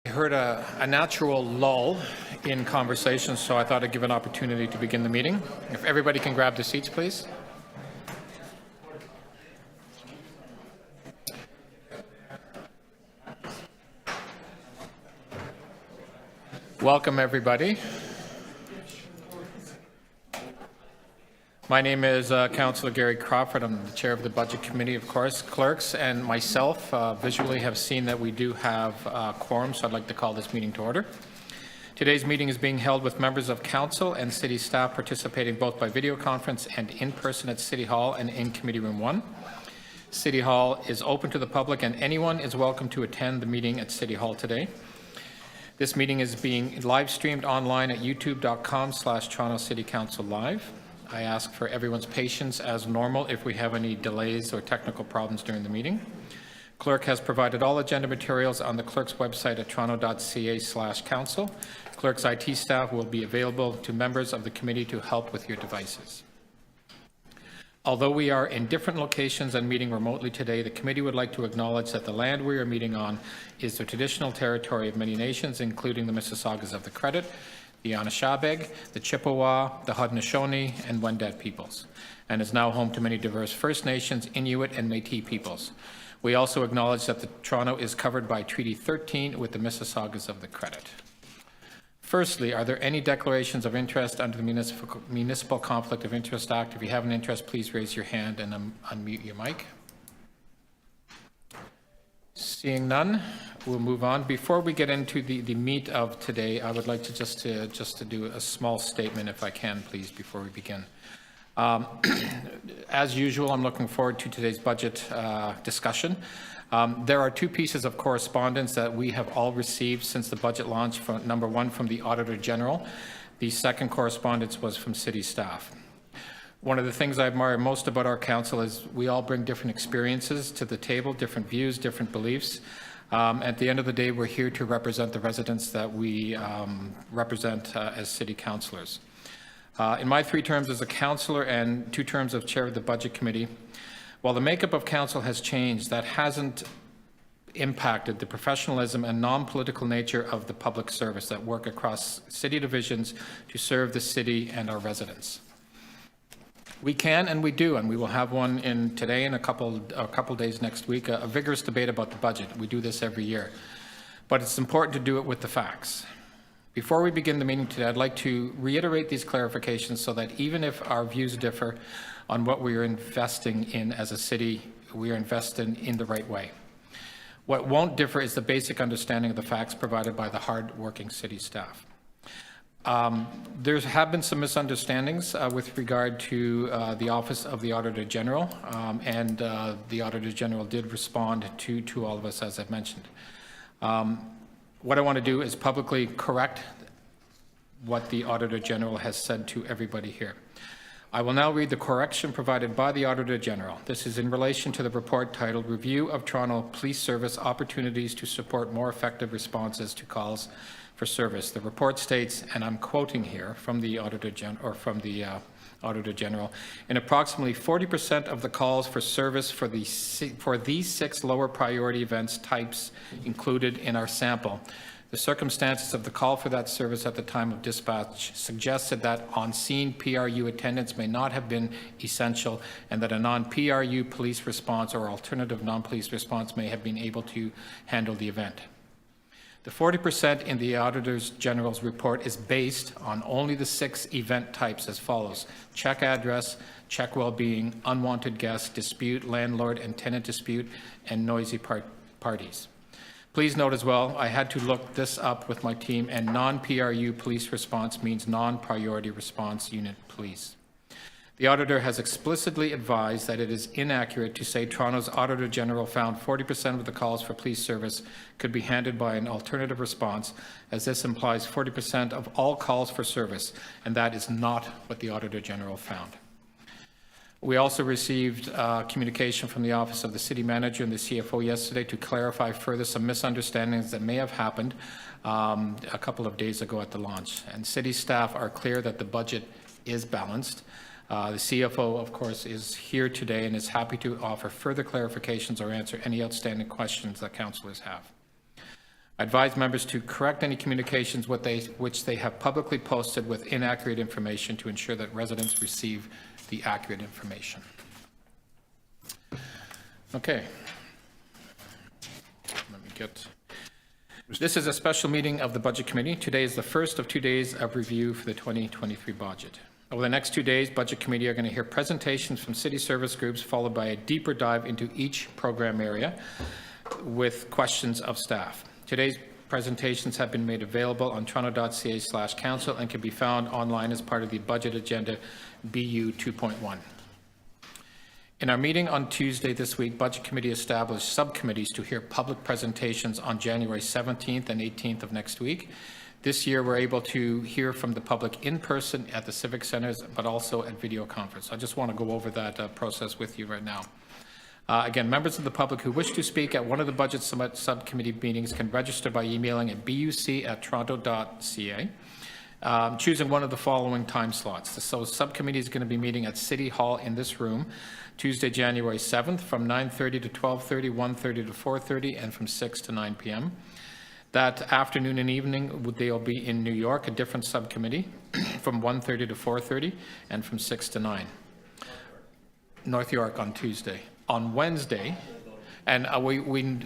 I heard a natural lull in conversation, so I thought I'd give an opportunity to begin the meeting. If everybody can grab their seats, please. Welcome, everybody. My name is Councillor Gary Crawford. I'm the chair of the Budget Committee, of course. Clerks and myself visually have seen that we do have quorum, so I'd like to call this meeting to order. Today's meeting is being held with members of Council and City staff participating both by video conference and in person at City Hall and in Committee Room 1. City Hall is open to the public and anyone is welcome to attend the meeting at City Hall today. This meeting is being live streamed online at youtube.com/Toronto City Council Live. I ask for everyone's patience as normal if we have any delays or technical problems during the meeting. Clerk has provided all agenda materials on the Clerk's website at toronto.ca/council. Clerk's IT staff will be available to members of the committee to help with your devices. Although we are in different locations and meeting remotely today, the committee would like to acknowledge that the land we are meeting on is the traditional territory of many nations, including the Mississaugas of the Credit, the Anishinaabe, the Chippewa, the Haudenosaunee, and Wendat peoples, and is now home to many diverse First Nations, Inuit, and Métis peoples. We also acknowledge that Toronto is covered by Treaty 13 with the Mississaugas of the Credit. Firstly, are there any declarations of interest under the Municipal Conflict of Interest Act? If you have an interest, please raise your hand and unmute your mic. Seeing none, we'll move on. Before we get into the meat of today, I would like to just to do a small statement, if I can, please, before we begin. As usual, I'm looking forward to today's budget discussion. There are two pieces of correspondence that we have all received since the budget launch. Number one, from the Auditor General. The second correspondence was from City staff. One of the things I admire most about our council is we all bring different experiences to the table, different views, different beliefs. At the end of the day, we're here to represent the residents that we represent as city councillors. In my 3 terms as a councillor and 2 terms of chair of the Budget Committee, while the makeup of council has changed, that hasn't impacted the professionalism and non-political nature of the public service that work across city divisions to serve the city and our residents. We can and we do, and we will have one in today and a couple days next week, a vigorous debate about the budget. We do this every year, but it's important to do it with the facts. Before we begin the meeting today, I'd like to reiterate these clarifications so that even if our views differ on what we are investing in as a city, we are investing in the right way. What won't differ is the basic understanding of the facts provided by the hard-working city staff. There have been some misunderstandings with regard to the Office of the Auditor General, and the Auditor General did respond to all of us, as I've mentioned. What I want to do is publicly correct what the Auditor General has said to everybody here. I will now read the correction provided by the Auditor General. This is in relation to the report titled Review of Toronto Police Service Opportunities to Support More Effective Responses to Calls for Service. The report states, and I'm quoting here from the Auditor General, in approximately 40% of the calls for service for these 6 lower priority events types included in our sample, the circumstances of the call for that service at the time of dispatch suggested that on-scene PRU attendance may not have been essential and that a non-PRU police response or alternative non-police response may have been able to handle the event. The 40% in the Auditor General's report is based on only the 6 event types as follows: check address, check well-being, unwanted guest, dispute, landlord and tenant dispute, and noisy parties. Please note as well, I had to look this up with my team, and non-PRU police response means non-priority response unit police. The Auditor has explicitly advised that it is inaccurate to say Toronto's Auditor General found 40% of the calls for police service could be handled by an alternative response, as this implies 40% of all calls for service, and that is not what the Auditor General found. We also received communication from the Office of the City Manager and the CFO yesterday to clarify further some misunderstandings that may have happened a couple of days ago at the launch. And City staff are clear that the budget is balanced. The CFO, of course, is here today and is happy to offer further clarifications or answer any outstanding questions that councillors have. I advise members to correct any communications which they have publicly posted with inaccurate information to ensure that residents receive the accurate information. Okay. Let me get... This is a special meeting of the Budget Committee. Today is the first of 2 days of review for the 2023 budget. Over the next 2 days, Budget Committee are going to hear presentations from city service groups, followed by a deeper dive into each program area with questions of staff. Today's presentations have been made available on toronto.ca/council and can be found online as part of the Budget Agenda BU 2.1. In our meeting on Tuesday this week, Budget Committee established subcommittees to hear public presentations on January 17th and 18th of next week. This year, we're able to hear from the public in person at the Civic Centers, but also at video conference. I just want to go over that process with you right now. Again, members of the public who wish to speak at one of the Budget Summit subcommittee meetings can register by emailing at buc@toronto.ca, choosing one of the following time slots. So subcommittee is going to be meeting at City Hall in this room, Tuesday, January 7th from 9:30 to 12:30, 1:30 to 4:30, and from 6 to 9 p.m. That afternoon and evening, they'll be in New York, a different subcommittee, from 1:30 to 4:30, and from 6 to 9. North York on Tuesday. On Wednesday, and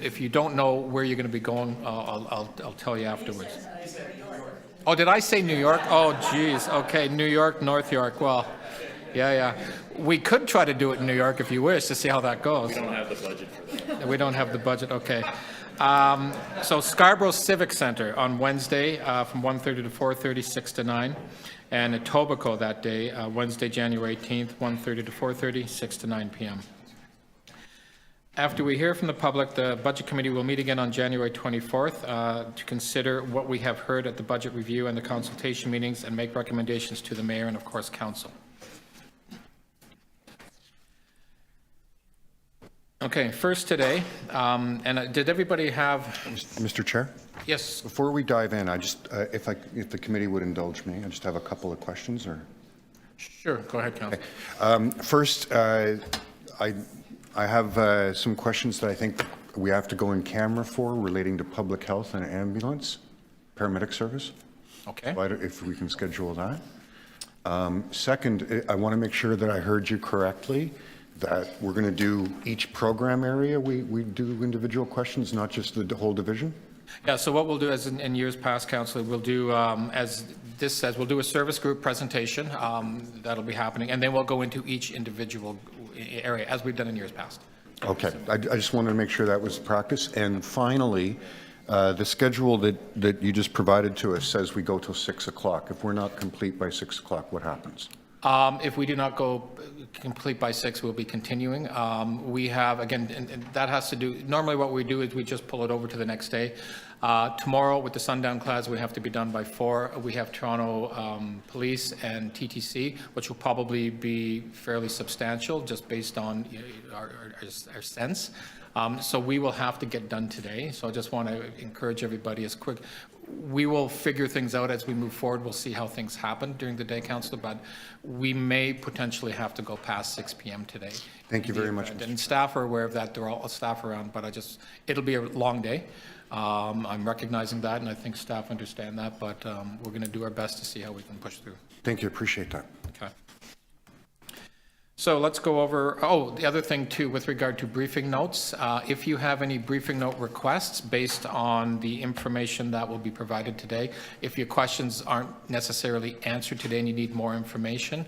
if you don't know where you're going to be going, I'll tell you afterwards. Oh, did I say New York? Oh, geez. Okay, New York, North York. Well, yeah. We could try to do it in New York if you wish to see how that goes. We don't have the budget for that. We don't have the budget. Okay. So Scarborough Civic Center on Wednesday from 1:30 to 4:30, 6 to 9. And Etobicoke that day, Wednesday, January 18th, 1:30 to 4:30, 6 to 9 p.m. After we hear from the public, the Budget Committee will meet again on January 24th to consider what we have heard at the budget review and the consultation meetings and make recommendations to the Mayor and, of course, Council. Okay, first today, and did everybody have... Mr. Chair? Yes. Before we dive in, I just, if the committee would indulge me, I just have a couple of questions. Or Sure, go ahead, Council. Okay. First, I have some questions that I think we have to go in camera for relating to public health and ambulance, paramedic service. Okay. If we can schedule that. Second, I want to make sure that I heard you correctly, that we're going to do each program area, we do individual questions, not just the whole division? Yeah, so what we'll do as in years past, Councillor, we'll do, as this says, we'll do a service group presentation. That'll be happening, and then we'll go into each individual area, as we've done in years past. Okay, I just wanted to make sure that was practice. And finally, the schedule that you just provided to us says we go till 6 o'clock. If we're not complete by 6 o'clock, what happens? If we do not go complete by 6, we'll be continuing. We have, again, and that has to do, normally what we do is we just pull it over to the next day. Tomorrow with the sundown class, we have to be done by 4. We have Toronto Police and TTC, which will probably be fairly substantial just based on our sense. So we will have to get done today. So I just want to encourage everybody as quick. We will figure things out as we move forward. We'll see how things happen during the day, Councillor, but we may potentially have to go past 6 p.m. today. Thank you very much. And staff are aware of that. There are all staff around, but it'll be a long day. I'm recognizing that, and I think staff understand that, but we're going to do our best to see how we can push through. Thank you. Appreciate that. Okay. So let's go over, the other thing too, with regard to briefing notes, if you have any briefing note requests based on the information that will be provided today, if your questions aren't necessarily answered today and you need more information,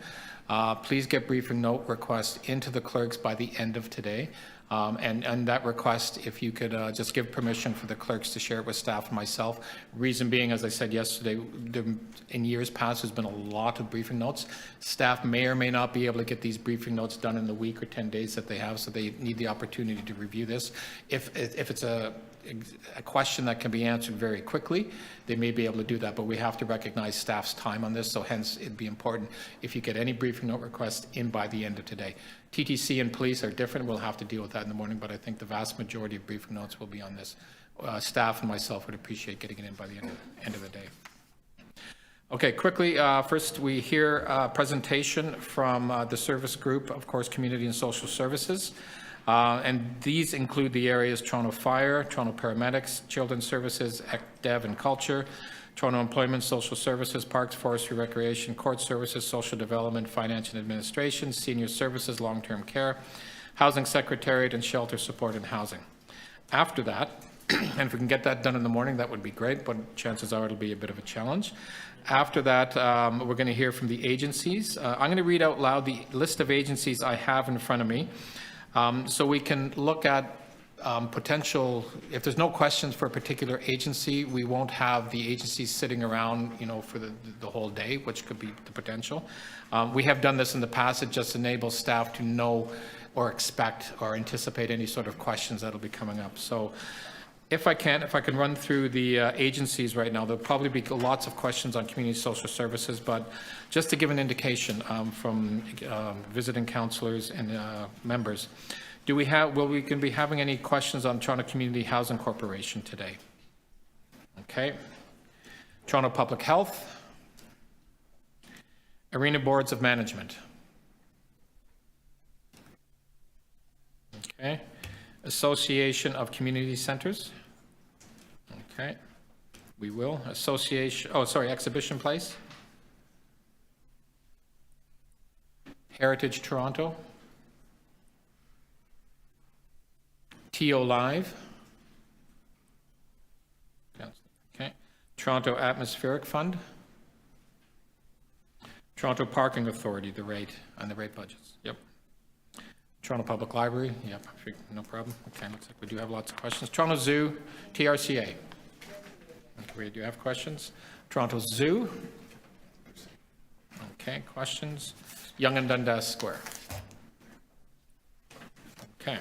please get briefing note requests into the clerks by the end of today. And that request, if you could just give permission for the clerks to share it with staff and myself. Reason being, as I said yesterday, in years past, there's been a lot of briefing notes. Staff may or may not be able to get these briefing notes done in the week or 10 days that they have, so they need the opportunity to review this. If it's a question that can be answered very quickly, they may be able to do that, but we have to recognize staff's time on this, so hence it'd be important if you get any briefing note requests in by the end of today. TTC and police are different. We'll have to deal with that in the morning, but I think the vast majority of briefing notes will be on this. Staff and myself would appreciate getting it in by the end of the day. Okay, quickly, first we hear a presentation from the service group, of course, Community and Social Services. And these include the areas Toronto Fire, Toronto Paramedics, Children's Services, Dev and Culture, Toronto Employment, Social Services, Parks, Forestry, Recreation, Court Services, Social Development, Finance and Administration, Senior Services, Long-Term Care, Housing Secretariat, and Shelter Support and Housing. After that, and if we can get that done in the morning, that would be great, but chances are it'll be a bit of a challenge. After that, we're going to hear from the agencies. I'm going to read out loud the list of agencies I have in front of me, so we can look at potential, if there's no questions for a particular agency, we won't have the agencies sitting around, for the whole day, which could be the potential. We have done this in the past. It just enables staff to know or expect or anticipate any sort of questions that'll be coming up. So if I can run through the agencies right now, there'll probably be lots of questions on community social services, but just to give an indication from visiting councillors and members, will we can be having any questions on Toronto Community Housing Corporation today? Okay. Toronto Public Health, Arena Boards of Management. Okay. Association of Community Centers. Okay. We will. Exhibition Place. Heritage Toronto. TO Live. Okay. Toronto Atmospheric Fund. Toronto Parking Authority, the rate budgets. Yep. Toronto Public Library, yep, no problem. Okay, looks like we do have lots of questions. Toronto Zoo, TRCA. Okay, we do have questions. Toronto Zoo. Okay, questions. Yonge and Dundas Square. Okay.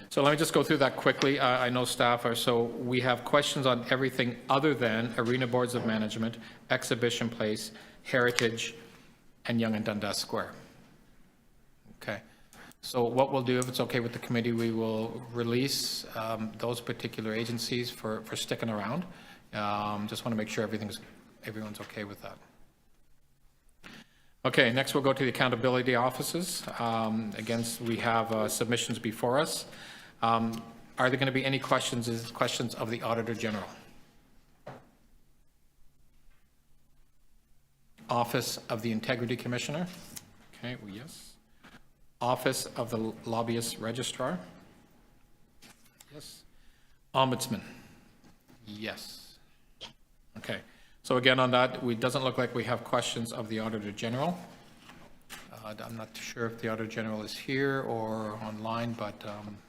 So let me just go through that quickly. I know staff are, so we have questions on everything other than Arena Boards of Management, Exhibition Place, Heritage, and Yonge and Dundas Square. Okay. So what we'll do, if it's okay with the committee, we will release those particular agencies for sticking around. Just want to make sure everyone's okay with that. Okay, next we'll go to the accountability offices. Again, we have submissions before us. Are there going to be any questions of the Auditor General? Office of the Integrity Commissioner. Okay, well, yes. Office of the Lobbyist Registrar. Yes. Ombudsman. Yes. Okay. So again, on that, it doesn't look like we have questions of the Auditor General. I'm not sure if the Auditor General is here or online, but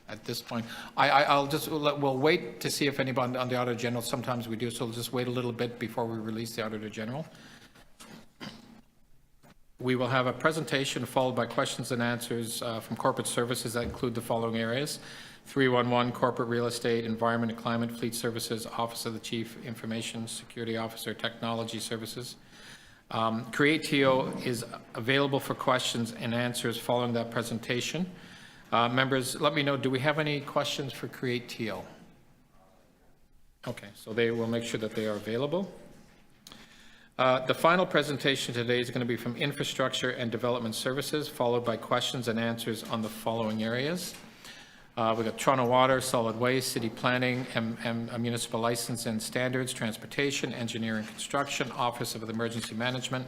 at this point, we'll wait to see if anybody on the Auditor General, sometimes we do, so we'll just wait a little bit before we release the Auditor General. We will have a presentation followed by questions and answers from corporate services that include the following areas: 311, corporate real estate, environment and climate, fleet services, Office of the Chief Information Security Officer, technology services. CreateTO is available for questions and answers following that presentation. Members, let me know, do we have any questions for CreateTO? Okay, so they will make sure that they are available. The final presentation today is going to be from Infrastructure and Development Services, followed by questions and answers on the following areas. We've got Toronto Water, Solid Waste, City Planning, Municipal License and Standards, Transportation, Engineering, Construction, Office of Emergency Management,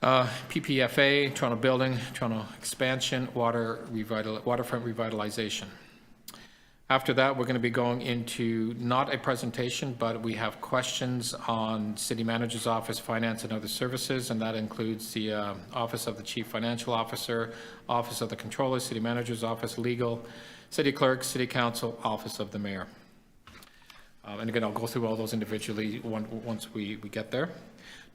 PPFA, Toronto Building, Toronto Expansion, Waterfront Revitalization. After that, we're going to be going into not a presentation, but we have questions on City Manager's Office, Finance and Other Services, and that includes the Office of the Chief Financial Officer, Office of the Controller, City Manager's Office, Legal, City Clerk, City Council, Office of the Mayor. And again, I'll go through all those individually once we get there.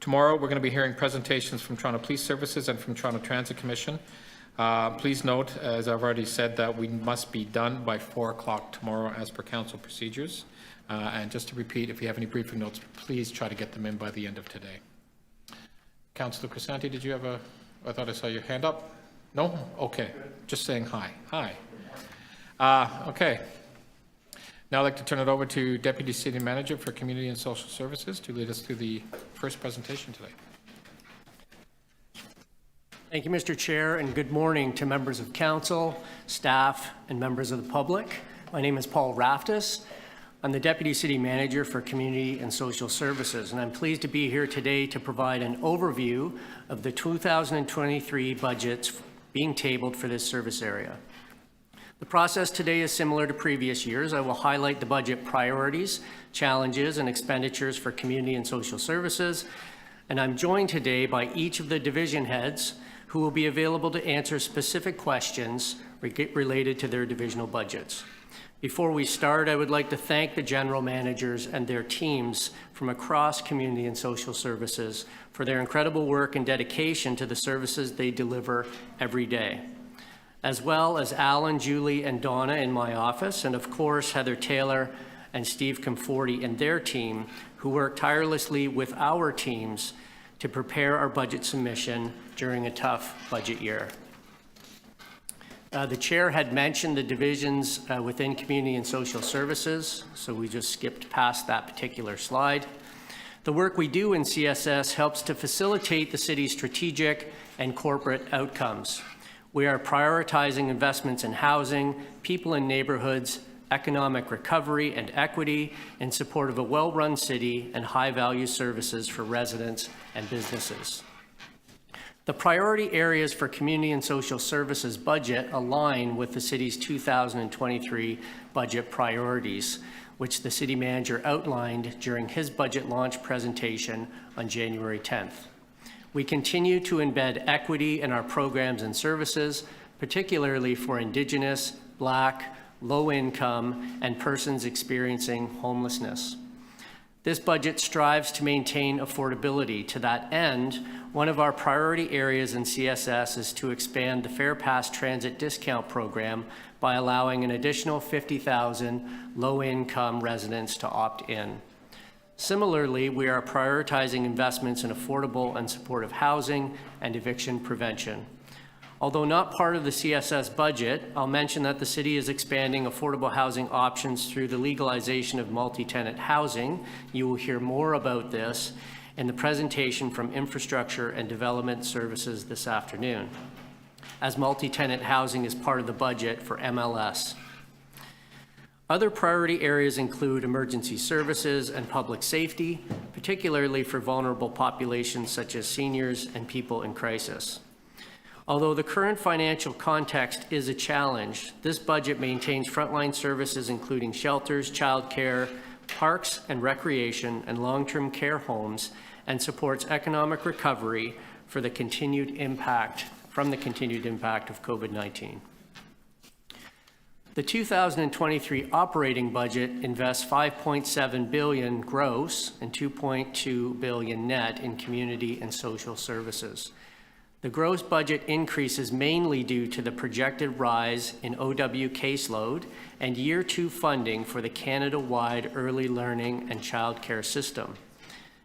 Tomorrow, we're going to be hearing presentations from Toronto Police Services and from Toronto Transit Commission. Please note, as I've already said, that we must be done by 4 o'clock tomorrow as per council procedures. And just to repeat, if you have any briefing notes, please try to get them in by the end of today. Councillor Crisanti, did you have I thought I saw your hand up? No? Okay. Just saying hi. Hi. Okay. Now I'd like to turn it over to Deputy City Manager for Community and Social Services to lead us through the first presentation today. Thank you, Mr. Chair, and good morning to members of council, staff, and members of the public. My name is Paul Raftis. I'm the Deputy City Manager for Community and Social Services, and I'm pleased to be here today to provide an overview of the 2023 budgets being tabled for this service area. The process today is similar to previous years. I will highlight the budget priorities, challenges, and expenditures for community and social services, and I'm joined today by each of the division heads who will be available to answer specific questions related to their divisional budgets. Before we start, I would like to thank the general managers and their teams from across community and social services for their incredible work and dedication to the services they deliver every day, as well as Alan, Julie, and Donna in my office, and of course, Heather Taylor and Steve Conforti and their team, who work tirelessly with our teams to prepare our budget submission during a tough budget year. The chair had mentioned the divisions within community and social services, so we just skipped past that particular slide. The work we do in CSS helps to facilitate the city's strategic and corporate outcomes. We are prioritizing investments in housing, people and neighborhoods, economic recovery and equity in support of a well-run city and high-value services for residents and businesses. The priority areas for community and social services budget align with the city's 2023 budget priorities, which the city manager outlined during his budget launch presentation on January 10th. We continue to embed equity in our programs and services, particularly for Indigenous, Black, low-income, and persons experiencing homelessness. This budget strives to maintain affordability. To that end, one of our priority areas in CSS is to expand the Fair Pass Transit Discount Program by allowing an additional 50,000 low-income residents to opt in. Similarly, we are prioritizing investments in affordable and supportive housing and eviction prevention. Although not part of the CSS budget, I'll mention that the city is expanding affordable housing options through the legalization of multi-tenant housing. You will hear more about this in the presentation from Infrastructure and Development Services this afternoon, as multi-tenant housing is part of the budget for MLS. Other priority areas include emergency services and public safety, particularly for vulnerable populations such as seniors and people in crisis. Although the current financial context is a challenge, this budget maintains frontline services including shelters, childcare, parks and recreation, and long-term care homes, and supports economic recovery for the continued impact of COVID-19. The 2023 operating budget invests $5.7 billion gross and $2.2 billion net in community and social services. The gross budget increase is mainly due to the projected rise in OW caseload and Year 2 funding for the Canada-wide early learning and childcare system.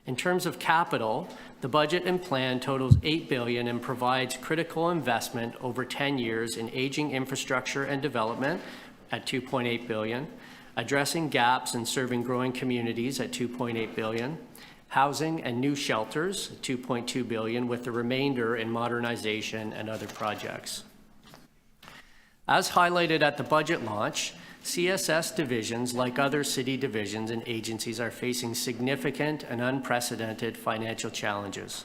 In terms of capital, the budget and plan totals $8 billion and provides critical investment over 10 years in aging infrastructure and development at $2.8 billion, addressing gaps and serving growing communities at $2.8 billion, housing and new shelters, $2.2 billion, with the remainder in modernization and other projects. As highlighted at the budget launch, CSS divisions, like other city divisions and agencies, are facing significant and unprecedented financial challenges.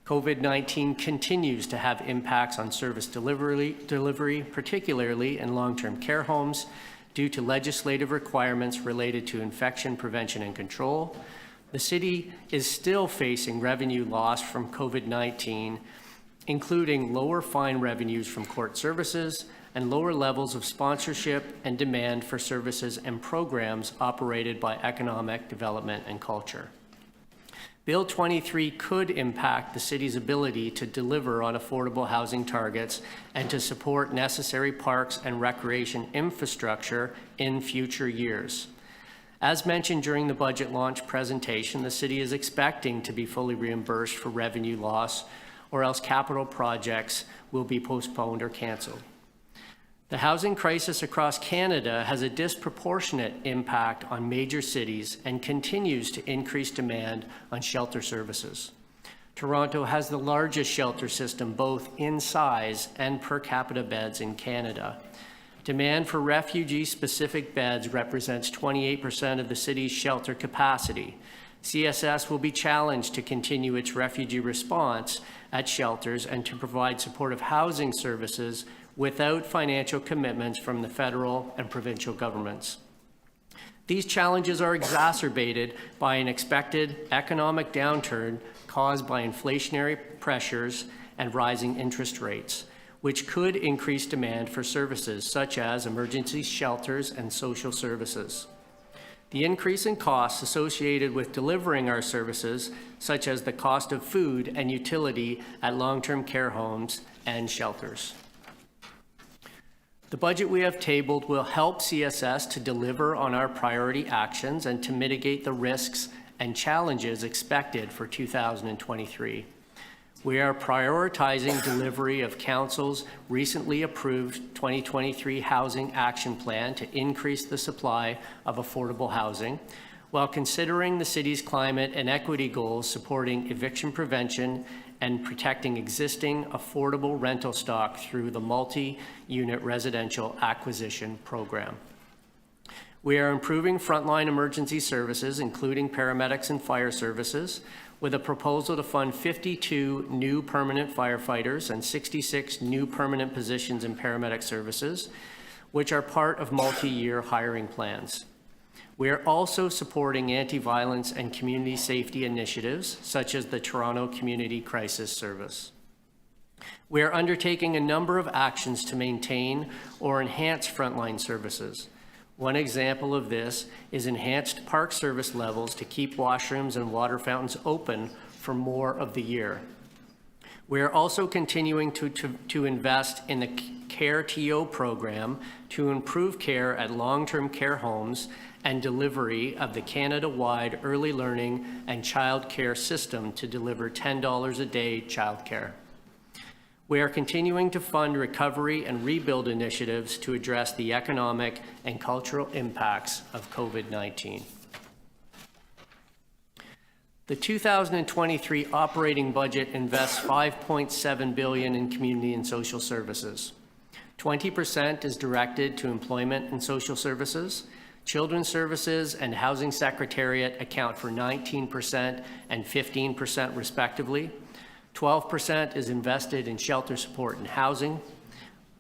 COVID-19 continues to have impacts on service delivery, particularly in long-term care homes, due to legislative requirements related to infection prevention and control. The city is still facing revenue loss from COVID-19, including lower fine revenues from court services and lower levels of sponsorship and demand for services and programs operated by economic development and culture. Bill 23 could impact the city's ability to deliver on affordable housing targets and to support necessary parks and recreation infrastructure in future years. As mentioned during the budget launch presentation, the city is expecting to be fully reimbursed for revenue loss, or else capital projects will be postponed or canceled. The housing crisis across Canada has a disproportionate impact on major cities and continues to increase demand on shelter services. Toronto has the largest shelter system, both in size and per capita beds in Canada. Demand for refugee-specific beds represents 28% of the city's shelter capacity. CSS will be challenged to continue its refugee response at shelters and to provide supportive housing services without financial commitments from the federal and provincial governments. These challenges are exacerbated by an expected economic downturn caused by inflationary pressures and rising interest rates, which could increase demand for services such as emergency shelters and social services. The increase in costs associated with delivering our services, such as the cost of food and utility at long-term care homes and shelters. The budget we have tabled will help CSS to deliver on our priority actions and to mitigate the risks and challenges expected for 2023. We are prioritizing delivery of Council's recently approved 2023 Housing Action Plan to increase the supply of affordable housing, while considering the city's climate and equity goals supporting eviction prevention and protecting existing affordable rental stock through the multi-unit residential acquisition program. We are improving frontline emergency services, including paramedics and fire services, with a proposal to fund 52 new permanent firefighters and 66 new permanent positions in paramedic services, which are part of multi-year hiring plans. We are also supporting anti-violence and community safety initiatives, such as the Toronto Community Crisis Service. We are undertaking a number of actions to maintain or enhance frontline services. One example of this is enhanced park service levels to keep washrooms and water fountains open for more of the year. We are also continuing to invest in the CreateTO program to improve care at long-term care homes and delivery of the Canada-wide early learning and child care system to deliver $10 a day childcare. We are continuing to fund recovery and rebuild initiatives to address the economic and cultural impacts of COVID-19. The 2023 operating budget invests $5.7 billion in community and social services. 20% is directed to employment and social services. Children's Services and Housing Secretariat account for 19% and 15% respectively. 12% is invested in shelter support and housing,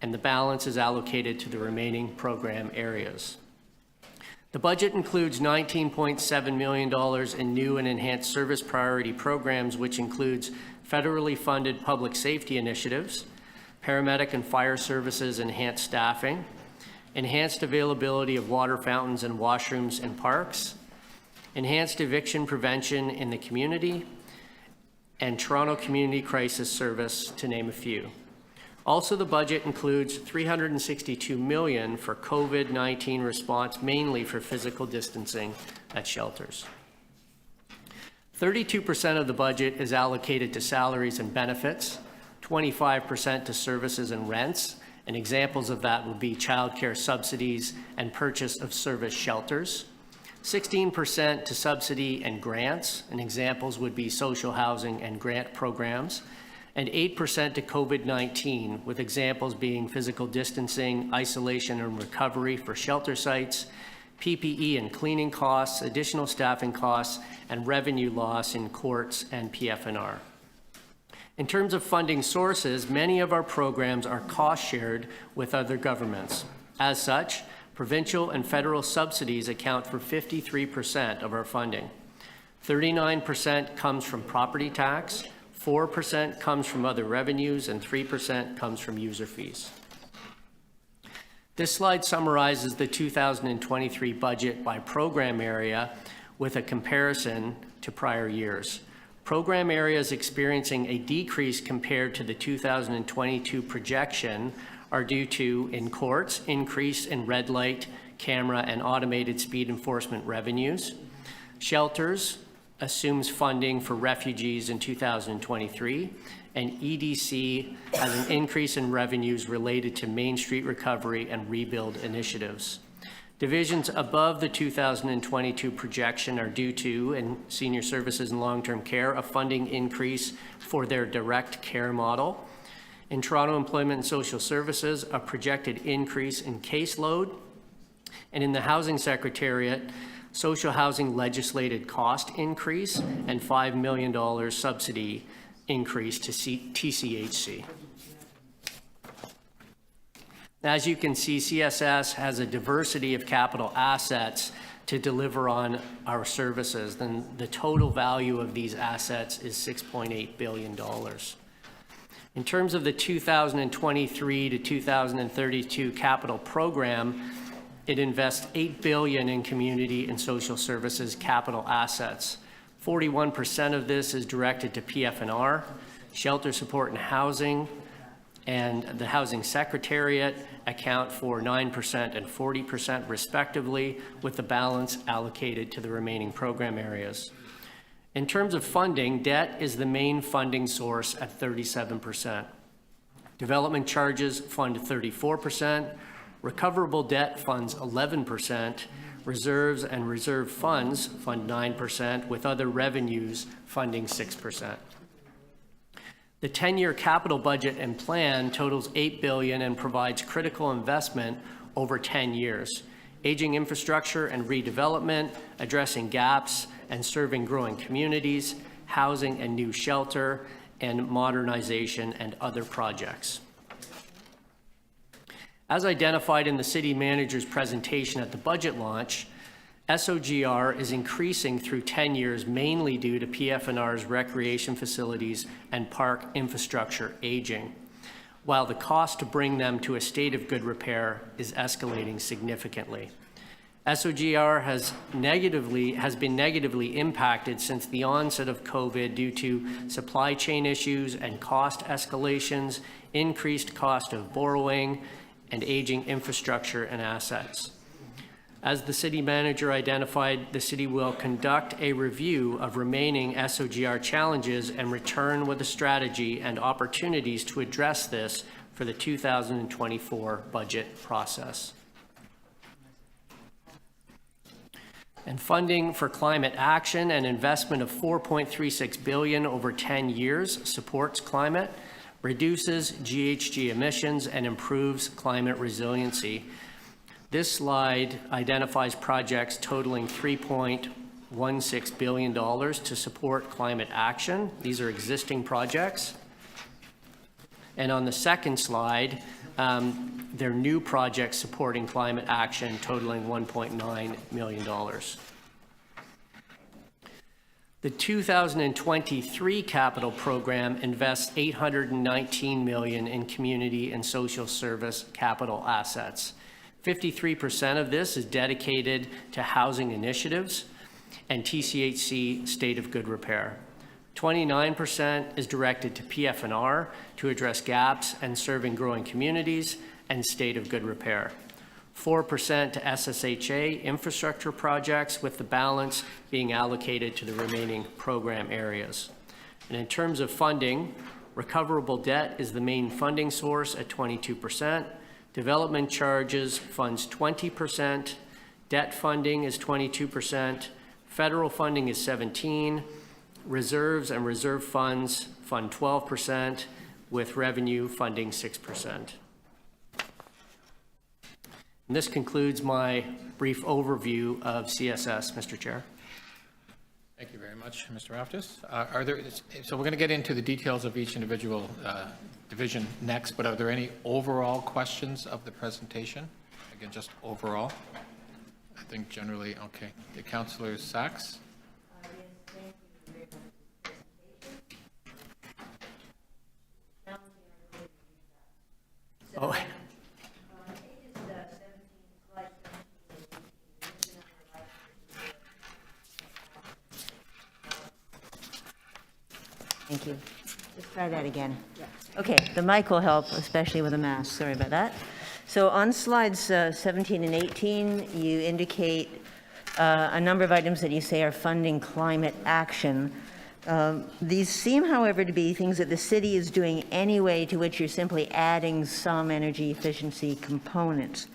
and the balance is allocated to the remaining program areas. The budget includes $19.7 million in new and enhanced service priority programs, which includes federally funded public safety initiatives, paramedic and fire services enhanced staffing, enhanced availability of water fountains and washrooms in parks, enhanced eviction prevention in the community, and Toronto Community Crisis Service, to name a few. Also, the budget includes $362 million for COVID-19 response, mainly for physical distancing at shelters. 32% of the budget is allocated to salaries and benefits, 25% to services and rents, and examples of that would be childcare subsidies and purchase of service shelters. 16% to subsidy and grants, and examples would be social housing and grant programs. And 8% to COVID-19, with examples being physical distancing, isolation and recovery for shelter sites, PPE and cleaning costs, additional staffing costs, and revenue loss in courts and PF&R. In terms of funding sources, many of our programs are cost-shared with other governments. As such, provincial and federal subsidies account for 53% of our funding. 39% comes from property tax, 4% comes from other revenues, and 3% comes from user fees. This slide summarizes the 2023 budget by program area with a comparison to prior years. Program areas experiencing a decrease compared to the 2022 projection are due to, in courts, increase in red light, camera, and automated speed enforcement revenues. Shelters assumes funding for refugees in 2023, and EDC has an increase in revenues related to Main Street recovery and rebuild initiatives. Divisions above the 2022 projection are due to, in senior services and long-term care, a funding increase for their direct care model. In Toronto Employment and Social Services, a projected increase in caseload. And in the Housing Secretariat, social housing legislated cost increase and $5 million subsidy increase to TCHC. As you can see, CSS has a diversity of capital assets to deliver on our services. Then the total value of these assets is $6.8 billion. In terms of the 2023 to 2032 capital program, it invests $8 billion in community and social services capital assets. 41% of this is directed to PF&R, shelter support and housing, and the Housing Secretariat account for 9% and 40% respectively, with the balance allocated to the remaining program areas. In terms of funding, debt is the main funding source at 37%. Development charges fund 34%, recoverable debt funds 11%, reserves and reserve funds fund 9%, with other revenues funding 6%. The 10-year capital budget and plan totals $8 billion and provides critical investment over 10 years. Aging infrastructure and redevelopment, addressing gaps and serving growing communities, housing and new shelter, and modernization and other projects. As identified in the city manager's presentation at the budget launch, SOGR is increasing through 10 years mainly due to PF&R's recreation facilities and park infrastructure aging, while the cost to bring them to a state of good repair is escalating significantly. SOGR has been negatively impacted since the onset of COVID due to supply chain issues and cost escalations, increased cost of borrowing, and aging infrastructure and assets. As the city manager identified, the city will conduct a review of remaining SOGR challenges and return with a strategy and opportunities to address this for the 2024 budget process. And funding for climate action and investment of $4.36 billion over 10 years supports climate, reduces GHG emissions, and improves climate resiliency. This slide identifies projects totaling $3.16 billion to support climate action. These are existing projects. And on the second slide, they're new projects supporting climate action totaling $1.9 million. The 2023 capital program invests $819 million in community and social service capital assets. 53% of this is dedicated to housing initiatives and TCHC state of good repair. 29% is directed to PF&R to address gaps and serving growing communities and state of good repair. 4% to SSHA infrastructure projects, with the balance being allocated to the remaining program areas. And in terms of funding, recoverable debt is the main funding source at 22%. Development charges funds 20%, debt funding is 22%, federal funding is 17%, reserves and reserve funds fund 12%, with revenue funding 6%. And this concludes my brief overview of CSS, Mr. Chair. Thank you very much, Mr. Raftis. So we're going to get into the details of each individual division next, but are there any overall questions of the presentation? Again, just overall. I think generally, okay. The Councillor Sachs. Oh. Thank you. Let's try that again. Okay, the mic will help, especially with a mask. Sorry about that. So on slides 17 and 18, you indicate a number of items that you say are funding climate action. These seem, however, to be things that the city is doing anyway, to which you're simply adding some energy efficiency components.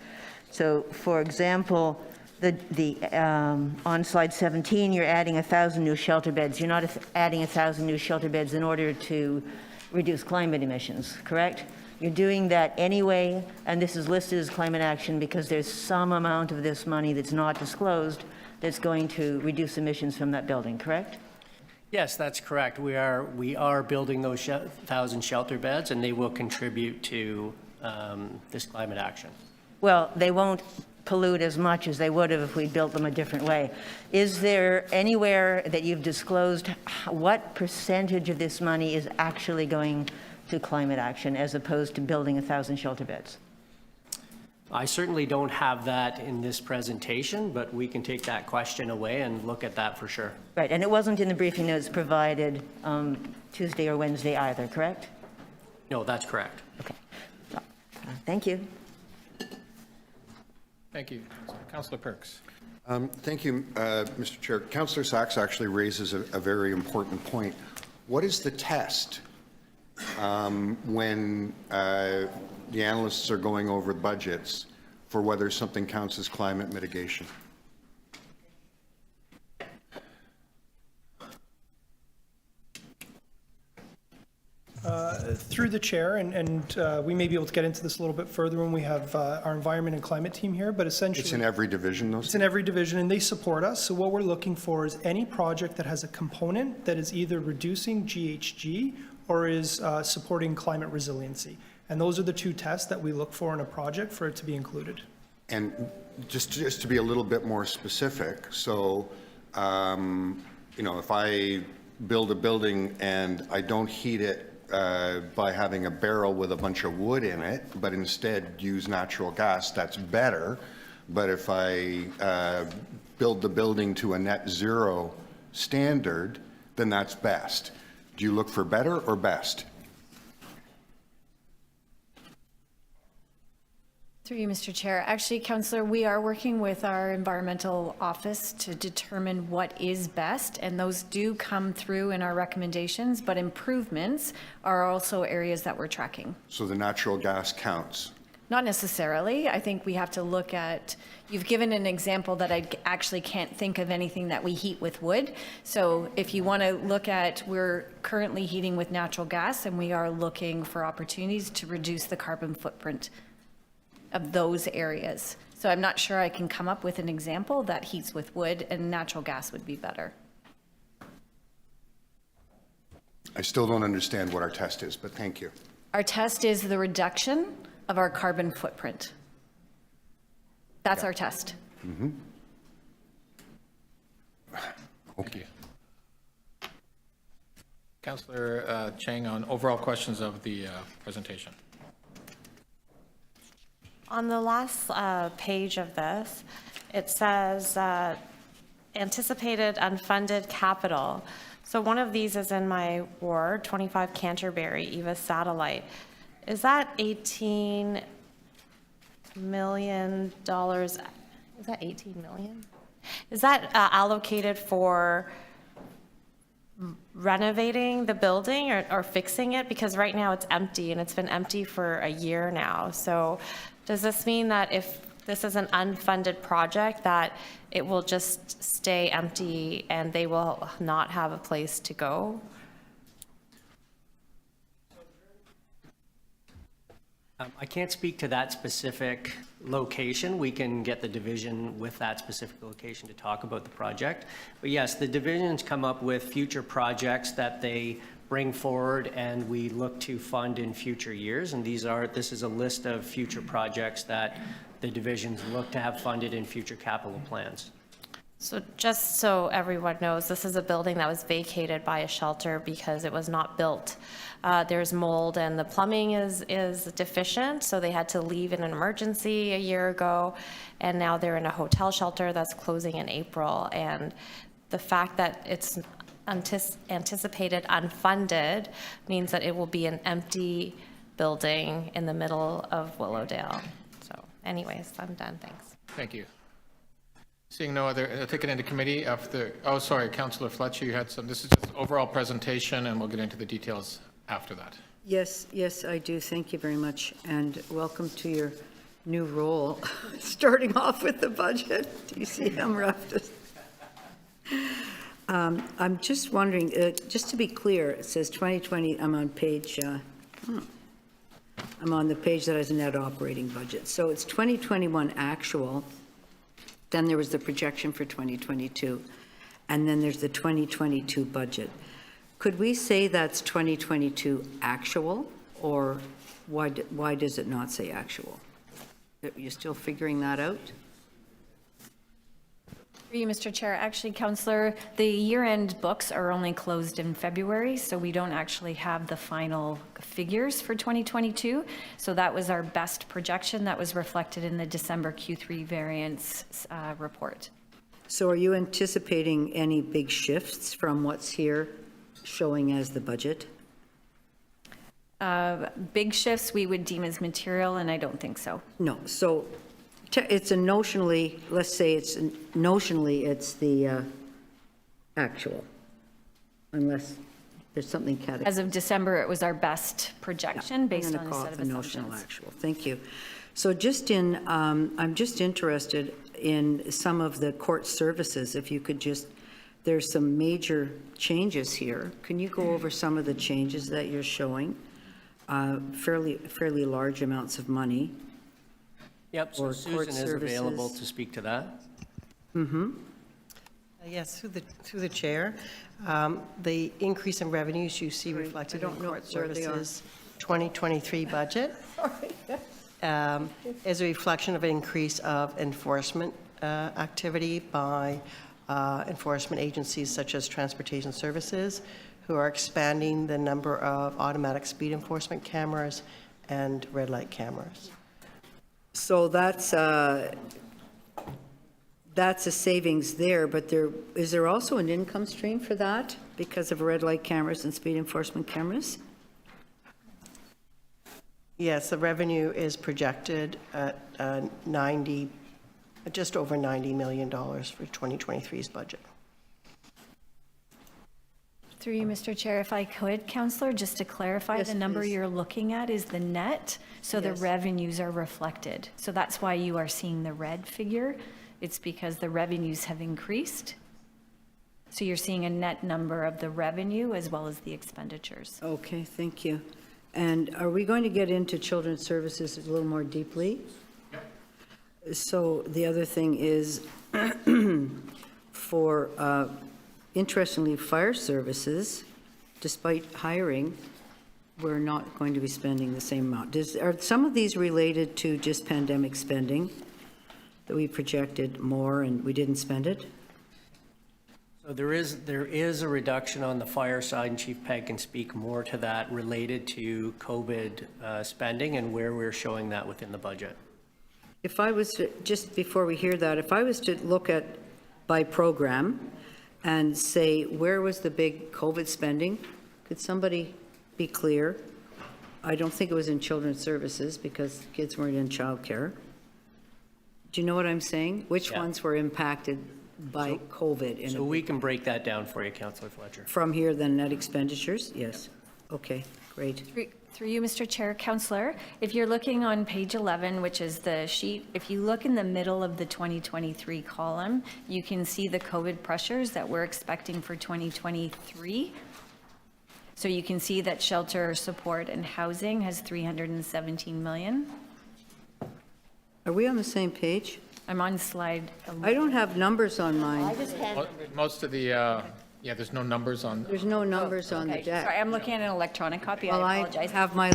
So, for example, on slide 17, you're adding 1,000 new shelter beds. You're not adding 1,000 new shelter beds in order to reduce climate emissions, correct? You're doing that anyway, and this is listed as climate action because there's some amount of this money that's not disclosed that's going to reduce emissions from that building, correct? Yes, that's correct. We are building those 1,000 shelter beds, and they will contribute to this climate action. Well, they won't pollute as much as they would have if we built them a different way. Is there anywhere that you've disclosed what percentage of this money is actually going to climate action as opposed to building 1,000 shelter beds? I certainly don't have that in this presentation, but we can take that question away and look at that for sure. Right, and it wasn't in the briefing notes provided Tuesday or Wednesday either, correct? No, that's correct. Okay. Thank you. Thank you. Councillor Perks. Thank you, Mr. Chair. Councillor Sachs actually raises a very important point. What is the test when the analysts are going over budgets for whether something counts as climate mitigation? Through the chair, and we may be able to get into this a little bit further when we have our environment and climate team here, but essentially... It's in every division, though? It's in every division, and they support us. So what we're looking for is any project that has a component that is either reducing GHG or is supporting climate resiliency. And those are the two tests that we look for in a project for it to be included. And just to be a little bit more specific, so, you know, if I build a building and I don't heat it by having a barrel with a bunch of wood in it, but instead use natural gas, that's better. But if I build the building to a net zero standard, then that's best. Do you look for better or best? Through you, Mr. Chair. Actually, Councillor, we are working with our environmental office to determine what is best, and those do come through in our recommendations, but improvements are also areas that we're tracking. So the natural gas counts? Not necessarily. I think we have to look at, you've given an example that I actually can't think of anything that we heat with wood. So if you want to look at, we're currently heating with natural gas, and we are looking for opportunities to reduce the carbon footprint of those areas. So I'm not sure I can come up with an example that heats with wood, and natural gas would be better. I still don't understand what our test is, but thank you. Our test is the reduction of our carbon footprint. That's our test. Thank you. Councillor Chang, on overall questions of the presentation. On the last page of this, it says anticipated unfunded capital. So one of these is in my ward, 25 Canterbury, EVA satellite. Is that $18 million? Is that 18 million? Is that allocated for renovating the building or fixing it? Because right now it's empty, and it's been empty for a year now. So does this mean that if this is an unfunded project, that it will just stay empty and they will not have a place to go? I can't speak to that specific location. We can get the division with that specific location to talk about the project. But yes, the divisions come up with future projects that they bring forward and we look to fund in future years. And this is a list of future projects that the divisions look to have funded in future capital plans. So just so everyone knows, this is a building that was vacated by a shelter because it was not built. There's mold and the plumbing is deficient, so they had to leave in an emergency a year ago, and now they're in a hotel shelter that's closing in April. And the fact that it's anticipated unfunded means that it will be an empty building in the middle of Willowdale. So anyways, I'm done, thanks. Thank you. Seeing no other, take it into committee after, oh, sorry, Councillor Fletcher, you had some, this is just overall presentation and we'll get into the details after that. Yes, I do. Thank you very much, and welcome to your new role, starting off with the budget. DCM rep. I'm just wondering, just to be clear, it says 2020, I'm on page, I'm on the page that has a net operating budget. So it's 2021 actual, then there was the projection for 2022, and then there's the 2022 budget. Could we say that's 2022 actual, or why does it not say actual? You're still figuring that out? Through you, Mr. Chair. Actually, Councillor, the year-end books are only closed in February, so we don't actually have the final figures for 2022. So that was our best projection that was reflected in the December Q3 variance report. So are you anticipating any big shifts from what's here showing as the budget? Big shifts we would deem as material, and I don't think so. No, so it's a notionally, let's say it's notionally, it's the actual, unless there's something catastrophic. As of December, it was our best projection based on a set of The notional assumptions. actual, thank you. So just in, I'm just interested in some of the court services, if you could just, there's some major changes here. Can you go over some of the changes that you're showing? Fairly large amounts of money. Yep, so Or court Susan is available services. to speak to that. Yes, through the chair. The increase in revenues you see reflected in don't know court where they are. services 2023 budget is a reflection of an increase of enforcement activity by enforcement agencies such as Transportation Services, who are expanding the number of automatic speed enforcement cameras and red light cameras. So that's a savings there, but is there also an income stream for that because of red light cameras and speed enforcement cameras? Yes, the revenue is projected at just over $90 million for 2023's budget. Through you, Mr. Chair, if I could, Councillor, just to clarify, Yes, the number please. you're looking at is the net, so the Yes. revenues are reflected. So that's why you are seeing the red figure. It's because the revenues have increased. So you're seeing a net number of the revenue as well as the expenditures. Okay, thank you. And are we going to get into children's services a little more deeply? So the other thing is, for, interestingly, fire services, despite hiring, we're not going to be spending the same amount. Are some of these related to just pandemic spending, that we projected more and we didn't spend it? So there is a reduction on the fire side, and Chief Peg can speak more to that, related to COVID spending and where we're showing that within the budget. If I was to, just before we hear that, if I was to look at by program and say, where was the big COVID spending? Could somebody be clear? I don't think it was in children's services because kids weren't in childcare. Do you know what I'm saying? Which Yeah. ones were impacted by COVID? in So a- we can break that down for you, Councillor Fletcher. From here, then net expenditures? Yes. Okay, great. Through you, Mr. Chair, Councillor, if you're looking on page 11, which is the sheet, if you look in the middle of the 2023 column, you can see the COVID pressures that we're expecting for 2023. So you can see that shelter, support, and housing has 317 million. Are we on the same page? I'm on slide I don't have numbers on mine. Most of the, yeah, there's no numbers on, There's no numbers on the Okay, deck. sorry, I'm looking at an electronic copy, Well, I I apologize. have my,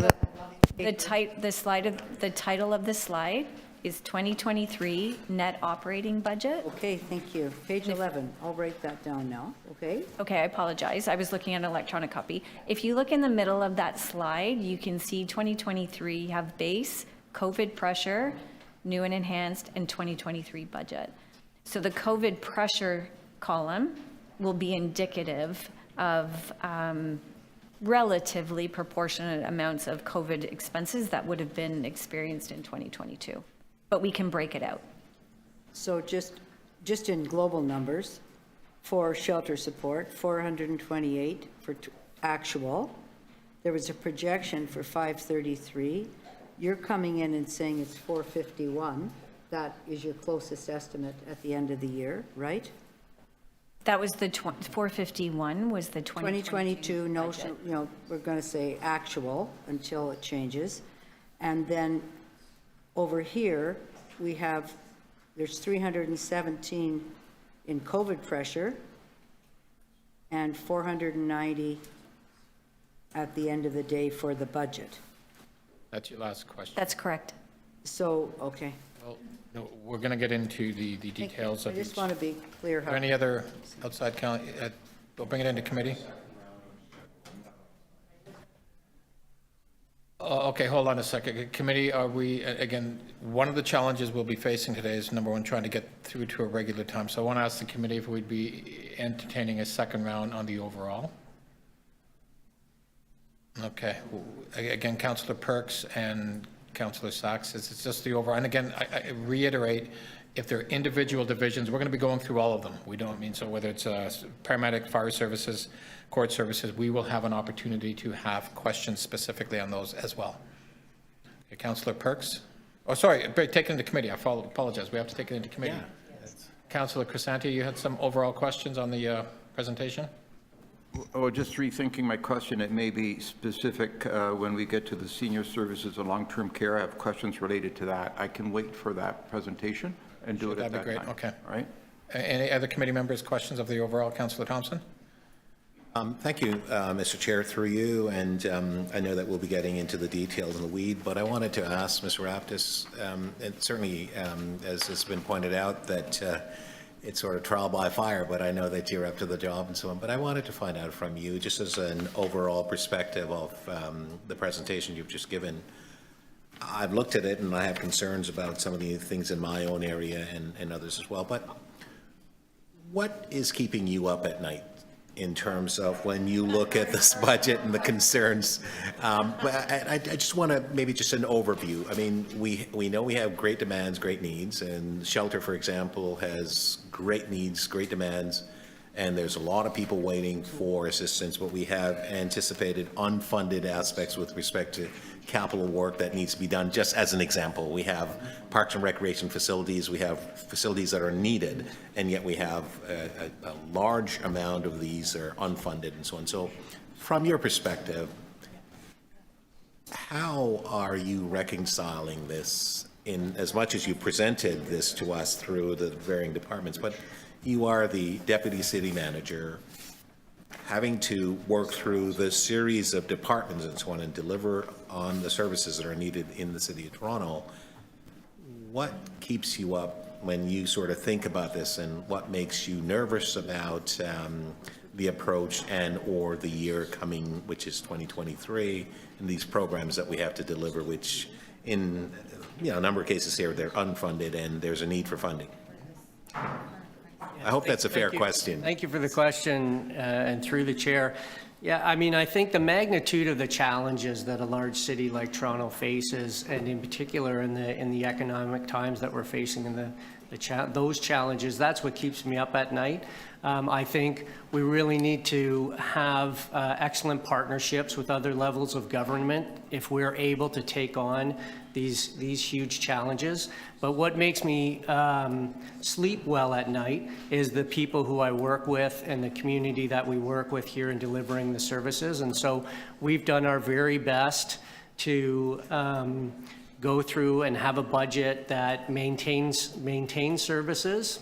The title of the slide is 2023 net operating budget. okay, thank you. Page 11, I'll write that down now, okay? Okay, I apologize, I was looking at an electronic copy. If you look in the middle of that slide, you can see 2023, you have base, COVID pressure, new and enhanced, and 2023 budget. So the COVID pressure column will be indicative of relatively proportionate amounts of COVID expenses that would have been experienced in 2022. But we can break it out. So just in global numbers, for shelter support, 428 for actual. There was a projection for 533, you're coming in and saying it's 451. That is your closest estimate at the end of the year, right? That was the 451 was the 2022 notion, we're going to say actual until it changes. And then over here, there's 317 in COVID pressure and 490 at the end of the day for the budget. That's your last question. That's correct. So, okay. Well, no, we're going to get into the details I of just each. want to be clear Are how. there any other outside we'll bring it into committee? Okay, hold on a second. Committee, are we, again, one of the challenges we'll be facing today is, number one, trying to get through to a regular time. So I want to ask the committee if we'd be entertaining a second round on the overall. Okay. Again, Councillor Perks and Councillor Sachs, it's just the overall. And again, I reiterate, if there are individual divisions, we're going to be going through all of them. We don't mean, so whether it's paramedic, fire services, court services, we will have an opportunity to have questions specifically on those as well. Okay, Councillor Perks? Oh, sorry, take it into committee. I apologize. We have to take it into committee. Yeah. Councillor Crisanti, you had some overall questions on the presentation? Oh, just rethinking my question, it may be specific when we get to the senior services and long-term care. I have questions related to that. I can wait for that presentation and do it at that time. That'd be great, okay. All right? Any other committee members, questions of the overall? Councillor Thompson? Thank you, Mr. Chair, through you, and I know that we'll be getting into the details in the weed, but I wanted to ask Ms. Raptis, and certainly, as has been pointed out, that it's sort of trial by fire, but I know that you're up to the job and so on, but I wanted to find out from you, just as an overall perspective of the presentation you've just given. I've looked at it and I have concerns about some of the things in my own area and others as well, but what is keeping you up at night in terms of when you look at this budget and the concerns? But I just want to maybe just an overview. I mean, we know we have great demands, great needs, and shelter, for example, has great needs, great demands, and there's a lot of people waiting for assistance, but we have anticipated unfunded aspects with respect to capital work that needs to be done. Just as an example, we have parks and recreation facilities, we have facilities that are needed, and yet we have a large amount of these are unfunded and so on. So from your perspective, how are you reconciling this, in as much as you presented this to us through the varying departments, but you are the deputy city manager having to work through the series of departments and so on and deliver on the services that are needed in the city of Toronto. What keeps you up when you sort of think about this, and what makes you nervous about the approach and or the year coming, which is 2023, and these programs that we have to deliver, which in a number of cases here, they're unfunded and there's a need for funding? I hope that's a fair question. Thank you for the question, and through the chair. Yeah, I mean, I think the magnitude of the challenges that a large city like Toronto faces, and in particular in the economic times that we're facing, and those challenges, that's what keeps me up at night. I think we really need to have excellent partnerships with other levels of government if we're able to take on these huge challenges. But what makes me sleep well at night is the people who I work with and the community that we work with here in delivering the services. And so we've done our very best to go through and have a budget that maintains services,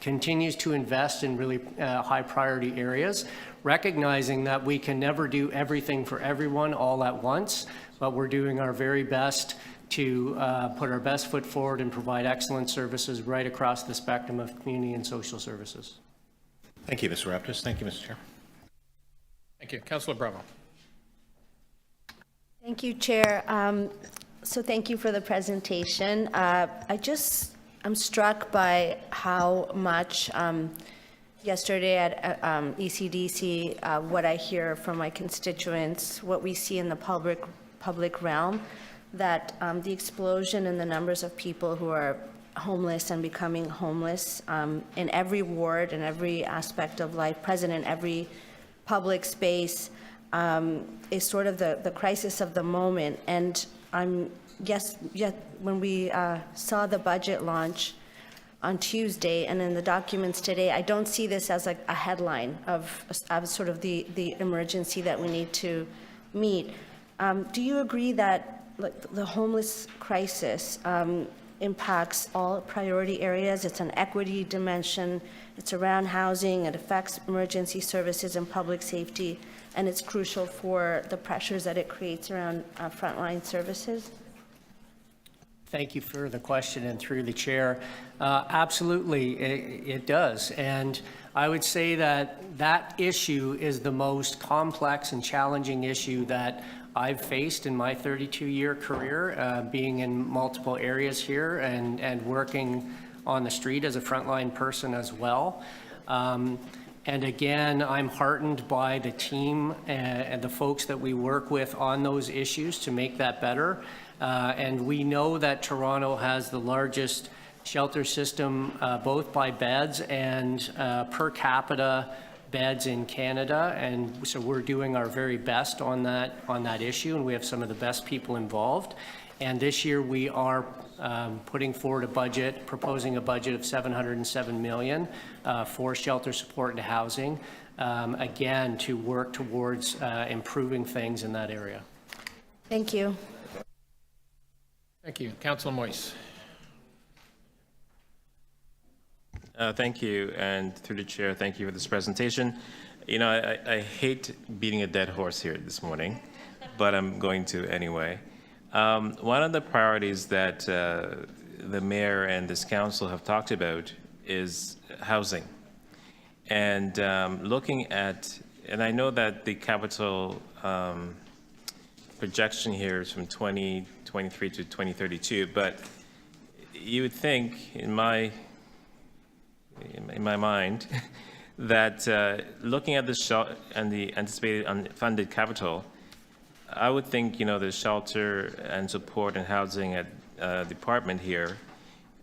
continues to invest in really high priority areas, recognizing that we can never do everything for everyone all at once, but we're doing our very best to put our best foot forward and provide excellent services right across the spectrum of community and social services. Thank you, Mr. Raptis. Thank you, Mr. Chair. Thank you. Councillor Bravo. Thank you, Chair. So thank you for the presentation. I'm struck by how much yesterday at ECDC, what I hear from my constituents, what we see in the public realm, that the explosion in the numbers of people who are homeless and becoming homeless in every ward and every aspect of life, present in every public space, is sort of the crisis of the moment. And I'm when we saw the budget launch on Tuesday and in the documents today, I don't see this as a headline of sort of the emergency that we need to meet. Do you agree that the homeless crisis impacts all priority areas? It's an equity dimension, it's around housing, it affects emergency services and public safety, and it's crucial for the pressures that it creates around frontline services? Thank you for the question, and through the chair. Absolutely, it does. And I would say that issue is the most complex and challenging issue that I've faced in my 32-year career, being in multiple areas here and working on the street as a frontline person as well. And again, I'm heartened by the team and the folks that we work with on those issues to make that better. And we know that Toronto has the largest shelter system, both by beds and per capita beds in Canada. And so we're doing our very best on that issue, and we have some of the best people involved. And this year we are putting forward proposing a budget of $707 million for shelter support and housing, again, to work towards improving things in that area. Thank you. Thank you. Councillor Moise. Thank you, and through the chair, thank you for this presentation. You know, I hate beating a dead horse here this morning, but I'm going to anyway. One of the priorities that the mayor and this council have talked about is housing. And looking at, and I know that the capital projection here is from 2023 to 2032, but you would think, in my mind, that looking at the anticipated unfunded capital, I would think, you know, the shelter and support and housing at department here,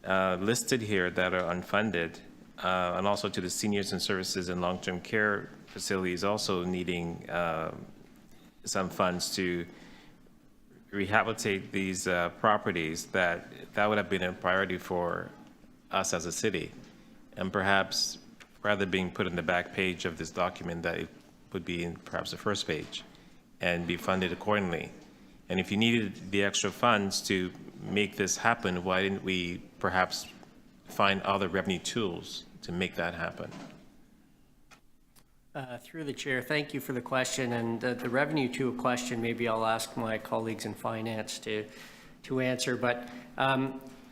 listed here that are unfunded, and also to the seniors and services and long-term care facilities also needing some funds to rehabilitate these properties, that would have been a priority for us as a city. And perhaps rather being put in the back page of this document, that it would be in perhaps the first page and be funded accordingly. And if you needed the extra funds to make this happen, why didn't we perhaps find other revenue tools to make that happen? Through the chair, thank you for the question. And the revenue to a question, maybe I'll ask my colleagues in finance to answer. But,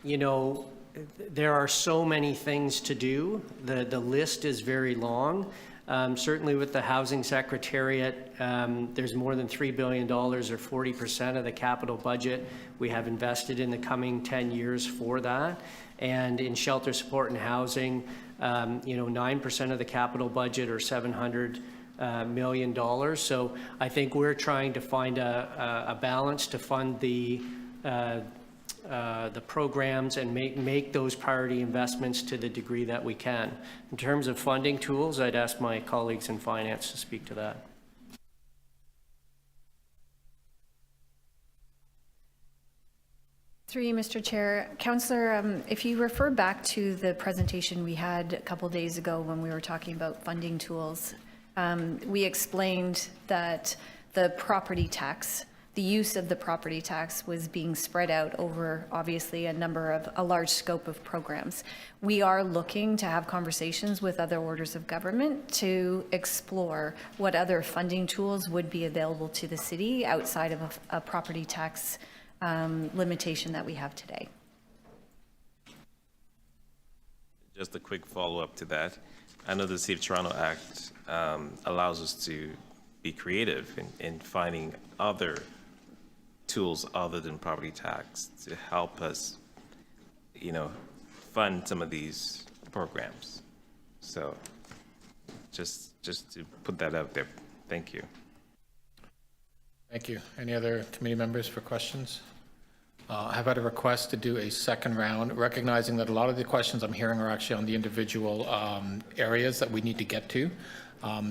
you know, there are so many things to do. The list is very long. Certainly with the Housing Secretariat, there's more than $3 billion, or 40% of the capital budget we have invested in the coming 10 years for that. And in shelter support and housing, you know, 9% of the capital budget, or $700 million. So I think we're trying to find a balance to fund the programs and make those priority investments to the degree that we can. In terms of funding tools, I'd ask my colleagues in finance to speak to that. Through you, Mr. Chair. Councillor, if you refer back to the presentation we had a couple days ago when we were talking about funding tools, we explained that the property tax, the use of the property tax, was being spread out over obviously a large scope of programs. We are looking to have conversations with other orders of government to explore what other funding tools would be available to the city outside of a property tax limitation that we have today. Just a quick follow-up to that. I know the City of Toronto Act allows us to be creative in finding other tools other than property tax to help us, you know, fund some of these programs. So just to put that out there. Thank you. Thank you. Any other committee members for questions? I've had a request to do a second round, recognizing that a lot of the questions I'm hearing are actually on the individual areas that we need to get to.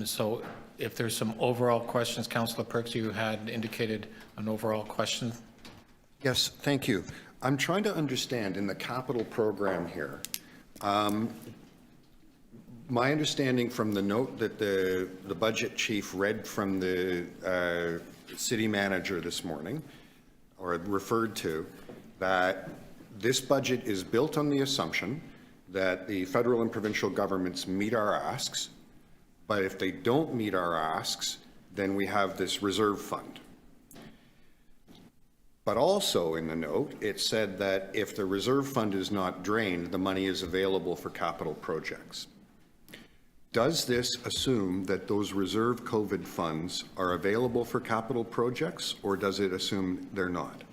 So if there's some overall questions, Councillor Perks, you had indicated an overall question. Yes, thank you. I'm trying to understand in the capital program here, my understanding from the note that the budget chief read from the city manager this morning, or referred to, that this budget is built on the assumption that the federal and provincial governments meet our asks, but if they don't meet our asks, then we have this reserve fund. But also in the note, it said that if the reserve fund is not drained, the money is available for capital projects. Does this assume that those reserve COVID funds are available for capital projects, or does it assume they're not?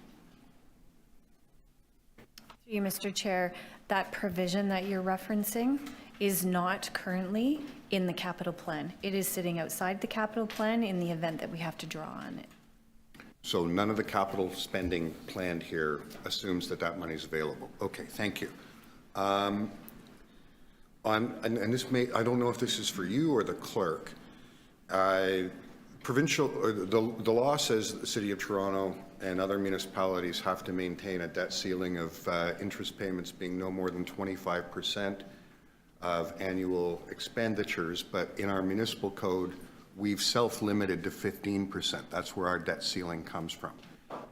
Through you, Mr. Chair, that provision that you're referencing is not currently in the capital plan. It is sitting outside the capital plan in the event that we have to draw on it. So none of the capital spending planned here assumes that that money is available. Okay, thank you. And this may, I don't know if this is for you or the clerk. The law says that the City of Toronto and other municipalities have to maintain a debt ceiling of interest payments being no more than 25% of annual expenditures, but in our municipal code, we've self-limited to 15%. That's where our debt ceiling comes from.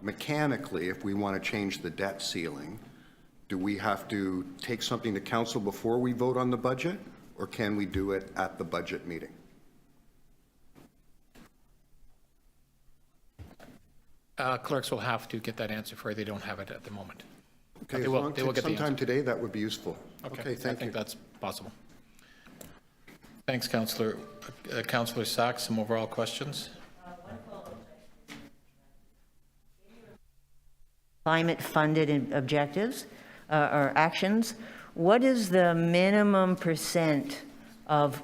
Mechanically, if we want to change the debt ceiling, do we have to take something to council before we vote on the budget, or can we do it at the budget meeting? Clerks will have to get that answer for you. They don't have it at the moment. Okay, They will get the sometime answer. today, that would be useful. Okay, I thank you. think that's possible. Thanks, Councillor. Councillor Sachs, some overall questions? Climate-funded objectives or actions, what is the minimum percent of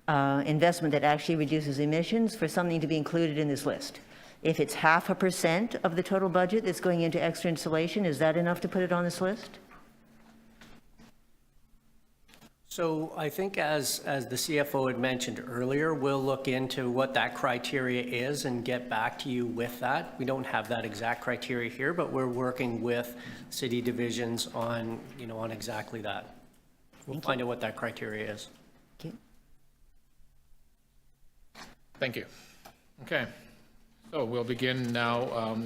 investment that actually reduces emissions for something to be included in this list? If it's 0.5% of the total budget that's going into extra insulation, is that enough to put it on this list? So I think as the CFO had mentioned earlier, we'll look into what that criteria is and get back to you with that. We don't have that exact criteria here, but we're working with city divisions on, on exactly that. We'll find out what that criteria is. Thank you. Okay. So we'll begin now.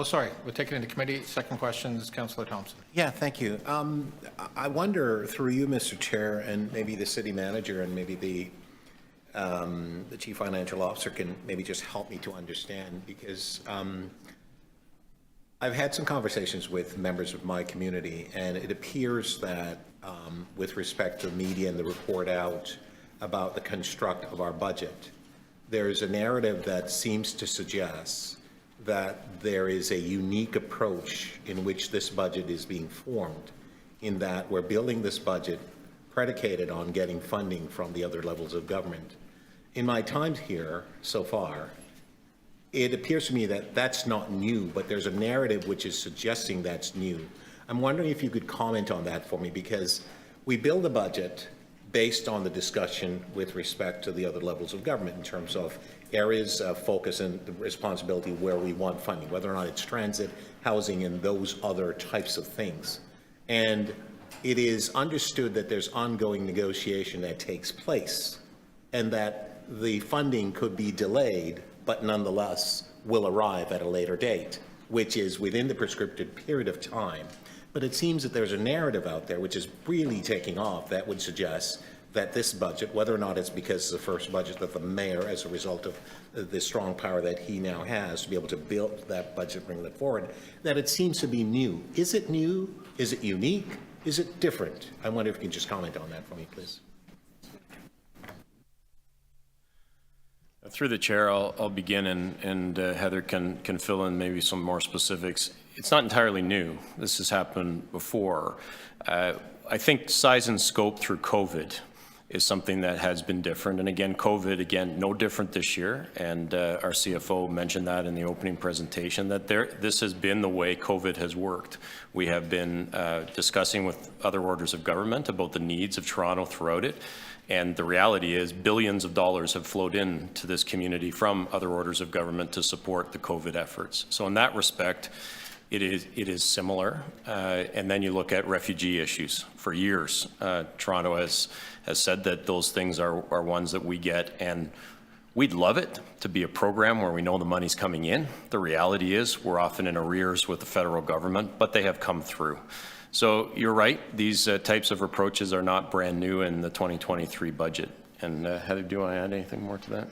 Sorry, we'll take it into committee. Second question is Councillor Thompson. Yeah, thank you. I wonder, through you, Mr. Chair, and maybe the city manager and maybe the chief financial officer can maybe just help me to understand, because I've had some conversations with members of my community, and it appears that with respect to the media and the report out about the construct of our budget, there's a narrative that seems to suggest that there is a unique approach in which this budget is being formed, in that we're building this budget predicated on getting funding from the other levels of government. In my time here so far, it appears to me that that's not new, but there's a narrative which is suggesting that's new. I'm wondering if you could comment on that for me, because we build a budget based on the discussion with respect to the other levels of government in terms of areas of focus and the responsibility where we want funding, whether or not it's transit, housing, and those other types of things. And it is understood that there's ongoing negotiation that takes place, and that the funding could be delayed, but nonetheless will arrive at a later date, which is within the prescripted period of time. But it seems that there's a narrative out there which is really taking off that would suggest that this budget, whether or not it's because it's the first budget that the mayor, as a result of the strong power that he now has to be able to build that budget, bring it forward, that it seems to be new. Is it new? Is it unique? Is it different? I wonder if you can just comment on that for me, please. Through the chair, I'll begin, and Heather can fill in maybe some more specifics. It's not entirely new. This has happened before. I think size and scope through COVID is something that has been different. And again, COVID, no different this year. And our CFO mentioned that in the opening presentation, that this has been the way COVID has worked. We have been discussing with other orders of government about the needs of Toronto throughout it. And the reality is billions of dollars have flowed into this community from other orders of government to support the COVID efforts. So in that respect, it is similar. And then you look at refugee issues. For years, Toronto has said that those things are ones that we get, and we'd love it to be a program where we know the money's coming in. The reality is we're often in arrears with the federal government, but they have come through. So you're right, these types of approaches are not brand new in the 2023 budget. And Heather, do you want to add anything more to that?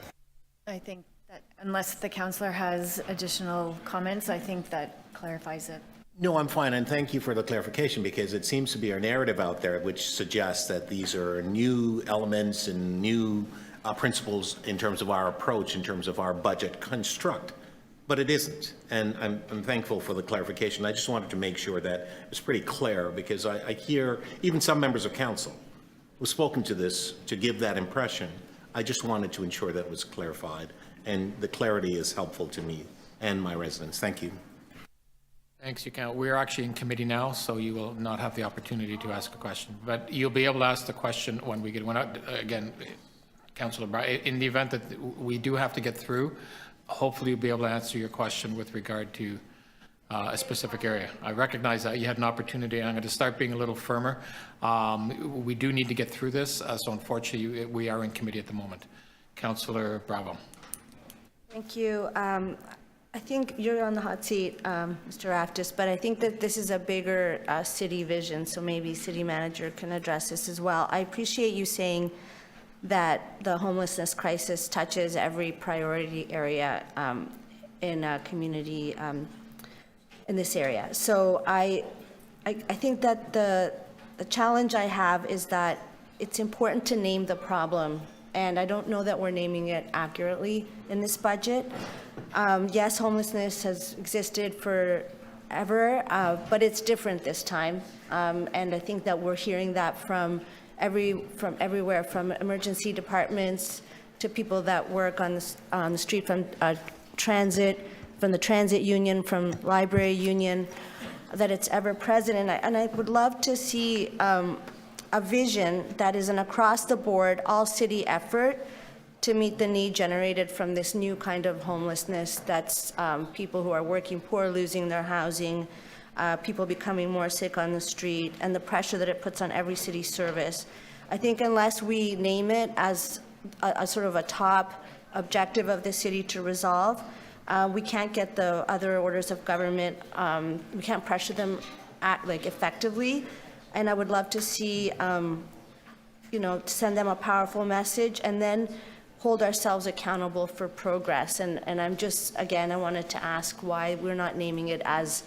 I think that unless the councillor has additional comments, I think that clarifies it. No, I'm fine, and thank you for the clarification, because it seems to be a narrative out there which suggests that these are new elements and new principles in terms of our approach, in terms of our budget construct. But it isn't, and I'm thankful for the clarification. I just wanted to make sure that it was pretty clear, because I hear even some members of council who've spoken to this to give that impression. I just wanted to ensure that it was clarified, and the clarity is helpful to me and my residents. Thank you. Thanks, you can. We're actually in committee now, so you will not have the opportunity to ask a question. But you'll be able to ask the question when we get one out. Again, Councillor Brown, in the event that we do have to get through, hopefully you'll be able to answer your question with regard to a specific area. I recognize that you had an opportunity, and I'm going to start being a little firmer. We do need to get through this, so unfortunately we are in committee at the moment. Councillor Bravo. Thank you. I think you're on the hot seat, Mr. Raftis, but I think that this is a bigger city vision, so maybe city manager can address this as well. I appreciate you saying that the homelessness crisis touches every priority area in a community in this area. So I think that the challenge I have is that it's important to name the problem, and I don't know that we're naming it accurately in this budget. Yes, homelessness has existed forever, but it's different this time, and I think that we're hearing that from everywhere, from emergency departments to people that work on the street, from transit, from the transit union, from library union, that it's ever present. And I would love to see a vision that is an across-the-board, all-city effort to meet the need generated from this new kind of homelessness. That's people who are working poor, losing their housing, people becoming more sick on the street, and the pressure that it puts on every city service. I think unless we name it as a sort of a top objective of the city to resolve, we can't get the other orders of government, we can't pressure them effectively. And I would love to see, send them a powerful message, and then hold ourselves accountable for progress. And I'm just, again, I wanted to ask why we're not naming it as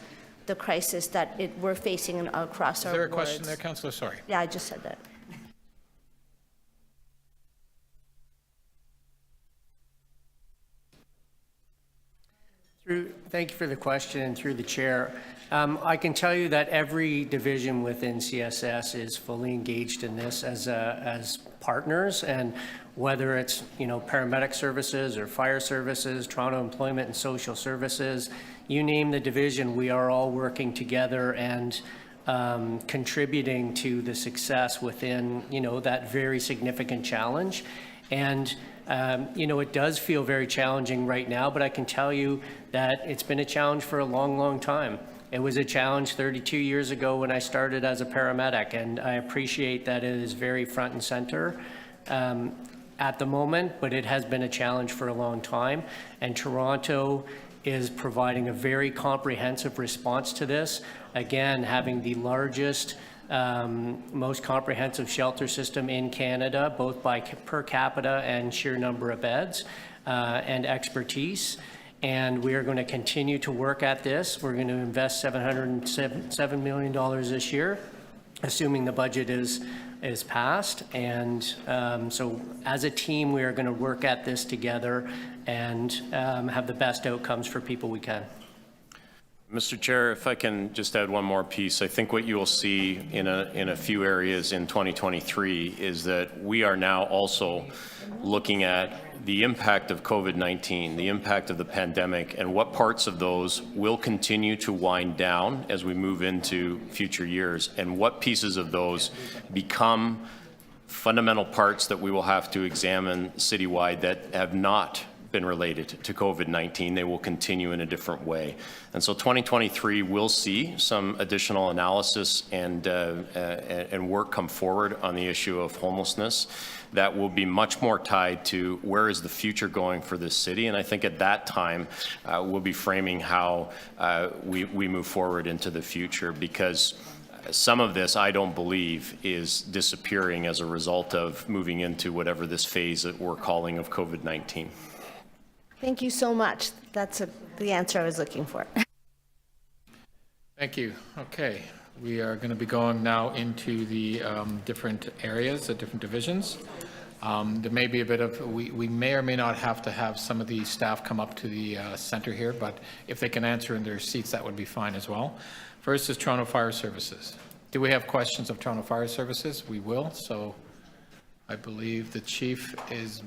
the crisis that we're facing across our wards. Is there a question there, Councillor? Sorry. Yeah, I just said that. Thank you for the question, and through the chair. I can tell you that every division within CSS is fully engaged in this as partners, and whether it's paramedic services or fire services, Toronto Employment and Social Services, you name the division, we are all working together and contributing to the success within that very significant challenge. And it does feel very challenging right now, but I can tell you that it's been a challenge for a long, long time. It was a challenge 32 years ago when I started as a paramedic, and I appreciate that it is very front and center at the moment, but it has been a challenge for a long time. And Toronto is providing a very comprehensive response to this. Again, having the largest most comprehensive shelter system in Canada, both by per capita and sheer number of beds and expertise. And we are going to continue to work at this. We're going to invest $707 million this year, assuming the budget is passed. And so as a team, we are going to work at this together and have the best outcomes for people we can. Mr. Chair, if I can just add one more piece, I think what you will see in a few areas in 2023 is that we are now also looking at the impact of COVID-19, the impact of the pandemic, and what parts of those will continue to wind down as we move into future years, and what pieces of those become fundamental parts that we will have to examine citywide that have not been related to COVID-19. They will continue in a different way. And so 2023 will see some additional analysis and work come forward on the issue of homelessness that will be much more tied to where is the future going for this city. And I think at that time, we'll be framing how we move forward into the future, because some of this, I don't believe, is disappearing as a result of moving into whatever this phase that we're calling of COVID-19. Thank you so much. That's the answer I was looking for. Thank you. Okay, we are going to be going now into the different areas, the different divisions. There may be a bit of, we may or may not have to have some of the staff come up to the center here, but if they can answer in their seats, that would be fine as well. First is Toronto Fire Services. Do we have questions of Toronto Fire Services? We will. So I believe the chief is,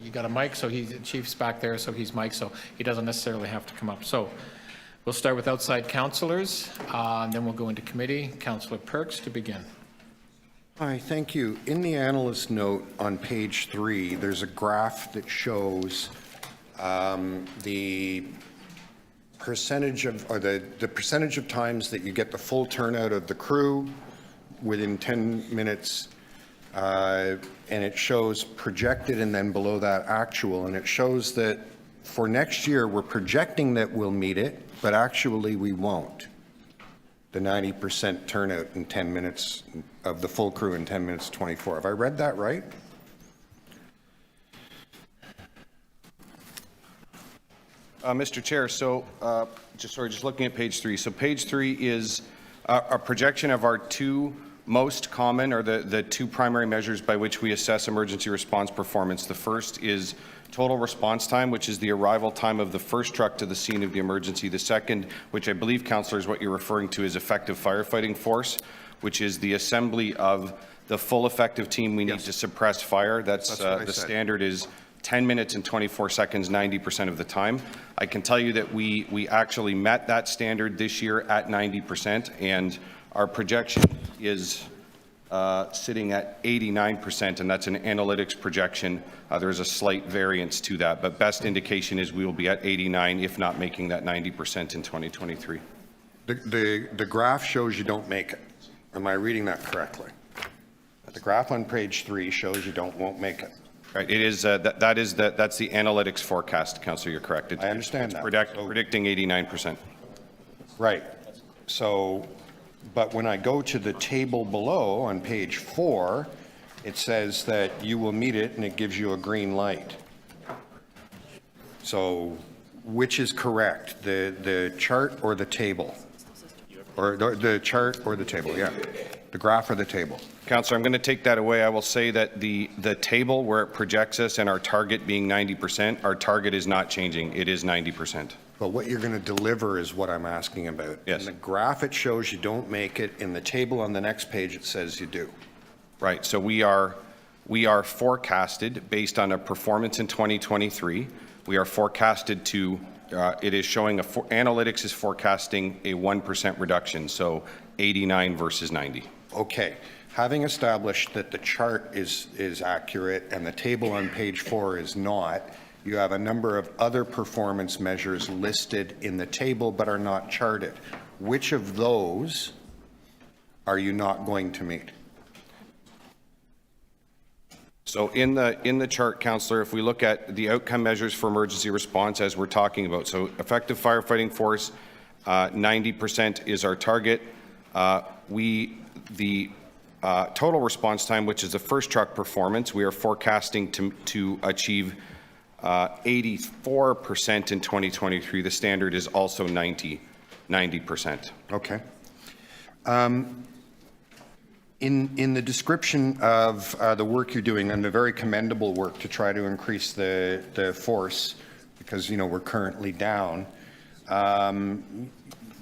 you got a mic, so the chief's back there, so he's mic, so he doesn't necessarily have to come up. So we'll start with outside councillors, and then we'll go into committee. Councillor Perks to begin. Hi, thank you. In the analyst note on page 3, there's a graph that shows the percentage of, or the percentage of times that you get the full turnout of the crew within 10 minutes, and it shows projected and then below that actual, and it shows that for next year we're projecting that we'll meet it, but actually we won't. The 90% turnout in 10 minutes of the full crew in 10 minutes 24. Have I read that right? Mr. Chair, so just looking at page 3. So page 3 is a projection of our two most common, or the two primary measures by which we assess emergency response performance. The first is total response time, which is the arrival time of the first truck to the scene of the emergency. The second, which I believe, Councillor, is what you're referring to, is effective firefighting force, which is the assembly of the full effective team we need to suppress fire. That's the standard is 10 minutes and 24 seconds, 90% of the time. I can tell you that we actually met that standard this year at 90%, and our projection is sitting at 89%, and that's an analytics projection. There's a slight variance to that, but best indication is we will be at 89, if not making that 90% in 2023. The graph shows you don't make it. Am I reading that correctly? The graph on page 3 shows you won't make it. Right. It is that's the analytics forecast, Councillor. You're correct. I understand that. Predicting 89%. Right. So, but when I go to the table below on page 4, it says that you will meet it and it gives you a green light. So, which is correct? The chart or the table? Or the chart or the table? Yeah. The graph or the table? Councillor, I'm going to take that away. I will say that the table where it projects us and our target being 90%, our target is not changing. It is 90%. But what you're going to deliver is what I'm asking about. Yes. In the graph, it shows you don't make it. In the table on the next page, it says you do. Right. So we are forecasted based on a performance in 2023. We are forecasted to, it is showing, analytics is forecasting a 1% reduction. So 89 versus 90. Okay. Having established that the chart is accurate and the table on page 4 is not, you have a number of other performance measures listed in the table but are not charted. Which of those are you not going to meet? So in the chart, Councillor, if we look at the outcome measures for emergency response as we're talking about, so effective firefighting force, 90% is our target. Total response time, which is the first truck performance, we are forecasting to achieve 84% in 2023. The standard is also 90%. Okay. In the description of the work you're doing, and the very commendable work to try to increase the force, because, you know, we're currently down,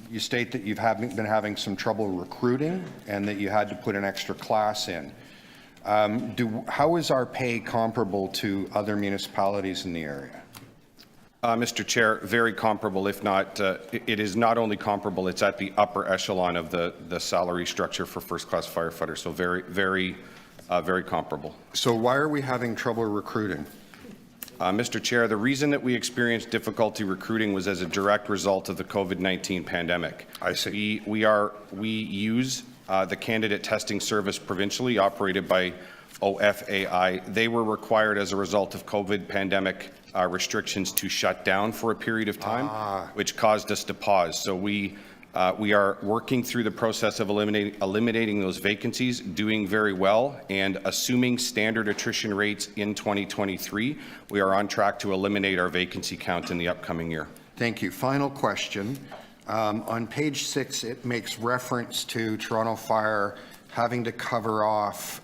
you state that you've been having some trouble recruiting and that you had to put an extra class in. How is our pay comparable to other municipalities in the area? Mr. Chair, very comparable, if not, it is not only comparable, it's at the upper echelon of the salary structure for first-class firefighters, so very comparable. So why are we having trouble recruiting? Mr. Chair, the reason that we experienced difficulty recruiting was as a direct result of the COVID-19 pandemic. I see. We use the candidate testing service provincially operated by OFAI. They were required as a result of COVID pandemic restrictions to shut down for a period of time, which caused us to pause. So we are working through the process of eliminating those vacancies, doing very well, and assuming standard attrition rates in 2023, we are on track to eliminate our vacancy count in the upcoming year. Thank you. Final question. On page 6, it makes reference to Toronto Fire having to cover off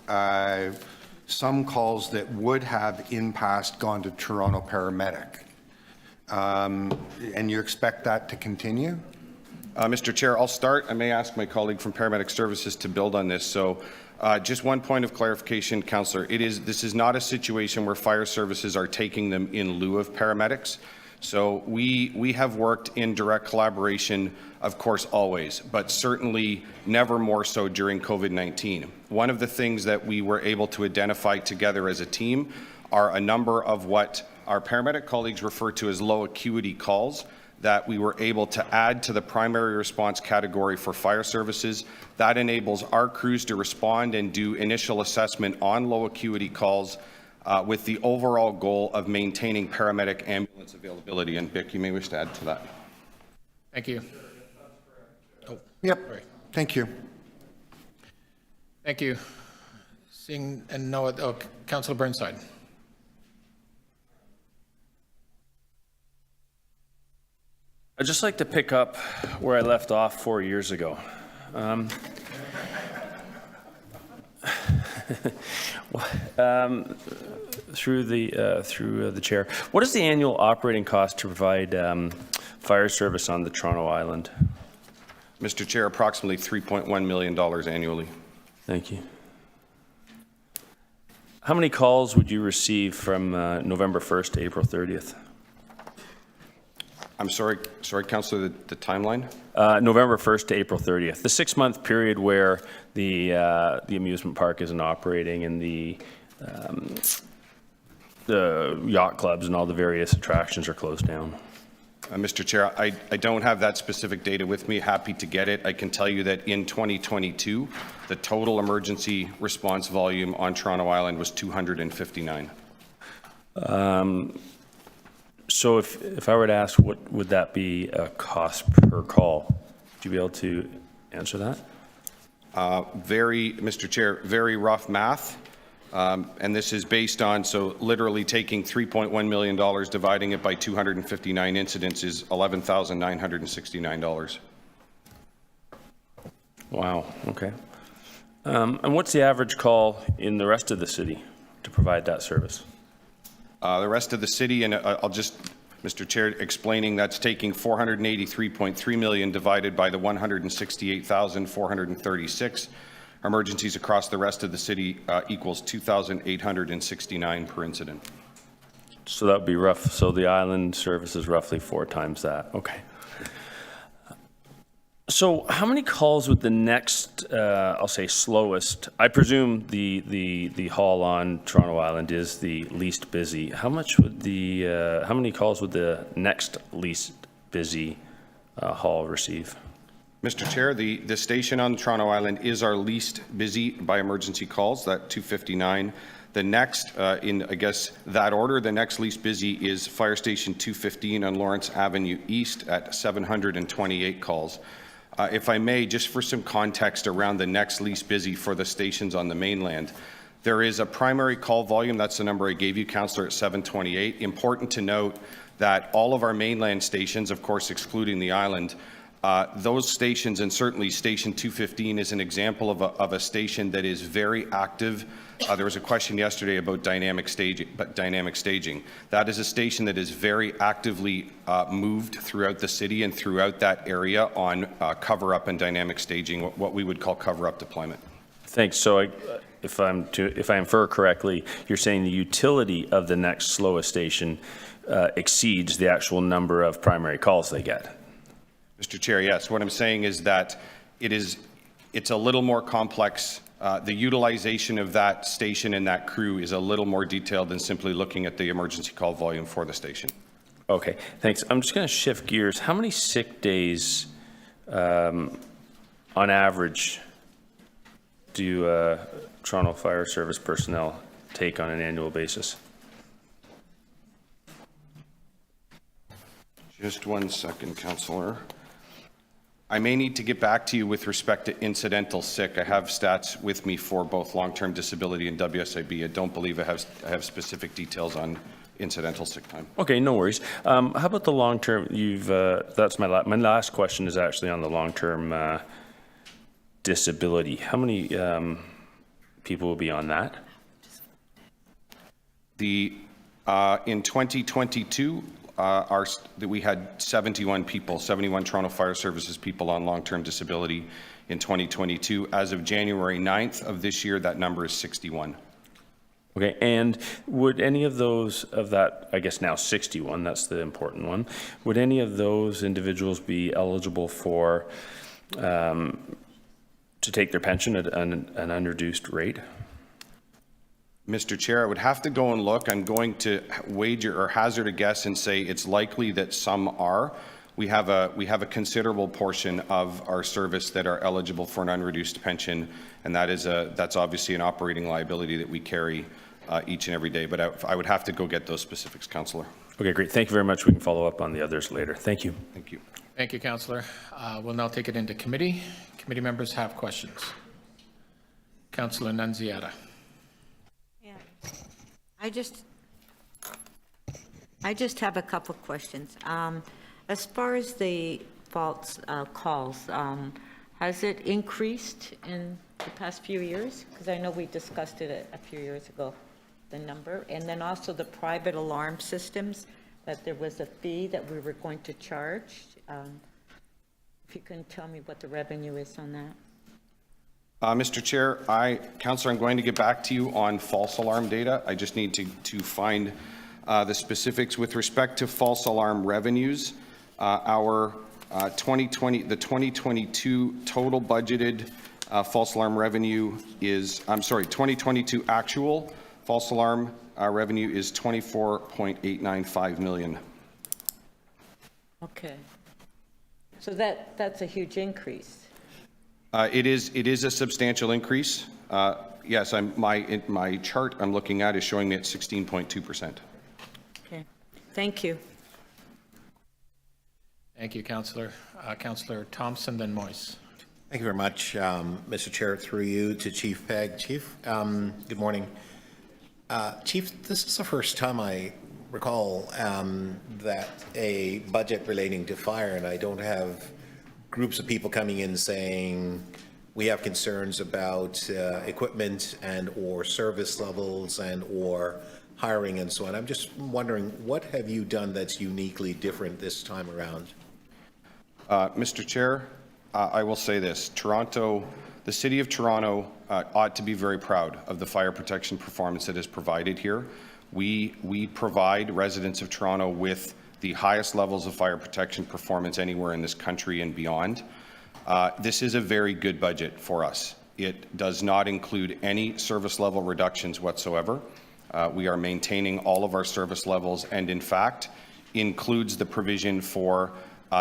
some calls that would have in past gone to Toronto Paramedic. And you expect that to continue? Mr. Chair, I'll start. I may ask my colleague from Paramedic Services to build on this. So just one point of clarification, Councillor. This is not a situation where fire services are taking them in lieu of paramedics. So we have worked in direct collaboration, of course, always, but certainly never more so during COVID-19. One of the things that we were able to identify together as a team are a number of what our paramedic colleagues refer to as low acuity calls that we were able to add to the primary response category for fire services. That enables our crews to respond and do initial assessment on low acuity calls with the overall goal of maintaining paramedic ambulance availability. And Vic, you may wish to add to that. Thank you. Oh, yep. Sorry. Thank you. Thank you. Seeing and no, Councillor Burnside. I'd just like to pick up where I left off 4 years ago. Through the chair, what is the annual operating cost to provide fire service on the Toronto Island? Mr. Chair, approximately $3.1 million annually. Thank you. How many calls would you receive from November 1st to April 30th? I'm sorry, Councillor, the timeline? November 1st to April 30th, the 6-month period where the amusement park isn't operating and the yacht clubs and all the various attractions are closed down. Mr. Chair, I don't have that specific data with me. Happy to get it. I can tell you that in 2022, the total emergency response volume on Toronto Island was 259. So if I were to ask, what would that be a cost per call? Would you be able to answer that? Mr. Chair, very rough math. And this is based on, so literally taking $3.1 million, dividing it by 259 incidents is $11,969. Wow, okay. And what's the average call in the rest of the city to provide that service? The rest of the city, and I'll just, Mr. Chair, explaining that's taking 483.3 million divided by the 168,436. Emergencies across the rest of the city equals 2,869 per incident. So that would be rough. So the island service is roughly 4 times that. Okay. So how many calls would the next, I'll say slowest, I presume the hall on Toronto Island is the least busy. How much would how many calls would the next least busy hall receive? Mr. Chair, the station on Toronto Island is our least busy by emergency calls, that 259. The next, in I guess that order, the next least busy is Fire Station 215 on Lawrence Avenue East at 728 calls. If I may, just for some context around the next least busy for the stations on the mainland, there is a primary call volume, that's the number I gave you, Councillor, at 728. Important to note that all of our mainland stations, of course excluding the island, those stations, and certainly Station 215 is an example of a station that is very active. There was a question yesterday about dynamic staging. That is a station that is very actively moved throughout the city and throughout that area on cover-up and dynamic staging, what we would call cover-up deployment. Thanks. So if I infer correctly, you're saying the utility of the next slowest station exceeds the actual number of primary calls they get. Mr. Chair, yes. What I'm saying is that it's a little more complex the utilization of that station and that crew is a little more detailed than simply looking at the emergency call volume for the station. Okay, thanks. I'm just going to shift gears. How many sick days on average do Toronto Fire Service personnel take on an annual basis? Just 1 second, Councillor. I may need to get back to you with respect to incidental sick. I have stats with me for both long-term disability and WSIB. I don't believe I have specific details on incidental sick time. Okay, no worries. How about the long-term? That's my last question is actually on the long-term disability. How many people will be on that? In 2022, we had 71 Toronto Fire Services people on long-term disability in 2022. As of January 9th of this year, that number is 61. Okay, and would any of those, I guess now 61, that's the important one, would any of those individuals be eligible for, to take their pension at an unreduced rate? Mr. Chair, I would have to go and look. I'm going to wager or hazard a guess and say it's likely that some are. We have a considerable portion of our service that are eligible for an unreduced pension, and that's obviously an operating liability that we carry each and every day. But I would have to go get those specifics, Councillor. Okay, great. Thank you very much. We can follow up on the others later. Thank you. Thank you. Thank you, Councillor. We'll now take it into committee. Committee members have questions. Councillor Nunziata. I just have a couple of questions. As far as the false calls, has it increased in the past few years? Because I know we discussed it a few years ago, the number. And then also the private alarm systems, that there was a fee that we were going to charge. If you can tell me what the revenue is on that. Mr. Chair, Councillor, I'm going to get back to you on false alarm data. I just need to find the specifics with respect to false alarm revenues. Our 2022 total budgeted false alarm revenue is, 2022 actual false alarm revenue is $24.895 million. Okay. So that's a huge increase. It is a substantial increase. Yes, my chart I'm looking at is showing me at 16.2%. Okay, thank you. Thank you, Councillor. Councillor Thompson, then Moise. Thank you very much, Mr. Chair. Through you to Chief Pegg. Chief, good morning. Chief, this is the first time I recall that a budget relating to fire, and I don't have groups of people coming in saying we have concerns about equipment and or service levels and or hiring and so on. I'm just wondering, what have you done that's uniquely different this time around? Mr. Chair, I will say this. The City of Toronto ought to be very proud of the fire protection performance that is provided here. We provide residents of Toronto with the highest levels of fire protection performance anywhere in this country and beyond. This is a very good budget for us. It does not include any service level reductions whatsoever. We are maintaining all of our service levels and, in fact, includes the provision for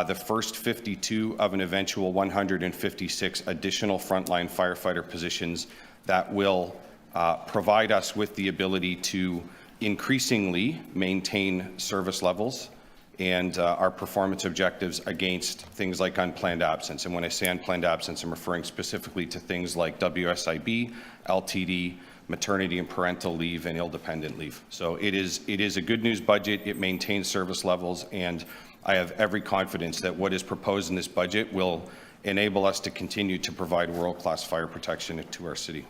the first 52 of an eventual 156 additional frontline firefighter positions that will provide us with the ability to increasingly maintain service levels and our performance objectives against things like unplanned absence. And when I say unplanned absence, I'm referring specifically to things like WSIB, LTD, maternity and parental leave, and ill-dependent leave. So it is a good news budget. It maintains service levels, and I have every confidence that what is proposed in this budget will enable us to continue to provide world-class fire protection to our city.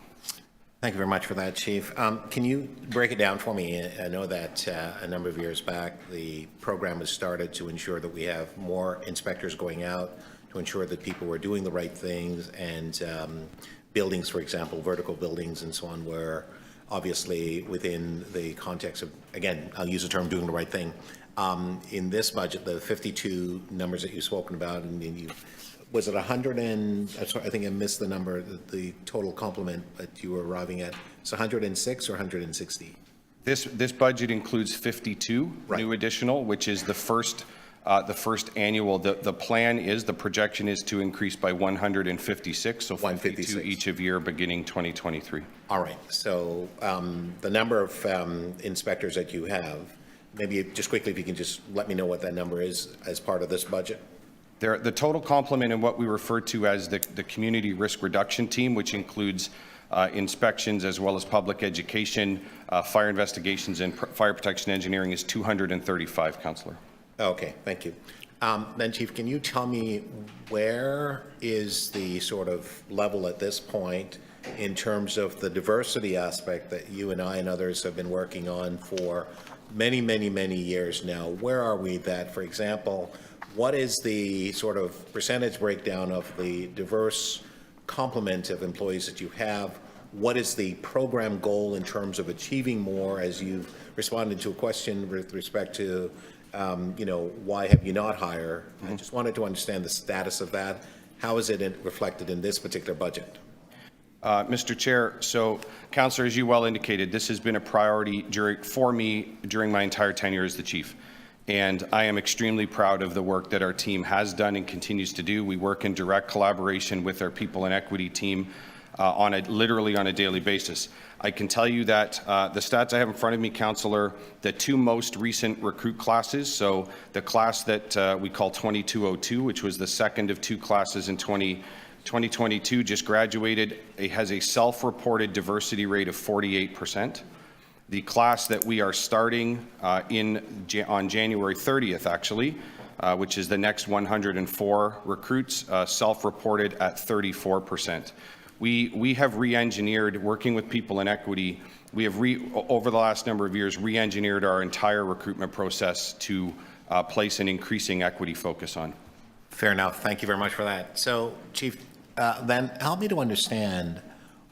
Thank you very much for that, Chief. Can you break it down for me? I know that a number of years back, the program was started to ensure that we have more inspectors going out, to ensure that people were doing the right things, and buildings, for example, vertical buildings and so on, were obviously within the context of, again, I'll use the term doing the right thing. In this budget, the 52 numbers that you've spoken about, and you was it 100 and, I'm sorry, I think I missed the number, the total complement that you were arriving at. It's 106 or 160? This budget includes 52 new additional, which is the first annual. The plan is, the projection is to increase by 156, so 52 each of year beginning 2023. All right, so the number of inspectors that you have, maybe just quickly, if you can just let me know what that number is as part of this budget. The total complement and what we refer to as the community risk reduction team, which includes inspections as well as public education, fire investigations, and fire protection engineering, is 235, Councillor. Okay, thank you. Then, Chief, can you tell me where is the sort of level at this point in terms of the diversity aspect that you and I and others have been working on for many, many, many years now? Where are we that, for example, what is the sort of percentage breakdown of the diverse complement of employees that you have? What is the program goal in terms of achieving more, as you've responded to a question with respect to why have you not hired? I just wanted to understand the status of that. How is it reflected in this particular budget? Mr. Chair, so Councillor, as you well indicated, this has been a priority for me during my entire tenure as the chief. And I am extremely proud of the work that our team has done and continues to do. We work in direct collaboration with our people and equity team literally on a daily basis. I can tell you that the stats I have in front of me, Councillor, the two most recent recruit classes, so the class that we call 2202, which was the second of two classes in 2022, just graduated. It has a self-reported diversity rate of 48%. The class that we are starting on January 30th, actually, which is the next 104 recruits, self-reported at 34%. We have re-engineered, working with people in equity, we have over the last number of years re-engineered our entire recruitment process to place an increasing equity focus on. Fair enough. Thank you very much for that. So, Chief, then help me to understand,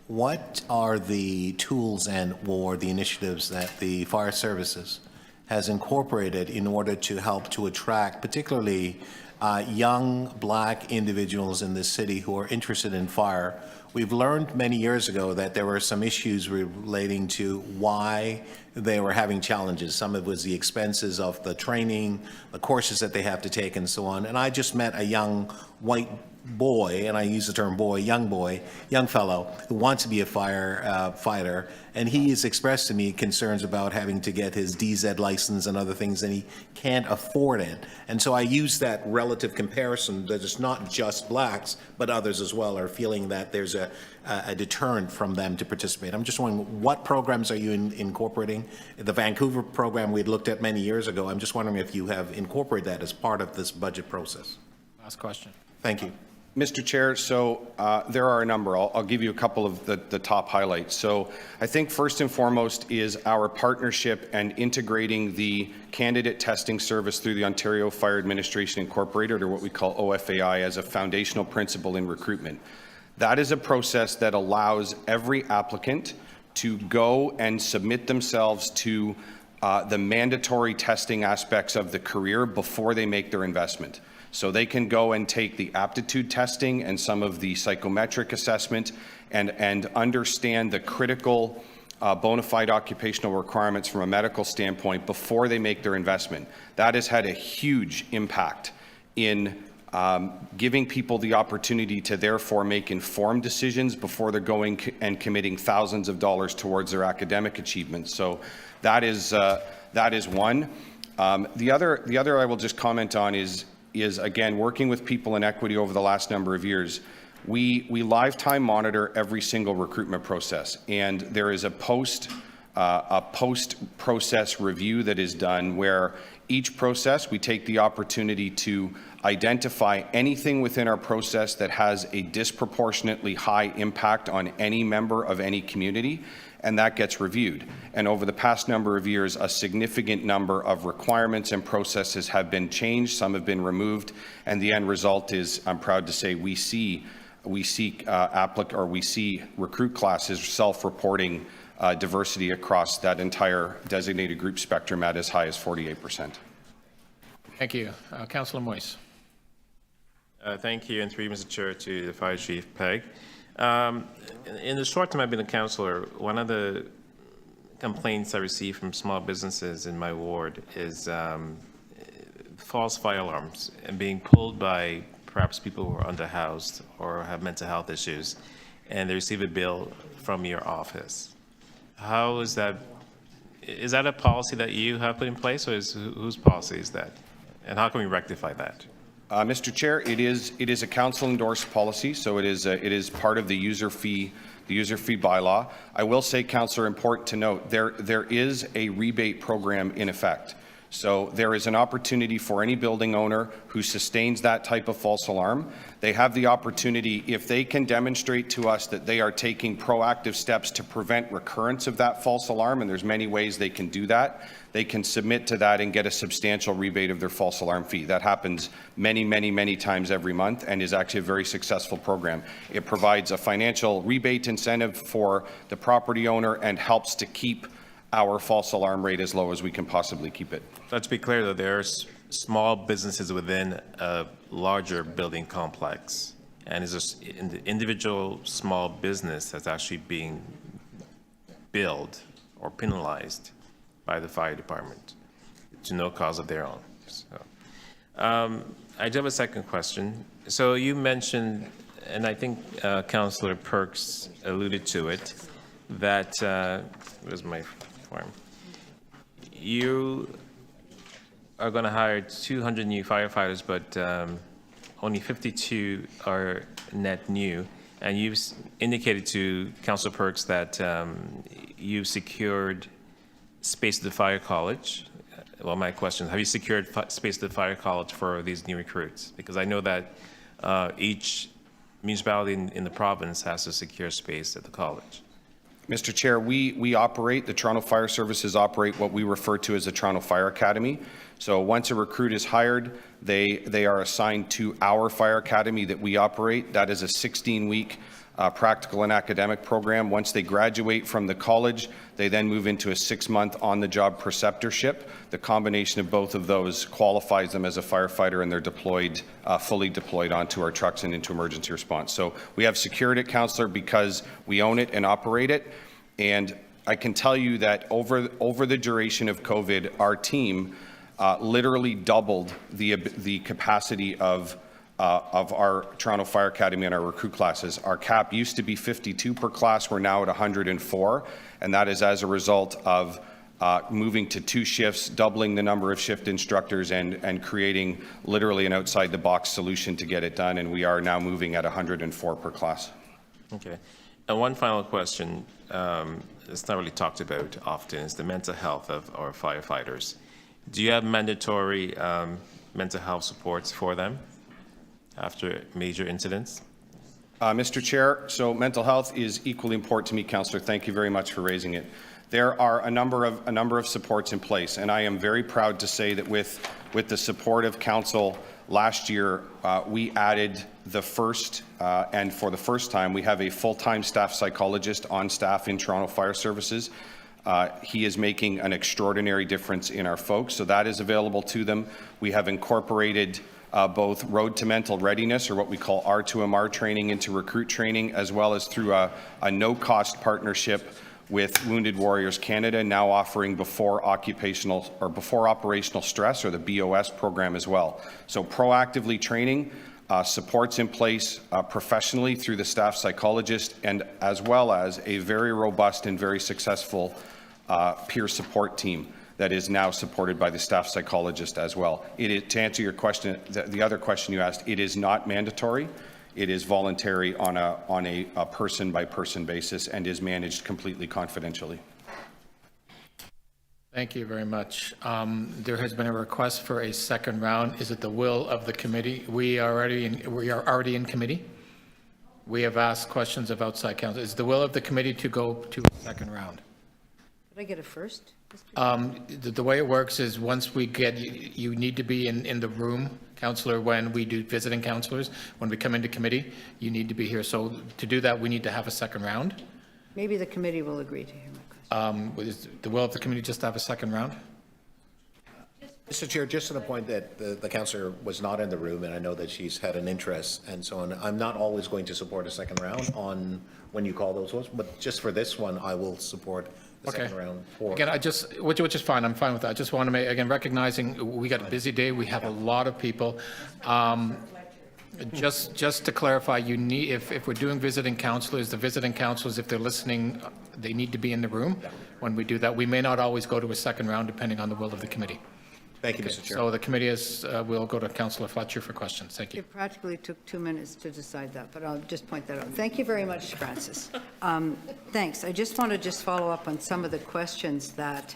what are the tools or the initiatives that the fire services has incorporated in order to help to attract particularly young black individuals in this city who are interested in fire? We've learned many years ago that there were some issues relating to why they were having challenges. Some of it was the expenses of the training, the courses that they have to take, and so on. And I just met a young white boy, and I use the term boy, young fellow, who wants to be a firefighter, and he has expressed to me concerns about having to get his DZ license and other things, and he can't afford it. And so I use that relative comparison that it's not just blacks, but others as well are feeling that there's a deterrent from them to participate. I'm just wondering, what programs are you incorporating? The Vancouver program we had looked at many years ago, I'm just wondering if you have incorporated that as part of this budget process. Last question. Thank you. Mr. Chair, so there are a number. I'll give you a couple of the top highlights. So I think first and foremost is our partnership and integrating the candidate testing service through the Ontario Fire Administration Incorporated, or what we call OFAI, as a foundational principle in recruitment. That is a process that allows every applicant to go and submit themselves to the mandatory testing aspects of the career before they make their investment. So they can go and take the aptitude testing and some of the psychometric assessment and understand the critical bona fide occupational requirements from a medical standpoint before they make their investment. That has had a huge impact in giving people the opportunity to therefore make informed decisions before they're going and committing thousands of dollars towards their academic achievements. So that is one. The other I will just comment on is again, working with people in equity over the last number of years. We lifetime monitor every single recruitment process, and there is a post-process review that is done where each process we take the opportunity to identify anything within our process that has a disproportionately high impact on any member of any community, and that gets reviewed. And over the past number of years, a significant number of requirements and processes have been changed, some have been removed, and the end result is, I'm proud to say, we see recruit classes self-reporting diversity across that entire designated group spectrum at as high as 48%. Thank you. Councillor Moise. Thank you, and through you, Mr. Chair, to the Fire Chief Peg. In the short time I've been a councillor, one of the complaints I receive from small businesses in my ward is false fire alarms and being pulled by perhaps people who are underhoused or have mental health issues, and they receive a bill from your office. How is that? Is that a policy that you have put in place, or whose policy is that? And how can we rectify that? Mr. Chair, it is a council-endorsed policy, so it is part of the user fee bylaw. I will say, Councillor, important to note, there is a rebate program in effect. So there is an opportunity for any building owner who sustains that type of false alarm. They have the opportunity, if they can demonstrate to us that they are taking proactive steps to prevent recurrence of that false alarm, and there's many ways they can do that, they can submit to that and get a substantial rebate of their false alarm fee. That happens many, many, many times every month and is actually a very successful program. It provides a financial rebate incentive for the property owner and helps to keep our false alarm rate as low as we can possibly keep it. Let's be clear, though, there are small businesses within a larger building complex, and is this the individual small business that's actually being billed or penalized by the fire department to no cause of their own. So, I do have a second question. So you mentioned, and I think Councillor Perks alluded to it, that where's my form? You are going to hire 200 new firefighters, but only 52 are net new. And you've indicated to Councillor Perks that you've secured space at the Fire College. Well, my question is, have you secured space at the Fire College for these new recruits? Because I know that each municipality in the province has to secure space at the college. Mr. Chair, we operate, the Toronto Fire Services operate what we refer to as the Toronto Fire Academy. So once a recruit is hired, they are assigned to our fire academy that we operate. That is a 16-week practical and academic program. Once they graduate from the college, they then move into a 6-month on-the-job preceptorship. The combination of both of those qualifies them as a firefighter, and they're deployed, fully deployed onto our trucks and into emergency response. So we have secured it, Councillor, because we own it and operate it. And I can tell you that over the duration of COVID, our team literally doubled the capacity of our Toronto Fire Academy and our recruit classes. Our cap used to be 52 per class. We're now at 104, and that is as a result of moving to 2 shifts, doubling the number of shift instructors, and creating literally an outside-the-box solution to get it done, and we are now moving at 104 per class. Okay. And one final question, it's not really talked about often, is the mental health of our firefighters. Do you have mandatory mental health supports for them after major incidents? Mr. Chair, so mental health is equally important to me, Councillor. Thank you very much for raising it. There are a number of supports in place, and I am very proud to say that with the support of Council last year, we added the first, and for the first time, we have a full-time staff psychologist on staff in Toronto Fire Services. He is making an extraordinary difference in our folks, so that is available to them. We have incorporated both road to mental readiness, or what we call R2MR training, into recruit training, as well as through a no-cost partnership with Wounded Warriors Canada, now offering before operational stress, or the BOS program as well. So proactively training, supports in place professionally through the staff psychologist, and as well as a very robust and very successful peer support team that is now supported by the staff psychologist as well. To answer your question, the other question you asked, it is not mandatory. It is voluntary on a person-by-person basis and is managed completely confidentially. Thank you very much. There has been a request for a second round. Is it the will of the committee? We are already in committee. We have asked questions of outside counsel. Is the will of the committee to go to a second round? Could I get a first? The way it works is once we get, you need to be in the room, Councillor, when we do visiting councillors. When we come into committee, you need to be here. So to do that, we need to have a second round. Maybe the committee will agree to hear my question. Is the will of the committee just to have a second round? Mr. Chair, just to the point that the councillor was not in the room, and I know that she's had an interest and so on, I'm not always going to support a second round on when you call those votes, but just for this one, I will support the second round for. Again, which is fine, I'm fine with that. I just want to make, again, recognizing we got a busy day, we have a lot of people. Just to clarify, you need, if we're doing visiting counselors, the visiting counselors, if they're listening, they need to be in the room when we do that. We may not always go to a second round depending on the will of the committee. Thank you, Mr. Chair. So the committee is, we'll go to Councillor Fletcher for questions. Thank you. It practically took 2 minutes to decide that, but I'll just point that out. Thank you very much, Francis. Thanks. I just want to follow up on some of the questions that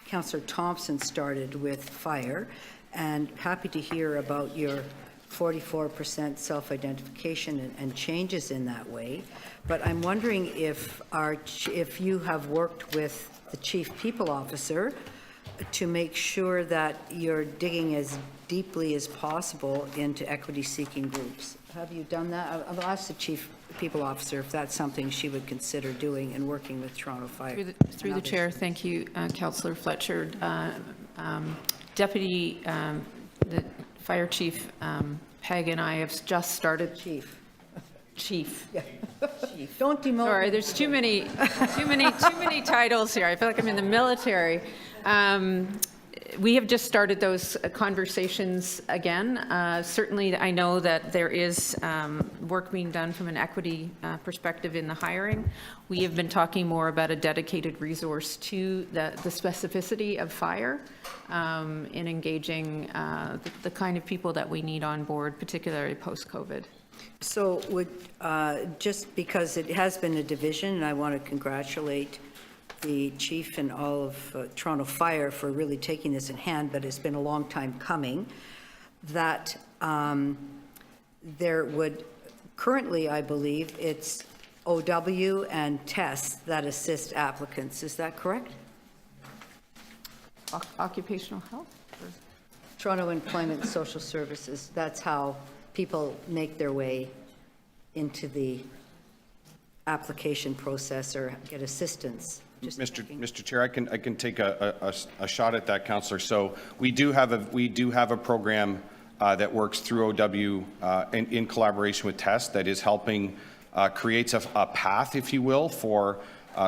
Councillor Thompson started with fire, and happy to hear about your 44% self-identification and changes in that way. But I'm wondering if you have worked with the Chief People Officer to make sure that you're digging as deeply as possible into equity-seeking groups. Have you done that? I'll ask the Chief People Officer if that's something she would consider doing and working with Toronto Fire. Through the chair, thank you, Councillor Fletcher. Deputy the Fire Chief Peg and I have just started. Chief. Yeah. Chief. Don't demote. Sorry, there's too many titles here. I feel like I'm in the military. We have just started those conversations again. Certainly, I know that there is work being done from an equity perspective in the hiring. We have been talking more about a dedicated resource to the specificity of fire in engaging the kind of people that we need on board, particularly post-COVID. So would, just because it has been a division, and I want to congratulate the chief and all of Toronto Fire for really taking this in hand, but it's been a long time coming, that there would, currently, I believe, it's OW and tests that assist applicants. Is that correct? Occupational health? Toronto Employment and Social Services. That's how people make their way into the application process or get assistance. Mr. Chair, I can take a shot at that, Councillor. So we do have a program that works through OW in collaboration with TEST that is helping creates a path, if you will, for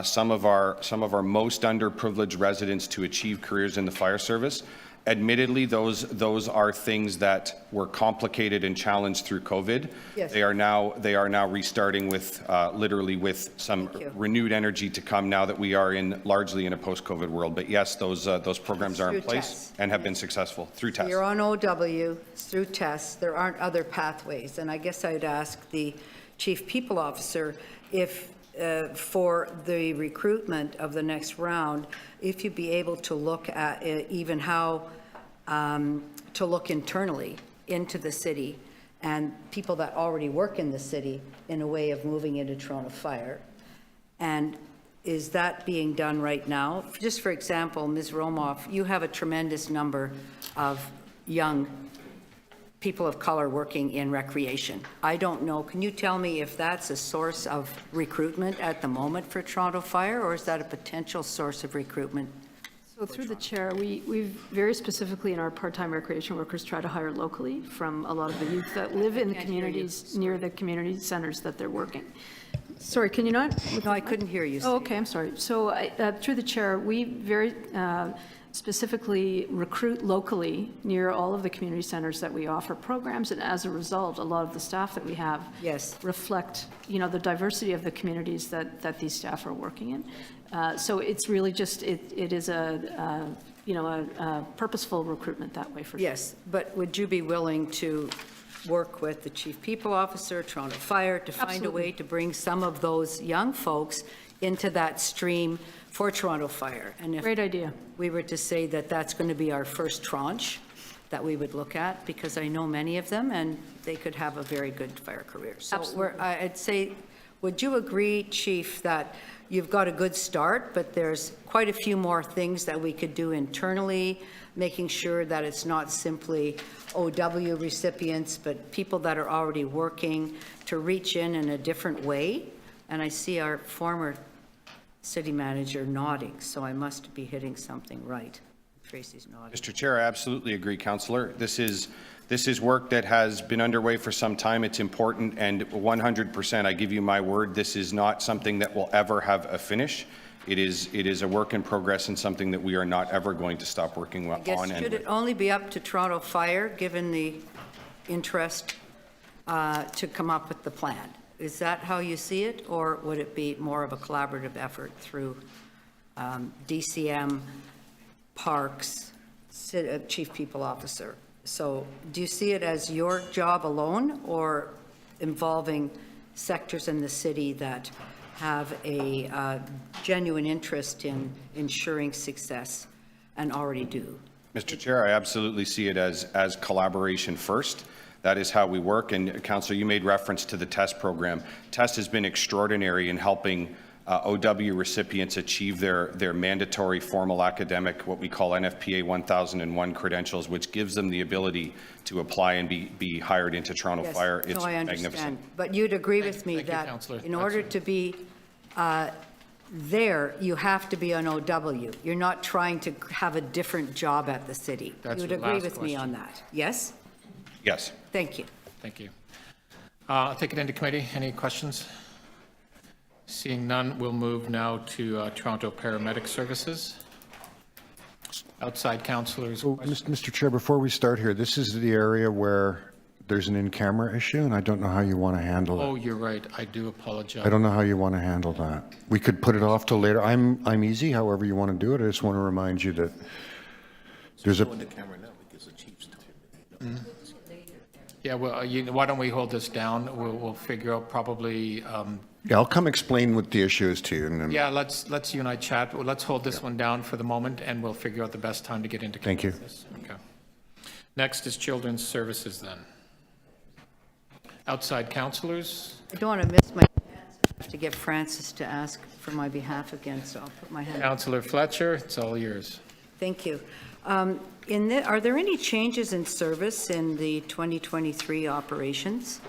some of our most underprivileged residents to achieve careers in the fire service. Admittedly, those are things that were complicated and challenged through COVID. Yes. They are now restarting with literally with some renewed energy to come now that we are largely in a post-COVID world. But yes, those programs are in place and have been successful through tests. You're on OW through tests. There aren't other pathways, and I guess I'd ask the Chief People Officer if. For the recruitment of the next round, if you'd be able to look at even how to look internally into the city and people that already work in the city in a way of moving into Toronto Fire. And is that being done right now? Just for example, Ms. Romoff, you have a tremendous number of young people of color working in recreation. I don't know, can you tell me if that's a source of recruitment at the moment for Toronto Fire, or is that a potential source of recruitment? So through the chair, we very specifically in our part-time recreation workers try to hire locally from a lot of the youth that live in the communities near the community centers that they're working. Sorry, can you not? No, I couldn't hear you. Oh, okay, I'm sorry. So through the chair, we very specifically recruit locally near all of the community centers that we offer programs, and as a result, a lot of the staff that we have reflect, the diversity of the communities that these staff are working in. So it's really just, it is a purposeful recruitment that way for sure. Yes, but would you be willing to work with the Chief People Officer, Toronto Fire, to find a way to bring some of those young folks into that stream for Toronto Fire? And if great idea. We were to say that that's going to be our first tranche that we would look at, because I know many of them and they could have a very good fire career. So I'd say, would you agree, Chief, that you've got a good start, but there's quite a few more things that we could do internally, making sure that it's not simply OW recipients, but people that are already working to reach in a different way? And I see our former city manager nodding, so I must be hitting something right. Tracy's nodding. Mr. Chair, I absolutely agree, Councillor. This is work that has been underway for some time. It's important, and 100%, I give you my word, this is not something that will ever have a finish. It is a work in progress and something that we are not ever going to stop working on. I guess, should it only be up to Toronto Fire, given the interest to come up with the plan? Is that how you see it, or would it be more of a collaborative effort through DCM, Parks, Chief People Officer? So do you see it as your job alone, or involving sectors in the city that have a genuine interest in ensuring success and already do? Mr. Chair, I absolutely see it as collaboration first. That is how we work. And Councillor, you made reference to the TEST program. TEST has been extraordinary in helping OW recipients achieve their mandatory formal academic, what we call NFPA 1001 credentials, which gives them the ability to apply and be hired into Toronto Yes. Fire. It's No, I understand. magnificent. But you'd agree with me Thank you, that Councillor. in order to be there, you have to be an OW. You're not trying to have a different job at the city. That's You would your agree last with me on question. that? Yes? Yes. Thank you. Thank you. I'll take it into committee. Any questions? Seeing none, we'll move now to Toronto Paramedic Services. Outside councillors. So, Mr. Chair, before we start here, this is the area where there's an in-camera issue, and I don't know how you want to handle it. Oh, you're right. I do apologize. I don't know how you want to handle that. We could put it off till later. I'm easy, however you want to do it. I just want to remind you that there's a... Go into camera now because the chief's talking. Yeah, well, why don't we hold this down? We'll figure out probably, Yeah, I'll come explain what the issue is to you, and then... yeah, let's you and I chat. Well, let's hold this one down for the moment, and we'll figure out the best time to get into. Thank you. This. Okay. Next is Children's Services then. Outside councillors. I don't want to miss my chance to get Francis to ask for my behalf again, so I'll put my hand up. Councillor Fletcher, it's all yours. Thank you. Are there any changes in service in the 2023 operations?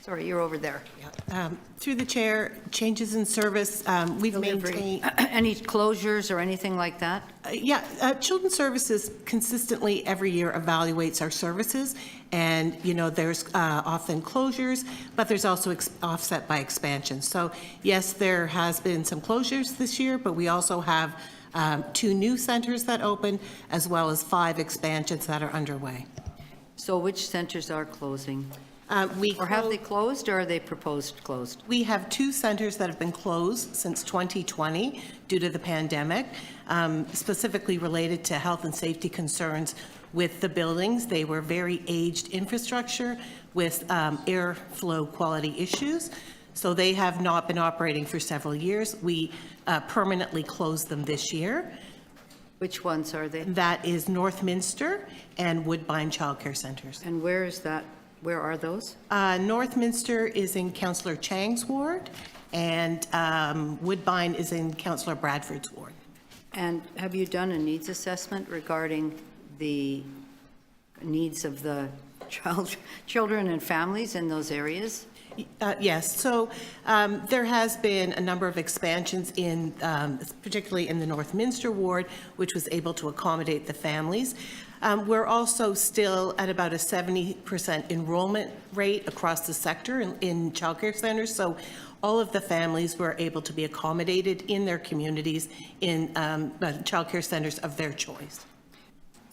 Sorry, you're over there. Through the chair, changes in service, we've maintained... Any closures or anything like that? Children's Services consistently every year evaluates our services, and, there's often closures, but there's also offset by expansion. So, yes, there has been some closures this year, but we also have 2 new centers that open, as well as 5 expansions that are underway. So which centers are closing? Or have they closed, or are they proposed closed? We have 2 centers that have been closed since 2020 due to the pandemic, specifically related to health and safety concerns with the buildings. They were very aged infrastructure with airflow quality issues. So they have not been operating for several years. We permanently closed them this year. Which ones are they? That is Northminster and Woodbine Child Care Centers. And where is that? Where are those? Northminster is in Councillor Chang's ward, and Woodbine is in Councillor Bradford's ward. And have you done a needs assessment regarding the needs of the children and families in those areas? Yes, so there has been a number of expansions in, particularly in the Northminster ward, which was able to accommodate the families. We're also still at about a 70% enrollment rate across the sector in childcare centers, so all of the families were able to be accommodated in their communities in childcare centers of their choice.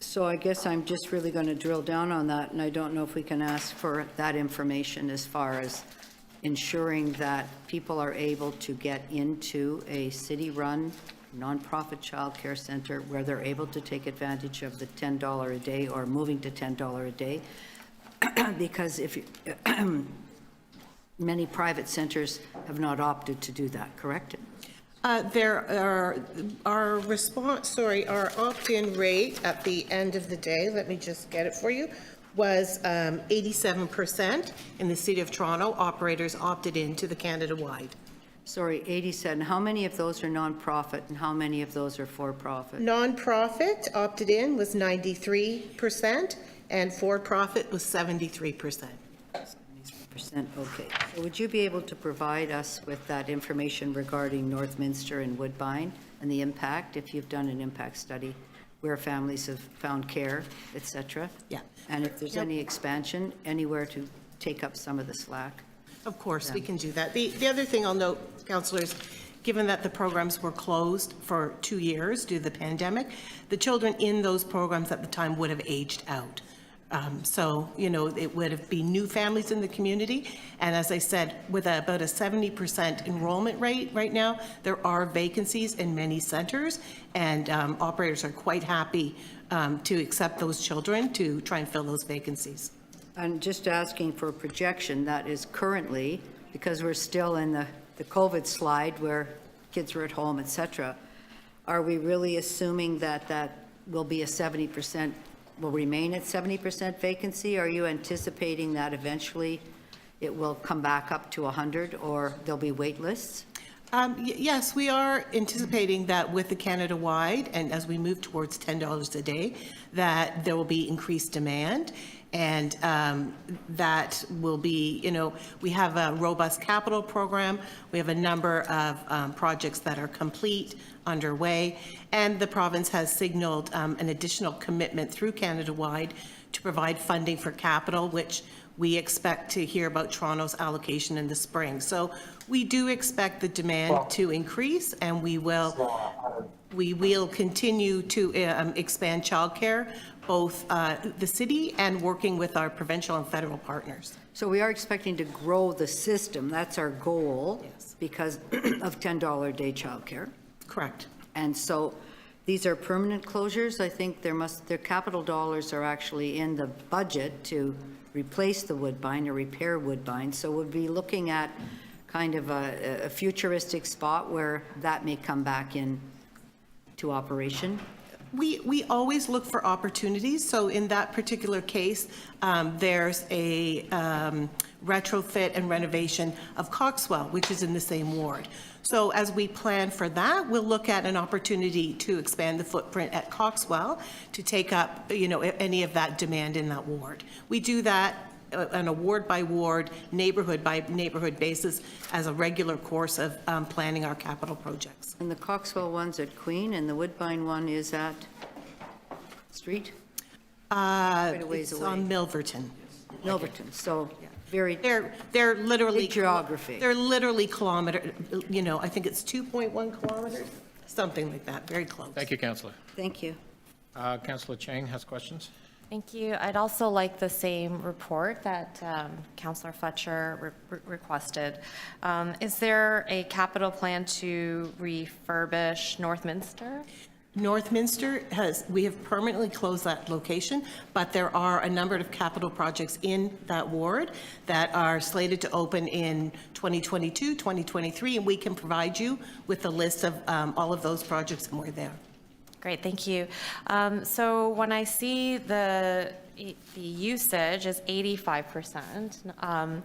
So I guess I'm just really going to drill down on that, and I don't know if we can ask for that information as far as ensuring that people are able to get into a city-run nonprofit child care center where they're able to take advantage of the $10 a day or moving to $10 a day. Because many private centers have not opted to do that, correct? Our opt-in rate at the end of the day, let me just get it for you, was 87% in the City of Toronto. Operators opted into the Canada-wide. Sorry, 87. How many of those are nonprofit and how many of those are for-profit? Nonprofit opted in was 93% and for-profit was 73%. 73%, okay. So would you be able to provide us with that information regarding Northminster and Woodbine and the impact, if you've done an impact study where families have found care, et cetera. Yeah. And if there's any expansion, anywhere to take up some of the slack. Of course, we can do that. The other thing I'll note, councillors, given that the programs were closed for 2 years due to the pandemic, the children in those programs at the time would have aged out. So, you know, it would have been new families in the community. And as I said, with about a 70% enrollment rate right now, there are vacancies in many centers, and operators are quite happy to accept those children to try and fill those vacancies. I'm just asking for a projection that is currently, because we're still in the COVID slide where kids are at home, et cetera, are we really assuming that that will be a 70%, will remain at 70% vacancy? Are you anticipating that eventually it will come back up to 100, or there'll be wait lists? Yes, we are anticipating that with the Canada-wide, and as we move towards $10 a day, that there will be increased demand. And that will be, you know, we have a robust capital program. We have a number of projects that are complete, underway, and the province has signaled an additional commitment through Canada-wide to provide funding for capital, which we expect to hear about Toronto's allocation in the spring. So we do expect the demand to increase, and we will continue to expand childcare, both the city and working with our provincial and federal partners. So we are expecting to grow the system. That's our goal. Yes. Because of $10 a day childcare. Correct. And so these are permanent closures. I think their capital dollars are actually in the budget to replace the Woodbine or repair Woodbine. So we'll be looking at kind of a futuristic spot where that may come back in to operation. We always look for opportunities. So in that particular case, there's a retrofit and renovation of Coxwell, which is in the same ward. So as we plan for that, we'll look at an opportunity to expand the footprint at Coxwell to take up, you know, any of that demand in that ward. We do that on a ward by ward, neighborhood by neighborhood basis as a regular course of planning our capital projects. And the Coxwell one's at Queen, and the Woodbine one is at Street? Quite a ways It's away. on Milverton. Milverton, so very They're literally big geography. They're literally kilometer, you know, I think it's 2.1 kilometers, something like that, very close. Thank you, Councillor. Thank you. Councillor Chang has questions. Thank you. I'd also like the same report that Councillor Fletcher requested. Is there a capital plan to refurbish Northminster? Northminster we have permanently closed that location, but there are a number of capital projects in that ward that are slated to open in 2022, 2023, and we can provide you with a list of all of those projects when we're there. Great, thank you. So when I see the usage is 85%,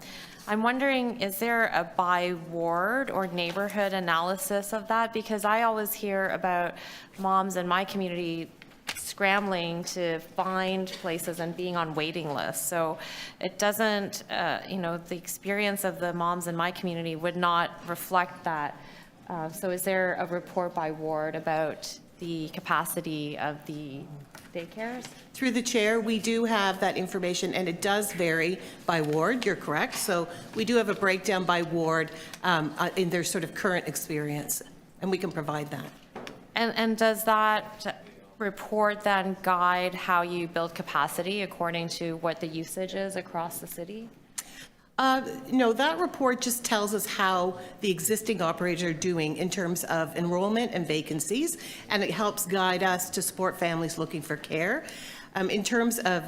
I'm wondering, is there a by ward or neighborhood analysis of that? Because I always hear about moms in my community scrambling to find places and being on waiting lists. So it doesn't, you know, the experience of the moms in my community would not reflect that. So is there a report by ward about the capacity of the daycares? Through the chair, we do have that information, and it does vary by ward, you're correct. So we do have a breakdown by ward in their sort of current experience, and we can provide that. And does that report then guide how you build capacity according to what the usage is across the city? No, that report just tells us how the existing operators are doing in terms of enrollment and vacancies, and it helps guide us to support families looking for care. In terms of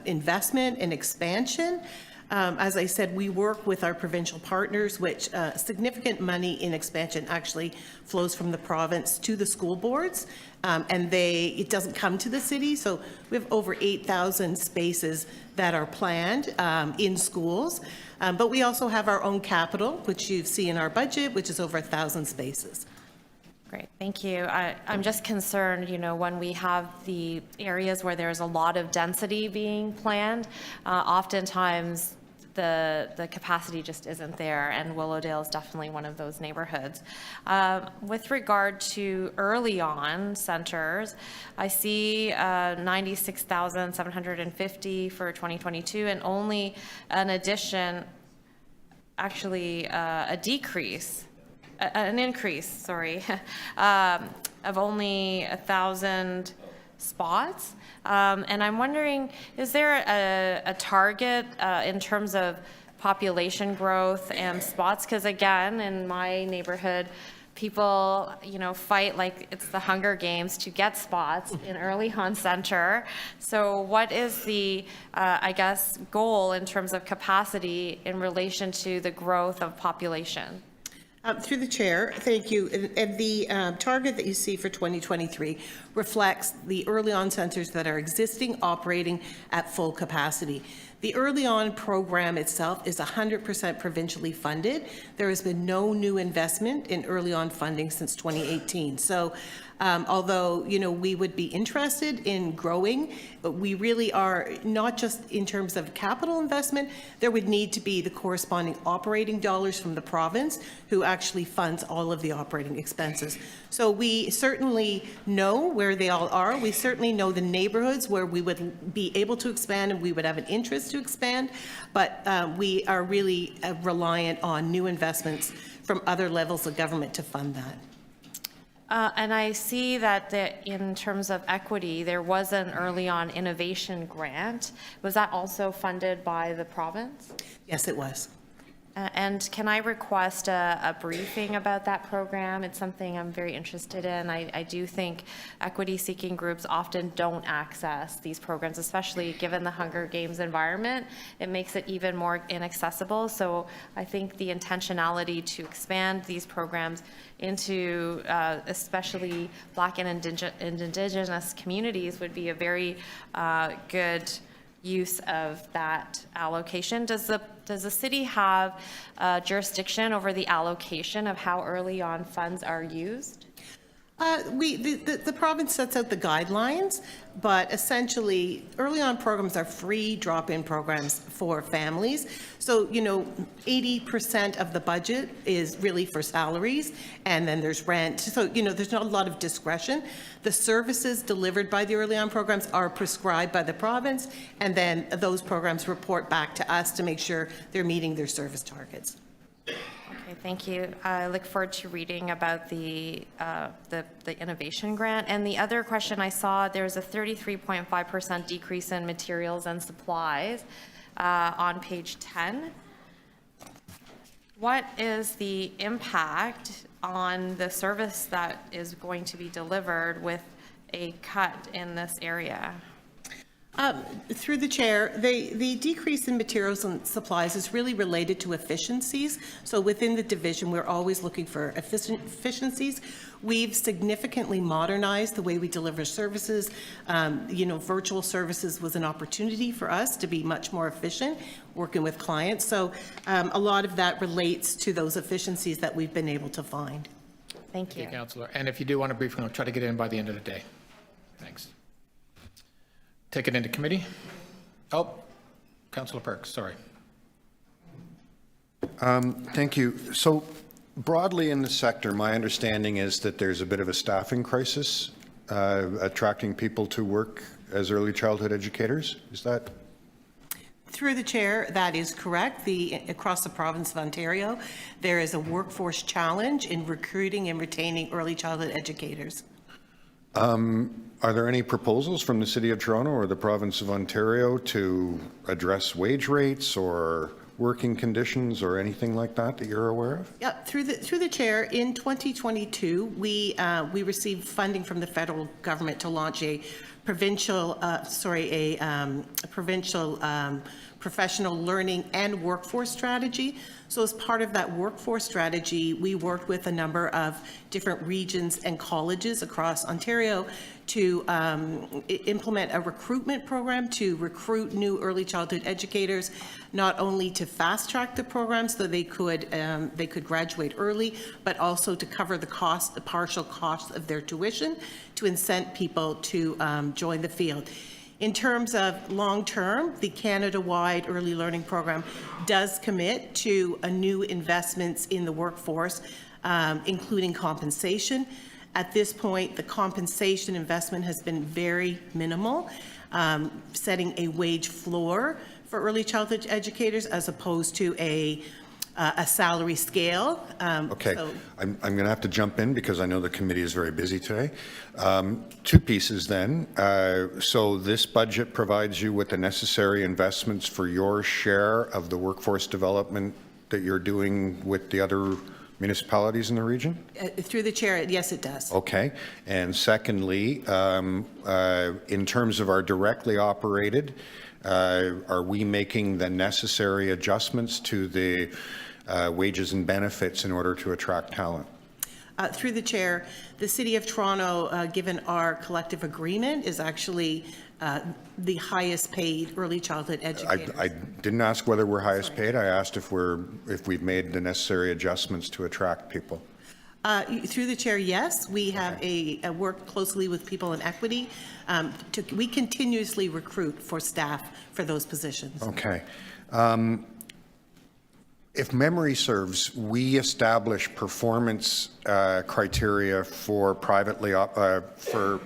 investment and expansion, as I said, we work with our provincial partners, which significant money in expansion actually flows from the province to the school boards, and it doesn't come to the city. So we have over 8,000 spaces that are planned in schools, but we also have our own capital, which you see in our budget, which is over 1,000 spaces. Great, thank you. I'm just concerned, you know, when we have the areas where there's a lot of density being planned, oftentimes the capacity just isn't there, and Willowdale is definitely one of those neighborhoods. With regard to early on centers, I see 96,750 for 2022, and only an addition, actually an increase, sorry, of only 1,000 spots. And I'm wondering, is there a target in terms of population growth and spots? Because again, in my neighborhood, people, fight like it's the Hunger Games to get spots in Early On Center. So what is the, goal in terms of capacity in relation to the growth of population? Through the chair, thank you. And the target that you see for 2023 reflects the early on centers that are existing, operating at full capacity. The early on program itself is 100% provincially funded. There has been no new investment in early on funding since 2018. So although, we would be interested in growing, but we really are not just in terms of capital investment, there would need to be the corresponding operating dollars from the province who actually funds all of the operating expenses. So we certainly know where they all are. We certainly know the neighborhoods where we would be able to expand and we would have an interest to expand, but we are really reliant on new investments from other levels of government to fund that. And I see that in terms of equity, there was an early on innovation grant. Was that also funded by the province? Yes, it was. And can I request a briefing about that program? It's something I'm very interested in. I do think equity-seeking groups often don't access these programs, especially given the Hunger Games environment. It makes it even more inaccessible. So I think the intentionality to expand these programs into especially Black and Indigenous communities would be a very good use of that allocation. Does the city have jurisdiction over the allocation of how early on funds are used? The province sets out the guidelines, but essentially early on programs are free drop-in programs for families. So, 80% of the budget is really for salaries, and then there's rent. So, there's not a lot of discretion. The services delivered by the early on programs are prescribed by the province, and then those programs report back to us to make sure they're meeting their service targets. Okay, thank you. I look forward to reading about the innovation grant. And the other question I saw, there's a 33.5% decrease in materials and supplies on page 10. What is the impact on the service that is going to be delivered with a cut in this area? Through the chair, the decrease in materials and supplies is really related to efficiencies. So within the division, we're always looking for efficiencies. We've significantly modernized the way we deliver services. Virtual services was an opportunity for us to be much more efficient working with clients. So a lot of that relates to those efficiencies that we've been able to find. Thank you. Okay, Councillor. And if you do want a briefing, I'll try to get it in by the end of the day. Thanks. Take it into committee. Oh, Councillor Perks, sorry. Thank you. So broadly in the sector, my understanding is that there's a bit of a staffing crisis attracting people to work as early childhood educators. Is that? Through the chair, that is correct. Across the province of Ontario, there is a workforce challenge in recruiting and retaining early childhood educators. Are there any proposals from the City of Toronto or the Province of Ontario to address wage rates or working conditions or anything like that that you're aware of? Yeah, through the chair, in 2022, we received funding from the federal government to launch a provincial professional learning and workforce strategy. So as part of that workforce strategy, we worked with a number of different regions and colleges across Ontario to implement a recruitment program to recruit new early childhood educators, not only to fast track the program so they could graduate early, but also to cover the partial cost of their tuition to incent people to join the field. In terms of long-term, the Canada-wide early learning program does commit to a new investments in the workforce, including compensation. At this point, the compensation investment has been very minimal, setting a wage floor for early childhood educators as opposed to a salary scale. Okay, So- I'm going to have to jump in because I know the committee is very busy today. Two pieces then. So this budget provides you with the necessary investments for your share of the workforce development that you're doing with the other municipalities in the region? Through the chair, yes, it does. Okay. And secondly, in terms of our directly operated, are we making the necessary adjustments to the wages and benefits in order to attract talent? Through the chair, the City of Toronto, given our collective agreement, is actually the highest paid early childhood educators. I didn't ask whether we're highest paid. I asked if we've made the necessary adjustments to attract people. Through the chair, yes, we have work closely with People in Equity. We continuously recruit for staff for those positions. Okay. If memory serves, we establish performance criteria for privately for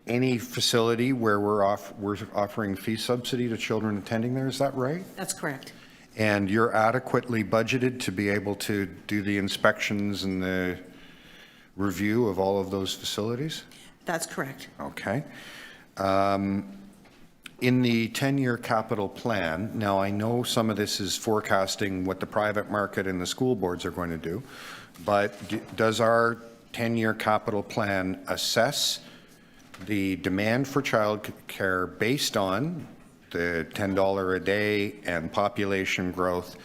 any facility where we're offering fee subsidy to children attending there. Is that right? That's correct. And you're adequately budgeted to be able to do the inspections and the review of all of those facilities? That's correct. Okay. In the 10-year capital plan, now I know some of this is forecasting what the private market and the school boards are going to do, but does our 10-year capital plan assess the demand for child care based on the $10 a day and population growth?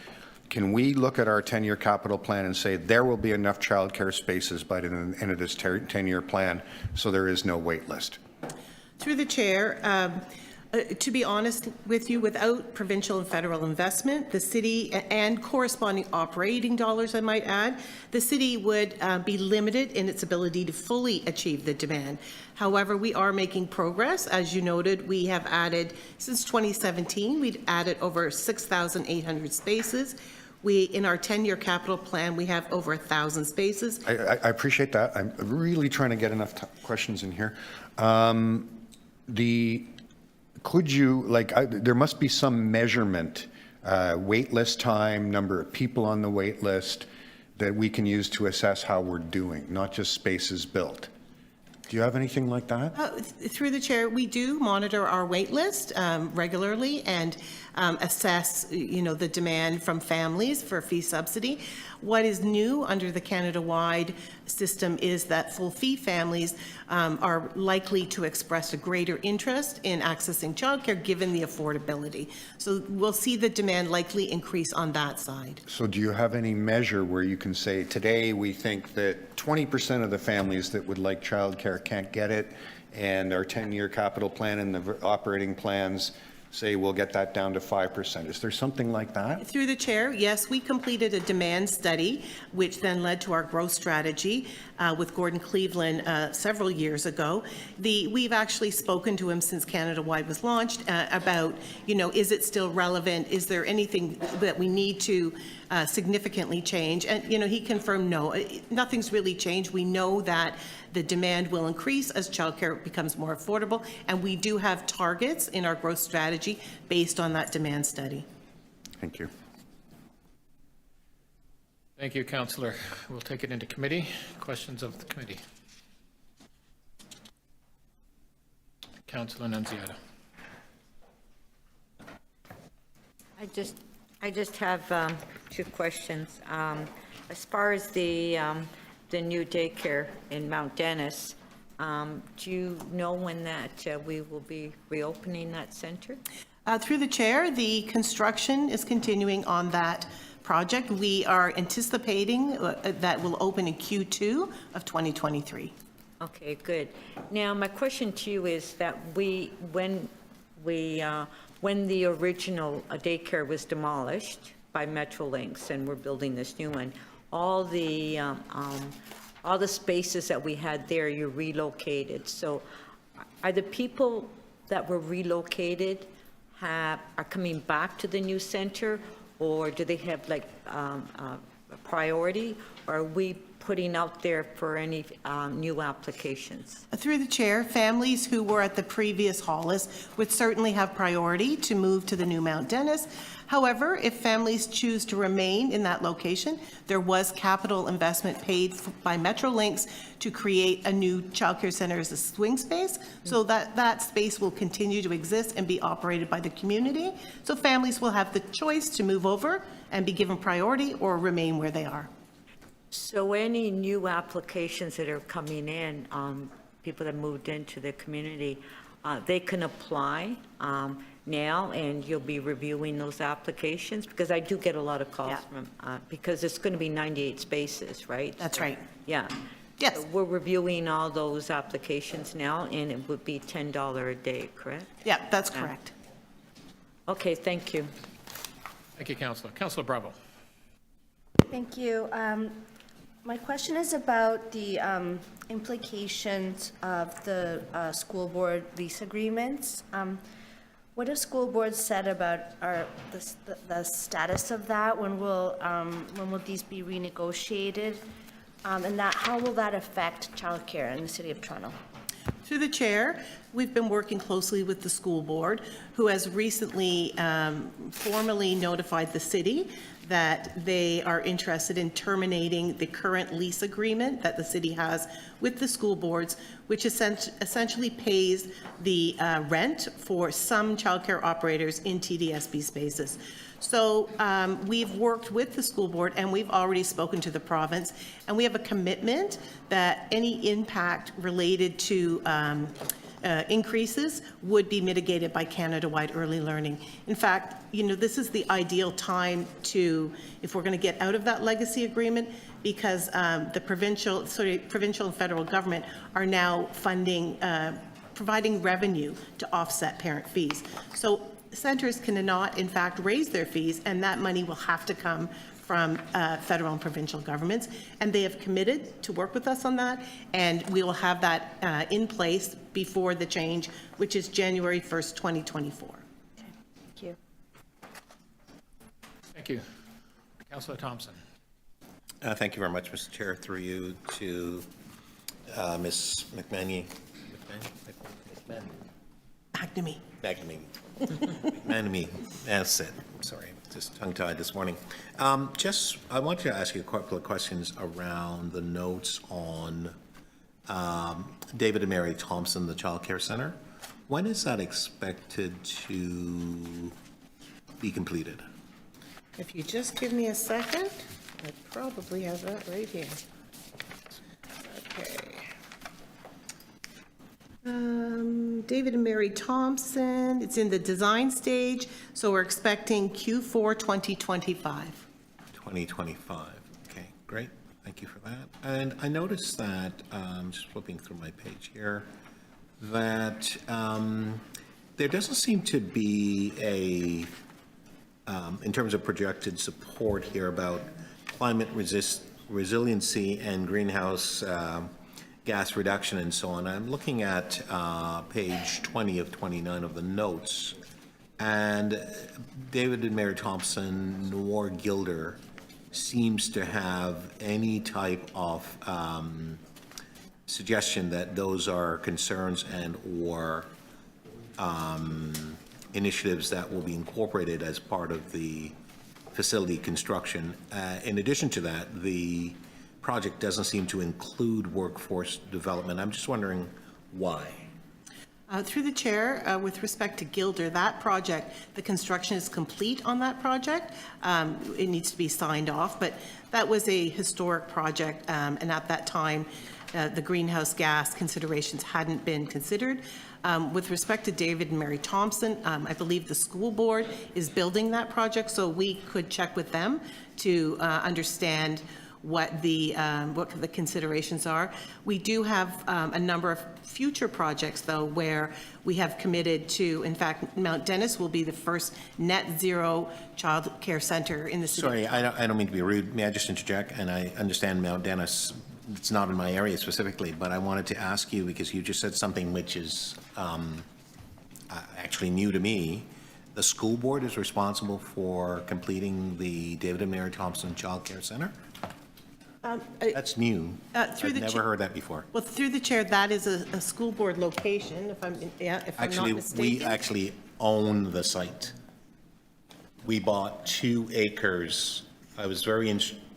Can we look at our 10-year capital plan and say there will be enough child care spaces by the end of this 10-year plan so there is no wait list? Through the chair, to be honest with you, without provincial and federal investment, the city and corresponding operating dollars, I might add, the city would be limited in its ability to fully achieve the demand. However, we are making progress. As you noted, we have added, since 2017, we've added over 6,800 spaces. In our 10-year capital plan, we have over 1,000 spaces. I appreciate that. I'm really trying to get enough questions in here. Could you, there must be some measurement, wait list time, number of people on the wait list, that we can use to assess how we're doing, not just spaces built. Do you have anything like that? Through the chair, we do monitor our wait list regularly and assess, the demand from families for fee subsidy. What is new under the Canada-wide system is that full fee families are likely to express a greater interest in accessing childcare given the affordability. So we'll see the demand likely increase on that side. So do you have any measure where you can say, today we think that 20% of the families that would like childcare can't get it, and our 10-year capital plan and the operating plans say we'll get that down to 5%. Is there something like that? Through the chair, yes, we completed a demand study, which then led to our growth strategy with Gordon Cleveland several years ago. We've actually spoken to him since Canada-wide was launched about, is it still relevant? Is there anything that we need to significantly change? And, he confirmed no, nothing's really changed. We know that the demand will increase as childcare becomes more affordable, and we do have targets in our growth strategy based on that demand study. Thank you. Thank you, Councillor. We'll take it into committee. Questions of the committee. Councillor Nunziata. I just have two questions. As far as the new daycare in Mount Dennis, do you know when that we will be reopening that center? Through the chair, the construction is continuing on that project. We are anticipating that will open in Q2 of 2023. Okay, good. Now, my question to you is that when the original daycare was demolished by Metrolinx and we're building this new one, all the spaces that we had there, you relocated. So are the people that were relocated are coming back to the new center, or do they have like a priority? Or are we putting out there for any new applications? Through the chair, families who were at the previous Hollis would certainly have priority to move to the new Mount Dennis. However, if families choose to remain in that location, there was capital investment paid by Metrolinx to create a new childcare center as a swing space, so that space will continue to exist and be operated by the community. So families will have the choice to move over and be given priority or remain where they are. So any new applications that are coming in, people that moved into the community, they can apply now, and you'll be reviewing those applications? Because I do get a lot of calls from, because it's going to be 98 spaces, right? That's right. Yeah. Yes. So we're reviewing all those applications now, and it would be $10 a day, correct? Yeah, that's correct. Okay, thank you. Thank you, Councillor. Councillor Bravo. Thank you. My question is about the implications of the school board lease agreements. What have school boards said about the status of that? When will these be renegotiated? And how will that affect childcare in the City of Toronto? Through the chair, we've been working closely with the school board, who has recently formally notified the city that they are interested in terminating the current lease agreement that the city has with the school boards, which essentially pays the rent for some childcare operators in TDSB spaces. So we've worked with the school board, and we've already spoken to the province, and we have a commitment that any impact related to increases would be mitigated by Canada-wide early learning. In fact, this is the ideal time if we're going to get out of that legacy agreement, because the provincial and federal government are now providing revenue to offset parent fees. So centers cannot, in fact, raise their fees, and that money will have to come from federal and provincial governments, and they have committed to work with us on that, and we will have that in place before the change, which is January 1st, 2024. Thank you. Thank you. Councillor Thompson. Thank you very much, Mr. Chair. Through you to Ms. McManamy. McManamy. That's it. Sorry, just tongue-tied this morning. I wanted to ask you a couple of questions around the notes on David and Mary Thompson, the Child Care Center. When is that expected to be completed? If you just give me a second, I probably have that right here. Okay. David and Mary Thompson, it's in the design stage, so we're expecting Q4 2025. 2025. Okay, great. Thank you for that. And I noticed that, just flipping through my page here, that there doesn't seem to be in terms of projected support here about climate resiliency and greenhouse gas reduction and so on. I'm looking at page 20 of 29 of the notes, and David and Mary Thompson nor Gilder seems to have any type of suggestion that those are concerns and or initiatives that will be incorporated as part of the facility construction. In addition to that, the project doesn't seem to include workforce development. I'm just wondering why. Through the chair, with respect to Gilder, that project, the construction is complete on that project. It needs to be signed off, but that was a historic project, and at that time, the greenhouse gas considerations hadn't been considered. With respect to David and Mary Thompson, I believe the school board is building that project, so we could check with them to understand what the considerations are. We do have a number of future projects, though, where we have committed to, in fact, Mount Dennis will be the first net zero child care center in the city. Sorry, I don't mean to be rude. May I just interject? And I understand Mount Dennis, it's not in my area specifically, but I wanted to ask you, because you just said something which is actually new to me, the school board is responsible for completing the David and Mary Thompson Child Care Center? That's new. Through I've the never heard that before. Well, through the chair, that is a school board location, if I'm not Actually, mistaken. we actually own the site. We bought 2 acres. I was very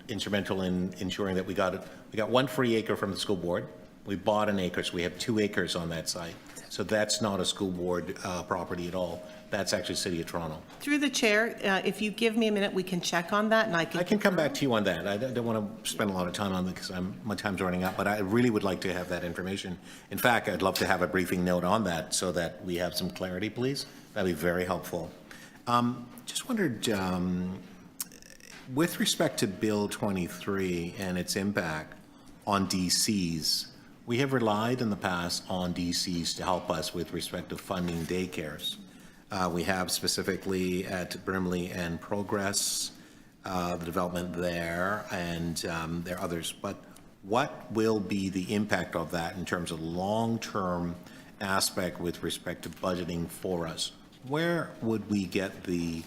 instrumental in ensuring that we got it. We got 1 free acre from the school board. We bought an acre, so we have 2 acres on that site. So that's not a school board property at all. That's actually City of Toronto. Through the chair, if you give me a minute, we can check on that, and I can come back to you on that. I don't want to spend a lot of time on it because my time's running out, but I really would like to have that information. In fact, I'd love to have a briefing note on that so that we have some clarity, please. That'd be very helpful. Just wondered, with respect to Bill 23 and its impact on DCs, we have relied in the past on DCs to help us with respect to funding daycares. We have specifically at Brimley and Progress, the development there, and there are others. But what will be the impact of that in terms of long-term aspect with respect to budgeting for us? Where would we get the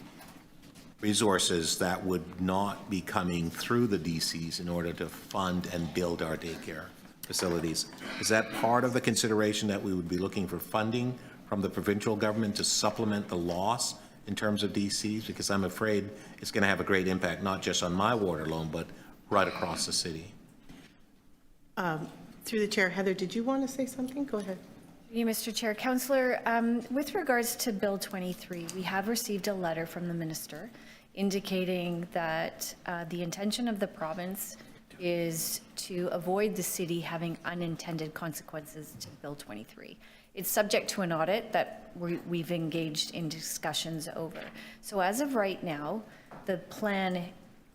resources that would not be coming through the DCs in order to fund and build our daycare facilities? Is that part of the consideration that we would be looking for funding from the provincial government to supplement the loss in terms of DCs? Because I'm afraid it's going to have a great impact, not just on my ward alone, but right across the city. Through the chair, Heather, did you want to say something? Go ahead. Yeah, Mr. Chair. Councillor, with regards to Bill 23, we have received a letter from the minister indicating that the intention of the province is to avoid the city having unintended consequences to Bill 23. It's subject to an audit that we've engaged in discussions over. So as of right now, the plan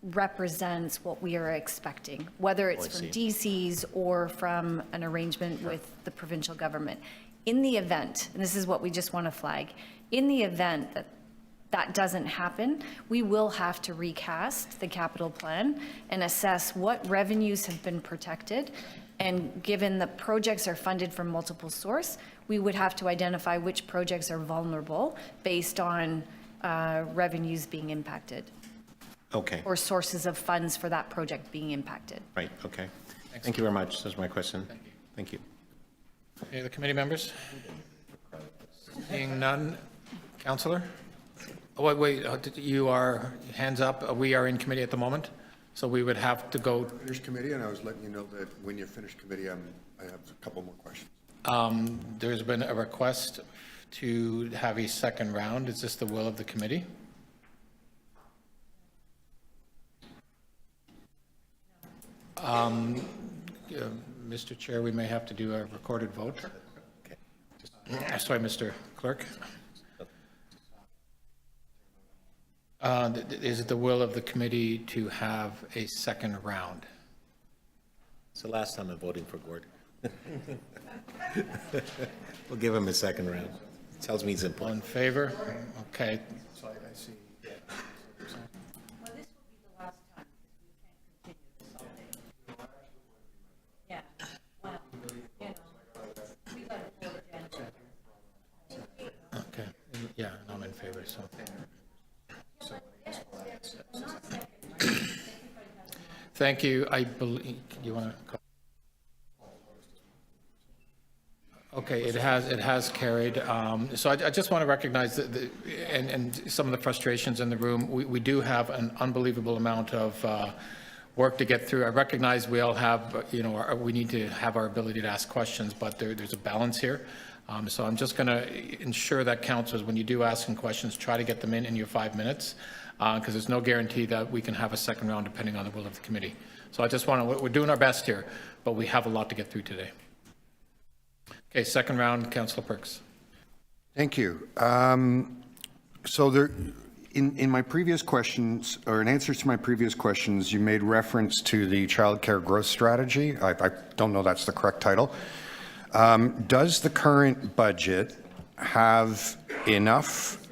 represents what we are expecting, whether it's from DCs or from an arrangement with the provincial government. In the event, and this is what we just want to flag, in the event that that doesn't happen, we will have to recast the capital plan and assess what revenues have been protected. And given the projects are funded from multiple sources, we would have to identify which projects are vulnerable based on revenues being impacted. Okay. Or sources of funds for that project being impacted. Right, okay. Thank you very much. That's my question. Thank you. Any other committee members? Seeing none. Councillor? Oh, wait, you are, hands up. We are in committee at the moment, so we would have to go. Finished committee, and I was letting you know that when you're finished committee, I have a couple more questions. There's been a request to have a second round. Is this the will of the committee? Mr. Chair, we may have to do a recorded vote. Sorry, Mr. Clerk. Is it the will of the committee to have a second round? It's the last time I'm voting for Gord. We'll give him a second round. Tells me he's in. All in favor? Okay. Okay, yeah, I'm in favor, so. Thank you. I believe, you want to call? Okay, it has carried. So I just want to recognize that and some of the frustrations in the room. We do have an unbelievable amount of work to get through. I recognize we all have, we need to have our ability to ask questions, but there's a balance here. So I'm just going to ensure that councillors, when you do ask some questions, try to get them in your 5 minutes, because there's no guarantee that we can have a second round depending on the will of the committee. So I just want to, we're doing our best here, but we have a lot to get through today. Okay, second round, Councillor Perks. Thank you. So there, in my previous questions, or in answers to my previous questions, you made reference to the child care growth strategy. I don't know that's the correct title. Does the current budget have enough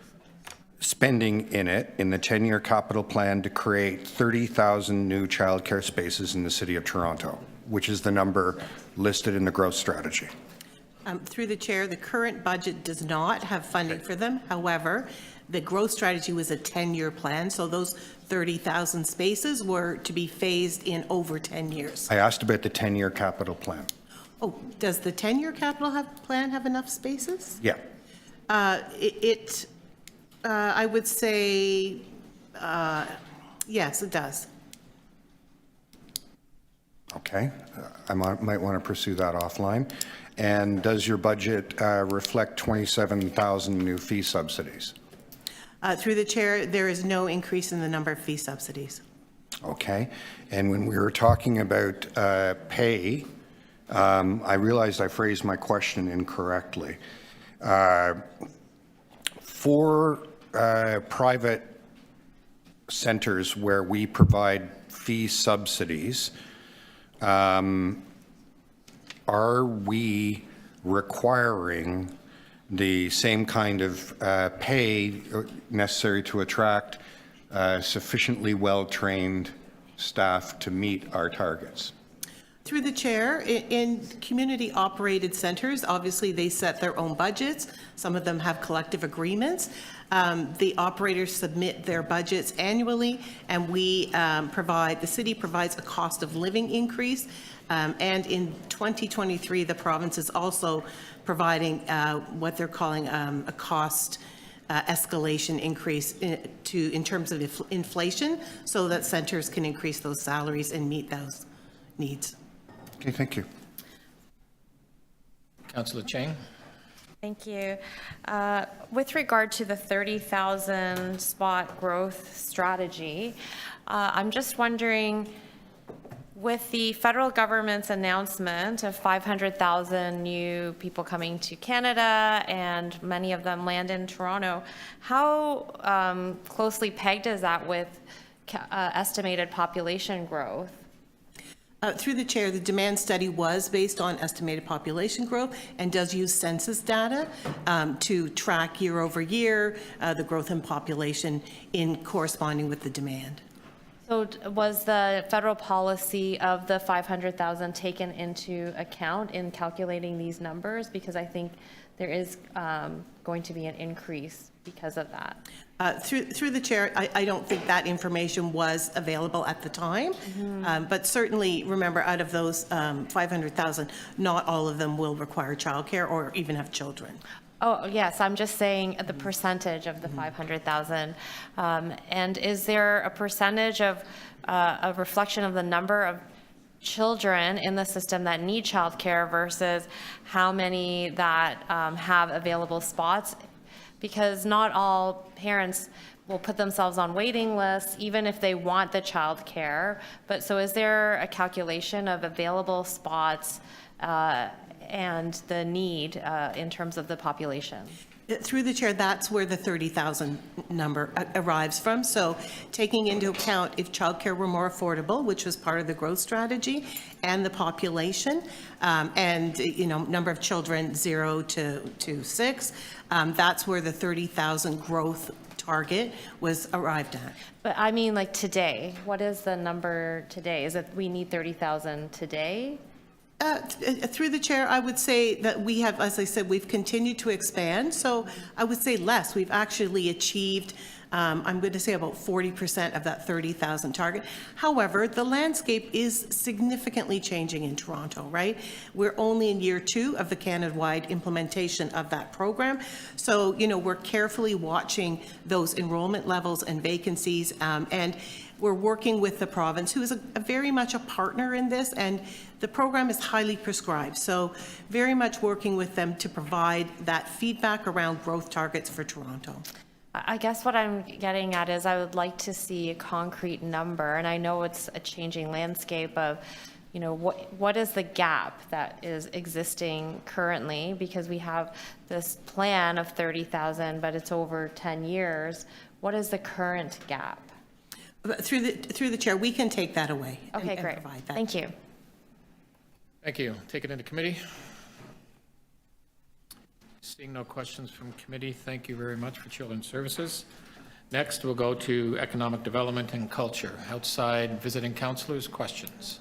spending in it in the 10-year capital plan to create 30,000 new child care spaces in the City of Toronto, which is the number listed in the growth strategy? Through the chair, the current budget does not have funding for them. However, the growth strategy was a 10-year plan, so those 30,000 spaces were to be phased in over 10 years. I asked about the 10-year capital plan. Oh, does the 10-year capital plan have enough spaces? Yeah. I would say, yes, it does. Okay. I might want to pursue that offline. And does your budget reflect 27,000 new fee subsidies? Through the chair, there is no increase in the number of fee subsidies. Okay. And when we were talking about pay, I realized I phrased my question incorrectly. For private centers where we provide fee subsidies, are we requiring the same kind of pay necessary to attract sufficiently well-trained staff to meet our targets? Through the chair, in community-operated centers, obviously they set their own budgets. Some of them have collective agreements. The operators submit their budgets annually, and we the city provides a cost of living increase. And in 2023, the province is also providing what they're calling a cost escalation increase in terms of inflation, so that centers can increase those salaries and meet those needs. Okay, thank you. Councillor Chang. Thank you. With regard to the 30,000 spot growth strategy, I'm just wondering, with the federal government's announcement of 500,000 new people coming to Canada and many of them land in Toronto, how closely pegged is that with estimated population growth? Through the chair, the demand study was based on estimated population growth and does use census data to track year over year the growth in population in corresponding with the demand. So was the federal policy of the 500,000 taken into account in calculating these numbers? Because I think there is going to be an increase because of that. Through the chair, I don't think that information was available at the time, but certainly remember, out of those 500,000, not all of them will require childcare or even have children. Oh, yes, I'm just saying the percentage of the 500,000. And is there a percentage of a reflection of the number of children in the system that need childcare versus how many that have available spots? Because not all parents will put themselves on waiting lists, even if they want the childcare. But so is there a calculation of available spots and the need in terms of the population? Through the chair, that's where the 30,000 number arrives from. So taking into account if childcare were more affordable, which was part of the growth strategy, and the population, and number of children 0 to 6, that's where the 30,000 growth target was arrived at. But I mean, like today, what is the number today? Is it we need 30,000 today? Through the chair, I would say that we have, as I said, we've continued to expand. So I would say less. We've actually achieved, I'm going to say about 40% of that 30,000 target. However, the landscape is significantly changing in Toronto, right? We're only in year 2 of the Canada-wide implementation of that program. So, we're carefully watching those enrollment levels and vacancies, and we're working with the province, who is very much a partner in this, and the program is highly prescribed. So very much working with them to provide that feedback around growth targets for Toronto. I guess what I'm getting at is I would like to see a concrete number, and I know it's a changing landscape of, what is the gap that is existing currently, because we have this plan of 30,000, but it's over 10 years. What is the current gap? Through the chair, we can take that away. Okay, and great. provide that. Thank you. Thank you. Take it into committee. Seeing no questions from committee, thank you very much for Children's Services. Next, we'll go to Economic Development and Culture. Outside visiting councillors, questions?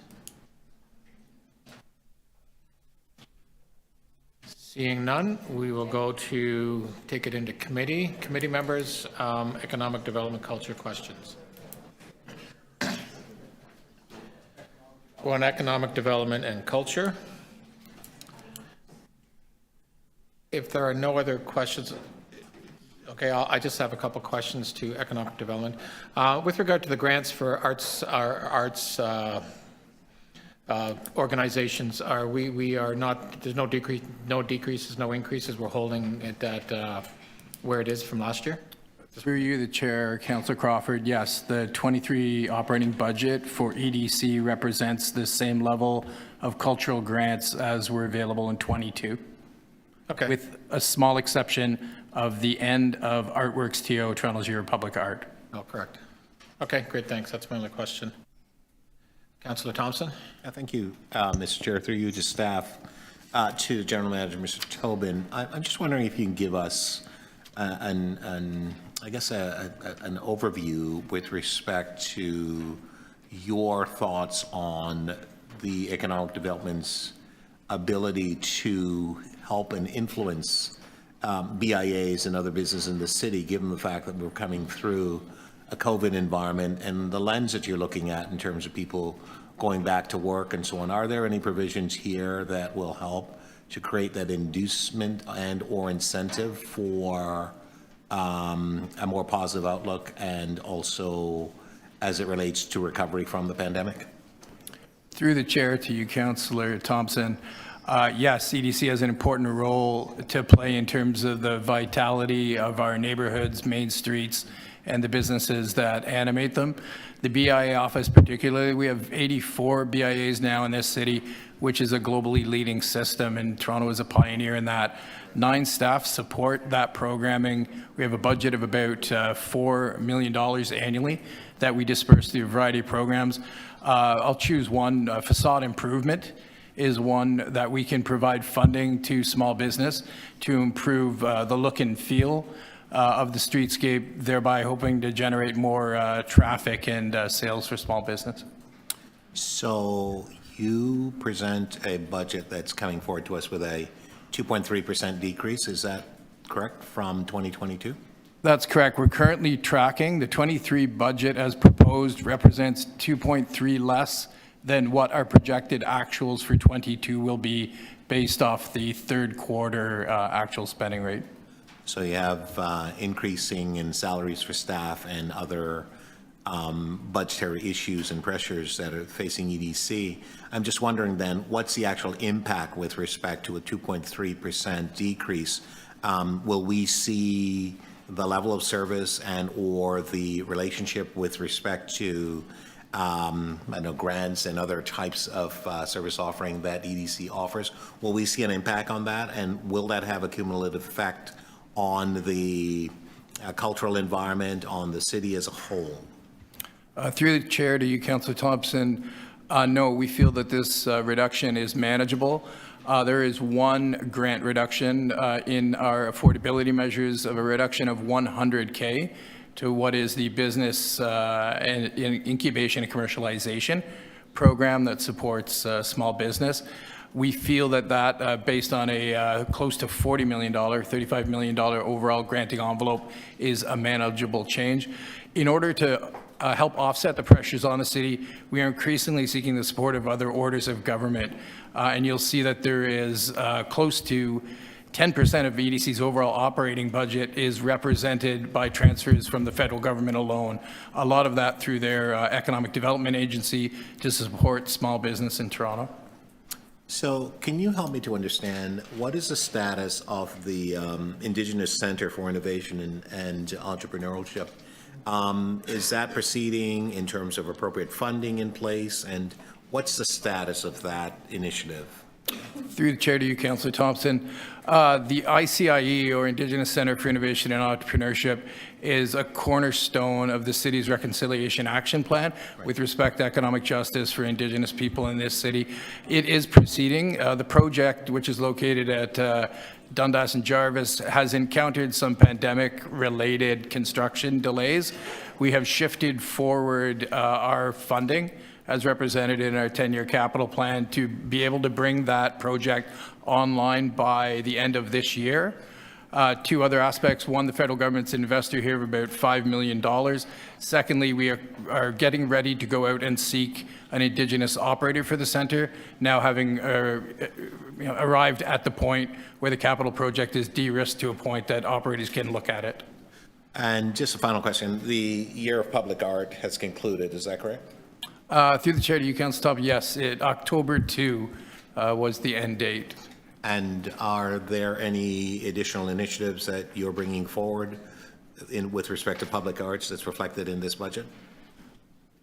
Seeing none, we will go to take it into committee. Committee members, economic development culture questions. On economic development and culture. If there are no other questions, okay, I just have a couple questions to economic development. With regard to the grants for arts organizations, we are not, there's no decreases, no increases. We're holding it at where it is from last year? Through you, the chair, Councillor Crawford, yes, the 23 operating budget for EDC represents the same level of cultural grants as were available in 22. Okay. With a small exception of the end of Artworks TO, Toronto's Year of Public Art. Oh, correct. Okay, great, thanks. That's my only question. Councillor Thompson? Thank you, Mr. Chair. Through you to staff, to the General Manager, Mr. Tobin. I'm just wondering if you can give us an overview with respect to your thoughts on the economic development's ability to help and influence BIAs and other businesses in the city, given the fact that we're coming through a COVID environment and the lens that you're looking at in terms of people going back to work and so on. Are there any provisions here that will help to create that inducement and or incentive for a more positive outlook, and also as it relates to recovery from the pandemic? Through the chair to you, Councillor Thompson. Yes, EDC has an important role to play in terms of the vitality of our neighborhoods, main streets, and the businesses that animate them. The BIA office particularly, we have 84 BIAs now in this city, which is a globally leading system, and Toronto is a pioneer in that. 9 staff support that programming. We have a budget of about $4 million annually that we disperse through a variety of programs. I'll choose one. Facade improvement is one that we can provide funding to small business to improve the look and feel of the streetscape, thereby hoping to generate more traffic and sales for small business. So you present a budget that's coming forward to us with a 2.3% decrease, is that correct, from 2022? That's correct. We're currently tracking. The 23 budget as proposed represents 2.3 less than what our projected actuals for 22 will be based off the third quarter actual spending rate. So you have increasing in salaries for staff and other budgetary issues and pressures that are facing EDC. I'm just wondering then, what's the actual impact with respect to a 2.3% decrease? Will we see the level of service and or the relationship with respect to I know grants and other types of service offering that EDC offers? Will we see an impact on that, and will that have a cumulative effect on the cultural environment, on the city as a whole? Through the chair to you, Councillor Thompson, no, we feel that this reduction is manageable. There is one grant reduction in our affordability measures of a reduction of $100K to what is the business and incubation and commercialization program that supports small business. We feel that based on a close to $40 million, $35 million overall granting envelope, is a manageable change. In order to help offset the pressures on the city, we are increasingly seeking the support of other orders of government. And you'll see that there is close to 10% of EDC's overall operating budget is represented by transfers from the federal government alone. A lot of that through their economic development agency to support small business in Toronto. So can you help me to understand what is the status of the Indigenous Centre for Innovation and Entrepreneurship? Is that proceeding in terms of appropriate funding in place, and what's the status of that initiative? Through the chair to you, Councillor Thompson. The ICIE, or Indigenous Centre for Innovation and Entrepreneurship, is a cornerstone of the city's Reconciliation Action Plan with respect to economic justice for Indigenous people in this city. It is proceeding. The project, which is located at Dundas and Jarvis, has encountered some pandemic-related construction delays. We have shifted forward our funding as represented in our 10-year capital plan, to be able to bring that project online by the end of this year. Two other aspects. One, the federal government's an investor here of about $5 million. Secondly, we are getting ready to go out and seek an Indigenous operator for the centre, now having arrived at the point where the capital project is de-risked to a point that operators can look at it. And just a final question. The year of public art has concluded, is that correct? Through the chair to you, Councillor Top, yes, October 2 was the end date. And are there any additional initiatives that you're bringing forward with respect to public arts that's reflected in this budget?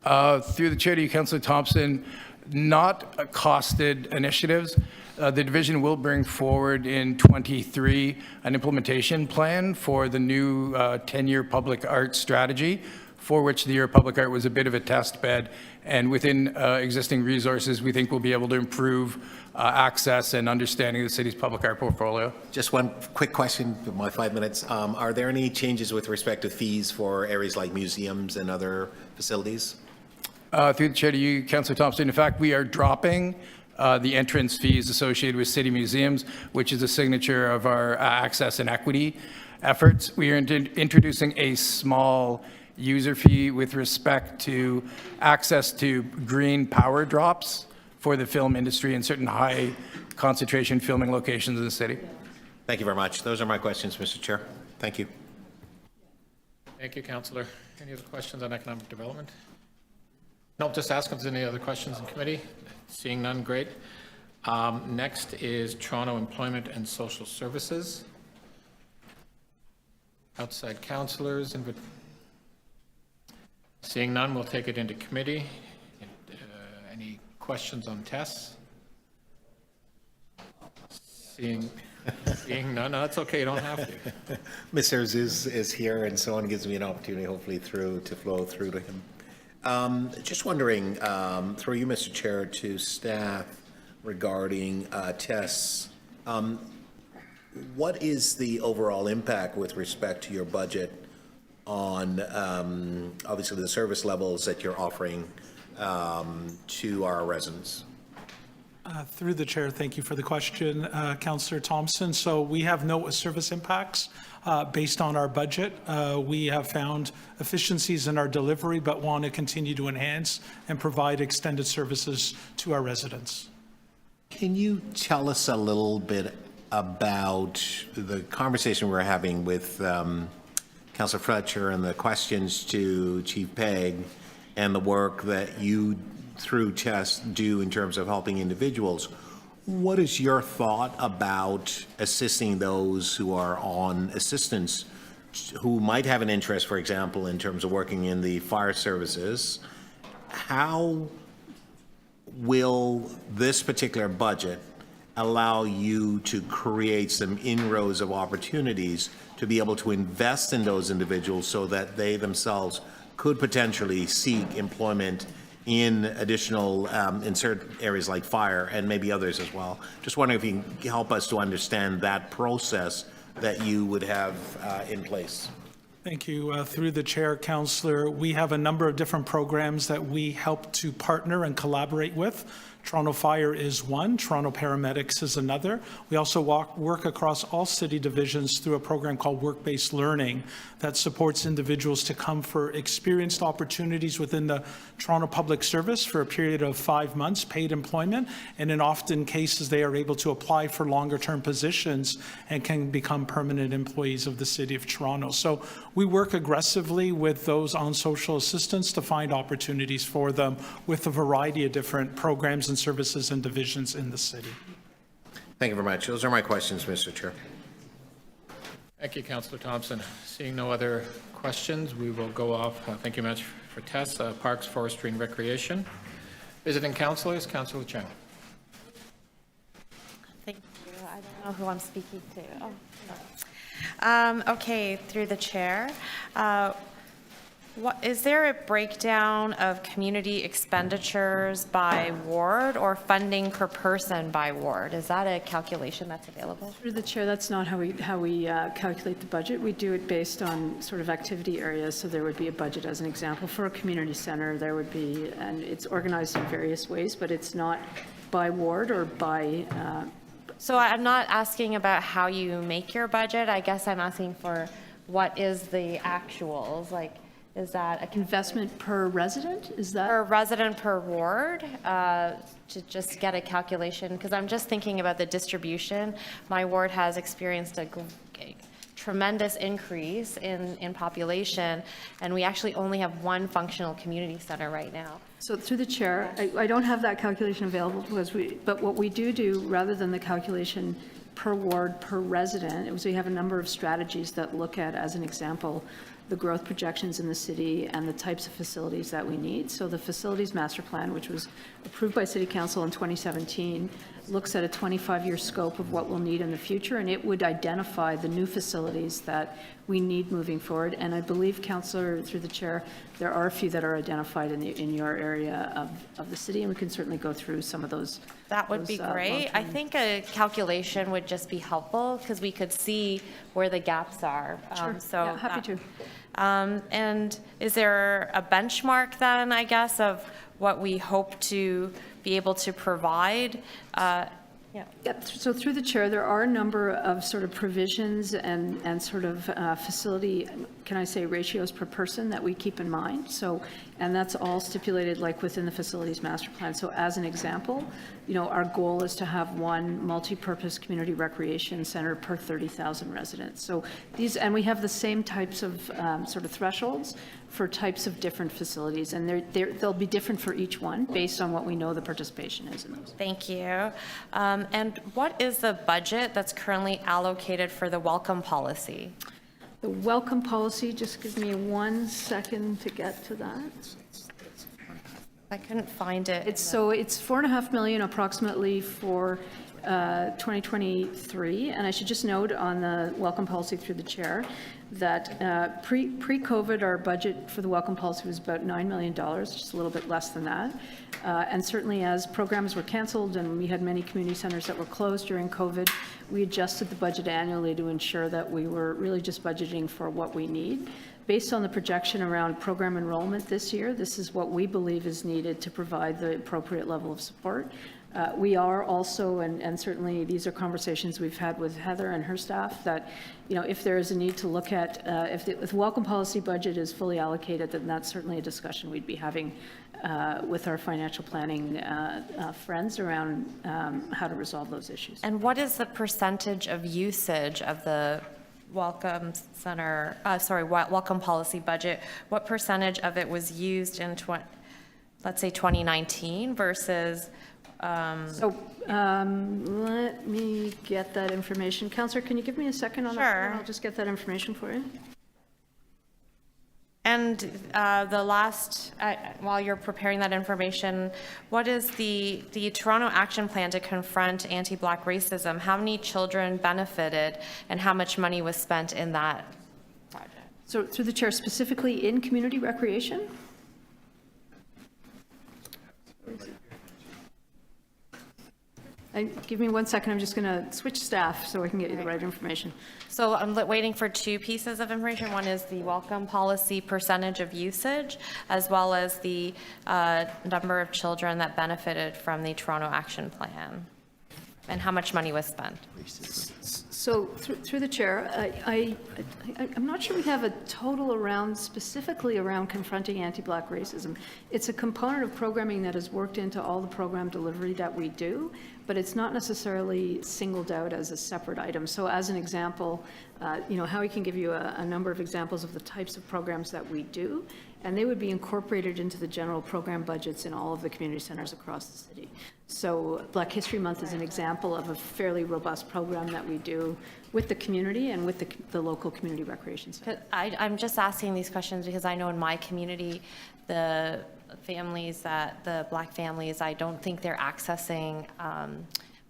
Through the chair to you, Councillor Thompson, not costed initiatives. The division will bring forward in 23 an implementation plan for the new 10-year public art strategy, for which the year of public art was a bit of a test bed. And within existing resources, we think we'll be able to improve access and understanding of the city's public art portfolio. Just one quick question for my 5 minutes. Are there any changes with respect to fees for areas like museums and other facilities? Through the chair to you, Councillor Thompson, in fact, we are dropping the entrance fees associated with city museums, which is a signature of our access and equity efforts. We are introducing a small user fee with respect to access to green power drops for the film industry in certain high concentration filming locations in the city. Thank you very much. Those are my questions, Mr. Chair. Thank you. Thank you, Councillor. Any other questions on economic development? No, just ask if there's any other questions in committee. Seeing none, great. Next is Toronto Employment and Social Services. Outside councillors. Seeing none, we'll take it into committee. Any questions on tests? Seeing none, no, that's okay, you don't have to. Mr. Aziz is here, and so on gives me an opportunity, hopefully, to flow through to him. Just wondering, through you, Mr. Chair, to staff regarding tests, what is the overall impact with respect to your budget on, obviously, the service levels that you're offering to our residents? Through the chair, thank you for the question, Councillor Thompson. So we have no service impacts based on our budget. We have found efficiencies in our delivery, but want to continue to enhance and provide extended services to our residents. Can you tell us a little bit about the conversation we're having with Councillor Fletcher and the questions to Chief Pegg and the work that you through tests do in terms of helping individuals? What is your thought about assisting those who are on assistance, who might have an interest, for example, in terms of working in the fire services? How will this particular budget allow you to create some inroads of opportunities to be able to invest in those individuals so that they themselves could potentially seek employment in additional, in certain areas like fire and maybe others as well? Just wondering if you can help us to understand that process that you would have in place. Thank you. Through the chair, Councillor, we have a number of different programs that we help to partner and collaborate with. Toronto Fire is one, Toronto Paramedics is another. We also work across all city divisions through a program called Work-Based Learning that supports individuals to come for experienced opportunities within the Toronto Public Service for a period of 5 months, paid employment, and in often cases they are able to apply for longer-term positions and can become permanent employees of the City of Toronto. So we work aggressively with those on social assistance to find opportunities for them with a variety of different programs and services and divisions in the city. Thank you very much. Those are my questions, Mr. Chair. Thank you, Councillor Thompson. Seeing no other questions, we will go off. Thank you much for Tess. Parks, Forestry and Recreation. Visiting councillors, Councillor Cheng. Thank you. I don't know who I'm speaking to. Oh, no. Okay, through the chair. Is there a breakdown of community expenditures by ward or funding per person by ward? Is that a calculation that's available? Through the chair, that's not how we calculate the budget. We do it based on sort of activity areas. So there would be a budget, as an example, for a community center. There would be, and it's organized in various ways, but it's not by ward or by. So I'm not asking about how you make your budget. I guess I'm asking for what is the actuals, like. Is that a investment per resident? Is that per resident per ward? To just get a calculation, because I'm just thinking about the distribution. My ward has experienced a tremendous increase in population, and we actually only have one functional community center right now. So through the chair, I don't have that calculation available but what we do rather than the calculation per ward per resident, is we have a number of strategies that look at, as an example, the growth projections in the city and the types of facilities that we need. So the facilities master plan, which was approved by City Council in 2017, looks at a 25-year scope of what we'll need in the future, and it would identify the new facilities that we need moving forward. And I believe, Councillor, through the chair, there are a few that are identified in your area of the city, and we can certainly go through some of those. That would be great. I think a calculation would just be helpful because we could see where the gaps are. Sure. Yeah, happy to. And is there a benchmark then, I guess, of what we hope to be able to provide? Yep. So through the chair, there are a number of sort of provisions and sort of facility, can I say, ratios per person that we keep in mind. So, and that's all stipulated like within the facilities master plan. So as an example, our goal is to have one multi-purpose community recreation center per 30,000 residents. So these, and we have the same types of sort of thresholds for types of different facilities, and they'll be different for each one based on what we know the participation is in those. Thank you. And what is the budget that's currently allocated for the welcome policy? The welcome policy, just give me 1 second to get to that. I couldn't find it. It's $4.5 million approximately for 2023, and I should just note on the welcome policy through the chair that pre-COVID, our budget for the welcome policy was about $9 million, just a little bit less than that. And certainly as programs were canceled and we had many community centers that were closed during COVID, we adjusted the budget annually to ensure that we were really just budgeting for what we need. Based on the projection around program enrollment this year, this is what we believe is needed to provide the appropriate level of support. We are also, and certainly these are conversations we've had with Heather and her staff, that if there is a need to look at, if the welcome policy budget is fully allocated, then that's certainly a discussion we'd be having with our financial planning friends around how to resolve those issues. And what is the percentage of usage of the welcome center, welcome policy budget? What percentage of it was used in, let's say 2019 versus let me get that information. Councillor, can you give me a second on that? Sure. I'll just get that information for you. And the last, while you're preparing that information, what is the Toronto Action Plan to confront anti-Black racism? How many children benefited and how much money was spent in that project? So through the chair, specifically in community recreation? Give me 1 second, I'm just going to switch staff so I can get you the right information. So I'm waiting for two pieces of information. One is the welcome policy percentage of usage, as well as the number of children that benefited from the Toronto Action Plan, and how much money was spent. So through the chair, I'm not sure we have a total specifically around confronting anti-Black racism. It's a component of programming that is worked into all the program delivery that we do, but it's not necessarily singled out as a separate item. So as an example, Howie can give you a number of examples of the types of programs that we do, and they would be incorporated into the general program budgets in all of the community centers across the city. So Black History Month is an example of a fairly robust program that we do with the community and with the local community recreation center. I'm just asking these questions because I know in my community, the Black families, I don't think they're accessing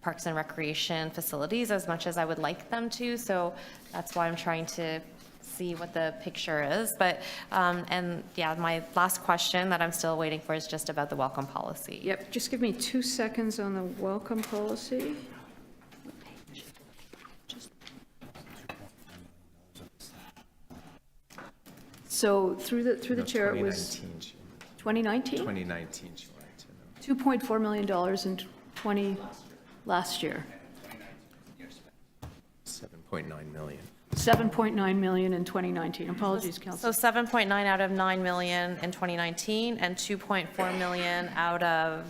parks and recreation facilities as much as I would like them to. So that's why I'm trying to see what the picture is. But, and yeah, my last question that I'm still waiting for is just about the welcome policy. Yep, just give me 2 seconds on the welcome policy. So through the chair, it was 2019? 2019, she wanted to know. $2.4 million in last year. 7.9 million. 7.9 million in 2019. Apologies, So Council. 7.9 out of 9 million in 2019 and 2.4 million out of,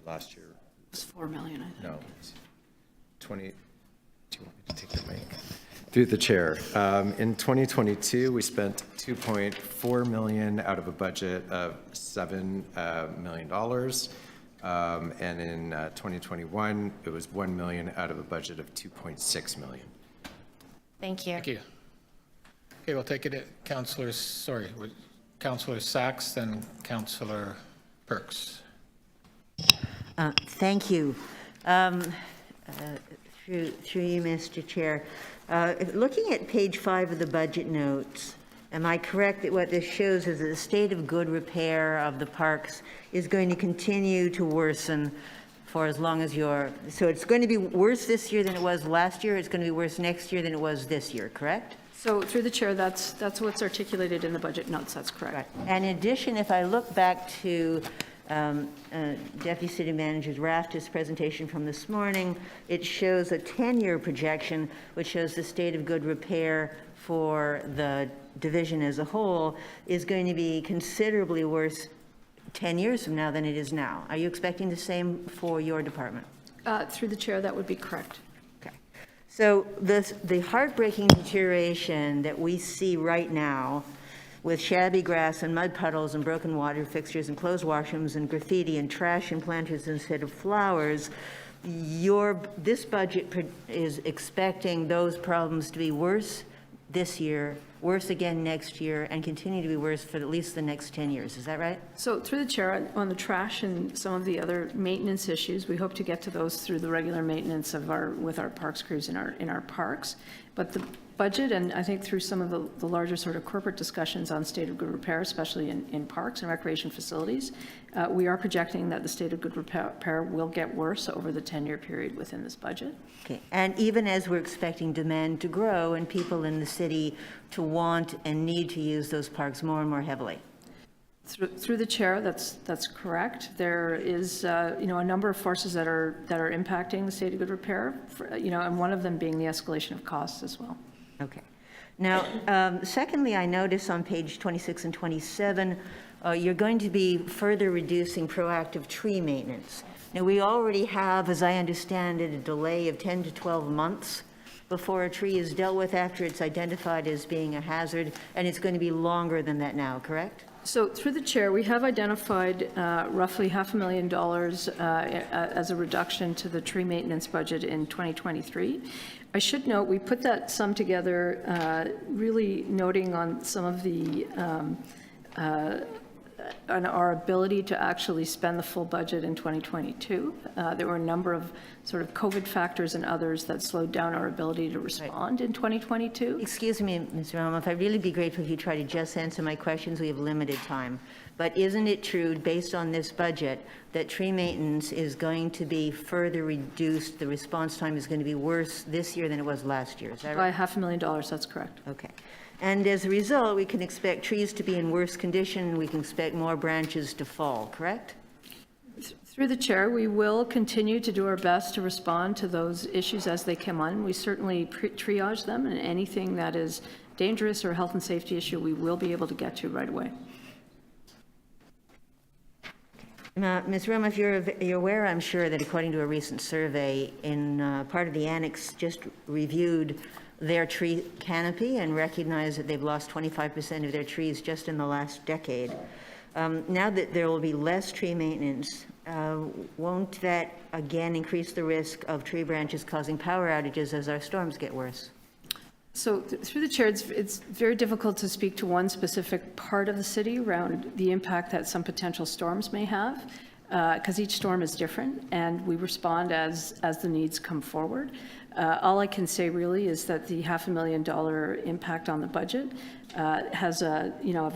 Last year. It's 4 million, I think. No. 20, do you want me to take the mic? Through the chair. In 2022, we spent 2.4 million out of a budget of $7 million. And in 2021, it was 1 million out of a budget of 2.6 million. thank you. Thank you. Okay, we'll take it at Councillor Sachs, then Councillor Perks. Thank you. Through you, Mr. Chair. Looking at page 5 of the budget notes, am I correct that what this shows is that the state of good repair of the parks is going to continue to worsen for as long as so it's going to be worse this year than it was last year, it's going to be worse next year than it was this year, correct? So through the chair, that's what's articulated in the budget notes, that's correct. Right. And in addition, if I look back to Deputy City Manager Raftis' presentation from this morning, it shows a 10-year projection, which shows the state of good repair for the division as a whole is going to be considerably worse 10 years from now than it is now. Are you expecting the same for your department? Through the chair, that would be correct. Okay. So the heartbreaking deterioration that we see right now with shabby grass and mud puddles and broken water fixtures and closed washrooms and graffiti and trash and planters instead of flowers, this budget is expecting those problems to be worse this year, worse again next year, and continue to be worse for at least the next 10 years. Is that right? So through the chair, on the trash and some of the other maintenance issues, we hope to get to those through the regular maintenance of with our parks crews in our parks. But the budget, and I think through some of the larger sort of corporate discussions on state of good repair, especially in parks and recreation facilities, we are projecting that the state of good repair will get worse over the 10-year period within this budget. Okay. And even as we're expecting demand to grow and people in the city to want and need to use those parks more and more heavily. Through the chair, that's correct. There is, a number of forces that are impacting the state of good repair, and one of them being the escalation of costs as well. Okay. Now, secondly, I notice on page 26 and 27, you're going to be further reducing proactive tree maintenance. Now, we already have, as I understand it, a delay of 10 to 12 months before a tree is dealt with after it's identified as being a hazard, and it's going to be longer than that now, correct? So through the chair, we have identified roughly $500,000 as a reduction to the tree maintenance budget in 2023. I should note, we put that sum together really noting on some of the on our ability to actually spend the full budget in 2022. There were a number of sort of COVID factors and others that slowed down our ability to respond in 2022. Excuse me, Ms. Ramos, I'd really be grateful if you try to just answer my questions. We have limited time. But isn't it true, based on this budget, that tree maintenance is going to be further reduced? The response time is going to be worse this year than it was last year. Is that right? By $500,000, that's correct. Okay. And as a result, we can expect trees to be in worse condition, and we can expect more branches to fall, correct? Through the chair, we will continue to do our best to respond to those issues as they come on. We certainly triage them, and anything that is dangerous or a health and safety issue, we will be able to get to right away. Ms. Roma, if you're aware, I'm sure, that according to a recent survey, in part of the annex just reviewed their tree canopy and recognized that they've lost 25% of their trees just in the last decade. Now that there will be less tree maintenance, won't that again increase the risk of tree branches causing power outages as our storms get worse? So through the chair, it's very difficult to speak to one specific part of the city around the impact that some potential storms may have, because each storm is different, and we respond as the needs come forward. All I can say really is that the $500,000 impact on the budget has a,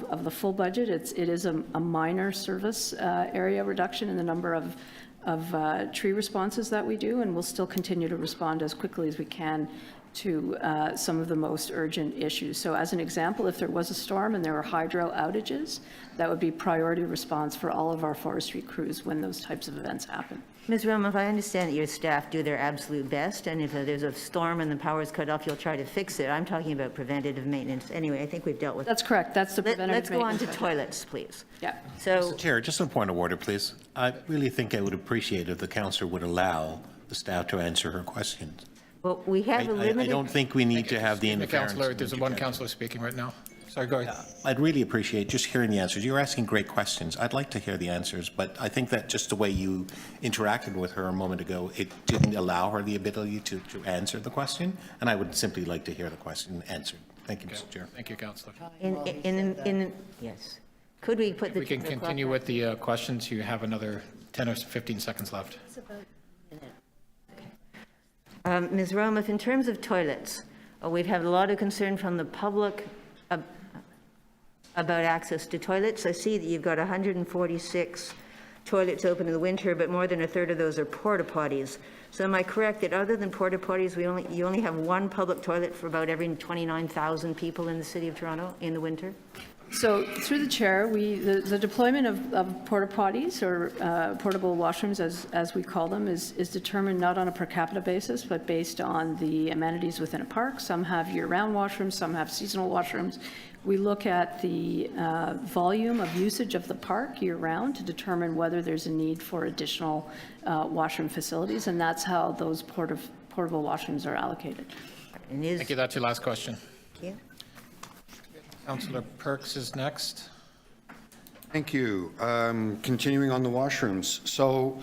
of the full budget, it is a minor service area reduction in the number of tree responses that we do, and we'll still continue to respond as quickly as we can to some of the most urgent issues. So as an example, if there was a storm and there were hydro outages, that would be priority response for all of our forestry crews when those types of events happen. Ms. Roma, if I understand that your staff do their absolute best, and if there's a storm and the power is cut off, you'll try to fix it. I'm talking about preventative maintenance. Anyway, I think we've dealt with. That's correct. That's the preventative Let's go on maintenance to budget. toilets, please. Yeah. So, Mr. Chair, just a point of order, please. I really think I would appreciate if the councillor would allow the staff to answer her questions. well, we have a limited. I don't think we need to have the interference. Councillor, there's one councillor speaking right now. Sorry, go ahead. I'd really appreciate just hearing the answers. You're asking great questions. I'd like to hear the answers, but I think that just the way you interacted with her a moment ago, it didn't allow her the ability to answer the question, and I would simply like to hear the question answered. Thank you, Mr. Chair. Thank you, councillor. Yes. Could we put the. We can continue with the questions. You have another 10 or 15 seconds left. Ms. Romoff, in terms of toilets, we've had a lot of concern from the public about access to toilets. I see that you've got 146 toilets open in the winter, but more than a third of those are porta potties. So am I correct that other than porta potties, you only have one public toilet for about every 29,000 people in the city of Toronto in the winter? So through the chair, the deployment of porta potties or portable washrooms, as we call them, is determined not on a per capita basis, but based on the amenities within a park. Some have year-round washrooms, some have seasonal washrooms. We look at the volume of usage of the park year-round to determine whether there's a need for additional washroom facilities, and that's how those portable washrooms are allocated. Thank you. That's your last question. Thank you. Councillor Perks is next. Thank you. Continuing on the washrooms. So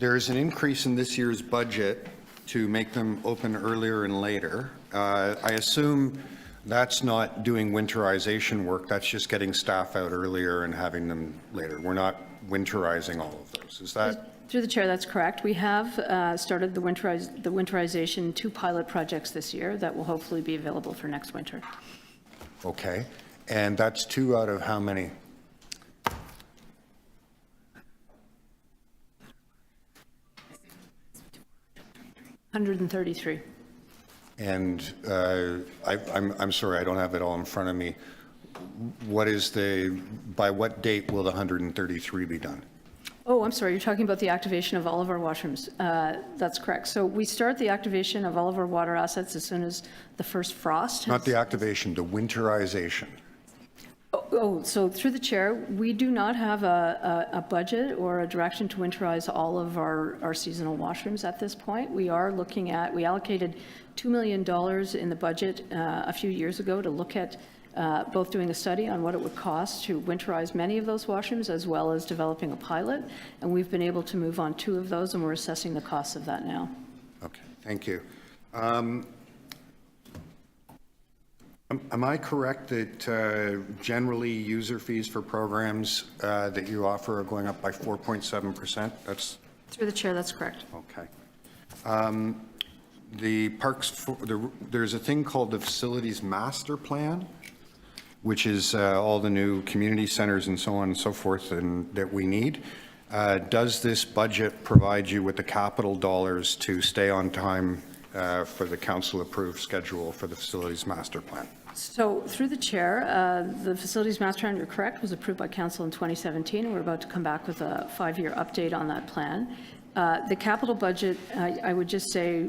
there's an increase in this year's budget to make them open earlier and later. I assume that's not doing winterization work. That's just getting staff out earlier and having them later. We're not winterizing all of those. Is that? Through the chair, that's correct. We have started the winterization 2 pilot projects this year that will hopefully be available for next winter. Okay. And that's 2 out of how many? $133. And I'm sorry, I don't have it all in front of me. By what date will the 133 be done? Oh, I'm sorry, you're talking about the activation of all of our washrooms. That's correct. So we start the activation of all of our water assets as soon as the first frost. Not the activation, the winterization. So through the chair, we do not have a budget or a direction to winterize all of our seasonal washrooms at this point. We are looking at, we allocated $2 million in the budget a few years ago to look at both doing a study on what it would cost to winterize many of those washrooms as well as developing a pilot. And we've been able to move on 2 of those, and we're assessing the costs of that now. Okay, thank you. Am I correct that generally user fees for programs that you offer are going up by 4.7%? That's Through the chair, that's correct. okay. The parks, there's a thing called the Facilities Master Plan, which is all the new community centers and so on and so forth that we need. Does this budget provide you with the capital dollars to stay on time for the council-approved schedule for the Facilities Master Plan? So through the chair, the Facilities Master Plan, you're correct, was approved by council in 2017, and we're about to come back with a 5-year update on that plan. The capital budget, I would just say,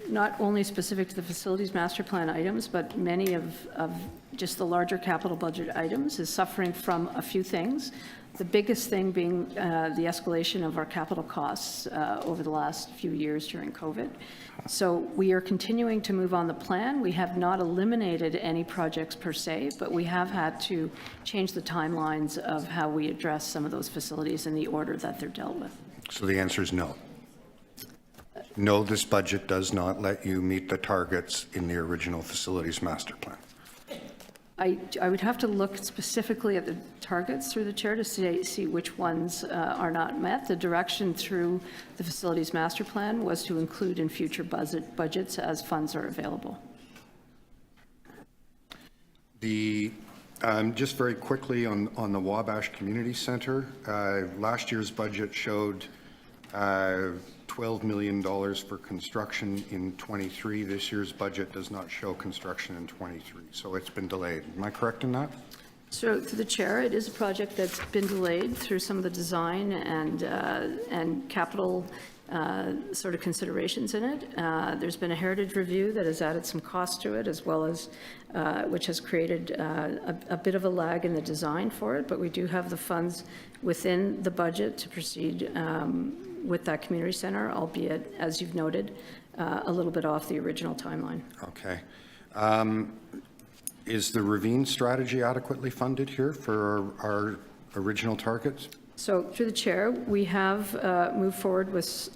not only specific to the Facilities Master Plan items, but many of just the larger capital budget items is suffering from a few things. The biggest thing being the escalation of our capital costs over the last few years during COVID. So we are continuing to move on the plan. We have not eliminated any projects per se, but we have had to change the timelines of how we address some of those facilities in the order that they're dealt with. So the answer is no. No, this budget does not let you meet the targets in the original Facilities Master Plan. I would have to look specifically at the targets through the chair to see which ones are not met. The direction through the facilities master plan was to include in future budgets as funds are available. Just very quickly on the Wabash Community Center, last year's budget showed $12 million for construction in 23. This year's budget does not show construction in 23, so it's been delayed. Am I correct in that? So through the chair, it is a project that's been delayed through some of the design and capital sort of considerations in it. There's been a heritage review that has added some cost to it, as well as which has created a bit of a lag in the design for it, but we do have the funds within the budget to proceed with that community center, albeit, as you've noted, a little bit off the original timeline. Okay. Is the ravine strategy adequately funded here for our original targets? So through the chair, we have moved forward with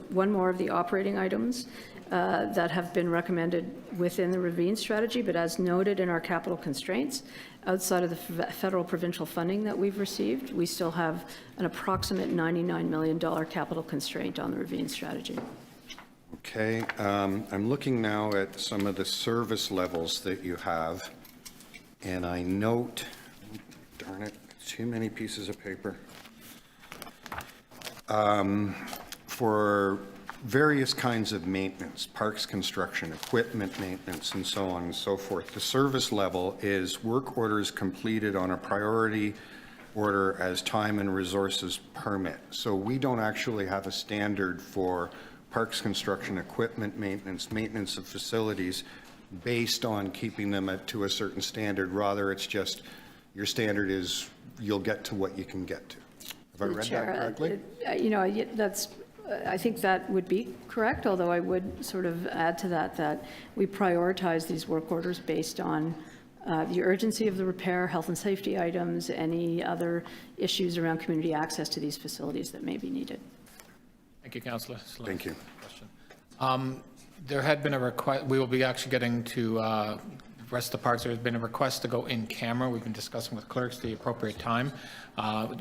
one more of the operating items that have been recommended within the ravine strategy, but as noted in our capital constraints, outside of the federal provincial funding that we've received, we still have an approximate $99 million capital constraint on the ravine strategy. Okay. I'm looking now at some of the service levels that you have, and I note, darn it, too many pieces of paper. For various kinds of maintenance, parks construction, equipment maintenance, and so on and so forth, the service level is work orders completed on a priority order as time and resources permit. So we don't actually have a standard for parks construction, equipment maintenance, maintenance of facilities based on keeping them to a certain standard. Rather, it's just your standard is you'll get to what you can get to. Have I read that correctly? You know, that's, I think that would be correct, although I would sort of add to that we prioritize these work orders based on the urgency of the repair, health and safety items, any other issues around community access to these facilities that may be needed. Thank you, Councillor. Thank you. There had been a request, we will be actually getting to the rest of the parks. There's been a request to go in camera. We've been discussing with clerks the appropriate time,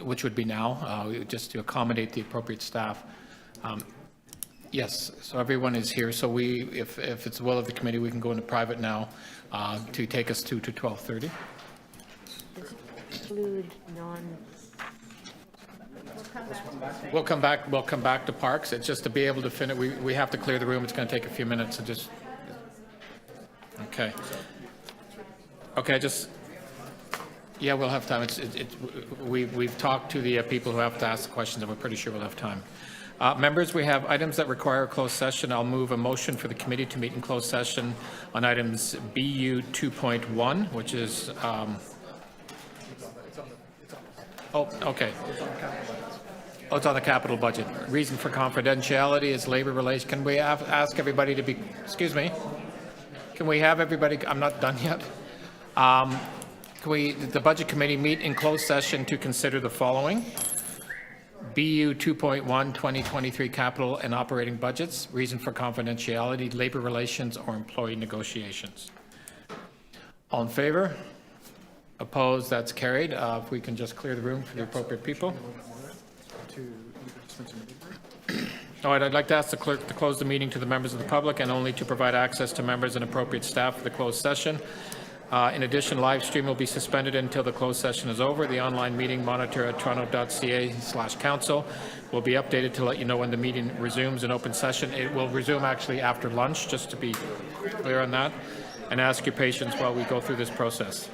which would be now, just to accommodate the appropriate staff. Yes, so everyone is here. So if it's the will of the committee, we can go into private now to take us to 12:30. Include non. We'll come back to parks. It's just to be able to finish. We have to clear the room. It's going to take a few minutes to just. Okay. Okay, yeah, we'll have time. We've talked to the people who have to ask the questions, and we're pretty sure we'll have time. Members, we have items that require a closed session. I'll move a motion for the committee to meet in closed session on items BU 2.1, which is. Oh, okay. Oh, it's on the capital budget. Reason for confidentiality is labor relations. Can we ask everybody to be, excuse me, can we have everybody, I'm not done yet. Can the budget committee meet in closed session to consider the following? BU 2.1 2023 capital and operating budgets. Reason for confidentiality, labor relations, or employee negotiations. All in favor? Opposed? That's carried. If we can just clear the room for the appropriate people. All right, I'd like to ask the clerk to close the meeting to the members of the public and only to provide access to members and appropriate staff for the closed session. In addition, live stream will be suspended until the closed session is over. The online meeting monitor at toronto.ca/council will be updated to let you know when the meeting resumes in open session. It will resume actually after lunch, just to be clear on that, and ask your patience while we go through this process.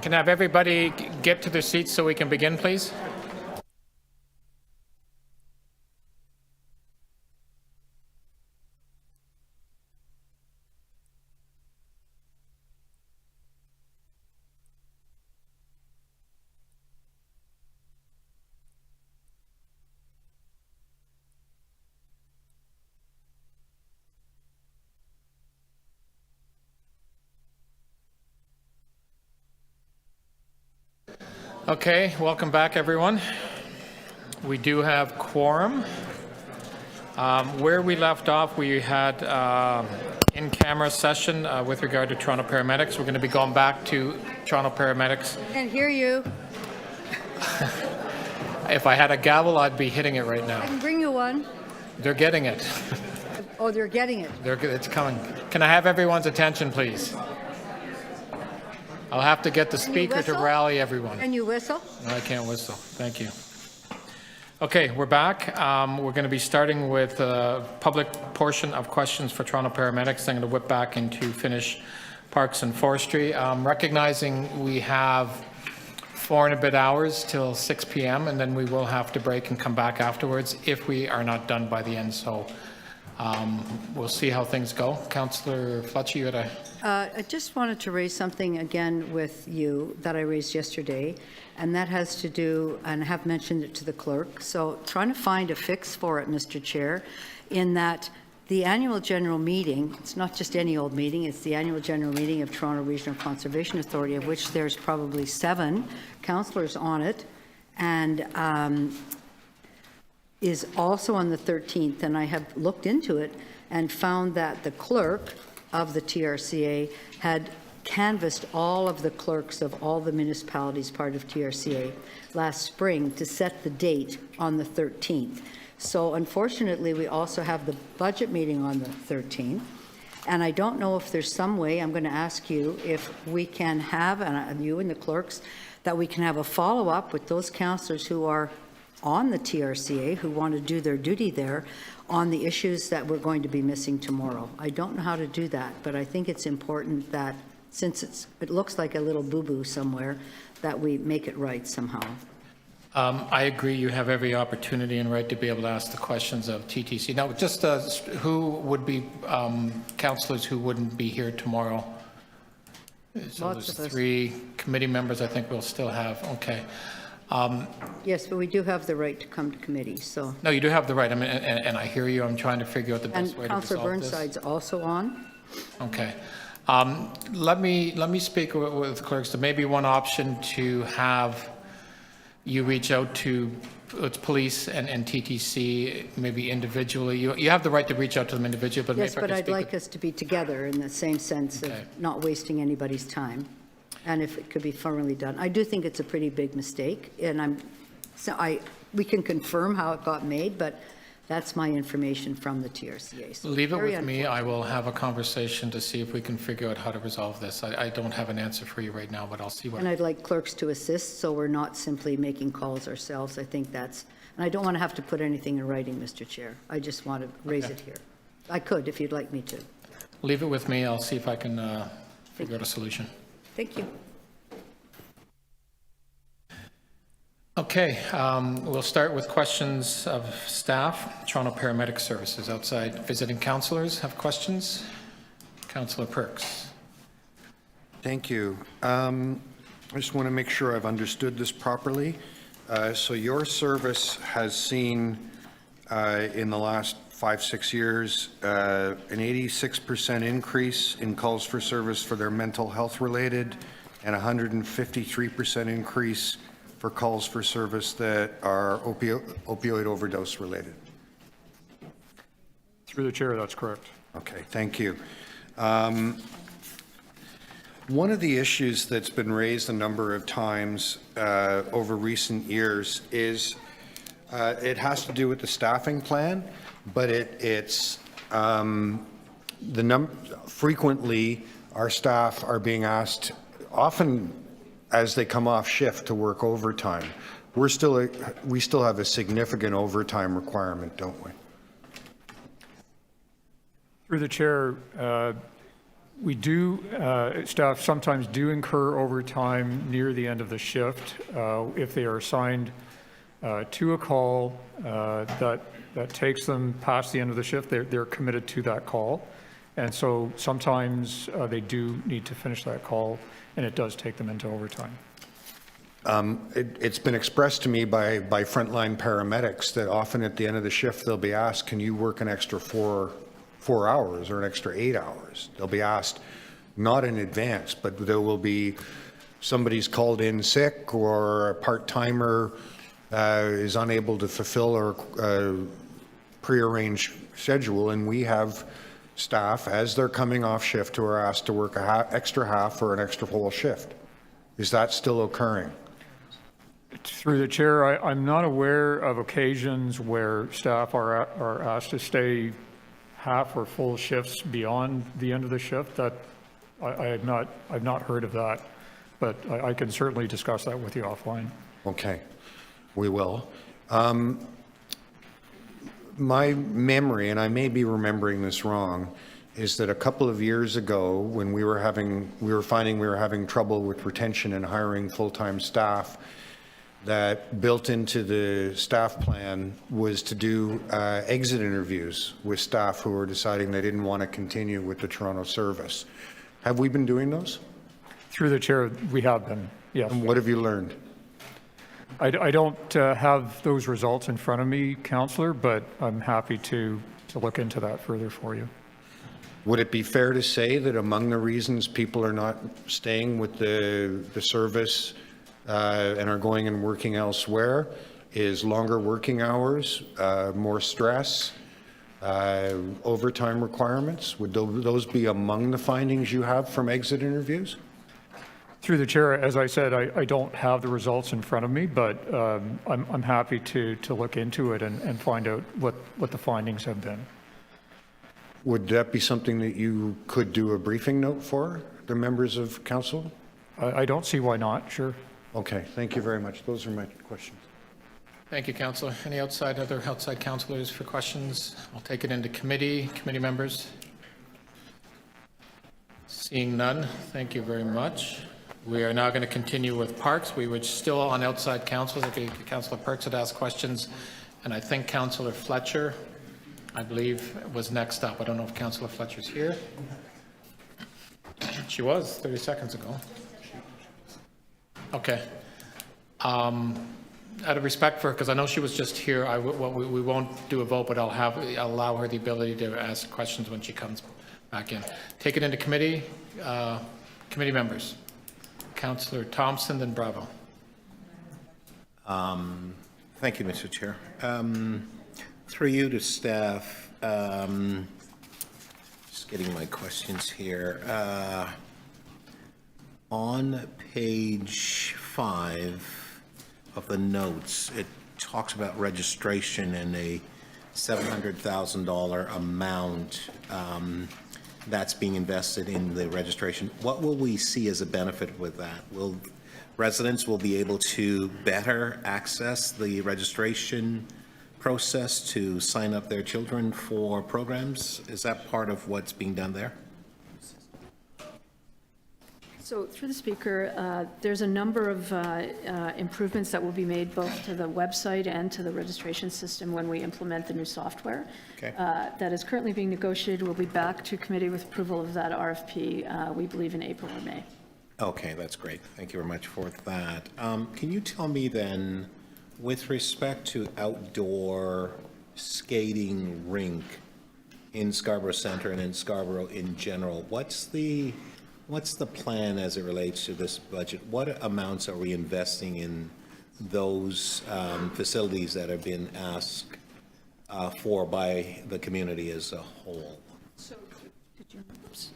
Can I have everybody get to their seats so we can begin, please? Okay, welcome back, everyone. We do have quorum. Where we left off, we had in-camera session with regard to Toronto Paramedics. We're going to be going back to Toronto Paramedics. Can't hear you. If I had a gavel, I'd be hitting it right now. I can bring you one. They're getting it. Oh, they're getting it. It's coming. Can I have everyone's attention, please? I'll have to get the speaker to rally everyone. Can you whistle? No, I can't whistle. Thank you. Okay, we're back. We're going to be starting with the public portion of questions for Toronto Paramedics. I'm going to whip back into finish Parks and Forestry. Recognizing we have 4 and a bit hours till 6 p.m. and then we will have to break and come back afterwards if we are not done by the end. So we'll see how things go. Councillor Fletcher, you had a... I just wanted to raise something again with you that I raised yesterday, and that has to do, and I have mentioned it to the clerk, so trying to find a fix for it, Mr. Chair, in that the annual general meeting, it's not just any old meeting, it's the annual general meeting of Toronto Regional Conservation Authority, of which there's probably 7 councillors on it, and is also on the 13th, and I have looked into it and found that the clerk of the TRCA had canvassed all of the clerks of all the municipalities part of TRCA last spring to set the date on the 13th. So unfortunately, we also have the budget meeting on the 13th. And I don't know if there's some way, I'm going to ask you if we can have, and you and the clerks, that we can have a follow-up with those councillors who are on the TRCA, who want to do their duty there, on the issues that we're going to be missing tomorrow. I don't know how to do that, but I think it's important that, since it looks like a little boo-boo somewhere, that we make it right somehow. I agree. You have every opportunity and right to be able to ask the questions of TTC. Now, just who would be councillors who wouldn't be here tomorrow? So Lots there's of us. 3 committee members I think we'll still have. Okay. Yes, but we do have the right to come to committee, so. No, you do have the right. I mean, and I hear you. I'm trying to figure out the best way And to resolve Councillor this. Burnside's also on. Okay. Let me speak with the clerks. There may be one option to have you reach out to it's police and TTC maybe individually. You have the right to reach out to them individually, but Yes, maybe I but can I'd speak like us to be together in the same sense of Okay. not wasting anybody's time, and if it could be thoroughly done. I do think it's a pretty big mistake, and we can confirm how it got made, but that's my information from the TRCA. So Leave it very with me. I will have a conversation to see if we can figure out how to resolve this. I don't have an answer for you right now, but I'll see what. And I'd like clerks to assist, so we're not simply making calls ourselves. I think that's, and I don't want to have to put anything in writing, Mr. Chair. I just want to raise Okay. it here. I could, if you'd like me to. Leave it with me. I'll see if I can figure out a solution. Thank you. Okay, we'll start with questions of staff. Toronto Paramedic Services. Outside visiting councillors have questions? Councillor Perks. Thank you. I just want to make sure I've understood this properly. So your service has seen in the last 5-6 years an 86% increase in calls for service for their mental health related and 153% increase for calls for service that are opioid overdose related. Through the chair, that's correct. Okay, thank you. One of the issues that's been raised a number of times over recent years is it has to do with the staffing plan, but frequently our staff are being asked, often as they come off shift, to work overtime. We still have a significant overtime requirement, don't we? Through the chair, We do, staff sometimes do incur overtime near the end of the shift. If they are assigned to a call that takes them past the end of the shift, they're committed to that call. And so sometimes they do need to finish that call, and it does take them into overtime. It's been expressed to me by frontline paramedics that often at the end of the shift, they'll be asked, can you work an extra four hours or an extra 8 hours? They'll be asked, not in advance, but there will be somebody's called in sick or a part-timer is unable to fulfill our prearranged schedule, and we have staff, as they're coming off shift, who are asked to work an extra half or an extra whole shift. Is that still occurring? Through the chair, I'm not aware of occasions where staff are asked to stay half or full shifts beyond the end of the shift. That I've not heard of that, but I can certainly discuss that with you offline. Okay, we will. My memory, and I may be remembering this wrong, is that a couple of years ago when we were finding we were having trouble with retention and hiring full-time staff, that built into the staff plan was to do exit interviews with staff who were deciding they didn't want to continue with the Toronto service. Have we been doing those? Through the chair, we have been, yes. And what have you learned? I don't have those results in front of me, Councillor, but I'm happy to look into that further for you. Would it be fair to say that among the reasons people are not staying with the service and are going and working elsewhere is longer working hours, more stress, overtime requirements? Would those be among the findings you have from exit interviews? Through the chair, as I said, I don't have the results in front of me, but I'm happy to look into it and find out what the findings have been. Would that be something that you could do a briefing note for the members of council? I don't see why not, sure. Okay, thank you very much. Those are my questions. Thank you, Councillor. Any other outside councillors for questions? I'll take it into committee members. Seeing none, thank you very much. We are now going to continue with parks. We were still on outside councils. If Councillor Perks had asked questions, and I think Councillor Fletcher, I believe, was next up. I don't know if Councillor Fletcher's here. She was 30 seconds ago. Okay. Out of respect for her, because I know she was just here, we won't do a vote, but I'll allow her the ability to ask questions when she comes back in. Take it into committee. Committee members. Councillor Thompson, then Bravo. Thank you, Mr. Chair. Through you to staff, just getting my questions here. On page 5 of the notes, it talks about registration and a $700,000 amount that's being invested in the registration. What will we see as a benefit with that? Will residents be able to better access the registration process to sign up their children for programs? Is that part of what's being done there? So through the speaker, there's a number of improvements that will be made both to the website and to the registration system when we implement the new software. Okay. That is currently being negotiated. We'll be back to committee with approval of that RFP, we believe in April or May. Okay, that's great. Thank you very much for that. Can you tell me then, with respect to outdoor skating rink in Scarborough Centre and in Scarborough in general, what's the plan as it relates to this budget? What amounts are we investing in those facilities that have been asked for by the community as a whole?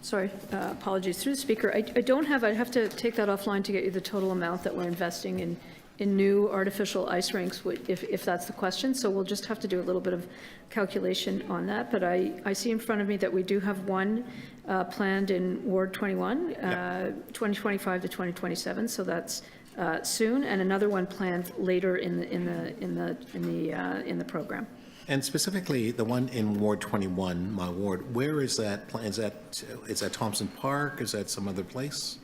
Sorry, apologies. Through the speaker, I'd have to take that offline to get you the total amount that we're investing in new artificial ice rinks, if that's the question. So we'll just have to do a little bit of calculation on that. But I see in front of me that we do have one planned in Ward 21, 2025 to 2027. So that's soon, and another one planned later in the program. And specifically, the one in Ward 21, my ward, where is that? Is that Thompson Park? Is that some other place?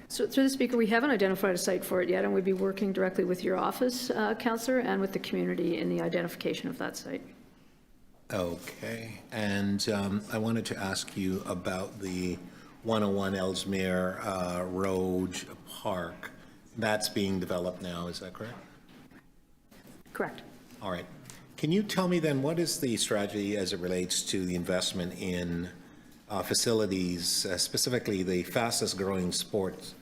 So through the Speaker, we haven't identified a site for it yet, and we'd be working directly with your office, Councillor, and with the community in the identification of that site. Okay. And I wanted to ask you about the 101 Ellesmere Road Park. That's being developed now, is that correct? Correct. All right. Can you tell me then, what is the strategy as it relates to the investment in facilities, specifically the fastest growing sport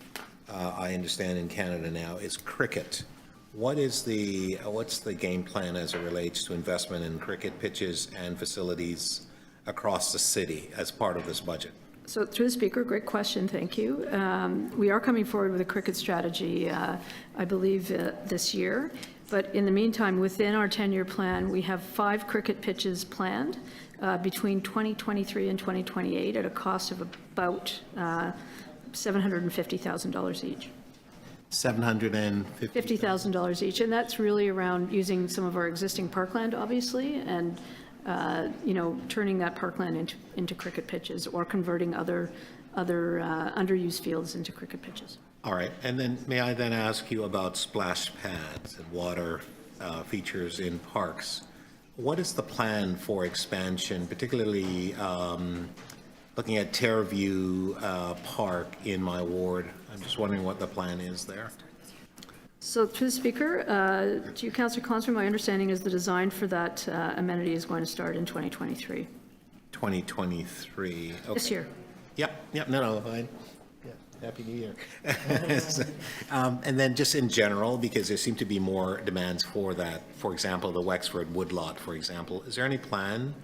I understand in Canada now is cricket. What's the game plan as it relates to investment in cricket pitches and facilities across the city as part of this budget? So through the Speaker, great question, thank you. We are coming forward with a cricket strategy, I believe, this year. But in the meantime, within our 10-year plan, we have 5 cricket pitches planned between 2023 and 2028 at a cost of about $750,000 each. $50,000 each, and that's really around using some of our existing parkland, obviously, and turning that parkland into cricket pitches or converting other underused fields into cricket pitches. All right, and then may I then ask you about splash pads and water features in parks? What is the plan for expansion, particularly looking at Terraview Park in my ward? I'm just wondering what the plan is there. So through the Speaker, to you, Councillor Consor, my understanding is the design for that amenity is going to start in 2023. 2023. Okay. This year. Yep, no, fine. Yeah, Happy New Year. And then just in general, because there seem to be more demands for that, for example, the Wexford Woodlot, for example, is there any plan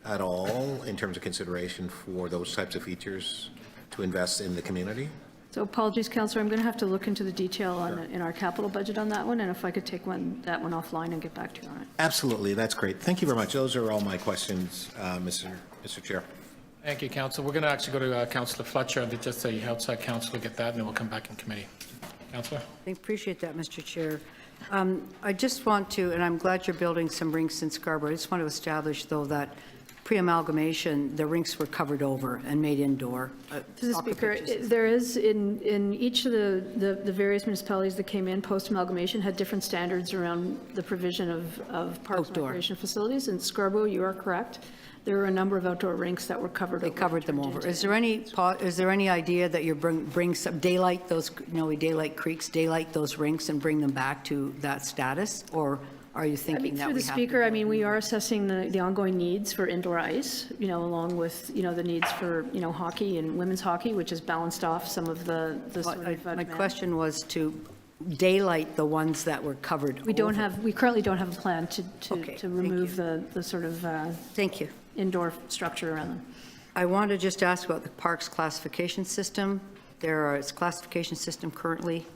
at all in terms of consideration for those types of features to invest in the community? So apologies, Councillor, I'm going to have to look into the detail in our capital budget on that one, and if I could take that one offline and get back to you on it. Absolutely, that's great. Thank you very much. Those are all my questions, Mr. Chair. Thank you, Council. We're going to actually go to Councillor Fletcher, and just say outside council to get that, and then we'll come back in committee. Councillor? I appreciate that, Mr. Chair. I just want to, and I'm glad you're building some rinks in Scarborough. I just want to establish, though, that pre-amalgamation, the rinks were covered over and made indoor. To the Speaker, there is in each of the various municipalities that came in post-amalgamation had different standards around the provision of parks and recreation facilities. In Scarborough, you are correct. There were a number of outdoor rinks that were covered over. They covered them over. Is there any idea that you bring some daylight those, we daylight creeks, daylight those rinks and bring them back to that status? Or are you thinking that we have to? Through the Speaker, we are assessing the ongoing needs for indoor ice, along with, the needs for, hockey and women's hockey, which has balanced off some of the My question was to daylight the ones that were covered. We currently don't have a plan to remove the sort of thank you indoor structure around them. I want to just ask about the parks classification system. Its classification system currently.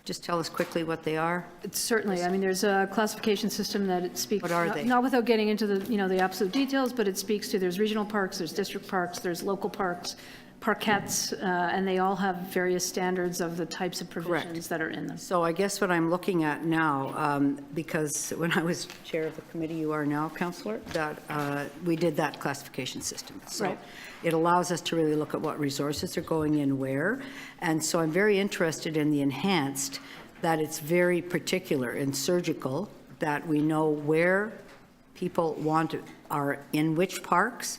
Just tell us quickly what they are. Certainly. There's a classification system that it speaks. What are they? Not without getting into the absolute details, but it speaks to there's regional parks, there's district parks, there's local parks, parkettes, and they all have various standards of the types of provisions that are in them. So I guess what I'm looking at now, because when I was chair of the committee, you are now, Councillor, that we did that classification system. So right. It allows us to really look at what resources are going in where. And so I'm very interested in the enhanced, that it's very particular and surgical, that we know where people are in which parks,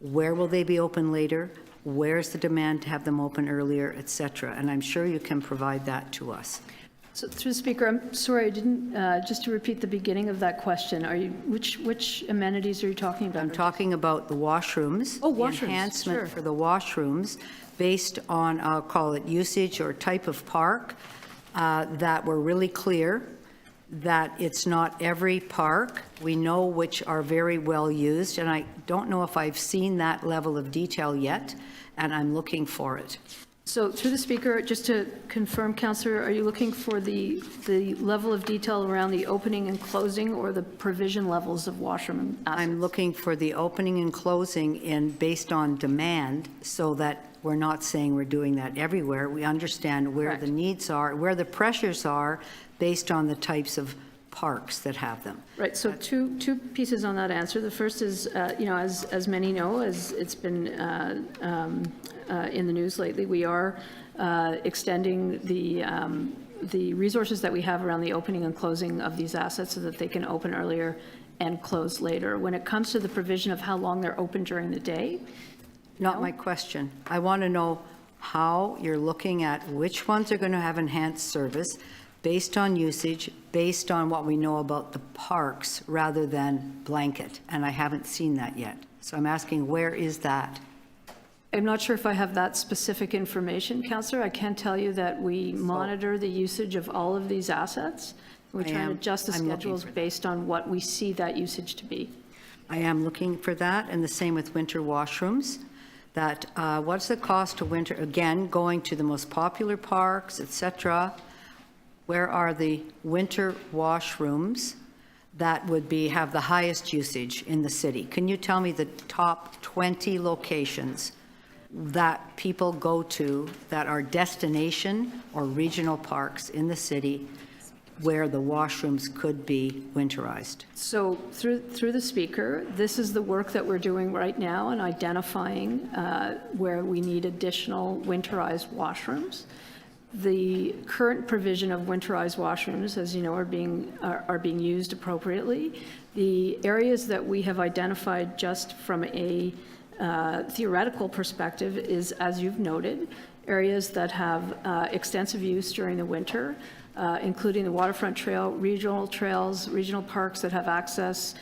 where will they be open later, where's the demand to have them open earlier, et cetera. And I'm sure you can provide that to us. So through the Speaker, I'm sorry, I didn't, just to repeat the beginning of that question, which amenities are you talking about? I'm talking about the washrooms. Oh, washrooms, the enhancement sure. for the washrooms based on, I'll call it usage or type of park, that were really clear, that it's not every park. We know which are very well used, and I don't know if I've seen that level of detail yet, and I'm looking for it. So through the Speaker, just to confirm, Councillor, are you looking for the level of detail around the opening and closing or the provision levels of washroom assets? I'm looking for the opening and closing based on demand, so that we're not saying we're doing that everywhere. We understand where Correct. the needs are, where the pressures are, based on the types of parks that have them. Right, so two pieces on that answer. The first is, as many know, as it's been in the news lately, we are extending the resources that we have around the opening and closing of these assets so that they can open earlier and close later. When it comes to the provision of how long they're open during the day. Not my question. I want to know how you're looking at which ones are going to have enhanced service based on usage, based on what we know about the parks, rather than blanket. And I haven't seen that yet. So I'm asking, where is that? I'm not sure if I have that specific information, Councillor. I can tell you that we monitor the usage of all of these assets. We try and adjust the schedules based on what we see that usage to be. I am looking for that, and the same with winter washrooms. That what's the cost to winter, again, going to the most popular parks, et cetera, where are the winter washrooms that would have the highest usage in the city? Can you tell me the top 20 locations that people go to that are destination or regional parks in the city where the washrooms could be winterized? So through the speaker, this is the work that we're doing right now in identifying where we need additional winterized washrooms. The current provision of winterized washrooms, as you know, are being used appropriately. The areas that we have identified just from a theoretical perspective is, as you've noted, areas that have extensive use during the winter, including the Waterfront Trail, regional trails, regional parks that have access,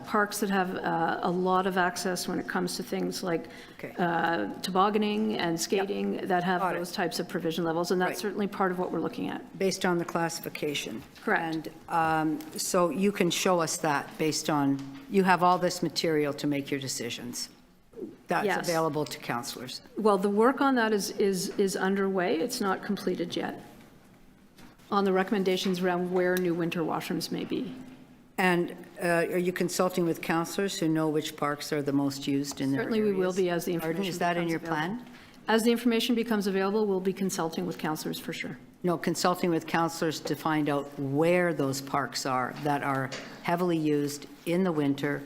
parks that have a lot of access when it comes to things like tobogganing and skating that have those types of provision levels, and that's certainly part of what we're looking at. Based on the classification? Correct. And so you can show us that based on, you have all this material to make your decisions. That's Yes. available to councillors. Well, the work on that is underway. It's not completed yet, on the recommendations around where new winter washrooms may be. And are you consulting with councillors who know which parks are the most used in their areas? Certainly we will be as the information Is that in becomes your available. plan? As the information becomes available, we'll be consulting with councillors for sure. No, consulting with councillors to find out where those parks are that are heavily used in the winter.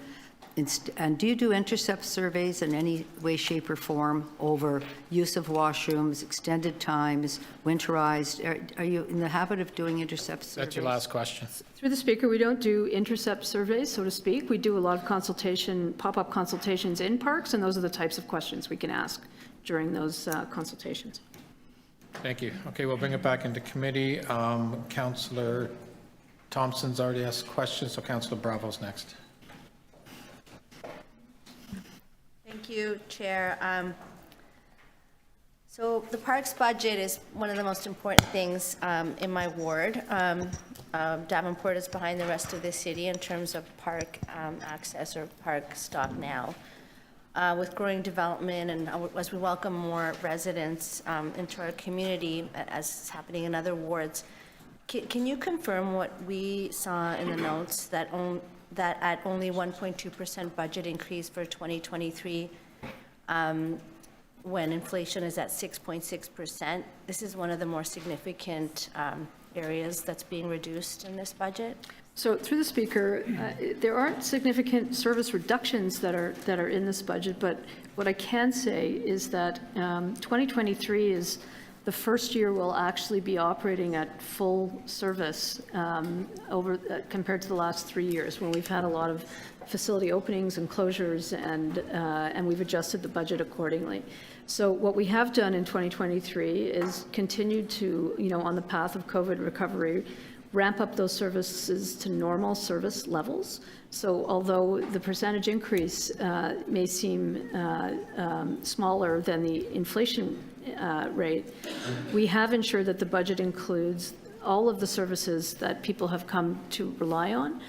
And do you do intercept surveys in any way, shape, or form over use of washrooms, extended times, winterized? Are you in the habit of doing intercept surveys? That's your last question. Through the speaker, we don't do intercept surveys, so to speak. We do a lot of consultation, pop-up consultations in parks, and those are the types of questions we can ask during those consultations. Thank you. Okay, we'll bring it back into committee. Councillor Thompson's already asked questions, so Councillor Bravo's next. Thank you, Chair. So the parks budget is one of the most important things in my ward. Davenport is behind the rest of the city in terms of park access or park stock now. With growing development and as we welcome more residents into our community, as is happening in other wards, can you confirm what we saw in the notes that at only 1.2% budget increase for 2023, when inflation is at 6.6%, this is one of the more significant areas that's being reduced in this budget? So through the speaker, there aren't significant service reductions that are in this budget, but what I can say is that 2023 is the first year we'll actually be operating at full service compared to the last 3 years, when we've had a lot of facility openings and closures, and we've adjusted the budget accordingly. So what we have done in 2023 is continued to, on the path of COVID recovery, ramp up those services to normal service levels. So although the percentage increase may seem smaller than the inflation rate, we have ensured that the budget includes all of the services that people have come to rely on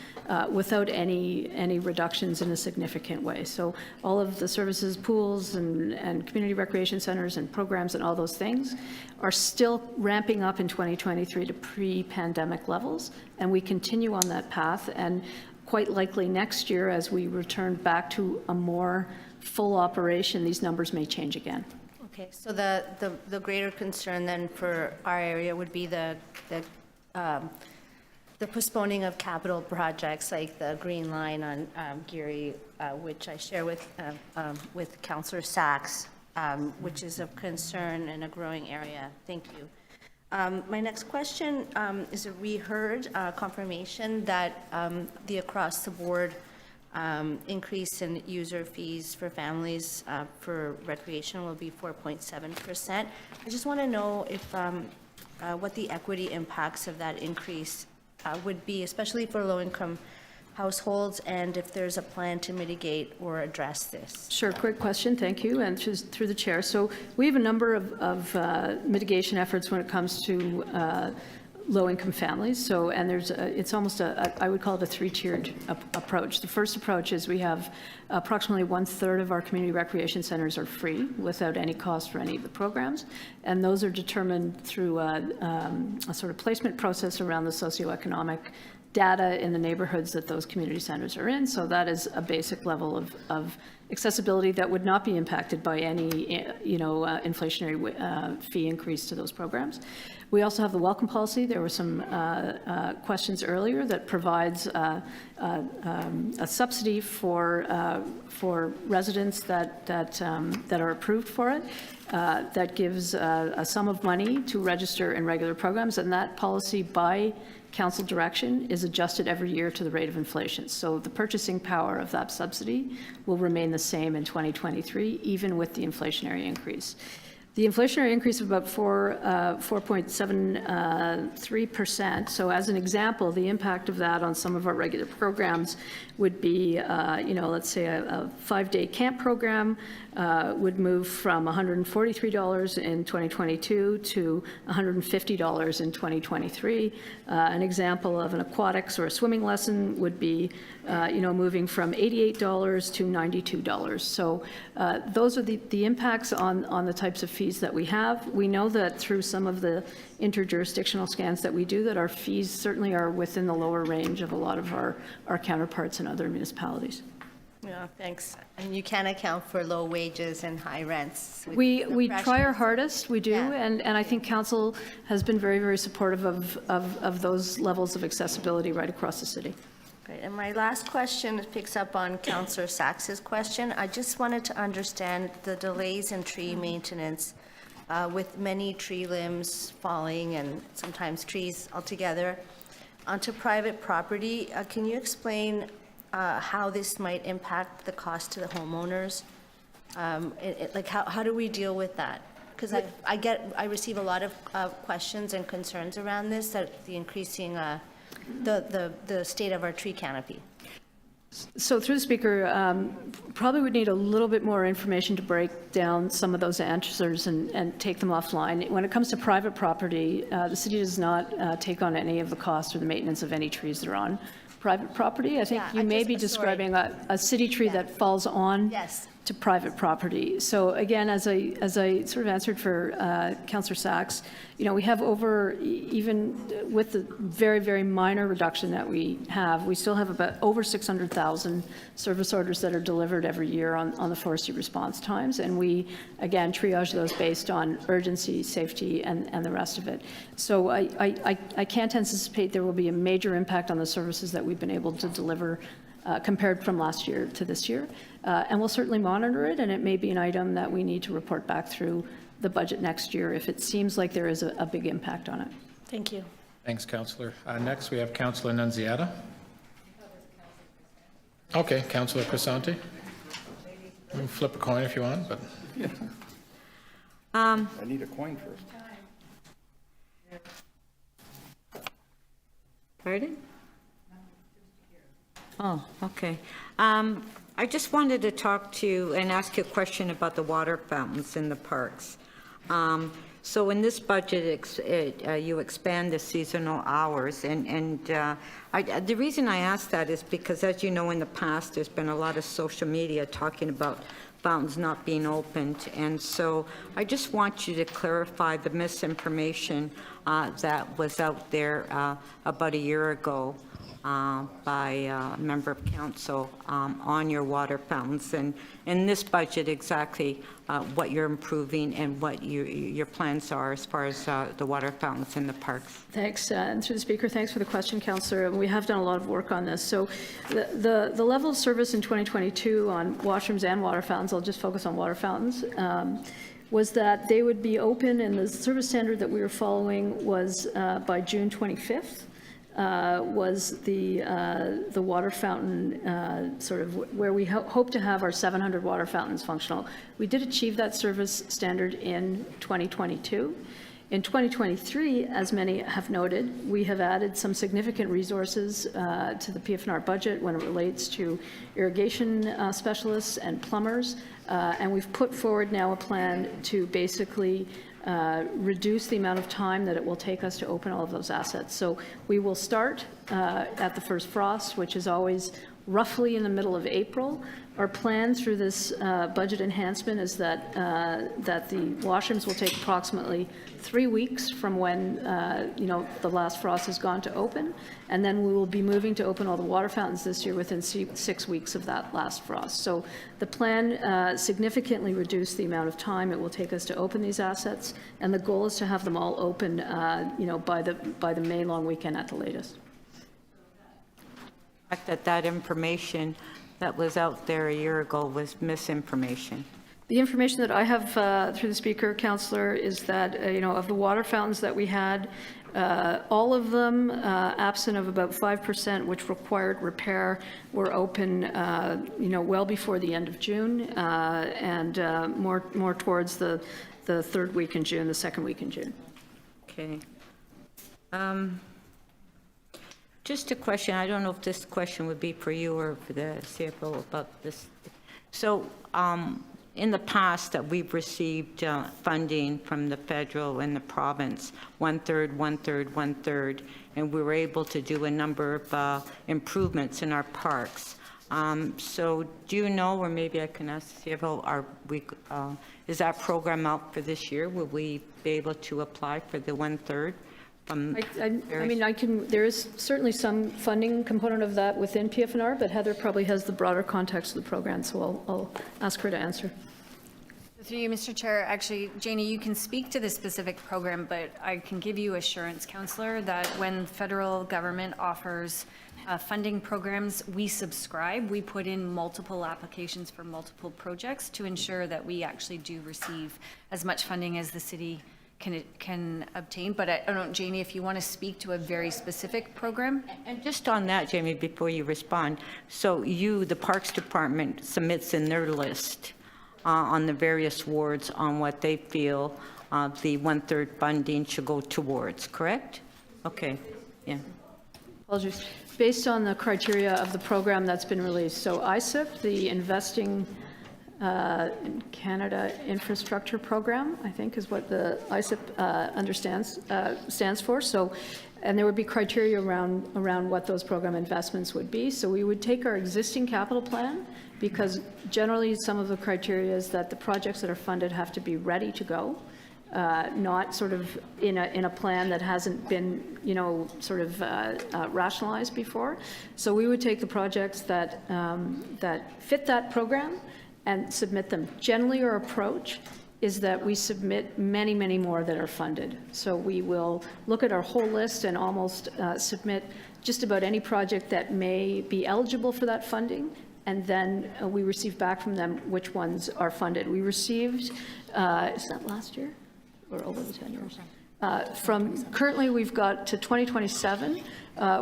without any reductions in a significant way. So all of the services, pools and community recreation centers and programs and all those things are still ramping up in 2023 to pre-pandemic levels, and we continue on that path, and quite likely next year, as we return back to a more full operation, these numbers may change again. Okay, so the greater concern then for our area would be the the postponing of capital projects like the Green Line on Geary, which I share with Councillor Sachs, which is of concern in a growing area. Thank you. My next question is a reheard confirmation that the across-the-board increase in user fees for families for recreation will be 4.7%. I just want to know if what the equity impacts of that increase would be, especially for low-income households, and if there's a plan to mitigate or address this. Sure, great question, thank you, and through the chair. So we have a number of mitigation efforts when it comes to low-income families. So, and it's almost I would call it a three-tiered approach. The first approach is we have approximately 1/3 of our community recreation centers are free without any cost for any of the programs. And those are determined through a sort of placement process around the socioeconomic data in the neighborhoods that those community centers are in. So that is a basic level of accessibility that would not be impacted by any, inflationary fee increase to those programs. We also have the welcome policy. There were some questions earlier that provides a subsidy for residents that are approved for it. That gives a sum of money to register in regular programs, and that policy by council direction is adjusted every year to the rate of inflation. So the purchasing power of that subsidy will remain the same in 2023, even with the inflationary increase. The inflationary increase of about 4.73%. So as an example, the impact of that on some of our regular programs would be, let's say a 5-day camp program would move from $143 in 2022 to $150 in 2023. An example of an aquatics or a swimming lesson would be, moving from $88 to $92. So those are the impacts on the types of fees that we have. We know that through some of the interjurisdictional scans that we do, that our fees certainly are within the lower range of a lot of our counterparts in other municipalities. Yeah, thanks. And you can account for low wages and high rents. We try our hardest, we do, and I think council has been very, very supportive of those levels of accessibility right across the city. Great. And my last question picks up on Councillor Sachs's question. I just wanted to understand the delays in tree maintenance with many tree limbs falling and sometimes trees altogether onto private property. Can you explain how this might impact the cost to the homeowners? How do we deal with that? Because I receive a lot of questions and concerns around this, that the increasing the state of our tree canopy. So through the speaker, probably would need a little bit more information to break down some of those answers and take them offline. When it comes to private property, the city does not take on any of the cost or the maintenance of any trees that are on private property. I think you may be describing a city tree that falls on to private property. So again, as I sort of answered for Councillor Sachs, we have even with the very, very minor reduction that we have, we still have about over 600,000 service orders that are delivered every year on the forestry response times. And we, again, triage those based on urgency, safety, and the rest of it. So I can't anticipate there will be a major impact on the services that we've been able to deliver compared from last year to this year. And we'll certainly monitor it, and it may be an item that we need to report back through the budget next year if it seems like there is a big impact on it. Thank you. Thanks, Councillor. Next, we have Councillor Nunziata. Okay, Councillor Crisante. You can flip a coin if you want, but. I need a coin first. Pardon? Oh, okay. I just wanted to talk to you and ask you a question about the water fountains in the parks. So in this budget, you expand the seasonal hours, and the reason I ask that is because, as you know, in the past, there's been a lot of social media talking about fountains not being opened, and so I just want you to clarify the misinformation that was out there about a year ago by a member of council on your water fountains, and in this budget exactly what you're improving and what your plans are as far as the water fountains in the parks. Thanks, and through the speaker, thanks for the question, Councillor. We have done a lot of work on this. So the level of service in 2022 on washrooms and water fountains, I'll just focus on water fountains, was that they would be open, and the service standard that we were following was by June 25th. Was the water fountain sort of where we hope to have our 700 water fountains functional. We did achieve that service standard in 2022. In 2023, as many have noted, we have added some significant resources to the PFNR budget when it relates to irrigation specialists and plumbers, and we've put forward now a plan to basically reduce the amount of time that it will take us to open all of those assets. So we will start at the first frost, which is always roughly in the middle of April. Our plan through this budget enhancement is that the washrooms will take approximately 3 weeks from when the last frost has gone to open, and then we will be moving to open all the water fountains this year within 6 weeks of that last frost. So the plan significantly reduced the amount of time it will take us to open these assets, and the goal is to have them all open by the May long weekend at the latest. That information that was out there a year ago was misinformation. The information that I have through the speaker, Councillor, is that, of the water fountains that we had, all of them, absent of about 5%, which required repair, were open, well before the end of June, and more towards the third week in June, the second week in June. Okay. Just a question. I don't know if this question would be for you or for the CFO about this. So in the past that we've received funding from the federal and the province, 1/3, 1/3, 1/3, and we were able to do a number of improvements in our parks. So do you know, or maybe I can ask the CFO, is that program out for this year? Will we be able to apply for the 1/3? There is certainly some funding component of that within PFNR, but Heather probably has the broader context of the program, so I'll ask her to answer. Through you, Mr. Chair, actually, Janie, you can speak to this specific program, but I can give you assurance, Councillor, that when federal government offers funding programs, we subscribe. We put in multiple applications for multiple projects to ensure that we actually do receive as much funding as the city can obtain. But I don't know, Jamie, if you want to speak to a very specific program. And just on that, Jamie, before you respond, so the Parks Department submits in their list on the various wards on what they feel the 1/3 funding should go towards, correct? Okay, yeah. Apologies. Based on the criteria of the program that's been released, so ISIP, the Investing in Canada Infrastructure Program, I think is what the ISIP stands for. So, and there would be criteria around what those program investments would be. So we would take our existing capital plan, because generally some of the criteria is that the projects that are funded have to be ready to go, not sort of in a plan that hasn't been, rationalized before. So we would take the projects that fit that program and submit them. Generally, our approach is that we submit many, many more that are funded. So we will look at our whole list and almost submit just about any project that may be eligible for that funding, and then we receive back from them which ones are funded. We received, is that last year or over the 10 years? Currently, we've got to 2027,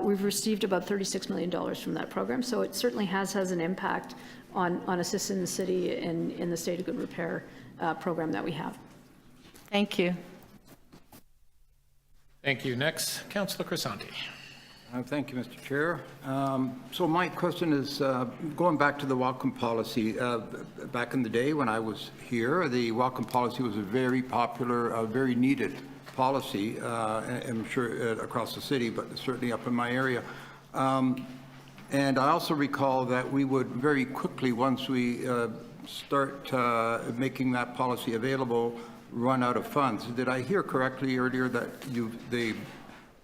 we've received about $36 million from that program. So it certainly has an impact on assisting the city in the State of Good Repair program that we have. Thank you. Thank you. Next, Councillor Crisanti. Thank you, Mr. Chair. So my question is, going back to the welcome policy, back in the day when I was here, the welcome policy was a very popular, very needed policy, I'm sure across the city, but certainly up in my area. And I also recall that we would very quickly, once we start making that policy available, run out of funds. Did I hear correctly earlier that the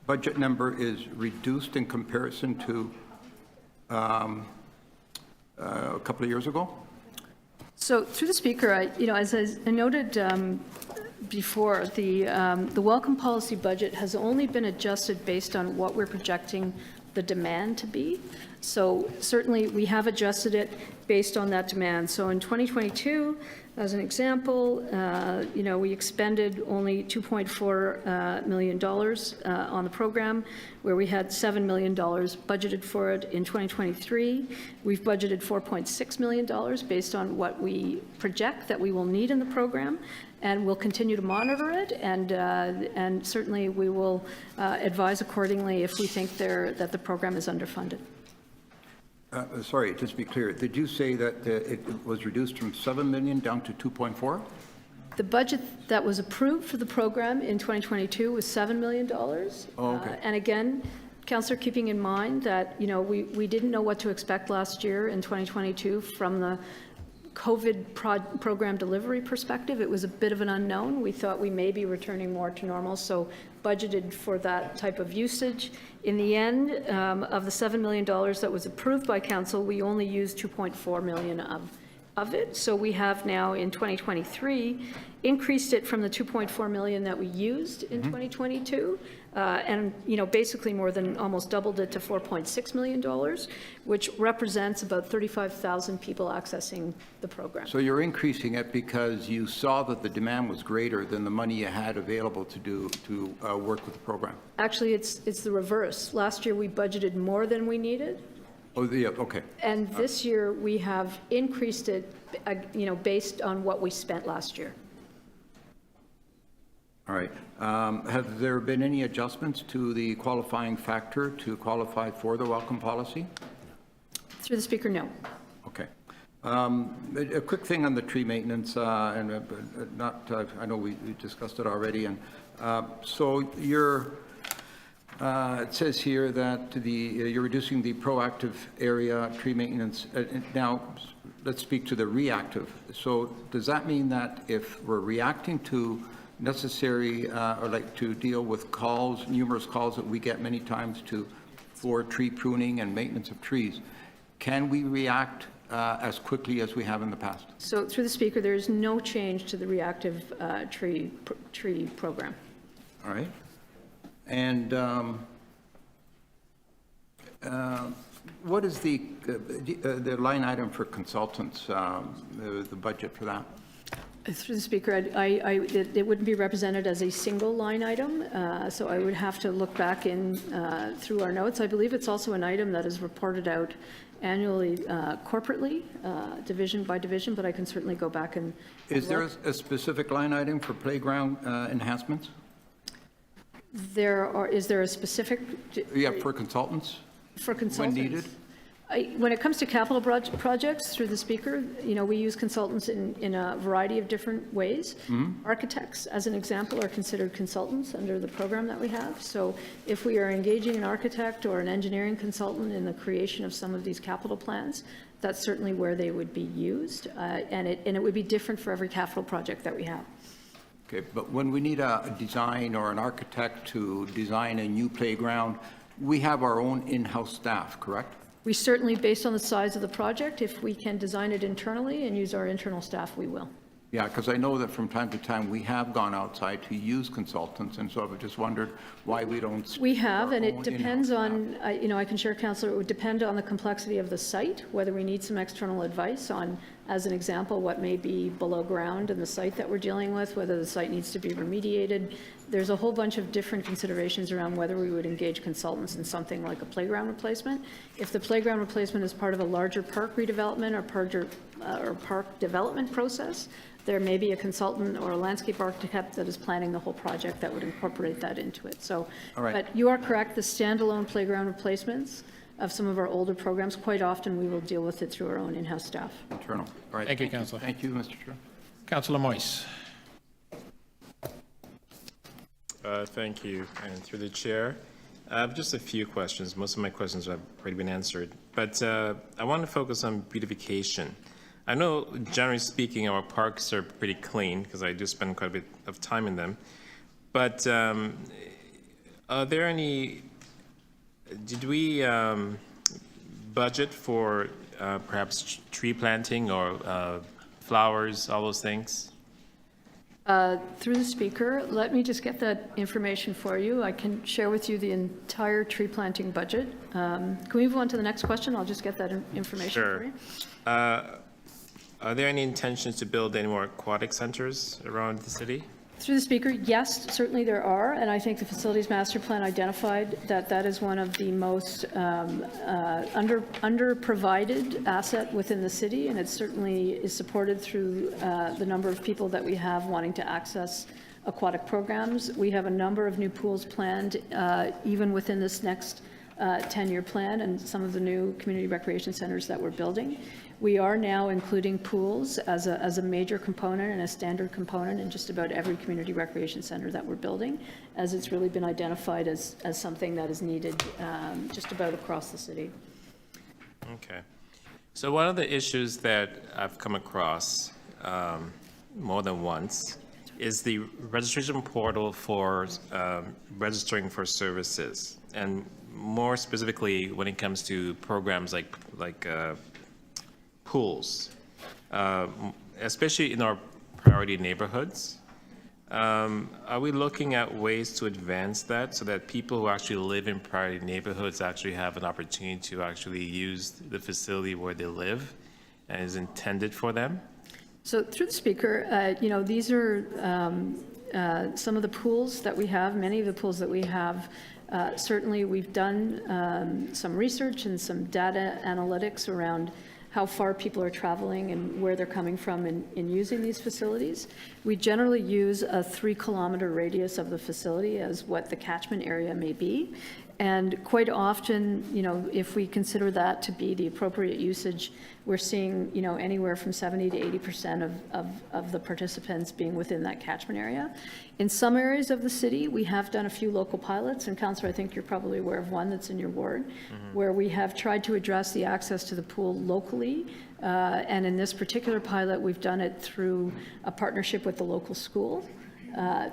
budget number is reduced in comparison to a couple of years ago? So through the speaker, as I noted before, the welcome policy budget has only been adjusted based on what we're projecting the demand to be. So certainly we have adjusted it based on that demand. So in 2022, as an example, we expended only $2.4 million on the program, where we had $7 million budgeted for it. In 2023, we've budgeted $4.6 million based on what we project that we will need in the program, and we'll continue to monitor it, and certainly we will advise accordingly if we think that the program is underfunded. Sorry, just to be clear, did you say that it was reduced from 7 million down to 2.4? The budget that was approved for the program in 2022 was $7 million. Oh, okay. And again, Councillor, keeping in mind that, we didn't know what to expect last year in 2022 from the COVID program delivery perspective. It was a bit of an unknown. We thought we may be returning more to normal, so budgeted for that type of usage. In the end, of the $7 million that was approved by council, we only used $2.4 million of it. So we have now in 2023 increased it from the $2.4 million that we used in 2022, and basically more than almost doubled it to $4.6 million, which represents about 35,000 people accessing the program. So you're increasing it because you saw that the demand was greater than the money you had available to work with the program? Actually, it's the reverse. Last year we budgeted more than we needed. Oh, yeah, okay. And this year we have increased it, based on what we spent last year. All right. Have there been any adjustments to the qualifying factor to qualify for the welcome policy? Through the speaker, no. Okay. A quick thing on the tree maintenance, I know we discussed it already, and so it says here that you're reducing the proactive area tree maintenance. Now, let's speak to the reactive. So does that mean that if we're reacting to necessary or like to deal with calls, numerous calls that we get many times for tree pruning and maintenance of trees, can we react as quickly as we have in the past? So through the speaker, there is no change to the reactive tree program. All right. And what is the line item for consultants, the budget for that? Through the speaker, it wouldn't be represented as a single line item, so I would have to look back through our notes. I believe it's also an item that is reported out annually corporately, division by division, but I can certainly go back and Is there a specific line item for playground enhancements? Is there a specific? Yeah, for consultants? For consultants? When needed? When it comes to capital projects, through the speaker, we use consultants in a variety of different ways. Mm-hmm. Architects, as an example, are considered consultants under the program that we have. So if we are engaging an architect or an engineering consultant in the creation of some of these capital plans, that's certainly where they would be used, and it would be different for every capital project that we have. Okay, but when we need a design or an architect to design a new playground, we have our own in-house staff, correct? We certainly, based on the size of the project, if we can design it internally and use our internal staff, we will. Yeah, because I know that from time to time we have gone outside to use consultants, and so I've just wondered why we don't. We have, and it depends on, I can share, Councillor, it would depend on the complexity of the site, whether we need some external advice on, as an example, what may be below ground in the site that we're dealing with, whether the site needs to be remediated. There's a whole bunch of different considerations around whether we would engage consultants in something like a playground replacement. If the playground replacement is part of a larger park redevelopment or park development process, there may be a consultant or a landscape architect that is planning the whole project that would incorporate that into it. So, all right. But you are correct, the standalone playground replacements of some of our older programs, quite often we will deal with it through our own in-house staff. Internal. All right. Thank you, Councillor. Thank you, Mr. Chair. Councillor Moyes. Thank you, and through the chair, I have just a few questions. Most of my questions have already been answered, but I want to focus on beautification. I know, generally speaking, our parks are pretty clean because I do spend quite a bit of time in them, but a Are there any, did we budget for perhaps tree planting or flowers, all those things? Through the speaker, let me just get that information for you. I can share with you the entire tree planting budget. Can we move on to the next question? I'll just get that information for you. Sure. Are there any intentions to build any more aquatic centers around the city? Through the speaker, yes, certainly there are, and I think the Facilities Master Plan identified that that is one of the most under-provided asset within the city, and it certainly is supported through the number of people that we have wanting to access aquatic programs. We have a number of new pools planned even within this next 10-year plan and some of the new community recreation centers that we're building. We are now including pools as a major component and a standard component in just about every community recreation center that we're building, as it's really been identified as something that is needed just about across the city. Okay. So one of the issues that I've come across more than once is the registration portal for registering for services, and more specifically when it comes to programs like pools, especially in our priority neighborhoods. Are we looking at ways to advance that so that people who actually live in priority neighborhoods actually have an opportunity to actually use the facility where they live and is intended for them? So through the speaker, these are some of the pools that we have, many of the pools that we have. Certainly we've done some research and some data analytics around how far people are traveling and where they're coming from in using these facilities. We generally use a 3-kilometer radius of the facility as what the catchment area may be. And quite often, if we consider that to be the appropriate usage, we're seeing, anywhere from 70 to 80% of the participants being within that catchment area. In some areas of the city, we have done a few local pilots, and Councillor, I think you're probably aware of one that's in your ward, where we have tried to address the access to the pool locally. And in this particular pilot, we've done it through a partnership with the local school.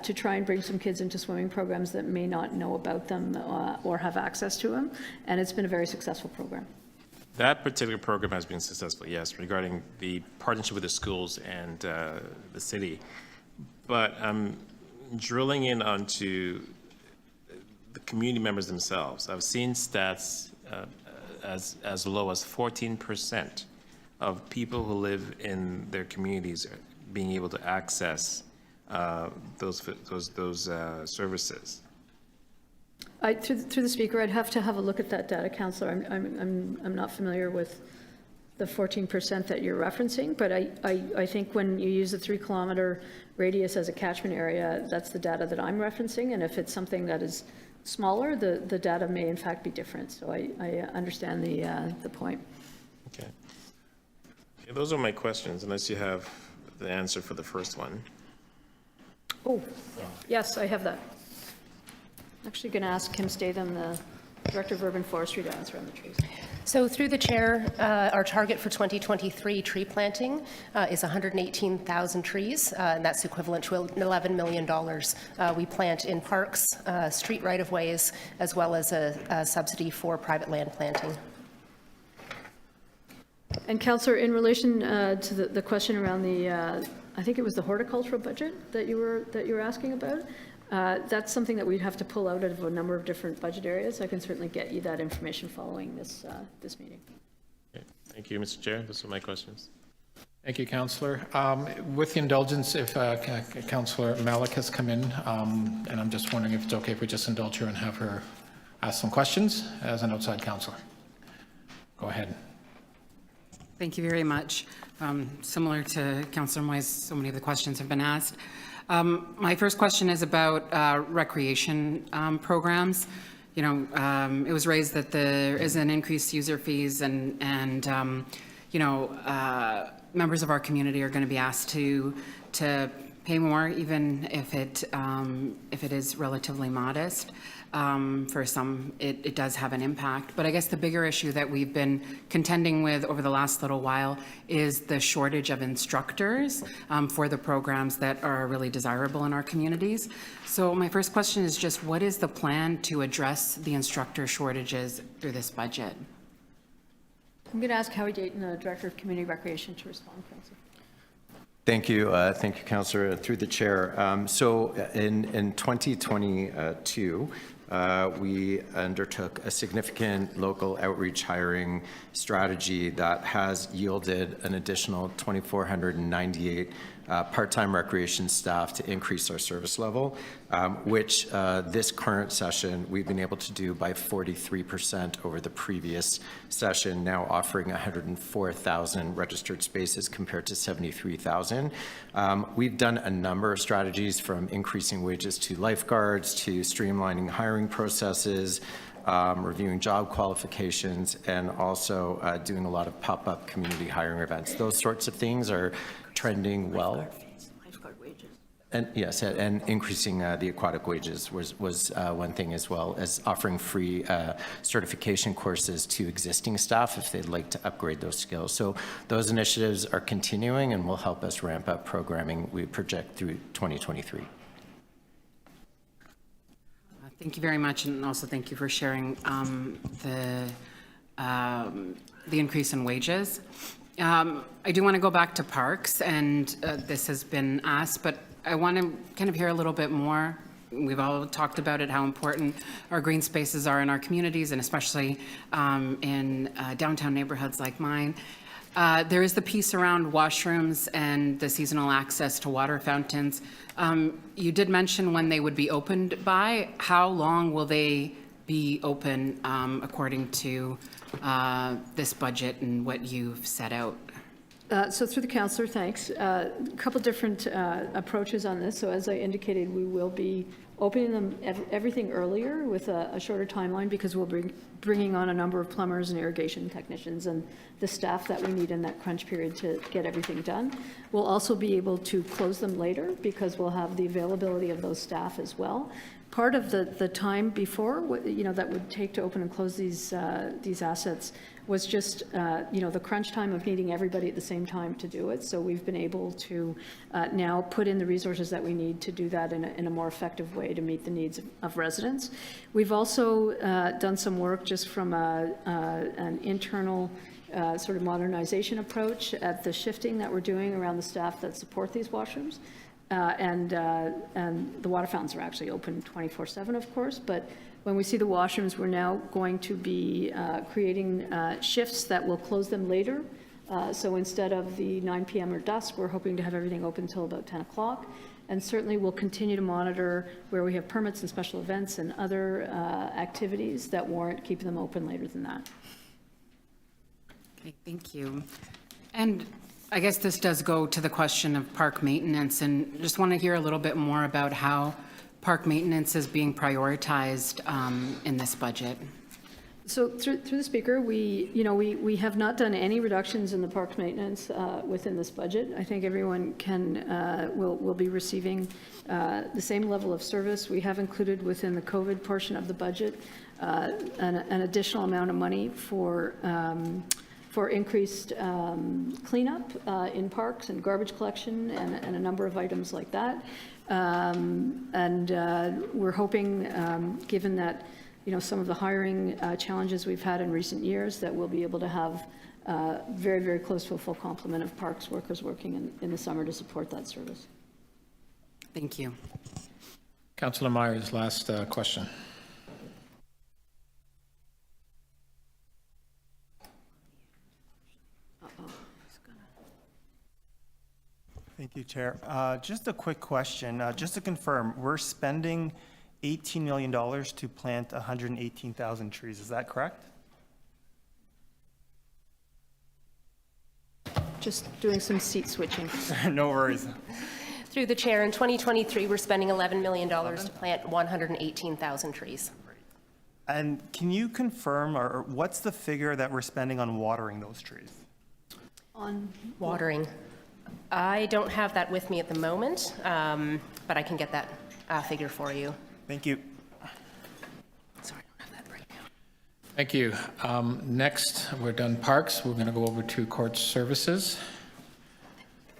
To try and bring some kids into swimming programs that may not know about them or have access to them. And it's been a very successful program. That particular program has been successful, yes, regarding the partnership with the schools and the city. But drilling in onto the community members themselves, I've seen stats as low as 14% of people who live in their communities being able to access those services. Through the speaker, I'd have to have a look at that data, Councillor. I'm not familiar with the 14% that you're referencing, but I think when you use a 3-kilometer radius as a catchment area, that's the data that I'm referencing. And if it's something that is smaller, the data may in fact be different. So I understand the point. Okay. Those are my questions, unless you have the answer for the first one. Oh, yes, I have that. Actually going to ask Kim Statham, the Director of Urban Forestry, to answer on the trees. So through the chair, our target for 2023 tree planting is 118,000 trees, and that's equivalent to $11 million. We plant in parks, street right-of-ways, as well as a subsidy for private land planting. And Councillor, in relation to the question around the, I think it was the horticultural budget that you were asking about. That's something that we'd have to pull out of a number of different budget areas. I can certainly get you that information following this meeting. Okay. Thank you, Mr. Chair. Those are my questions. Thank you, Councillor. With the indulgence, if Councillor Malik has come in, and I'm just wondering if it's okay if we just indulge her and have her ask some questions as an outside councillor. Go ahead. Thank you very much. Similar to Councillor Moyes, so many of the questions have been asked. My first question is about recreation programs. It was raised that there is an increased user fees and members of our community are going to be asked to pay more, even if it is relatively modest. For some, it does have an impact. But I guess the bigger issue that we've been contending with over the last little while is the shortage of instructors for the programs that are really desirable in our communities. So my first question is just, what is the plan to address the instructor shortages through this budget? I'm going to ask Howie Dayton, the Director of Community Recreation, to respond, Councillor. Thank you, Councillor, through the chair. So in 2022, we undertook a significant local outreach hiring strategy that has yielded an additional 2,498 part-time recreation staff to increase our service level, which this current session we've been able to do by 43% over the previous session, now offering 104,000 registered spaces compared to 73,000. We've done a number of strategies, from increasing wages to lifeguards to streamlining hiring processes, reviewing job qualifications, and also doing a lot of pop-up community hiring events. Those sorts of things are trending well. And yes, and increasing the aquatic wages was one thing, as well as offering free certification courses to existing staff if they'd like to upgrade those skills. So those initiatives are continuing and will help us ramp up programming we project through 2023. Thank you very much, and also thank you for sharing the increase in wages. I do want to go back to parks, and this has been asked, but I want to kind of hear a little bit more. We've all talked about it, how important our green spaces are in our communities, and especially in downtown neighborhoods like mine. There is the piece around washrooms and the seasonal access to water fountains. You did mention when they would be opened by. How long will they be open according to this budget and what you've set out? So through the councillor, thanks. A couple different approaches on this. So as I indicated, we will be opening them everything earlier with a shorter timeline, because we'll be bringing on a number of plumbers and irrigation technicians and the staff that we need in that crunch period to get everything done. We'll also be able to close them later because we'll have the availability of those staff as well. Part of the time before, that would take to open and close these assets was just, the crunch time of needing everybody at the same time to do it. So we've been able to now put in the resources that we need to do that in a more effective way to meet the needs of residents. We've also done some work just from an internal sort of modernization approach at the shifting that we're doing around the staff that support these washrooms. And the water fountains are actually open 24/7, of course, but when we see the washrooms, we're now going to be creating shifts that will close them later. So instead of the 9 p.m. or dusk, we're hoping to have everything open until about 10 o'clock. And certainly we'll continue to monitor where we have permits and special events and other activities that warrant keeping them open later than that. Okay, thank you. And I guess this does go to the question of park maintenance, and just want to hear a little bit more about how park maintenance is being prioritized in this budget. So through the speaker, we have not done any reductions in the parks maintenance within this budget. I think everyone will be receiving the same level of service. We have included within the COVID portion of the budget an additional amount of money for increased cleanup in parks and garbage collection and a number of items like that. And we're hoping, given that some of the hiring challenges we've had in recent years, that we'll be able to have very, very close to a full complement of parks workers working in the summer to support that service. Thank you. Councillor Myers, last question. Thank you, Chair. Just a quick question. Just to confirm, we're spending $18 million to plant 118,000 trees. Is that correct? Just doing some seat switching. No worries. Through the chair, in 2023, we're spending $11 million to plant 118,000 trees. And can you confirm, or what's the figure that we're spending on watering those trees? On watering. I don't have that with me at the moment, but I can get that figure for you. Thank you. Thank you. Next, we're done parks. We're going to go over to court services.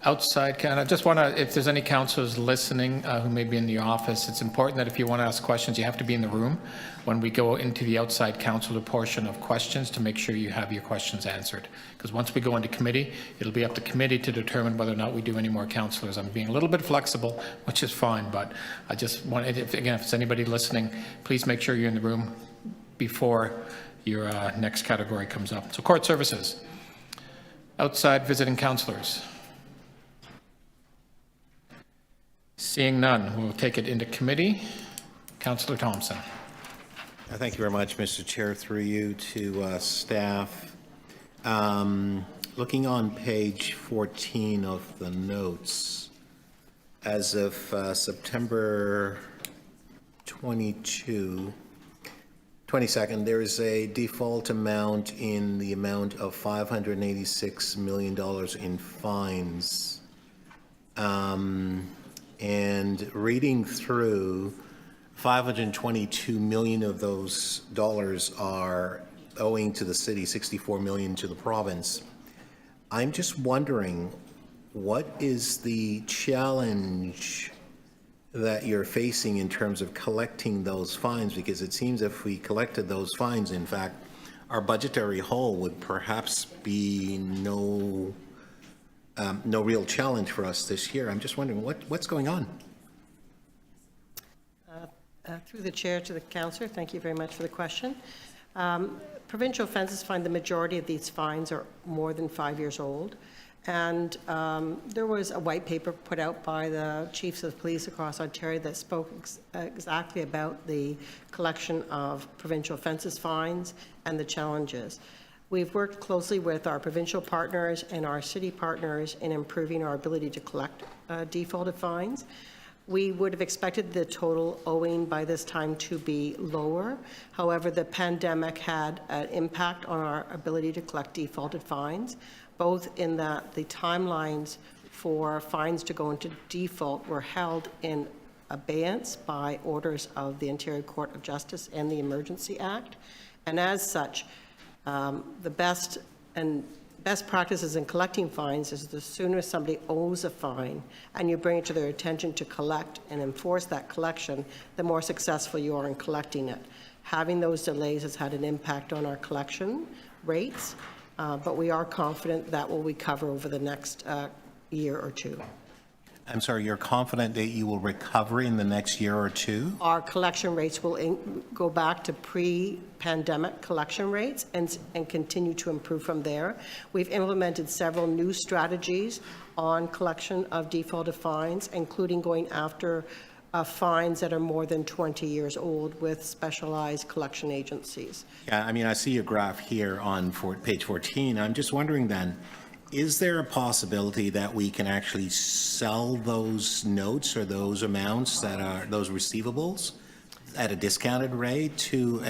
Outside, I just want to, if there's any counselors listening who may be in the office, it's important that if you want to ask questions, you have to be in the room when we go into the outside counselor portion of questions to make sure you have your questions answered. Because once we go into committee, it'll be up to committee to determine whether or not we do any more counselors. I'm being a little bit flexible, which is fine, but I just wanted, if it's anybody listening, please make sure you're in the room before your next category comes up. So court services, outside visiting counselors. Seeing none, we'll take it into committee. Councillor Thompson. Thank you very much, Mr. Chair. Through you to staff. Looking on page 14 of the notes, as of September 22nd, there is a default amount in the amount of $586 million in fines. And reading through, 522 million of those dollars are owing to the city, 64 million to the province. I'm just wondering, what is the challenge that you're facing in terms of collecting those fines? Because it seems if we collected those fines, in fact, our budgetary hole would perhaps be no real challenge for us this year. I'm just wondering what's going on. Through the chair to the councillor, thank you very much for the question. Provincial offences fine, the majority of these fines are more than 5 years old. And there was a white paper put out by the chiefs of police across Ontario that spoke exactly about the collection of provincial offences fines and the challenges. We've worked closely with our provincial partners and our city partners in improving our ability to collect defaulted fines. We would have expected the total owing by this time to be lower. However, the pandemic had an impact on our ability to collect defaulted fines, both in that the timelines for fines to go into default were held in abeyance by orders of the Ontario Court of Justice and the Emergency Act. And as such, the best practices in collecting fines is the sooner somebody owes a fine and you bring it to their attention to collect and enforce that collection, the more successful you are in collecting it. Having those delays has had an impact on our collection rates, but we are confident that will recover over the next year or two. I'm sorry, you're confident that you will recover in the next year or two? Our collection rates will go back to pre-pandemic collection rates and continue to improve from there. We've implemented several new strategies on collection of defaulted fines, including going after fines that are more than 20 years old with specialized collection agencies. Yeah, I mean, I see your graph here on page 14. I'm just wondering then, is there a possibility that we can actually sell those notes or those amounts that are those receivables at a discounted rate to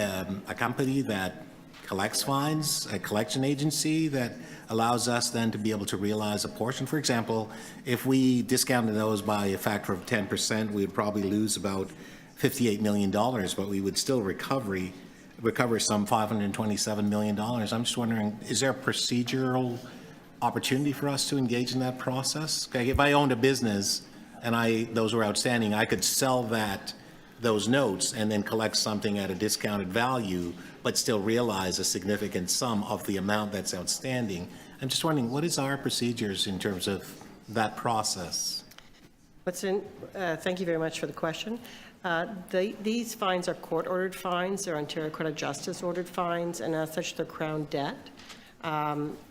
a company that collects fines, a collection agency that allows us then to be able to realize a portion? For example, if we discounted those by a factor of 10%, we would probably lose about $58 million, but we would still recover some $527 million. I'm just wondering, is there a procedural opportunity for us to engage in that process? Okay, if I owned a business and those were outstanding, I could sell those notes and then collect something at a discounted value, but still realize a significant sum of the amount that's outstanding. I'm just wondering, what is our procedures in terms of that process? Thank you very much for the question. These fines are court-ordered fines. They're Ontario Court of Justice ordered fines, and as such, they're Crown debt.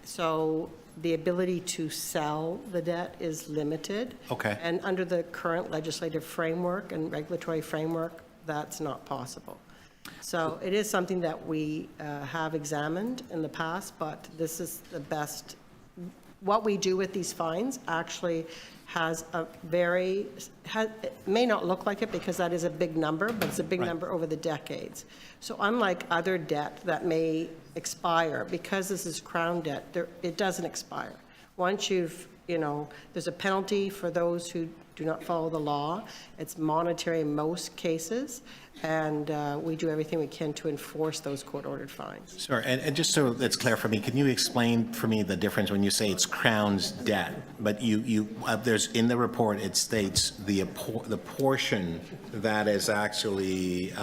So the ability to sell the debt is limited. Okay. And under the current legislative framework and regulatory framework, that's not possible. So it is something that we have examined in the past, but this is the best. What we do with these fines actually has it may not look like it because that is a big number, but it's a big number over the decades. So unlike other debt that may expire, because this is Crown debt, it doesn't expire. Once you've there's a penalty for those who do not follow the law. It's monetary in most cases, and we do everything we can to enforce those court-ordered fines. Sure, and just so that's clear for me, can you explain for me the difference when you say it's Crown's debt, but there's, in the report, it states the portion that is actually,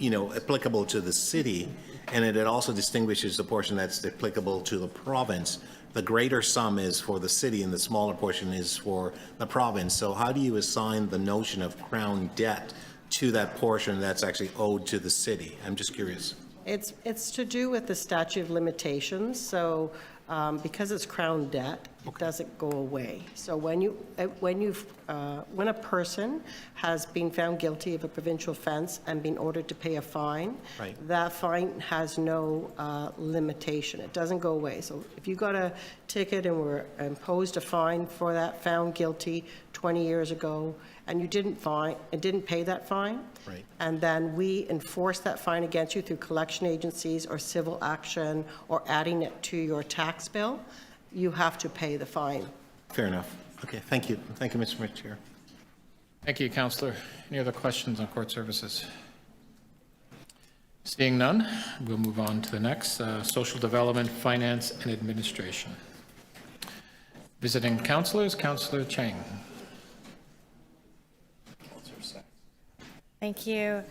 applicable to the city, and it also distinguishes the portion that's applicable to the province. The greater sum is for the city and the smaller portion is for the province. So how do you assign the notion of Crown debt to that portion that's actually owed to the city? I'm just curious. It's to do with the statute of limitations. So because it's Crown debt, it doesn't go away. So when a person has been found guilty of a provincial offense and been ordered to pay a fine, right, that fine has no limitation. It doesn't go away. So if you got a ticket and were imposed a fine for that, found guilty 20 years ago, and you didn't pay that fine, right, and then we enforce that fine against you through collection agencies or civil action or adding it to your tax bill, you have to pay the fine. Fair enough. Okay, thank you. Thank you, Mr. Chair. Thank you, Councillor. Any other questions on court services? Seeing none, we'll move on to the next, social development, finance, and administration. Visiting councillors, Councillor Chang. Thank you.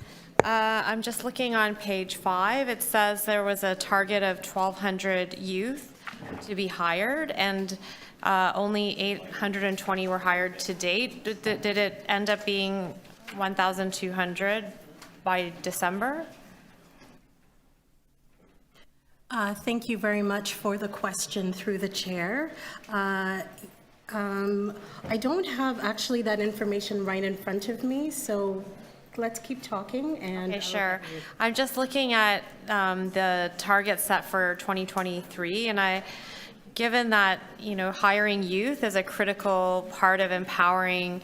I'm just looking on page 5. It says there was a target of 1,200 youth to be hired, and only 820 were hired to date. Did it end up being 1,200 by December? Thank you very much for the question through the chair. I don't have actually that information right in front of me, so let's keep talking. And okay, sure. I'm just looking at the target set for 2023, and given that hiring youth is a critical part of empowering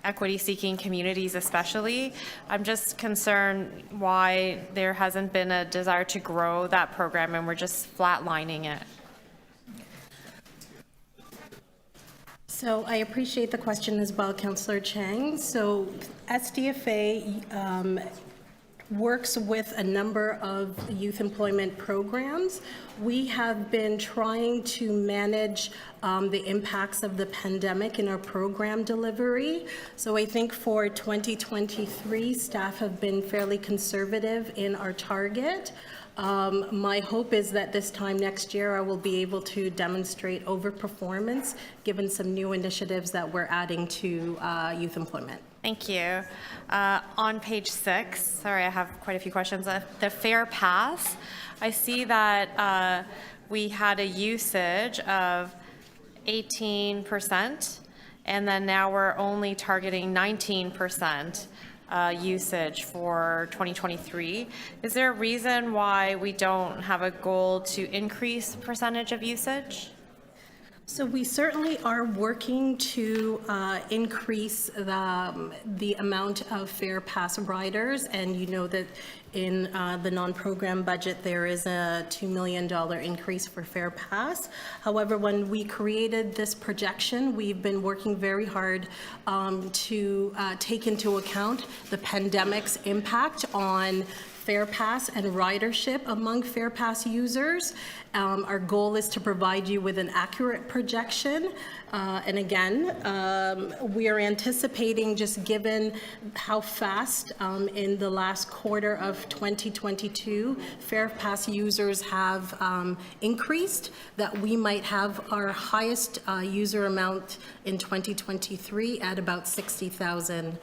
equity-seeking communities, especially, I'm just concerned why there hasn't been a desire to grow that program, and we're just flatlining it. So I appreciate the question as well, Councillor Chang. So SDFA works with a number of youth employment programs. We have been trying to manage the impacts of the pandemic in our program delivery. So I think for 2023, staff have been fairly conservative in our target. My hope is that this time next year I will be able to demonstrate overperformance given some new initiatives that we're adding to youth employment. Thank you. On page 6, sorry, I have quite a few questions. The Fair Pass, I see that we had a usage of 18%, and then now we're only targeting 19% usage for 2023. Is there a reason why we don't have a goal to increase percentage of usage? So we certainly are working to increase the amount of Fair Pass riders, and you know that in the non-program budget there is a $2 million increase for Fair Pass. However, when we created this projection, we've been working very hard to take into account the pandemic's impact on Fair Pass and ridership among Fair Pass users. Our goal is to provide you with an accurate projection. And again, we are anticipating, just given how fast in the last quarter of 2022 Fair Pass users have increased, that we might have our highest user amount in 2023 at about 60,000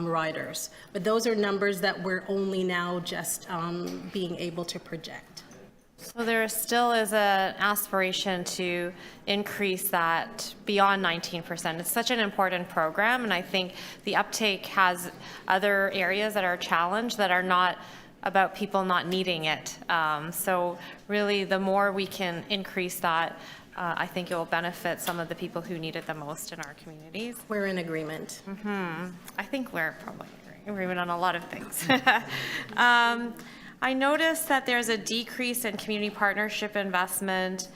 riders. But those are numbers that we're only now just being able to project. So there still is an aspiration to increase that beyond 19%. It's such an important program, and I think the uptake has other areas that are challenged that are not about people not needing it. So really, the more we can increase that, I think it will benefit some of the people who need it the most in our communities. We're in agreement. I think we're probably in agreement on a lot of things. I noticed that there's a decrease in community partnership investment.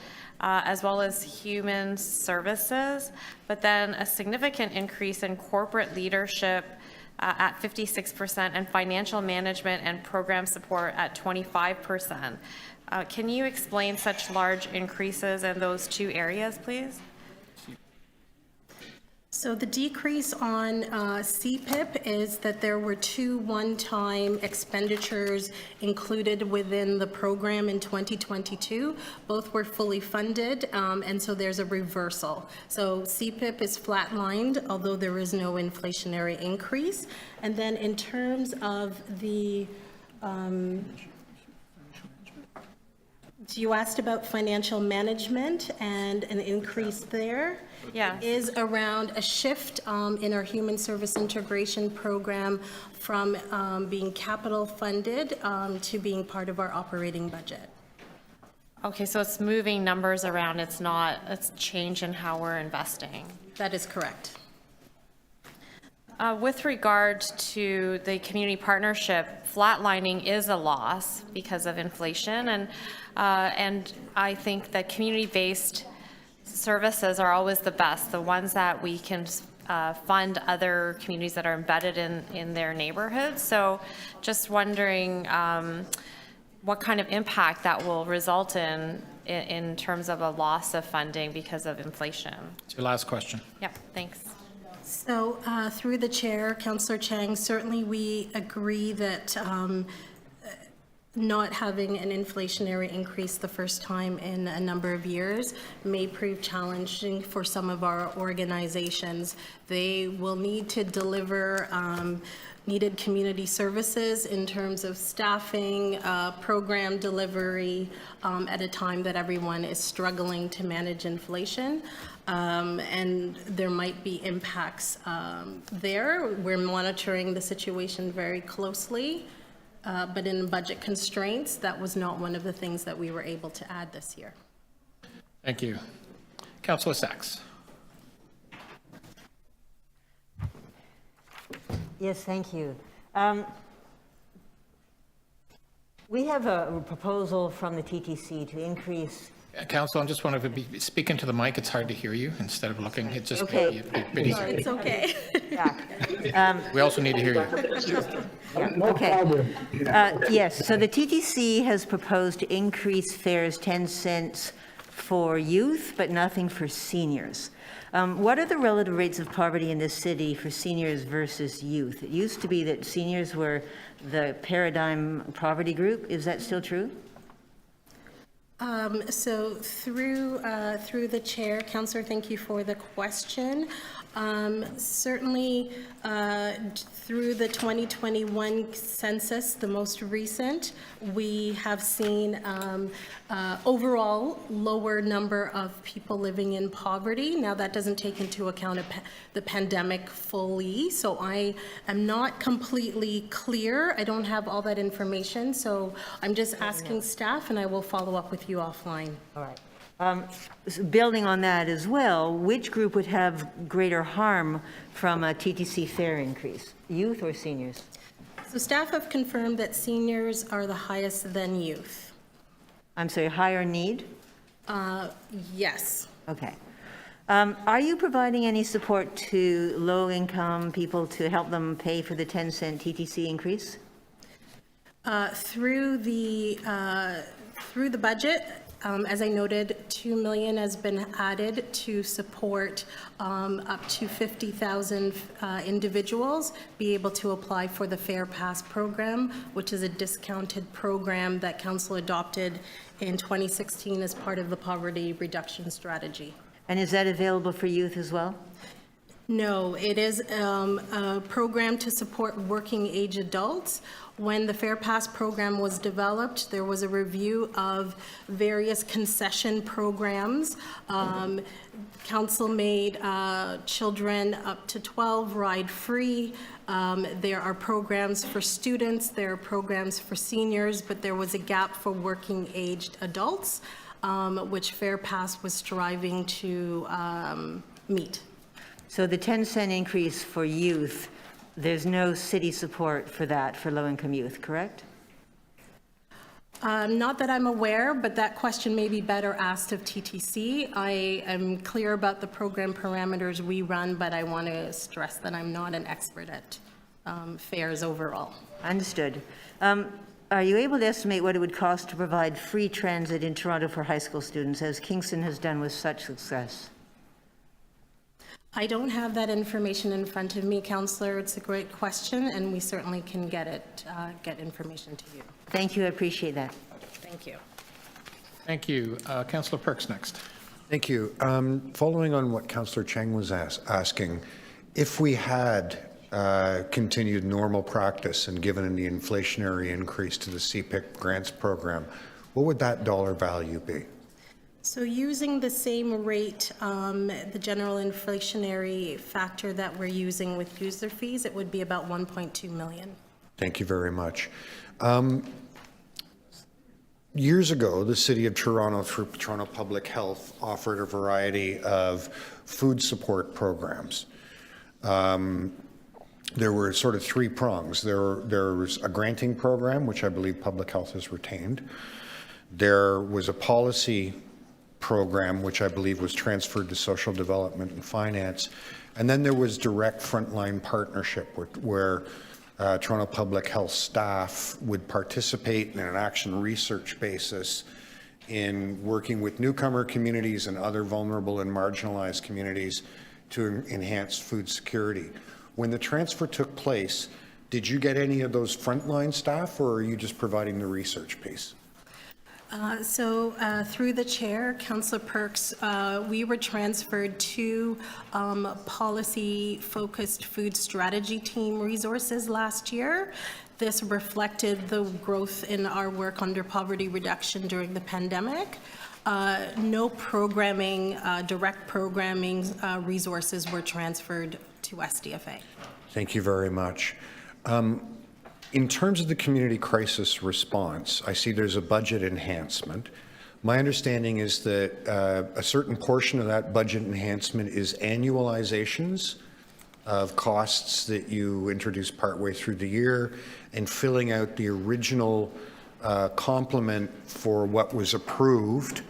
as well as human services, but then a significant increase in corporate leadership at 56% and financial management and program support at 25%. Can you explain such large increases in those two areas, please? So the decrease on CPIP is that there were 2 one-time expenditures included within the program in 2022. Both were fully funded, and so there's a reversal. So CPIP is flatlined, although there is no inflationary increase. And then in terms of the, you asked about financial management and an increase there. Yeah. Is around a shift in our human service integration program from being capital funded to being part of our operating budget. Okay, so it's moving numbers around, it's not, it's change in how we're investing. That is correct. With regard to the community partnership, flatlining is a loss because of inflation, and I think that community-based services are always the best, the ones that we can fund other communities that are embedded in their neighborhoods. So just wondering what kind of impact that will result in terms of a loss of funding because of inflation. It's your last question. Yep, thanks. So through the chair, Councillor Chang, certainly we agree that not having an inflationary increase the first time in a number of years may prove challenging for some of our organizations. They will need to deliver needed community services in terms of staffing, program delivery, at a time that everyone is struggling to manage inflation. And there might be impacts there. We're monitoring the situation very closely, but in budget constraints, that was not one of the things that we were able to add this year. Thank you. Councillor Sachs. Yes, thank you. We have a proposal from the TTC to increase. Council, I'm just wondering if you speak into the mic, it's hard to hear you instead of looking. It's just Okay. a bit easier. It's okay. We also need to hear you. Okay. Yes, so the TTC has proposed to increase fares 10 cents for youth, but nothing for seniors. What are the relative rates of poverty in this city for seniors versus youth? It used to be that seniors were the paradigm poverty group. Is that still true? So through the chair, Councillor, thank you for the question. Certainly through the 2021 census, the most recent, we have seen overall lower number of people living in poverty. Now that doesn't take into account the pandemic fully, so I am not completely clear. I don't have all that information, so I'm just asking staff and I will follow up with you offline. All right. So building on that as well, which group would have greater harm from a TTC fare increase, youth or seniors? So staff have confirmed that seniors are the highest than youth. I'm sorry, higher need? Yes. Okay. Are you providing any support to low-income people to help them pay for the 10-cent TTC increase? Through the budget, as I noted, $2 million has been added to support up to 50,000 individuals be able to apply for the Fair Pass program, which is a discounted program that Council adopted in 2016 as part of the poverty reduction strategy. And is that available for youth as well? No, it is a program to support working age adults. When the Fair Pass program was developed, there was a review of various concession programs. Council made children up to 12 ride free. There are programs for students, there are programs for seniors, but there was a gap for working aged adults, which Fair Pass was striving to meet. So the 10-cent increase for youth, there's no city support for that for low-income youth, correct? Not that I'm aware, but that question may be better asked of TTC. I am clear about the program parameters we run, but I want to stress that I'm not an expert at fares overall. Understood. Are you able to estimate what it would cost to provide free transit in Toronto for high school students, as Kingston has done with such success? I don't have that information in front of me, Councillor. It's a great question, and we certainly can get information to you. Thank you, I appreciate that. Thank you. Thank you. Councillor Perks next. Thank you. Following on what Councillor Cheng was asking, if we had continued normal practice and given the inflationary increase to the CPIC grants program, what would that dollar value be? So using the same rate, the general inflationary factor that we're using with user fees, it would be about 1.2 million. Thank you very much. Years ago, the City of Toronto, through Toronto Public Health, offered a variety of food support programs. There were sort of three prongs. There was a granting program, which I believe Public Health has retained. There was a policy program, which I believe was transferred to Social Development and Finance. And then there was direct frontline partnership where Toronto Public Health staff would participate in an action research basis in working with newcomer communities and other vulnerable and marginalized communities to enhance food security. When the transfer took place, did you get any of those frontline staff, or are you just providing the research piece? Through the chair, Councillor Perks, we were transferred to policy-focused food strategy team resources last year. This reflected the growth in our work under poverty reduction during the pandemic. No programming, direct programming resources were transferred to SDFA. Thank you very much. In terms of the community crisis response, I see there's a budget enhancement. My understanding is that a certain portion of that budget enhancement is annualizations of costs that you introduced partway through the year and filling out the original complement for what was approved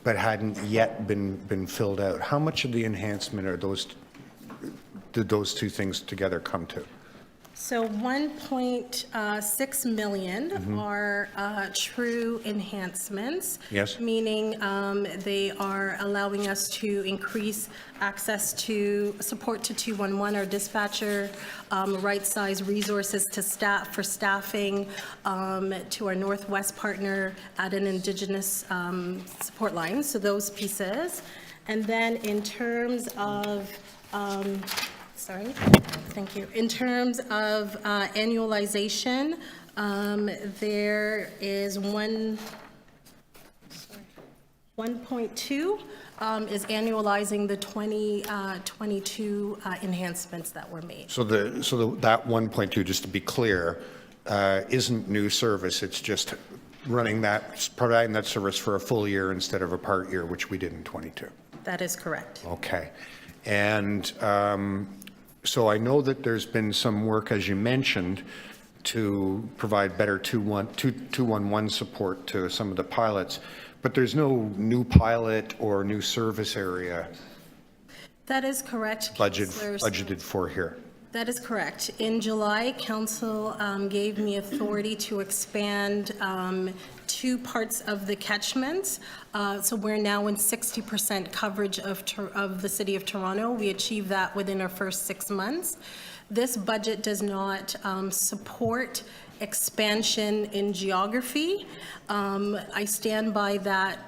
but hadn't yet been filled out. How much of the enhancement did those two things together come to? So 1.6 million are true enhancements. Yes. Meaning they are allowing us to increase access to support to 211, our dispatcher, right-size resources to staff for staffing, to our Northwest partner at an Indigenous support line. So those pieces. And then in terms of thank you. In terms of annualization, there is 1.2 is annualizing the 2022 enhancements that were made. So that 1.2, just to be clear, isn't new service. It's just providing that service for a full year instead of a part year, which we did in 22. That is correct. Okay. And so I know that there's been some work, as you mentioned, to provide better 211 support to some of the pilots, but there's no new pilot or new service area That is correct. budgeted for here. That is correct. In July, Council gave me authority to expand two parts of the catchments. So we're now in 60% coverage of the City of Toronto. We achieved that within our first 6 months. This budget does not support expansion in geography. I stand by that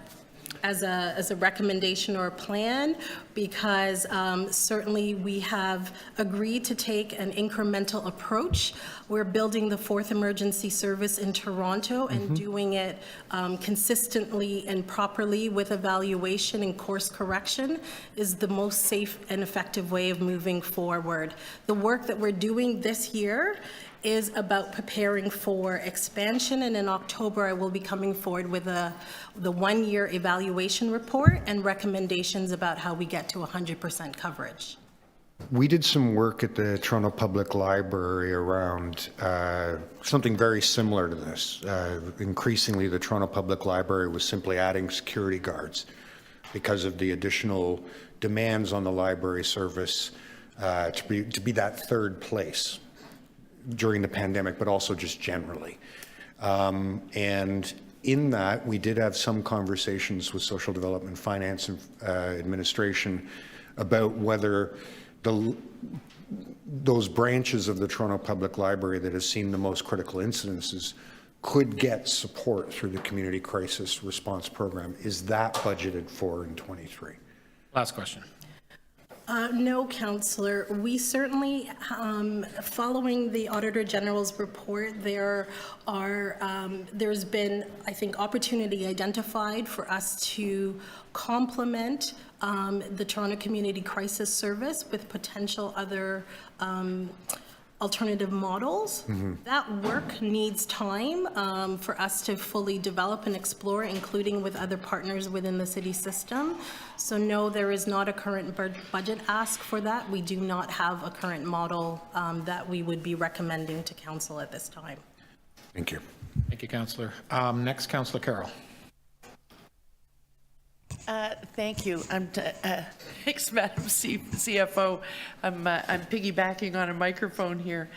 as a recommendation or a plan, because certainly we have agreed to take an incremental approach. We're building the 4th emergency service in Toronto and doing it consistently and properly with evaluation and course correction is the most safe and effective way of moving forward. The work that we're doing this year is about preparing for expansion, and in October I will be coming forward with the 1-year evaluation report and recommendations about how we get to 100% coverage. We did some work at the Toronto Public Library around something very similar to this. Increasingly, the Toronto Public Library was simply adding security guards because of the additional demands on the library service to be that third place during the pandemic, but also just generally. And in that, we did have some conversations with Social Development, Finance, and Administration about whether those branches of the Toronto Public Library that have seen the most critical incidences could get support through the Community Crisis Response Program. Is that budgeted for in 23? Last question. No, Councillor. We certainly, following the Auditor General's report, there's been, I think, opportunity identified for us to complement the Toronto Community Crisis Service with potential other alternative models. That work needs time for us to fully develop and explore, including with other partners within the city system. So no, there is not a current budget ask for that. We do not have a current model that we would be recommending to council at this time. Thank you. Thank you, Councillor. Next, Councillor Carroll. Thank you. Thanks, Madam CFO. I'm piggybacking on a microphone here.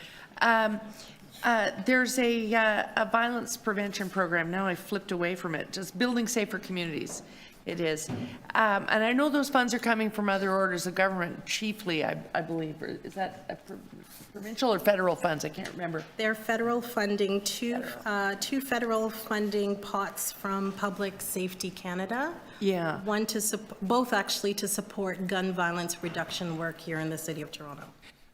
There's a violence prevention program. Now I flipped away from it. Just building safer communities. It is. And I know those funds are coming from other orders of government, chiefly, I believe. Is that provincial or federal funds? I can't remember. They're federal funding, two federal funding pots from Public Safety Canada. Yeah. One to both actually to support gun violence reduction work here in the City of Toronto.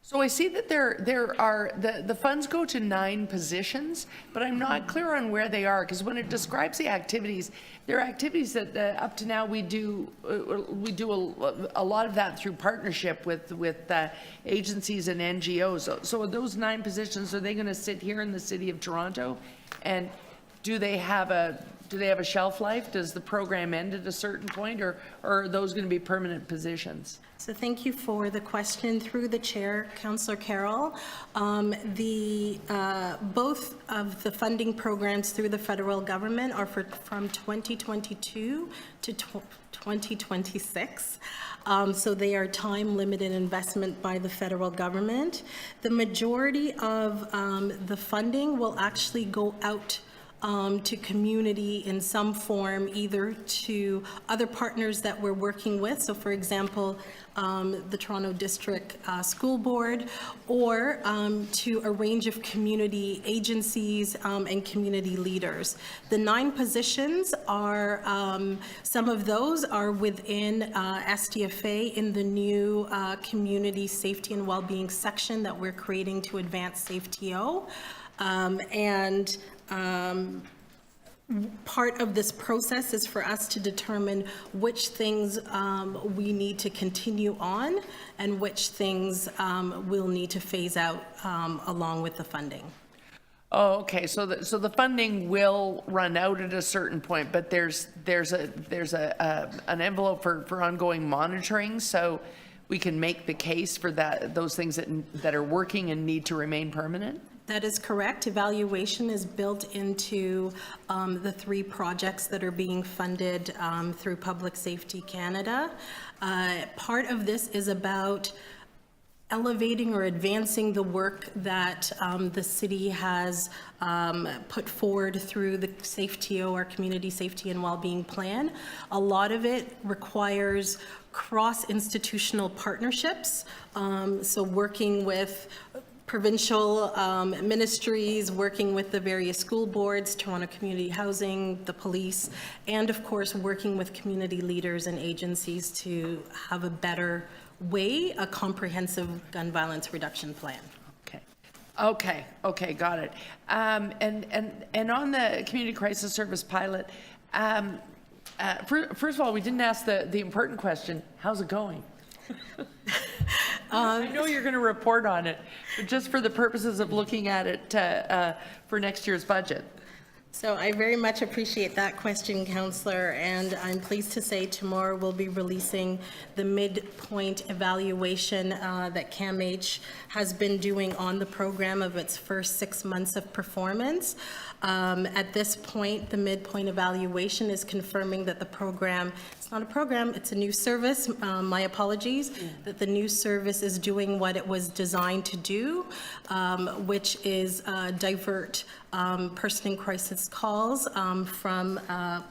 So I see that there are, the funds go to 9 positions, but I'm not clear on where they are, because when it describes the activities, there are activities that up to now we do a lot of that through partnership with agencies and NGOs. So those 9 positions, are they going to sit here in the City of Toronto? And do they have a shelf life? Does the program end at a certain point, or are those going to be permanent positions? So thank you for the question through the chair, Councillor Carroll. Both of the funding programs through the federal government are from 2022 to 2026. So they are time-limited investment by the federal government. The majority of the funding will actually go out to community in some form, either to other partners that we're working with. So for example, the Toronto District School Board, or to a range of community agencies and community leaders. The 9 positions are, some of those are within SDFA in the new Community Safety and Wellbeing section that we're creating to advance CreateTO. Part of this process is for us to determine which things we need to continue on and which things we'll need to phase out along with the funding. Oh, okay. So the funding will run out at a certain point, but there's an envelope for ongoing monitoring, so we can make the case for those things that are working and need to remain permanent. That is correct. Evaluation is built into the 3 projects that are being funded through Public Safety Canada. Part of this is about elevating or advancing the work that the city has put forward through the CreateTO, our Community Safety and Wellbeing Plan. A lot of it requires cross-institutional partnerships, so working with provincial ministries, working with the various school boards, Toronto Community Housing, the police, and of course working with community leaders and agencies to have a better way, a comprehensive gun violence reduction plan. Okay, got it. And on the Community Crisis Service pilot, first of all, we didn't ask the important question, how's it going? I know you're going to report on it, but just for the purposes of looking at it for next year's budget. So I very much appreciate that question, Councillor, and I'm pleased to say tomorrow we'll be releasing the midpoint evaluation that CAMH has been doing on the program of its first 6 months of performance. At this point, the midpoint evaluation is confirming that the program, it's not a program, it's a new service, my apologies, that the new service is doing what it was designed to do, which is divert person in crisis calls from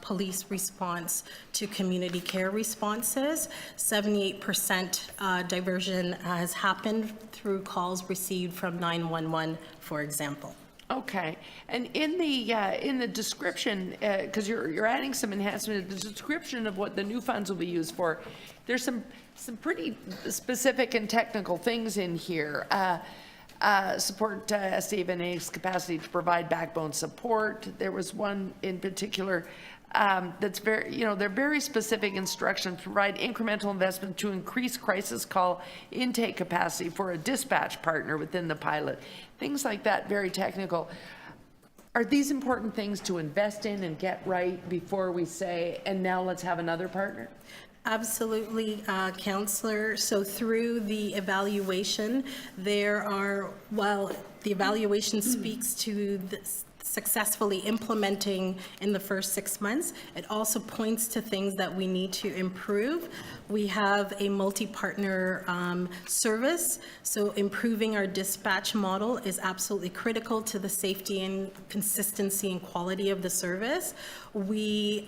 police response to community care responses. 78% diversion has happened through calls received from 911, for example. Okay, and in the description, because you're adding some enhancement, the description of what the new funds will be used for, there's some pretty specific and technical things in here. Support SDVNA's capacity to provide backbone support. There was one in particular that's very, they're very specific instructions, provide incremental investment to increase crisis call intake capacity for a dispatch partner within the pilot. Things like that, very technical. Are these important things to invest in and get right before we say, and now let's have another partner? Absolutely, Councillor. So through the evaluation, while the evaluation speaks to the successfully implementing in the first 6 months, it also points to things that we need to improve. We have a multi-partner service, so improving our dispatch model is absolutely critical to the safety and consistency and quality of the service. We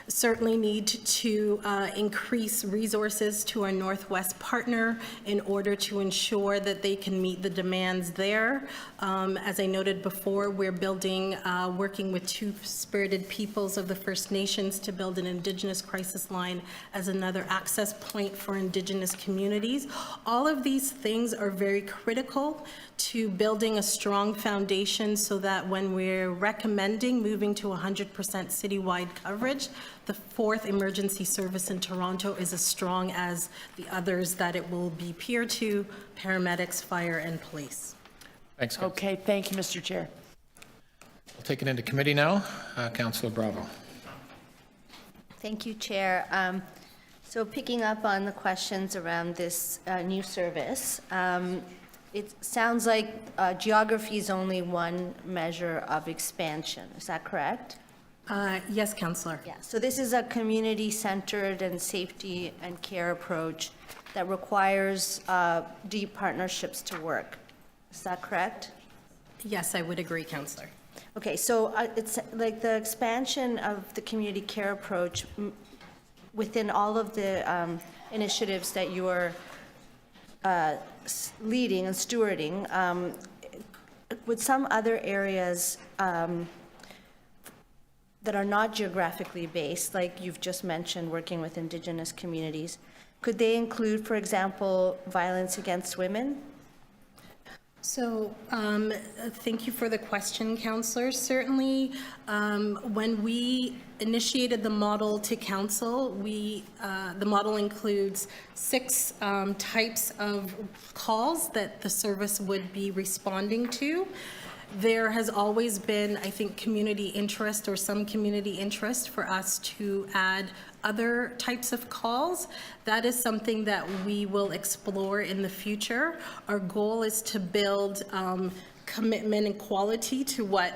certainly need to increase resources to our Northwest partner in order to ensure that they can meet the demands there. As I noted before, we're building, working with two-spirited peoples of the First Nations to build an Indigenous crisis line as another access point for Indigenous communities. All of these things are very critical to building a strong foundation so that when we're recommending moving to 100% citywide coverage, the 4th emergency service in Toronto is as strong as the others that it will be peer to, paramedics, fire, and police. Thanks, Councillor. Okay, thank you, Mr. Chair. We'll take it into committee now. Councillor Bravo. Thank you, Chair. So picking up on the questions around this new service, it sounds like geography is only one measure of expansion. Is that correct? Yes, Councillor. Yeah. So this is a community-centered and safety and care approach that requires deep partnerships to work. Is that correct? Yes, I would agree, Councillor. Okay, so it's like the expansion of the community care approach within all of the initiatives that you are leading and stewarding, with some other areas that are not geographically based, like you've just mentioned, working with Indigenous communities, could they include, for example, violence against women? So thank you for the question, Councillor. Certainly, when we initiated the model to Council, the model includes 6 types of calls that the service would be responding to. There has always been, I think, community interest or some community interest for us to add other types of calls. That is something that we will explore in the future. Our goal is to build commitment and quality to what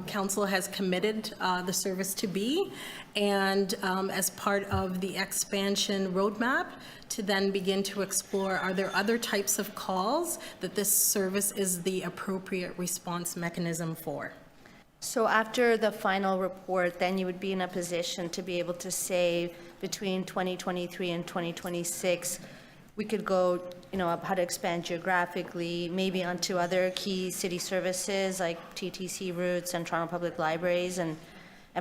Council has committed the service to be, and as part of the expansion roadmap, to then begin to explore, are there other types of calls that this service is the appropriate response mechanism for? So after the final report, then you would be in a position to be able to say between 2023 and 2026, we could go, how to expand geographically, maybe onto other key city services like TTC routes and Toronto Public Libraries, and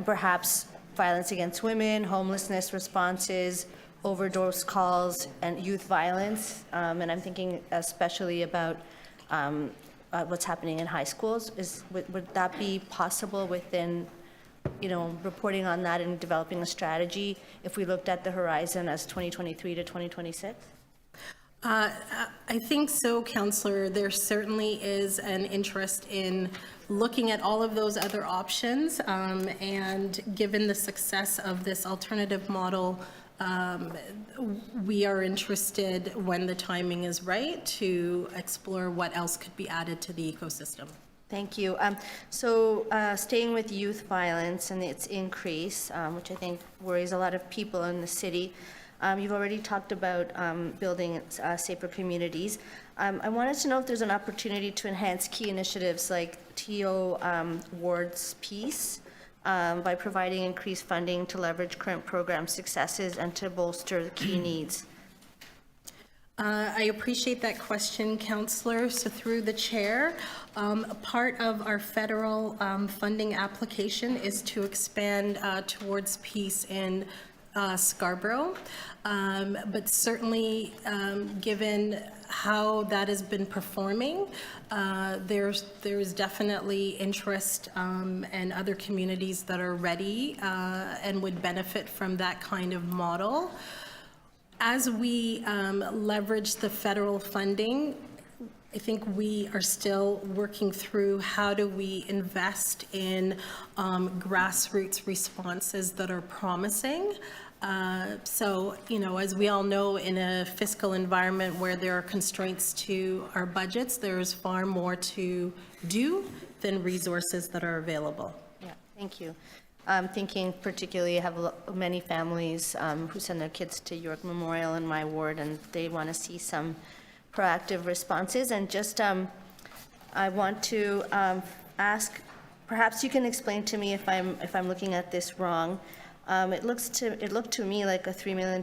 perhaps violence against women, homelessness responses, overdose calls, and youth violence. And I'm thinking especially about what's happening in high schools. Would that be possible within, reporting on that and developing a strategy if we looked at the horizon as 2023 to 2026? I think so, Councillor. There certainly is an interest in looking at all of those other options, and given the success of this alternative model, we are interested, when the timing is right, to explore what else could be added to the ecosystem. Thank you. Staying with youth violence and its increase, which I think worries a lot of people in the city, you've already talked about building safer communities. I wanted to know if there's an opportunity to enhance key initiatives like TO Ward's Peace by providing increased funding to leverage current program successes and to bolster the key needs. I appreciate that question, Councillor. So through the chair, part of our federal funding application is to expand towards peace in Scarborough. But certainly, given how that has been performing, there's definitely interest and other communities that are ready and would benefit from that kind of model. As we leverage the federal funding, I think we are still working through how do we invest in grassroots responses that are promising. So, as we all know, in a fiscal environment where there are constraints to our budgets, there's far more to do than resources that are available. Yeah, thank you. I'm thinking particularly, I have many families who send their kids to York Memorial in my ward, and they want to see some proactive responses. And just, I want to ask, perhaps you can explain to me if I'm looking at this wrong. It looked to me like a $3 million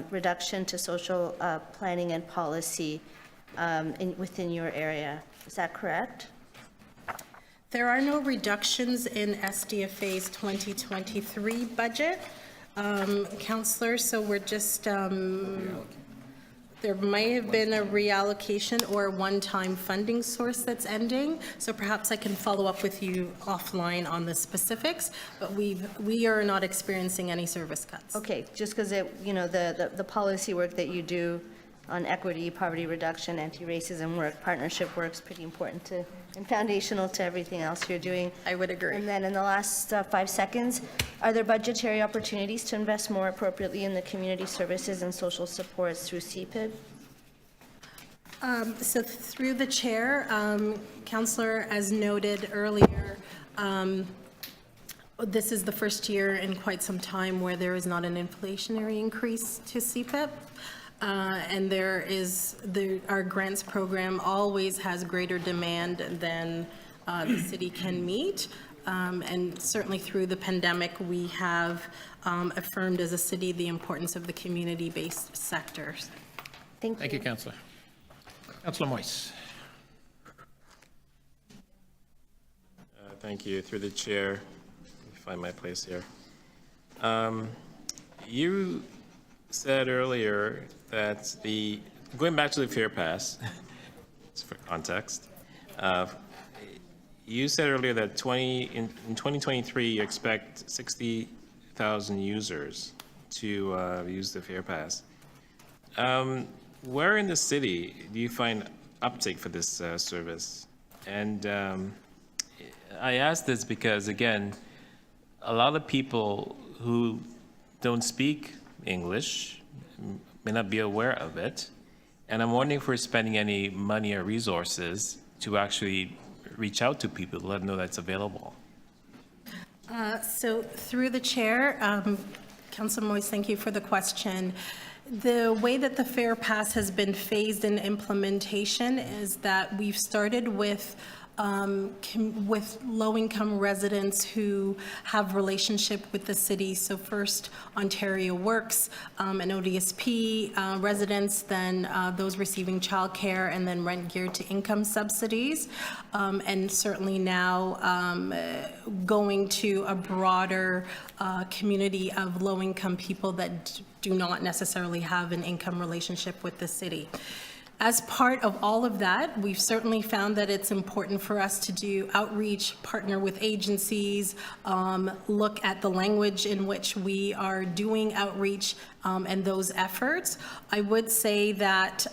reduction to social planning and policy within your area. Is that correct? There are no reductions in SDFA's 2023 budget, Councillor, so we're just, there might have been a reallocation or a one-time funding source that's ending, so perhaps I can follow up with you offline on the specifics, but we are not experiencing any service cuts. Okay, just because the policy work that you do on equity, poverty reduction, anti-racism work, partnership work is pretty important to and foundational to everything else you're doing. I would agree. And then in the last 5 seconds, are there budgetary opportunities to invest more appropriately in the community services and social supports through CPID? So through the chair, Councillor, as noted earlier, this is the first year in quite some time where there is not an inflationary increase to CPIP. And our grants program always has greater demand than the city can meet. And certainly through the pandemic, we have affirmed as a city the importance of the community-based sectors. Thank you. Thank you, Councillor. Councillor Moise. Thank you. Through the chair, let me find my place here. You said earlier that going back to the Fair Pass, just for context, you said earlier that in 2023 you expect 60,000 users to use the Fair Pass. Where in the city do you find uptake for this service? And I ask this because, again, a lot of people who don't speak English may not be aware of it. And I'm wondering if we're spending any money or resources to actually reach out to people to let them know that's available. So through the chair, Councilor Moise, thank you for the question. The way that the Fair Pass has been phased in implementation is that we've started with low-income residents who have relationship with the city. So first, Ontario Works and ODSP residents, then those receiving childcare, and then rent geared to income subsidies. And certainly now going to a broader community of low-income people that do not necessarily have an income relationship with the city. As part of all of that, we've certainly found that it's important for us to do outreach, partner with agencies, look at the language in which we are doing outreach and those efforts. I would say that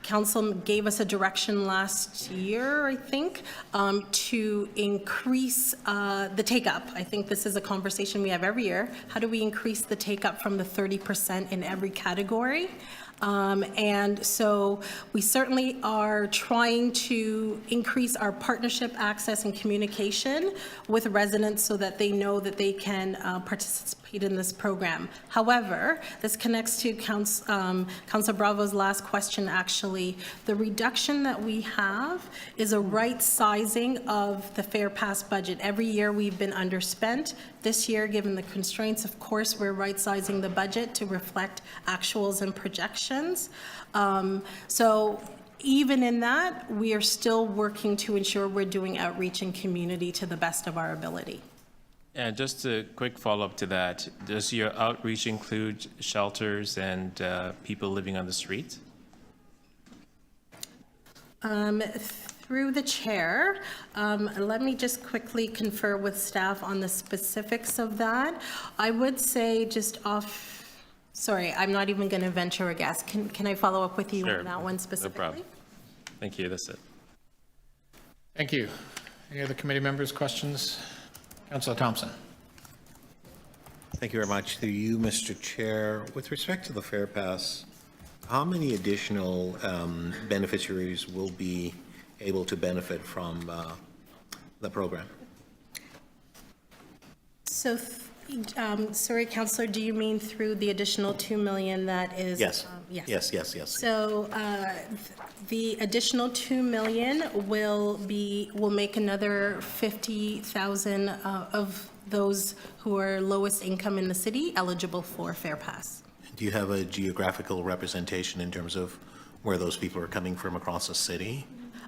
Council gave us a direction last year, I think, to increase the take-up. I think this is a conversation we have every year. How do we increase the take-up from the 30% in every category? And so we certainly are trying to increase our partnership access and communication with residents so that they know that they can participate in this program. However, this connects to Councilor Bravo's last question, actually. The reduction that we have is a right sizing of the Fair Pass budget. Every year we've been underspent. This year, given the constraints, of course, we're right sizing the budget to reflect actuals and projections. So even in that, we are still working to ensure we're doing outreach and community to the best of our ability. And just a quick follow-up to that, does your outreach include shelters and people living on the street? Through the chair, let me just quickly confer with staff on the specifics of that. I would say just off, sorry, I'm not even going to venture a guess. Can I follow up with you Sure. on that one specifically? No problem. Thank you, that's it. Thank you. Any other committee members' questions? Councillor Thompson. Thank you very much. Through you, Mr. Chair, with respect to the Fair Pass, how many additional beneficiaries will be able to benefit from the program? So, sorry, Councillor, do you mean through the additional 2 million that is? Yes. Yes. Yes. So the additional 2 million will make another 50,000 of those who are lowest income in the city eligible for Fair Pass. Do you have a geographical representation in terms of where those people are coming from across the city?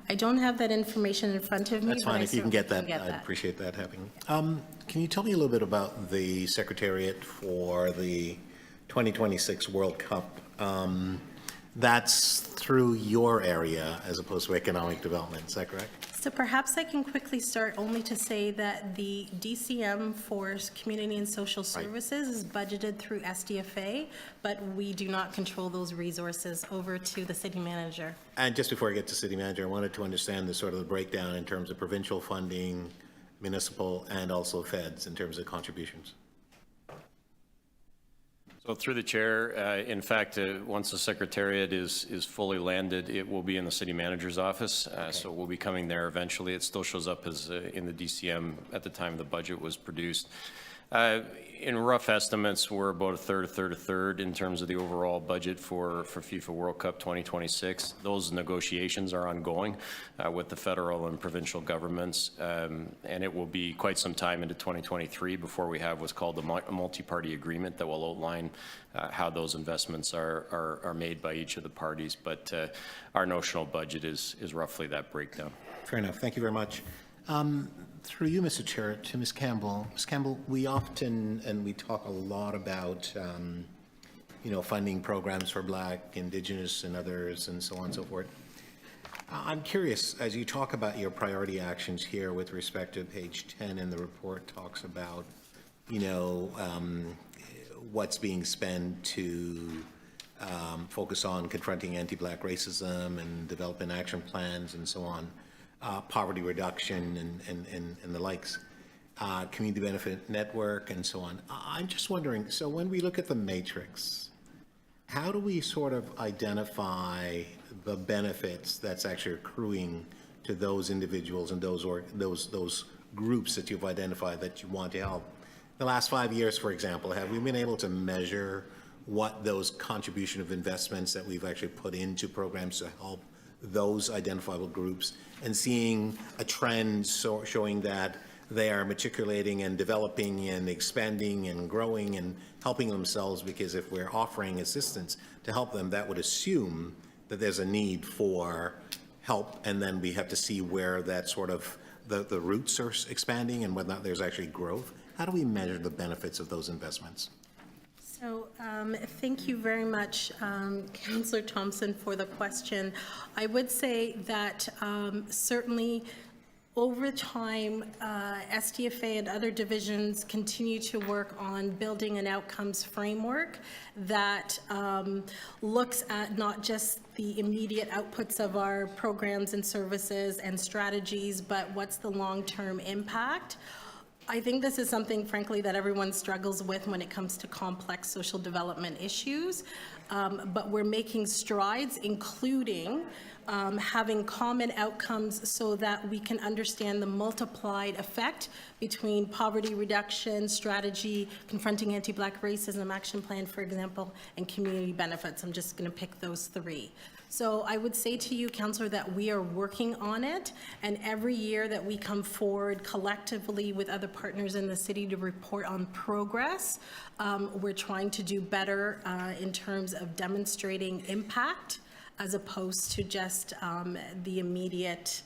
I don't have that information in front of me. That's but fine. I If you can get that, certainly I'd appreciate that happening. Can you tell me a little bit about the Secretariat for the 2026 World Cup? That's through your area as opposed to economic development, is that correct? So perhaps I can quickly start only to say that the DCM for Community and Social Services is budgeted through SDFA, but we do not control those resources over to the city manager. And just before I get to city manager, I wanted to understand the sort of the breakdown in terms of provincial funding, municipal, and also feds in terms of contributions. So through the chair, in fact, once the Secretariat is fully landed, it will be in the city manager's office. So we'll be coming there eventually. It still shows up as in the DCM at the time the budget was produced. In rough estimates, we're about a third in terms of the overall budget for FIFA World Cup 2026. Those negotiations are ongoing with the federal and provincial governments, and it will be quite some time into 2023 before we have what's called a multi-party agreement that will outline how those investments are made by each of the parties. But our notional budget is roughly that breakdown. Fair enough. Thank you very much. Through you, Mr. Chair, to Ms. Campbell. Ms. Campbell, we often, and we talk a lot about, funding programs for Black, Indigenous, and others, and so on and so forth. I'm curious, as you talk about your priority actions here with respect to page 10 in the report talks about, what's being spent to focus on confronting anti-Black racism and developing action plans and so on. Poverty reduction and the likes, community benefit network and so on. I'm just wondering, so when we look at the matrix, how do we sort of identify the benefits that's actually accruing to those individuals and those groups that you've identified that you want to help? The last 5 years, for example, have we been able to measure what those contribution of investments that we've actually put into programs to help those identifiable groups, and seeing a trend showing that they are matriculating and developing and expanding and growing and helping themselves? Because if we're offering assistance to help them, that would assume that there's a need for help, and then we have to see where that sort of the roots are expanding and whether or not there's actually growth. How do we measure the benefits of those investments? So Thank you very much, Councillor Thompson, for the question. I would say that certainly over time, SDFA and other divisions continue to work on building an outcomes framework that looks at not just the immediate outputs of our programs and services and strategies, but what's the long-term impact. I think this is something, frankly, that everyone struggles with when it comes to complex social development issues, but we're making strides, including having common outcomes so that we can understand the multiplied effect between poverty reduction, strategy, confronting anti-Black racism action plan, for example, and community benefits. I'm just going to pick those three. So I would say to you, Councillor, that we are working on it, and every year that we come forward collectively with other partners in the city to report on progress, we're trying to do better in terms of demonstrating impact as opposed to just the immediate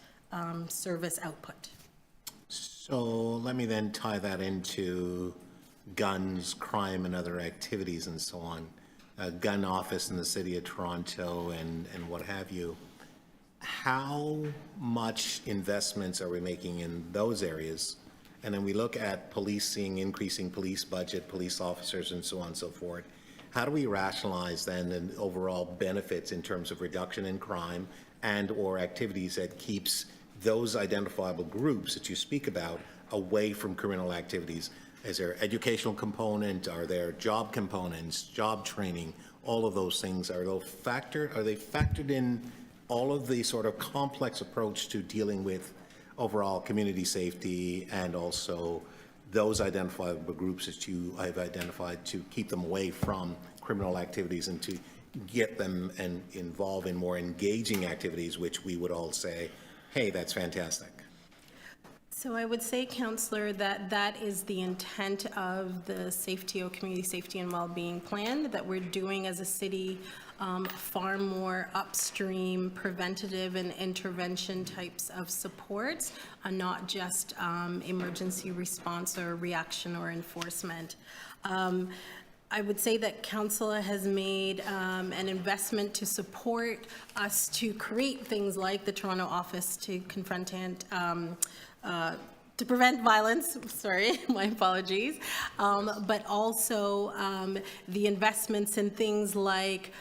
service output. So let me then tie that into guns, crime, and other activities and so on. A gun office in the city of Toronto and what have you. How much investments are we making in those areas? And then we look at policing, increasing police budget, police officers, and so on and so forth. How do we rationalize then the overall benefits in terms of reduction in crime and or activities that keeps those identifiable groups that you speak about away from criminal activities? Is there educational component? Are there job components, job training? All of those things, are they factored in all of the sort of complex approach to dealing with overall community safety and also those identifiable groups that you have identified to keep them away from criminal activities and to get them and involve in more engaging activities, which we would all say, hey, that's fantastic. So I would say, Councillor, that that is the intent of the CreateTO Community Safety and Wellbeing Plan that we're doing as a city, far more upstream preventative and intervention types of supports, not just emergency response or reaction or enforcement. I would say that Council has made an investment to support us to create things like the Toronto Office to confront to prevent violence, sorry, my apologies, but also the investments in things like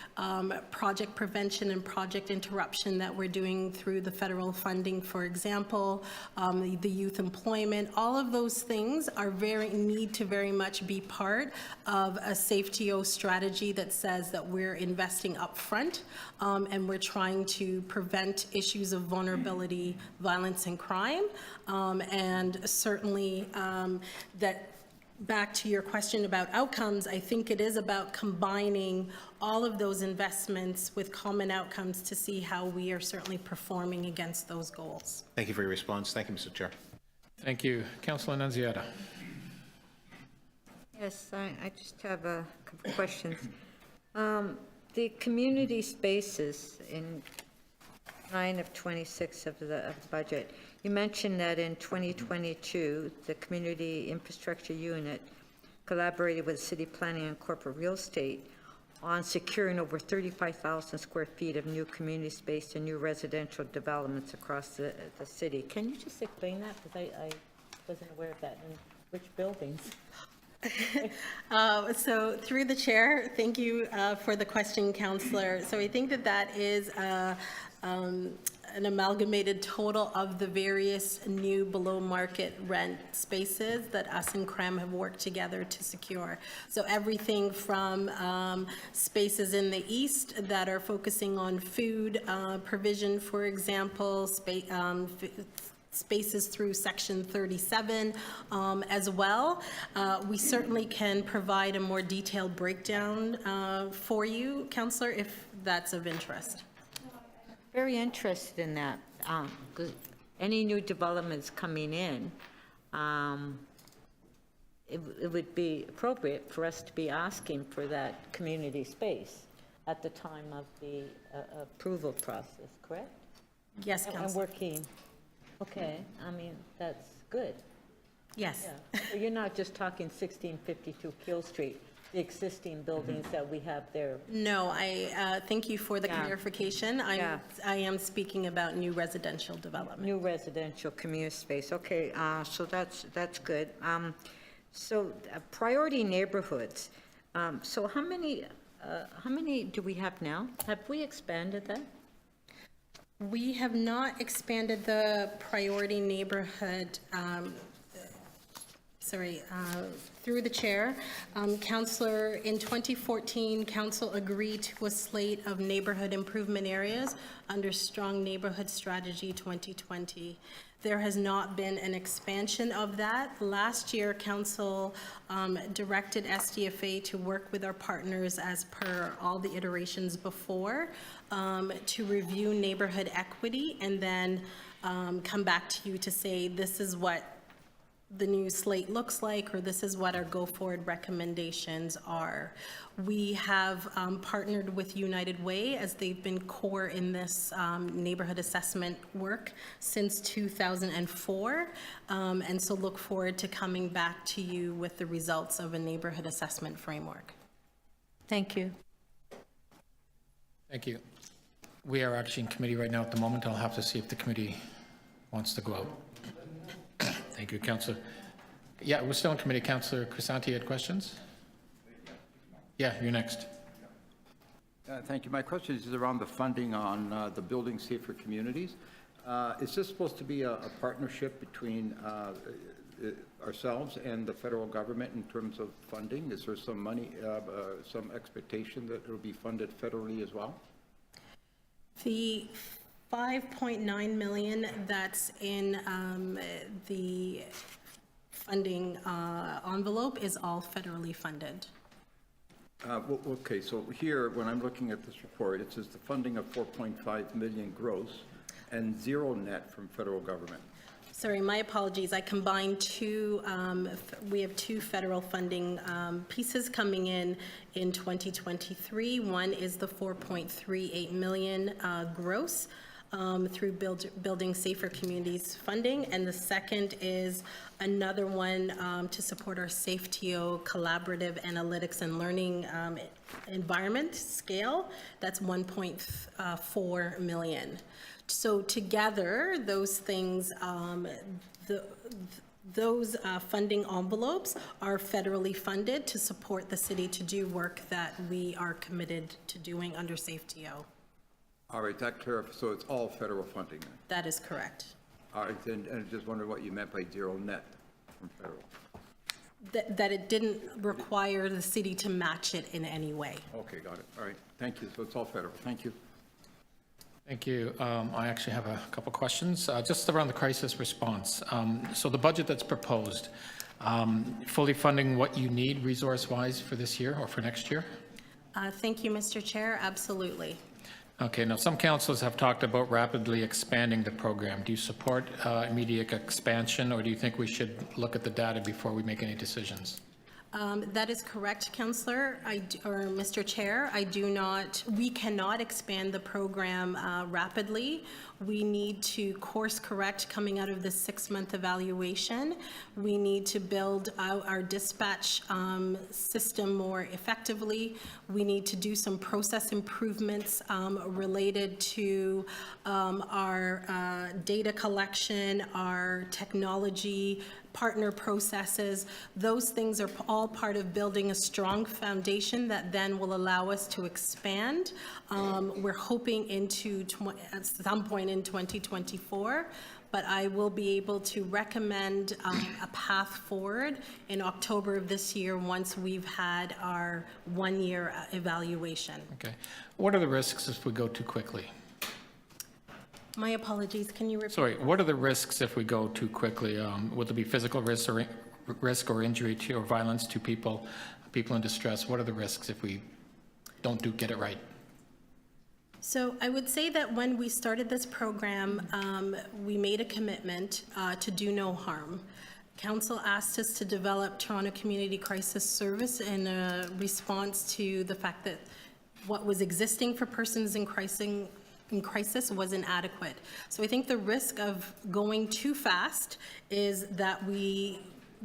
project prevention and project interruption that we're doing through the federal funding, for example, the youth employment. All of those things are need to very much be part of a CreateTO strategy that says that we're investing upfront and we're trying to prevent issues of vulnerability, violence, and crime. And certainly that back to your question about outcomes, I think it is about combining all of those investments with common outcomes to see how we are certainly performing against those goals. Thank you for your response. Thank you, Mr. Chair. Thank you. Councillor Nunziata. Yes, I just have a couple of questions. The community spaces in 9 of 26 of the budget, you mentioned that in 2022, the Community Infrastructure Unit collaborated with City Planning and Corporate Real Estate on securing over 35,000 square feet of new community space and new residential developments across the city. Can you just explain that? Because I wasn't aware of that. And which buildings? So through the chair, thank you for the question, Councillor. So I think that that is an amalgamated total of the various new below market rent spaces that us and CREM have worked together to secure. So everything from spaces in the east that are focusing on food provision, for example, spaces through Section 37 as well. We certainly can provide a more detailed breakdown for you, Councillor, if that's of interest. Very interested in that, because any new developments coming in, it would be appropriate for us to be asking for that community space at the time of the approval process, correct? Yes, Councillor. And working, okay, I mean, that's good. Yes. Yeah. So you're not just talking 1652 Peel Street, the existing buildings that we have there? No, I thank you for the Yeah. clarification. Yeah. I am speaking about new residential development. New residential community space, okay, so that's good. So priority neighborhoods, so how many do we have now? Have we expanded that? We have not expanded the priority neighborhood, through the chair. Councillor, in 2014, council agreed to a slate of neighborhood improvement areas under Strong Neighborhood Strategy 2020. There has not been an expansion of that. Last year, council directed SDFA to work with our partners as per all the iterations before to review neighborhood equity and then come back to you to say this is what the new slate looks like, or this is what our go-forward recommendations are. We have partnered with United Way as they've been core in this neighborhood assessment work since 2004, and so look forward to coming back to you with the results of a neighborhood assessment framework. Thank you. Thank you. We are actually in committee right now at the moment. I'll have to see if the committee wants to go out. Thank you, Councillor. Yeah, we're still in committee. Councillor Crisanti had questions? Yeah, you're next. Thank you. My question is around the funding on the Building Safer Communities. Is this supposed to be a partnership between ourselves and the federal government in terms of funding? Is there some money, some expectation that it will be funded federally as well? The 5.9 million that's in the funding envelope is all federally funded. Okay, so here, when I'm looking at this report, it says the funding of 4.5 million gross and 0 net from federal government. Sorry, my apologies. I combined two, we have two federal funding pieces coming in 2023. One is the 4.38 million gross through Building Safer Communities funding, and the second is another one to support our CreateTO collaborative analytics and learning environment scale. That's 1.4 million. So together, those things, those funding envelopes are federally funded to support the city to do work that we are committed to doing under CreateTO. All right, that clarifies, so it's all federal funding then? That is correct. All right, and I just wondered what you meant by 0 net from federal. That it didn't require the city to match it in any way. Okay, got it. All right, thank you. So it's all federal. Thank you. Thank you. I actually have a couple questions, just around the crisis response. So the budget that's proposed, fully funding what you need resource-wise for this year or for next year? Thank you, Mr. Chair. Absolutely. Okay, now some councils have talked about rapidly expanding the program. Do you support immediate expansion, or do you think we should look at the data before we make any decisions? That is correct, Councillor, or Mr. Chair. I do not, we cannot expand the program rapidly. We need to course correct coming out of the 6-month evaluation. We need to build out our dispatch system more effectively. We need to do some process improvements related to our data collection, our technology, partner processes. Those things are all part of building a strong foundation that then will allow us to expand. We're hoping at some point in 2024, but I will be able to recommend a path forward in October of this year once we've had our 1-year evaluation. Okay. What are the risks if we go too quickly? My apologies, can you repeat? Sorry, what are the risks if we go too quickly? Would there be physical risk or injury to or violence to people in distress? What are the risks if we don't get it right? So I would say that when we started this program, we made a commitment to do no harm. Council asked us to develop Toronto Community Crisis Service in response to the fact that what was existing for persons in crisis was inadequate. So I think the risk of going too fast is that we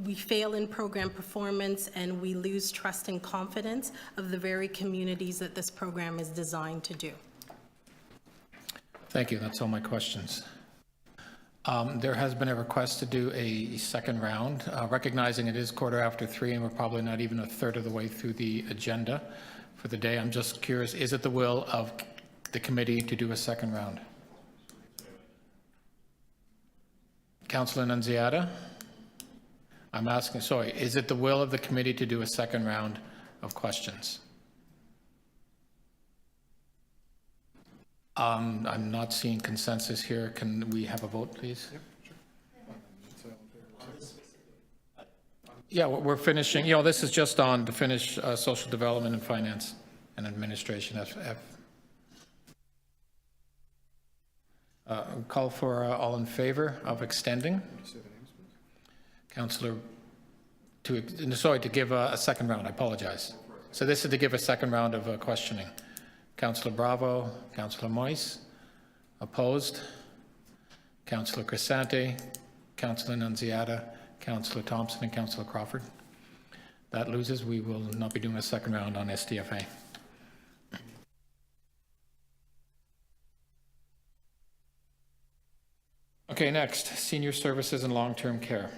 we fail in program performance, and we lose trust and confidence of the very communities that this program is designed to do. Thank you. That's all my questions. There has been a request to do a second round, recognizing it is 3:15 and we're probably not even a third of the way through the agenda for the day. I'm just curious, is it the will of the committee to do a second round? Councillor Nunziata? I'm asking, sorry, is it the will of the committee to do a second round of questions? I'm not seeing consensus here. Can we have a vote, please? Yeah, we're finishing, this is just on to finish social development and finance and administration. Call for all in favor of extending. Councillor, to give a second round, I apologize. So this is to give a second round of questioning. Councillor Bravo, Councillor Moyes, opposed. Councillor Crisante, Councillor Nunziata, Councillor Thompson, and Councillor Crawford. That loses. We will not be doing a second round on SDFA. Okay, next, senior services and long-term care.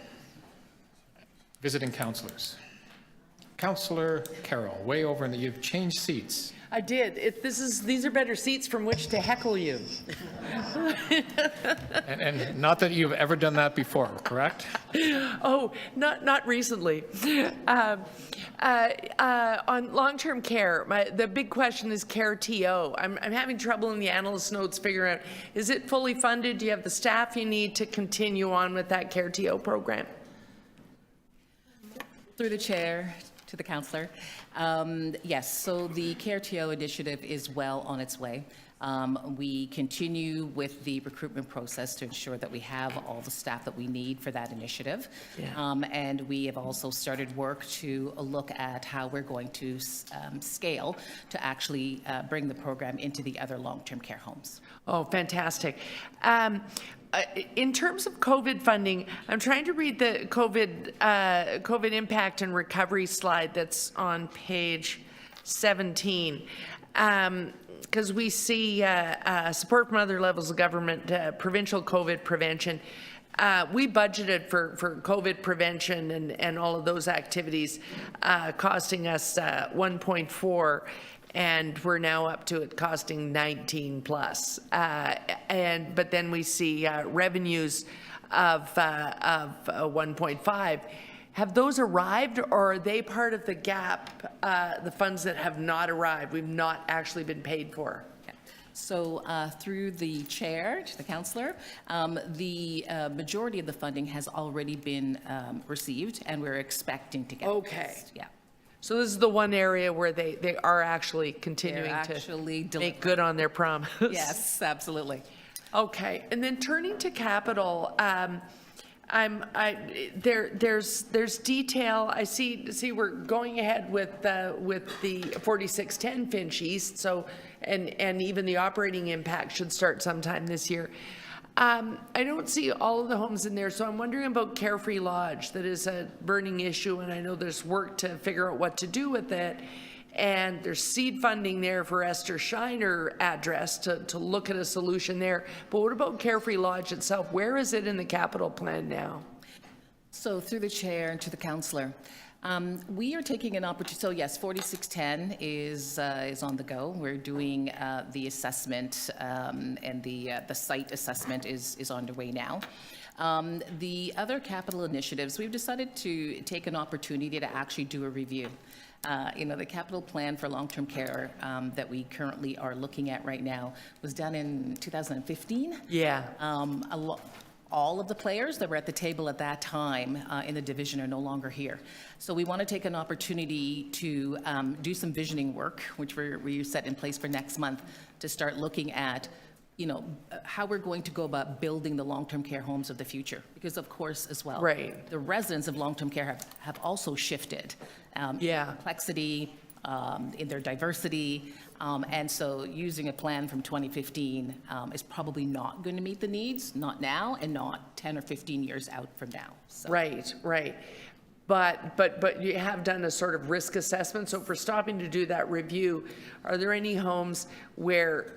Visiting councillors. Councillor Carroll, way over in you've changed seats. I did. These are better seats from which to heckle you. And not that you've ever done that before, correct? Oh, not recently. On long-term care, the big question is CreateTO. I'm having trouble in the analyst notes figuring out, is it fully funded? Do you have the staff you need to continue on with that CreateTO program? Through the chair to the councillor. Yes, so the CreateTO initiative is well on its way. We continue with the recruitment process to ensure that we have all the staff that we need for that initiative. Yeah. And we have also started work to look at how we're going to scale to actually bring the program into the other long-term care homes. Oh, fantastic. In terms of COVID funding, I'm trying to read the COVID impact and recovery slide that's on page 17. Because we see support from other levels of government, provincial COVID prevention. We budgeted for COVID prevention and all of those activities costing us 1.4, and we're now up to it costing 19 plus. But then we see revenues of 1.5. Have those arrived, or are they part of the gap, the funds that have not arrived, we've not actually been paid for? So through the chair to the councillor, the majority of the funding has already been received, and we're expecting to get this. Yeah. So this is the one area where they are actually continuing to make good on their promise. Yes, absolutely. Okay, and then turning to capital, there's detail. I see we're going ahead with the 4610 Finch East. So and even the operating impact should start sometime this year. I don't see all of the homes in there, so I'm wondering about Carefree Lodge. That is a burning issue, and I know there's work to figure out what to do with it. And there's seed funding there for Esther Shiner address to look at a solution there. But what about Carefree Lodge itself? Where is it in the capital plan now? So through the chair and to the councillor, we are taking an opportunity. So yes, 4610 is on the go. We're doing the assessment, and the site assessment is underway now. The other capital initiatives, we've decided to take an opportunity to actually do a review. The capital plan for long-term care that we currently are looking at right now was done in 2015. Yeah. All of the players that were at the table at that time in the division are no longer here. So we want to take an opportunity to do some visioning work, which we set in place for next month, to start looking at how we're going to go about building the long-term care homes of the future. Because of course, as well, right, the residents of long-term care have also shifted. Complexity, in their diversity. And so using a plan from 2015 is probably not going to meet the needs, not now, and not 10 or 15 years out from now. So. Right, right. But you have done a sort of risk assessment. So for stopping to do that review, are there any homes where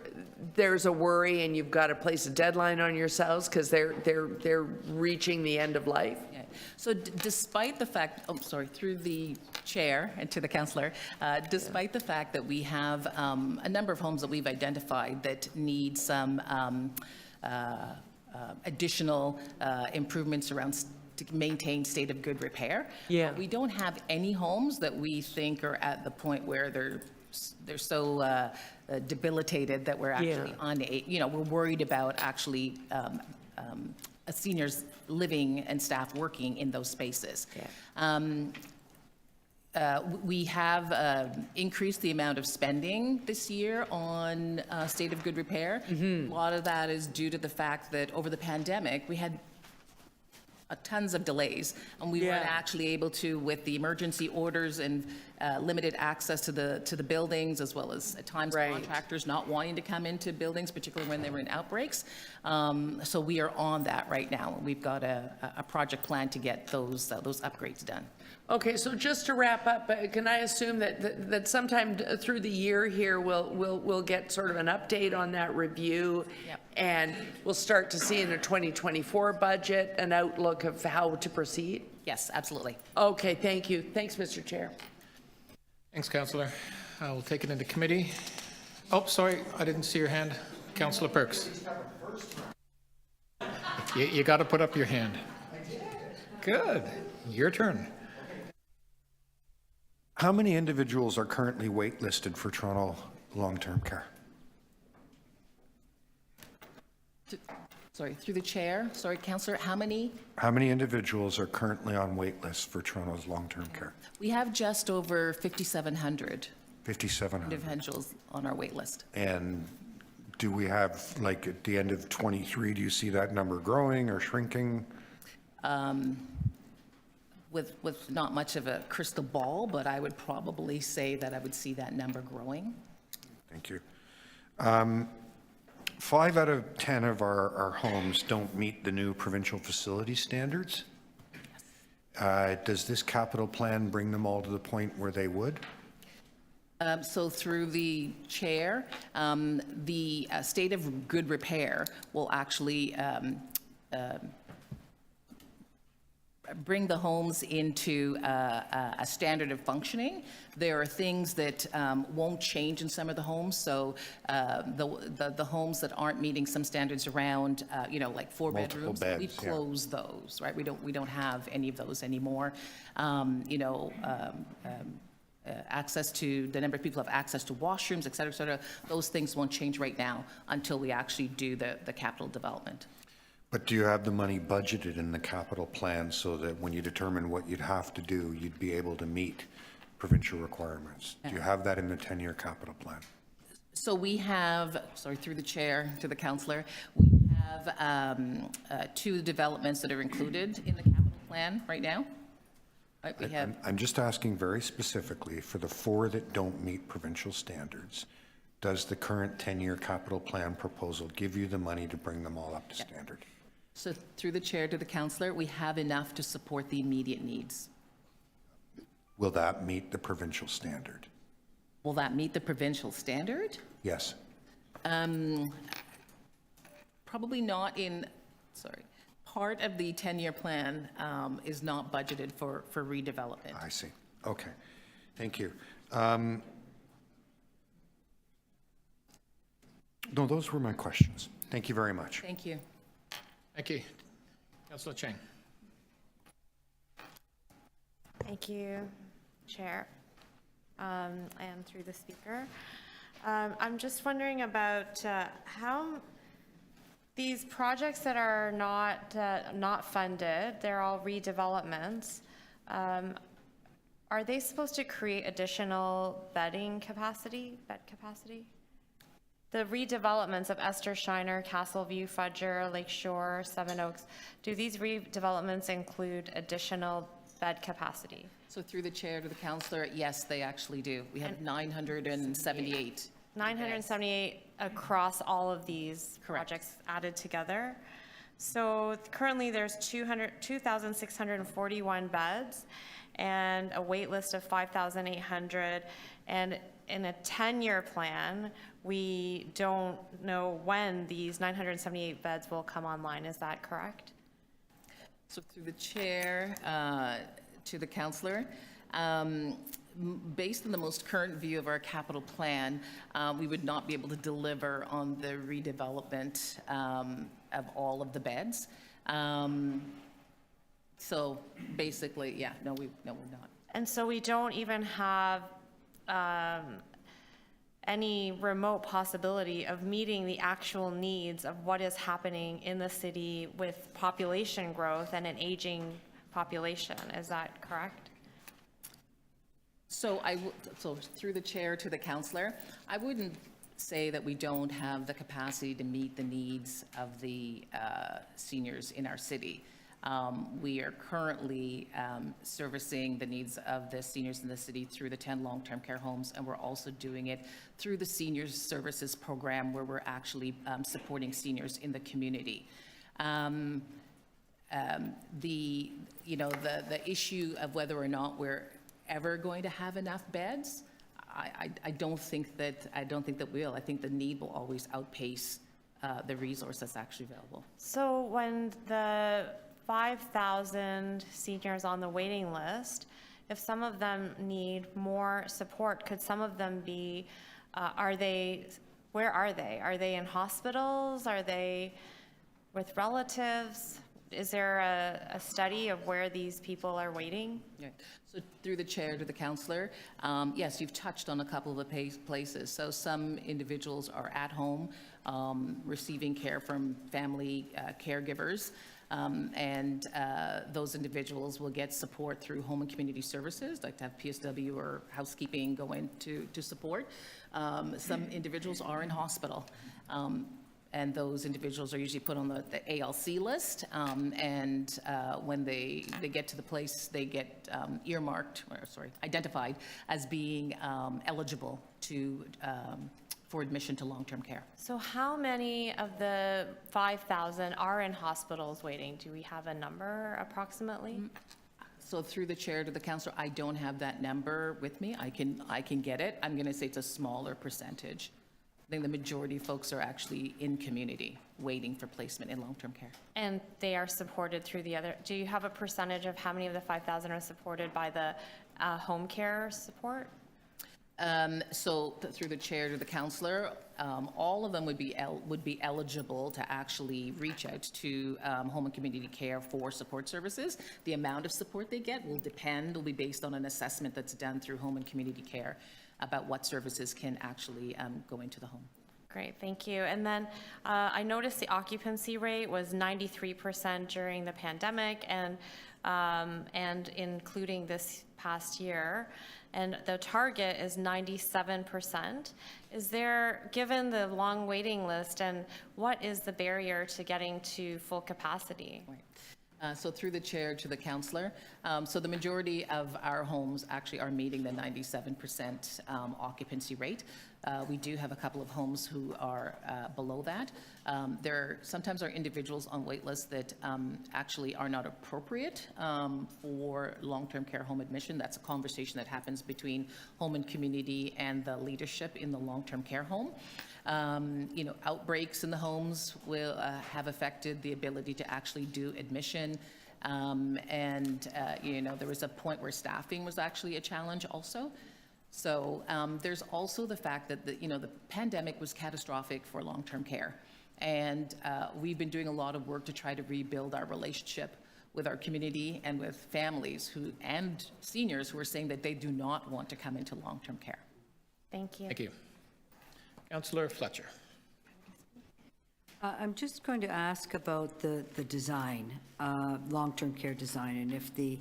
there's a worry and you've got to place a deadline on yourselves because they're reaching the end of life? Yeah. So despite the fact, through the chair and to the councillor, despite the fact that we have a number of homes that we've identified that need some additional improvements around to maintain state of good repair. Yeah. We don't have any homes that we think are at the point where they're so debilitated that we're actually we're worried about actually seniors living and staff working in those spaces. We have increased the amount of spending this year on state of good repair. A lot of that is due to the fact that over the pandemic, we had tons of delays, and we weren't actually able to, with the emergency orders and limited access to the buildings, as well as at times contractors not wanting to come into buildings, particularly when they were in outbreaks. So we are on that right now. We've got a project plan to get those upgrades done. Okay, so just to wrap up, can I assume that sometime through the year here, we'll get sort of an update on that review? Yep. And we'll start to see in the 2024 budget an outlook of how to proceed? Yes, absolutely. Okay, thank you. Thanks, Mr. Chair. Thanks, Councillor. I will take it into committee. Oh, sorry, I didn't see your hand. Councillor Perks. You got to put up your hand. Good. Your turn. How many individuals are currently waitlisted for Toronto long-term care? Sorry, through the chair. Sorry, councillor, how many? How many individuals are currently on wait lists for Toronto's long-term care? We have just over 5,700 5,700. individuals on our wait list. And do we have, like, at the end of 23, do you see that number growing or shrinking? With not much of a crystal ball, but I would probably say that I would see that number growing. Thank you. 5 out of 10 of our homes don't meet the new provincial facility standards. Does this capital plan bring them all to the point where they would? So through the chair, the state of good repair will actually bring the homes into a standard of functioning. There are things that won't change in some of the homes. So the homes that aren't meeting some standards around, like 4 bedrooms, we've closed those, right? We don't have any of those anymore. Access to, the number of people have access to washrooms, et cetera, those things won't change right now until we actually do the capital development. But do you have the money budgeted in the capital plan so that when you determine what you'd have to do, you'd be able to meet provincial requirements? Do you have that in the 10-year capital plan? So we have, through the chair to the councillor, we have 2 developments that are included in the capital plan right now. Right, we have. I'm just asking very specifically for the 4 that don't meet provincial standards. Does the current 10-year capital plan proposal give you the money to bring them all up to standard? So through the chair to the councillor, we have enough to support the immediate needs. Will that meet the provincial standard? Will that meet the provincial standard? Yes. Probably not part of the 10-year plan is not budgeted for redevelopment. I see. Okay. Thank you. No, those were my questions. Thank you very much. Thank you. Thank you. Councillor Chang. Thank you, Chair. And through the speaker. I'm just wondering about how these projects that are not funded, they're all redevelopments. Are they supposed to create additional bed capacity? The redevelopments of Esther Shiner, Castleview, Fudger, Lakeshore, Seven Oaks, do these redevelopments include additional bed capacity? So through the chair to the councillor, yes, they actually do. We have 978. 978 across all of these projects added together. So currently there's 2,641 beds and a wait list of 5,800. And in a 10-year plan, we don't know when these 978 beds will come online. Is that correct? So through the chair to the councillor, based on the most current view of our capital plan, we would not be able to deliver on the redevelopment of all of the beds. So basically, yeah, no, we're not. And so we don't even have any remote possibility of meeting the actual needs of what is happening in the city with population growth and an aging population. Is that correct? So so through the chair to the councillor, I wouldn't say that we don't have the capacity to meet the needs of the seniors in our city. We are currently servicing the needs of the seniors in the city through the 10 long-term care homes, and we're also doing it through the seniors services program, where we're actually supporting seniors in the community. The issue of whether or not we're ever going to have enough beds, I don't think that we will. I think the need will always outpace the resource that's actually available. So when the 5,000 seniors on the waiting list, if some of them need more support, could some of them be, where are they? Are they in hospitals? Are they with relatives? Is there a study of where these people are waiting? Yeah. So through the chair to the councillor, yes, you've touched on a couple of the places. So some individuals are at home receiving care from family caregivers, and those individuals will get support through home and community services, like to have PSW or housekeeping go in to support. Some individuals are in hospital. And those individuals are usually put on the ALC list, and when they get to the place, they get identified as being eligible for admission to long-term care. So how many of the 5,000 are in hospitals waiting? Do we have a number approximately? So through the chair to the councillor, I don't have that number with me. I can get it. I'm going to say it's a smaller percentage. I think the majority of folks are actually in community, waiting for placement in long-term care. And they are supported through the other, do you have a percentage of how many of the 5,000 are supported by the home care support? So through the chair to the councillor, all of them would be eligible to actually reach out to home and community care for support services. The amount of support they get will be based on an assessment that's done through home and community care about what services can actually go into the home. Great, thank you. And then I noticed the occupancy rate was 93% during the pandemic and including this past year. And the target is 97%. Is there, given the long waiting list, and what is the barrier to getting to full capacity? Right. So through the chair to the councillor, so the majority of our homes actually are meeting the 97% occupancy rate. We do have a couple of homes who are below that. There sometimes are individuals on wait lists that actually are not appropriate for long-term care home admission. That's a conversation that happens between home and community and the leadership in the long-term care home. Outbreaks in the homes will have affected the ability to actually do admission. There was a point where staffing was actually a challenge also. So there's also the fact that the pandemic was catastrophic for long-term care. And we've been doing a lot of work to try to rebuild our relationship with our community and with families and seniors who are saying that they do not want to come into long-term care. Thank you. Thank you. Councillor Fletcher. I'm just going to ask about the design, long-term care design, and if the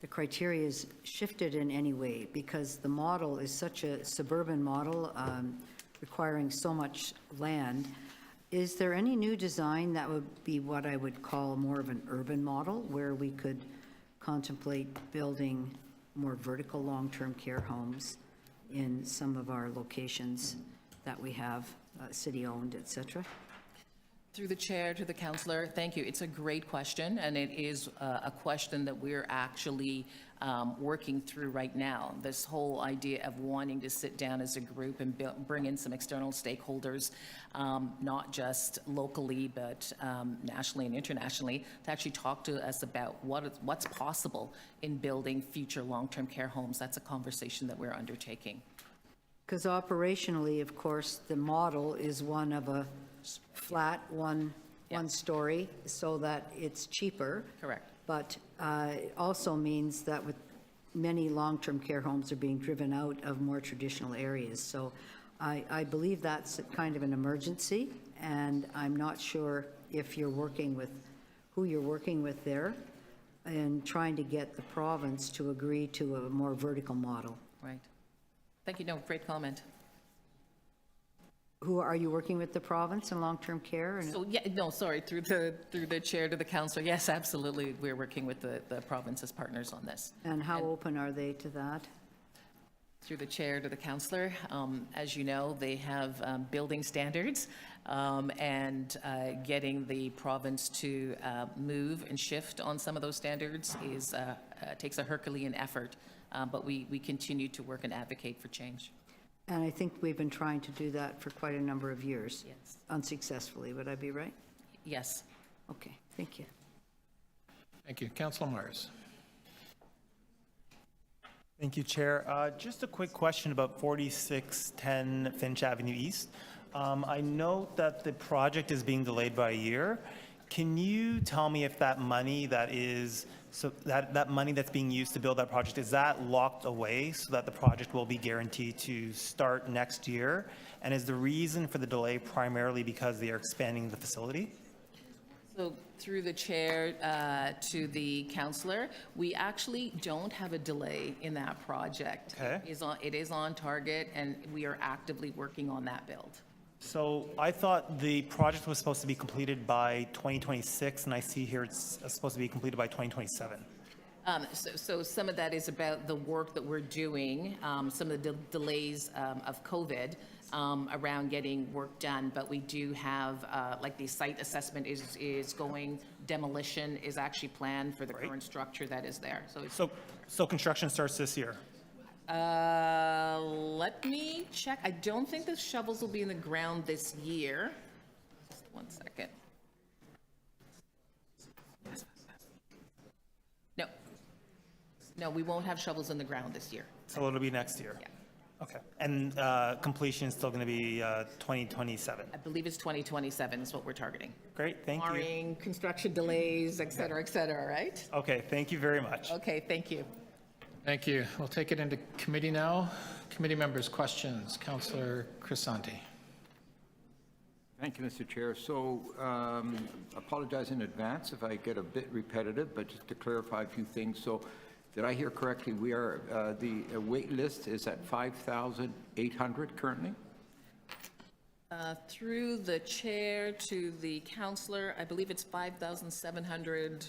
criteria is shifted in any way, because the model is such a suburban model requiring so much land. Is there any new design that would be what I would call more of an urban model, where we could contemplate building more vertical long-term care homes in some of our locations that we have, city-owned, et cetera? Through the chair to the councillor, thank you. It's a great question, and it is a question that we're actually working through right now. This whole idea of wanting to sit down as a group and bring in some external stakeholders, not just locally, but nationally and internationally, to actually talk to us about what's possible in building future long-term care homes. That's a conversation that we're undertaking. Because operationally, of course, the model is one of a flat one story, so that it's cheaper. Correct. But it also means that with many long-term care homes are being driven out of more traditional areas. So I believe that's kind of an emergency, and I'm not sure if you're working with, who you're working with there, and trying to get the province to agree to a more vertical model. Right. Thank you. No, great comment. Who are you working with, the province and long-term care? And So, yeah, no, sorry, through the chair to the councillor, yes, absolutely, we're working with the province as partners on this. And how open are they to that? Through the chair to the councillor, as you know, they have building standards, and getting the province to move and shift on some of those standards is takes a Herculean effort, but we continue to work and advocate for change. And I think we've been trying to do that for quite a number of years. Yes. Unsuccessfully, would I be right? Yes. Okay, thank you. Thank you. Councillor Myers. Thank you, Chair. Just a quick question about 4610 Finch Avenue East. I note that the project is being delayed by a year. Can you tell me if that money that money that's being used to build that project, is that locked away so that the project will be guaranteed to start next year? And is the reason for the delay primarily because they are expanding the facility? So through the chair to the councillor, we actually don't have a delay in that project. Okay. It is on target, and we are actively working on that build. So I thought the project was supposed to be completed by 2026, and I see here it's supposed to be completed by 2027. So some of that is about the work that we're doing, some of the delays of COVID around getting work done, but we do have, like the site assessment is going, demolition is actually planned for the current structure that is there. So construction starts this year? Let me check. I don't think the shovels will be in the ground this year. Just 1 second. No, we won't have shovels in the ground this year. So it'll be next year? Yeah. Okay. And completion is still going to be 2027? I believe it's 2027 is what we're targeting. Great, thank you. Barring construction delays, et cetera, right? Okay, thank you very much. Okay, thank you. Thank you. We'll take it into committee now. Committee members' questions. Councillor Crisanti. Thank you, Mr. Chair. So apologize in advance if I get a bit repetitive, but just to clarify a few things. So did I hear correctly, we are, the wait list is at 5,800 currently? Through the chair to the councillor, I believe it's 5,700.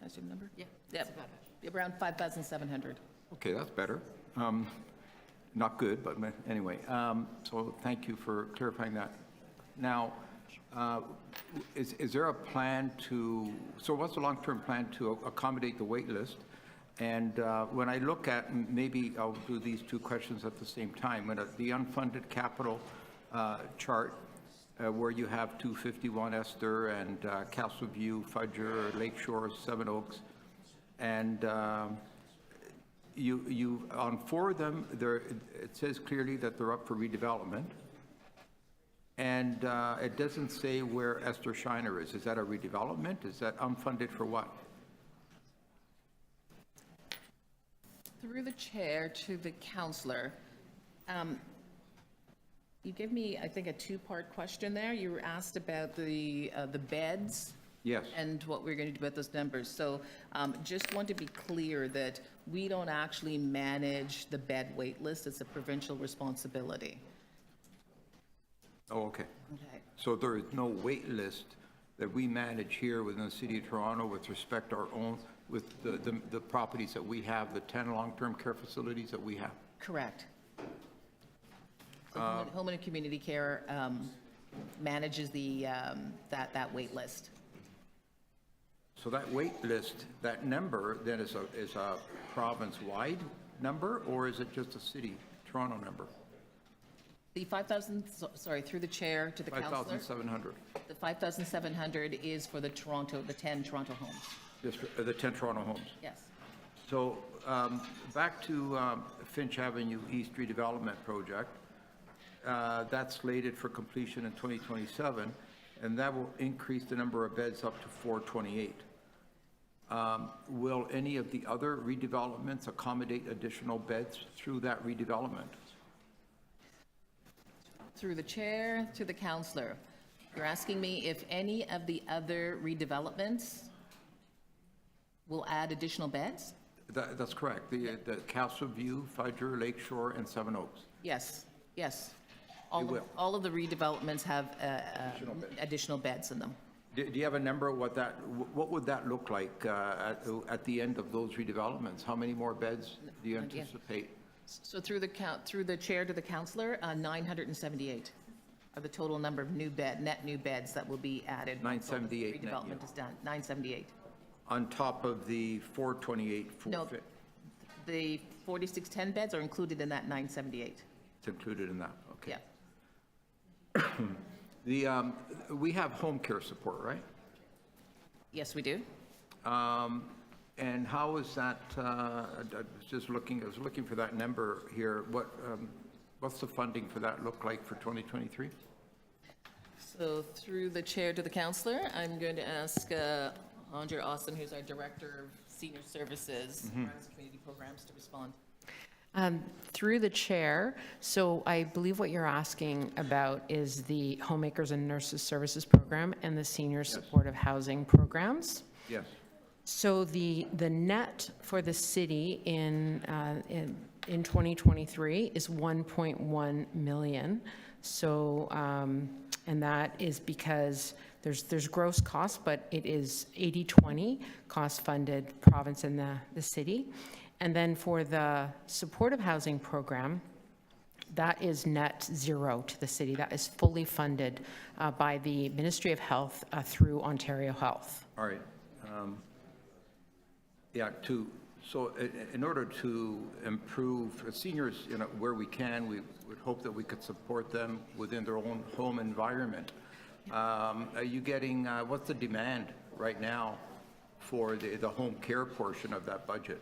That's your number? Yeah. Yep. Around 5,700. Okay, that's better. Not good, but anyway. So thank you for clarifying that. Now, is there a plan to, so what's the long-term plan to accommodate the wait list? And when I look at, maybe I'll do these two questions at the same time, when the unfunded capital chart, where you have 251 Esther and Castle View, Fudger, Lakeshore, Seven Oaks, and you on 4 of them, it says clearly that they're up for redevelopment. And it doesn't say where Esther Shiner is. Is that a redevelopment? Is that unfunded for what? Through the chair to the councillor, you gave me, I think, a 2-part question there. You were asked about the beds. Yes. And what we're going to do about those numbers. So just want to be clear that we don't actually manage the bed wait list. It's a provincial responsibility. Oh, okay. Okay. So there is no wait list that we manage here within the city of Toronto with respect to our own, with the properties that we have, the 10 long-term care facilities that we have? Correct. So Home and Community Care manages that wait list. So that wait list, that number then is a province-wide number, or is it just a city, Toronto number? The 5,000, sorry, through the chair to the counselor. 5,700. The 5,700 is for the 10 Toronto homes. Just the 10 Toronto homes. Yes. So back to Finch Avenue East redevelopment project. That's slated for completion in 2027, and that will increase the number of beds up to 428. Will any of the other redevelopments accommodate additional beds through that redevelopment? Through the chair to the counselor. You're asking me if any of the other redevelopments will add additional beds? That's correct. The Castle View, Fudger, Lakeshore, and Seven Oaks. Yes, yes. All of the redevelopments have additional beds in them. Do you have a number what would that look like at the end of those redevelopments? How many more beds do you anticipate? So through the chair to the counselor, 978 are the total number of net new beds that will be added. 978 net new. Redevelopment is done, 978. On top of the 428? No, the 4610 beds are included in that 978. It's included in that, okay. Yeah. We have home care support, right? Yes, we do. And how is that, I was looking for that number here. What's the funding for that look like for 2023? So through the chair to the counselor, I'm going to ask Andre Austin, who's our Director of Senior Services, Community Programs, to respond. Through the chair, so I believe what you're asking about is the Homemakers and Nurses Services Program and the Senior Supportive Housing Programs. Yes. So the net for the city in 2023 is 1.1 million. So, and that is because there's gross costs, but it is 80-20 cost-funded province and the city. And then for the supportive housing program, that is net zero to the city. That is fully funded by the Ministry of Health through Ontario Health. All right. So in order to improve seniors, where we can, we would hope that we could support them within their own home environment. Are you getting, what's the demand right now for the home care portion of that budget?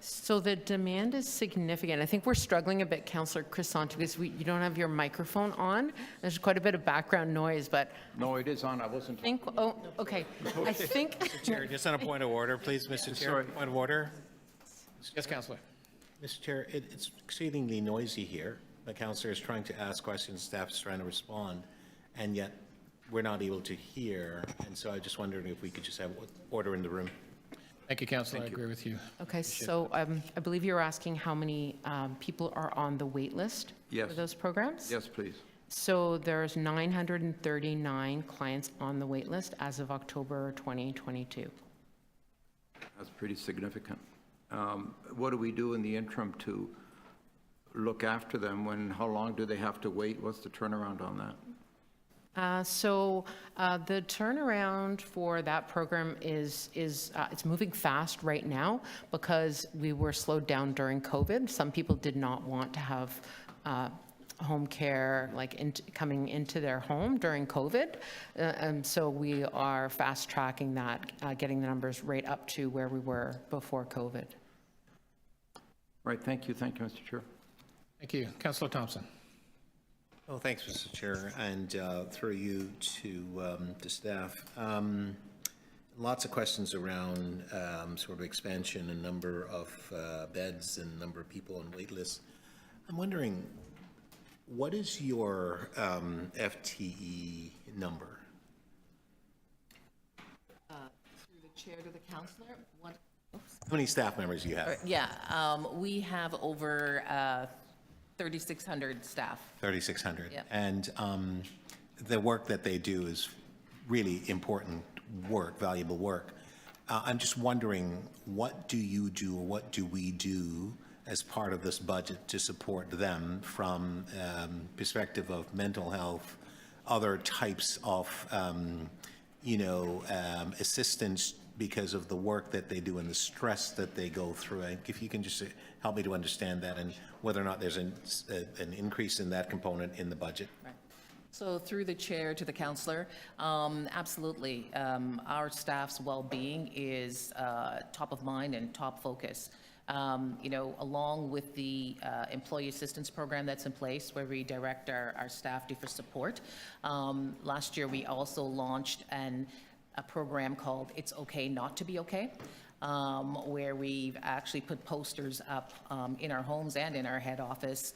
So the demand is significant. I think we're struggling a bit, Councillor Crisanto, because you don't have your microphone on. There's quite a bit of background noise, but... No, it is on. I wasn't... Oh, okay. I think... Mr. Chair, just on a point of order, please, Mr. Chair. Sorry. Point of order. Yes, Councillor. Mr. Chair, it's exceedingly noisy here. The councillor is trying to ask questions, staff is trying to respond, and yet we're not able to hear. And so I just wondered if we could just have order in the room. Thank you, Councillor. I agree with you. Okay, so I believe you're asking how many people are on the wait list Yes. for those programs? Yes, please. So there's 939 clients on the wait list as of October 2022. That's pretty significant. What do we do in the interim to look after them? How long do they have to wait? What's the turnaround on that? The turnaround for that program is it's moving fast right now because we were slowed down during COVID. Some people did not want to have home care coming into their home during COVID. And so we are fast tracking that, getting the numbers right up to where we were before COVID. Right, thank you, Mr. Chair. Thank you. Councillor Thompson. Well, thanks, Mr. Chair, and through you to staff. Lots of questions around sort of expansion and number of beds and number of people on wait lists. I'm wondering, what is your FTE number? Through the chair to the counselor, How many staff members do you have? we have over 3,600 staff. 3,600. Yep. And the work that they do is really important work, valuable work. I'm just wondering, what do you do, or what do we do as part of this budget to support them from perspective of mental health, other types of, assistance because of the work that they do and the stress that they go through? If you can just help me to understand that, and whether or not there's an increase in that component in the budget. Right. So through the chair to the councillor, absolutely. Our staff's well-being is top of mind and top focus. Along with the employee assistance program that's in place, where we direct our staff to for support. Last year, we also launched a program called It's Okay Not to Be Okay, where we've actually put posters up in our homes and in our head office,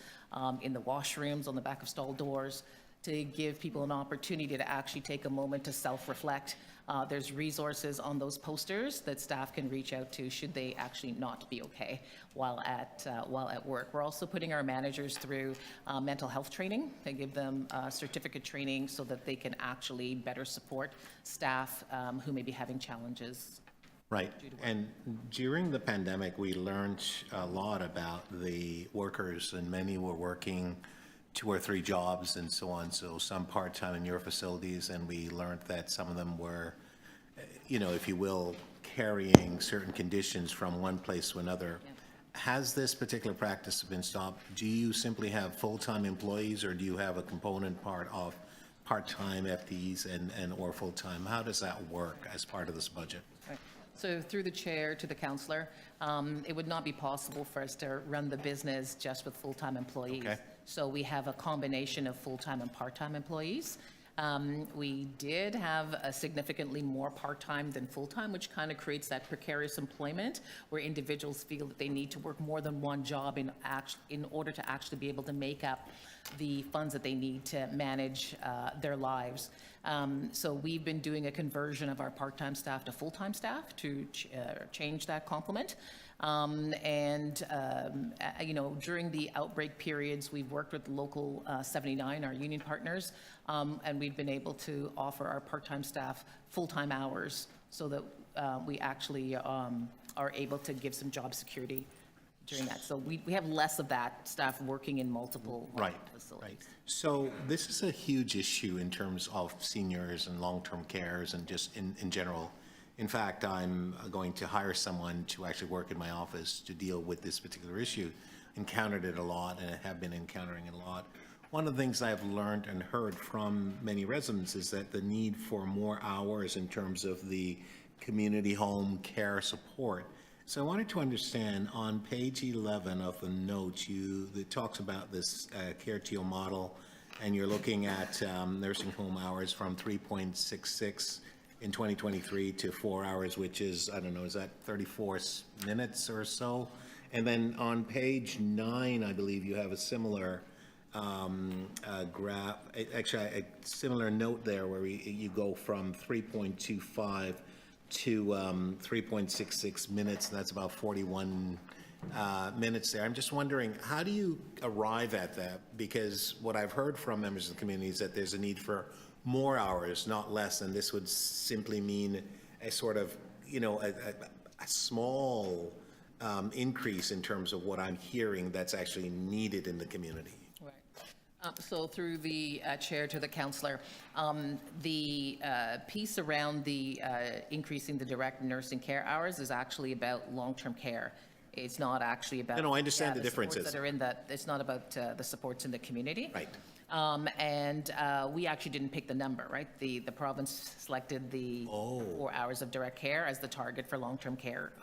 in the washrooms, on the back of stall doors, to give people an opportunity to actually take a moment to self-reflect. There's resources on those posters that staff can reach out to should they actually not be okay while at work. We're also putting our managers through mental health training to give them certificate training so that they can actually better support staff who may be having challenges. Right. And during the pandemic, we learned a lot about the workers, and many were working 2 or 3 jobs and so on. So some part-time in your facilities, and we learned that some of them were, if you will, carrying certain conditions from one place to another. Yeah. Has this particular practice been stopped? Do you simply have full-time employees, or do you have a component part of part-time FTEs and or full-time? How does that work as part of this budget? Right. So through the chair to the councillor, it would not be possible for us to run the business just with full-time employees. Okay. So we have a combination of full-time and part-time employees. We did have a significantly more part-time than full-time, which kind of creates that precarious employment where individuals feel that they need to work more than one job in order to actually be able to make up the funds that they need to manage their lives. So we've been doing a conversion of our part-time staff to full-time staff to change that complement. During the outbreak periods, we've worked with Local 79, our union partners, and we've been able to offer our part-time staff full-time hours so that we actually are able to give some job security during that. So we have less of that staff working in multiple facilities. Right. So this is a huge issue in terms of seniors and long-term cares and just in general. In fact, I'm going to hire someone to actually work in my office to deal with this particular issue. Encountered it a lot, and I have been encountering it a lot. One of the things I've learned and heard from many residents is that the need for more hours in terms of the community home care support. So I wanted to understand, on page 11 of the notes, it talks about this CreateTO model, and you're looking at nursing home hours from 3.66 in 2023 to 4 hours, which is, I don't know, is that 34 minutes or so? And then on page 9, I believe you have a similar graph, actually a similar note there where you go from 3.25 to 3.66 minutes, and that's about 41 minutes there. I'm just wondering, how do you arrive at that? Because what I've heard from members of the community is that there's a need for more hours, not less, and this would simply mean a sort of, a small increase in terms of what I'm hearing that's actually needed in the community. Right. So through the chair to the councillor, the piece around the increasing the direct nursing care hours is actually about long-term care. It's not actually about. No, I understand the differences. That are in that. It's not about the supports in the community. Right. We actually didn't pick the number, right? The province selected the 4 hours of direct care as the target for long-term care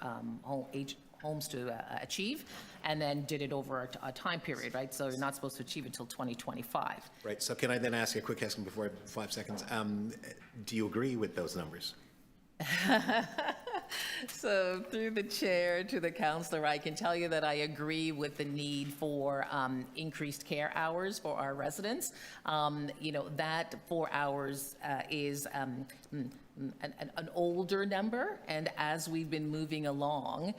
homes to achieve, and then did it over a time period, right? So you're not supposed to achieve it until 2025. Right. So can I then ask you a quick question before 5 seconds? Do you agree with those numbers? So through the chair to the councillor, I can tell you that I agree with the need for increased care hours for our residents. That 4 hours is an older number, and as we've been moving along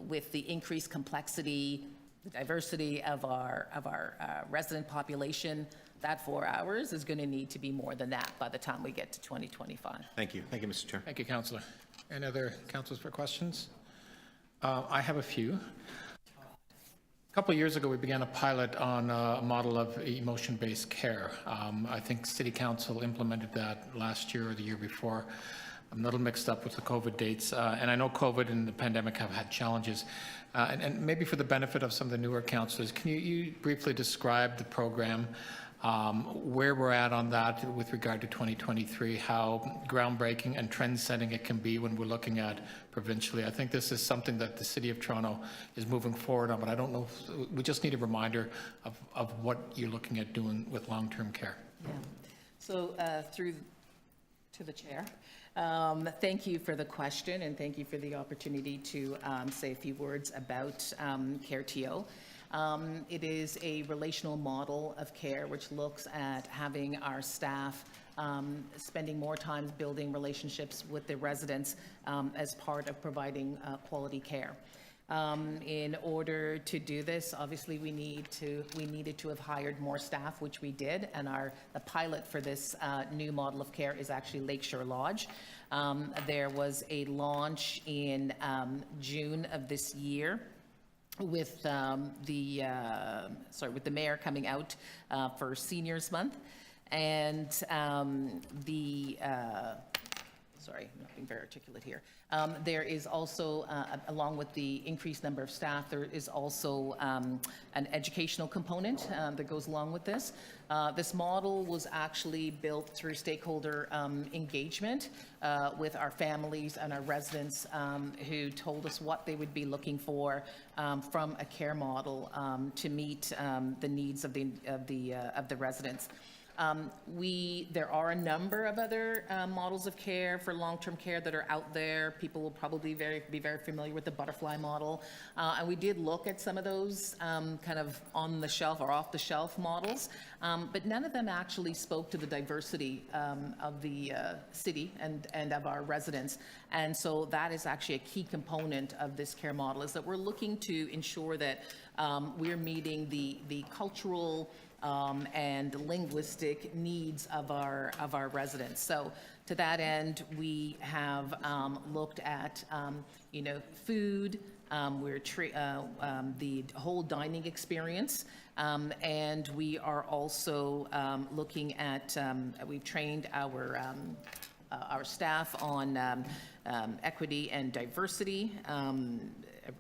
with the increased complexity, the diversity of our resident population, that 4 hours is going to need to be more than that by the time we get to 2025. Thank you. Thank you, Mr. Chair. Thank you, Councillor. Any other councillors for questions? I have a few. A couple of years ago, we began a pilot on a model of emotion-based care. I think City Council implemented that last year or the year before. I'm a little mixed up with the COVID dates, and I know COVID and the pandemic have had challenges. And maybe for the benefit of some of the newer councillors, can you briefly describe the program, where we're at on that with regard to 2023, how groundbreaking and trend-setting it can be when we're looking at provincially? I think this is something that the City of Toronto is moving forward on, but I don't know, we just need a reminder of what you're looking at doing with long-term care. Yeah. So through to the chair. Thank you for the question, and thank you for the opportunity to say a few words about CreateTO. It is a relational model of care which looks at having our staff spending more time building relationships with the residents as part of providing quality care. In order to do this, obviously we needed to have hired more staff, which we did, and the pilot for this new model of care is actually Lakeshore Lodge. There was a launch in June of this year with the mayor coming out for Seniors Month, and sorry, I'm not being very articulate here. There is also, along with the increased number of staff, there is also an educational component that goes along with this. This model was actually built through stakeholder engagement with our families and our residents who told us what they would be looking for from a care model to meet the needs of the residents. There are a number of other models of care for long-term care that are out there. People will probably be very familiar with the butterfly model. And we did look at some of those kind of on-the-shelf or off-the-shelf models, but none of them actually spoke to the diversity of the city and of our residents. And so that is actually a key component of this care model, is that we're looking to ensure that we're meeting the cultural and linguistic needs of our residents. So to that end, we have looked at food, the whole dining experience, and we are also looking at we've trained our staff on equity and diversity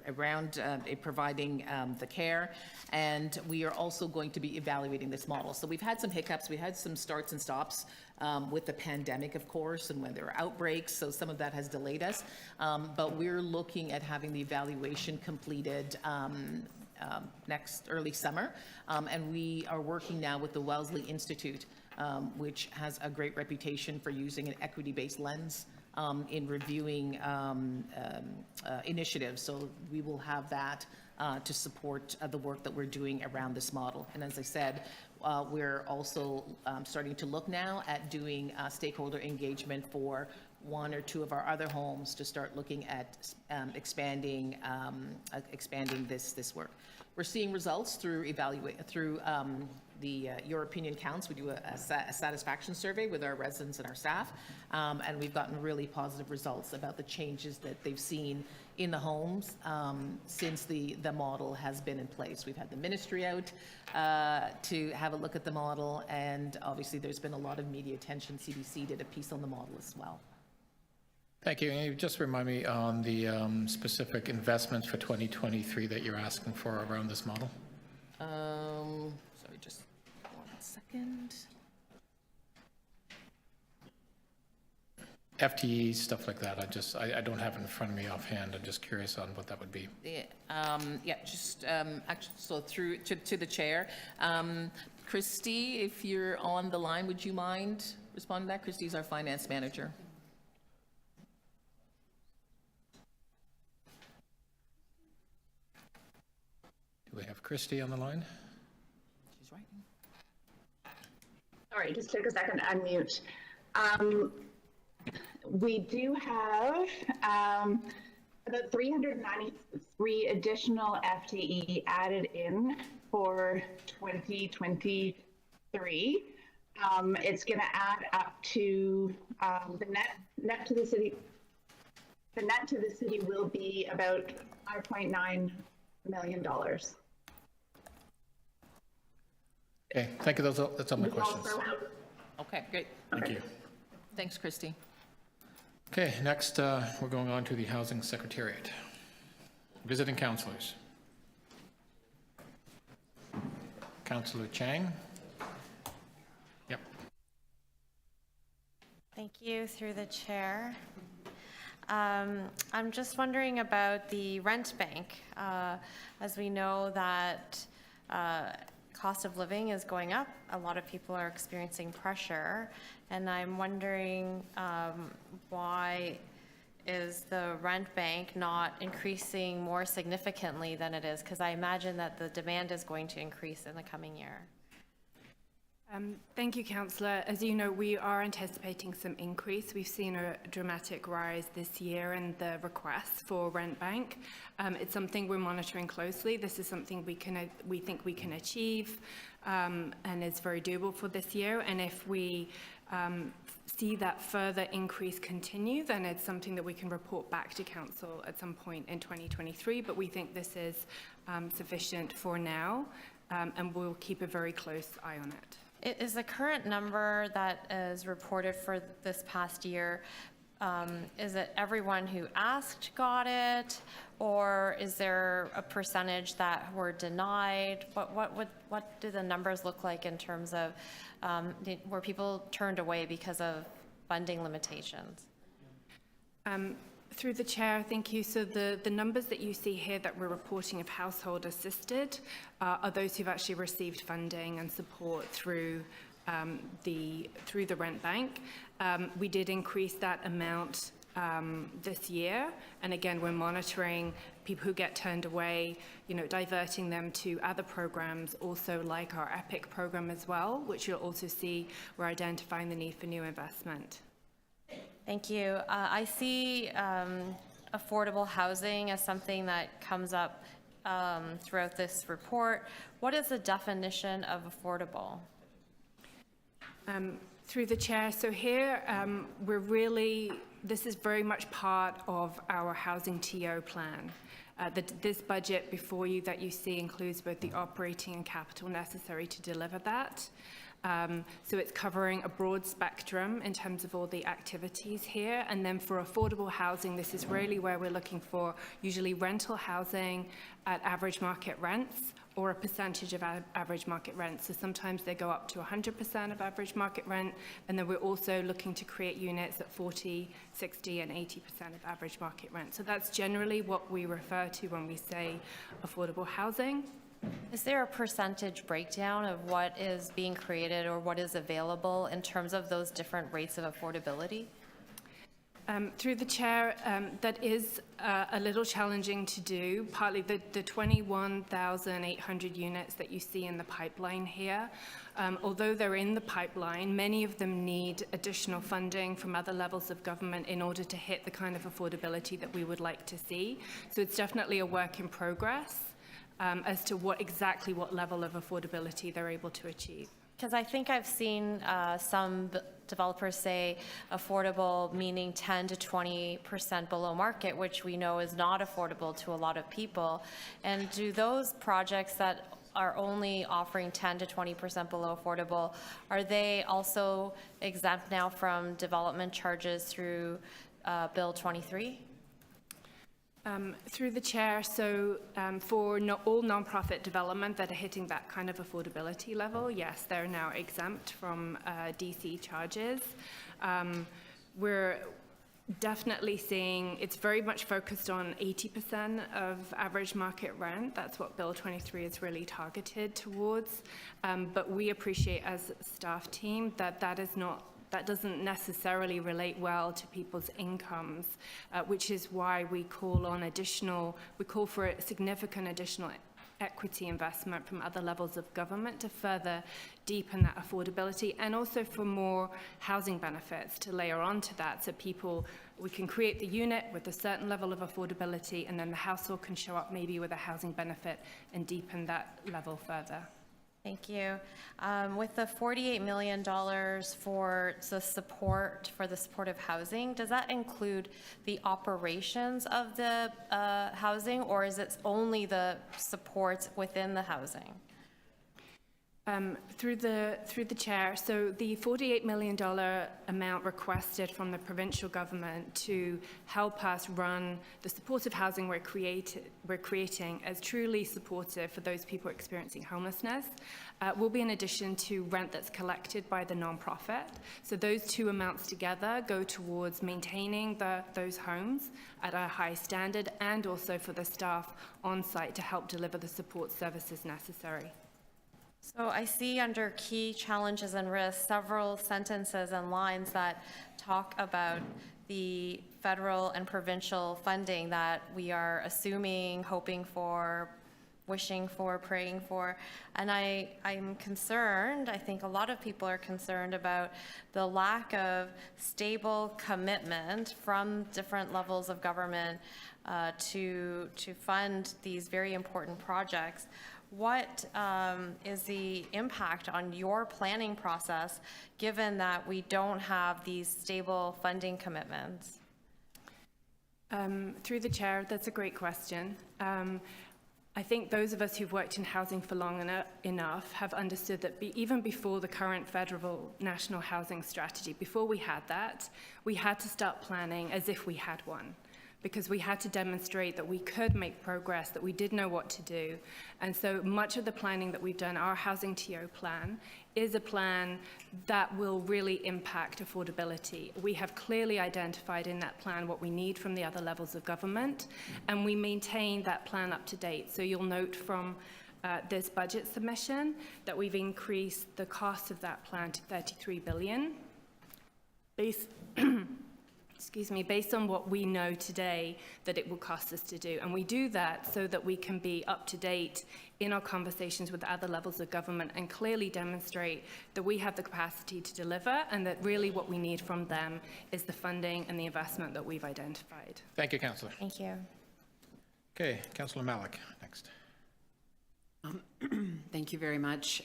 around providing the care, and we are also going to be evaluating this model. So we've had some hiccups, we had some starts and stops with the pandemic, of course, and when there were outbreaks, so some of that has delayed us, but we're looking at having the evaluation completed next early summer, and we are working now with the Wellesley Institute, which has a great reputation for using an equity-based lens in reviewing initiatives. So we will have that to support the work that we're doing around this model. And as I said, we're also starting to look now at doing stakeholder engagement for one or two of our other homes to start looking at expanding this work. We're seeing results through Your Opinion Counts. We do a satisfaction survey with our residents and our staff, and we've gotten really positive results about the changes that they've seen in the homes since the model has been in place. We've had the ministry out to have a look at the model, and obviously there's been a lot of media attention. CBC did a piece on the model as well. Thank you. And you just remind me on the specific investments for 2023 that you're asking for around this model? Sorry, just 1 second. FTEs, stuff like that. I don't have it in front of me offhand. I'm just curious on what that would be. Actually, so through to the chair. Christy, if you're on the line, would you mind responding to that? Christy's our finance manager. Do we have Christy on the line? She's writing. Sorry, just took a second to unmute. We do have about 393 additional FTE added in for 2023. It's going to add up to the net to the city. The net to the city will be about $5.9 million. Okay, thank you. That's all my questions. Okay, great. Thank you. Thanks, Christy. Okay, next, we're going on to the Housing Secretariat. Visiting councillors. Councillor Chang. Yep. Thank you, through the chair. I'm just wondering about the rent bank. As we know that cost of living is going up, a lot of people are experiencing pressure, and I'm wondering why is the rent bank not increasing more significantly than it is? Because I imagine that the demand is going to increase in the coming year. Thank you, Councillor. As you know, we are anticipating some increase. We've seen a dramatic rise this year in the requests for rent bank. It's something we're monitoring closely. This is something we think we can achieve and is very doable for this year. And if we see that further increase continue, then it's something that we can report back to Council at some point in 2023. But we think this is sufficient for now, and we'll keep a very close eye on it. Is the current number that is reported for this past year, is it everyone who asked got it, or is there a percentage that were denied? What do the numbers look like in terms of were people turned away because of funding limitations? Through the chair, thank you. So the numbers that you see here that we're reporting of household assisted are those who've actually received funding and support through the rent bank. We did increase that amount this year, and again, we're monitoring people who get turned away, diverting them to other programs, also like our EPIC program as well, which you'll also see we're identifying the need for new investment. Thank you. I see affordable housing as something that comes up throughout this report. What is the definition of affordable? Through the chair, so here this is very much part of our housing TO plan. This budget before you that you see includes both the operating and capital necessary to deliver that. So it's covering a broad spectrum in terms of all the activities here. And then for affordable housing, this is really where we're looking for usually rental housing at average market rents or a percentage of average market rent. So sometimes they go up to 100% of average market rent. And then we're also looking to create units at 40, 60, and 80% of average market rent. So that's generally what we refer to when we say affordable housing. Is there a percentage breakdown of what is being created or what is available in terms of those different rates of affordability? Through the chair, that is a little challenging to do. Partly the 21,800 units that you see in the pipeline here, although they're in the pipeline, many of them need additional funding from other levels of government in order to hit the kind of affordability that we would like to see. So it's definitely a work in progress as to what level of affordability they're able to achieve. Because I think I've seen some developers say affordable, meaning 10 to 20% below market, which we know is not affordable to a lot of people. And do those projects that are only offering 10 to 20% below affordable, are they also exempt now from development charges through Bill 23? Through the chair, so for all nonprofit development that are hitting that kind of affordability level, yes, they're now exempt from DC charges. We're definitely seeing it's very much focused on 80% of average market rent. That's what Bill 23 is really targeted towards. But we appreciate as a staff team that that doesn't necessarily relate well to people's incomes, which is why we call for a significant additional equity investment from other levels of government to further deepen that affordability, and also for more housing benefits to layer onto that, so we can create the unit with a certain level of affordability, and then the household can show up maybe with a housing benefit and deepen that level further. Thank you. With the $48 million for the support, for the supportive housing, does that include the operations of the housing, or is it only the supports within the housing? Through the chair, so the $48 million amount requested from the provincial government to help us run the supportive housing we're creating as truly supportive for those people experiencing homelessness will be in addition to rent that's collected by the nonprofit. So those two amounts together go towards maintaining those homes at a high standard, and also for the staff on site to help deliver the support services necessary. So I see under key challenges and risks several sentences and lines that talk about the federal and provincial funding that we are assuming, hoping for, wishing for, praying for. And I'm concerned, I think a lot of people are concerned about the lack of stable commitment from different levels of government to fund these very important projects. What is the impact on your planning process, given that we don't have these stable funding commitments? Through the chair, that's a great question. I think those of us who've worked in housing for long enough have understood that even before the current federal national housing strategy, before we had that, we had to start planning as if we had one, because we had to demonstrate that we could make progress, that we did know what to do. And so much of the planning that we've done, our Housing TO plan, is a plan that will really impact affordability. We have clearly identified in that plan what we need from the other levels of government, and we maintain that plan up to date. So you'll note from this budget submission that we've increased the cost of that plan to $33 billion. Based on what we know today that it will cost us to do. And we do that so that we can be up to date in our conversations with other levels of government and clearly demonstrate that we have the capacity to deliver, and that really what we need from them is the funding and the investment that we've identified. Thank you, Councillor. Thank you. Okay, Councillor Malik, next. Thank you very much.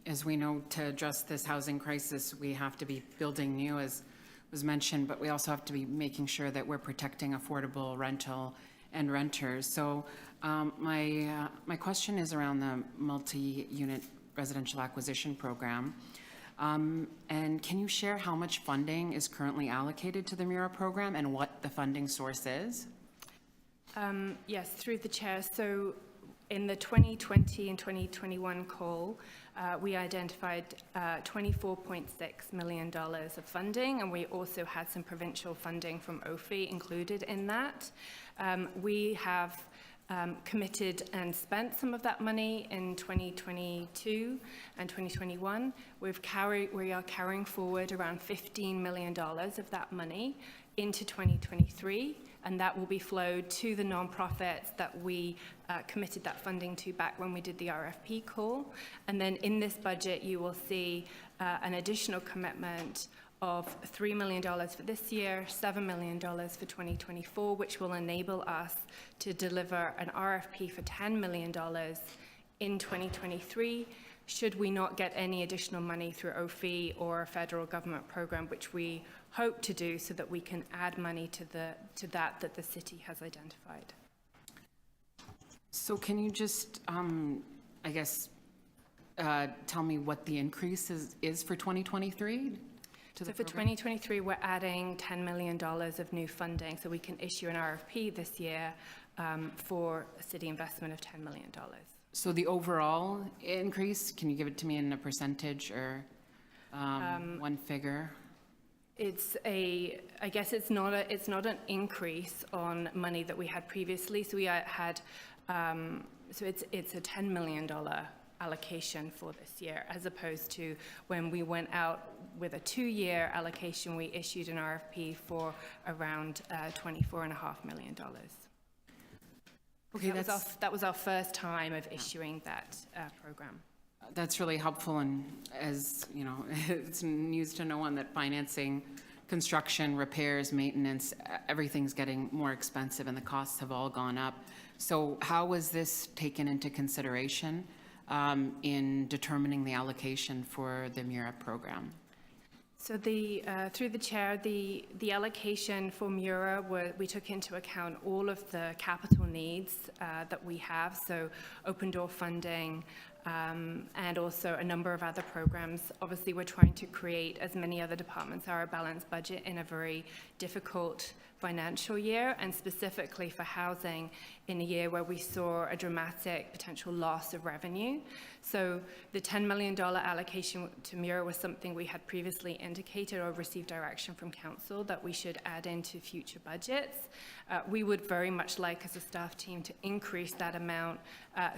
As we know, to address this housing crisis, we have to be building new, as was mentioned, but we also have to be making sure that we're protecting affordable rental and renters. So my question is around the multi-unit residential acquisition program. And can you share how much funding is currently allocated to the MURA program and what the funding source is? Yes, through the chair. So in the 2020 and 2021 call, we identified $24.6 million of funding, and we also had some provincial funding from OFI included in that. We have committed and spent some of that money in 2022 and 2021. We are carrying forward around $15 million of that money into 2023, and that will be flowed to the nonprofits that we committed that funding to back when we did the RFP call. And then in this budget, you will see an additional commitment of $3 million for this year, $7 million for 2024, which will enable us to deliver an RFP for $10 million in 2023, should we not get any additional money through OFI or a federal government program, which we hope to do so that we can add money to that the city has identified. So can you just, I guess, tell me what the increase is for 2023? So for 2023, we're adding $10 million of new funding, so we can issue an RFP this year for a city investment of $10 million. So the overall increase, can you give it to me in a percentage or one figure? I guess it's not an increase on money that we had previously. So we had, so it's a $10 million allocation for this year, as opposed to when we went out with a 2-year allocation, we issued an RFP for around $24.5 million. Okay, that was our first time of issuing that program. That's really helpful, and as you know, it's news to no one that financing, construction, repairs, maintenance, everything's getting more expensive and the costs have all gone up. So how was this taken into consideration in determining the allocation for the MURA program? So through the chair, the allocation for MURA, we took into account all of the capital needs that we have, so open door funding, and also a number of other programs. Obviously, we're trying to create, as many other departments are, a balanced budget in a very difficult financial year, and specifically for housing in a year where we saw a dramatic potential loss of revenue. So the $10 million allocation to MURA was something we had previously indicated or received direction from council that we should add into future budgets. We would very much like, as a staff team, to increase that amount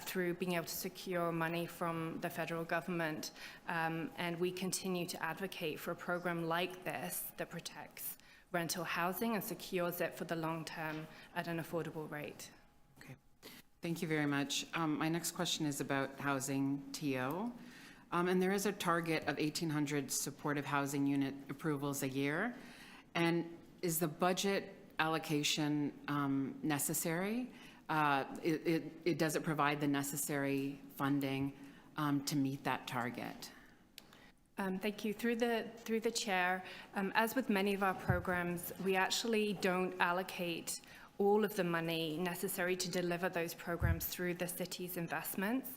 through being able to secure money from the federal government. And we continue to advocate for a program like this that protects rental housing and secures it for the long term at an affordable rate. Okay, thank you very much. My next question is about housing TO. And there is a target of 1,800 supportive housing unit approvals a year. And is the budget allocation necessary? Does it provide the necessary funding to meet that target? Thank you. Through the chair, as with many of our programs, we actually don't allocate all of the money necessary to deliver those programs through the city's investments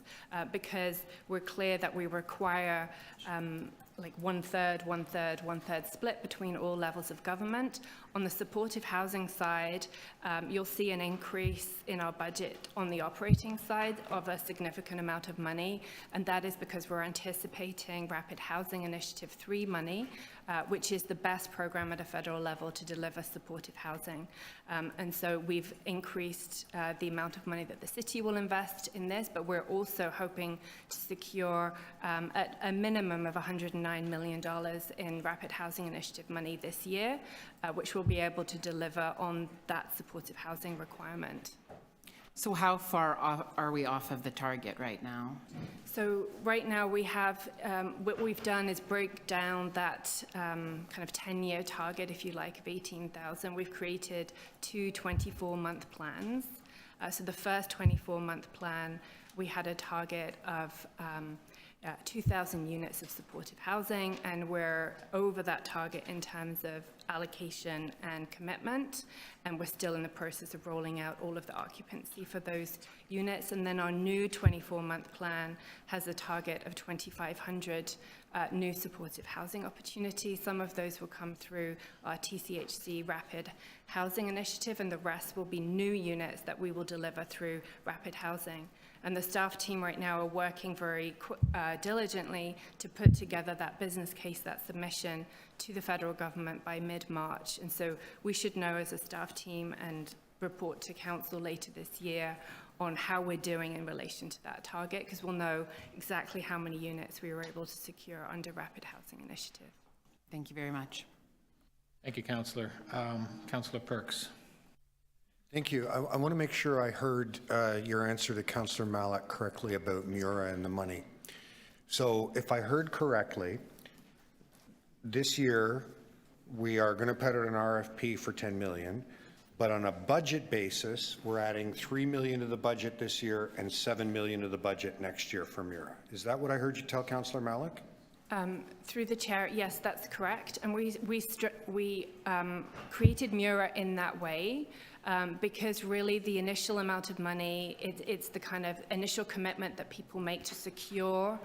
because we're clear that we require like one-third split between all levels of government. On the supportive housing side, you'll see an increase in our budget on the operating side of a significant amount of money, and that is because we're anticipating Rapid Housing Initiative 3 money, which is the best program at a federal level to deliver supportive housing. And so we've increased the amount of money that the city will invest in this, but we're also hoping to secure at a minimum of $109 million in Rapid Housing Initiative money this year, which will be able to deliver on that supportive housing requirement. So how far off are we off of the target right now? So right now we have, what we've done is break down that kind of 10-year target, if you like, of 18,000. We've created two 24-month plans. So the first 24-month plan, we had a target of 2,000 units of supportive housing, and we're over that target in terms of allocation and commitment, and we're still in the process of rolling out all of the occupancy for those units. And then our new 24-month plan has a target of 2,500 new supportive housing opportunities. Some of those will come through our TCHC Rapid Housing Initiative, and the rest will be new units that we will deliver through Rapid Housing. And the staff team right now are working very diligently to put together that business case, that submission to the federal government by mid-March. And so we should know as a staff team and report to council later this year on how we're doing in relation to that target, because we'll know exactly how many units we were able to secure under Rapid Housing Initiative. Thank you very much. Thank you, Councillor. Councillor Perks. Thank you. I want to make sure I heard your answer to Councillor Malik correctly about MURA and the money. So if I heard correctly, this year we are going to put out an RFP for 10 million, but on a budget basis, we're adding 3 million to the budget this year and 7 million to the budget next year for MURA. Is that what I heard you tell Councillor Malik? Through the chair, yes, that's correct. And we created MURA in that way because really the initial amount of money, it's the kind of initial commitment that people make to secure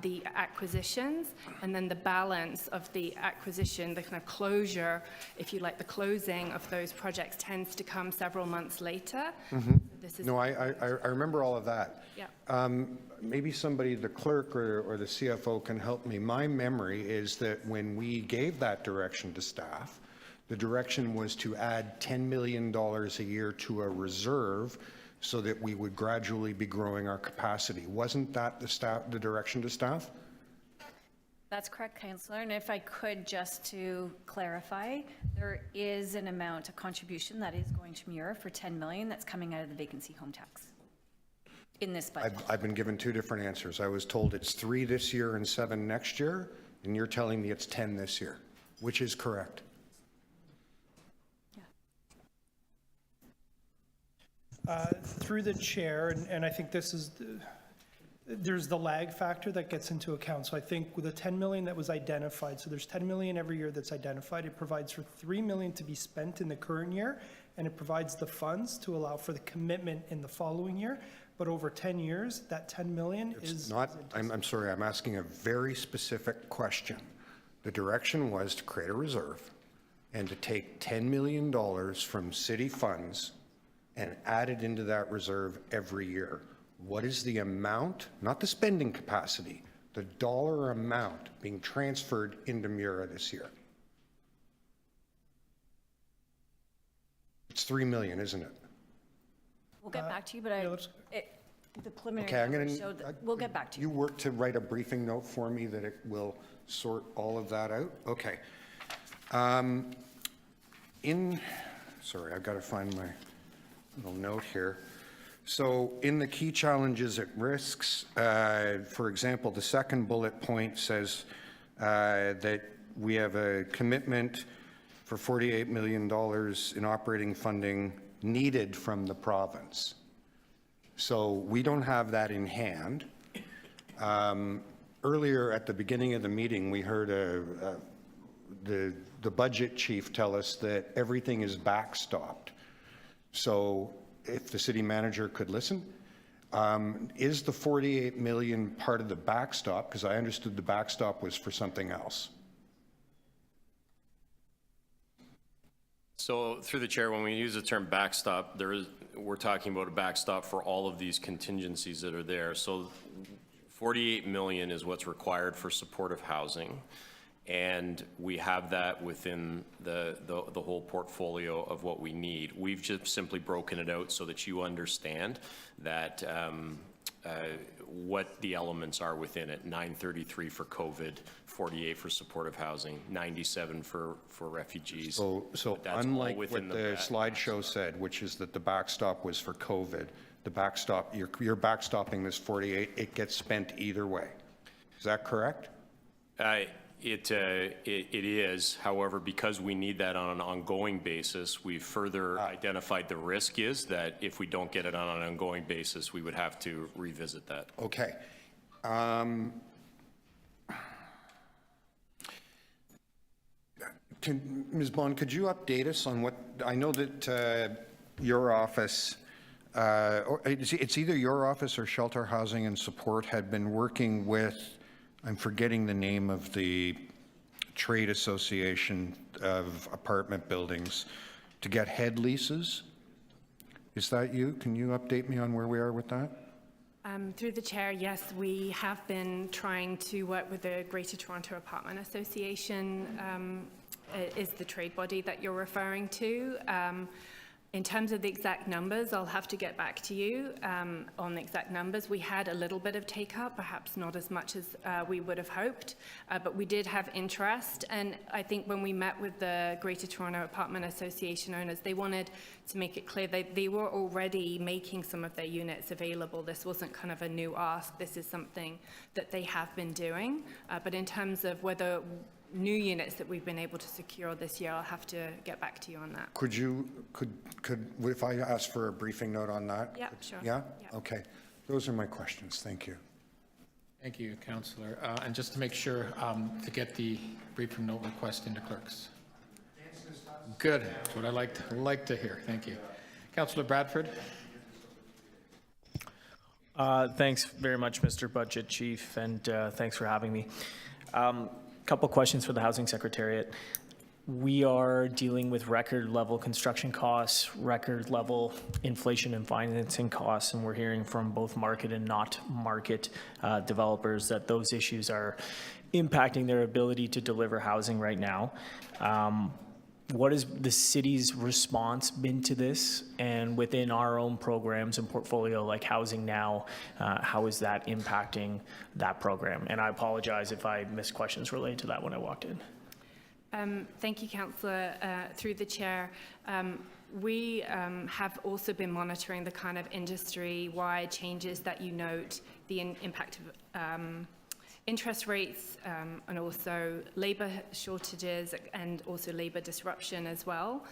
the acquisitions, and then the balance of the acquisition, the kind of closure, if you like, the closing of those projects tends to come several months later. Mm-hmm. This is No, I remember all of that. Yeah. Maybe somebody, the clerk or the CFO can help me. My memory is that when we gave that direction to staff, the direction was to add $10 million a year to a reserve so that we would gradually be growing our capacity. Wasn't that the direction to staff? That's correct, Councillor. And if I could just to clarify, there is an amount of contribution that is going to MURA for 10 million that's coming out of the vacancy home tax in this budget. I've been given two different answers. I was told it's 3 this year and 7 next year, and you're telling me it's 10 this year. Which is correct? Through the chair, and I think this is there's the lag factor that gets into account. So I think with the 10 million that was identified, so there's 10 million every year that's identified. It provides for 3 million to be spent in the current year, and it provides the funds to allow for the commitment in the following year. But over 10 years, that 10 million is Not, I'm sorry, I'm asking a very specific question. The direction was to create a reserve and to take $10 million from city funds and add it into that reserve every year. What is the amount, not the spending capacity, the dollar amount being transferred into Mura this year? It's 3 million, isn't it? We'll get back to you, but the preliminary Okay, I'm numbers going showed that, we'll get back to you. You work to write a briefing note for me that it will sort all of that out? Okay. Sorry, I've got to find my little note here. So in the key challenges at risks, for example, the second bullet point says that we have a commitment for $48 million in operating funding needed from the province. So we don't have that in hand. Earlier at the beginning of the meeting, we heard the budget chief tell us that everything is backstopped. So if the city manager could listen, is the 48 million part of the backstop? Because I understood the backstop was for something else. So through the chair, when we use the term backstop, we're talking about a backstop for all of these contingencies that are there. So 48 million is what's required for supportive housing. And we have that within the whole portfolio of what we need. We've just simply broken it out so that you understand that what the elements are within it. 933 for COVID, 48 for supportive housing, 97 for refugees. So unlike what the slideshow said, which is that the backstop was for COVID, the backstop, you're backstopping this 48, it gets spent either way. Is that correct? It is. However, because we need that on an ongoing basis, we've further identified the risk is that if we don't get it on an ongoing basis, we would have to revisit that. Okay. Ms. Bond, could you update us on what, I know that your office, or it's either your office or Shelter Housing and Support had been working with, I'm forgetting the name of the trade association of apartment buildings, to get head leases. Is that you? Can you update me on where we are with that? Through the chair, yes, we have been trying to work with the Greater Toronto Apartment Association, is the trade body that you're referring to. In terms of the exact numbers, I'll have to get back to you on the exact numbers. We had a little bit of take-up, perhaps not as much as we would have hoped, but we did have interest. And I think when we met with the Greater Toronto Apartment Association owners, they wanted to make it clear that they were already making some of their units available. This wasn't kind of a new ask. This is something that they have been doing. But in terms of whether new units that we've been able to secure this year, I'll have to get back to you on that. Could if I ask for a briefing note on that? Yeah, sure. Yeah? Yeah. Okay. Those are my questions. Thank you. Thank you, Councillor. And just to make sure, to get the briefing note request into clerks. Good. That's what I like to hear. Thank you. Councillor Bradford. Thanks very much, Mr. Budget Chief, and thanks for having me. Couple questions for the Housing Secretariat. We are dealing with record level construction costs, record level inflation and financing costs, and we're hearing from both market and not market developers that those issues are impacting their ability to deliver housing right now. What has the city's response been to this? And within our own programs and portfolio like Housing Now, how is that impacting that program? And I apologize if I missed questions related to that when I walked in. Thank you, Councillor. Through the chair, we have also been monitoring the kind of industry-wide changes that you note, the impact of interest rates and also labour shortages and also labour disruption as well.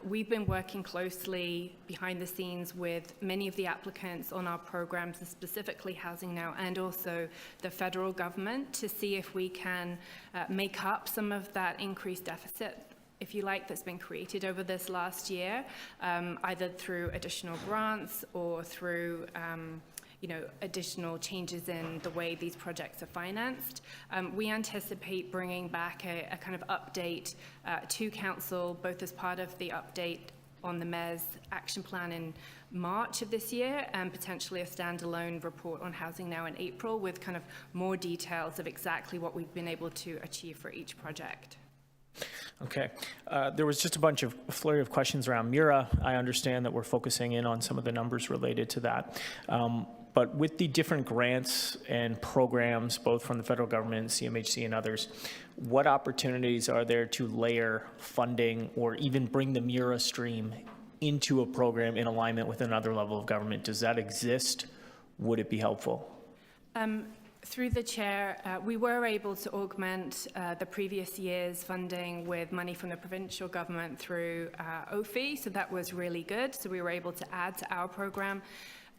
We've been working closely behind the scenes with many of the applicants on our programs, specifically Housing Now, and also the federal government, to see if we can make up some of that increased deficit, if you like, that's been created over this last year, either through additional grants or through additional changes in the way these projects are financed. We anticipate bringing back a kind of update to Council, both as part of the update on the Mayor's action plan in March of this year, and potentially a standalone report on Housing Now in April, with kind of more details of exactly what we've been able to achieve for each project. Okay. There was just a flurry of questions around Mira. I understand that we're focusing in on some of the numbers related to that. But with the different grants and programs, both from the federal government, CMHC, and others, what opportunities are there to layer funding or even bring the Mira stream into a program in alignment with another level of government? Does that exist? Would it be helpful? Through the chair, we were able to augment the previous year's funding with money from the provincial government through OFI, so that was really good. So we were able to add to our program.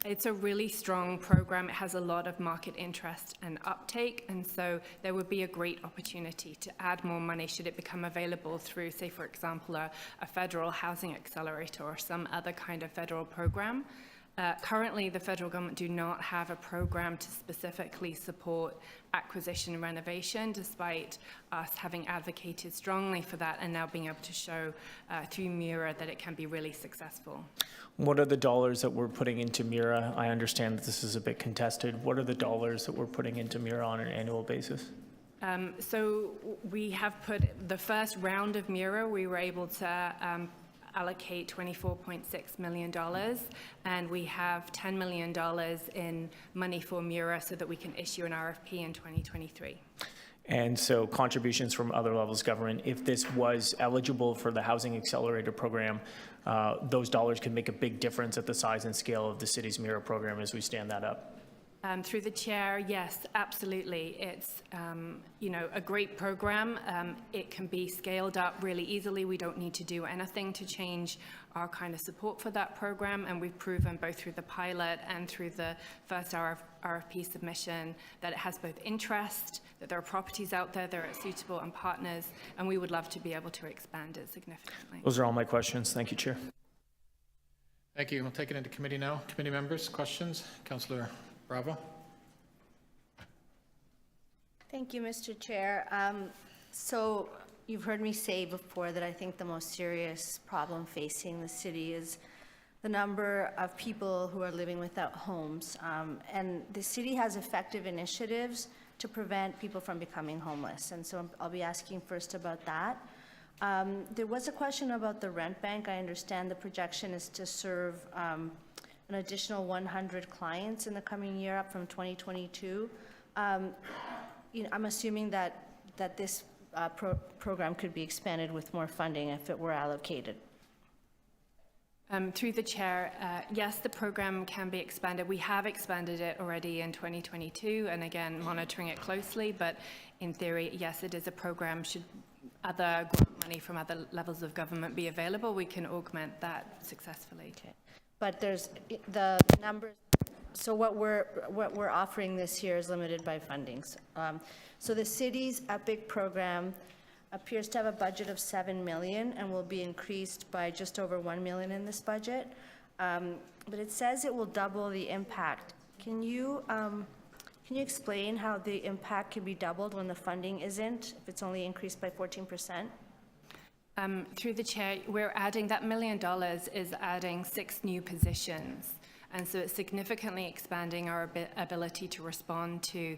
It's a really strong program. It has a lot of market interest and uptake, and so there would be a great opportunity to add more money should it become available through, say, for example, a federal housing accelerator or some other kind of federal program. Currently, the federal government do not have a program to specifically support acquisition and renovation, despite us having advocated strongly for that and now being able to show through Mira that it can be really successful. What are the dollars that we're putting into Mira? I understand that this is a bit contested. What are the dollars that we're putting into Mira on an annual basis? So we have put the first round of Mira, we were able to allocate $24.6 million, and we have $10 million in money for Mira so that we can issue an RFP in 2023. And so contributions from other levels of government, if this was eligible for the Housing Accelerator program, those dollars can make a big difference at the size and scale of the city's Mira program as we stand that up. Through the chair, yes, absolutely. It's a great program. It can be scaled up really easily. We don't need to do anything to change our kind of support for that program, and we've proven both through the pilot and through the first RFP submission that it has both interest, that there are properties out there that are suitable, and partners, and we would love to be able to expand it significantly. Those are all my questions. Thank you, Chair. Thank you. We'll take it into committee now. Committee members, questions? Councillor Bravo. Thank you, Mr. Chair. So you've heard me say before that I think the most serious problem facing the city is the number of people who are living without homes. And the city has effective initiatives to prevent people from becoming homeless. And so I'll be asking first about that. There was a question about the rent bank. I understand the projection is to serve an additional 100 clients in the coming year, up from 2022. I'm assuming that this program could be expanded with more funding if it were allocated. Through the chair, yes, the program can be expanded. We have expanded it already in 2022, and again, monitoring it closely, but in theory, yes, it is a program. Should other grant money from other levels of government be available, we can augment that successfully. Okay. But there's the numbers, so what we're offering this year is limited by fundings. So the city's EPIC program appears to have a budget of $7 million and will be increased by just over $1 million in this budget. But it says it will double the impact. Can you explain how the impact can be doubled when the funding isn't, if it's only increased by 14%? Through the chair, we're adding, that $1 million is adding 6 new positions. And so it's significantly expanding our ability to respond to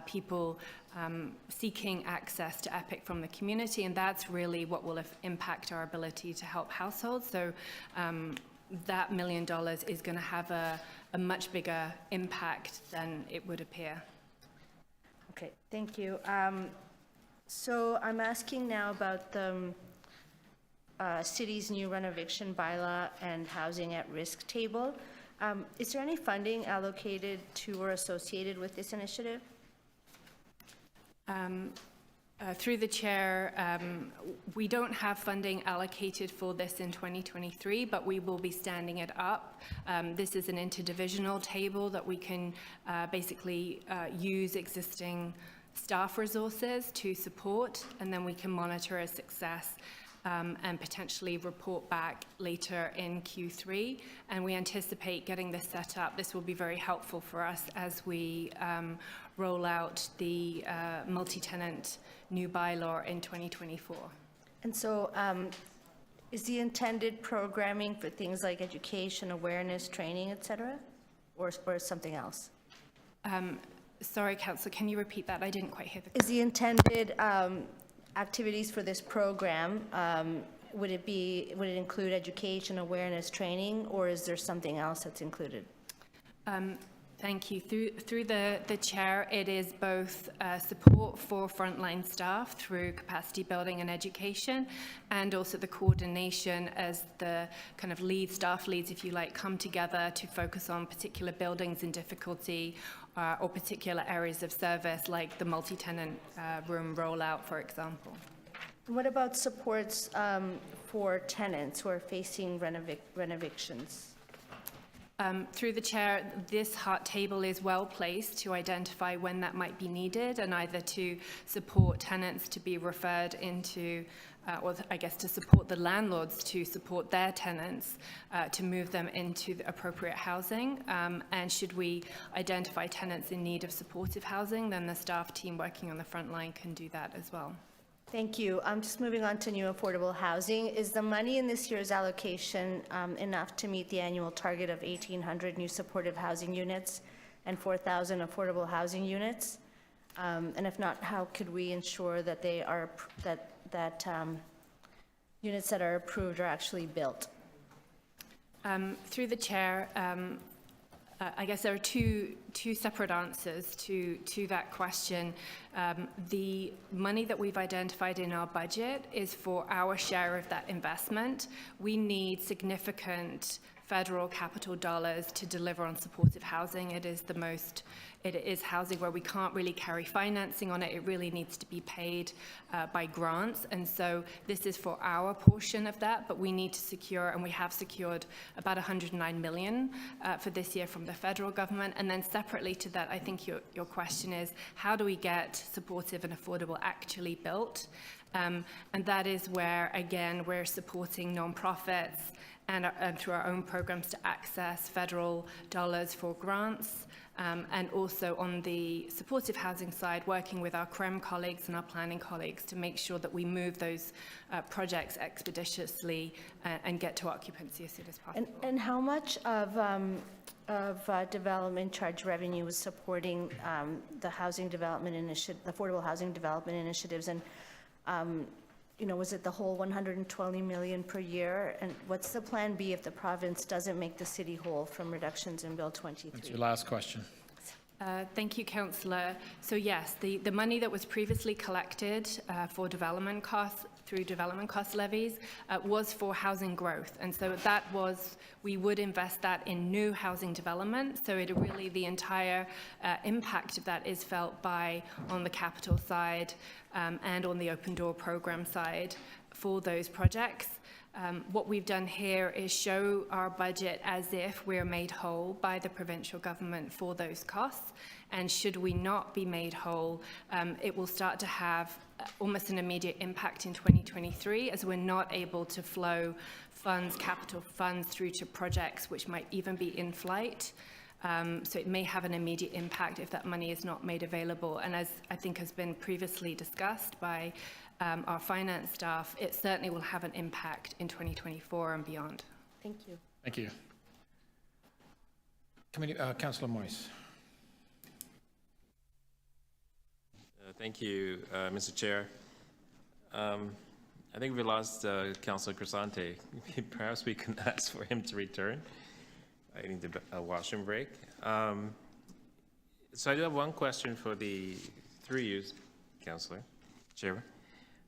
people seeking access to EPIC from the community. And that's really what will impact our ability to help households. So that $1 million is going to have a much bigger impact than it would appear. Okay, thank you. So I'm asking now about the city's new renovation bylaw and housing at risk table. Is there any funding allocated to or associated with this initiative? Through the chair, we don't have funding allocated for this in 2023, but we will be standing it up. This is an interdivisional table that we can basically use existing staff resources to support, and then we can monitor a success and potentially report back later in Q3. And we anticipate getting this set up. This will be very helpful for us as we roll out the multi-tenant new bylaw in 2024. And so is the intended programming for things like education, awareness, training, et cetera, or something else? Sorry, Councillor, can you repeat that? I didn't quite hear the... Is the intended activities for this program, would it include education, awareness, training, or is there something else that's included? Thank you. Through the chair, it is both support for frontline staff through capacity building and education, and also the coordination as the kind of staff leads, if you like, come together to focus on particular buildings in difficulty or particular areas of service, like the multi-tenant room rollout, for example. What about supports for tenants who are facing renovictions? Through the chair, this HEART table is well placed to identify when that might be needed, and either to support tenants to be referred into, or I guess to support the landlords to support their tenants to move them into the appropriate housing. And should we identify tenants in need of supportive housing, then the staff team working on the front line can do that as well. Thank you. I'm just moving on to new affordable housing. Is the money in this year's allocation enough to meet the annual target of 1,800 new supportive housing units and 4,000 affordable housing units? And if not, how could we ensure that they are that units that are approved are actually built? Through the chair, I guess there are two separate answers to that question. The money that we've identified in our budget is for our share of that investment. We need significant federal capital dollars to deliver on supportive housing. It is housing where we can't really carry financing on it. It really needs to be paid by grants. And so this is for our portion of that, but we need to secure, and we have secured about $109 million for this year from the federal government. And then separately to that, I think your question is, how do we get supportive and affordable actually built? And that is where, again, we're supporting nonprofits and through our own programs to access federal dollars for grants. And also on the supportive housing side, working with our CREM colleagues and our planning colleagues to make sure that we move those projects expeditiously and get to occupancy as soon as possible. And how much of development charge revenue was supporting the housing development initiative, the affordable housing development initiatives, and was it the whole 120 million per year? And what's the plan B if the province doesn't make the city whole from reductions in Bill 23? That's your last question. Thank you, Councillor. So yes, the money that was previously collected for development costs through development cost levies was for housing growth. And so we would invest that in new housing development. So the entire impact of that is felt on the capital side and on the open door program side for those projects. What we've done here is show our budget as if we're made whole by the provincial government for those costs. And should we not be made whole, it will start to have almost an immediate impact in 2023, as we're not able to flow capital funds through to projects which might even be in flight. So it may have an immediate impact if that money is not made available. And as I think has been previously discussed by our finance staff, it certainly will have an impact in 2024 and beyond. Thank you. Thank you. Councillor Moyes. Thank you, Mr. Chair. I think we lost Councillor Crisante. Perhaps we can ask for him to return. I need a washroom break. So I do have one question for through you, Councillor, Chair.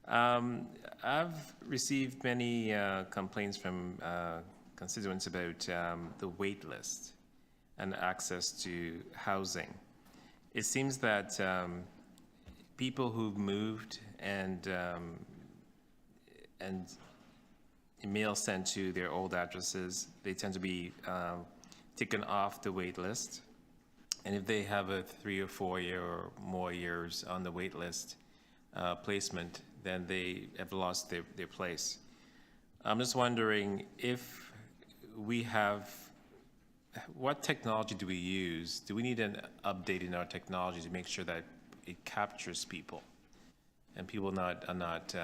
I've received many complaints from constituents about the wait list and access to housing. It seems that people who've moved and email sent to their old addresses, they tend to be taken off the wait list. And if they have a 3 or 4 year or more years on the wait list placement, then they have lost their place. I'm just wondering if we have, what technology do we use? Do we need an update in our technology to make sure that it captures people and people are not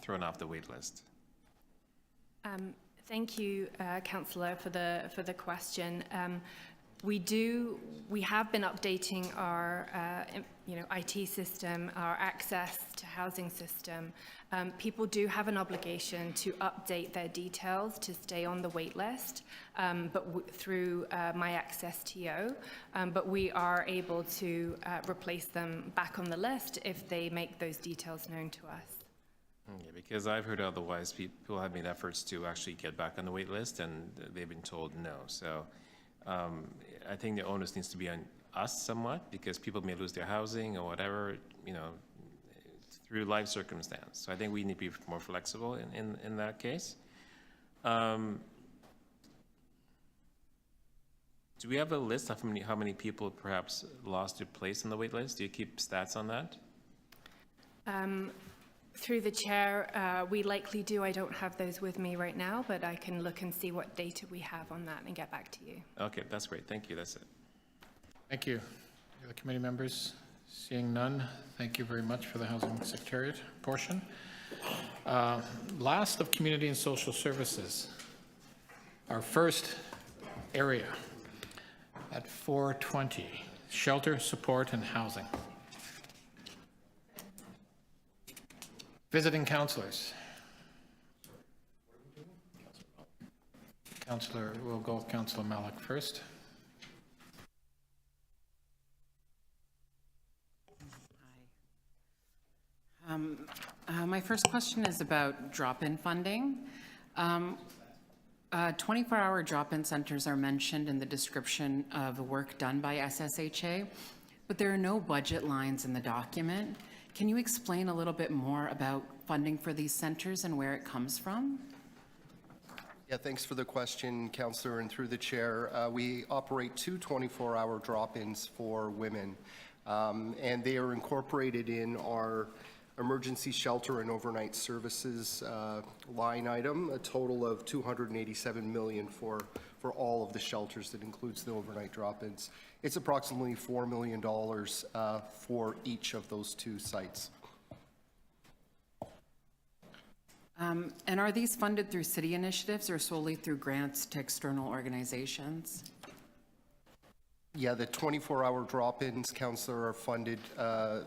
thrown off the wait list? Thank you, Councillor, for the question. We have been updating our IT system, our access to housing system. People do have an obligation to update their details to stay on the wait list, but through My Access TO. But we are able to replace them back on the list if they make those details known to us. Yeah, because I've heard otherwise, people have made efforts to actually get back on the wait list, and they've been told no. So I think the onus needs to be on us somewhat, because people may lose their housing or whatever, through life circumstance. So I think we need to be more flexible in that case. Do we have a list of how many people perhaps lost their place on the wait list? Do you keep stats on that? Through the chair, we likely do. I don't have those with me right now, but I can look and see what data we have on that and get back to you. Okay, that's great. Thank you. That's it. Thank you. The other committee members? Seeing none, thank you very much for the Housing Secretariat portion. Last of Community and Social Services. Our first area at 420, Shelter, Support, and Housing. Visiting councillors. We'll go with Councillor Malik first. My first question is about drop-in funding. 24-hour drop-in centers are mentioned in the description of the work done by SSHA, but there are no budget lines in the document. Can you explain a little bit more about funding for these centers and where it comes from? Yeah, thanks for the question, Councillor, and through the chair. We operate 2 24-hour drop-ins for women, and they are incorporated in our emergency shelter and overnight services line item, a total of $287 million for all of the shelters. That includes the overnight drop-ins. It's approximately $4 million for each of those 2 sites. And are these funded through city initiatives or solely through grants to external organizations? Yeah, the 24-hour drop-ins, Councillor, are funded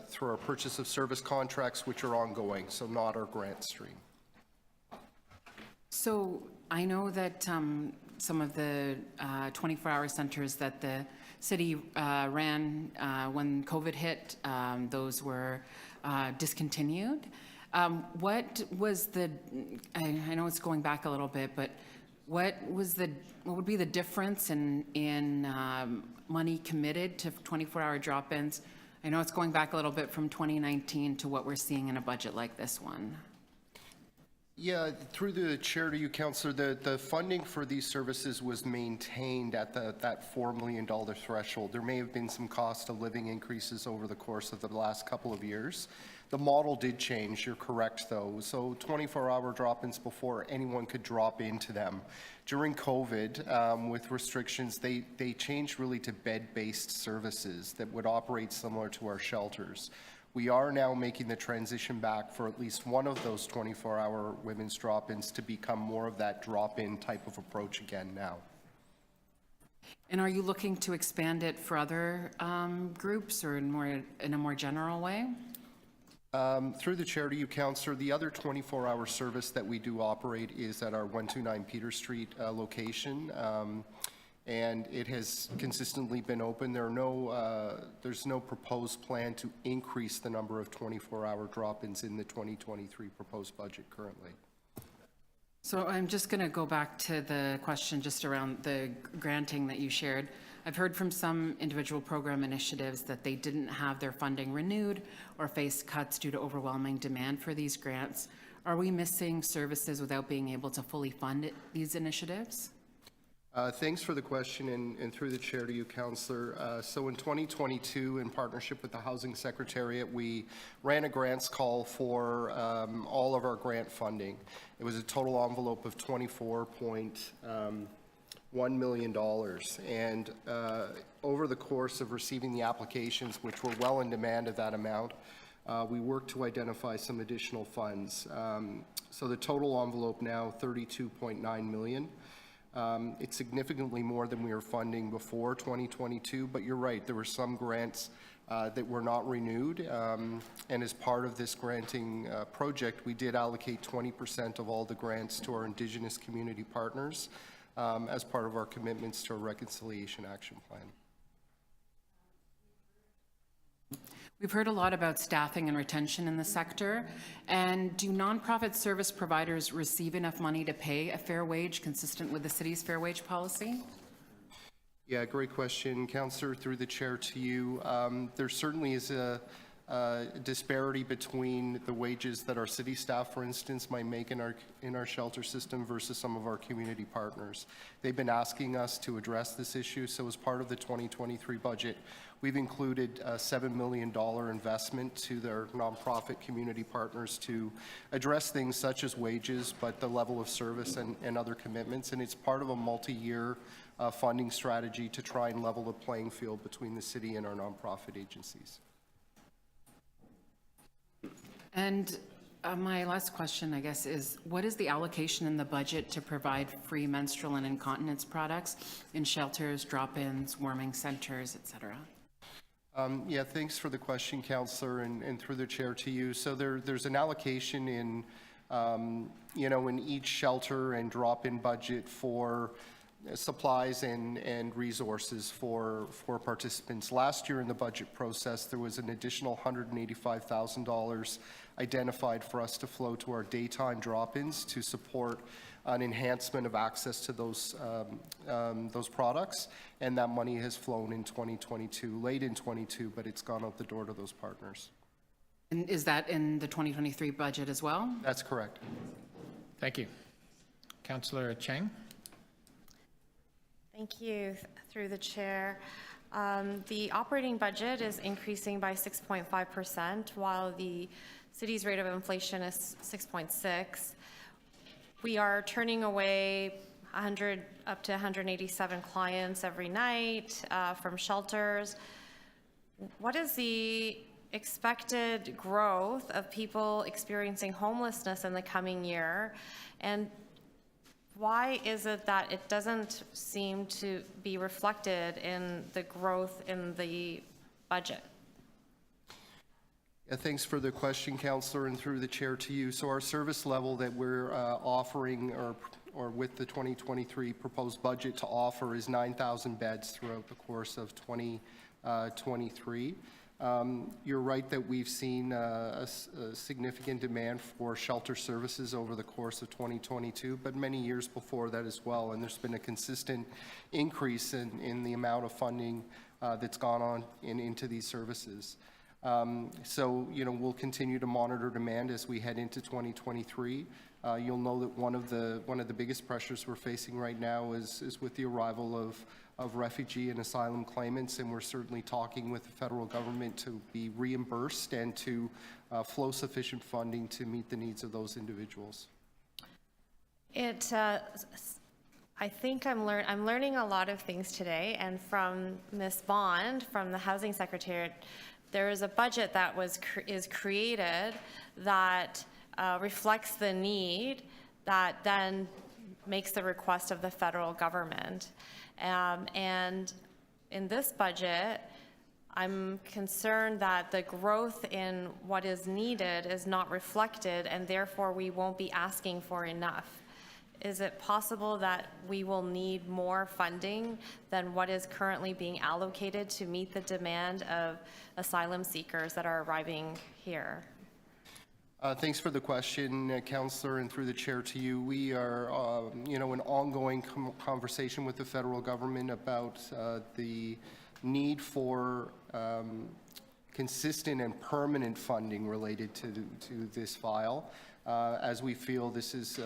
through our purchase of service contracts, which are ongoing, so not our grant stream. So I know that some of the 24-hour centers that the city ran when COVID hit, those were discontinued. What was the, I know it's going back a little bit, but what would be the difference in money committed to 24-hour drop-ins? I know it's going back a little bit from 2019 to what we're seeing in a budget like this one. Yeah, through the chair to you, Councillor, the funding for these services was maintained at that $4 million threshold. There may have been some cost of living increases over the course of the last couple of years. The model did change, you're correct though. So 24-hour drop-ins before anyone could drop into them. During COVID, with restrictions, they changed really to bed-based services that would operate similar to our shelters. We are now making the transition back for at least one of those 24-hour women's drop-ins to become more of that drop-in type of approach again now. And are you looking to expand it for other groups or in a more general way? Through the chair to you, Councillor, the other 24-hour service that we do operate is at our 129 Peter Street location. And it has consistently been open. There's no proposed plan to increase the number of 24-hour drop-ins in the 2023 proposed budget currently. So I'm just going to go back to the question just around the granting that you shared. I've heard from some individual program initiatives that they didn't have their funding renewed or faced cuts due to overwhelming demand for these grants. Are we missing services without being able to fully fund these initiatives? Thanks for the question, and through the chair to you, Councillor. So in 2022, in partnership with the Housing Secretariat, we ran a grants call for all of our grant funding. It was a total envelope of $24.1 million. And over the course of receiving the applications, which were well in demand of that amount, we worked to identify some additional funds. So the total envelope now, $32.9 million. It's significantly more than we were funding before 2022, but you're right, there were some grants that were not renewed, and as part of this granting project, we did allocate 20% of all the grants to our Indigenous community partners as part of our commitments to a Reconciliation Action Plan. We've heard a lot about staffing and retention in the sector. And do nonprofit service providers receive enough money to pay a fair wage consistent with the city's fair wage policy? Yeah, great question, Councillor, through the chair to you. There certainly is a disparity between the wages that our city staff, for instance, might make in our shelter system versus some of our community partners. They've been asking us to address this issue, so as part of the 2023 budget, we've included a $7 million investment to their nonprofit community partners to address things such as wages, but the level of service and other commitments, and it's part of a multi-year funding strategy to try and level the playing field between the city and our nonprofit agencies. And my last question, I guess, is what is the allocation in the budget to provide free menstrual and incontinence products in shelters, drop-ins, warming centers, et cetera? Yeah, thanks for the question, Councillor, and through the chair to you. So there's an allocation in, in each shelter and drop-in budget for supplies and resources for participants. Last year in the budget process, there was an additional $185,000 identified for us to flow to our daytime drop-ins to support an enhancement of access to those products, and that money has flown in 2022, late in 22, but it's gone out the door to those partners. And is that in the 2023 budget as well? That's correct. Thank you. Councillor Chang. Thank you, through the chair. The operating budget is increasing by 6.5%, while the city's rate of inflation is 6.6%. We are turning away 100 up to 187 clients every night from shelters. What is the expected growth of people experiencing homelessness in the coming year? And why is it that it doesn't seem to be reflected in the growth in the budget? Yeah, thanks for the question, Councillor, and through the chair to you. So our service level that we're offering or with the 2023 proposed budget to offer is 9,000 beds throughout the course of 2023. You're right that we've seen a significant demand for shelter services over the course of 2022, but many years before that as well, and there's been a consistent increase in the amount of funding that's gone on into these services. So, we'll continue to monitor demand as we head into 2023. You'll know that one of the biggest pressures we're facing right now is with the arrival of refugee and asylum claimants, and we're certainly talking with the federal government to be reimbursed and to flow sufficient funding to meet the needs of those individuals. I think I'm learning a lot of things today, and from Ms. Bond, from the Housing Secretariat, there is a budget that is created that reflects the need that then makes the request of the federal government. And in this budget, I'm concerned that the growth in what is needed is not reflected, and therefore we won't be asking for enough. Is it possible that we will need more funding than what is currently being allocated to meet the demand of asylum seekers that are arriving here? Thanks for the question, Councillor, and through the chair to you. We are, in ongoing conversation with the federal government about the need for consistent and permanent funding related to this file. As we feel this is,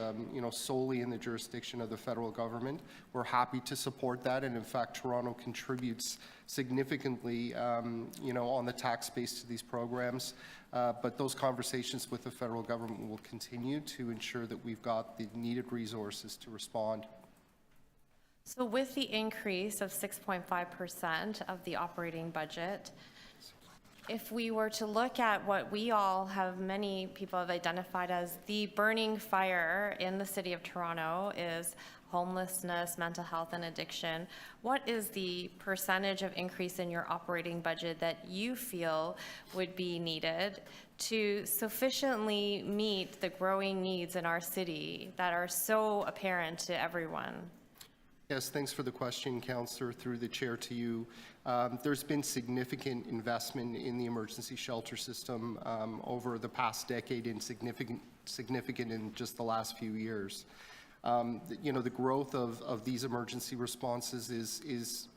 solely in the jurisdiction of the federal government. We're happy to support that, and in fact, Toronto contributes significantly, on the tax base to these programs. But those conversations with the federal government will continue to ensure that we've got the needed resources to respond. So with the increase of 6.5% of the operating budget, if we were to look at what many people have identified as the burning fire in the city of Toronto is homelessness, mental health, and addiction, what is the percentage of increase in your operating budget that you feel would be needed to sufficiently meet the growing needs in our city that are so apparent to everyone? Yes, thanks for the question, Councillor. Through the chair to you. There's been significant investment in the emergency shelter system over the past decade, and significant in just the last few years. The growth of these emergency responses is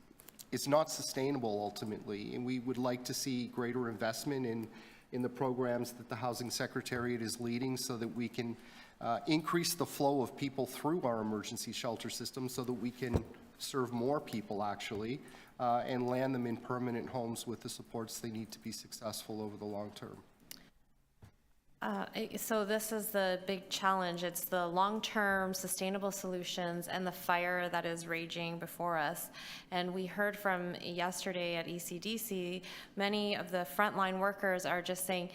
not sustainable ultimately, and we would like to see greater investment in the programs that the Housing Secretariat is leading, so that we can increase the flow of people through our emergency shelter system, so that we can serve more people actually, and land them in permanent homes with the supports they need to be successful over the long term. So this is the big challenge. It's the long-term sustainable solutions and the fire that is raging before us. And we heard from yesterday at ECDC, many of the frontline workers are just saying,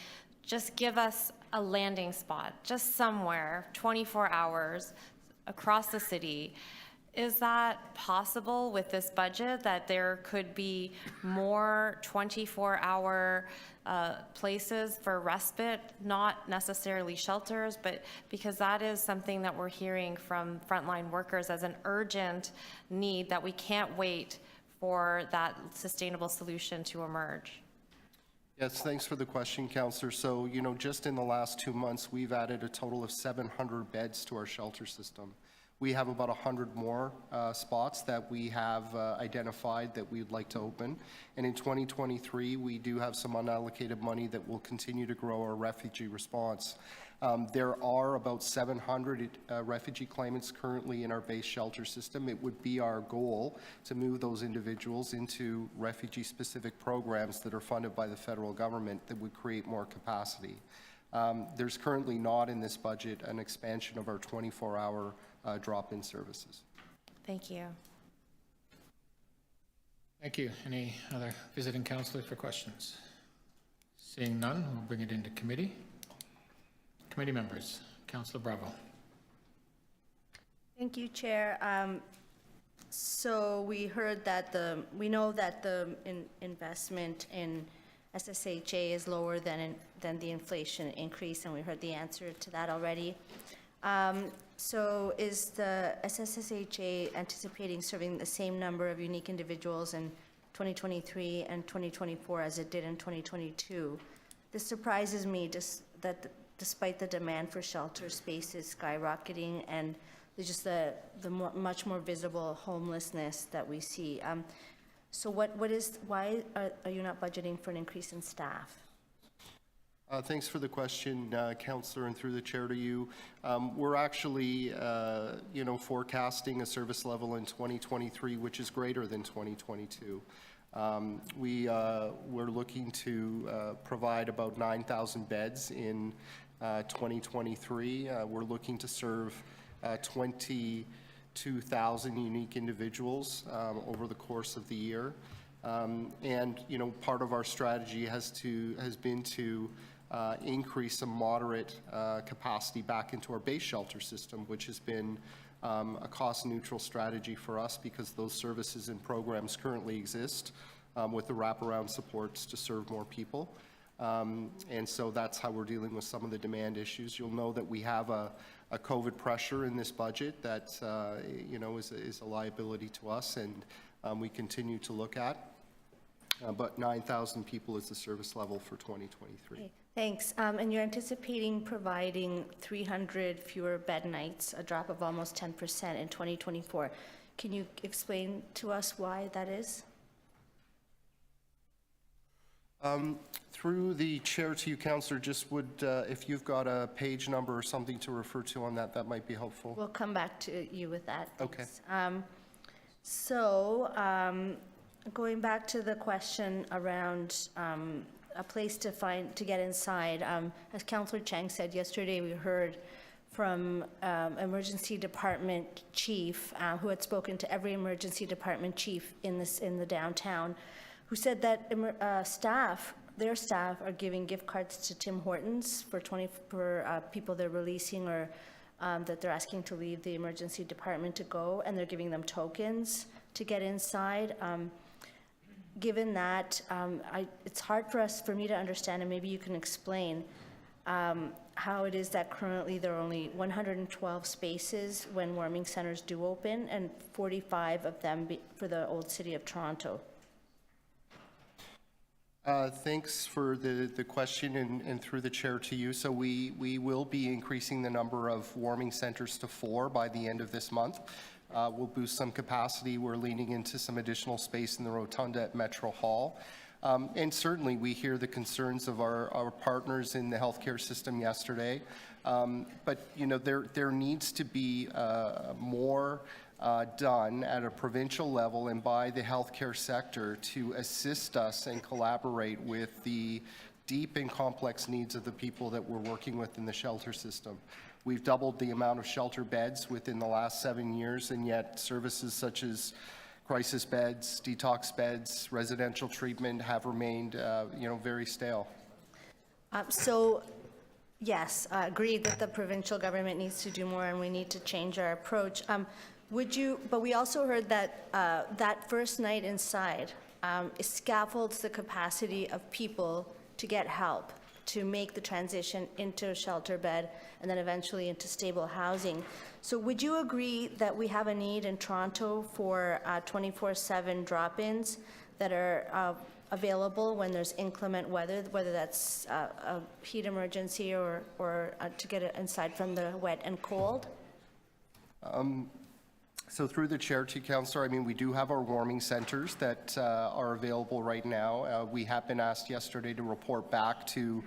just give us a landing spot, just somewhere, 24 hours across the city. Is that possible with this budget, that there could be more 24-hour places for respite, not necessarily shelters, but because that is something that we're hearing from frontline workers as an urgent need, that we can't wait for that sustainable solution to emerge? Yes, thanks for the question, Councillor. So, just in the last 2 months, we've added a total of 700 beds to our shelter system. We have about 100 more spots that we have identified that we'd like to open. And in 2023, we do have some unallocated money that will continue to grow our refugee response. There are about 700 refugee claimants currently in our base shelter system. It would be our goal to move those individuals into refugee-specific programs that are funded by the federal government that would create more capacity. There's currently not in this budget an expansion of our 24-hour drop-in services. Thank you. Thank you. Any other visiting councillors for questions? Seeing none, we'll bring it into committee. Committee members, Councillor Bravo. Thank you, Chair. So we heard that we know that the investment in SSHA is lower than the inflation increase, and we heard the answer to that already. So is the SSHA anticipating serving the same number of unique individuals in 2023 and 2024 as it did in 2022? This surprises me, that despite the demand for shelter spaces skyrocketing and the much more visible homelessness that we see. So why are you not budgeting for an increase in staff? Thanks for the question, Councillor, and through the chair to you. We're actually, forecasting a service level in 2023 which is greater than 2022. We're looking to provide about 9,000 beds in 2023. We're looking to serve 22,000 unique individuals over the course of the year. And part of our strategy has been to increase some moderate capacity back into our base shelter system, which has been a cost-neutral strategy for us because those services and programs currently exist with the wraparound supports to serve more people. And so that's how we're dealing with some of the demand issues. You'll know that we have a COVID pressure in this budget that is a liability to us, and we continue to look at. But 9,000 people is the service level for 2023. Okay. Thanks. And you're anticipating providing 300 fewer bed nights, a drop of almost 10% in 2024. Can you explain to us why that is? Through the chair to you, Councillor, just would, if you've got a page number or something to refer to on that, that might be helpful. We'll come back to you with that. Okay. Thanks. Going back to the question around a place to get inside, as Councillor Chang said yesterday, we heard from emergency department chief who had spoken to every emergency department chief in the downtown, who said that their staff are giving gift cards to Tim Hortons for people they're releasing or that they're asking to leave the emergency department to go, and they're giving them tokens to get inside. Given that, it's hard for me to understand, and maybe you can explain how it is that currently there are only 112 spaces when warming centers do open, and 45 of them for the old city of Toronto. Thanks for the question, and through the chair to you. So we will be increasing the number of warming centers to 4 by the end of this month. We'll boost some capacity. We're leaning into some additional space in the rotunda at Metro Hall. And certainly we hear the concerns of our partners in the healthcare system yesterday. But you know, there needs to be more done at a provincial level and by the healthcare sector to assist us and collaborate with the deep and complex needs of the people that we're working with in the shelter system. We've doubled the amount of shelter beds within the last 7 years, and yet services such as crisis beds, detox beds, residential treatment have remained, very stale. Yes, agreed that the provincial government needs to do more and we need to change our approach. But we also heard that that first night inside scaffolds the capacity of people to get help, to make the transition into a shelter bed and then eventually into stable housing. So would you agree that we have a need in Toronto for 24/7 drop-ins that are available when there's inclement weather, whether that's a heat emergency or to get it inside from the wet and cold? So through the chair to Councillor, we do have our warming centers that are available right now. We have been asked yesterday to report back to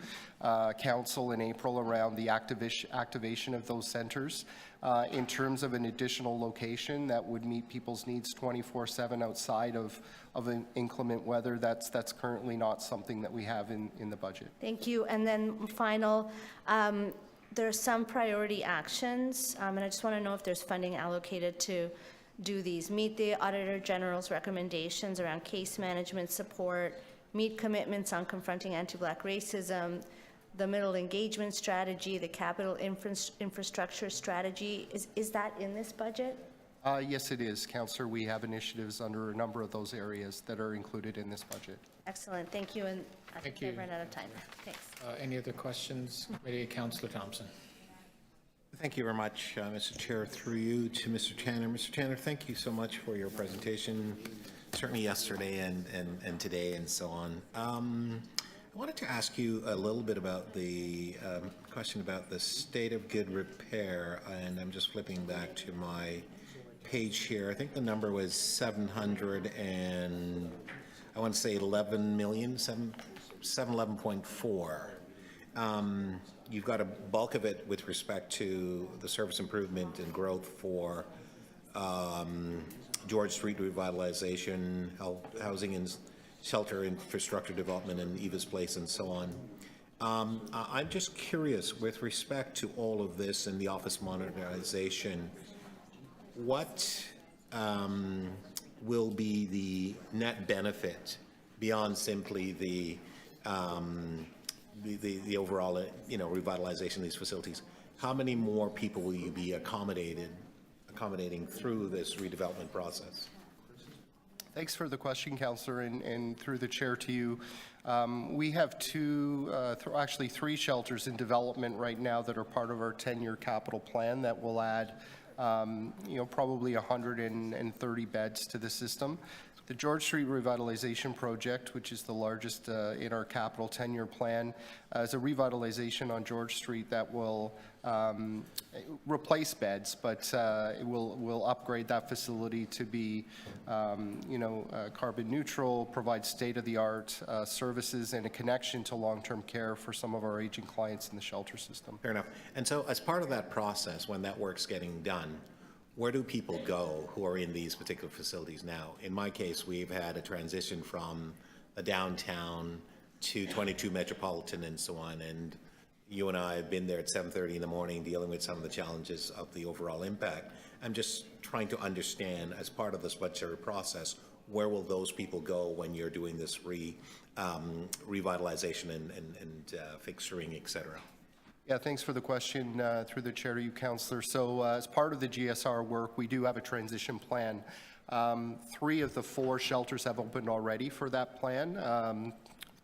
Council in April around the activation of those centers. In terms of an additional location that would meet people's needs 24/7 outside of an inclement weather, that's currently not something that we have in the budget. Thank you. And then final, there are some priority actions, and I just want to know if there's funding allocated to do these. Meet the Auditor General's recommendations around case management support, meet commitments on confronting anti-Black racism, the middle engagement strategy, the capital infrastructure strategy. Is that in this budget? Yes, it is, Councillor. We have initiatives under a number of those areas that are included in this budget. Excellent. Thank you. And I think Thank I've you. run out of time. Thanks. Any other questions? Committee, Councillor Thompson. Thank you very much, Mr. Chair. Through you to Mr. Tanner. Mr. Tanner, thank you so much for your presentation, certainly yesterday and today and so on. I wanted to ask you a little bit about the question about the state of good repair, and I'm just flipping back to my page here. I think the number was 700 and I want to say 11 million, 711.4. You've got a bulk of it with respect to the service improvement and growth for George Street revitalization, housing and shelter infrastructure development in Eva's Place and so on. I'm just curious with respect to all of this and the office modernization, what will be the net benefit beyond simply the overall, revitalization of these facilities? How many more people will you be accommodating through this redevelopment process? Thanks for the question, Councillor, and through the chair to you. We have actually three shelters in development right now that are part of our 10-year capital plan that will add probably 130 beds to the system. The George Street Revitalization Project, which is the largest in our capital 10-year plan, is a revitalization on George Street that will replace beds, but it will upgrade that facility to be, carbon neutral, provide state-of-the-art services and a connection to long-term care for some of our aging clients in the shelter system. Fair enough. And so as part of that process, when that work's getting done, where do people go who are in these particular facilities now? In my case, we've had a transition from the downtown to 22 Metropolitan and so on, and you and I have been there at 7:30 in the morning dealing with some of the challenges of the overall impact. I'm just trying to understand, as part of this budgetary process, where will those people go when you're doing this revitalization and fixturing, et cetera? Yeah, thanks for the question through the chair to you, Councillor. So as part of the GSR work, we do have a transition plan. 3 of the 4 shelters have opened already for that plan.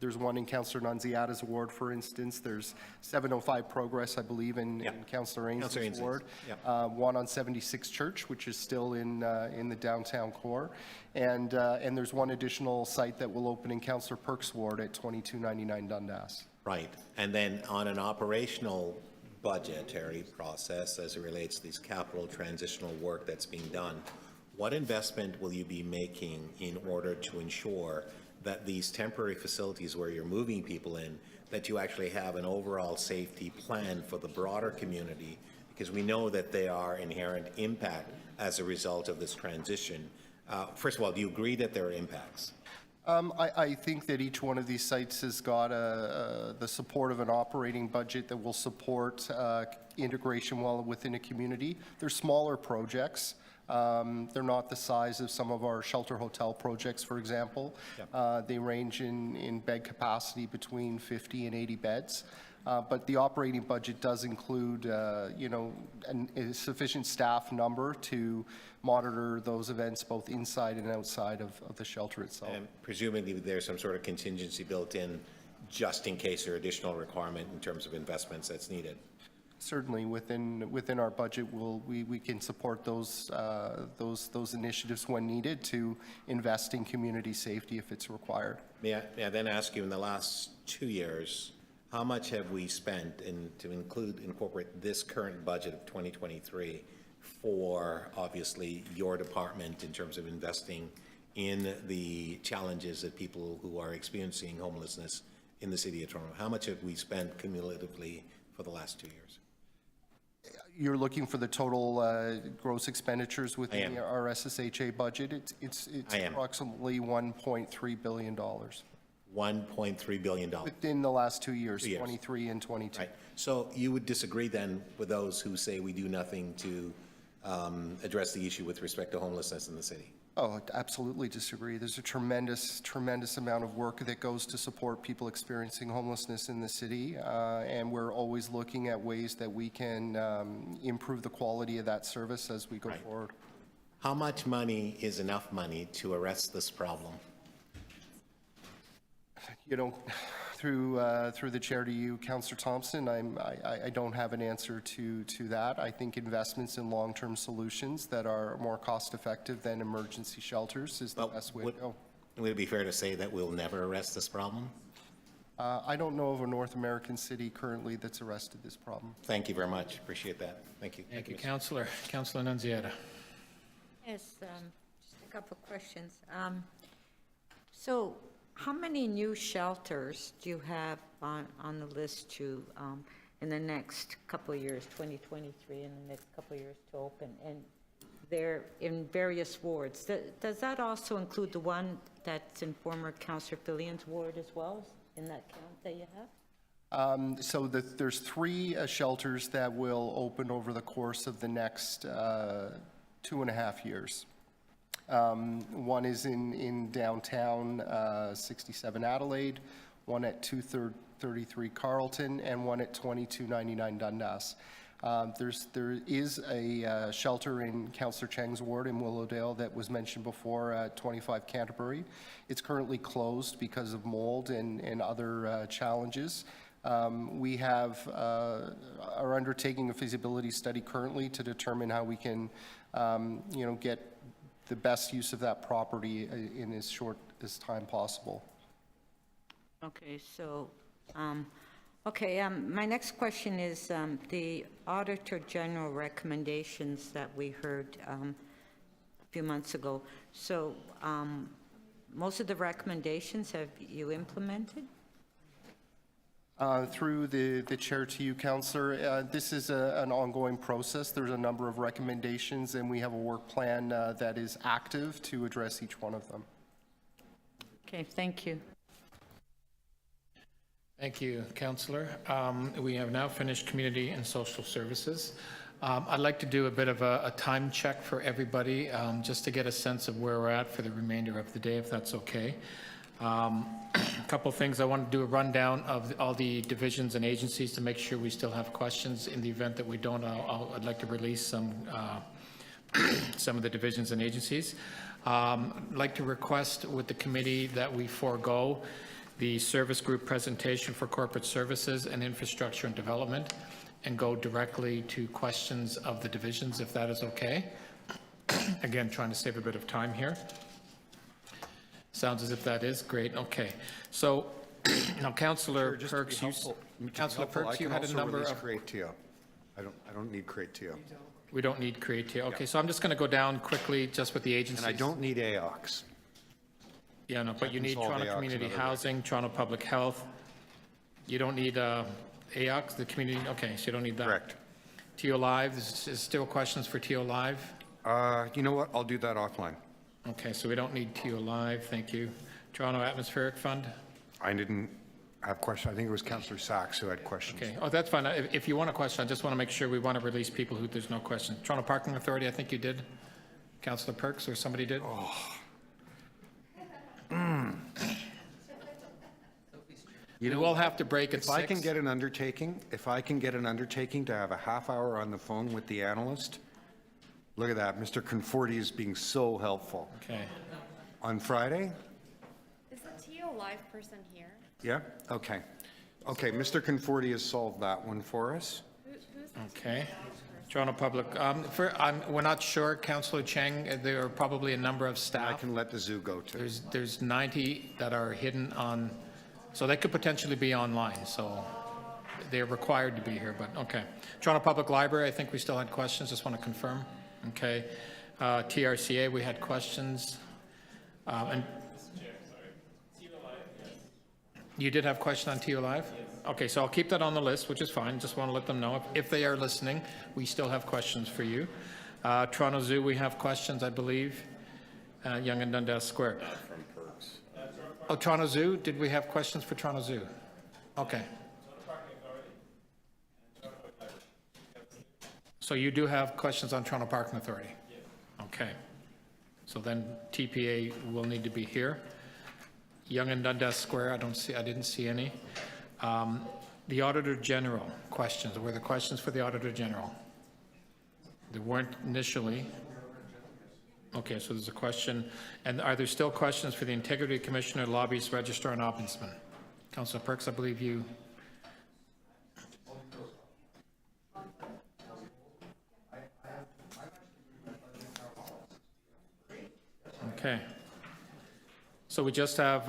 There's one in Councillor Nunziata's ward, for instance. There's 705 Progress, I believe, in Councillor Ainsley's ward. One on 76 Church, which is still in the downtown core. And there's one additional site that will open in Councillor Perk's ward at 2299 Dundas. Right. And then on an operational budgetary process as it relates to these capital transitional work that's being done, what investment will you be making in order to ensure that these temporary facilities where you're moving people in, that you actually have an overall safety plan for the broader community? Because we know that there are inherent impact as a result of this transition. First of all, do you agree that there are impacts? I think that each one of these sites has got the support of an operating budget that will support integration well within a community. They're smaller projects. They're not the size of some of our shelter hotel projects, for example. They range in bed capacity between 50 and 80 beds. But the operating budget does include, a sufficient staff number to monitor those events both inside and outside of the shelter itself. And presumably there's some sort of contingency built in just in case there are additional requirement in terms of investments that's needed. Certainly, within our budget, we can support those initiatives when needed to invest in community safety if it's required. May I then ask you, in the last 2 years, how much have we spent to incorporate this current budget of 2023 for, obviously, your department in terms of investing in the challenges that people who are experiencing homelessness in the city of Toronto? How much have we spent cumulatively for the last 2 years? You're looking for the total gross expenditures within our SSHA budget. It's approximately $1.3 billion. $1.3 billion. Within the last 2 years, 23 and 22. Right. So you would disagree then with those who say we do nothing to address the issue with respect to homelessness in the city? Oh, I absolutely disagree. There's a tremendous amount of work that goes to support people experiencing homelessness in the city, and we're always looking at ways that we can improve the quality of that service as we go forward. How much money is enough money to arrest this problem? Through the chair to you, Councillor Thompson, I don't have an answer to that. I think investments in long-term solutions that are more cost-effective than emergency shelters is the best way to go. Would it be fair to say that we'll never arrest this problem? I don't know of a North American city currently that's arrested this problem. Thank you very much. Appreciate that. Thank you. Thank you, Councillor. Councillor Nunziata. Yes, just a couple of questions. So how many new shelters do you have on the list to, in the next couple of years, 2023, and the next couple of years to open? And they're in various wards. Does that also include the one that's in former Councillor Fillion's ward as well, in that count that you have? So there's 3 shelters that will open over the course of the next 2.5 years. One is in downtown 67 Adelaide, one at 233 Carlton, and one at 2299 Dundas. There is a shelter in Councillor Cheng's ward in Willowdale that was mentioned before at 25 Canterbury. It's currently closed because of mold and other challenges. We are undertaking a feasibility study currently to determine how we can, get the best use of that property in as short as time possible. Okay, so, my next question is the Auditor General recommendations that we heard a few months ago. So most of the recommendations have you implemented? Through the chair to you, Councillor, this is an ongoing process. There's a number of recommendations, and we have a work plan that is active to address each one of them. Okay, thank you. Thank you, Councillor. We have now finished Community and Social Services. I'd like to do a bit of a time check for everybody, just to get a sense of where we're at for the remainder of the day, if that's okay. A couple of things. I want to do a rundown of all the divisions and agencies to make sure we still have questions. In the event that we don't, I'd like to release some of the divisions and agencies. I'd like to request with the committee that we forego the service group presentation for corporate services and infrastructure and development and go directly to questions of the divisions, if that is okay. Again, trying to save a bit of time here. Sounds as if that is great. Okay. So now, Councillor Perks, you had a number of CreateTO. I don't need CreateTO. We don't need CreateTO. Okay, so I'm just going to go down quickly just with the agencies. And I don't need AOX. Yeah, no, but you need Toronto Community Housing, Toronto Public Health. You don't need AOX, the community, okay, so you don't need that. Correct. TO Live, is still questions for TO Live? You know what? I'll do that offline. Okay, so we don't need TO Live, thank you. Toronto Atmospheric Fund? I didn't have questions. I think it was Councillor Sachs who had questions. Okay, oh, that's fine. If you want a question, I just want to make sure we want to release people who there's no question. Toronto Parking Authority, I think you did. Councillor Perks, or somebody did? Oh. You will have to break at 6. If I can get an undertaking to have a half hour on the phone with the analyst, look at that. Mr. Conforti is being so helpful. Okay. On Friday? Is the TO Live person here? Yeah? Okay. Okay, Mr. Conforti has solved that one for us. Okay. Toronto Public, we're not sure, Councillor Cheng, there are probably a number of staff. I can let the zoo go too. There's 90 that are hidden on, so they could potentially be online, so they're required to be here, but okay. Toronto Public Library, I think we still had questions, just want to confirm. Okay. TRCA, we had questions. And you did have a question on TO Live? Okay, so I'll keep that on the list, which is fine. Just want to let them know. If they are listening, we still have questions for you. Toronto Zoo, we have questions, I believe. Yonge and Dundas Square. Oh, Toronto Zoo, did we have questions for Toronto Zoo? Okay. So you do have questions on Toronto Parking Authority? Okay. So then TPA will need to be here. Yonge and Dundas Square, I didn't see any. The Auditor General questions. Were there questions for the Auditor General? There weren't initially. Okay, so there's a question. And are there still questions for the Integrity Commissioner, Lobbyist, Registrar, and Ombudsman? Councillor Perks, I believe you. Okay. So we just have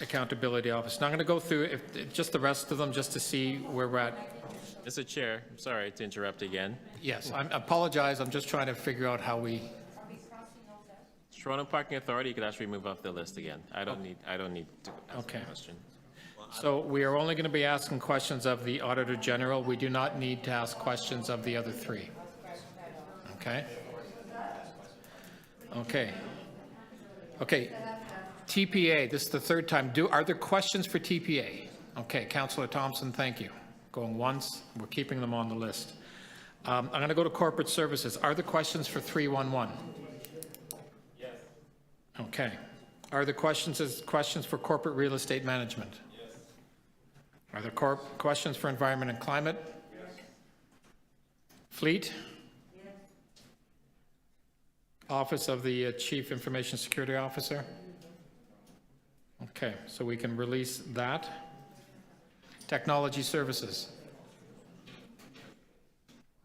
Accountability Office. Now I'm going to go through just the rest of them just to see where we're at. Mr. Chair, I'm sorry to interrupt again. Yes, I apologize. I'm just trying to figure out how we. Toronto Parking Authority, you could actually move off the list again. I don't need to ask a question. So we are only going to be asking questions of the Auditor General. We do not need to ask questions of the other three. Okay? Okay. Okay. TPA, this is the third time. Are there questions for TPA? Okay, Councillor Thompson, thank you. Going once, we're keeping them on the list. I'm going to go to Corporate Services. Are there questions for 311? Yes. Okay. Are there questions for Corporate Real Estate Management? Yes. Are there questions for Environment and Climate? Yes. Fleet? Yes. Office of the Chief Information Security Officer? Okay, so we can release that. Technology services.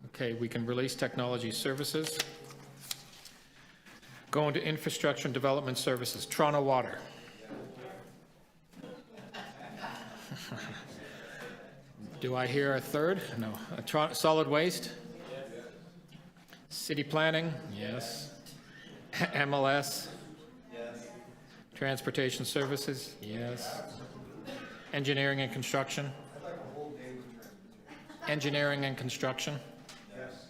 Okay, we can release technology services. Go into infrastructure and development services. Toronto Water. Do I hear a third? No. Solid waste? City planning? Yes. MLS? Yes. Transportation services? Yes. Engineering and construction? Engineering and construction? Yes.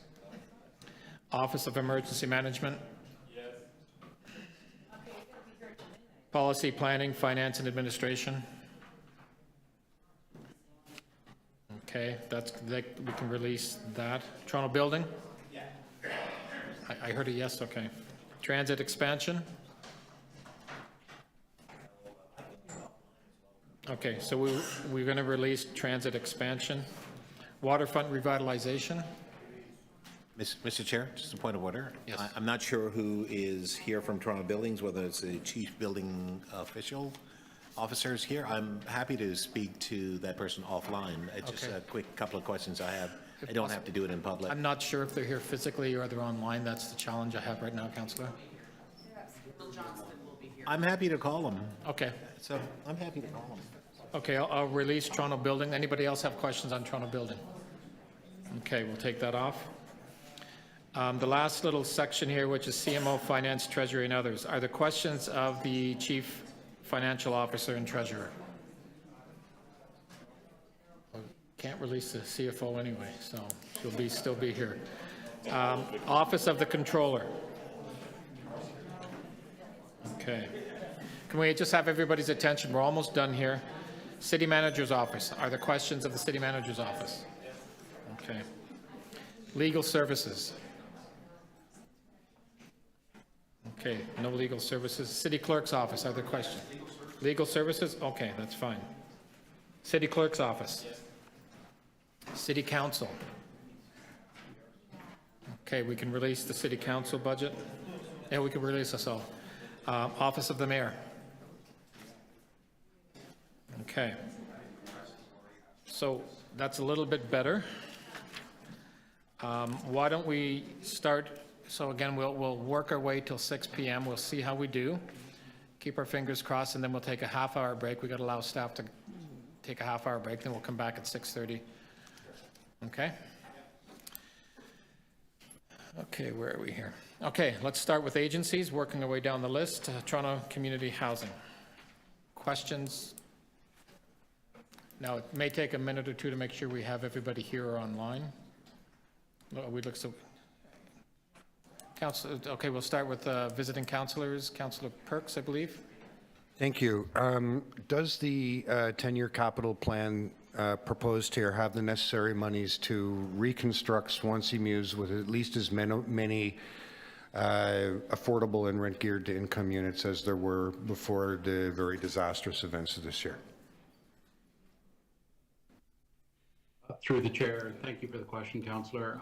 Office of Emergency Management? Yes. Policy planning, finance and administration? Okay, we can release that. Toronto building? Yeah. I heard a yes, okay. Transit expansion? Okay, so we're going to release transit expansion. Waterfront revitalization? Mr. Chair, just a point of order. Yes. I'm not sure who is here from Toronto Buildings, whether it's the chief building officers here. I'm happy to speak to that person offline. Just Okay. a quick couple of questions I have. I don't have to do it in public. I'm not sure if they're here physically or they're online. That's the challenge I have right now, Councillor. I'm happy to call them. Okay. So I'm happy to call them. Okay, I'll release Toronto building. Anybody else have questions on Toronto building? Okay, we'll take that off. The last little section here, which is CMO, Finance, Treasury, and others. Are there questions of the Chief Financial Officer and Treasurer? Can't release the CFO anyway, so she'll still be here. Office of the Controller. Okay. Can we just have everybody's attention? We're almost done here. City Manager's Office. Are there questions of the City Manager's Office? Okay. Legal Services. Okay, no legal services. City Clerk's Office. Are there questions? Legal Services? Okay, that's fine. City Clerk's Office. City Council. Okay, we can release the City Council budget. Yeah, we can release us all. Office of the Mayor. Okay. So that's a little bit better. Why don't we start? So again, we'll work our way till 6 p.m. We'll see how we do. Keep our fingers crossed, and then we'll take a half-hour break. We got to allow staff to take a half-hour break. Then we'll come back at 6:30. Okay. Okay, where are we here? Okay, let's start with agencies. Working our way down the list. Toronto Community Housing. Questions? Now, it may take a minute or two to make sure we have everybody here or online. We look so. Council, okay, we'll start with visiting councillors. Councillor Perks, I believe. Thank you. Does the 10-year capital plan proposed here have the necessary monies to reconstruct Swansea Mews with at least as many affordable and rent-geared to income units as there were before the very disastrous events of this year? Through the chair, thank you for the question, Councillor.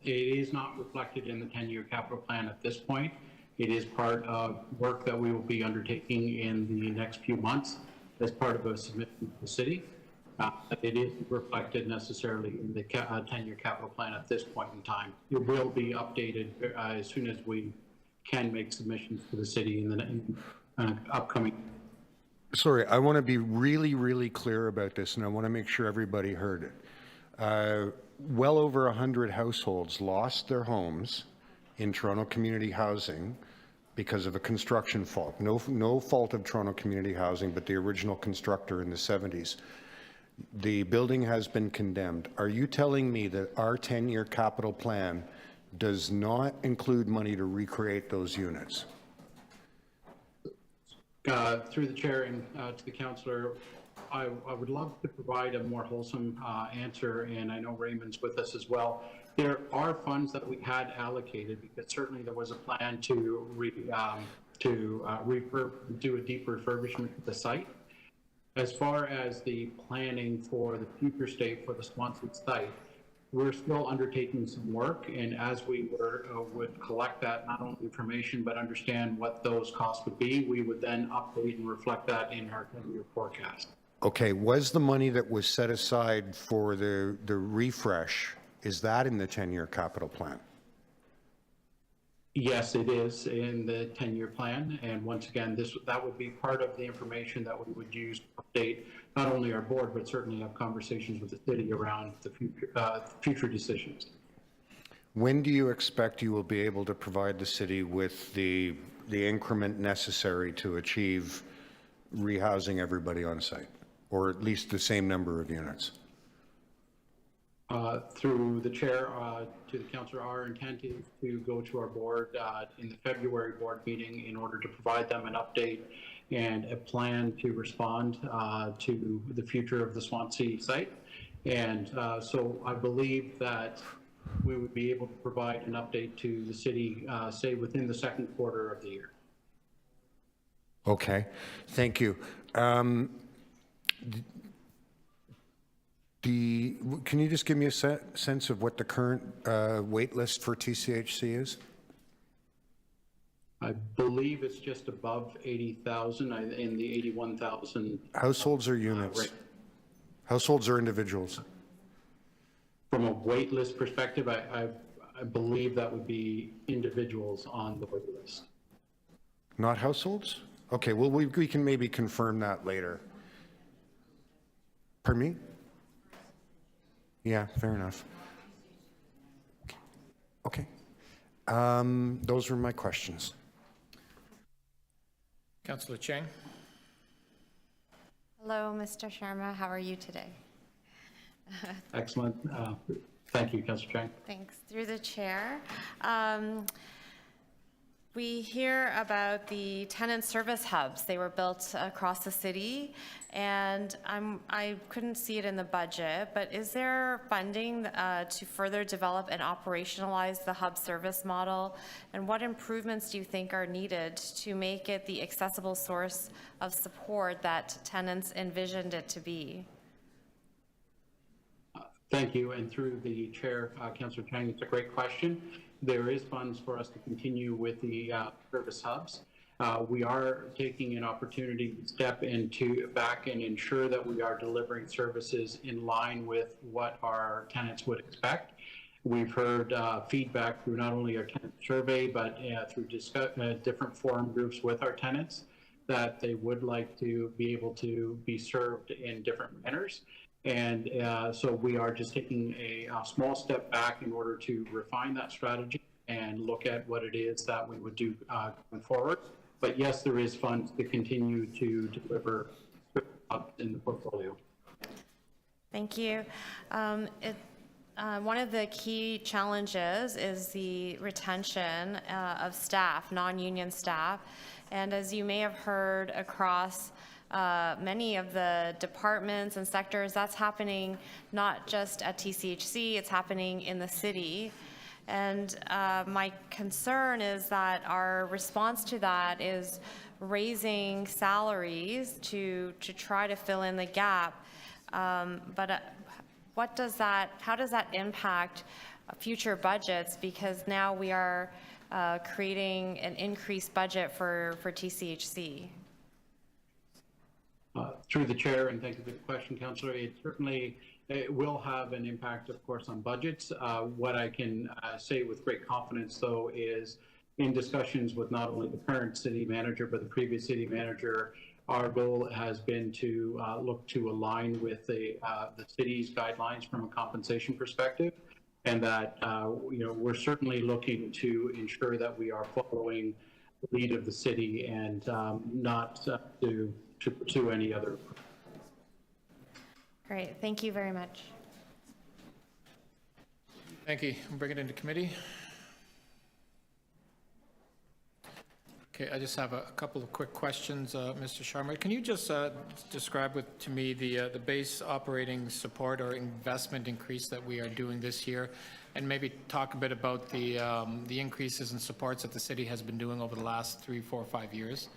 It is not reflected in the 10-year capital plan at this point. It is part of work that we will be undertaking in the next few months as part of a submission to the city. It isn't reflected necessarily in the 10-year capital plan at this point in time. It will be updated as soon as we can make submissions to the city in the upcoming. Sorry, I want to be really, really clear about this, and I want to make sure everybody heard it. Well over 100 households lost their homes in Toronto Community Housing because of a construction fault. No fault of Toronto Community Housing, but the original constructor in the 70s. The building has been condemned. Are you telling me that our 10-year capital plan does not include money to recreate those units? Through the chair and to the councillor, I would love to provide a more wholesome answer, and I know Raymond's with us as well. There are funds that we had allocated because certainly there was a plan to do a deep refurbishment of the site. As far as the planning for the future state for the Swansea site, we're still undertaking some work, and as we would collect that, not only information, but understand what those costs would be, we would then update and reflect that in our 10-year forecast. Okay, was the money that was set aside for the refresh, is that in the 10-year capital plan? Yes, it is in the 10-year plan, and once again, that would be part of the information that we would use to update not only our board, but certainly have conversations with the city around the future decisions. When do you expect you will be able to provide the city with the increment necessary to achieve rehousing everybody on site, or at least the same number of units? Through the chair to the councillor, our intent is to go to our board in the February board meeting in order to provide them an update and a plan to respond to the future of the Swansea site. And so I believe that we would be able to provide an update to the city, say within the second quarter of the year. Okay, thank you. Can you just give me a sense of what the current wait list for TCHC is? I believe it's just above 80,000 in the 81,000. Households or units? Right. Households or individuals? From a wait list perspective, I believe that would be individuals on the wait list. Not households? Okay, well, we can maybe confirm that later. Pardon me? Yeah, fair enough. Okay. Those were my questions. Councillor Chang. Hello, Mr. Sharma. How are you today? Excellent. Thank you, Councillor Chang. Thanks. Through the chair. We hear about the tenant service hubs. They were built across the city, and I couldn't see it in the budget, but is there funding to further develop and operationalize the hub service model? And what improvements do you think are needed to make it the accessible source of support that tenants envisioned it to be? Thank you. And through the chair, Councillor Chang, it's a great question. There is funds for us to continue with the service hubs. We are taking an opportunity to step back and ensure that we are delivering services in line with what our tenants would expect. We've heard feedback through not only our tenant survey, but through different forum groups with our tenants that they would like to be able to be served in different manners. And so we are just taking a small step back in order to refine that strategy and look at what it is that we would do going forward. But yes, there is funds to continue to deliver in the portfolio. Thank you. One of the key challenges is the retention of staff, non-union staff. And as you may have heard across many of the departments and sectors, that's happening not just at TCHC, it's happening in the city. And my concern is that our response to that is raising salaries to try to fill in the gap. But how does that impact future budgets? Because now we are creating an increased budget for TCHC. Through the chair, and thank you for the question, Councillor. It will have an impact, of course, on budgets. What I can say with great confidence, though, is in discussions with not only the current city manager, but the previous city manager, our goal has been to look to align with the city's guidelines from a compensation perspective, and that we're certainly looking to ensure that we are following the lead of the city and not to pursue any other. Great, thank you very much. Thank you. We'll bring it into committee. Okay, I just have a couple of quick questions, Mr. Sharma. Can you just describe to me the base operating support or investment increase that we are doing this year, and maybe talk a bit about the increases in supports that the city has been doing over the last 3, 4, 5 years?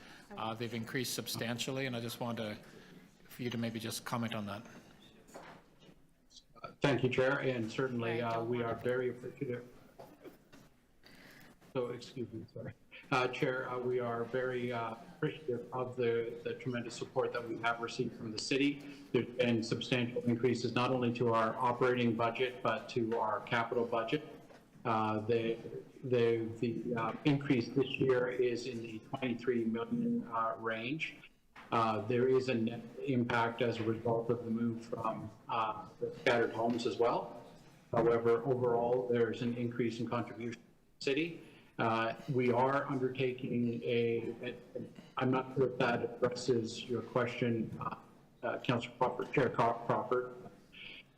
They've increased substantially, and I just want for you to maybe just comment on that. Thank you, Chair, and certainly we are very appreciative. So, excuse me, sorry. Chair, we are very appreciative of the tremendous support that we have received from the city. There's been substantial increases not only to our operating budget, but to our capital budget. The increase this year is in the 23 million range. There is a net impact as a result of the move from the scattered homes as well. However, overall, there's an increase in contribution to the city. We are undertaking I'm not sure if that addresses your question, Councillor Crawford, Chair Crawford.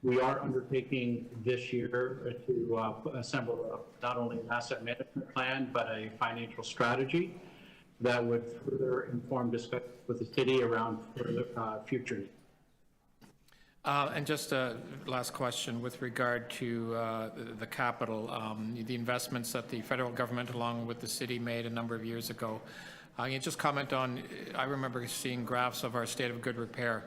We are undertaking this year to assemble not only an asset management plan, but a financial strategy that would further inform discussions with the city around further future needs. And just a last question with regard to the capital, the investments that the federal government along with the city made a number of years ago. Can you just comment on, I remember seeing graphs of our state of good repair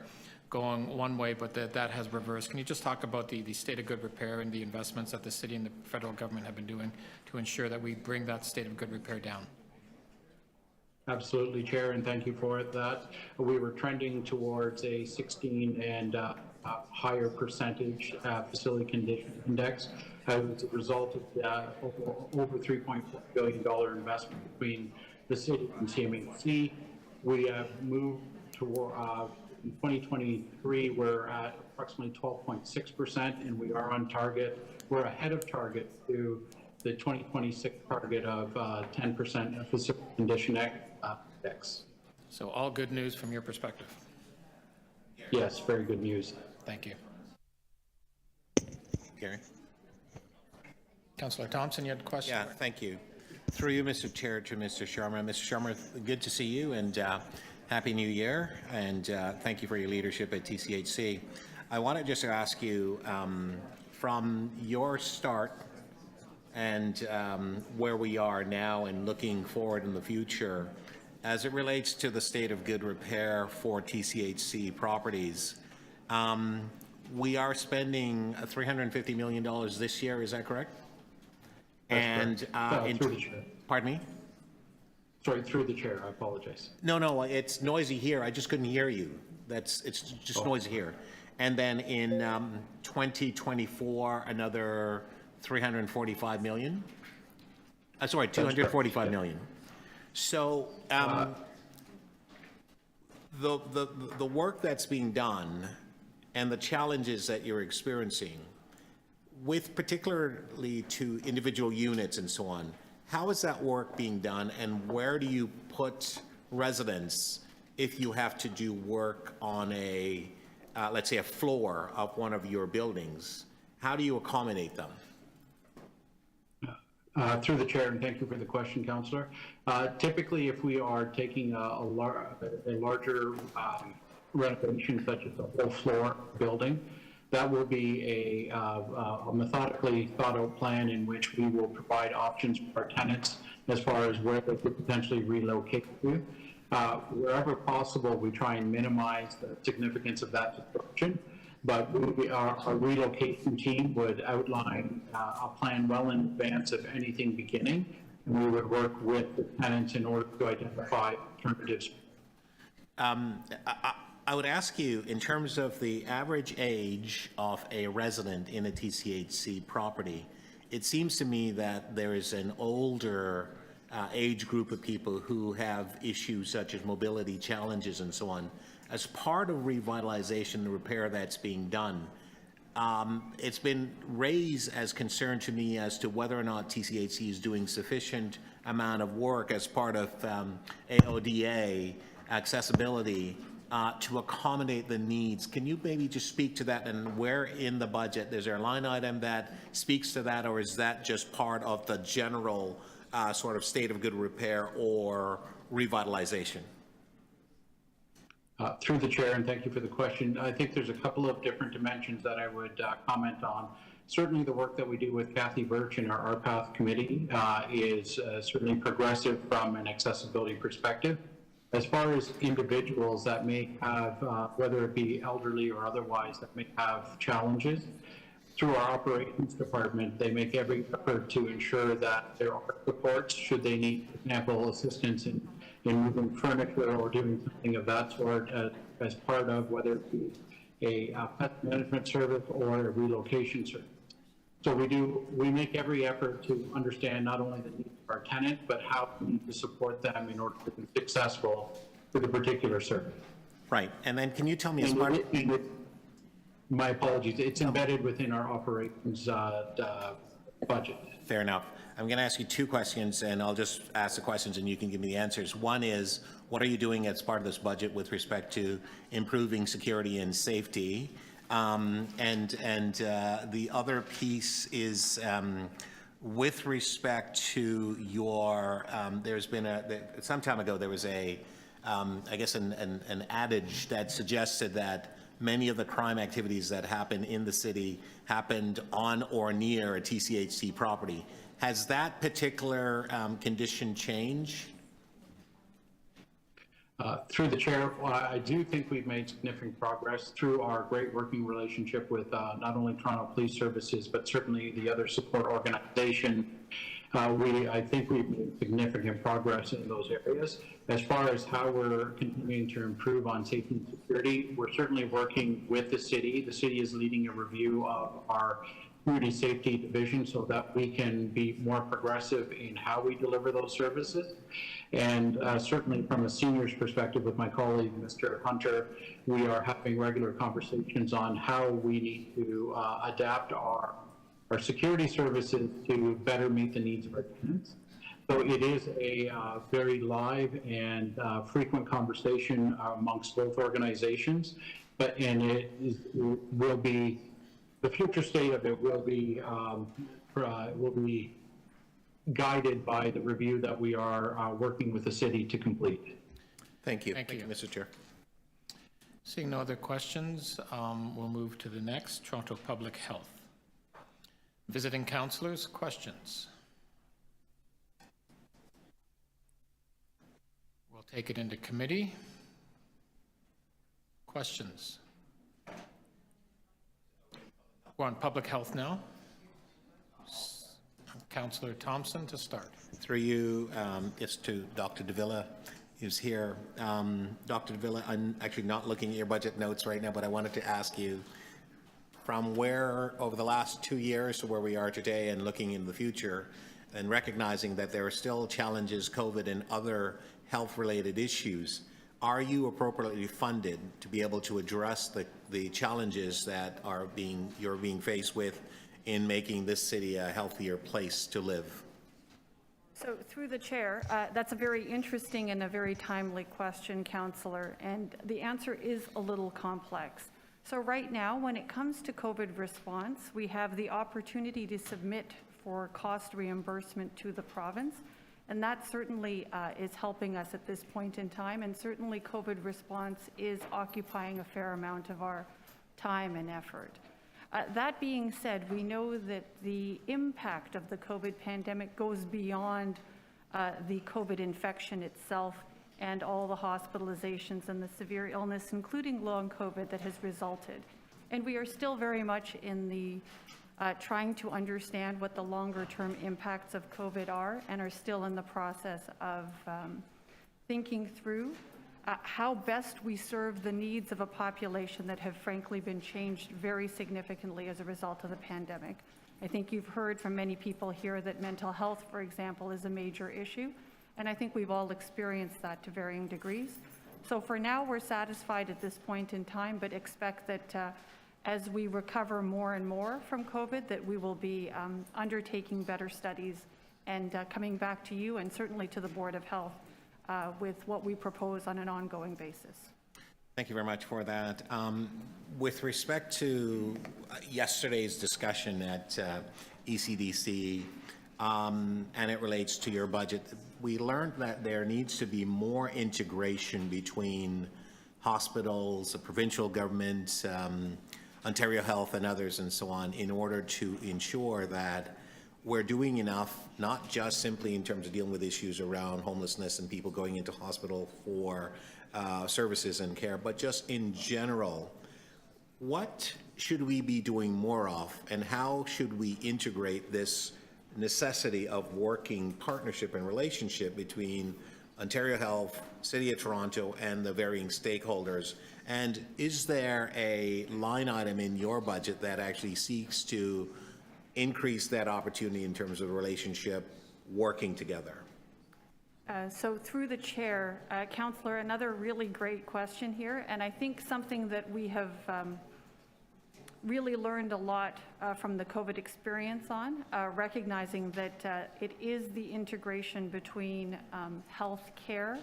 going one way, but that has reversed. Can you just talk about the state of good repair and the investments that the city and the federal government have been doing to ensure that we bring that state of good repair down? Absolutely, Chair, and thank you for that. We were trending towards a 16 and higher percentage facility condition index as a result of over $3.4 billion investment between the city and CMHC. We have moved toward, in 2023, we're at approximately 12.6%, and we are on target. We're ahead of target to the 2026 target of 10% facility condition index. So all good news from your perspective? Yes, very good news. Thank you. Gary? Councillor Thompson, you had a question? Yeah, thank you. Through you, Mr. Chair, to Mr. Sharma. Mr. Sharma, good to see you, and Happy New Year, and thank you for your leadership at TCHC. I want to just ask you, from your start and where we are now and looking forward in the future, as it relates to the state of good repair for TCHC properties, we are spending $350 million this year, is that correct? That's correct. Through the chair. Pardon me? Sorry, through the chair, I apologize. No, it's noisy here. I just couldn't hear you. It's just noisy here. And then in 2024, another 345 million. Sorry, 245 million. So the work that's being done and the challenges that you're experiencing, with particularly to individual units and so on, how is that work being done, and where do you put residents if you have to do work on a, let's say, a floor of one of your buildings? How do you accommodate them? Through the chair, and thank you for the question, Councillor. Typically, if we are taking a larger renovation, such as a whole floor building, that will be a methodically thought-out plan in which we will provide options for our tenants as far as where they could potentially relocate to. Wherever possible, we try and minimize the significance of that disruption, but our relocation team would outline a plan well in advance of anything beginning, and we would work with the tenants in order to identify alternatives. I would ask you, in terms of the average age of a resident in a TCHC property, it seems to me that there is an older age group of people who have issues such as mobility challenges and so on. As part of revitalization and repair that's being done, it's been raised as concern to me as to whether or not TCHC is doing sufficient amount of work as part of AODA accessibility to accommodate the needs. Can you maybe just speak to that, and where in the budget, is there a line item that speaks to that, or is that just part of the general sort of state of good repair or revitalization? Through the chair, and thank you for the question. I think there's a couple of different dimensions that I would comment on. Certainly the work that we do with Kathy Birch and our RPATH committee is certainly progressive from an accessibility perspective. As far as individuals that may have, whether it be elderly or otherwise, that may have challenges, through our operations department, they make every effort to ensure that there are supports should they need, for example, assistance in moving furniture or doing something of that sort as part of whether it be a pest management service or a relocation service. So we make every effort to understand not only the needs of our tenant, but how we need to support them in order to be successful with a particular service. Right, and then can you tell me as part of... My apologies, it's embedded within our operations budget. Fair enough. I'm going to ask you two questions, and I'll just ask the questions and you can give me the answers. One is, what are you doing as part of this budget with respect to improving security and safety? The other piece is with respect to your, there's been some time ago, there was I guess an adage that suggested that many of the crime activities that happen in the city happened on or near a TCHC property. Has that particular condition changed? Through the chair, I do think we've made significant progress through our great working relationship with not only Toronto Police Services, but certainly the other support organization. I think we've made significant progress in those areas. As far as how we're continuing to improve on safety and security, we're certainly working with the city. The city is leading a review of our community safety division so that we can be more progressive in how we deliver those services. And certainly from a seniors perspective with my colleague, Mr. Hunter, we are having regular conversations on how we need to adapt our security services to better meet the needs of our tenants. So it is a very live and frequent conversation amongst both organizations, the future state of it will be guided by the review that we are working with the city to complete. Thank you. Thank you, Mr. Chair. Seeing no other questions, we'll move to the next, Toronto Public Health. Visiting councillors, questions? We'll take it into committee. Questions? We're on public health now. Councillor Thompson to start. Through you, it's to Dr. Davila, who's here. Dr. Davila, I'm actually not looking at your budget notes right now, but I wanted to ask you, from where over the last 2 years to where we are today and looking in the future and recognizing that there are still challenges, COVID and other health-related issues, are you appropriately funded to be able to address the challenges that you're being faced with in making this city a healthier place to live? So through the chair, that's a very interesting and a very timely question, Councillor, and the answer is a little complex. So right now, when it comes to COVID response, we have the opportunity to submit for cost reimbursement to the province, and that certainly is helping us at this point in time, and certainly COVID response is occupying a fair amount of our time and effort. That being said, we know that the impact of the COVID pandemic goes beyond the COVID infection itself and all the hospitalizations and the severe illness, including long COVID, that has resulted. And we are still very much in the trying to understand what the longer term impacts of COVID are, and are still in the process of thinking through how best we serve the needs of a population that have frankly been changed very significantly as a result of the pandemic. I think you've heard from many people here that mental health, for example, is a major issue, and I think we've all experienced that to varying degrees. So for now, we're satisfied at this point in time, but expect that as we recover more and more from COVID, that we will be undertaking better studies and coming back to you and certainly to the Board of Health with what we propose on an ongoing basis. Thank you very much for that. With respect to yesterday's discussion at ECDC, and it relates to your budget, we learned that there needs to be more integration between hospitals, the provincial government, Ontario Health and others and so on, in order to ensure that we're doing enough, not just simply in terms of dealing with issues around homelessness and people going into hospital for services and care, but just in general, what should we be doing more of, and how should we integrate this necessity of working partnership and relationship between Ontario Health, City of Toronto, and the varying stakeholders? And is there a line item in your budget that actually seeks to increase that opportunity in terms of relationship working together? So through the chair, Councillor, another really great question here, and I think something that we have really learned a lot from the COVID experience on, recognizing that it is the integration between health care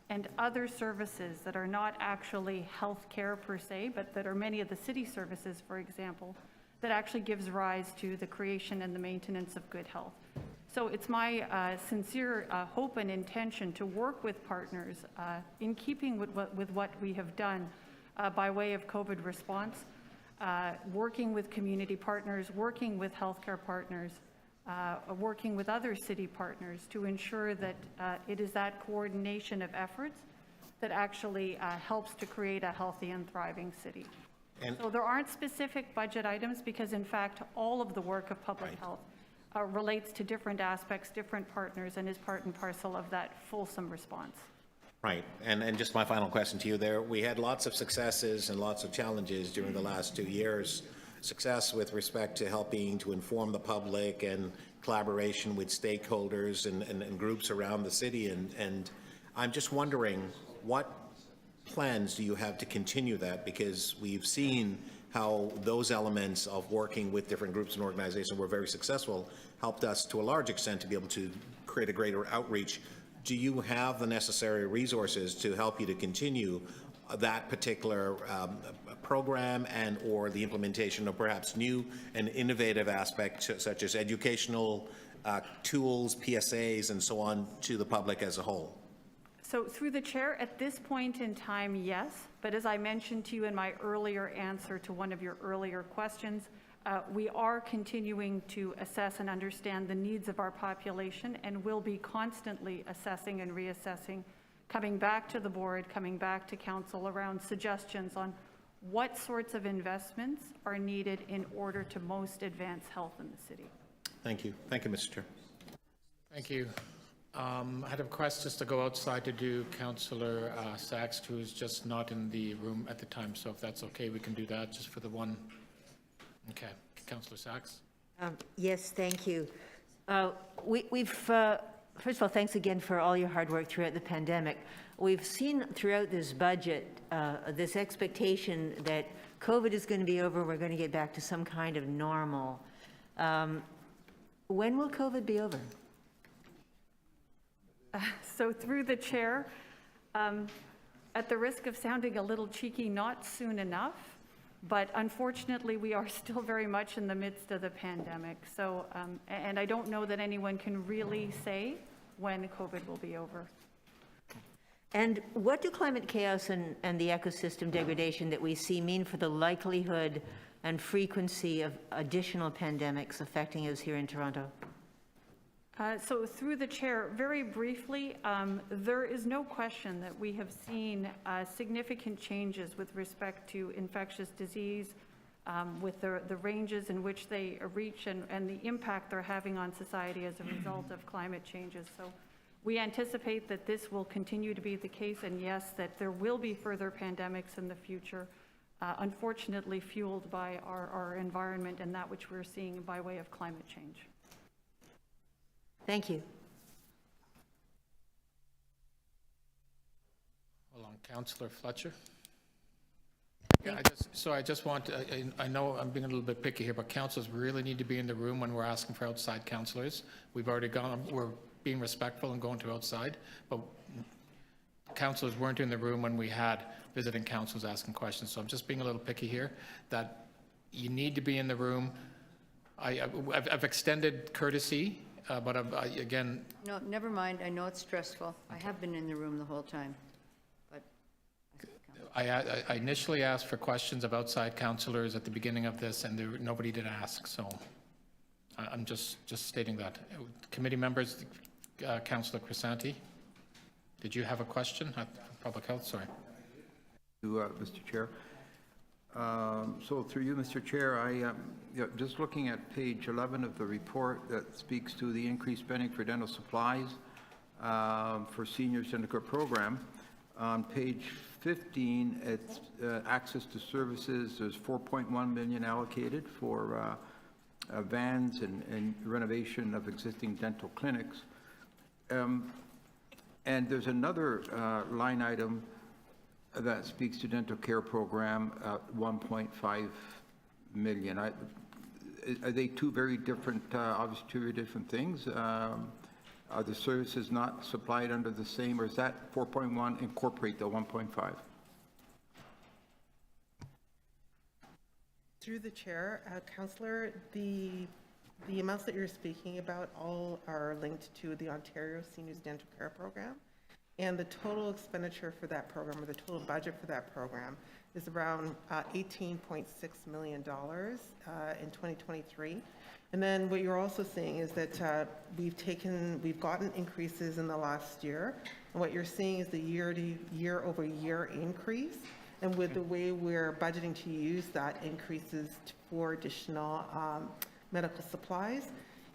and other services that are not actually health care per se, but that are many of the city services, for example, that actually gives rise to the creation and the maintenance of good health. So it's my sincere hope and intention to work with partners in keeping with what we have done by way of COVID response, working with community partners, working with healthcare partners, working with other city partners to ensure that it is that coordination of efforts that actually helps to create a healthy and thriving city. And so there aren't specific budget items because, in fact, all of the work of public health relates to different aspects, different partners, and is part and parcel of that fulsome response. Right, and just my final question to you there, we had lots of successes and lots of challenges during the last 2 years. Success with respect to helping to inform the public and collaboration with stakeholders and groups around the city, and I'm just wondering, what plans do you have to continue that? Because we've seen how those elements of working with different groups and organizations were very successful, helped us to a large extent to be able to create a greater outreach. Do you have the necessary resources to help you to continue that particular program and or the implementation of perhaps new and innovative aspects such as educational tools, PSAs, and so on to the public as a whole? So through the chair, at this point in time, yes. But as I mentioned to you in my earlier answer to one of your earlier questions, we are continuing to assess and understand the needs of our population and will be constantly assessing and reassessing, coming back to the board, coming back to council around suggestions on what sorts of investments are needed in order to most advance health in the city. Thank you. Thank you, Mr. Chair. Thank you. I had a request just to go outside to do Councillor Sachs, who is just not in the room at the time. So if that's okay, we can do that just for the one. Okay, Councillor Sachs. Yes, thank you. First of all, thanks again for all your hard work throughout the pandemic. We've seen throughout this budget this expectation that COVID is going to be over, we're going to get back to some kind of normal. When will COVID be over? So through the chair, at the risk of sounding a little cheeky, not soon enough, but unfortunately we are still very much in the midst of the pandemic. So, and I don't know that anyone can really say when COVID will be over. And what do climate chaos and the ecosystem degradation that we see mean for the likelihood and frequency of additional pandemics affecting us here in Toronto? So through the chair, very briefly, there is no question that we have seen significant changes with respect to infectious disease, with the ranges in which they reach and the impact they're having on society as a result of climate changes. So we anticipate that this will continue to be the case, and yes, that there will be further pandemics in the future, unfortunately fueled by our environment and that which we're seeing by way of climate change. Thank you. Hold on, Councillor Fletcher. Yeah, I just want to, I know I'm being a little bit picky here, but councillors really need to be in the room when we're asking for outside councillors. We've already gone, we're being respectful and going to outside, but councillors weren't in the room when we had visiting councillors asking questions. So I'm just being a little picky here, that you need to be in the room. I've extended courtesy, but again... No, never mind. I know it's stressful. I have been in the room the whole time. But I initially asked for questions of outside councillors at the beginning of this, and nobody did ask, so I'm just stating that. Committee members, Councillor Crisanti, did you have a question? Public Health, sorry. Mr. Chair. So through you, Mr. Chair, just looking at page 11 of the report that speaks to the increased spending for dental supplies for seniors dental care program. On page 15, it's access to services. There's 4.1 million allocated for vans and renovation of existing dental clinics. And there's another line item that speaks to dental care program, 1.5 million. Are they two very different, obviously two very different things? Are the services not supplied under the same, or is that 4.1 incorporate the 1.5? Through the chair, Councillor, the amounts that you're speaking about all are linked to the Ontario Seniors Dental Care Program. And the total expenditure for that program, or the total budget for that program, is around $18.6 million in 2023. And then what you're also seeing is that we've gotten increases in the last year. And what you're seeing is the year-over-year increase. And with the way we're budgeting to use that increases for additional medical supplies,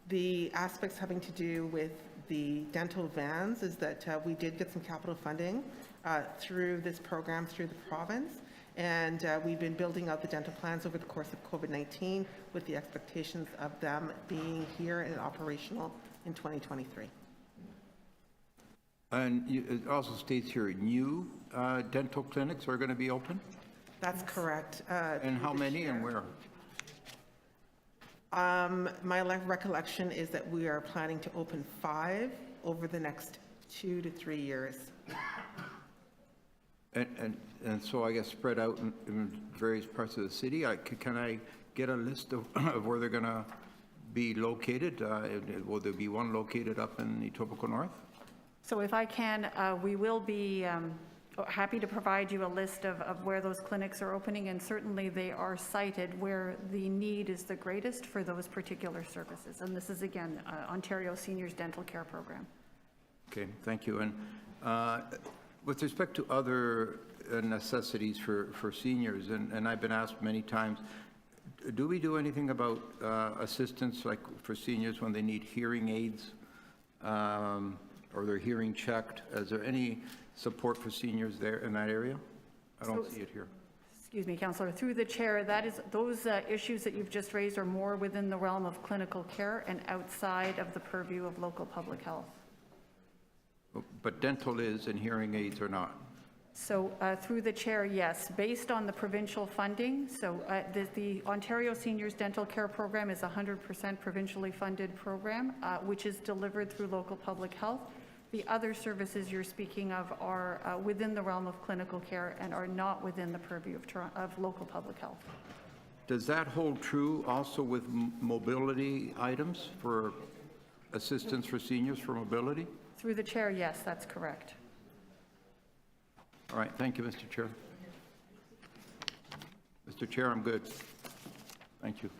the aspects having to do with the dental vans is that we did get some capital funding through this program, through the province, and we've been building out the dental plans over the course of COVID-19 with the expectations of them being here and operational in 2023. And it also states here, new dental clinics are going to be open? That's correct. And how many and where? My recollection is that we are planning to open 5 over the next 2 to 3 years. And so I guess spread out in various parts of the city. Can I get a list of where they're going to be located? Will there be one located up in Etobicoke North? So if I can, we will be happy to provide you a list of where those clinics are opening, and certainly they are cited where the need is the greatest for those particular services. And this is, again, Ontario Seniors Dental Care Program. Okay, thank you. And with respect to other necessities for seniors, and I've been asked many times, do we do anything about assistance, like for seniors when they need hearing aids or they're hearing checked? Is there any support for seniors there in that area? I don't see it here. Excuse me, Councillor, through the chair, those issues that you've just raised are more within the realm of clinical care and outside of the purview of local public health. But dental is and hearing aids are not. So through the chair, yes, based on the provincial funding. So the Ontario Seniors Dental Care Program is a 100% provincially funded program, which is delivered through local public health. The other services you're speaking of are within the realm of clinical care and are not within the purview of local public health. Does that hold true also with mobility items for assistance for seniors for mobility? Through the chair, yes, that's correct. All right, thank you, Mr. Chair. Mr. Chair, I'm good. Thank you.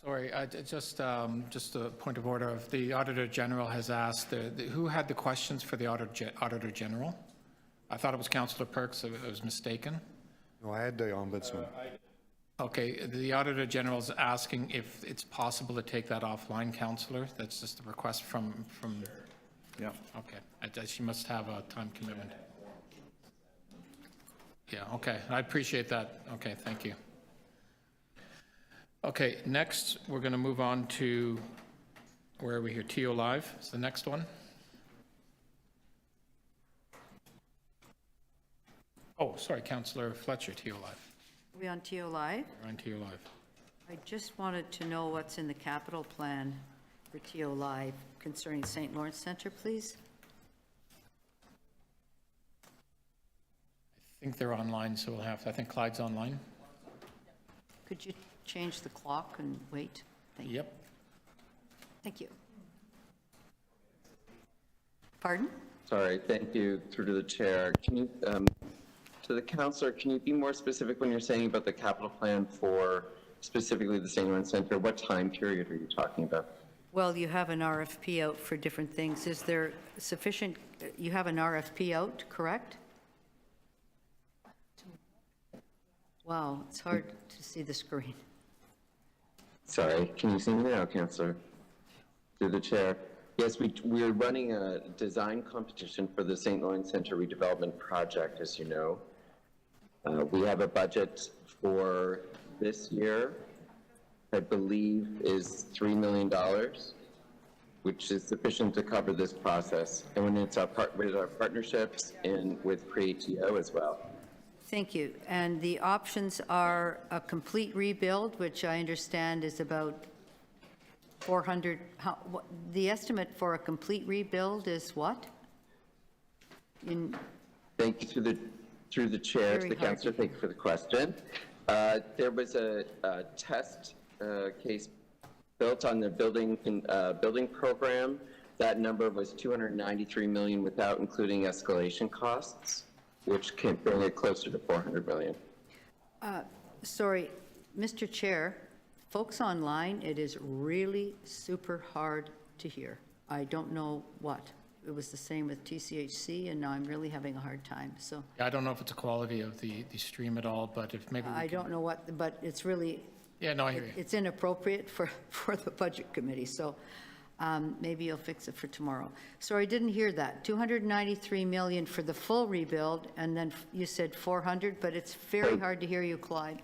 Sorry, just a point of order. If the Auditor General has asked, who had the questions for the Auditor General? I thought it was Councillor Perks. I was mistaken. No, I had the Ombudsman. Okay, the Auditor General is asking if it's possible to take that offline, Councillor. That's just a request from. Yeah. Okay, she must have a time commitment. Yeah, okay, I appreciate that. Okay, thank you. Okay, next, we're going to move on to, where are we here? TO Live is the next one. Oh, sorry, Councillor Fletcher, TO Live. Are we on TO Live? We're on TO Live. I just wanted to know what's in the capital plan for TO Live concerning St. Lawrence Center, please. I think they're online, so we'll have, I think Clyde's online. Could you change the clock and wait? Thank you. Yep. Thank you. Pardon? Sorry, thank you. Through to the chair. Can you, to the councillor, can you be more specific when you're saying about the capital plan for specifically the St. Lawrence Center? What time period are you talking about? Well, you have an RFP out for different things. Is there sufficient, you have an RFP out, correct? Wow, it's hard to see the screen. Sorry, can you see me now, Councillor? Through the chair. Yes, we're running a design competition for the St. Lawrence Centre redevelopment project, as you know. We have a budget for this year, I believe, is $3 million, which is sufficient to cover this process. And when it's with our partnerships and with CreateTO as well. Thank you. And the options are a complete rebuild, which I understand is about 400, the estimate for a complete rebuild is what? Thank you through the chair to the councillor. Thank you for the question. There was a test case built on the building program. That number was $293 million without including escalation costs, which can bring it closer to $400 million. Sorry, Mr. Chair, folks online, it is really super hard to hear. I don't know what. It was the same with TCHC, and now I'm really having a hard time, so. I don't know if it's a quality of the stream at all, but if maybe I don't know what, but it's really. Yeah, no, I hear you. It's inappropriate for the budget committee, so maybe you'll fix it for tomorrow. Sorry, I didn't hear that. 293 million for the full rebuild, and then you said 400, but it's very hard to hear you, Clyde.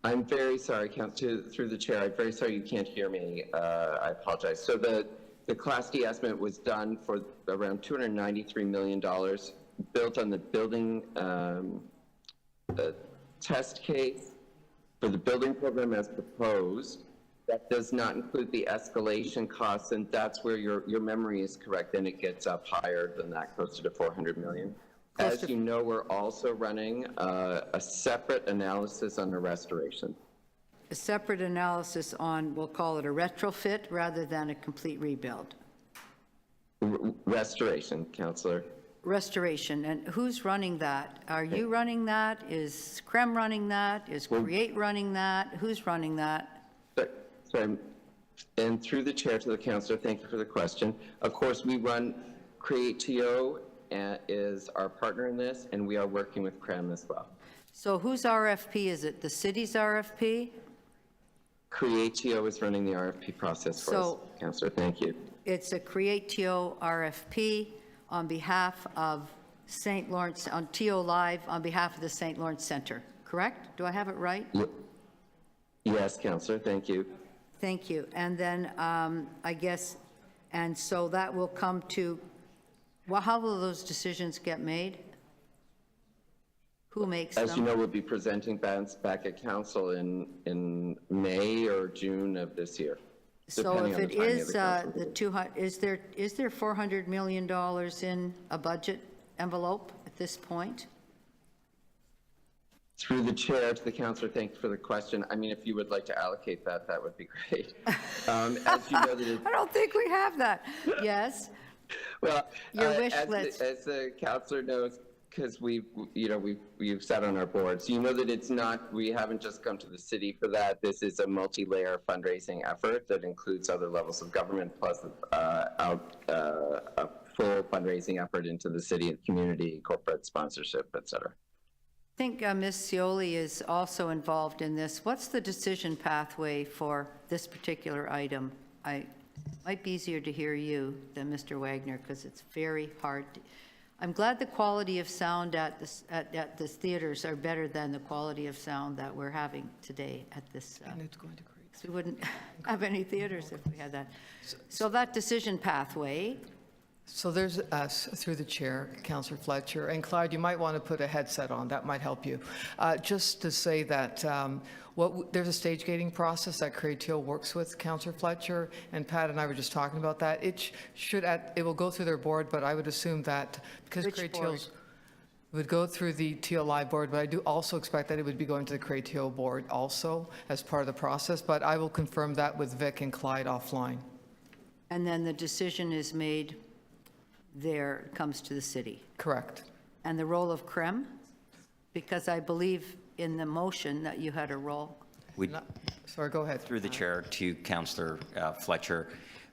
I'm very sorry, Councillor, through the chair. I'm very sorry you can't hear me. I apologize. So the Class D estimate was done for around $293 million, built on the building test case for the building program as proposed. That does not include the escalation costs, and that's where your memory is correct, and it gets up higher than that, closer to $400 million. As you know, we're also running a separate analysis on the restoration. A separate analysis on, we'll call it a retrofit rather than a complete rebuild. Restoration, Councillor. Restoration, and who's running that? Are you running that? Is CREM running that? Is Create running that? Who's running that? Sorry, and through the chair to the councillor, thank you for the question. Of course, we run CreateTO is our partner in this, and we are working with CREM as well. So whose RFP is it? The city's RFP? CreateTO is running the RFP process for us, Councillor. Thank you. It's a CreateTO RFP on behalf of St. Lawrence, on TO Live, on behalf of the St. Lawrence Centre, correct? Do I have it right? Yes, Councillor, thank you. Thank you. And then I guess, and so that will come to, well, how will those decisions get made? Who makes them? As you know, we'll be presenting back at council in May or June of this year. So if it is the 200, is there $400 million in a budget envelope at this point? Through the chair to the councillor, thank you for the question. I mean, if you would like to allocate that, that would be great. As you know, that I don't think we have that. Yes. Well, your wish list. As the councillor knows, because we've sat on our board, so you know that it's not, we haven't just come to the city for that. This is a multi-layer fundraising effort that includes other levels of government, plus a full fundraising effort into the city and community, corporate sponsorship, et cetera. I think Ms. Scioli is also involved in this. What's the decision pathway for this particular item? It might be easier to hear you than Mr. Wagner, because it's very hard. I'm glad the quality of sound at the theaters are better than the quality of sound that we're having today at this. And it's going to create. We wouldn't have any theaters if we had that. So that decision pathway. So there's us, through the chair, Councillor Fletcher. And Clyde, you might want to put a headset on. That might help you. Just to say that there's a stage gating process that CreateTO works with, Councillor Fletcher, and Pat and I were just talking about that. It will go through their board, but I would assume that because CreateTO would go through the TO Live board, but I do also expect that it would be going to the CreateTO board also as part of the process. But I will confirm that with Vic and Clyde offline. And then the decision is made there, comes to the city. Correct. And the role of CREM? Because I believe in the motion that you had a role. Sorry, go ahead. Through the chair to Councillor Fletcher.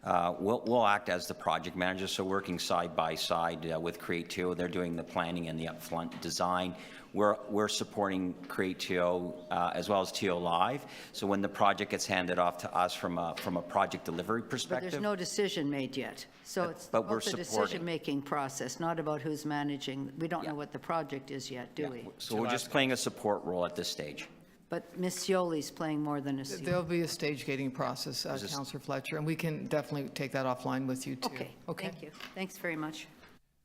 We'll act as the project manager, so working side by side with CreateTO. They're doing the planning and the upfront design. We're supporting CreateTO as well as TO Live. So when the project gets handed off to us from a project delivery But perspective, there's no decision made yet. So it's but we're about the supporting. decision-making process, not about who's managing. We don't know what the project is yet, do we? So we're just playing a support role at this stage. But Ms. Scioli's playing more than a seat. There'll be a stage gating process, Councillor Fletcher, and we can definitely take that offline with you, too. Okay, thank you. Thanks very much.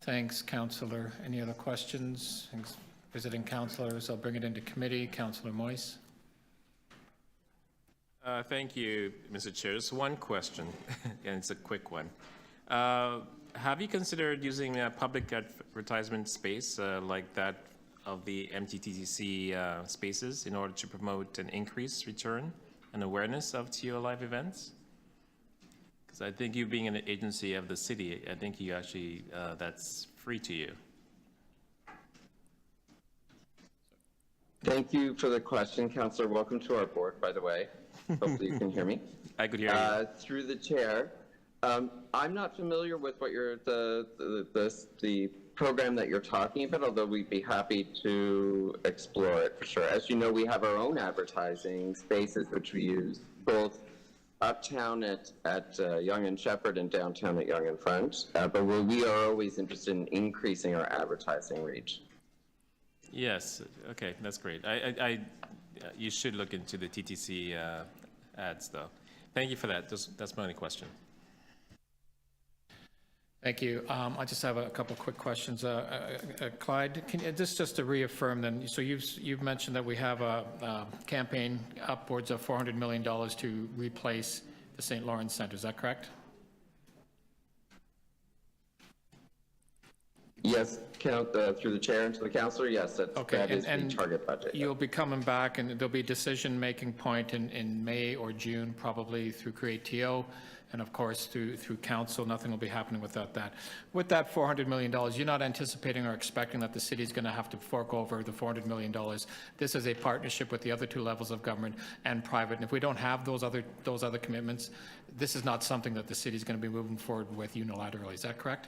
Thanks, Councillor. Any other questions? Thanks, visiting councillors. I'll bring it into committee. Councillor Moyes. Thank you, Mr. Chair. Just one question, and it's a quick one. Have you considered using a public advertisement space like that of the MTTC spaces in order to promote an increased return and awareness of TO Live events? Because I think you being an agency of the city, I think you actually, that's free to you. Thank you for the question, Councillor. Welcome to our board, by the way. Hopefully you can hear me. I could hear you. Through the chair. I'm not familiar with what the program that you're talking about, although we'd be happy to explore it for sure. As you know, we have our own advertising spaces, which we use both uptown at Yonge and Shepherd and downtown at Yonge and Front. But we are always interested in increasing our advertising reach. Yes, okay, that's great. You should look into the TTC ads, though. Thank you for that. That's my only question. Thank you. I just have a couple quick questions. Clyde, just to reaffirm then, so you've mentioned that we have a campaign upwards of $400 million to replace the St. Lawrence Centre. Is that correct? Yes, through the chair and to the councillor, yes, that is the target budget. You'll be coming back and there'll be a decision-making point in May or June, probably through CreateTO, and of course through council. Nothing will be happening without that. With that $400 million, you're not anticipating or expecting that the city is going to have to fork over the $400 million. This is a partnership with the other two levels of government and private. And if we don't have those other commitments, this is not something that the city is going to be moving forward with unilaterally. Is that correct?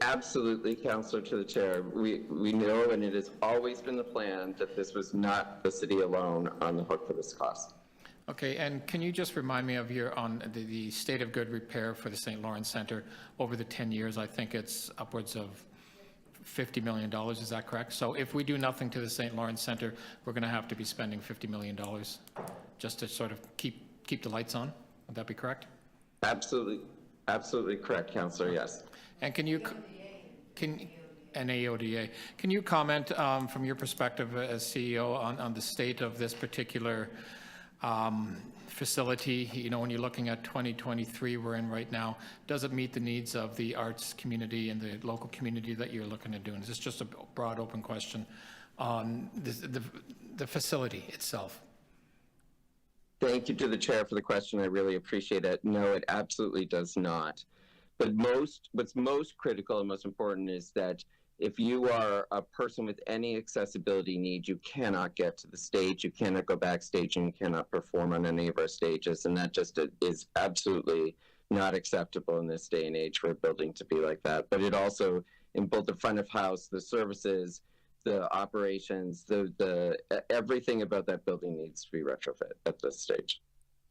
Absolutely, Councillor, to the chair. We know, and it has always been the plan, that this was not the city alone on the hook for this cost. Okay, and can you just remind me of the state of good repair for the St. Lawrence Centre over the 10 years? I think it's upwards of $50 million, is that correct? So if we do nothing to the St. Lawrence Centre, we're going to have to be spending $50 million just to sort of keep the lights on. Would that be correct? Absolutely correct, Councillor, yes. And AODA. Can you comment from your perspective as CEO on the state of this particular facility? You know, when you're looking at 2023 we're in right now, does it meet the needs of the arts community and the local community that you're looking at doing? Is this just a broad open question on the facility itself? Thank you to the chair for the question. I really appreciate it. No, it absolutely does not. But what's most critical and most important is that if you are a person with any accessibility needs, you cannot get to the stage, you cannot go backstage, and you cannot perform on any of our stages. And that just is absolutely not acceptable in this day and age for a building to be like that. But it also, in both the front of house, the services, the operations, the everything about that building needs to be retrofit at this stage.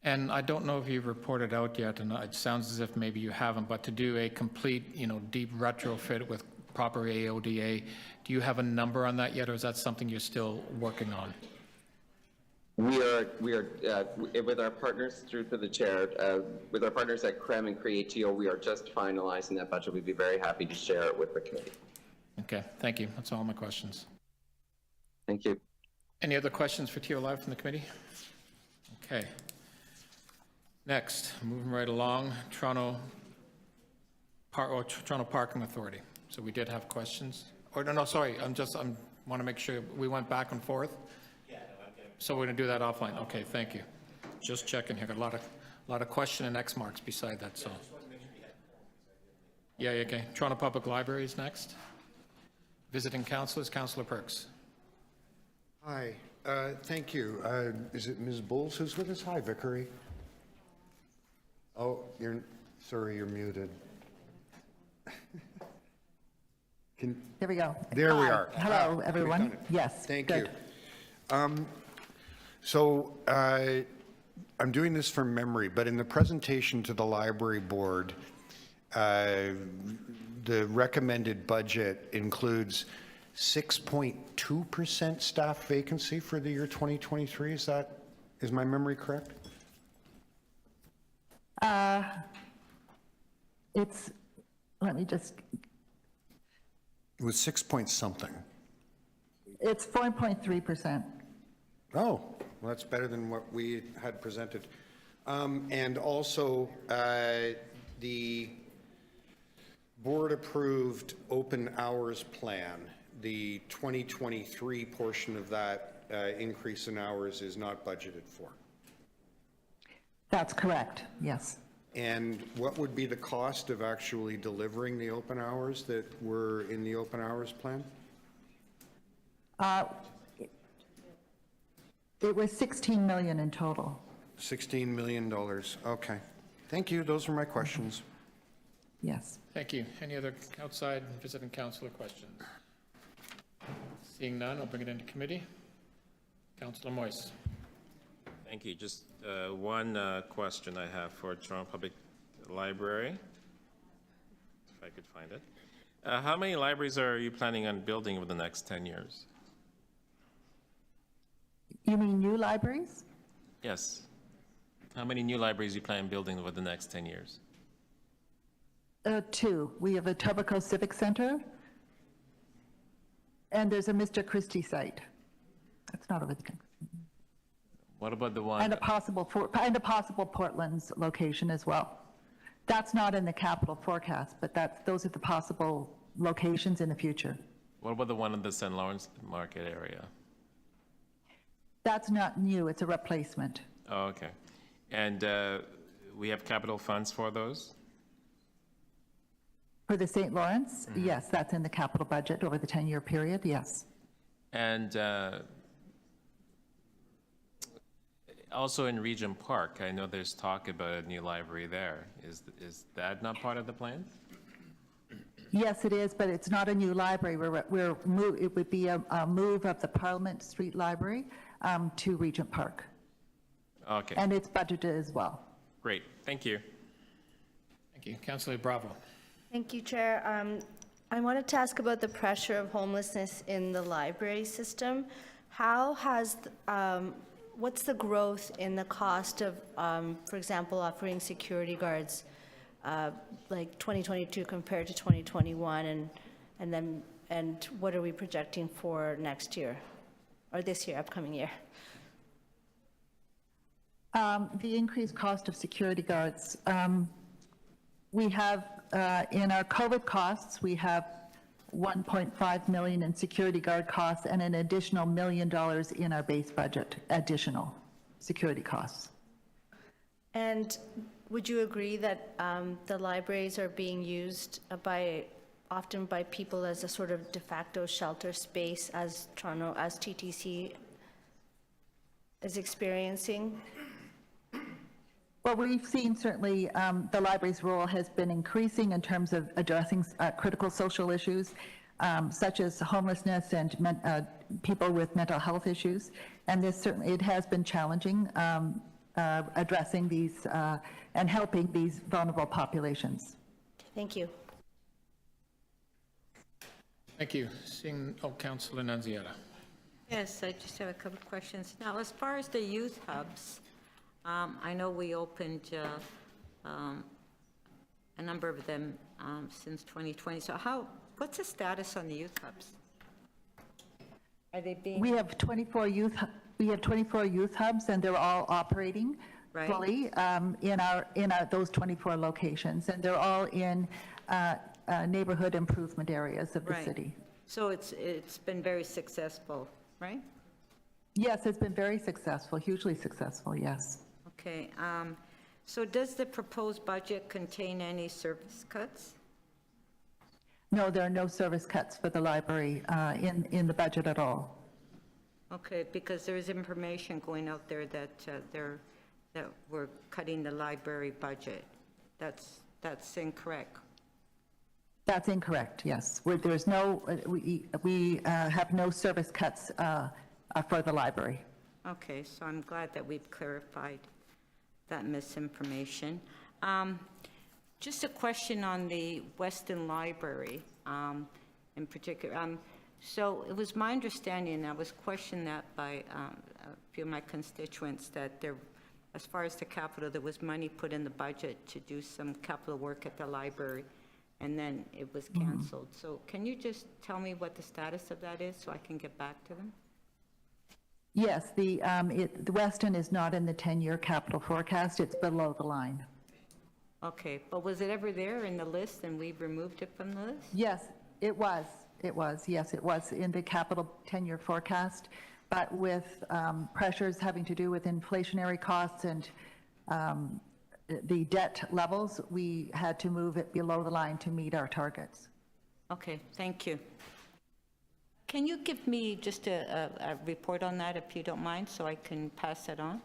And I don't know if you've reported out yet, and it sounds as if maybe you haven't, but to do a complete, deep retrofit with proper AODA, do you have a number on that yet, or is that something you're still working on? We are with our partners through to the chair, with our partners at CREM and CreateTO, we are just finalizing that budget. We'd be very happy to share it with the committee. Okay, thank you. That's all my questions. Thank you. Any other questions for TO Live from the committee? Okay. Next, moving right along, Toronto Parking Authority. So we did have questions. Or no, sorry. I want to make sure we went back and forth. Yeah. So we're going to do that offline. Okay, thank you. Just checking here. Got a lot of question and X marks beside that. So. Yeah. Okay. Toronto Public Library is next. Visiting councillors, Councillor Perks. Hi. Thank you. Is it Ms. Bowles who's with us? Hi, Vickery. Oh, sorry, you're muted. There we go. There we Hi. are. Hello, We've everyone. done it. Yes. Thank good. you. So I'm doing this from memory, but in the presentation to the library board, the recommended budget includes 6.2% staff vacancy for the year 2023. Is my memory correct? Let me just, It was 6 point something. it's 4.3%. Oh, well, that's better than what we had presented. And also, the board-approved open hours plan, the 2023 portion of that increase in hours is not budgeted for. That's correct, yes. And what would be the cost of actually delivering the open hours that were in the open hours plan? It was 16 million in total. $16 million. Okay. Thank you. Those are my questions. Yes. Thank you. Any other outside visiting councillor questions? Seeing none, I'll bring it into committee. Councillor Moise. Thank you. Just one question I have for Toronto Public Library, if I could find it. How many libraries are you planning on building over the next 10 years? You mean new libraries? Yes. How many new libraries you plan on building over the next 10 years? 2. We have a Tobico Civic Center, and there's a Mr. Christie site. That's not over the What about the one? and a possible Portland's location as well. That's not in the capital forecast, but those are the possible locations in the future. What about the one in the St. Lawrence Market area? That's not new, it's a replacement. Oh, okay. And we have capital funds for those? For the St. Lawrence, yes, that's in the capital budget over the 10-year period, yes. And also in Regent Park, I know there's talk about a new library there. Is that not part of the plan? Yes, it is, but it's not a new library. It would be a move of the Parliament Street Library to Regent Park. Okay. And it's budgeted as well. Great. Thank you. Thank you. Councillor Bravo. Thank you, Chair. I wanted to ask about the pressure of homelessness in the library system. How has, what's the growth in the cost of, for example, offering security guards like 2022 compared to 2021, and what are we projecting for next year, or this year, upcoming year? The increased cost of security guards. We have, in our COVID costs, we have 1.5 million in security guard costs and an additional $1 million in our base budget, additional security costs. And would you agree that the libraries are being used often by people as a sort of de facto shelter space, as Toronto, as TTC is experiencing? Well, we've seen certainly the library's role has been increasing in terms of addressing critical social issues, such as homelessness and people with mental health issues. And this certainly, it has been challenging addressing these and helping these vulnerable populations. Thank you. Thank you. Seeing, Councillor Nunziata. Yes, I just have a couple of questions. Now, as far as the youth hubs, I know we opened a number of them since 2020. So what's the status on the youth hubs? Are they being? We have 24 youth hubs, and they're all operating fully in those 24 locations, and they're all in neighborhood improvement areas of the city. So it's been very successful, right? Yes, it's been very successful, hugely successful, yes. Okay. So does the proposed budget contain any service cuts? No, there are no service cuts for the library in the budget at all. Okay, because there is information going out there that they're that we're cutting the library budget. That's incorrect. That's incorrect, yes. There's no, we have no service cuts for the library. Okay, so I'm glad that we've clarified that misinformation. Just a question on the Weston Library in particular. So it was my understanding, and I was questioned that by a few of my constituents, that there, as far as the capital, there was money put in the budget to do some capital work at the library, and then it was canceled. So can you just tell me what the status of that is so I can get back to them? Yes, the Weston is not in the 10-year capital forecast. It's below the line. Okay, but was it ever there in the list and we removed it from the list? Yes, it was. It was. Yes, it was in the capital 10-year forecast. But with pressures having to do with inflationary costs and the debt levels, we had to move it below the line to meet our targets. Okay, thank you. Can you give me just a report on that, if you don't mind, so I can pass that on?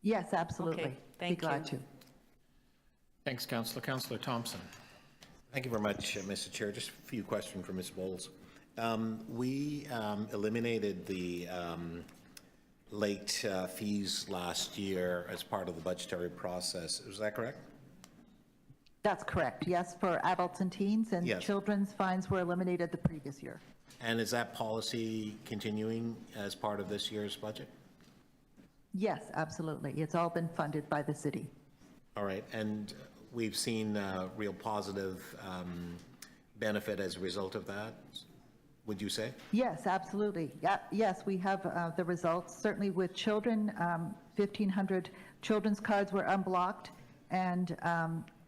Yes, absolutely. Okay, thank Be glad you. to. Thanks, Councillor. Councillor Thompson. Thank you very much, Mr. Chair. Just a few questions for Ms. Bowles. We eliminated the late fees last year as part of the budgetary process. Is that correct? That's correct. Yes, for adults and teens, and Yes. children's fines were eliminated the previous year. And is that policy continuing as part of this year's budget? Yes, absolutely. It's all been funded by the city. All right, and we've seen real positive benefit as a result of that, would you say? Yes, absolutely. Yeah, yes, we have the results. Certainly with children, 1,500 children's cards were unblocked, and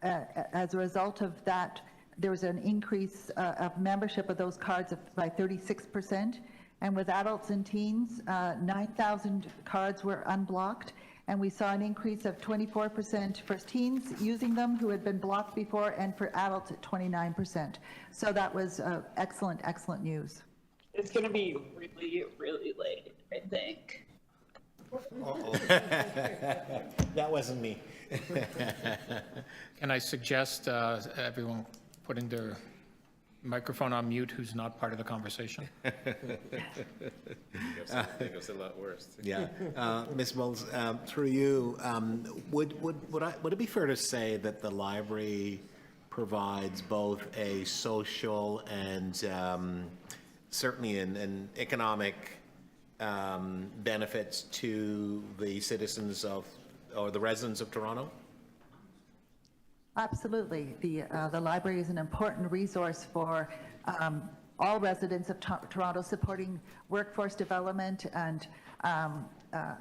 as a result of that, there was an increase of membership of those cards by 36%. And with adults and teens, 9,000 cards were unblocked, and we saw an increase of 24% for teens using them who had been blocked before, and for adults at 29%. So that was excellent, excellent news. It's going to be really, really late, I think. That wasn't me. Can I suggest everyone putting their microphone on mute who's not part of the conversation? It's a lot worse. Yeah. Ms. Bowles, through you, would it be fair to say that the library provides both a social and certainly an economic benefits to the citizens of, or the residents of Toronto? Absolutely. The library is an important resource for all residents of Toronto, supporting workforce development and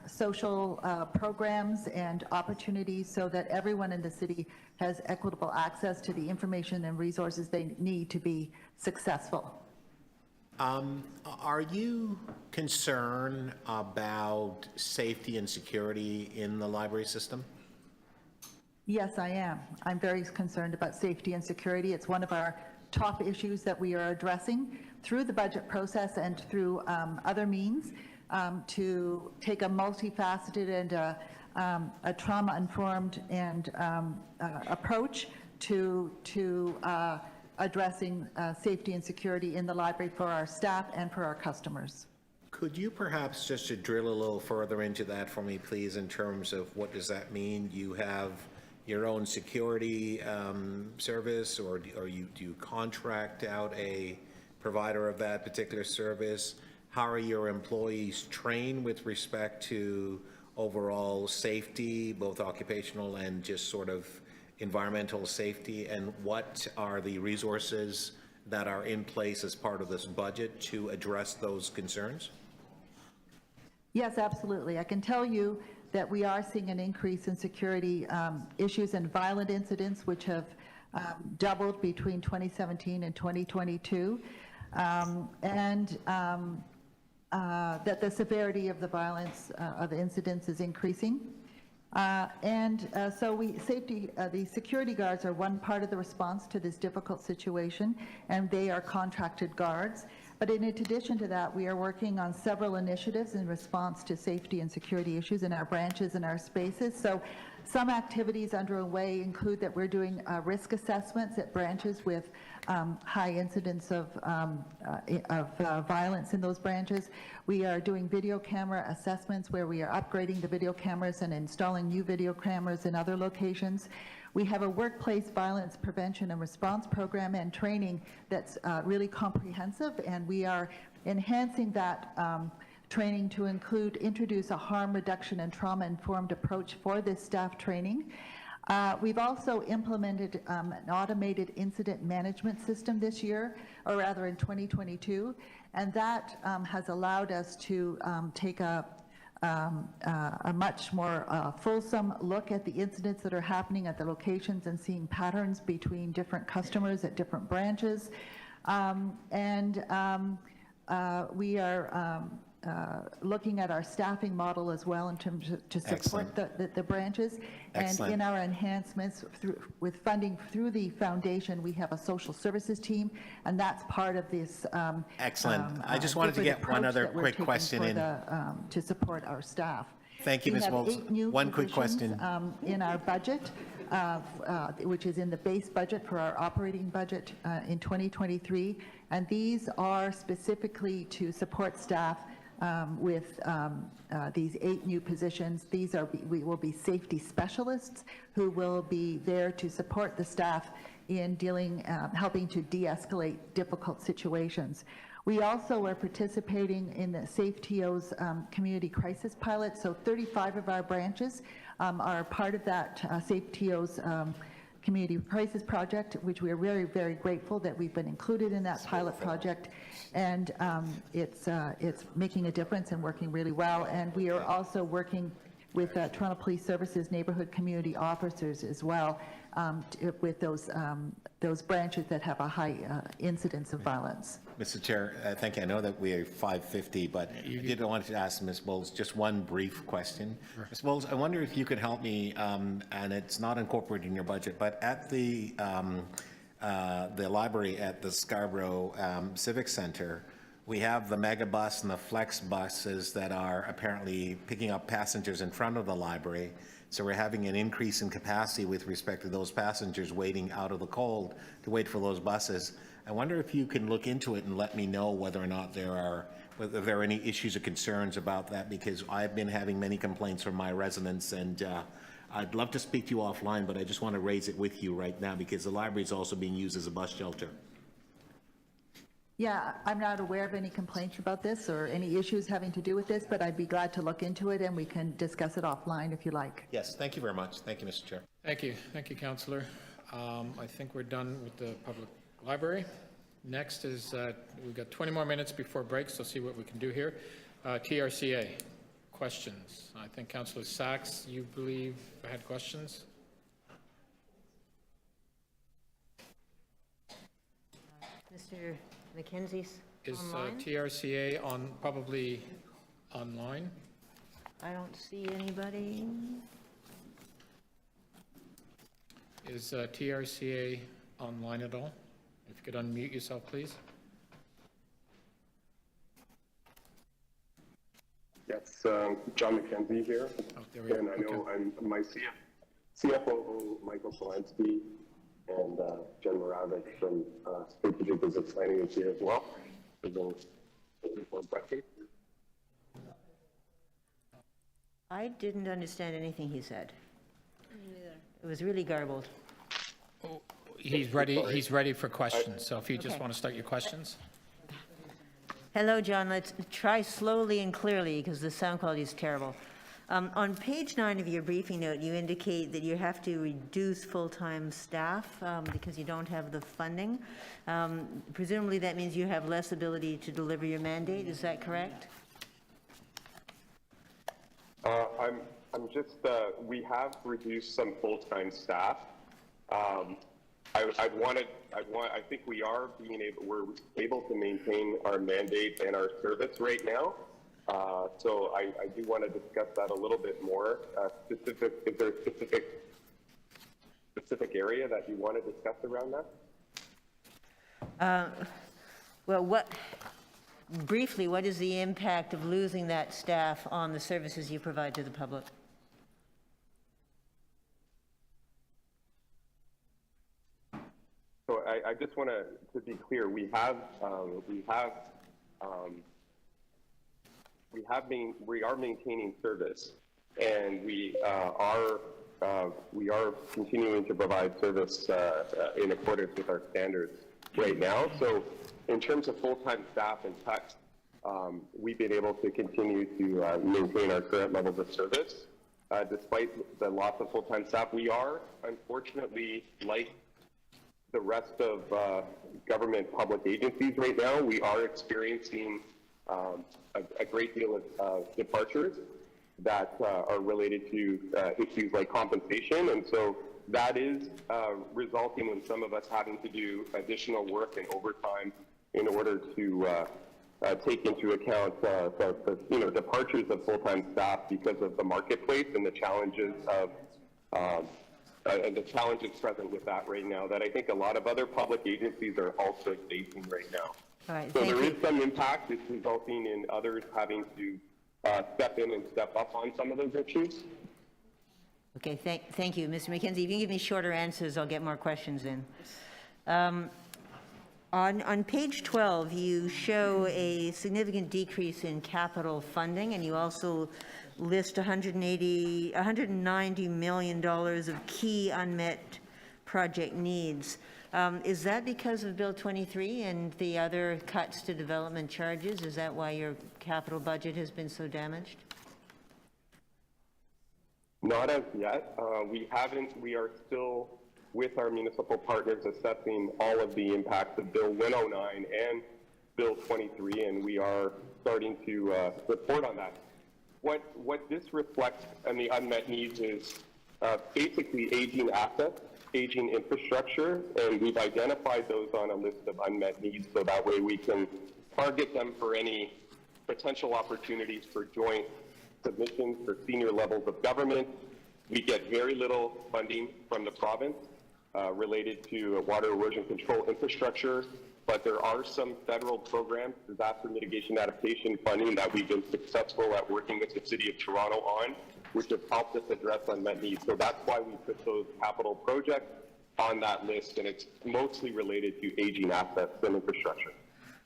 social programs and opportunities so that everyone in the city has equitable access to the information and resources they need to be successful. Are you concerned about safety and security in the library system? Yes, I am. I'm very concerned about safety and security. It's one of our top issues that we are addressing through the budget process and through other means to take a multifaceted and a trauma-informed and approach to addressing safety and security in the library for our staff and for our customers. Could you perhaps just to drill a little further into that for me, please, in terms of what does that mean? You have your own security service, or do you contract out a provider of that particular service? How are your employees trained with respect to overall safety, both occupational and just sort of environmental safety? And what are the resources that are in place as part of this budget to address those concerns? Yes, absolutely. I can tell you that we are seeing an increase in security issues and violent incidents, which have doubled between 2017 and 2022, and that the severity of the violence of incidents is increasing. So the security guards are one part of the response to this difficult situation, and they are contracted guards. But in addition to that, we are working on several initiatives in response to safety and security issues in our branches and our spaces. So some activities underway include that we're doing risk assessments at branches with high incidence of violence in those branches. We are doing video camera assessments where we are upgrading the video cameras and installing new video cameras in other locations. We have a workplace violence prevention and response program and training that's really comprehensive, and we are enhancing that training to introduce a harm reduction and trauma-informed approach for this staff training. We've also implemented an automated incident management system this year, or rather in 2022, and that has allowed us to take a much more fulsome look at the incidents that are happening at the locations and seeing patterns between different customers at different branches. We are looking at our staffing model as well in terms of to support the branches. Excellent. And in our enhancements with funding through the foundation, we have a social services team, and that's part of this. Excellent. I just wanted to get one other quick question in. To support our staff. Thank you, Ms. Bowles. We have 8 new one quick positions, question. in our budget, which is in the base budget for our operating budget in 2023, and these are specifically to support staff with these 8 new positions. We will be safety specialists who will be there to support the staff in helping to de-escalate difficult situations. We also are participating in the CreateTO's community crisis pilot. So 35 of our branches are part of that CreateTO's community crisis project, which we are very, very grateful that we've been included in that pilot project. And it's making a difference and working really well. And we are also working with Toronto Police Services neighborhood community officers as well, with those branches that have a high incidence of violence. Mr. Chair, thank you. I know that we are 5:50, but I did want to ask Ms. Bowles just one brief question. Sure. Ms. Bowles, I wonder if you could help me, and it's not incorporated in your budget, but at the library at the Scarborough Civic Center, we have the mega bus and the flex buses that are apparently picking up passengers in front of the library. So we're having an increase in capacity with respect to those passengers waiting out of the cold to wait for those buses. I wonder if you can look into it and let me know whether or not there are any issues or concerns about that, because I've been having many complaints from my residents, and I'd love to speak to you offline, but I just want to raise it with you right now because the library is also being used as a bus shelter. Yeah, I'm not aware of any complaints about this or any issues having to do with this, but I'd be glad to look into it and we can discuss it offline if you like. Yes, thank you very much. Thank you, Mr. Chair. Thank you, Councillor. I think we're done with the public library. Next is, we've got 20 more minutes before break, so see what we can do here. TRCA, questions. I think Councillor Sachs, you believe had questions? Mr. McKenzie's Is online? TRCA probably online? I don't see anybody. Is TRCA online at all? If you could unmute yourself, please. Yes, John McKenzie here. Oh, there we go. And I know my CFO, Michael Polanski, and Jen Moravec from Strategic Business Planning is here as well. I didn't understand anything he said. It was really garbled. He's ready for questions, so if you just want to start your questions. Hello, John. Let's try slowly and clearly because the sound quality is terrible. On page 9 of your briefing note, you indicate that you have to reduce full-time staff because you don't have the funding. Presumably that means you have less ability to deliver your mandate. Is that correct? I'm just, we have reduced some full-time staff. I think we're able to maintain our mandate and our service right now. So I do want to discuss that a little bit more. Is there a specific area that you want to discuss around that? Well, briefly, what is the impact of losing that staff on the services you provide to the public? So I just want to be clear. We are maintaining service, and we are continuing to provide service in accordance with our standards right now. So in terms of full-time staff and tech, we've been able to continue to maintain our current levels of service. Despite the loss of full-time staff, we are, unfortunately, like the rest of government public agencies right now, we are experiencing a great deal of departures that are related to issues like compensation. And so that is resulting in some of us having to do additional work and overtime in order to take into account the departures of full-time staff because of the marketplace and the challenges of and the challenges present with that right now that I think a lot of other public agencies are also facing right now. All right, So thank there you. is some impact. It's resulting in others having to step in and step up on some of those issues. Okay, thank you. Mr. McKenzie, if you give me shorter answers, I'll get more questions in. On page 12, you show a significant decrease in capital funding, and you also list $190 million of key unmet project needs. Is that because of Bill 23 and the other cuts to development charges? Is that why your capital budget has been so damaged? Not as yet. We are still with our municipal partners assessing all of the impacts of Bill 109 and Bill 23, and we are starting to report on that. What this reflects on the unmet needs is basically aging assets, aging infrastructure, and we've identified those on a list of unmet needs so that way we can target them for any potential opportunities for joint submissions for senior levels of government. We get very little funding from the province related to water erosion control infrastructure, but there are some federal programs, disaster mitigation adaptation funding, that we've been successful at working with the City of Toronto on, which have helped us address unmet needs. So that's why we put those capital projects on that list, and it's mostly related to aging assets and infrastructure.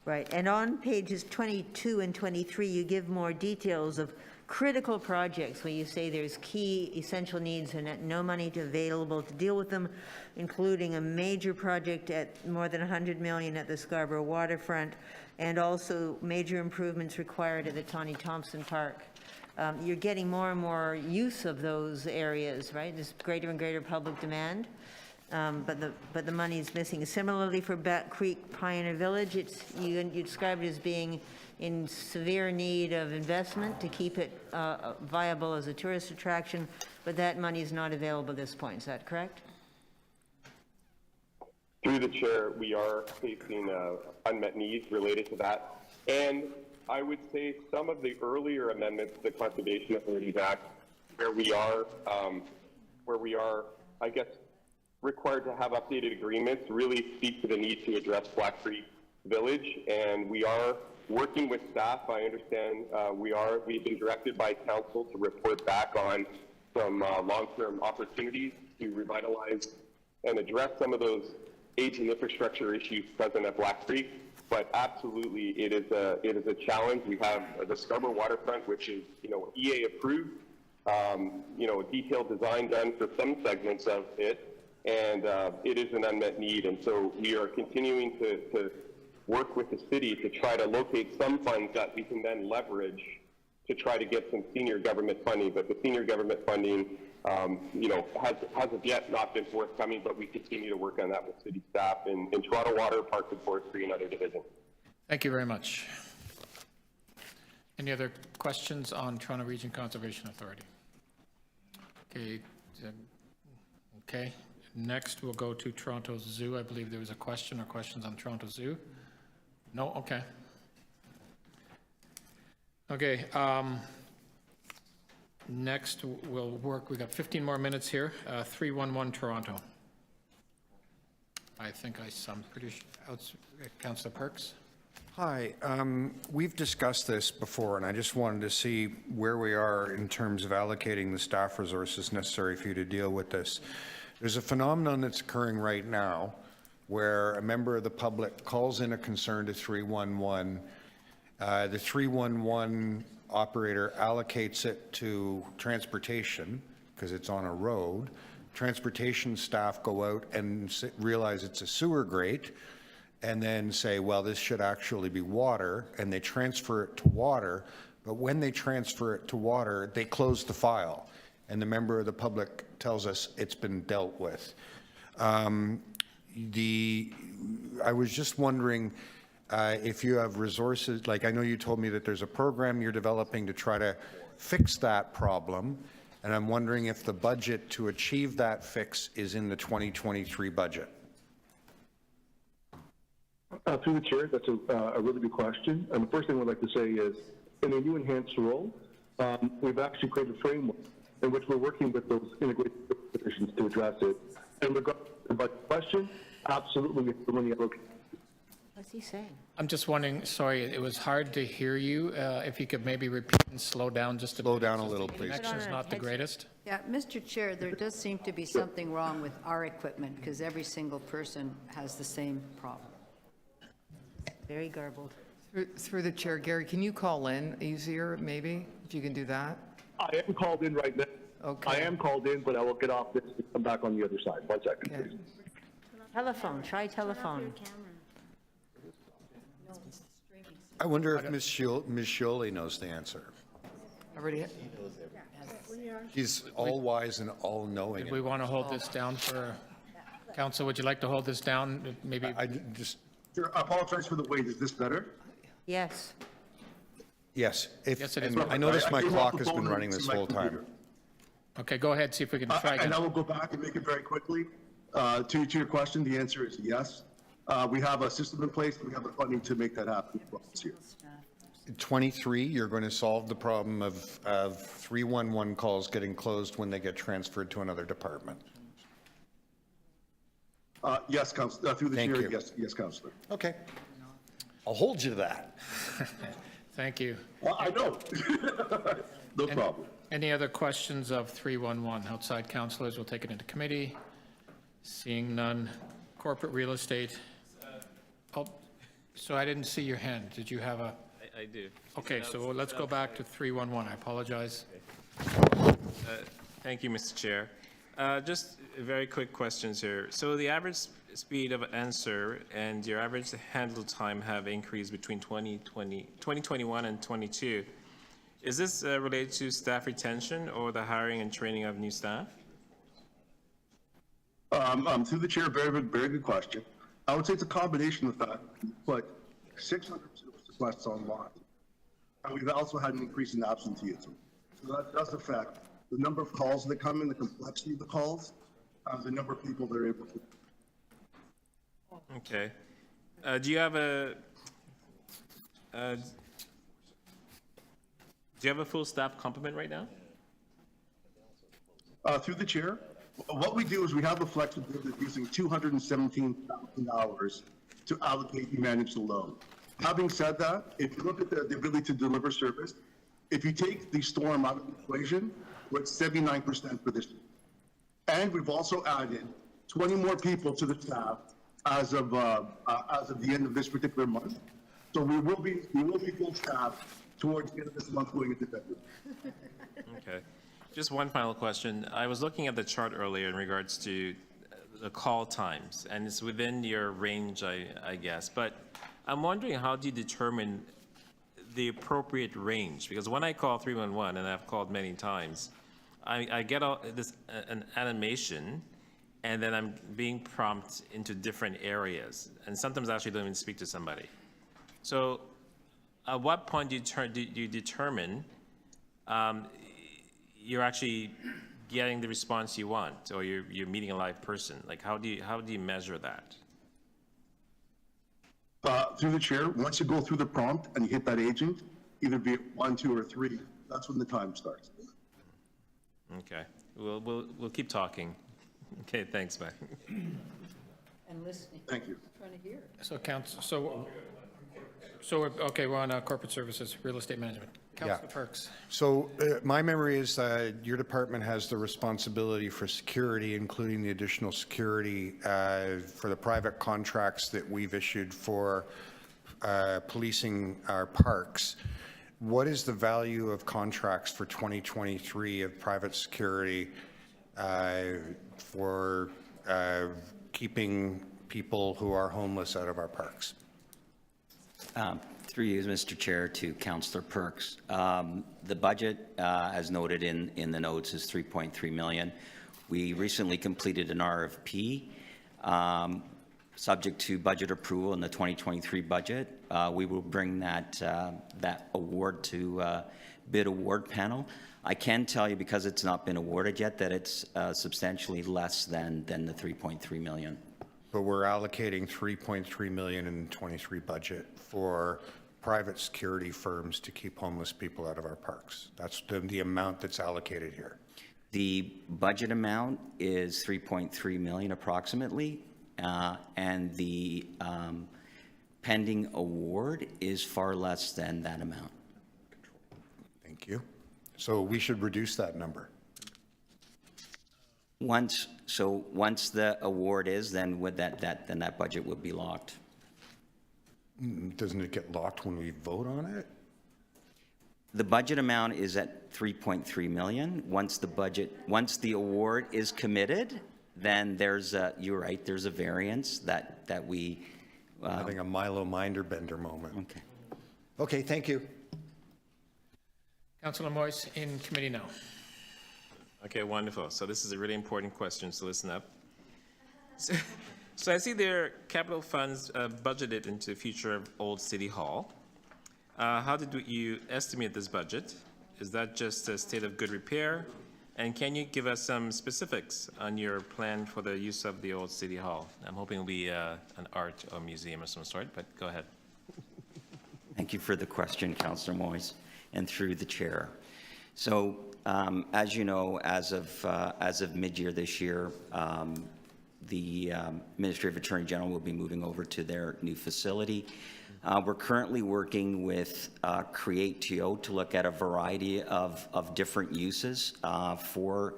Right, and on pages 22 and 23, you give more details of critical projects where you say there's key essential needs and no money available to deal with them, including a major project at more than $100 million at the Scarborough Waterfront, and also major improvements required at the Tawny Thompson Park. You're getting more and more use of those areas, right? There's greater and greater public demand, but the money is missing. Similarly for Bat Creek Pioneer Village, you described it as being in severe need of investment to keep it viable as a tourist attraction, but that money is not available at this point. Is that correct? Through the chair, we are facing unmet needs related to that. And I would say some of the earlier amendments to the Conservation Authorities Act, where we are, I guess, required to have updated agreements, really speak to the need to address Black Creek Village. And we are working with staff. I understand we've been directed by council to report back on some long-term opportunities to revitalize and address some of those aging infrastructure issues present at Black Creek. But absolutely, it is a challenge. We have the Scarborough Waterfront, which is EA approved, detailed design done for some segments of it, and it is an unmet need. And so we are continuing to work with the city to try to locate some funds that we can then leverage to try to get some senior government funding. But the senior government funding, has of yet not been forthcoming, but we continue to work on that with city staff in Toronto Water, Parks and Forestry, and other divisions. Thank you very much. Any other questions on Toronto Region Conservation Authority? Okay. Next, we'll go to Toronto Zoo. I believe there was a question or questions on Toronto Zoo. No? Okay. Okay. Next, we'll work. We've got 15 more minutes here. 311 Toronto. I think I'm pretty sure. Councillor Perks. Hi, we've discussed this before, and I just wanted to see where we are in terms of allocating the staff resources necessary for you to deal with this. There's a phenomenon that's occurring right now where a member of the public calls in a concern to 311. The 311 operator allocates it to transportation because it's on a road. Transportation staff go out and realize it's a sewer grate and then say, well, this should actually be water, and they transfer it to water. But when they transfer it to water, they close the file, and the member of the public tells us it's been dealt with. I was just wondering if you have resources, like I know you told me that there's a program you're developing to try to fix that problem, and I'm wondering if the budget to achieve that fix is in the 2023 budget. Through the chair, that's a really good question. And the first thing I'd like to say is, in a new enhanced role, we've actually created a framework in which we're working with those integrated divisions to address it. And regarding the budget question, absolutely, we have the money allocated. What's he saying? I'm just wondering, sorry, it was hard to hear you. If you could maybe repeat and slow down just a bit. Slow down a little, please. The connection's not the greatest. Yeah, Mr. Chair, there does seem to be something wrong with our equipment because every single person has the same problem. Very garbled. Through the chair, Gary, can you call in easier, maybe, if you can do that? I am called in right now. Okay. I am called in, but I will get off this and come back on the other side. 1 second, Okay. please. Telephone, try telephone. I wonder if Ms. Scioli knows the answer. Already, She's all wise and all knowing. Did we want to hold this down for, Council, would you like to hold this down? Maybe, I just, Sure, I apologize for the wait. Is this better? Yes. yes. Yes, it is. I noticed my came off clock the has phone been and running to this my whole time. computer. okay, go ahead, see if we can try And I again. will go back and make it very quickly. To your question, the answer is yes. We have a system in place, and we have the funding to make that happen this year. 23, you're going to solve the problem of 311 calls getting closed when they get transferred to another department. Yes, Councilor, through the Thank chair, you. yes, Councilor. Okay. I'll hold you to that. Thank you. Well, I know. No problem. Any other questions of 311? Outside councilors, we'll take it into committee. Seeing none. Corporate real estate. Oh, so I didn't see your hand. Did you have a? I do. Okay, so let's go back to 311. I apologize. Thank you, Mr. Chair. Just very quick questions here. So the average speed of answer and your average handle time have increased between 2021 and 22. Is this related to staff retention or the hiring and training of new staff? Through the chair, very good question. I would say it's a combination of that, but 600 requests online. And we've also had an increase in absenteeism. So that does affect the number of calls that come in, the complexity of the calls, the number of people that are able to. Okay. Do you have a full staff complement right now? Through the chair, what we do is we have the flexibility of using $217,000 to allocate and manage the load. Having said that, if you look at the ability to deliver service, if you take the storm out of the equation, we're at 79% for this year. And we've also added 20 more people to the staff as of the end of this particular month. So we will be full staff towards the end of this month going into February. Okay. Just one final question. I was looking at the chart earlier in regards to the call times, and it's within your range, I guess. But I'm wondering, how do you determine the appropriate range? Because when I call 311, and I've called many times, I get an animation, and then I'm being prompted into different areas, and sometimes I actually don't even speak to somebody. So at what point do you determine you're actually getting the response you want, or you're meeting a live person? Like, how do you measure that? Through the chair, once you go through the prompt and you hit that agent, either be it 1, 2, or 3, that's when the time starts. Okay, we'll keep talking. Okay, thanks, Mike. And listening. Thank you. Trying to hear. So council, so So, we're on corporate services, real estate management. Councillor Perks. So my memory is that your department has the responsibility for security, including the additional security for the private contracts that we've issued for policing our parks. What is the value of contracts for 2023 of private security for keeping people who are homeless out of our parks? Through you, Mr. Chair, to Councillor Perks. The budget, as noted in the notes, is $3.3 million. We recently completed an RFP. Subject to budget approval in the 2023 budget, we will bring that award to bid award panel. I can tell you, because it's not been awarded yet, that it's substantially less than the $3.3 million. But we're allocating $3.3 million in the 23 budget for private security firms to keep homeless people out of our parks. That's the amount that's allocated here. The budget amount is $3.3 million approximately, and the pending award is far less than that amount. Thank you. So we should reduce that number. Once the award is, then that budget would be locked. Doesn't it get locked when we vote on it? The budget amount is at $3.3 million. Once the award is committed, then you're right, there's a variance that we. Having a Milo Minder-Bender moment. Okay. Okay, thank you. Councillor Moyes, in committee now. Okay, wonderful. So this is a really important question, so listen up. So I see there are capital funds budgeted into future of Old City Hall. How did you estimate this budget? Is that just a state of good repair? And can you give us some specifics on your plan for the use of the Old City Hall? I'm hoping it'll be an art or museum of some sort, but go ahead. Thank you for the question, Councillor Moyes, and through the chair. So, as you know, as of mid-year this year, the Ministry of Attorney General will be moving over to their new facility. We're currently working with CreateTO to look at a variety of different uses for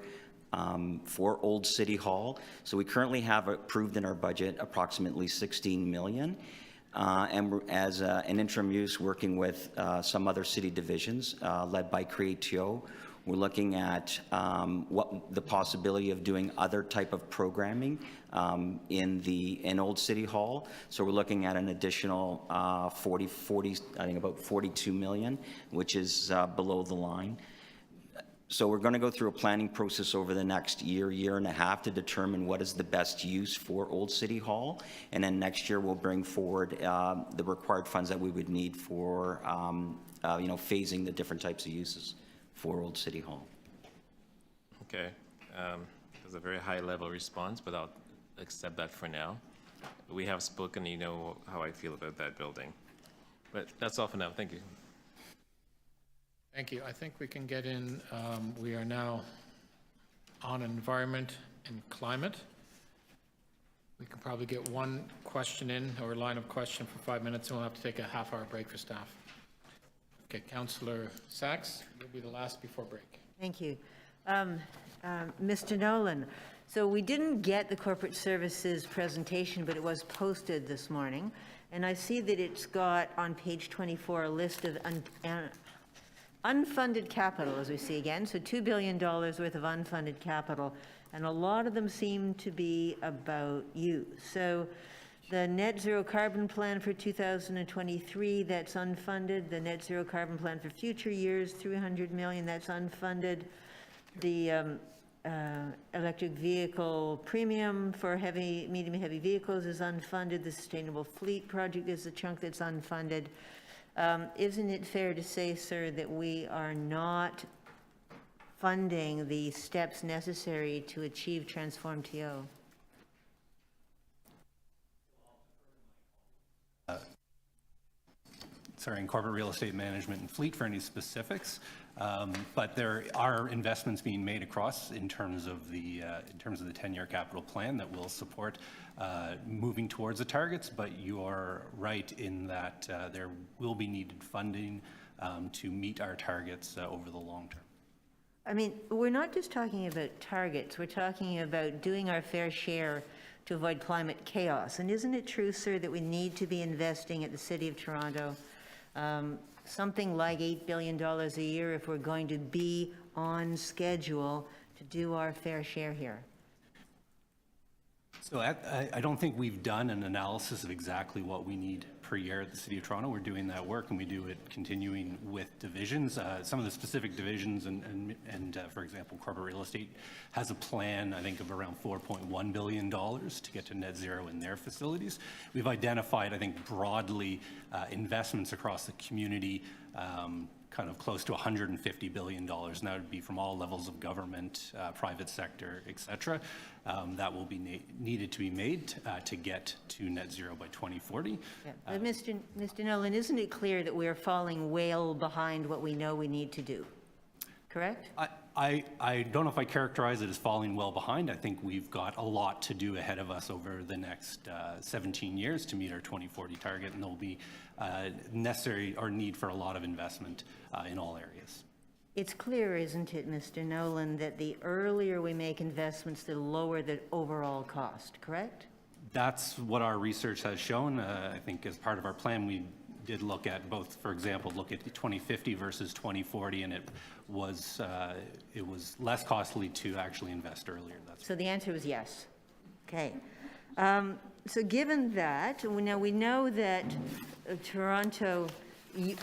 Old City Hall. So we currently have approved in our budget approximately $16 million. And we're, as an interim use, working with some other city divisions led by CreateTO. We're looking at what the possibility of doing other type of programming in Old City Hall. So we're looking at an additional I think about $42 million, which is below the line. So we're going to go through a planning process over the next year and a half to determine what is the best use for Old City Hall. And then next year we'll bring forward the required funds that we would need for phasing the different types of uses for Old City Hall. Okay. That's a very high-level response, but I'll accept that for now. We have spoken, you know how I feel about that building. But that's all for now. Thank you. Thank you. I think we can get in, we are now on environment and climate. We can probably get one question in, or a line of question for 5 minutes, and we'll have to take a half-hour break for staff. Okay, Councillor Sachs, you'll be the last before break. Thank you. Mr. Nolan, so we didn't get the corporate services presentation, but it was posted this morning. And I see that it's got on page 24 a list of unfunded capital, as we see again. So $2 billion worth of unfunded capital. And a lot of them seem to be about you. So the net zero carbon plan for 2023, that's unfunded. The net zero carbon plan for future years, $300 million, that's unfunded. The electric vehicle premium for medium and heavy vehicles is unfunded. The sustainable fleet project is the chunk that's unfunded. Isn't it fair to say, sir, that we are not funding the steps necessary to achieve Transform TO? in corporate real estate management and fleet for any specifics. But there are investments being made across in terms of the 10-year capital plan that will support moving towards the targets. But you are right in that there will be needed funding to meet our targets over the long term. I mean, we're not just talking about targets, we're talking about doing our fair share to avoid climate chaos. And isn't it true, sir, that we need to be investing at the City of Toronto something like $8 billion a year if we're going to be on schedule to do our fair share here? So I don't think we've done an analysis of exactly what we need per year at the City of Toronto. We're doing that work, and we do it continuing with divisions. Some of the specific divisions, and for example, corporate real estate has a plan, I think, of around $4.1 billion to get to net zero in their facilities. We've identified, I think, broadly investments across the community, kind of close to $150 billion, and that would be from all levels of government, private sector, et cetera. That will be needed to be made to get to net zero by 2040. Yeah. But Mr. Nolan, isn't it clear that we're falling well behind what we know we need to do? Correct? I don't know if I characterize it as falling well behind. I think we've got a lot to do ahead of us over the next 17 years to meet our 2040 target, and there'll be necessary or need for a lot of investment in all areas. It's clear, isn't it, Mr. Nolan, that the earlier we make investments, the lower the overall cost, correct? That's what our research has shown. I think as part of our plan, we did look at both, for example, look at 2050 versus 2040, and it was less costly to actually invest earlier. So the answer was yes. Okay. So given that, now we know that Toronto,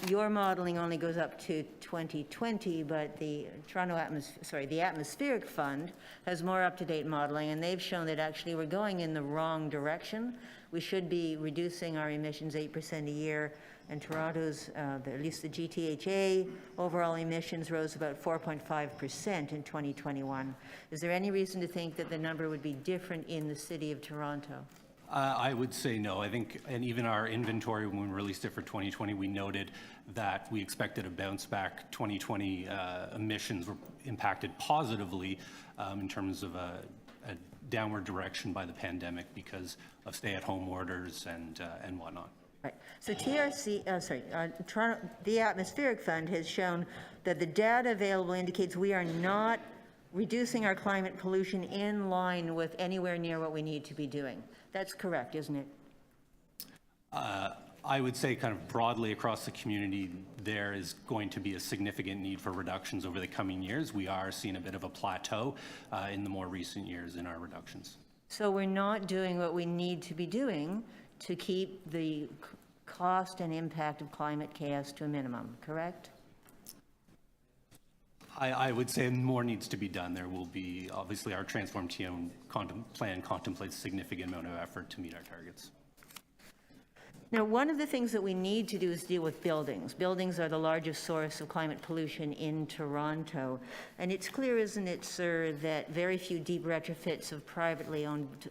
your modeling only goes up to 2020, but the the Atmospheric Fund has more up-to-date modeling, and they've shown that actually we're going in the wrong direction. We should be reducing our emissions 8% a year, and Toronto's, at least the GTHA, overall emissions rose about 4.5% in 2021. Is there any reason to think that the number would be different in the City of Toronto? I would say no. I think, and even our inventory, when we released it for 2020, we noted that we expected a bounce back. 2020 emissions were impacted positively in terms of a downward direction by the pandemic because of stay-at-home orders and whatnot. Right. So Toronto, the Atmospheric Fund has shown that the data available indicates we are not reducing our climate pollution in line with anywhere near what we need to be doing. That's correct, isn't it? I would say kind of broadly across the community, there is going to be a significant need for reductions over the coming years. We are seeing a bit of a plateau in the more recent years in our reductions. So we're not doing what we need to be doing to keep the cost and impact of climate chaos to a minimum, correct? I would say more needs to be done. There will be, obviously, our Transform TM plan contemplates a significant amount of effort to meet our targets. Now, one of the things that we need to do is deal with buildings. Buildings are the largest source of climate pollution in Toronto. And it's clear, isn't it, sir, that very few deep retrofits of privately owned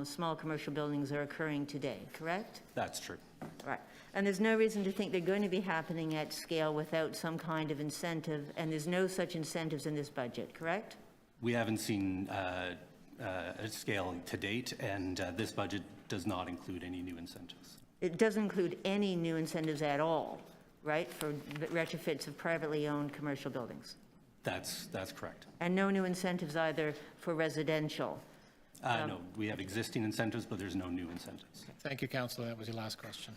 small commercial buildings are occurring today, correct? That's true. Right. And there's no reason to think they're going to be happening at scale without some kind of incentive, and there's no such incentives in this budget, correct? We haven't seen a scale to date, and this budget does not include any new incentives. It doesn't include any new incentives at all, right, for retrofits of privately owned commercial buildings? That's correct. And no new incentives either for residential? No, we have existing incentives, but there's no new incentives. Thank you, Councillor. That was your last question.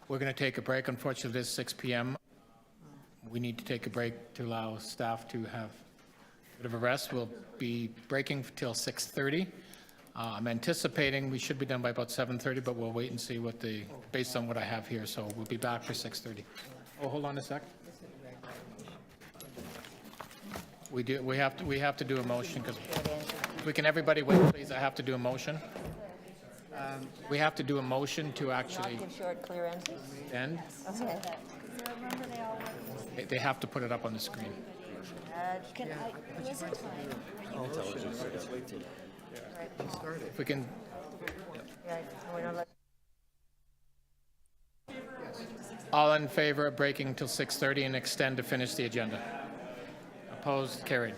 We're going to take a break. Unfortunately, it is 6 p.m. We need to take a break to allow staff to have a bit of a rest. We'll be breaking till 6:30. I'm anticipating we should be done by about 7:30, but we'll wait and see based on what I have here. So we'll be back for 6:30. Oh, hold on a sec. We have to do a motion because everybody wait, please. I have to do a motion. We have to do a motion to actually Not give short, clear answers? end. Okay. They have to put it up on the screen. If we can. All in favor of breaking till 6:30 and extend to finish the agenda? Opposed? Carried.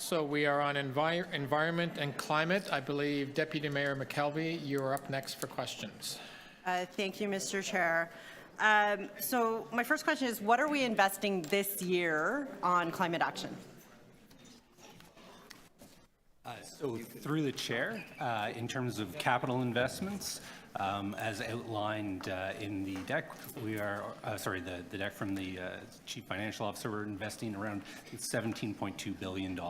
So we are on environment and climate. I believe Deputy Mayor McKelvey, you are up next for questions. Thank you, Mr. Chair. So my first question is, what are we investing this year on climate action? So through the chair, in terms of capital investments, as outlined in the deck, we are, the deck from the Chief Financial Officer, we're investing around $17.2 billion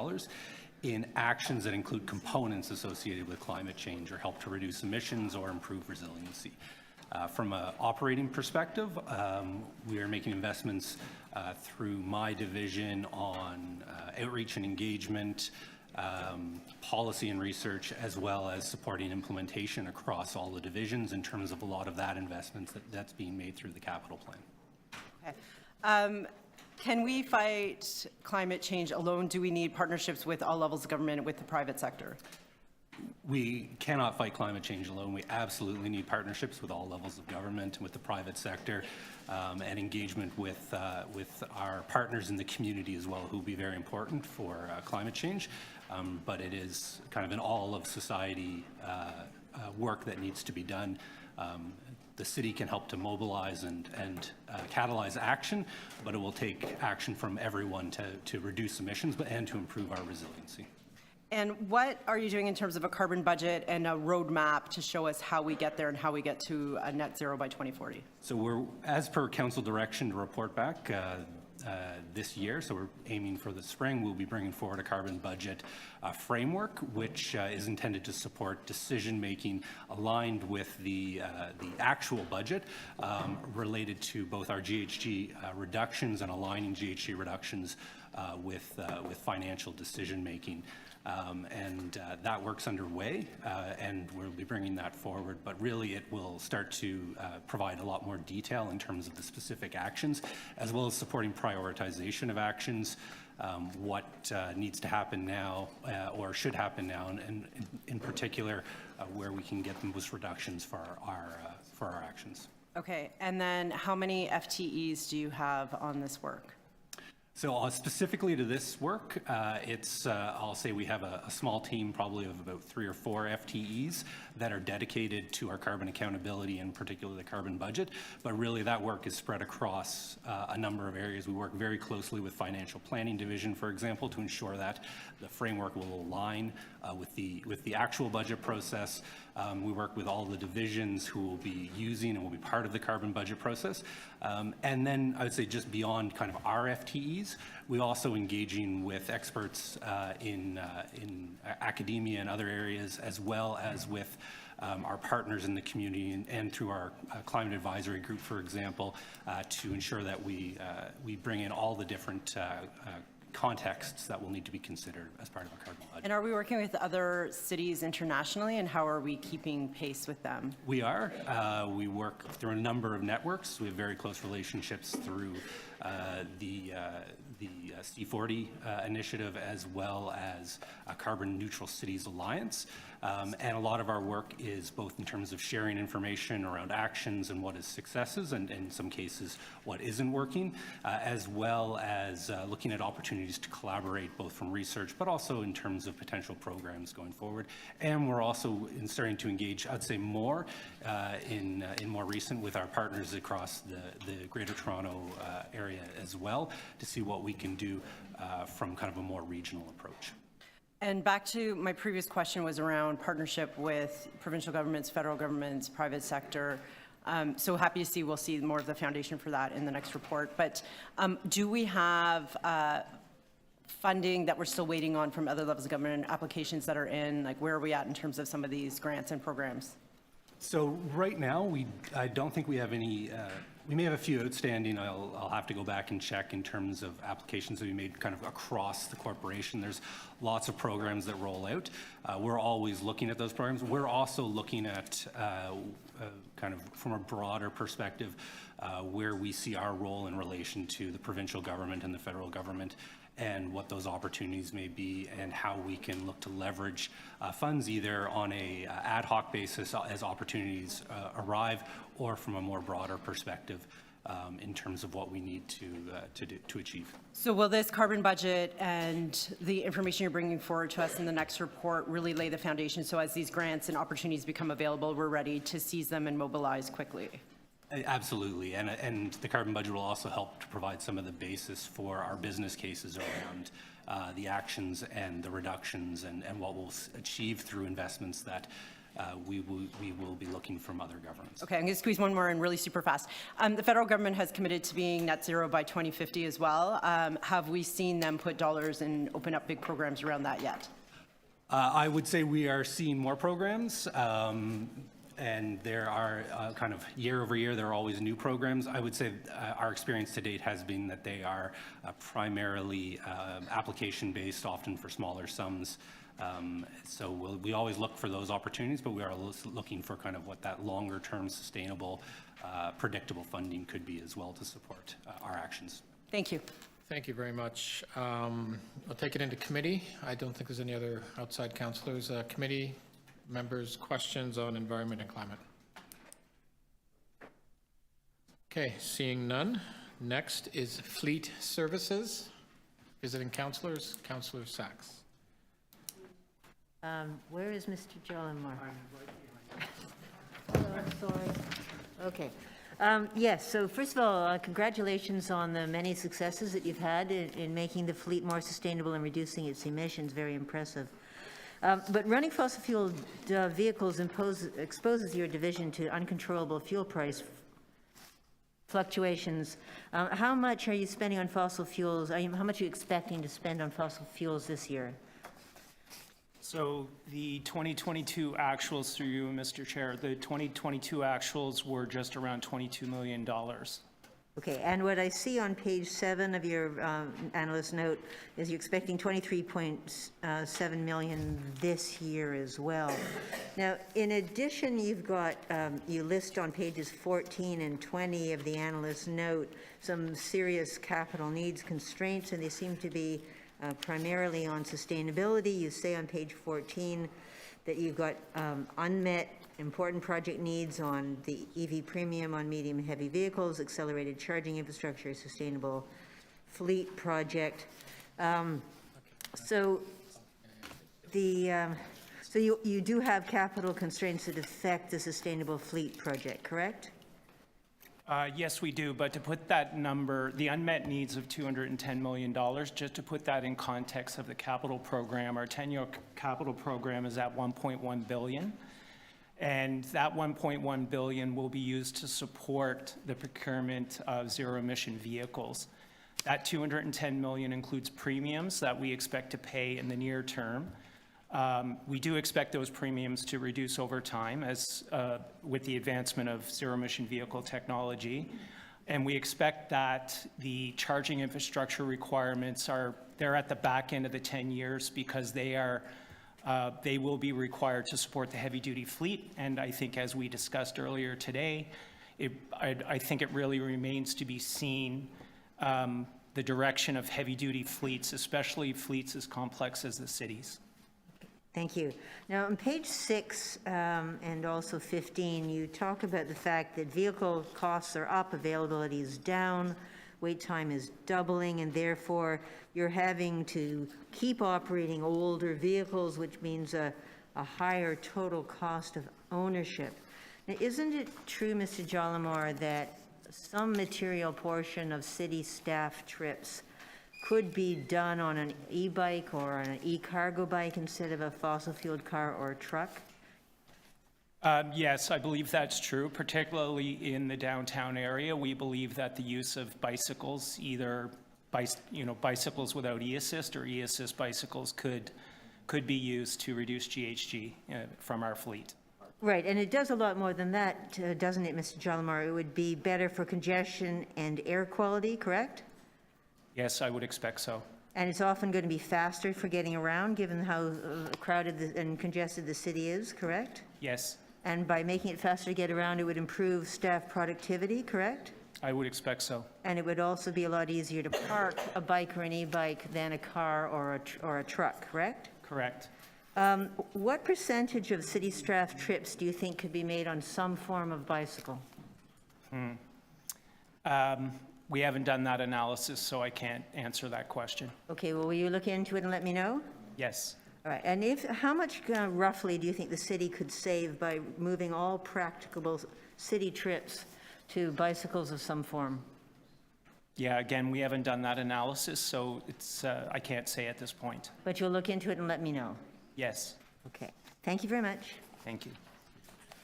in actions that include components associated with climate change or help to reduce emissions or improve resiliency. From an operating perspective, we are making investments through my division on outreach and engagement, policy and research, as well as supporting implementation across all the divisions in terms of a lot of that investments that's being made through the capital plan. Okay. Can we fight climate change alone? Do we need partnerships with all levels of government, with the private sector? We cannot fight climate change alone. We absolutely need partnerships with all levels of government and with the private sector, and engagement with our partners in the community as well, who will be very important for climate change. But it is kind of an all of society work that needs to be done. The city can help to mobilize and catalyze action, but it will take action from everyone to reduce emissions and to improve our resiliency. And what are you doing in terms of a carbon budget and a roadmap to show us how we get there and how we get to a net zero by 2040? So we're, as per council direction, to report back this year, so we're aiming for the spring, we'll be bringing forward a carbon budget framework, which is intended to support decision-making aligned with the actual budget related to both our GHG reductions and aligning GHG reductions with financial decision-making. That work's underway, and we'll be bringing that forward, but really it will start to provide a lot more detail in terms of the specific actions, as well as supporting prioritization of actions, what needs to happen now or should happen now, and in particular, where we can get the most reductions for our actions. Okay, and then how many FTEs do you have on this work? So specifically to this work, I'll say we have a small team, probably of about 3 or 4 FTEs that are dedicated to our carbon accountability, in particular the carbon budget. But really that work is spread across a number of areas. We work very closely with Financial Planning Division, for example, to ensure that the framework will align with the actual budget process. We work with all the divisions who will be using and will be part of the carbon budget process. And then I would say just beyond kind of our FTEs, we also engaging with experts in academia and other areas, as well as with our partners in the community and through our climate advisory group, for example, to ensure that we bring in all the different contexts that will need to be considered as part of a carbon budget. And are we working with other cities internationally, and how are we keeping pace with them? We are. We work through a number of networks. We have very close relationships through the C40 initiative, as well as Carbon Neutral Cities Alliance. And a lot of our work is both in terms of sharing information around actions and what is successes, and in some cases what isn't working, as well as looking at opportunities to collaborate both from research but also in terms of potential programs going forward. And we're also starting to engage, I'd say, more in more recent with our partners across the Greater Toronto area as well, to see what we can do from kind of a more regional approach. And back to my previous question was around partnership with provincial governments, federal governments, private sector. So happy to see, we'll see more of the foundation for that in the next report. But do we have funding that we're still waiting on from other levels of government, applications that are in? Like, where are we at in terms of some of these grants and programs? So right now, I don't think we have any. We may have a few outstanding. I'll have to go back and check in terms of applications that we made kind of across the corporation. There's lots of programs that roll out. We're always looking at those programs. We're also looking at kind of from a broader perspective where we see our role in relation to the provincial government and the federal government, and what those opportunities may be, and how we can look to leverage funds either on a ad hoc basis as opportunities arrive, or from a more broader perspective in terms of what we need to achieve. So will this carbon budget and the information you're bringing forward to us in the next report really lay the foundation so as these grants and opportunities become available, we're ready to seize them and mobilize quickly? Absolutely, and the carbon budget will also help to provide some of the basis for our business cases around the actions and the reductions and what we'll achieve through investments that we will be looking from other governments. Okay, I'm going to squeeze one more in really super fast. The federal government has committed to being net zero by 2050 as well. Have we seen them put dollars and open up big programs around that yet? I would say we are seeing more programs. And there are kind of year over year, there are always new programs. I would say our experience to date has been that they are primarily application-based, often for smaller sums. So we always look for those opportunities, but we are looking for kind of what that longer-term, sustainable, predictable funding could be as well to support our actions. Thank you. Thank you very much. I'll take it into committee. I don't think there's any other outside councillors. Committee members, questions on environment and climate? Okay, seeing none. Next is fleet services. Visiting councillors, Councillor Sachs. Where is Mr. Jollimore? Oh, I'm sorry. Okay. Yes, so first of all, congratulations on the many successes that you've had in making the fleet more sustainable and reducing its emissions. Very impressive. But running fossil fuel vehicles exposes your division to uncontrollable fuel price fluctuations. How much are you spending on fossil fuels? How much are you expecting to spend on fossil fuels this year? So the 2022 actuals, through you, Mr. Chair, the 2022 actuals were just around $22 million. Okay, and what I see on page 7 of your analyst note is you're expecting 23.7 million this year as well. Now, in addition, you've got, you list on pages 14 and 20 of the analyst note some serious capital needs constraints, and they seem to be primarily on sustainability. You say on page 14 that you've got unmet important project needs on the EV premium on medium and heavy vehicles, accelerated charging infrastructure, sustainable fleet project. So you do have capital constraints that affect the sustainable fleet project, correct? Yes, we do, but to put that number, the unmet needs of $210 million, just to put that in context of the capital program, our 10-year capital program is at $1.1 billion. And that $1.1 billion will be used to support the procurement of zero-emission vehicles. That $210 million includes premiums that we expect to pay in the near term. We do expect those premiums to reduce over time as with the advancement of zero-emission vehicle technology. And we expect that the charging infrastructure requirements they're at the back end of the 10 years because they will be required to support the heavy-duty fleet. And I think, as we discussed earlier today, I think it really remains to be seen the direction of heavy-duty fleets, especially fleets as complex as the cities. Thank you. Now, on page 6 and also 15, you talk about the fact that vehicle costs are up, availability is down, wait time is doubling, and therefore you're having to keep operating older vehicles, which means a higher total cost of ownership. Now, isn't it true, Mr. Jollimore, that some material portion of city staff trips could be done on an e-bike or on an e-cargo bike instead of a fossil-fueled car or a truck? Yes, I believe that's true, particularly in the downtown area. We believe that the use of bicycles, either bicycles without e-assist or e-assist bicycles could be used to reduce GHG from our fleet. Right, and it does a lot more than that, doesn't it, Mr. Jollimore? It would be better for congestion and air quality, correct? Yes, I would expect so. And it's often going to be faster for getting around, given how crowded and congested the city is, correct? Yes, And by making it faster to get around, it would improve staff productivity, correct? I would expect so. And it would also be a lot easier to park a bike or an e-bike than a car or a truck, correct? Correct. What percentage of city staff trips do you think could be made on some form of bicycle? We haven't done that analysis, so I can't answer that question. Okay, well, will you look into it and let me know? Yes. All right, and how much roughly do you think the city could save by moving all practicable city trips to bicycles of some form? Yeah, again, we haven't done that analysis, so it's, I can't say at this point. But you'll look into it and let me know? Yes. Okay, thank you very much. Thank you.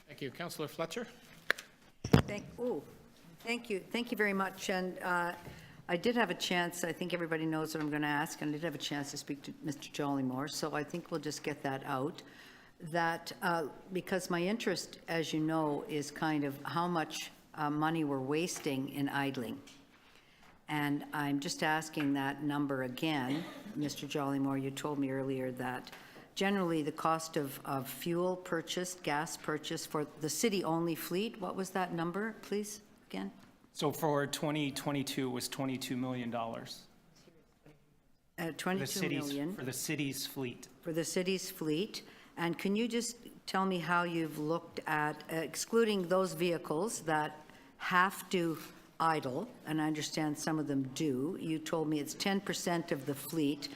Thank you. Councillor Fletcher? Thank you very much. And I did have a chance, I think everybody knows what I'm going to ask, and I did have a chance to speak to Mr. Jollymore, so I think we'll just get that out. That, because my interest, as you know, is kind of how much money we're wasting in idling. And I'm just asking that number again. Mr. Jollymore, you told me earlier that generally the cost of fuel purchased, gas purchased for the city-only fleet, what was that number, please, again? So for 2022, it was $22 million. 22 million. For the city's fleet. For the city's fleet. And can you just tell me how you've looked at, excluding those vehicles that have to idle, and I understand some of them do, you told me it's 10% of the fleet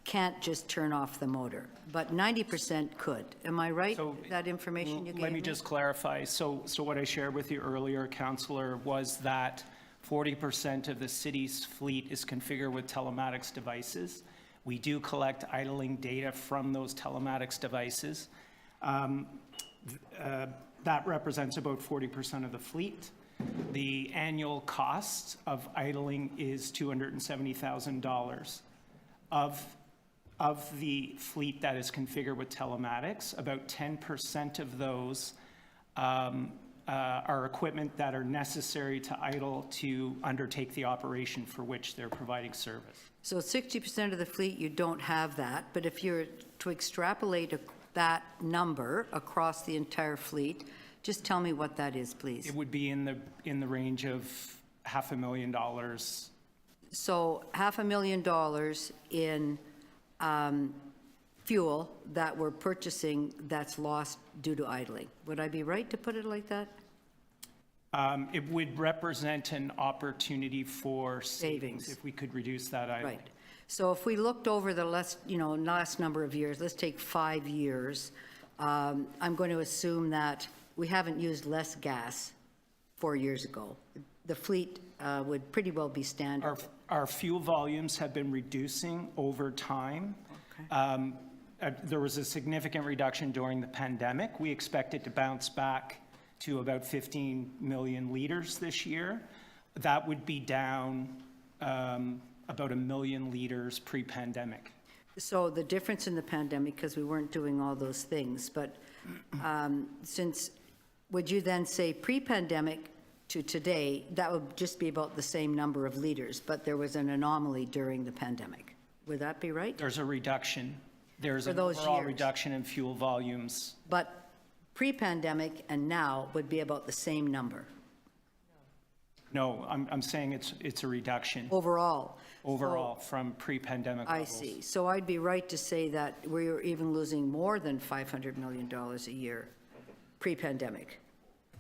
can't just turn off the motor, but 90% could. Am I right, that information you gave me? Let me just clarify. So what I shared with you earlier, Councillor, was that 40% of the city's fleet is configured with telematics devices. We do collect idling data from those telematics devices. That represents about 40% of the fleet. The annual cost of idling is $270,000. Of the fleet that is configured with telematics, about 10% of those are equipment that are necessary to idle to undertake the operation for which they're providing service. So 60% of the fleet, you don't have that, but if you're to extrapolate that number across the entire fleet, just tell me what that is, please. It would be in the range of $500,000. So $500,000 in fuel that we're purchasing that's lost due to idling. Would I be right to put it like that? It would represent an opportunity for savings if we could reduce that idling. Right. So if we looked over the last number of years, let's take 5 years, I'm going to assume that we haven't used less gas 4 years ago. The fleet would pretty well be standard. Our fuel volumes have been reducing over time. There was a significant reduction during the pandemic. We expect it to bounce back to about 15 million liters this year. That would be down about 1 million liters pre-pandemic. So the difference in the pandemic, because we weren't doing all those things, but would you then say pre-pandemic to today, that would just be about the same number of liters, but there was an anomaly during the pandemic? Would that be right? There's a reduction. There's For an those overall years. reduction in fuel volumes. But pre-pandemic and now would be about the same number No, I'm saying it's a reduction overall. overall from pre-pandemic I levels. see. So I'd be right to say that we're even losing more than $500 million a year pre-pandemic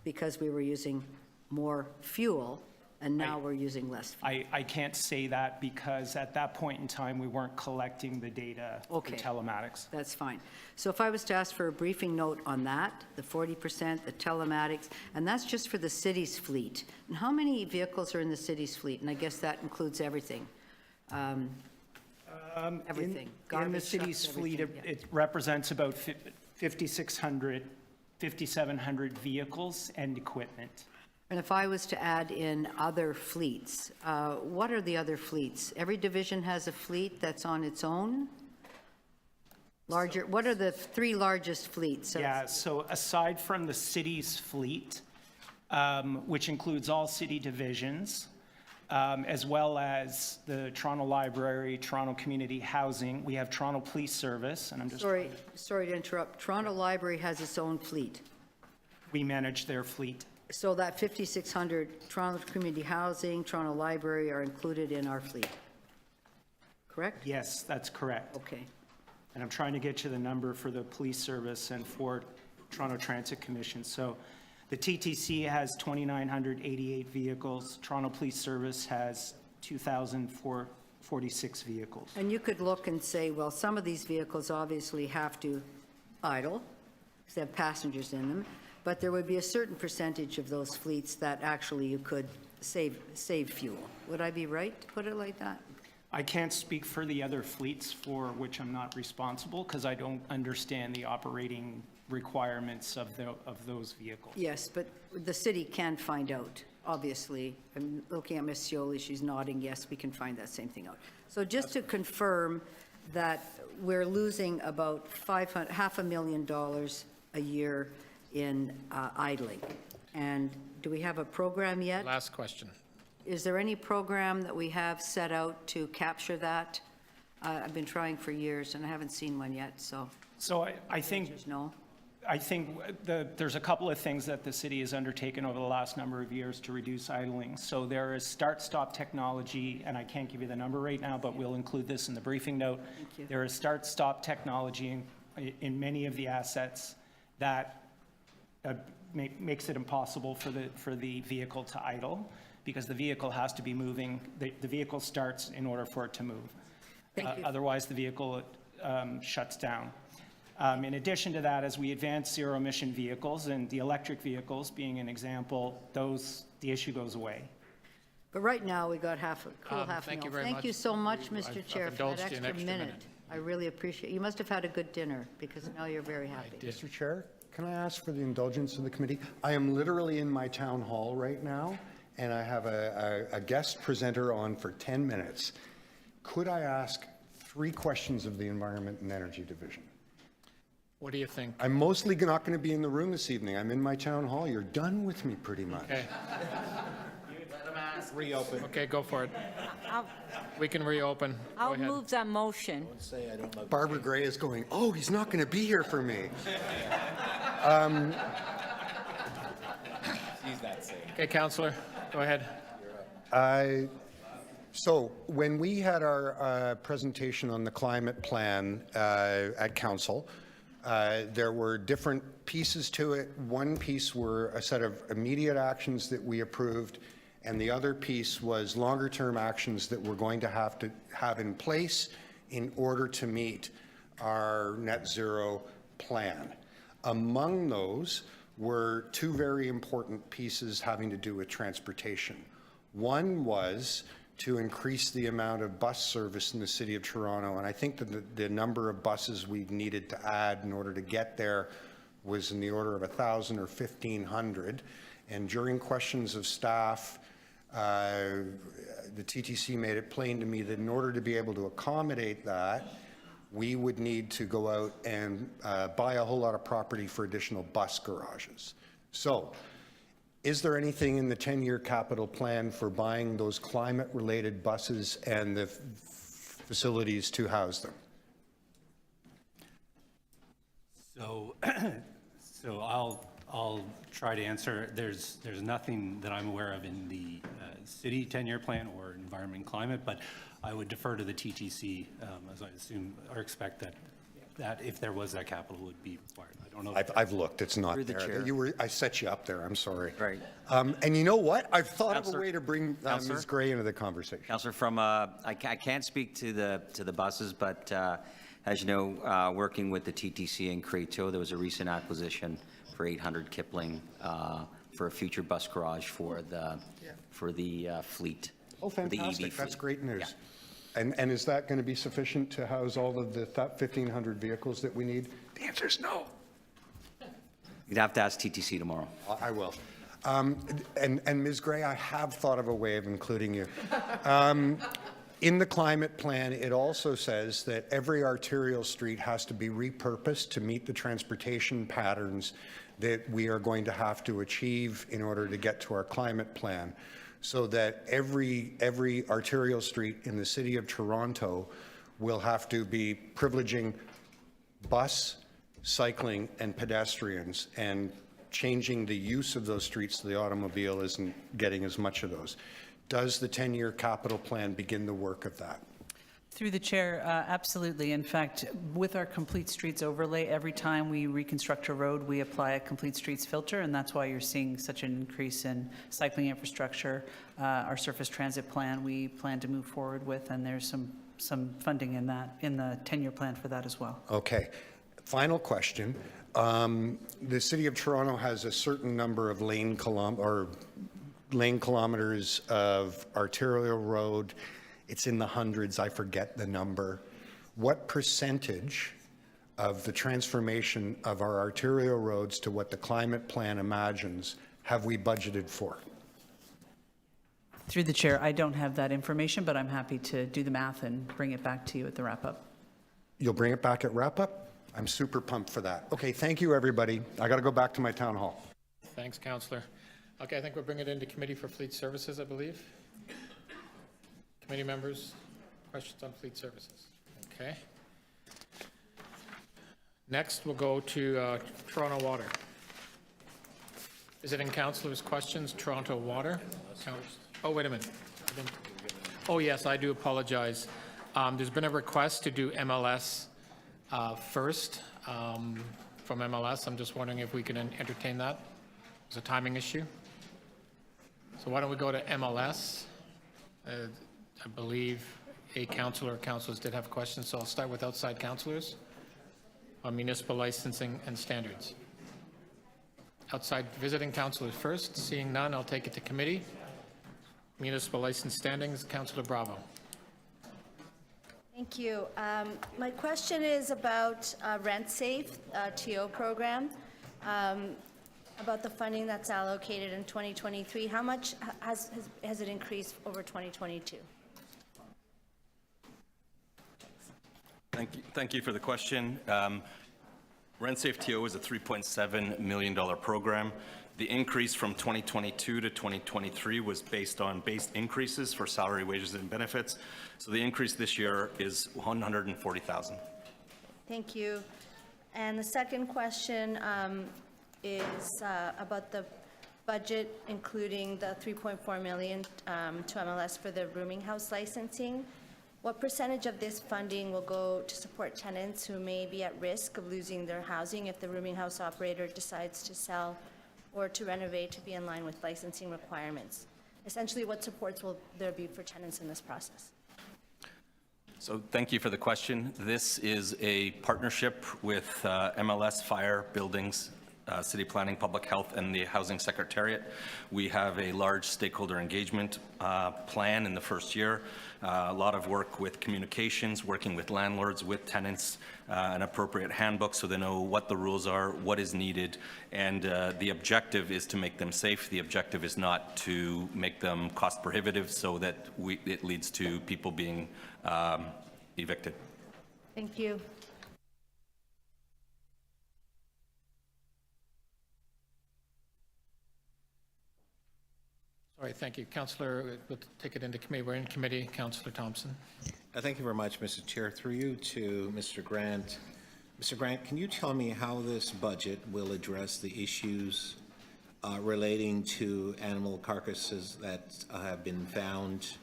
because we were using more fuel and now we're using less fuel. I can't say that because at that point in time, we weren't collecting the data for Okay. telematics. That's fine. So if I was to ask for a briefing note on that, the 40%, the telematics, and that's just for the city's fleet. And how many vehicles are in the city's fleet? And I guess that includes everything. Everything. In the Garbage city's trucks, fleet, everything, yeah. it represents about 5,600, 5,700 vehicles and equipment. And if I was to add in other fleets, what are the other fleets? Every division has a fleet that's on its own? Larger, what are the 3 largest fleets? Yeah, so aside from the city's fleet, which includes all city divisions, as well as the Toronto Library, Toronto Community Housing, we have Toronto Police Service, and I'm just... Sorry to interrupt. Toronto Library has its own fleet. We manage their fleet. So that 5,600, Toronto Community Housing, Toronto Library are included in our fleet, correct? Yes, that's correct. Okay. And I'm trying to get you the number for the police service and for Toronto Transit Commission. So The TTC has 2,988 vehicles. Toronto Police Service has 2,046 vehicles. And you could look and say, well, some of these vehicles obviously have to idle, because they have passengers in them, but there would be a certain percentage of those fleets that actually you could save fuel. Would I be right to put it like that? I can't speak for the other fleets for which I'm not responsible because I don't understand the operating requirements of those vehicles. Yes, but the city can find out, obviously. I'm looking at Ms. Scioli, she's nodding, yes, we can find that same thing out. So just to confirm that we're losing about $500,000 a year in idling. And do we have a program yet? Last question. Is there any program that we have set out to capture that? I've been trying for years and I haven't seen one yet, so. So I think, no. I think there's a couple of things that the city has undertaken over the last number of years to reduce idling. So there is start-stop technology, and I can't give you the number right now, but we'll include this in the briefing note. Thank you. There is start-stop technology in many of the assets that makes it impossible for the vehicle to idle, because the vehicle has to be moving. The vehicle starts in order for it to move. Thank you. Otherwise, the vehicle shuts down. In addition to that, as we advance zero-emission vehicles, and the electric vehicles being an example, the issue goes away. But right now, we got half a Thank you mil. very Thank much. you so much, Mr. I've Chair, for that indulged you an extra extra minute. I really appreciate, you must have had a good dinner, because now you're very happy. Mr. Chair, can I ask for the indulgence of the committee? I am literally in my town hall right now, and I have a guest presenter on for 10 minutes. Could I ask 3 questions of the Environment and Energy Division? What do you think? I'm mostly not going to be in the room this evening. I'm in my town hall. You're done with me pretty much. Okay. Reopen. Okay, go for it. We can reopen. Go I'll ahead. move that motion. Say I don't love. Barbara Gray is going, oh, he's not going to be here for me. She's that same. Okay, Councillor, go ahead. So when we had our presentation on the climate plan at Council, there were different pieces to it. One piece were a set of immediate actions that we approved, and the other piece was longer-term actions that we're going to have in place in order to meet our net zero plan. Among those were 2 very important pieces having to do with transportation. One was to increase the amount of bus service in the City of Toronto, and I think that the number of buses we needed to add in order to get there was in the order of 1,000 or 1,500. And during questions of staff, the TTC made it plain to me that in order to be able to accommodate that, we would need to go out and buy a whole lot of property for additional bus garages. So, is there anything in the 10-year capital plan for buying those climate-related buses and the facilities to house them? So, I'll try to answer. There's nothing that I'm aware of in the city 10-year plan or environment and climate, but I would defer to the TTC, as I assume or expect that if there was that capital would be required. I don't know. I've looked. It's not Through the there. chair. I set you up there. I'm sorry. Right. And you know what? I've thought of a Councillor- way to bring Councillor? Ms. Gray into the conversation. Councillor, I can't speak to the buses, but as you know, working with the TTC and CreateTO, there was a recent acquisition for 800 Kipling for a future bus garage for the fleet. Oh, for the EV fantastic. That's fleet. great news. Yeah. And is that going to be sufficient to house all of the 1,500 vehicles that we need? The answer is no. You'd have to ask TTC tomorrow. I will. And Ms. Gray, I have thought of a way of including you. In the climate plan, it also says that every arterial street has to be repurposed to meet the transportation patterns that we are going to have to achieve in order to get to our climate plan, so that every arterial street in the City of Toronto will have to be privileging bus, cycling, and pedestrians, and changing the use of those streets so the automobile isn't getting as much of those. Does the 10-year capital plan begin the work of that? Through the chair, absolutely. In fact, with our Complete Streets overlay, every time we reconstruct a road, we apply a Complete Streets filter, and that's why you're seeing such an increase in cycling infrastructure. Our surface transit plan, we plan to move forward with, and there's some funding in that, in the 10-year plan for that as well. Okay. Final question. The City of Toronto has a certain number of lane kilometers of arterial road. It's in the hundreds, I forget the number. What percentage of the transformation of our arterial roads to what the climate plan imagines have we budgeted for? Through the chair, I don't have that information, but I'm happy to do the math and bring it back to you at the wrap-up. You'll bring it back at wrap-up? I'm super pumped for that. Okay, thank you, everybody. I got to go back to my town hall. Thanks, Councillor. Okay, I think we'll bring it into Committee for Fleet Services, I believe. Committee members, questions on fleet services? Okay. Next, we'll go to Toronto Water. Visiting councillors' questions, Toronto Water. Oh, wait a minute. Oh, yes, I do apologize. There's been a request to do MLS first from MLS. I'm just wondering if we can entertain that. It's a timing issue. So why don't we go to MLS? I believe a councillor or councillors did have questions, so I'll start with outside councillors on municipal licensing and standards. Outside visiting councillors first. Seeing none, I'll take it to committee. Municipal license standings, Councillor Bravo. Thank you. My question is about Rent Safe TO program, about the funding that's allocated in 2023. How much has it increased over 2022? Thank you for the question. Rent Safe TO is a $3.7 million program. The increase from 2022 to 2023 was based on base increases for salary, wages, and benefits. So the increase this year is $140,000. Thank you. And the second question is about the budget, including the $3.4 million to MLS for the rooming house licensing. What percentage of this funding will go to support tenants who may be at risk of losing their housing if the rooming house operator decides to sell or to renovate to be in line with licensing requirements? Essentially, what supports will there be for tenants in this process? So thank you for the question. This is a partnership with MLS, Fire, Buildings, City Planning, Public Health, and the Housing Secretariat. We have a large stakeholder engagement plan in the first year. A lot of work with communications, working with landlords, with tenants, an appropriate handbook so they know what the rules are, what is needed, and the objective is to make them safe. The objective is not to make them cost prohibitive so that it leads to people being evicted. Thank you. All right, thank you. Councillor, we'll take it into committee. We're in committee. Councillor Thompson. Thank you very much, Mr. Chair. Through you to Mr. Grant. Mr. Grant, can you tell me how this budget will address the issues relating to animal carcasses that have been found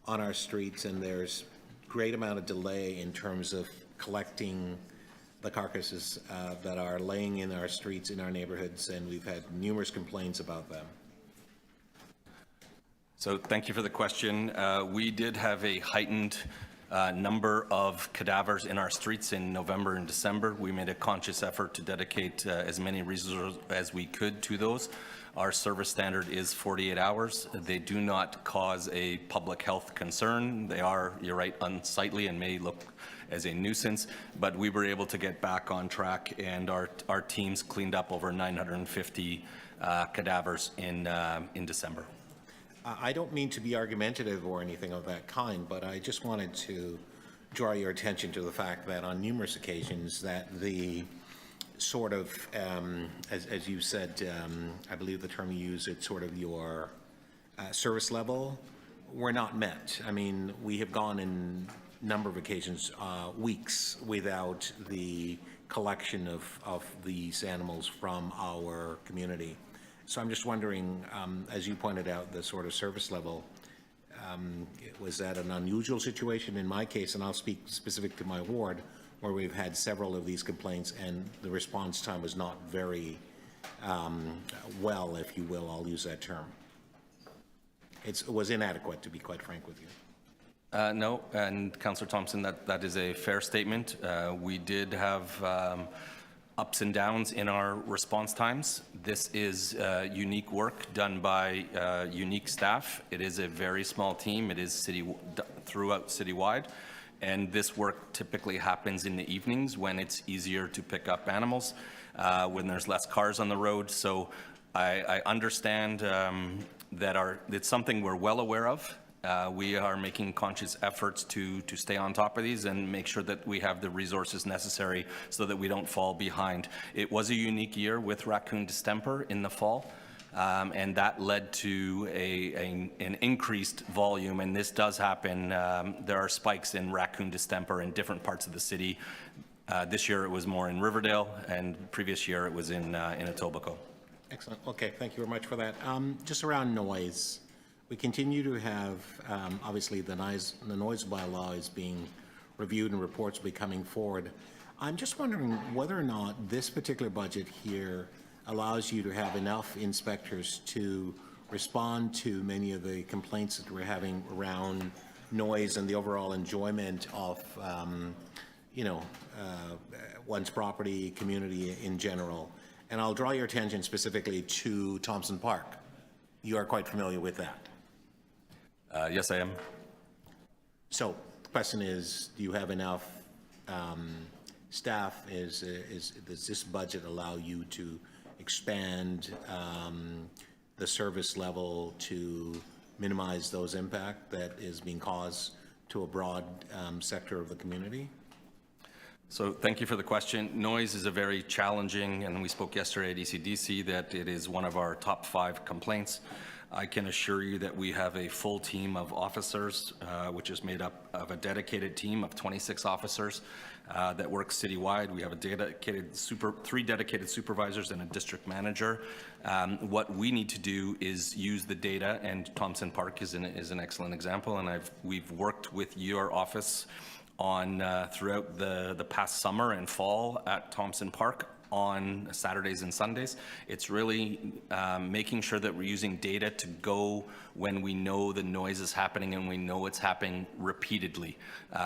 on our streets, and there's great amount of delay in terms of collecting the carcasses that are laying in our streets, in our neighborhoods, and we've had numerous complaints about them. So thank you for the question. We did have a heightened number of cadavers in our streets in November and December. We made a conscious effort to dedicate as many resources as we could to those. Our service standard is 48 hours. They do not cause a public health concern. They are, you're right, unsightly and may look as a nuisance, but we were able to get back on track, and our teams cleaned up over 950 cadavers in December. I don't mean to be argumentative or anything of that kind, but I just wanted to draw your attention to the fact that on numerous occasions that the sort of, as you said, I believe the term you use, it's sort of your service level, were not met. I mean, we have gone in a number of occasions, weeks, without the collection of these animals from our community. So I'm just wondering, as you pointed out, the sort of service level, was that an unusual situation in my case, and I'll speak specific to my ward, where we've had several of these complaints and the response time was not very well, if you will, I'll use that term. It was inadequate, to be quite frank with you. No, and Councillor Thompson, that is a fair statement. We did have ups and downs in our response times. This is unique work done by unique staff. It is a very small team. It is throughout citywide. And this work typically happens in the evenings when it's easier to pick up animals, when there's less cars on the road. So I understand that it's something we're well aware of. We are making conscious efforts to stay on top of these and make sure that we have the resources necessary so that we don't fall behind. It was a unique year with raccoon distemper in the fall, and that led to an increased volume, and this does happen. There are spikes in raccoon distemper in different parts of the city. This year it was more in Riverdale, and previous year it was in Etobicoke. Excellent. Okay, thank you very much for that. Just around noise. We continue to have, obviously, the noise bylaw is being reviewed and reports will be coming forward. I'm just wondering whether or not this particular budget here allows you to have enough inspectors to respond to many of the complaints that we're having around noise and the overall enjoyment of, one's property, community in general. And I'll draw your attention specifically to Thompson Park. You are quite familiar with that. Yes, I am. So the question is, do you have enough staff? Does this budget allow you to expand the service level to minimize those impact that is being caused to a broad sector of the community? So thank you for the question. Noise is a very challenging, and we spoke yesterday at ECDC that it is one of our top 5 complaints. I can assure you that we have a full team of officers, which is made up of a dedicated team of 26 officers that works citywide. We have a 3 dedicated supervisors and a district manager. What we need to do is use the data, and Thompson Park is an excellent example, and we've worked with your office on throughout the past summer and fall at Thompson Park on Saturdays and Sundays. It's really making sure that we're using data to go when we know the noise is happening and we know it's happening repeatedly.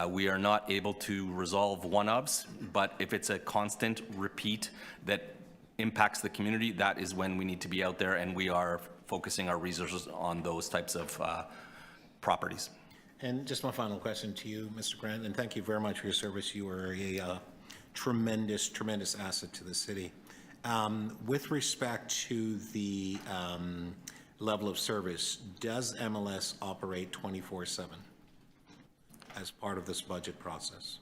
We are not able to resolve one-offs, but if it's a constant repeat that impacts the community, that is when we need to be out there, and we are focusing our resources on those types of properties. And just my final question to you, Mr. Grant, and thank you very much for your service. You are a tremendous asset to the city. With respect to the level of service, does MLS operate 24/7 as part of this budget process?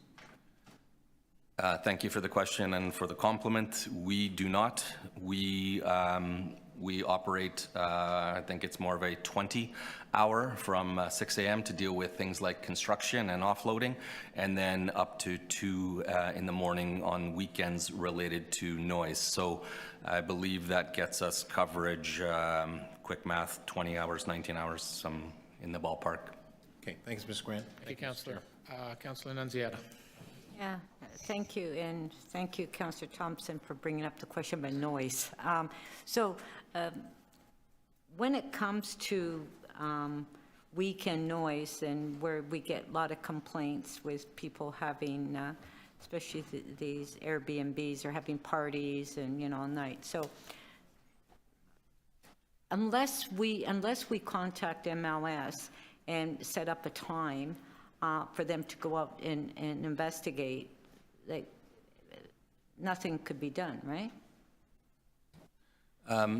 Thank you for the question and for the compliment. We do not. We operate, I think it's more of a 20-hour from 6 a.m. to deal with things like construction and offloading, and then up to 2 in the morning on weekends related to noise. So I believe that gets us coverage, quick math, 20 hours, 19 hours, some in the ballpark. Okay, thanks, Mr. Grant. Thank you, Councillor. Councillor Nunziata. Yeah, thank you, and thank you, Councillor Thompson, for bringing up the question about noise. When it comes to weekend noise, and where we get a lot of complaints with people having, especially these Airbnbs, are having parties and, all night. So unless we contact MLS and set up a time for them to go out and investigate, like, nothing could be done, right?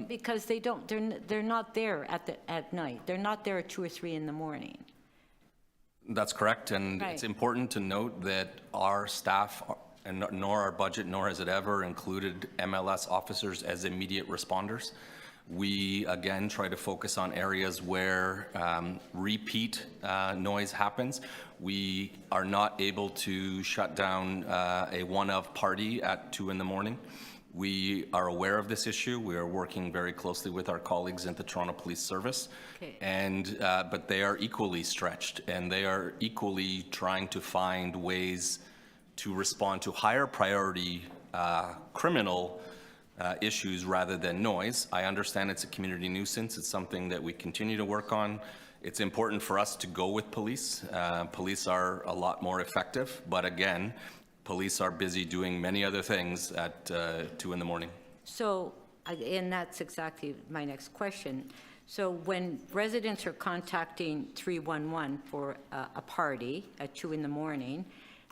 Because they're not there at night. They're not there at 2 or 3 in the morning. That's correct, and Right. It's important to note that our staff, and nor our budget, nor has it ever included MLS officers as immediate responders. We, again, try to focus on areas where repeat noise happens. We are not able to shut down a one-of party at 2 in the morning. We are aware of this issue. We are working very closely with our colleagues in the Toronto Police Service. Okay. And, but they are equally stretched, and they are equally trying to find ways to respond to higher priority criminal issues rather than noise. I understand it's a community nuisance. It's something that we continue to work on. It's important for us to go with police. Police are a lot more effective, but again, police are busy doing many other things at 2 in the morning. So, and that's exactly my next question. So when residents are contacting 311 for a party at 2 in the morning,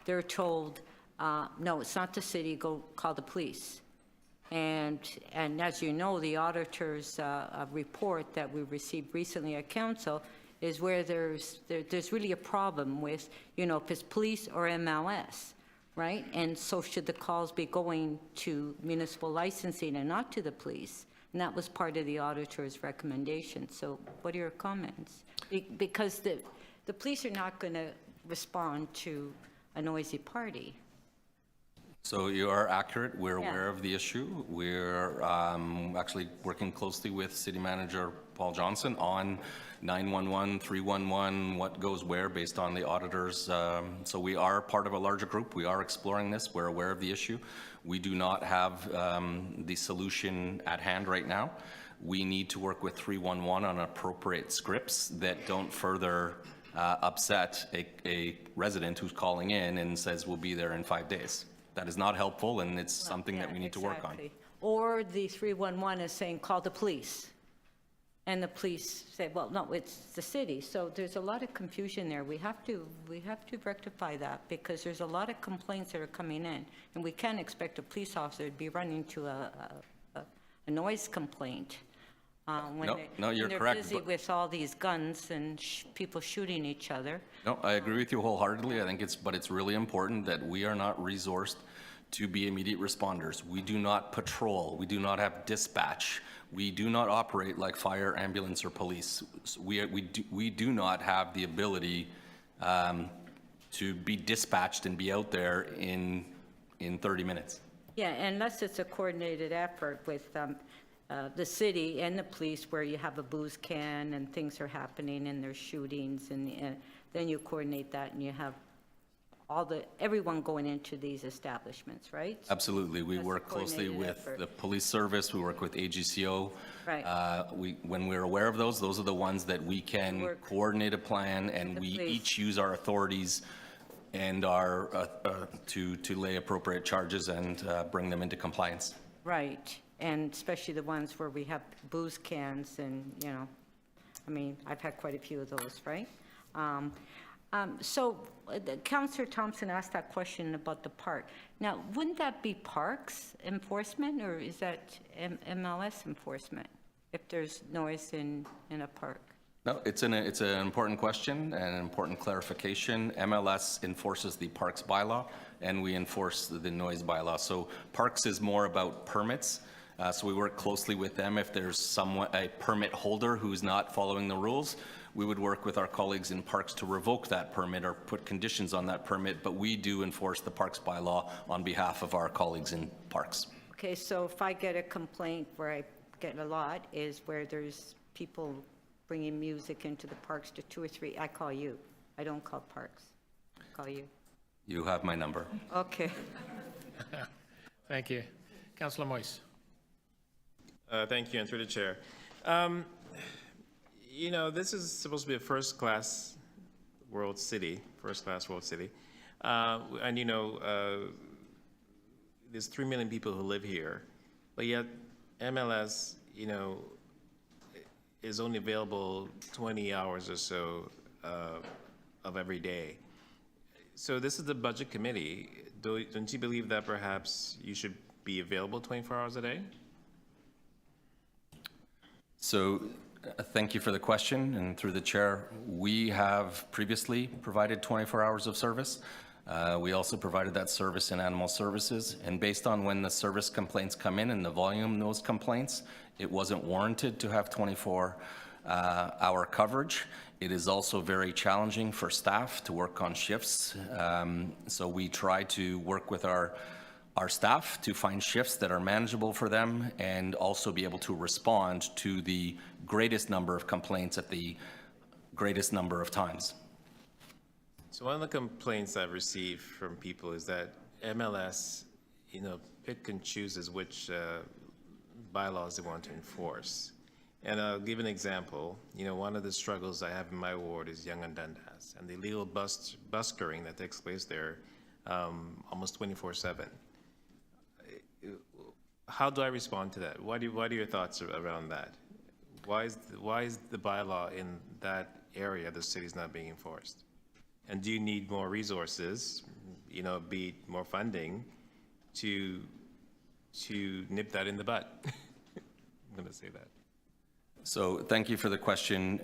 they're told, no, it's not the city, go call the police. And as you know, the auditor's report that we received recently at council is where there's really a problem with, you know, if it's police or MLS, right? And so should the calls be going to municipal licensing and not to the police? And that was part of the auditor's recommendation. So what are your comments? Because the police are not going to respond to a noisy party. So you are accurate. We're Yeah. aware of the issue. We're actually working closely with City Manager Paul Johnson on 911, 311, what goes where based on the auditors. So we are part of a larger group. We are exploring this. We're aware of the issue. We do not have the solution at hand right now. We need to work with 311 on appropriate scripts that don't further upset a resident who's calling in and says we'll be there in 5 days. That is not helpful, and it's something that we need to work on. Exactly. Or the 311 is saying, call the police. And the police say, well, no, it's the city. So there's a lot of confusion there. We have to rectify that because there's a lot of complaints that are coming in. And we can't expect a police officer to be running to a noise complaint. No, you're they're correct, busy but- with all these guns and people shooting each other. No, I agree with you wholeheartedly. I think but it's really important that we are not resourced to be immediate responders. We do not patrol. We do not have dispatch. We do not operate like fire, ambulance, or police. We do not have the ability to be dispatched and be out there in 30 minutes. Yeah, unless it's a coordinated effort with the city and the police where you have a booze can and things are happening and there's shootings and then you coordinate that and you have everyone going into these establishments, right? Absolutely. We That's a work closely coordinated with effort. the police service. We work with AGCO. Right. When we're aware of those are the ones that we can Work. coordinate a plan, and The we police. each use our authorities and to lay appropriate charges and bring them into compliance. Right, and especially the ones where we have booze cans and, you know, I mean, I've had quite a few of those, right? So Councillor Thompson asked that question about the park. Now, wouldn't that be parks enforcement or is that MLS enforcement if there's noise in a park? No, it's an important question and an important clarification. MLS enforces the parks bylaw, and we enforce the noise bylaw. So parks is more about permits. So we work closely with them. If there's a permit holder who's not following the rules, we would work with our colleagues in parks to revoke that permit or put conditions on that permit, but we do enforce the parks bylaw on behalf of our colleagues in parks. Okay, so if I get a complaint, where I get a lot, is where there's people bringing music into the parks to 2 or 3, I call you. I don't call parks. I call you. You have my number. Okay. Thank you. Councillor Moise. Thank you, and through the chair. You know, this is supposed to be a first-class world city, and you know, there's 3 million people who live here, but yet MLS, you know, is only available 20 hours or so of every day. So this is the budget committee. Don't you believe that perhaps you should be available 24 hours a day? So thank you for the question, and through the chair, we have previously provided 24 hours of service. We also provided that service in animal services, and based on when the service complaints come in and the volume of those complaints, it wasn't warranted to have 24-hour coverage. It is also very challenging for staff to work on shifts, so we try to work with our our staff to find shifts that are manageable for them and also be able to respond to the greatest number of complaints at the greatest number of times. So one of the complaints I've received from people is that MLS, pick and chooses which bylaws they want to enforce. And I'll give an example. One of the struggles I have in my ward is Yonge and Dundas, and the illegal buskering that takes place there almost 24/7. How do I respond to that? What are your thoughts around that? Why is the bylaw in that area of the city is not being enforced? And do you need more resources, be it more funding to nip that in the bud? I'm going to say that. So thank you for the question.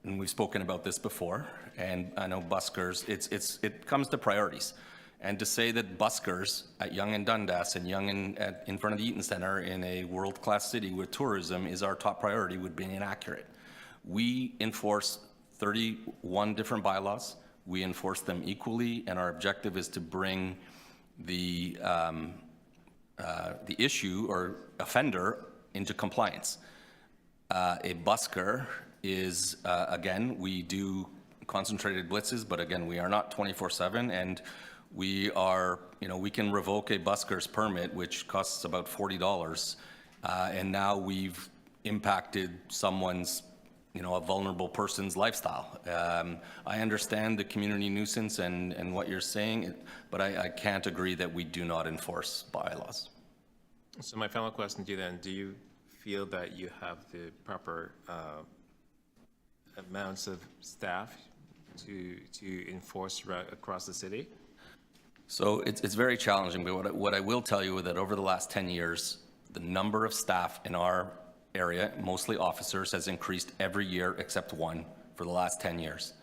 And we've spoken about this before, and I know buskers, it comes to priorities. And to say that buskers at Yonge and Dundas and Yonge in front of the Eaton Centre in a world-class city with tourism is our top priority would be inaccurate. We enforce 31 different bylaws. We enforce them equally, and our objective is to bring the issue or offender into compliance. A busker is, again, we do concentrated blitzes, but again, we are not 24/7, and we are, we can revoke a busker's permit, which costs about $40, and now we've impacted someone's, a vulnerable person's lifestyle. I understand the community nuisance and what you're saying, but I can't agree that we do not enforce bylaws. So my final question to you then, do you feel that you have the proper amounts of staff to enforce across the city? So it's very challenging, but what I will tell you is that over the last 10 years, the number of staff in our area, mostly officers, has increased every year except one for the last 10 years.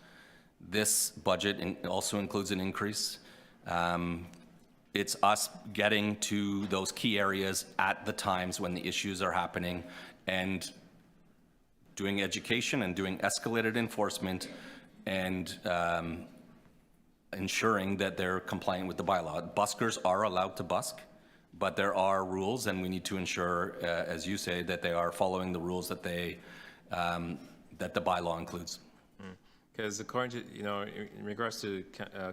This budget also includes an increase. It's us getting to those key areas at the times when the issues are happening and doing education and doing escalated enforcement and ensuring that they're compliant with the bylaw. Buskers are allowed to busk, but there are rules, and we need to ensure, as you say, that they are following the rules that that the bylaw includes. Because according to, in regards to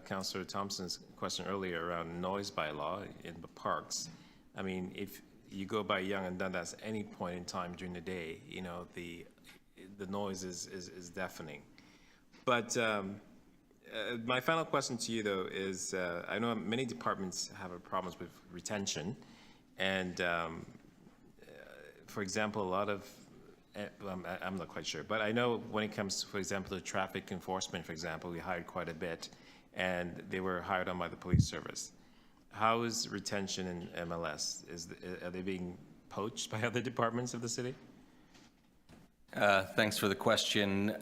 Councillor Thompson's question earlier around noise bylaw in the parks, I mean, if you go by Yonge and Dundas at any point in time during the day, the noise is deafening. But my final question to you, though, is I know many departments have problems with retention, and for example, a lot of I'm not quite sure, but I know when it comes, for example, to traffic enforcement, for example, we hired quite a bit, and they were hired on by the police service. How is retention in MLS? Are they being poached by other departments of the city? Thanks for the question.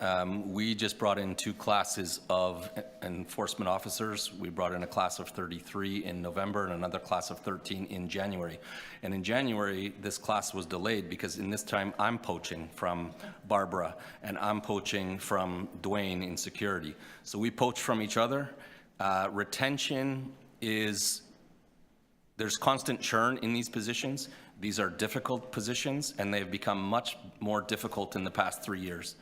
We just brought in 2 classes of enforcement officers. We brought in a class of 33 in November and another class of 13 in January. And in January, this class was delayed because in this time I'm poaching from Barbara and I'm poaching from Dwayne in security. So we poach from each other. Retention is, there's constant churn in these positions. These are difficult positions, and they've become much more difficult in the past 3 years.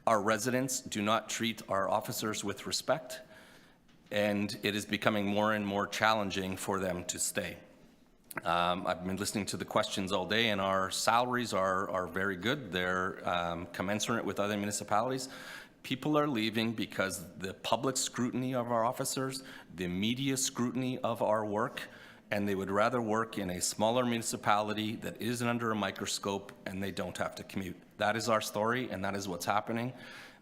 Our residents do not treat our officers with respect, and it is becoming more and more challenging for them to stay. I've been listening to the questions all day, and our salaries are very good. They're commensurate with other municipalities. People are leaving because the public scrutiny of our officers, the media scrutiny of our work, and they would rather work in a smaller municipality that isn't under a microscope and they don't have to commute. That is our story, and that is what's happening.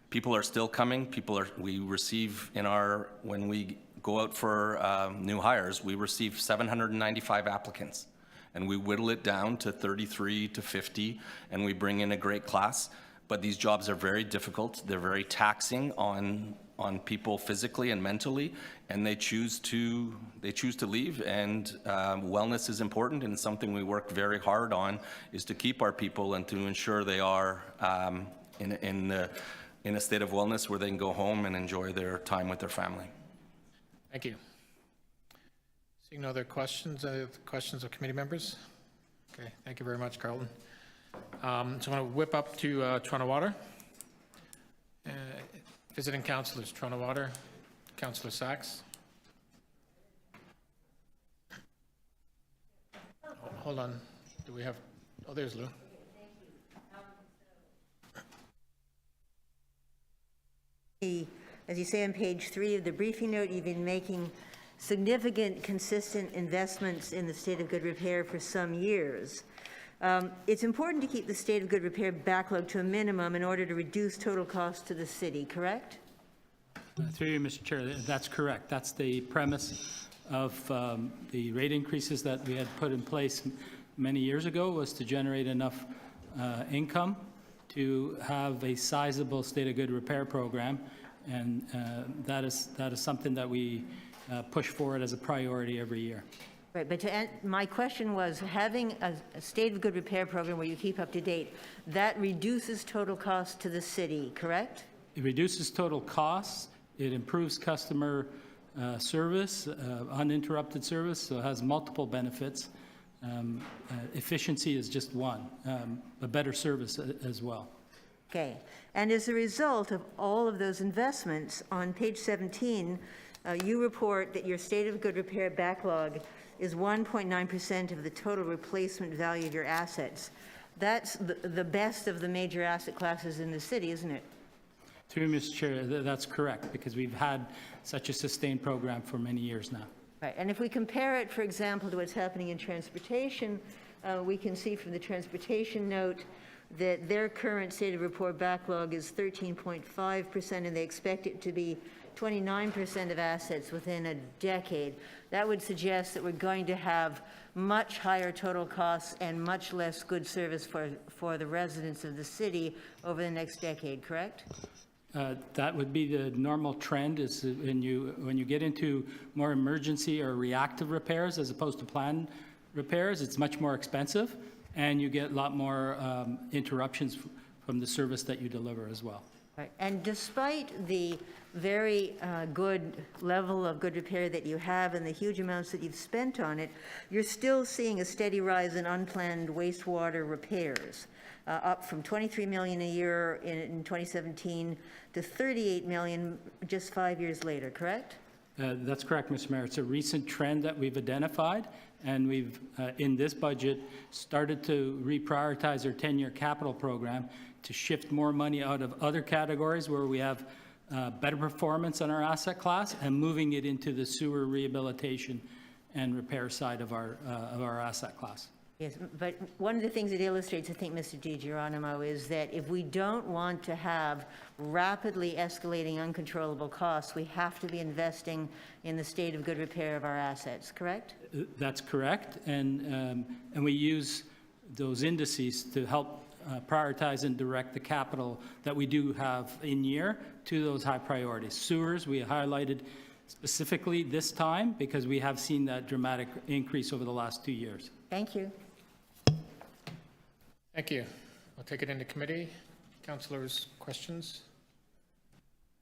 People are still coming. We receive when we go out for new hires, we receive 795 applicants, and we whittle it down to 33 to 50, and we bring in a great class. But these jobs are very difficult. They're very taxing on people physically and mentally, and they choose to leave. And wellness is important, and something we work very hard on is to keep our people and to ensure they are in a state of wellness where they can go home and enjoy their time with their family. Thank you. Seeing no other questions of committee members? Okay, thank you very much, Carlton. So I'm going to whip up to Toronto Water. Visiting councillors, Toronto Water, Councillor Sachs. Oh, hold on, do we have, oh, there's Lou. As you say on page 3 of the briefing note, you've been making significant, consistent investments in the state of good repair for some years. It's important to keep the state of good repair backlog to a minimum in order to reduce total cost to the city, correct? Through you, Mr. Chair, that's correct. That's the premise of the rate increases that we had put in place many years ago, was to generate enough income to have a sizable state of good repair program, and that is something that we push forward as a priority every year. Right, but my question was, having a state of good repair program where you keep up to date, that reduces total cost to the city, correct? It reduces total costs. It improves customer service, uninterrupted service, so it has multiple benefits. Efficiency is just one, a better service as well. Okay, and as a result of all of those investments, on page 17, you report that your state of good repair backlog is 1.9% of the total replacement value of your assets. That's the best of the major asset classes in the city, isn't it? Through you, Mr. Chair, that's correct, because we've had such a sustained program for many years now. Right, and if we compare it, for example, to what's happening in transportation, we can see from the transportation note that their current state of report backlog is 13.5%, and they expect it to be 29% of assets within a decade. That would suggest that we're going to have much higher total costs and much less good service for the residents of the city over the next decade, correct? That would be the normal trend, is when you get into more emergency or reactive repairs as opposed to planned repairs, it's much more expensive, and you get a lot more interruptions from the service that you deliver as well. Right. And despite the very good level of good repair that you have and the huge amounts that you've spent on it, you're still seeing a steady rise in unplanned wastewater repairs, up from $23 million a year in 2017 to $38 million just 5 years later, correct? That's correct, Mr. Mayor. It's a recent trend that we've identified, and we've, in this budget, started to reprioritize our 10-year capital program to shift more money out of other categories where we have better performance on our asset class, and moving it into the sewer rehabilitation and repair side of our asset class. Yes, but one of the things it illustrates, I think, Mr. DiGeronimo, is that if we don't want to have rapidly escalating uncontrollable costs, we have to be investing in the state of good repair of our assets, correct? That's correct, and we use those indices to help prioritize and direct the capital that we do have in year to those high priorities. Sewers, we highlighted specifically this time because we have seen that dramatic increase over the last 2 years. Thank you. Thank you. I'll take it into committee. Councillors, questions?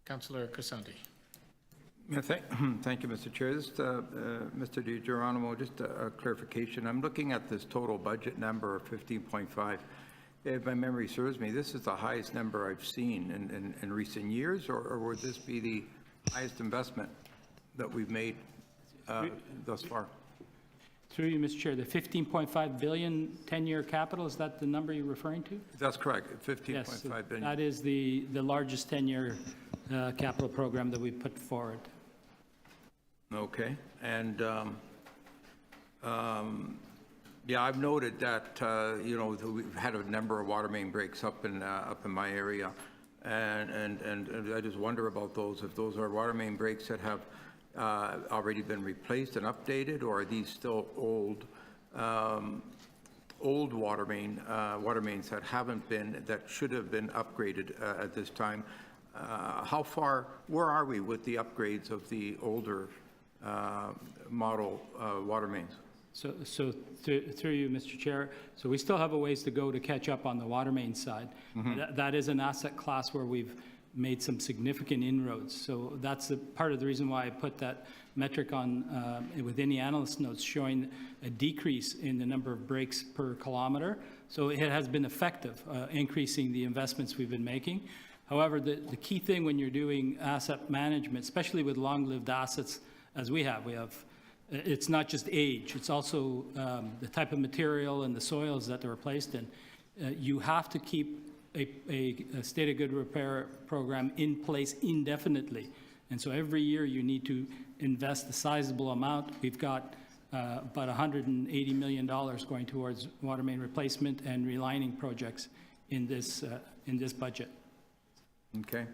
Councillor Crisandi. Yeah, thank you, Mr. Chair. Just, Mr. DiGeronimo, just a clarification. I'm looking at this total budget number of 15.5. If my memory serves me, this is the highest number I've seen in recent years, or would this be the highest investment that we've made thus far? Through you, Mr. Chair, the 15.5 billion 10-year capital, is that the number you're referring to? That's correct, 15.5 Yes, billion. that is the largest 10-year capital program that we put forward. Okay, and yeah, I've noted that you know, we've had a number of water main breaks up in my area, and I just wonder about those. If those are water main breaks that have already been replaced and updated, or are these still old water mains that haven't been, that should have been upgraded at this time? Where are we with the upgrades of the older model water mains? So through you, Mr. Chair, so we still have a ways to go to catch up on the water main side. Mm-hmm. That is an asset class where we've made some significant inroads. So that's part of the reason why I put that metric on within the analyst notes showing a decrease in the number of breaks per kilometer. So it has been effective, increasing the investments we've been making. However, the key thing when you're doing asset management, especially with long-lived assets as we have, it's not just age, it's also the type of material and the soils that they're placed in. You have to keep a state of good repair program in place indefinitely. And so every year you need to invest a sizable amount. We've got about $180 million going towards water main replacement and relining projects in this budget. Okay.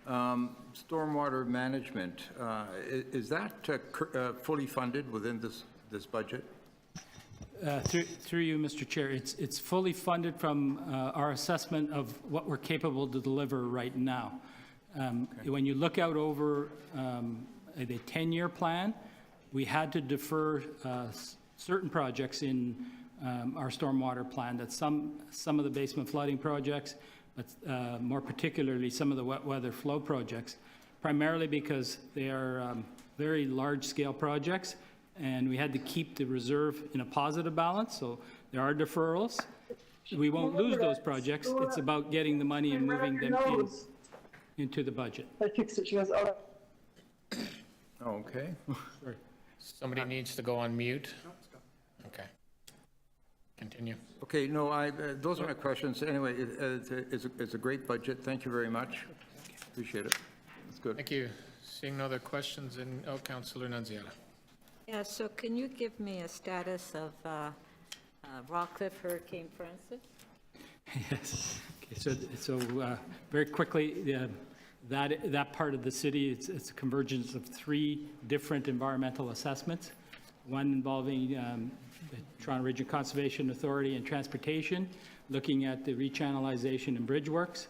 Stormwater management, is that fully funded within this budget? Through you, Mr. Chair, it's fully funded from our assessment of what we're capable to deliver right now. When you look out over the 10-year plan, we had to defer certain projects in our stormwater plan, that some of the basement flooding projects, but more particularly some of the wet weather flow projects, primarily because they are very large-scale projects, and we had to keep the reserve in a positive balance, so there are deferrals. We won't lose those projects. It's about getting the money and moving them into the budget. Okay. Sorry. Somebody needs to go on mute. Okay. Continue. Okay, no, those are my questions. Anyway, it's a great budget. Thank you very much. Appreciate it. It's good. Thank you. Seeing no other questions, Councillor Nunziata. Yeah, so can you give me a status of Rockcliffe Hurricane Francis? Yes. Okay, so very quickly, that part of the city, it's a convergence of 3 different environmental assessments, one involving the Toronto Region Conservation Authority and Transportation, looking at the rechannelization and bridge works.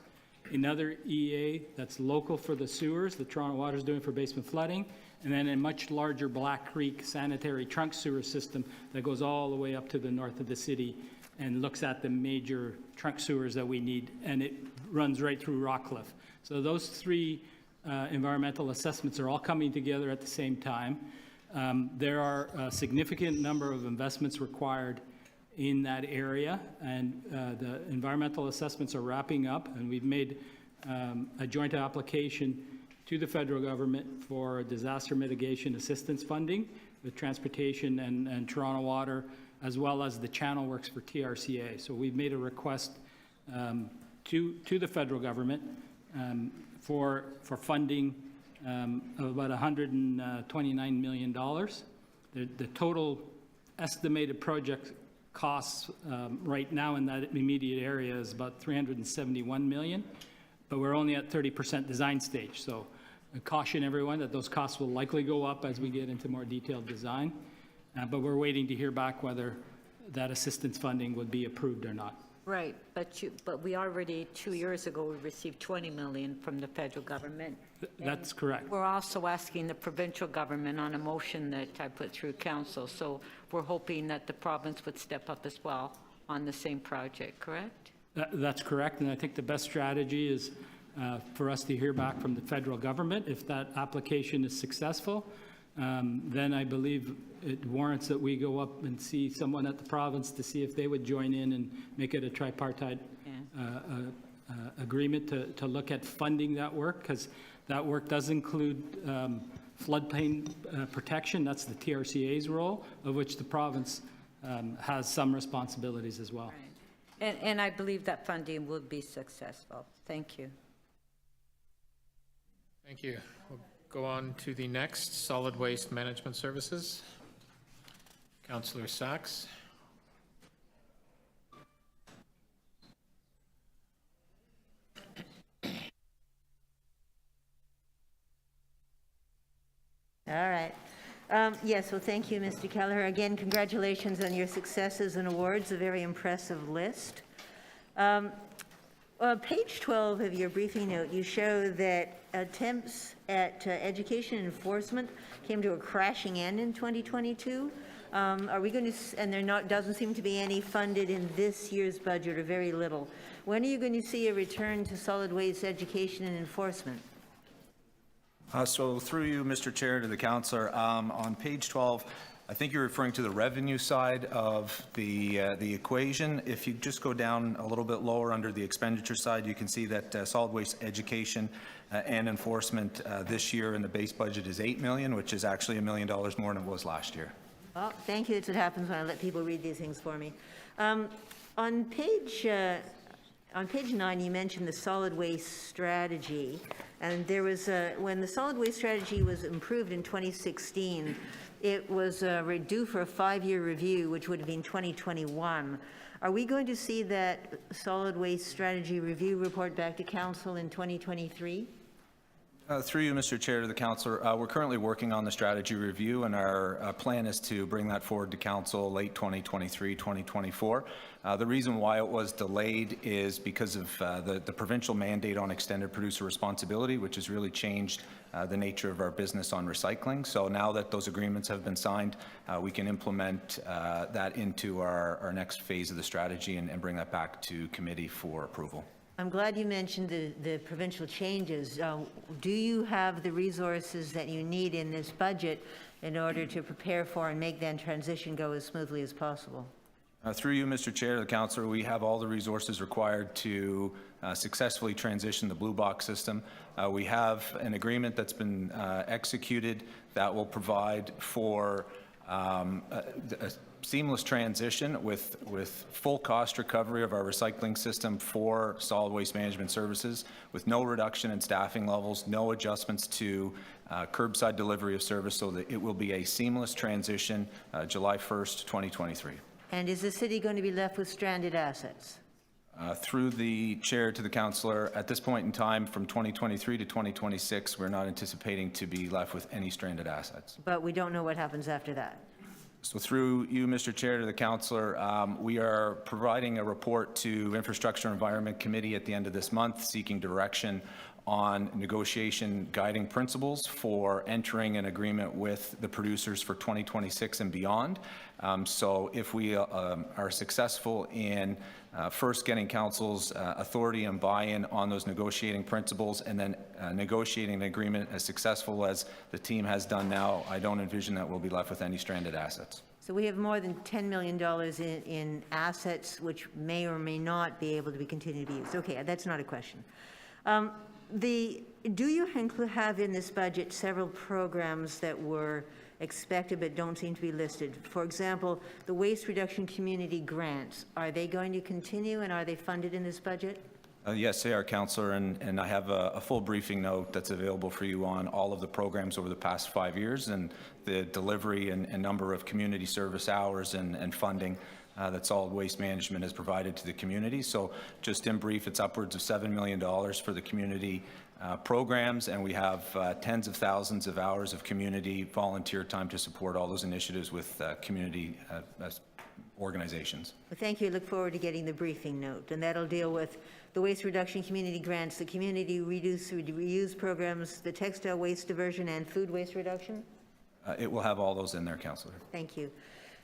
Another EA that's local for the sewers, the Toronto Water is doing for basement flooding, and then a much larger Black Creek sanitary trunk sewer system that goes all the way up to the north of the city and looks at the major trunk sewers that we need, and it runs right through Rockcliffe. So those 3 environmental assessments are all coming together at the same time. There are a significant number of investments required in that area, and the environmental assessments are wrapping up, and we've made a joint application to the federal government for disaster mitigation assistance funding with transportation and Toronto Water, as well as the channel works for TRCA. So we've made a request to the federal government for funding of about $129 million. The total estimated project costs right now in that immediate area is about $371 million, but we're only at 30% design stage. So I caution everyone that those costs will likely go up as we get into more detailed design, but we're waiting to hear back whether that assistance funding would be approved or not. Right, but we already, 2 years ago, we received $20 million from the federal government. That's correct. We're also asking the provincial government on a motion that I put through council, so we're hoping that the province would step up as well on the same project, correct? That's correct, and I think the best strategy is for us to hear back from the federal government. If that application is successful, then I believe it warrants that we go up and see someone at the province to see if they would join in and make it a tripartite agreement to look at funding that work, because that work does include floodplain protection. That's the TRCA's role, of which the province has some responsibilities as well. Right. And I believe that funding will be successful. Thank you. Thank you. We'll go on to the next, Solid Waste Management Services. Councillor Sachs. All right. Yes, well, thank you, Mr. Kelleher. Again, congratulations on your successes and awards, a very impressive list. Page 12 of your briefing note, you show that attempts at education enforcement came to a crashing end in 2022. Are we going to, and there doesn't seem to be any funded in this year's budget, or very little. When are you going to see a return to solid waste education and enforcement? So through you, Mr. Chair, to the councillor, on page 12, I think you're referring to the revenue side of the equation. If you just go down a little bit lower under the expenditure side, you can see that solid waste education and enforcement this year in the base budget is $8 million, which is actually $1 million more than it was last year. Well, thank you. That's what happens when I let people read these things for me. On page 9, you mentioned the solid waste strategy, and there was when the solid waste strategy was improved in 2016, it was due for a 5-year review, which would have been 2021. Are we going to see that solid waste strategy review report back to council in 2023? Through you, Mr. Chair, to the councillor, we're currently working on the strategy review, and our plan is to bring that forward to council late 2023, 2024. The reason why it was delayed is because of the provincial mandate on extended producer responsibility, which has really changed the nature of our business on recycling. So now that those agreements have been signed, we can implement that into our next phase of the strategy and bring that back to committee for approval. I'm glad you mentioned the provincial changes. Do you have the resources that you need in this budget in order to prepare for and make that transition go as smoothly as possible? Through you, Mr. Chair, the councillor, we have all the resources required to successfully transition the blue box system. We have an agreement that's been executed that will provide for a seamless transition with full cost recovery of our recycling system for solid waste management services, with no reduction in staffing levels, no adjustments to curbside delivery of service, so that it will be a seamless transition July 1st, 2023. And is the city going to be left with stranded assets? Through the chair to the councillor, at this point in time, from 2023 to 2026, we're not anticipating to be left with any stranded assets. But we don't know what happens after that. So through you, Mr. Chair, to the councillor, we are providing a report to Infrastructure and Environment Committee at the end of this month, seeking direction on negotiation guiding principles for entering an agreement with the producers for 2026 and beyond. So if we are successful in first getting council's authority and buy-in on those negotiating principles, and then negotiating an agreement as successful as the team has done now, I don't envision that we'll be left with any stranded assets. So we have more than $10 million in assets which may or may not be able to be continued to be used. Okay, that's not a question. Do you have in this budget several programs that were expected but don't seem to be listed? For example, the waste reduction community grants, are they going to continue, and are they funded in this budget? Yes, they are, councillor, and I have a full briefing note that's available for you on all of the programs over the past 5 years and the delivery and number of community service hours and funding that solid waste management has provided to the community. So just in brief, it's upwards of $7 million for the community programs, and we have tens of thousands of hours of community volunteer time to support all those initiatives with community organizations. Well, thank you. I look forward to getting the briefing note, and that'll deal with the waste reduction community grants, the community reuse programs, the textile waste diversion, and food waste reduction? It will have all those in there, councillor. Thank you.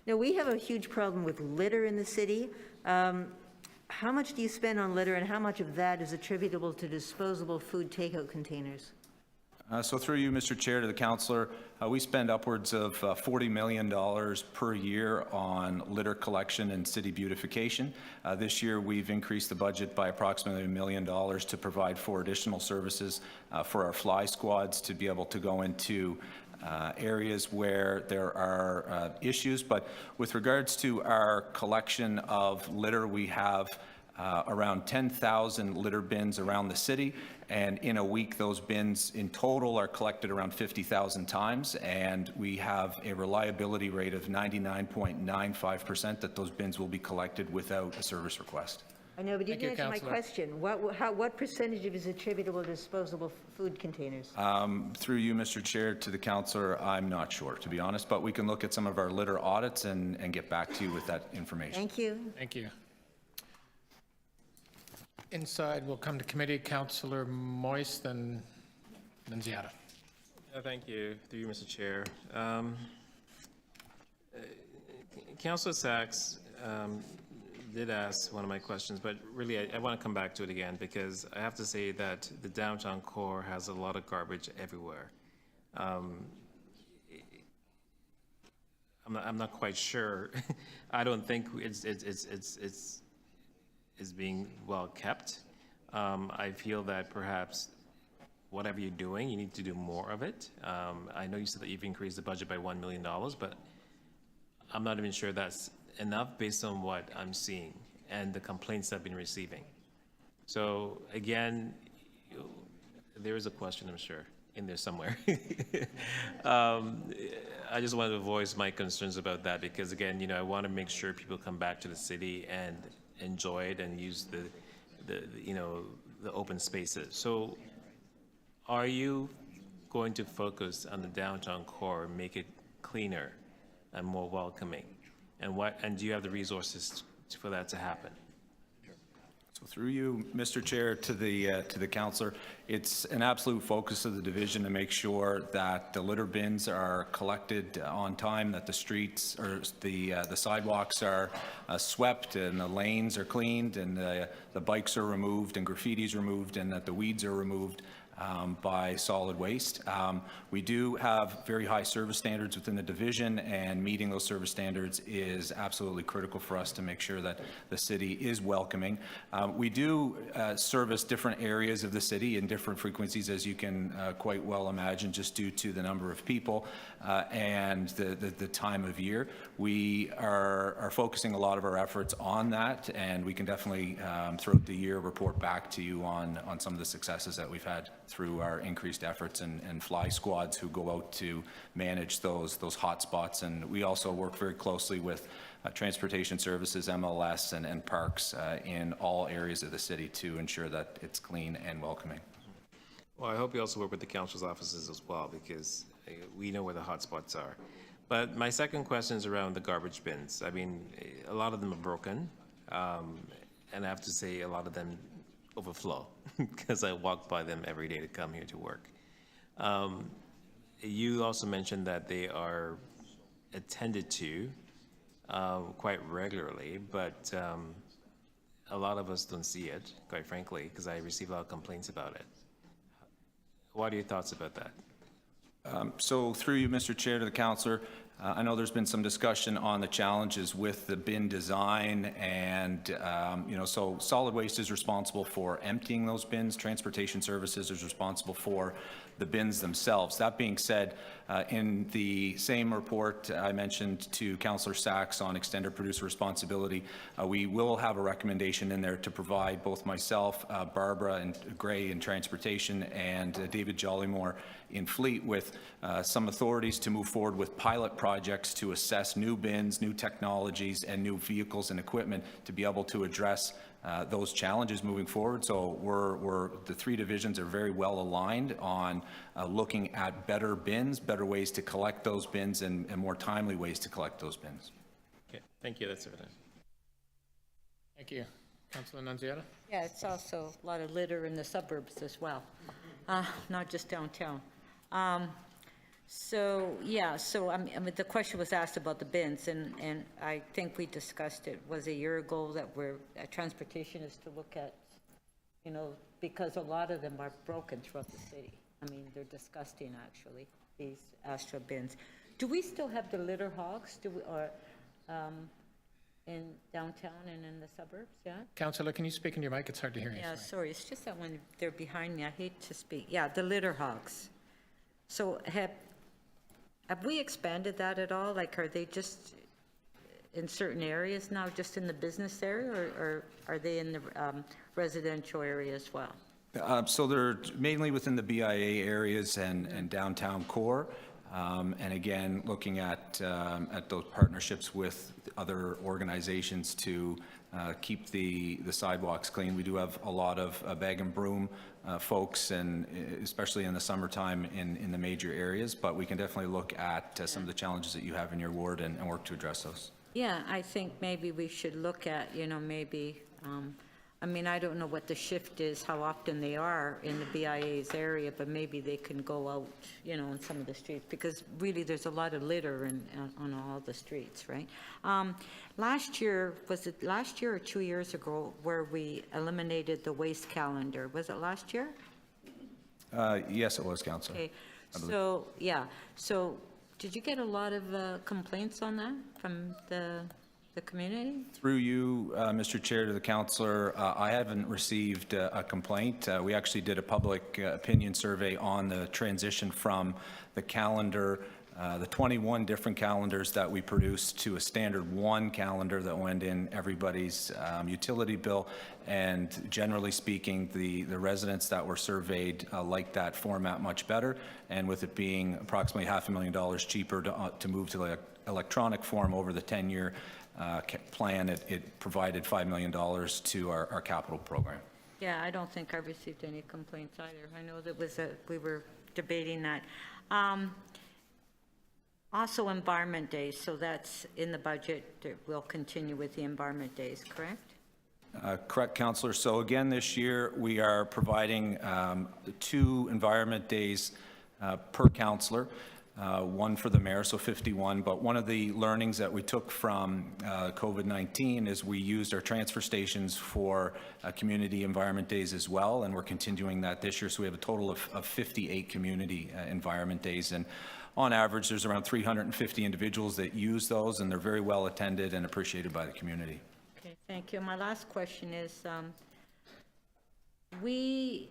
Now, we have a huge problem with litter in the city. How much do you spend on litter, and how much of that is attributable to disposable food takeout containers? So through you, Mr. Chair, to the councillor, we spend upwards of $40 million per year on litter collection and city beautification. This year, we've increased the budget by approximately $1 million to provide for additional services for our fly squads to be able to go into areas where there are issues. But with regards to our collection of litter, we have around 10,000 litter bins around the city, and in a week those bins in total are collected around 50,000 times, and we have a reliability rate of 99.95% that those bins will be collected without a service request. I know, but you didn't answer my question. What percentage of it is attributable to disposable food containers? Through you, Mr. Chair, to the councillor, I'm not sure, to be honest, but we can look at some of our litter audits and get back to you with that information. Thank you. Thank you. Inside, we'll come to committee. Councillor Moist, then Ziada. Thank you. Through you, Mr. Chair. Councillor Sachs did ask one of my questions, but really I want to come back to it again because I have to say that the downtown core has a lot of garbage everywhere. I'm not quite sure. I don't think it's being well kept. I feel that perhaps whatever you're doing, you need to do more of it. I know you said that you've increased the budget by $1 million, but I'm not even sure that's enough based on what I'm seeing and the complaints I've been receiving. So again, there is a question, I'm sure, in there somewhere. I just wanted to voice my concerns about that because again, you know, I want to make sure people come back to the city and enjoy it and use the open spaces. So are you going to focus on the downtown core, make it cleaner and more welcoming? And do you have the resources for that to happen? So through you, Mr. Chair, to the councillor, it's an absolute focus of the division to make sure that the litter bins are collected on time, that the streets or the sidewalks are swept and the lanes are cleaned and the bikes are removed and graffiti's removed and that the weeds are removed by solid waste. We do have very high service standards within the division, and meeting those service standards is absolutely critical for us to make sure that the city is welcoming. We do service different areas of the city in different frequencies, as you can quite well imagine, just due to the number of people and the time of year. We are focusing a lot of our efforts on that, and we can definitely throughout the year report back to you on some of the successes that we've had through our increased efforts and fly squads who go out to manage those hot spots. And we also work very closely with transportation services, MLS, and parks in all areas of the city to ensure that it's clean and welcoming. Well, I hope you also work with the council's offices as well, because we know where the hot spots are. But my second question is around the garbage bins. I mean, a lot of them are broken, and I have to say a lot of them overflow because I walk by them every day to come here to work. You also mentioned that they are attended to quite regularly, but a lot of us don't see it, quite frankly, because I receive a lot of complaints about it. What are your thoughts about that? So through you, Mr. Chair, to the councillor, I know there's been some discussion on the challenges with the bin design, and so solid waste is responsible for emptying those bins. Transportation services is responsible for the bins themselves. That being said, in the same report I mentioned to Councillor Sachs on extended producer responsibility, we will have a recommendation in there to provide both myself, Barbara and Gray in transportation, and David Jollymore in fleet with some authorities to move forward with pilot projects to assess new bins, new technologies, and new vehicles and equipment to be able to address those challenges moving forward. So the three divisions are very well aligned on looking at better bins, better ways to collect those bins, and more timely ways to collect those bins. Okay, thank you. That's it. Thank you. Councilor Nunziata? Yeah, it's also a lot of litter in the suburbs as well, not just downtown. So I mean, the question was asked about the bins, and I think we discussed it, was a year ago, that transportation is to look at, because a lot of them are broken throughout the city. I mean, they're disgusting, actually, these Astra bins. Do we still have the litter hogs? In downtown and in the suburbs, yeah? Councillor, can you speak into your mic? It's hard to hear you. Yeah, sorry, it's just that when they're behind me, I hate to speak. Yeah, the litter hogs. So have we expanded that at all? Like, are they just in certain areas now, just in the business area, or are they in the residential area as well? So they're mainly within the BIA areas and downtown core. And again, looking at those partnerships with other organizations to keep the sidewalks clean. We do have a lot of bag and broom folks, and especially in the summertime in the major areas, but we can definitely look at some of the challenges that you have in your ward and work to address those. Yeah, I think maybe we should look at, maybe I mean, I don't know what the shift is, how often they are in the BIA's area, but maybe they can go out, you know, in some of the streets, because really there's a lot of litter on all the streets, right? Last year, was it last year or 2 years ago, where we eliminated the waste calendar? Was it last year? Yes, it was, Councillor. Okay, so, yeah, so did you get a lot of complaints on that from the community? Through you, Mr. Chair, to the councillor, I haven't received a complaint. We actually did a public opinion survey on the transition from the calendar, the 21 different calendars that we produced, to a standard one calendar that went in everybody's utility bill. And generally speaking, the residents that were surveyed liked that format much better. And with it being approximately $500,000 cheaper to move to the electronic form over the 10-year plan, it provided $5 million to our capital program. Yeah, I don't think I received any complaints either. I know that we were debating that. Also Environment Days, so that's in the budget. We'll continue with the Environment Days, correct? Correct, Councillor. So again, this year, we are providing 2 Environment Days per councillor. One for the mayor, so 51. But one of the learnings that we took from COVID-19 is we used our transfer stations for community environment days as well, and we're continuing that this year. So we have a total of 58 community environment days, and on average, there's around 350 individuals that use those, and they're very well attended and appreciated by the community. Okay, thank you. My last question is, we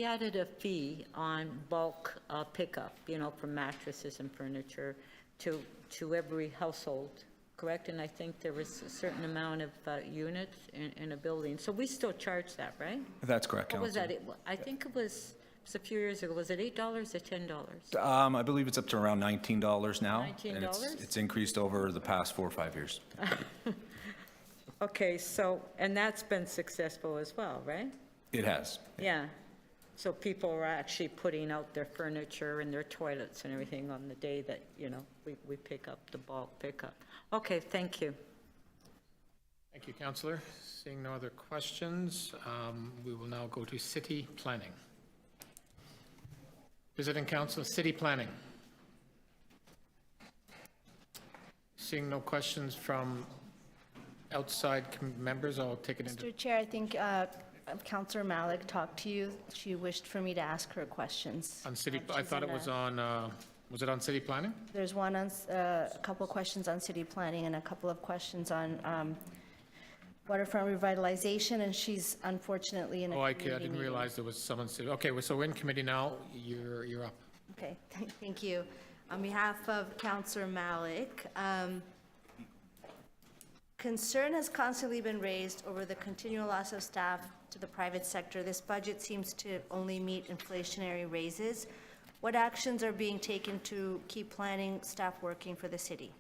added a fee on bulk pickup, you know, for mattresses and furniture to every household, correct? And I think there was a certain amount of units in a building. So we still charge that, right? That's correct, What was Councillor. that? I think it was a few years ago. Was it $8 or $10? I believe it's up to around $19 now. $19? And it's increased over the past 4 or 5 years. Okay, so, and that's been successful as well, right? It has. Yeah. So people are actually putting out their furniture and their toilets and everything on the day that, you know, we pick up the bulk pickup. Okay, thank you. Thank you, Councillor. Seeing no other questions, we will now go to city planning. Visiting Council, City Planning. Seeing no questions from outside members, I'll take it into... Mr. Chair, I think Councillor Malik talked to you. She wished for me to ask her questions. On city, I thought it was on, was it on City Planning? There's one on, a couple of questions on city planning and a couple of questions on Waterfront Revitalization, and she's unfortunately in a Oh, I committee didn't meeting. realize there was someone, okay, so we're in committee now, you're up. Okay, thank you. On behalf of Councillor Malik, concern has constantly been raised over the continual loss of staff to the private sector. This budget seems to only meet inflationary raises. What actions are being taken to keep planning staff working for the city?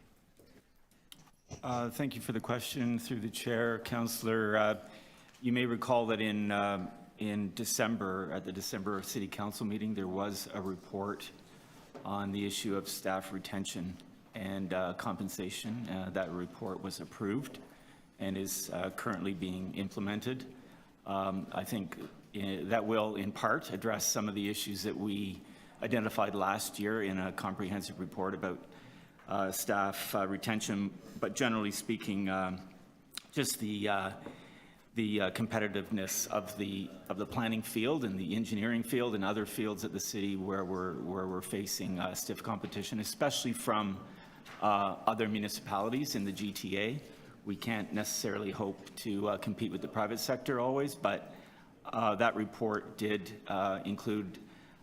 Thank you for the question through the chair, Councillor. You may recall that in December, at the December City Council meeting, there was a report on the issue of staff retention and compensation. That report was approved and is currently being implemented. I think that will, in part, address some of the issues that we identified last year in a comprehensive report about staff retention, but generally speaking, just the competitiveness of the planning field and the engineering field and other fields at the city where we're facing stiff competition, especially from other municipalities in the GTA. We can't necessarily hope to compete with the private sector always, but that report did include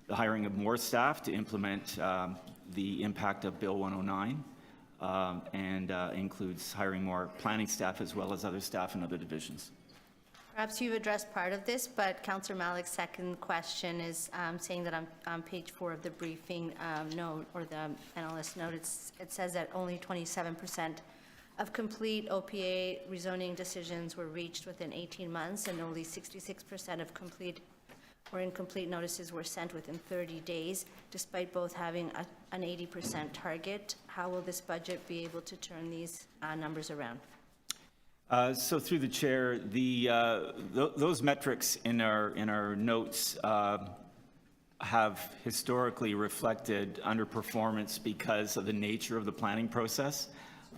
the hiring of more staff to implement the impact of Bill 109, and includes hiring more planning staff as well as other staff in other divisions. Perhaps you've addressed part of this, but Councillor Malik's second question is saying that on page 4 of the briefing note, or the analyst note, it says that only 27% of complete OPA rezoning decisions were reached within 18 months, and only 66% of complete or incomplete notices were sent within 30 days, despite both having an 80% target. How will this budget be able to turn these numbers around? So through the chair, those metrics in our notes have historically reflected underperformance because of the nature of the planning process.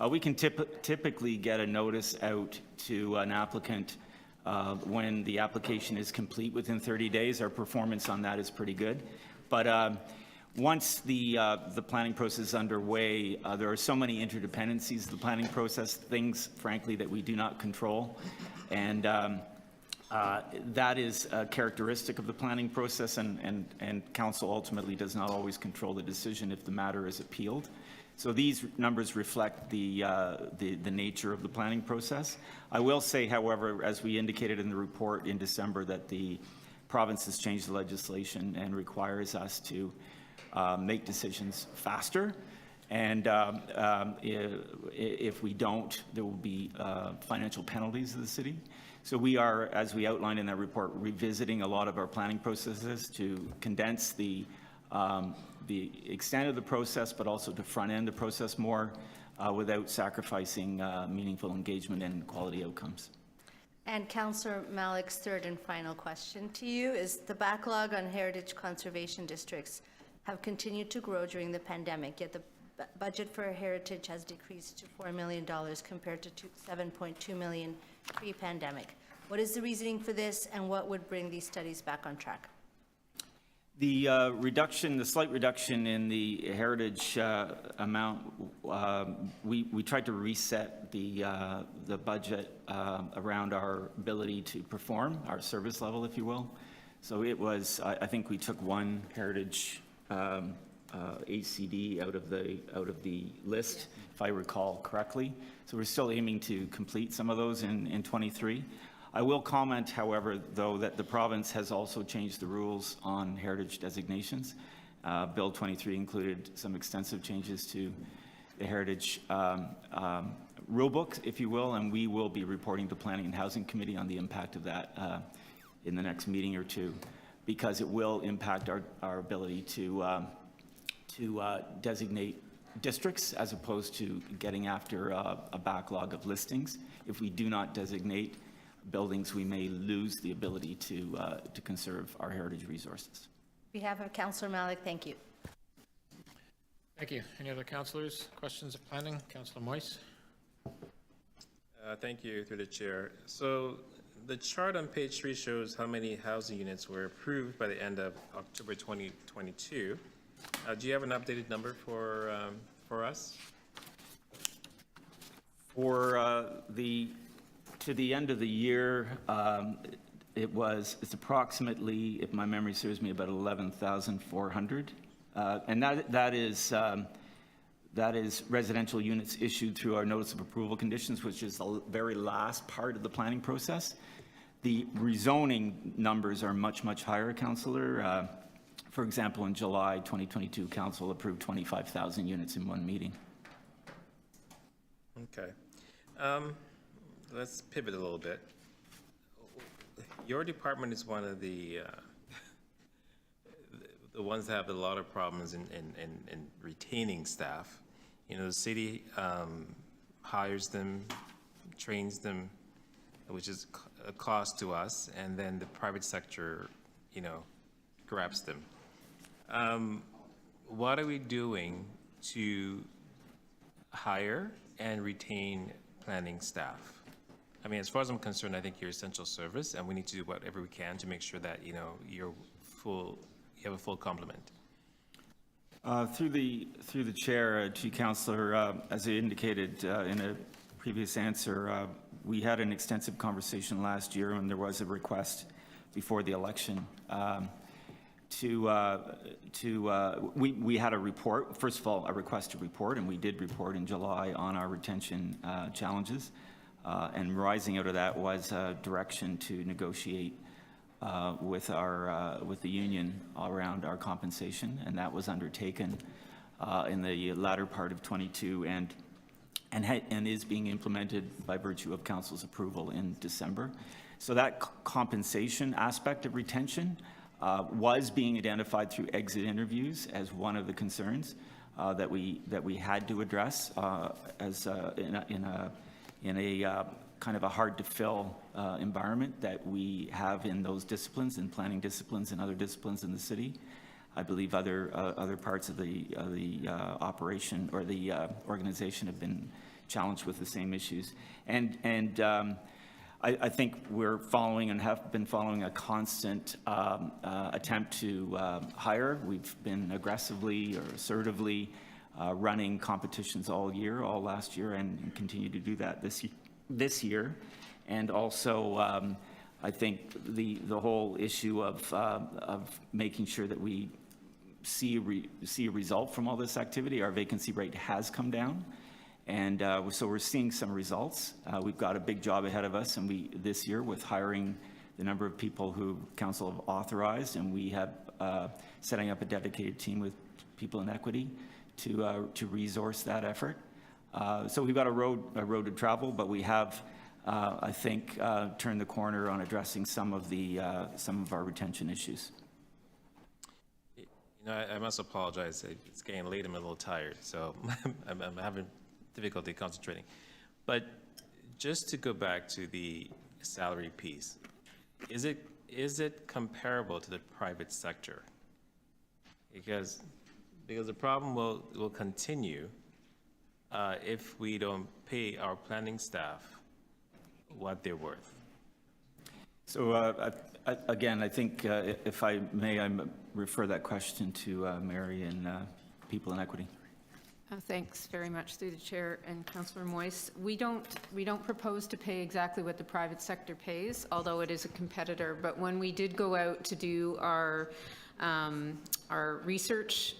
We can typically get a notice out to an applicant when the application is complete within 30 days. Our performance on that is pretty good. But once the planning process is underway, there are so many interdependencies in the planning process, things, frankly, that we do not control. And that is a characteristic of the planning process, and council ultimately does not always control the decision if the matter is appealed. So these numbers reflect the nature of the planning process. I will say, however, as we indicated in the report in December, that the province has changed the legislation and requires us to make decisions faster. And if we don't, there will be financial penalties to the city. So we are, as we outlined in that report, revisiting a lot of our planning processes to condense the extent of the process, but also to front end the process more without sacrificing meaningful engagement and quality outcomes. And Councillor Malik's third and final question to you is, the backlog on heritage conservation districts have continued to grow during the pandemic, yet the budget for heritage has decreased to $4 million compared to $7.2 million pre-pandemic. What is the reasoning for this, and what would bring these studies back on track? The the slight reduction in the heritage amount, we tried to reset the budget around our ability to perform, our service level, if you will. So it was, I think we took one heritage HCD out of the list, if I recall correctly. So we're still aiming to complete some of those in 23. I will comment, however, though, that the province has also changed the rules on heritage designations. Bill 23 included some extensive changes to the heritage rule book, if you will, and we will be reporting to Planning and Housing Committee on the impact of that in the next meeting or two, because it will impact our ability to designate districts as opposed to getting after a backlog of listings. If we do not designate buildings, we may lose the ability to conserve our heritage resources. On behalf of Councillor Malik, thank you. Thank you. Any other councillors? Questions of planning? Councillor Moise? Thank you, through the chair. So the chart on page 3 shows how many housing units were approved by the end of October 2022. Do you have an updated number for us? To the end of the year, it's approximately, if my memory serves me, about 11,400. And that is residential units issued through our notice of approval conditions, which is the very last part of the planning process. The rezoning numbers are much, much higher, Councillor. For example, in July 2022, Council approved 25,000 units in one meeting. Okay. Let's pivot a little bit. Your department is one of the ones that have a lot of problems in retaining staff. You know, the city hires them, trains them, which is a cost to us, and then the private sector, you know, grabs them. What are we doing to hire and retain planning staff? I mean, as far as I'm concerned, I think you're essential service, and we need to do whatever we can to make sure that, you know, you have a full complement. Through the chair to Councillor, as I indicated in a previous answer, we had an extensive conversation last year, and there was a request before the election we had a report, first of all, a request to report, and we did report in July on our retention challenges. And rising out of that was a direction to negotiate with the union around our compensation, and that was undertaken in the latter part of 22 and is being implemented by virtue of Council's approval in December. So that compensation aspect of retention was being identified through exit interviews as one of the concerns that we had to address as in a kind of a hard-to-fill environment that we have in those disciplines, in planning disciplines and other disciplines in the city. I believe other parts of the operation or the organization have been challenged with the same issues. And I think we're following and have been following a constant attempt to hire. We've been aggressively or assertively running competitions all last year, and continue to do that this year. And also, I think the whole issue of making sure that we see a result from all this activity. Our vacancy rate has come down, and so we're seeing some results. We've got a big job ahead of us, and this year with hiring the number of people who council have authorized, and we have setting up a dedicated team with people in equity to resource that effort. So we've got a road to travel, but we have, I think, turned the corner on addressing some of our retention issues. You know, I must apologize. It's getting late. I'm a little tired, so I'm having difficulty concentrating. But just to go back to the salary piece, is it comparable to the private sector? Because the problem will continue if we don't pay our planning staff what they're worth. So again, I think if I may, refer that question to Mary and People in Equity. Thanks very much through the chair and Councillor Moyse. We don't propose to pay exactly what the private sector pays, although it is a competitor. But when we did go out to do our research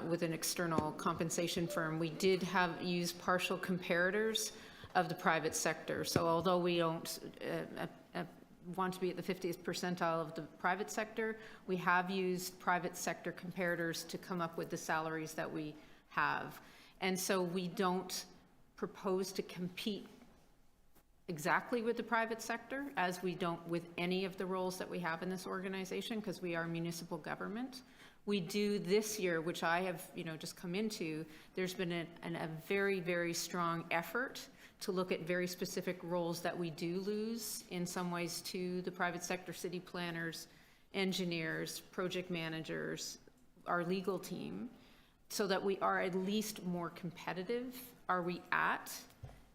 with an external compensation firm, we did use partial comparators of the private sector. So although we don't want to be at the 50th percentile of the private sector, we have used private sector comparators to come up with the salaries that we have. And so we don't propose to compete exactly with the private sector, as we don't with any of the roles that we have in this organization, because we are municipal government. We do this year, which I have just come into, there's been a very, very strong effort to look at very specific roles that we do lose in some ways to the private sector, city planners, engineers, project managers, our legal team, so that we are at least more competitive. Are we at,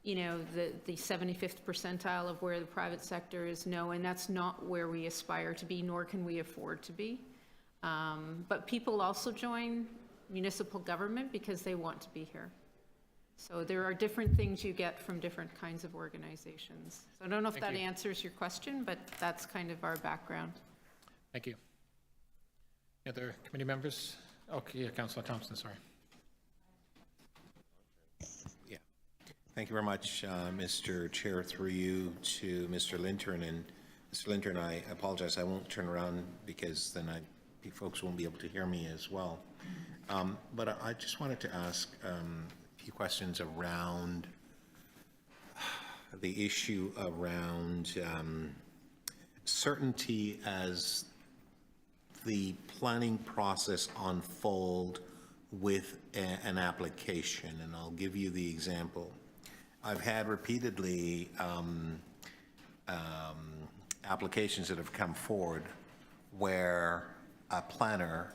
the 75th percentile of where the private sector is? No, and that's not where we aspire to be, nor can we afford to be. But people also join municipal government because they want to be here. So there are different things you get from different kinds of organizations. So I don't know if that answers your question, but that's kind of our background. Thank you. Any other committee members? Okay, Councillor Thompson, sorry. Yeah. Thank you very much, Mr. Chair, through you to Mr. Lintern. And Mr. Lintern, I apologize, I won't turn around because then folks won't be able to hear me as well. But I just wanted to ask a few questions around the issue around certainty as the planning process unfold with an application. And I'll give you the example. I've had repeatedly applications that have come forward where a planner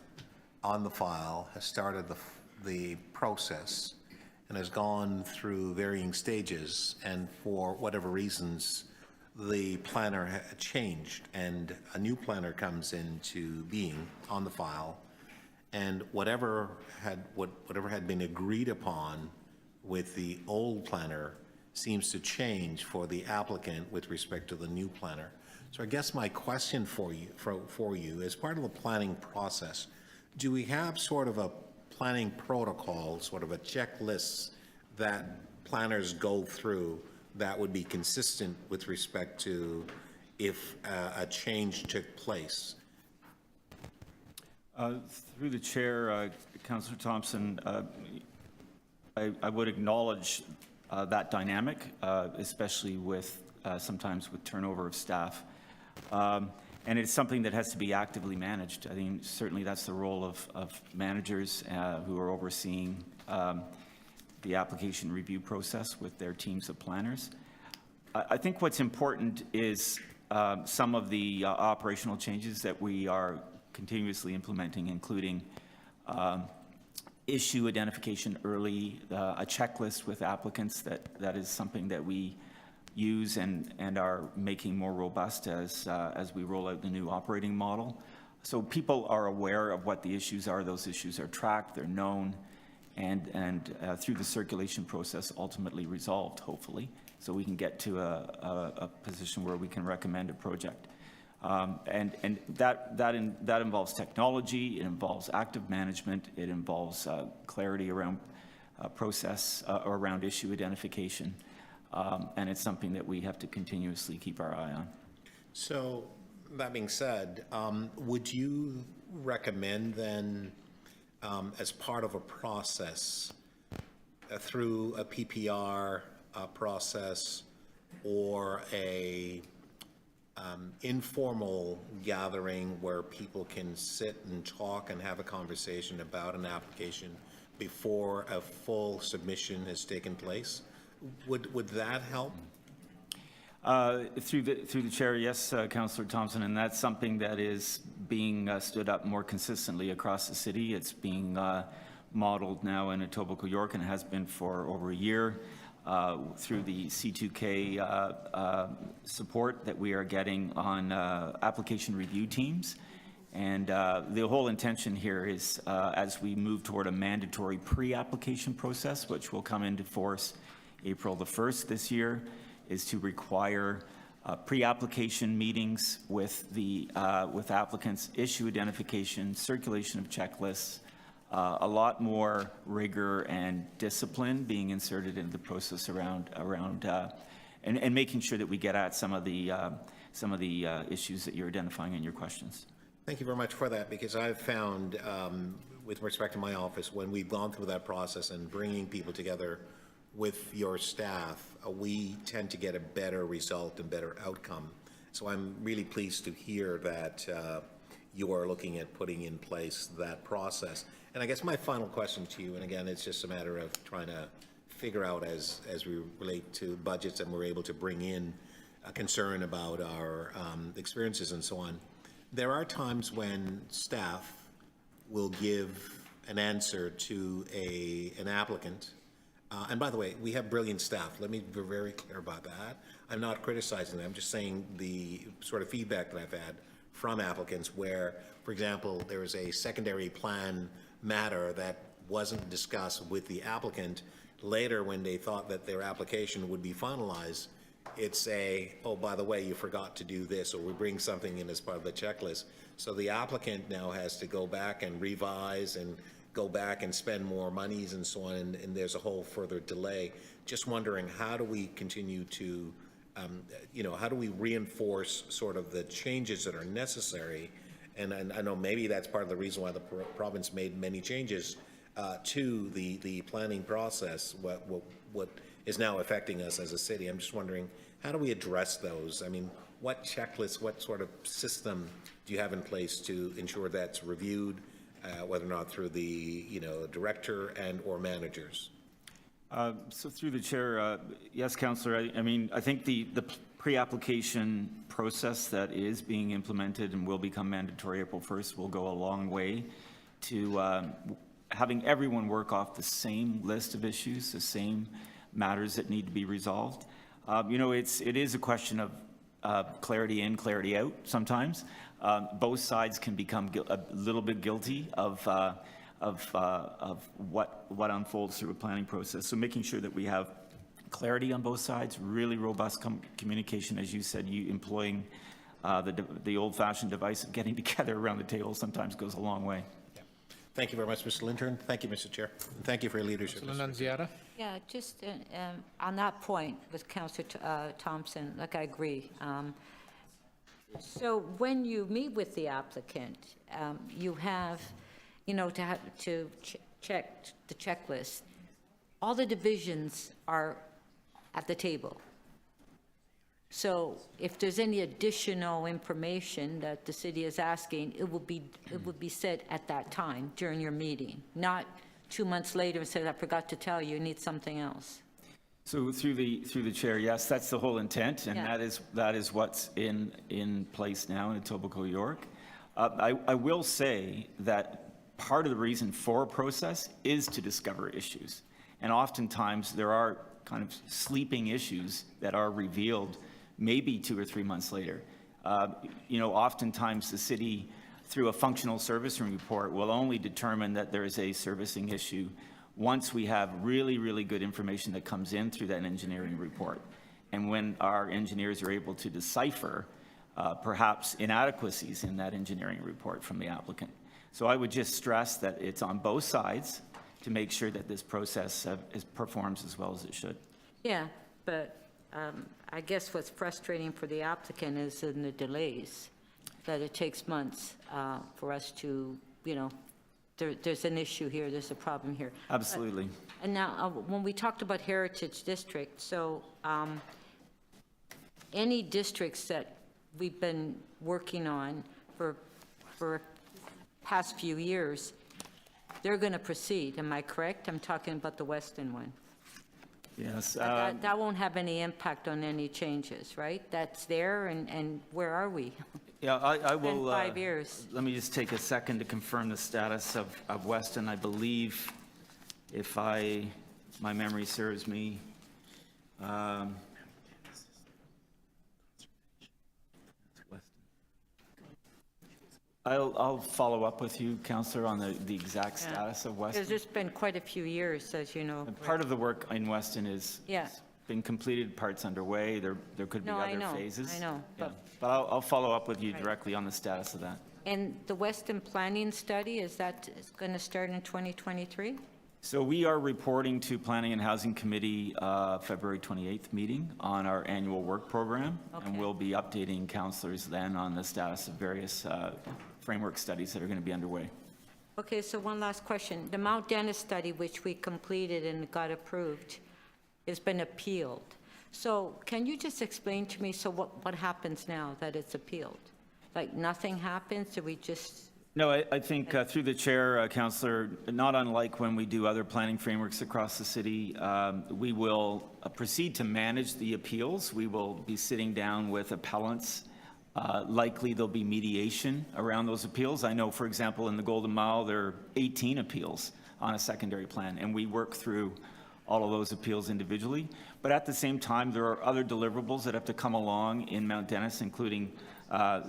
on the file has started the process and has gone through varying stages, and for whatever reasons the planner changed and a new planner comes into being on the file, and whatever had been agreed upon with the old planner seems to change for the applicant with respect to the new planner. So I guess my question for you, as part of the planning process, do we have sort of a planning protocol, sort of a checklist that planners go through that would be consistent with respect to if a change took place? Through the chair, Councillor Thompson, I would acknowledge that dynamic, especially with sometimes with turnover of staff. And it's something that has to be actively managed. I think certainly that's the role of managers who are overseeing the application review process with their teams of planners. I think what's important is some of the operational changes that we are continuously implementing, including issue identification early, a checklist with applicants. That is something that we use and are making more robust as we roll out the new operating model. So people are aware of what the issues are. Those issues are tracked, they're known, and through the circulation process ultimately resolved, hopefully, so we can get to a position where we can recommend a project. And that involves technology, it involves active management, it involves clarity around process, around issue identification, and it's something that we have to continuously keep our eye on. So, that being said, would you recommend then, as part of a process, through a PPR process or a informal gathering where people can sit and talk and have a conversation about an application before a full submission has taken place? Would that help? Through the chair, yes, Councillor Thompson, and that's something that is being stood up more consistently across the city. It's being modeled now in Etobicoke, York, and has been for over a year through the C2K support that we are getting on application review teams. And the whole intention here is, as we move toward a mandatory pre-application process, which will come into force April the 1st this year, is to require pre-application meetings with applicants, issue identification, circulation of checklists, a lot more rigor and discipline being inserted into the process around and making sure that we get at some of the issues that you're identifying in your questions. Thank you very much for that, because I've found, with respect to my office, when we've gone through that process and bringing people together with your staff, we tend to get a better result and better outcome. So I'm really pleased to hear that you are looking at putting in place that process. And I guess my final question to you, and again, it's just a matter of trying to figure out as we relate to budgets and we're able to bring in a concern about our experiences and so on. There are times when staff will give an answer to an applicant. And by the way, we have brilliant staff. Let me be very clear about that. I'm not criticizing them. I'm just saying the sort of feedback that I've had from applicants where, for example, there is a secondary plan matter that wasn't discussed with the applicant. Later, when they thought that their application would be finalized, it's oh, by the way, you forgot to do this, or we bring something in as part of the checklist. So the applicant now has to go back and revise and go back and spend more monies and so on, and there's a whole further delay. Just wondering, how do we continue to, how do we reinforce sort of the changes that are necessary? And I know maybe that's part of the reason why the province made many changes to the planning process, what is now affecting us as a city. I'm just wondering, how do we address those? I mean, what checklists, what sort of system do you have in place to ensure that's reviewed, whether or not through the director and or managers? So through the chair, yes, Councillor. I mean, I think the pre-application process that is being implemented and will become mandatory April 1st will go a long way to having everyone work off the same list of issues, the same matters that need to be resolved. It is a question of clarity in, clarity out sometimes. Both sides can become a little bit guilty of what unfolds through a planning process. So making sure that we have clarity on both sides, really robust communication, as you said, employing the old-fashioned device of getting together around the table sometimes goes a long way. Thank you very much, Mr. Lintern. Thank you, Mr. Chair. And thank you for your leadership. Yeah, just on that point with Councillor Thompson, I agree. So when you meet with the applicant, you have, to check the checklist. All the divisions are at the table. So if there's any additional information that the city is asking, it would be said at that time during your meeting, not 2 months later and said, I forgot to tell you, you need something else. So through the chair, yes, that's the whole intent, and Yeah. that is what's in place now in Etobicoke, York. I will say that part of the reason for a process is to discover issues. And oftentimes there are kind of sleeping issues that are revealed maybe 2 or 3 months later. Oftentimes the city, through a functional servicing report, will only determine that there is a servicing issue once we have really, really good information that comes in through that engineering report. And when our engineers are able to decipher perhaps inadequacies in that engineering report from the applicant. So I would just stress that it's on both sides to make sure that this process performs as well as it should. Yeah, but I guess what's frustrating for the applicant is in the delays, that it takes months for us to, there's an issue here, there's a problem here. Absolutely. And now, when we talked about Heritage District, so any districts that we've been working on for past few years, they're going to proceed, am I correct? I'm talking about the western one. Yes. That won't have any impact on any changes, right? That's there, and where are we? Yeah, I will. Been 5 years. Let me just take a second to confirm the status of Weston. I believe, if my memory serves me, I'll follow up with you, Councillor, on the exact status of Weston. Because it's been quite a few years, as you know. And part of the work in Weston is Yeah. been completed, parts underway. There could be No, I other know, phases. I know, Yeah. but- But I'll follow up with you directly on the status of that. And the Weston Planning Study, is that going to start in 2023? So we are reporting to Planning and Housing Committee February 28th meeting on our annual work program. And Okay. we'll be updating councillors then on the status of various framework studies that are going to be underway. Okay, so one last question. The Mount Dennis study, which we completed and got approved, has been appealed. So can you just explain to me, so what happens now that it's appealed? Like nothing happens, or we just? No, I think through the chair, Councillor, not unlike when we do other planning frameworks across the city, we will proceed to manage the appeals. We will be sitting down with appellants. Likely there'll be mediation around those appeals. I know, for example, in the Golden Mile, there are 18 appeals on a secondary plan, and we work through all of those appeals individually. But at the same time, there are other deliverables that have to come along in Mount Dennis, including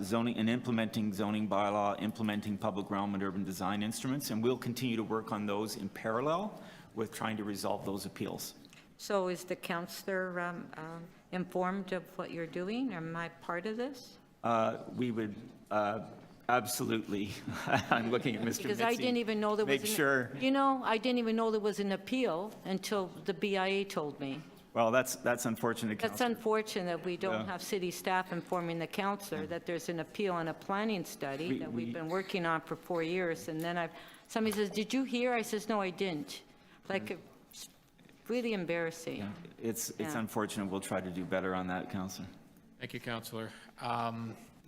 zoning and implementing zoning bylaw, implementing public realm and urban design instruments, and we'll continue to work on those in parallel with trying to resolve those appeals. So is the councillor informed of what you're doing? Am I part of this? We would absolutely, I'm looking at Mr. Because Mitzi, I didn't even know there was. make sure. I didn't even know there was an appeal until the BIA told me. Well, that's unfortunate, That's Councillor. unfortunate that we don't Yeah. have city staff informing the councillor that there's an appeal on a planning study that we've been working on for 4 years. And then somebody says, "Did you hear?" I says, "No, I didn't." Like, it's really embarrassing. It's Yeah. unfortunate. We'll try to do better on that, Councillor. Thank you, Councillor.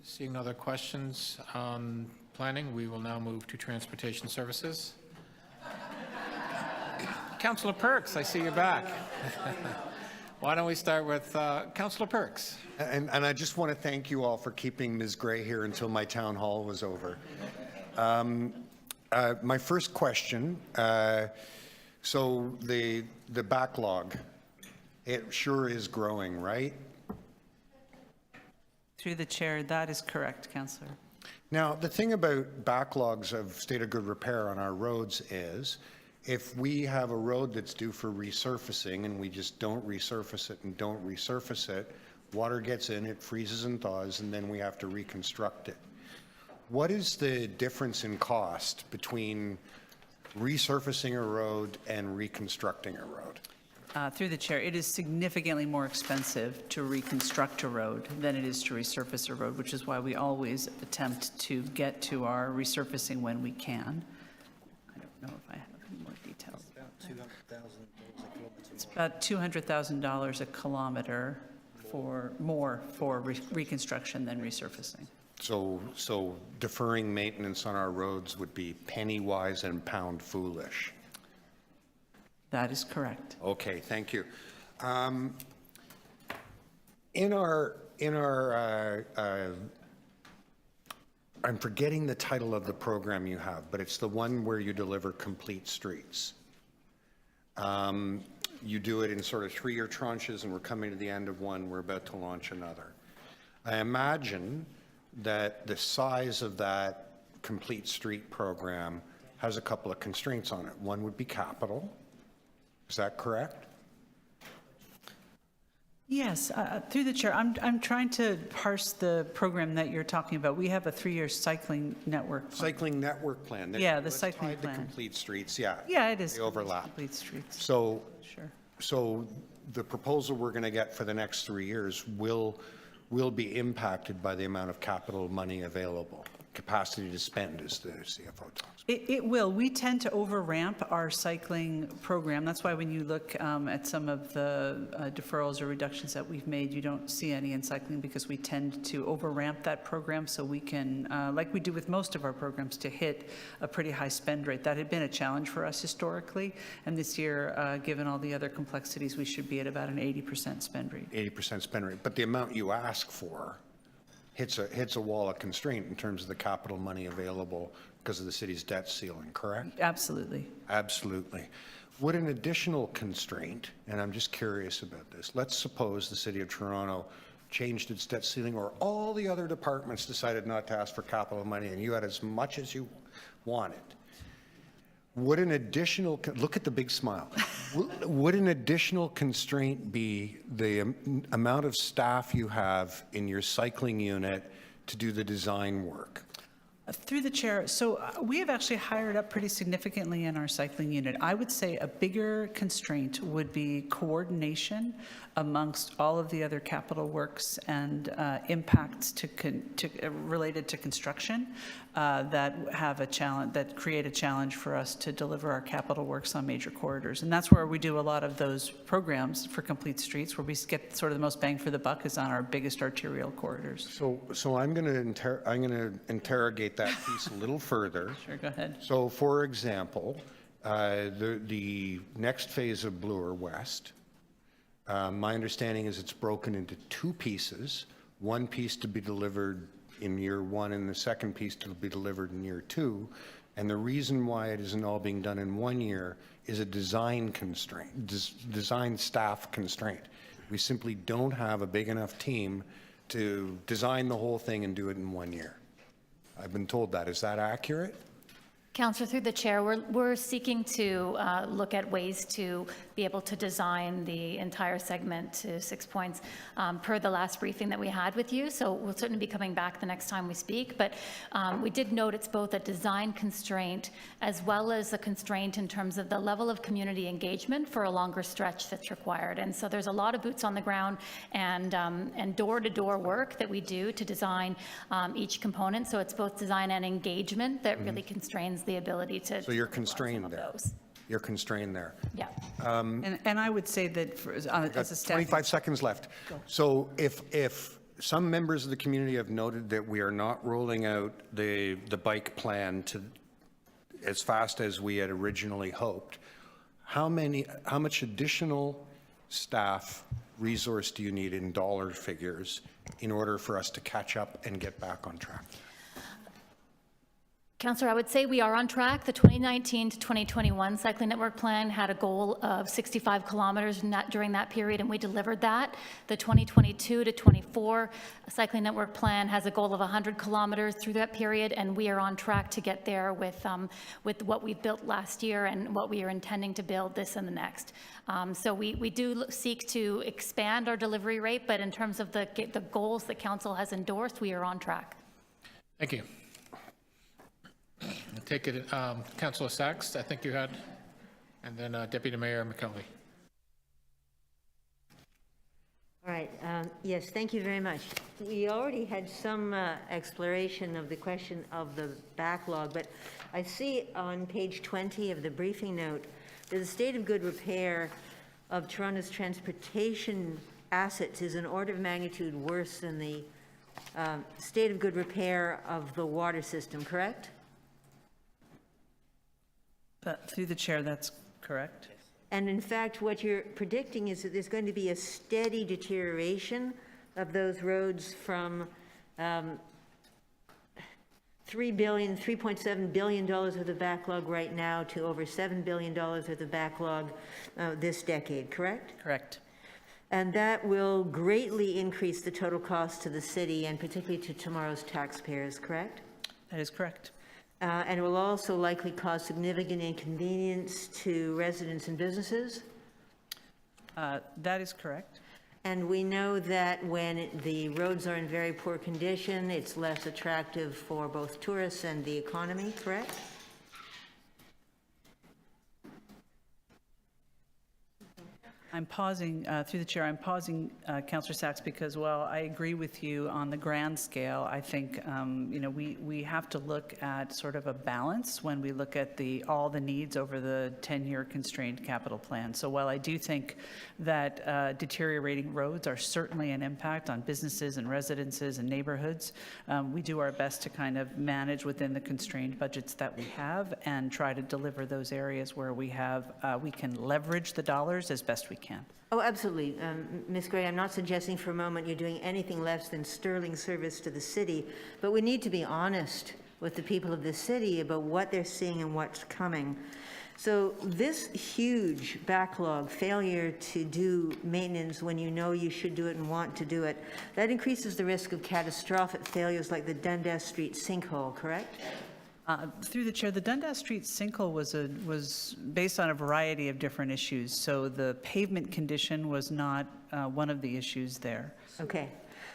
Seeing no other questions on planning, we will now move to transportation services. Councillor Perks, I see you back. Why don't we start with Councillor Perks? And I just want to thank you all for keeping Ms. Gray here until my town hall was over. My first question, so the backlog, it sure is growing, right? Through the chair, that is correct, Councillor. Now, the thing about backlogs of state of good repair on our roads is, if we have a road that's due for resurfacing and we just don't resurface it and don't resurface it, water gets in, it freezes and thaws, and then we have to reconstruct it. What is the difference in cost between resurfacing a road and reconstructing a road? Through the chair, it is significantly more expensive to reconstruct a road than it is to resurface a road, which is why we always attempt to get to our resurfacing when we can. I don't know if I have any more details. It's about $200,000 a kilometer for reconstruction than resurfacing. So deferring maintenance on our roads would be penny wise and pound foolish. That is correct. Okay, thank you. In our, I'm forgetting the title of the program you have, but it's the one where you deliver complete streets. You do it in sort of 3-year tranches, and we're coming to the end of one, we're about to launch another. I imagine that the size of that complete street program has a couple of constraints on it. One would be capital. Is that correct? Yes, through the chair, I'm trying to parse the program that you're talking about. We have a 3-year cycling network plan. Cycling network plan. Yeah, the cycling plan. The complete streets, yeah. Yeah, it is. They overlap. Complete streets. So, Sure. so the proposal we're going to get for the next 3 years will be impacted by the amount of capital money available. Capacity to spend, as the CFO talks. It will. We tend to over-ramp our cycling program. That's why when you look at some of the deferrals or reductions that we've made, you don't see any in cycling, because we tend to over-ramp that program so we can, like we do with most of our programs, to hit a pretty high spend rate. That had been a challenge for us historically, and this year, given all the other complexities, we should be at about an 80% spend rate. 80% spend rate. But the amount you ask for hits a wall of constraint in terms of the capital money available because of the city's debt ceiling, correct? Absolutely. Absolutely. Would an additional constraint, and I'm just curious about this, let's suppose the City of Toronto changed its debt ceiling, or all the other departments decided not to ask for capital money and you had as much as you wanted. Would an additional, look at the big smile, would an additional constraint be the amount of staff you have in your cycling unit to do the design work? Through the chair, so we have actually hired up pretty significantly in our cycling unit. I would say a bigger constraint would be coordination amongst all of the other capital works and impacts related to construction that have a challenge, that create a challenge for us to deliver our capital works on major corridors. And that's where we do a lot of those programs for complete streets, where we get sort of the most bang for the buck is on our biggest arterial corridors. So I'm going to interrogate that piece a little further. Sure, go ahead. So, for example, the next phase of Bloor West, my understanding is it's broken into 2 pieces. One piece to be delivered in year 1 and the second piece to be delivered in year 2. And the reason why it isn't all being done in 1 year is a design constraint, design staff constraint. We simply don't have a big enough team to design the whole thing and do it in 1 year. I've been told that. Is that accurate? Councillor, through the chair, we're seeking to look at ways to be able to design the entire segment to 6 points per the last briefing that we had with you. So we'll certainly be coming back the next time we speak. But we did note it's both a design constraint as well as a constraint in terms of the level of community engagement for a longer stretch that's required. And so there's a lot of boots on the ground and door-to-door work that we do to design each component. So it's both design and engagement that really constrains the ability to. So you're constrained there. You're constrained there. Yeah. And I would say that as a staff. 25 seconds left. So if some members of the community have noted that we are not rolling out the bike plan to as fast as we had originally hoped, how much additional staff resource do you need in dollar figures in order for us to catch up and get back on track? Councillor, I would say we are on track. The 2019 to 2021 cycling network plan had a goal of 65 kilometers during that period, and we delivered that. The 2022 to 24 cycling network plan has a goal of 100 kilometers through that period, and we are on track to get there with what we built last year and what we are intending to build this and the next. So we do seek to expand our delivery rate, but in terms of the goals that Council has endorsed, we are on track. Thank you. I'll take it, Councillor Sachs, I think you had, and then Deputy Mayor McKelvey. All right. Yes, thank you very much. We already had some exploration of the question of the backlog, but I see on page 20 of the briefing note that the state of good repair of Toronto's transportation assets is an order of magnitude worse than the state of good repair of the water system, correct? Through the chair, that's correct. And in fact, what you're predicting is that there's going to be a steady deterioration of those roads from $3.7 billion worth of backlog right now to over $7 billion worth of backlog this decade, correct? Correct. And that will greatly increase the total cost to the city and particularly to tomorrow's taxpayers, correct? That is correct. And it will also likely cause significant inconvenience to residents and businesses? That is correct. And we know that when the roads are in very poor condition, it's less attractive for both tourists and the economy, correct? I'm pausing, through the chair, I'm pausing, Councillor Sachs, because while I agree with you on the grand scale, I think, we have to look at sort of a balance when we look at all the needs over the 10-year constrained capital plan. So while I do think that deteriorating roads are certainly an impact on businesses and residences and neighborhoods, we do our best to kind of manage within the constrained budgets that we have and try to deliver those areas where we can leverage the dollars as best we can. Oh, absolutely. Ms. Gray, I'm not suggesting for a moment you're doing anything less than sterling service to the city, but we need to be honest with the people of the city about what they're seeing and what's coming. So this huge backlog, failure to do maintenance when you know you should do it and want to do it, that increases the risk of catastrophic failures like the Dundas Street sinkhole, correct? Through the chair, the Dundas Street sinkhole was based on a variety of different issues. So the pavement condition was not one of the issues there. Okay.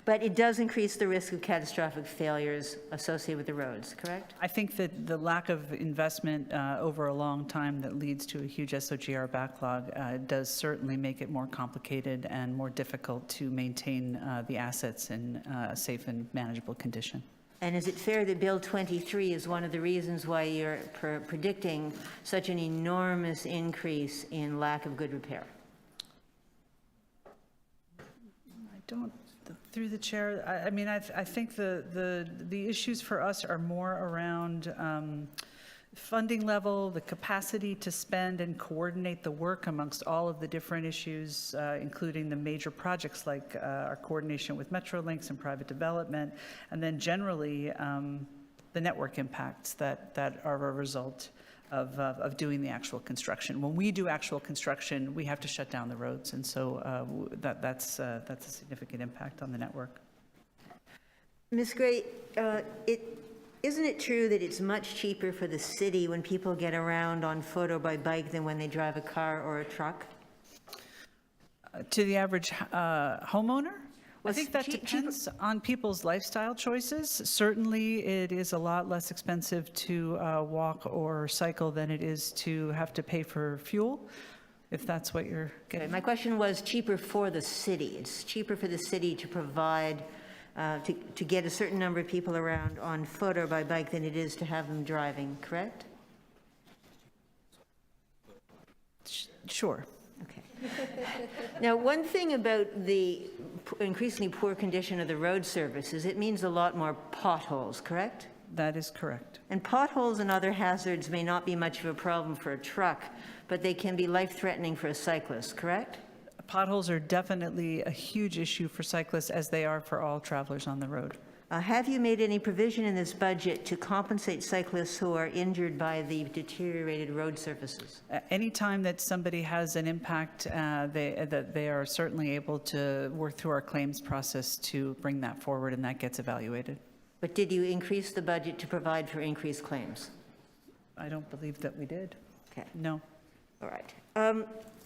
But it does increase the risk of catastrophic failures associated with the roads, correct? I think that the lack of investment over a long time that leads to a huge SOGR backlog does certainly make it more complicated and more difficult to maintain the assets in a safe and manageable condition. And is it fair that Bill 23 is one of the reasons why you're predicting such an enormous increase in lack of good repair? I don't, through the chair, I think the issues for us are more around funding level, the capacity to spend and coordinate the work amongst all of the different issues, including the major projects like our coordination with Metrolinx and private development, and then generally the network impacts that are a result of doing the actual construction. When we do actual construction, we have to shut down the roads, and so that's a significant impact on the network. Ms. Gray, isn't it true that it's much cheaper for the city when people get around on foot or by bike than when they drive a car or a truck? To the average homeowner? I think that depends on people's lifestyle choices. Certainly, it is a lot less expensive to walk or cycle than it is to have to pay for fuel, if that's what you're getting. Okay, my question was cheaper for the city. It's cheaper for the city to provide to get a certain number of people around on foot or by bike than it is to have them driving, correct? Sure. Okay. Now, one thing about the increasingly poor condition of the road surface is it means a lot more potholes, correct? That is correct. And potholes and other hazards may not be much of a problem for a truck, but they can be life-threatening for a cyclist, correct? Potholes are definitely a huge issue for cyclists, as they are for all travelers on the road. Have you made any provision in this budget to compensate cyclists who are injured by the deteriorated road surfaces? Anytime that somebody has an impact, they are certainly able to work through our claims process to bring that forward, and that gets evaluated. But did you increase the budget to provide for increased claims? I don't believe that we did. Okay. No. All right.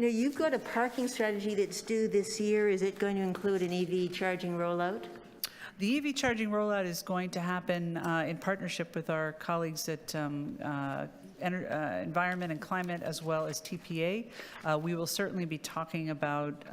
Now, you've got a parking strategy that's due this year. Is it going to include an EV charging rollout? The EV charging rollout is going to happen in partnership with our colleagues at Environment and Climate, as well as TPA. We will certainly be talking about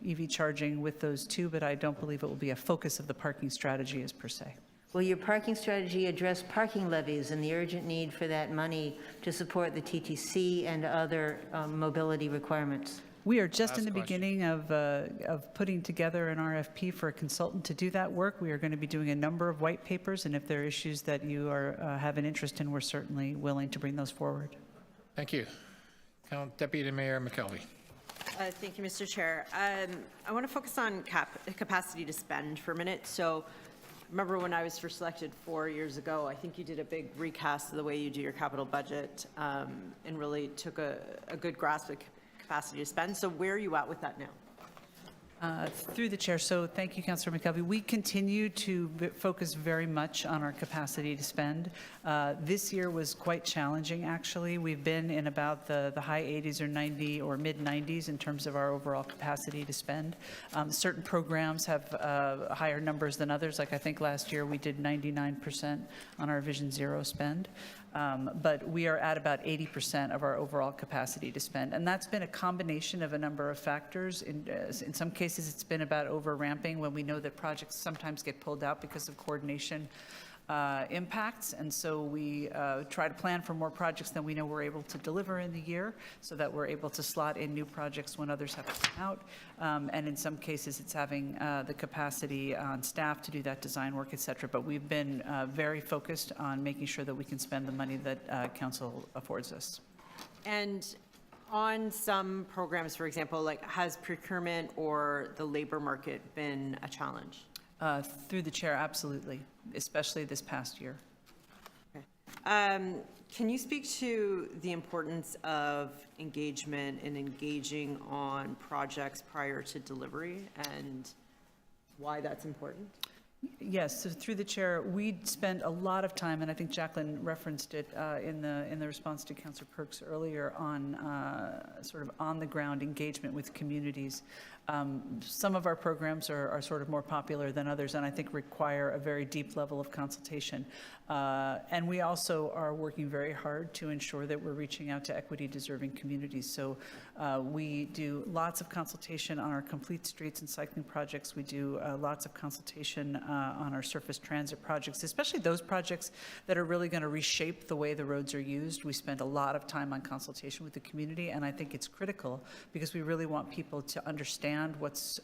EV charging with those two, but I don't believe it will be a focus of the parking strategy as per se. Will your parking strategy address parking levies and the urgent need for that money to support the TTC and other mobility requirements? We are just in the beginning of putting together an RFP for a consultant to do that work. We are going to be doing a number of white papers, and if there are issues that you have an interest in, we're certainly willing to bring those forward. Thank you. Deputy Mayor McKelvey. Thank you, Mr. Chair. I want to focus on capacity to spend for a minute. So remember when I was first elected 4 years ago, I think you did a big recast of the way you do your capital budget and really took a good grasp of capacity to spend. So where are you at with that now? Through the chair, so thank you, Councillor McKelvey. We continue to focus very much on our capacity to spend. This year was quite challenging, actually. We've been in about the high 80s or 90 or mid 90s in terms of our overall capacity to spend. Certain programs have higher numbers than others. Like I think last year we did 99% on our Vision Zero spend. But we are at about 80% of our overall capacity to spend. And that's been a combination of a number of factors. In some cases, it's been about over-ramping when we know that projects sometimes get pulled out because of coordination impacts. And so we try to plan for more projects than we know we're able to deliver in the year so that we're able to slot in new projects when others have to come out. And in some cases, it's having the capacity on staff to do that design work, et cetera. But we've been very focused on making sure that we can spend the money that council affords us. And on some programs, for example, like has procurement or the labor market been a challenge? Through the chair, absolutely, especially this past year. Okay. Can you speak to the importance of engagement and engaging on projects prior to delivery and why that's important? Yes, so through the chair, we spend a lot of time, and I think Jacqueline referenced it in the response to Councillor Perks earlier on sort of on-the-ground engagement with communities. Some of our programs are sort of more popular than others, and I think require a very deep level of consultation. And we also are working very hard to ensure that we're reaching out to equity-deserving communities. So we do lots of consultation on our complete streets and cycling projects. We do lots of consultation on our surface transit projects, especially those projects that are really going to reshape the way the roads are used. We spend a lot of time on consultation with the community, and I think it's critical because we really want people to understand what's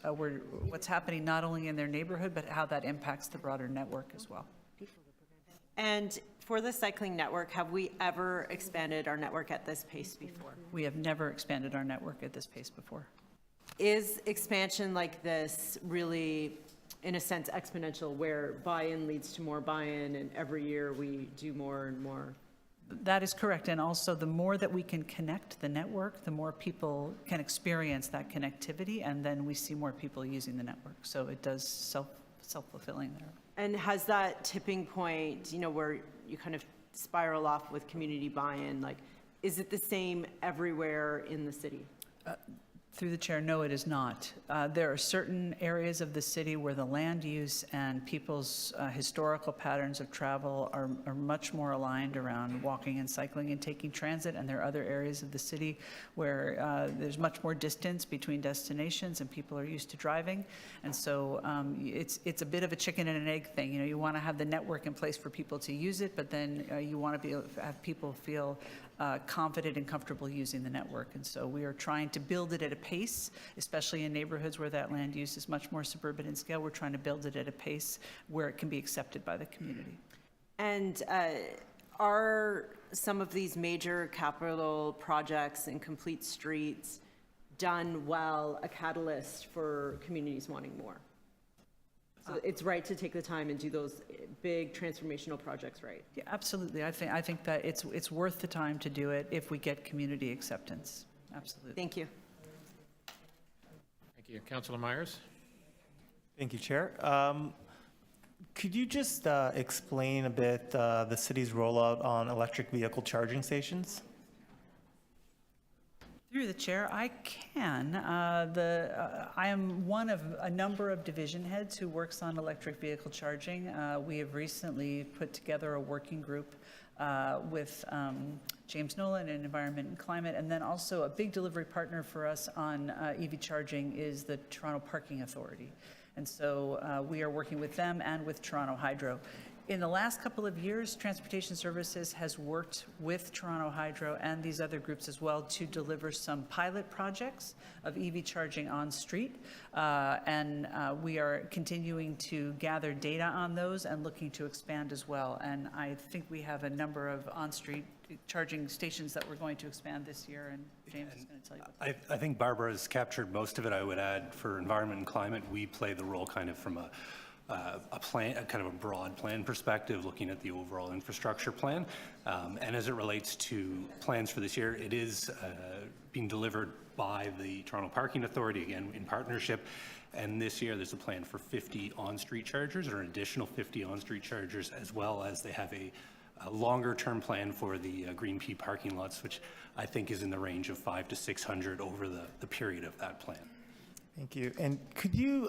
happening not only in their neighborhood, but how that impacts the broader network as well. And for the cycling network, have we ever expanded our network at this pace before? We have never expanded our network at this pace before. Is expansion like this really, in a sense, exponential, where buy-in leads to more buy-in, and every year we do more and more? That is correct. And also, the more that we can connect the network, the more people can experience that connectivity, and then we see more people using the network. So it does self-fulfilling there. And has that tipping point, where you kind of spiral off with community buy-in, like, is it the same everywhere in the city? Through the chair, no, it is not. There are certain areas of the city where the land use and people's historical patterns of travel are much more aligned around walking and cycling and taking transit, and there are other areas of the city where there's much more distance between destinations and people are used to driving. And so it's a bit of a chicken and an egg thing. You want to have the network in place for people to use it, but then you want to be able to have people feel confident and comfortable using the network. And so we are trying to build it at a pace, especially in neighborhoods where that land use is much more suburban in scale. We're trying to build it at a pace where it can be accepted by the community. And are some of these major capital projects and complete streets done well a catalyst for communities wanting more? So it's right to take the time and do those big transformational projects, right? Yeah, absolutely. I think that it's worth the time to do it if we get community acceptance. Absolutely. Thank you. Thank you. Councillor Myers. Thank you, Chair. Could you just explain a bit the city's rollout on electric vehicle charging stations? Through the chair, I can. I am one of a number of division heads who works on electric vehicle charging. We have recently put together a working group with James Nolan in Environment and Climate, and then also a big delivery partner for us on EV charging is the Toronto Parking Authority. And so we are working with them and with Toronto Hydro. In the last couple of years, Transportation Services has worked with Toronto Hydro and these other groups as well to deliver some pilot projects of EV charging on street. And we are continuing to gather data on those and looking to expand as well. And I think we have a number of on-street charging stations that we're going to expand this year, and James is going to tell you about that. I think Barbara has captured most of it. I would add for environment and climate, we play the role kind of from a plan, kind of a broad plan perspective, looking at the overall infrastructure plan. And as it relates to plans for this year, it is being delivered by the Toronto Parking Authority, again, in partnership. And this year, there's a plan for 50 on-street chargers, or an additional 50 on-street chargers, as well as they have a longer-term plan for the Green P parking lots, which I think is in the range of 500 to 600 over the period of that plan. Thank you. And could you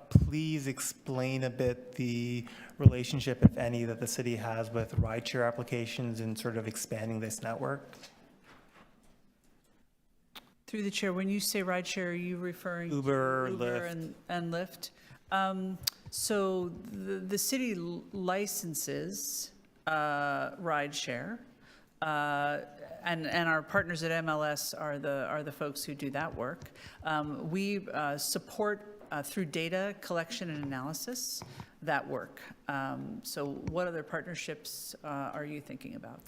please explain a bit the relationship, if any, that the city has with rideshare applications and sort of expanding this network? Through the chair, when you say rideshare, are you referring Uber, to Lyft. and Lyft? So the city licenses rideshare, and our partners at MLS are the folks who do that work. We support through data collection and analysis that work. So what other partnerships are you thinking about?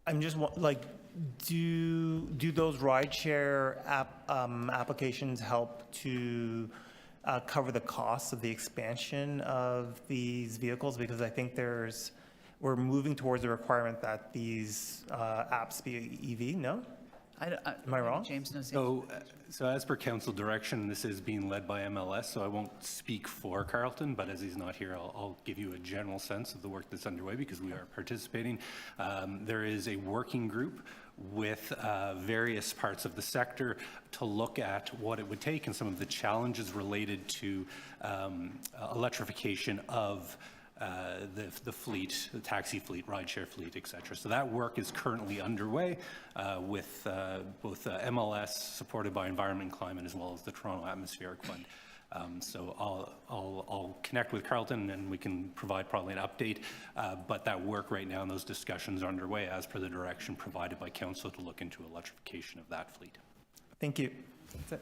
I'm just like, do those rideshare applications help to cover the costs of the expansion of these vehicles? Because I think we're moving towards the requirement that these apps be EV, no? Am I wrong? James knows. So as per council direction, this is being led by MLS, so I won't speak for Carlton, but as he's not here, I'll give you a general sense of the work that's underway because we are participating. There is a working group with various parts of the sector to look at what it would take and some of the challenges related to electrification of the fleet, the taxi fleet, rideshare fleet, et cetera. So that work is currently underway with both MLS, supported by Environment and Climate, as well as the Toronto Atmospheric Fund. So I'll connect with Carlton and we can provide probably an update, but that work right now and those discussions are underway as per the direction provided by council to look into electrification of that fleet. Thank you. That's it.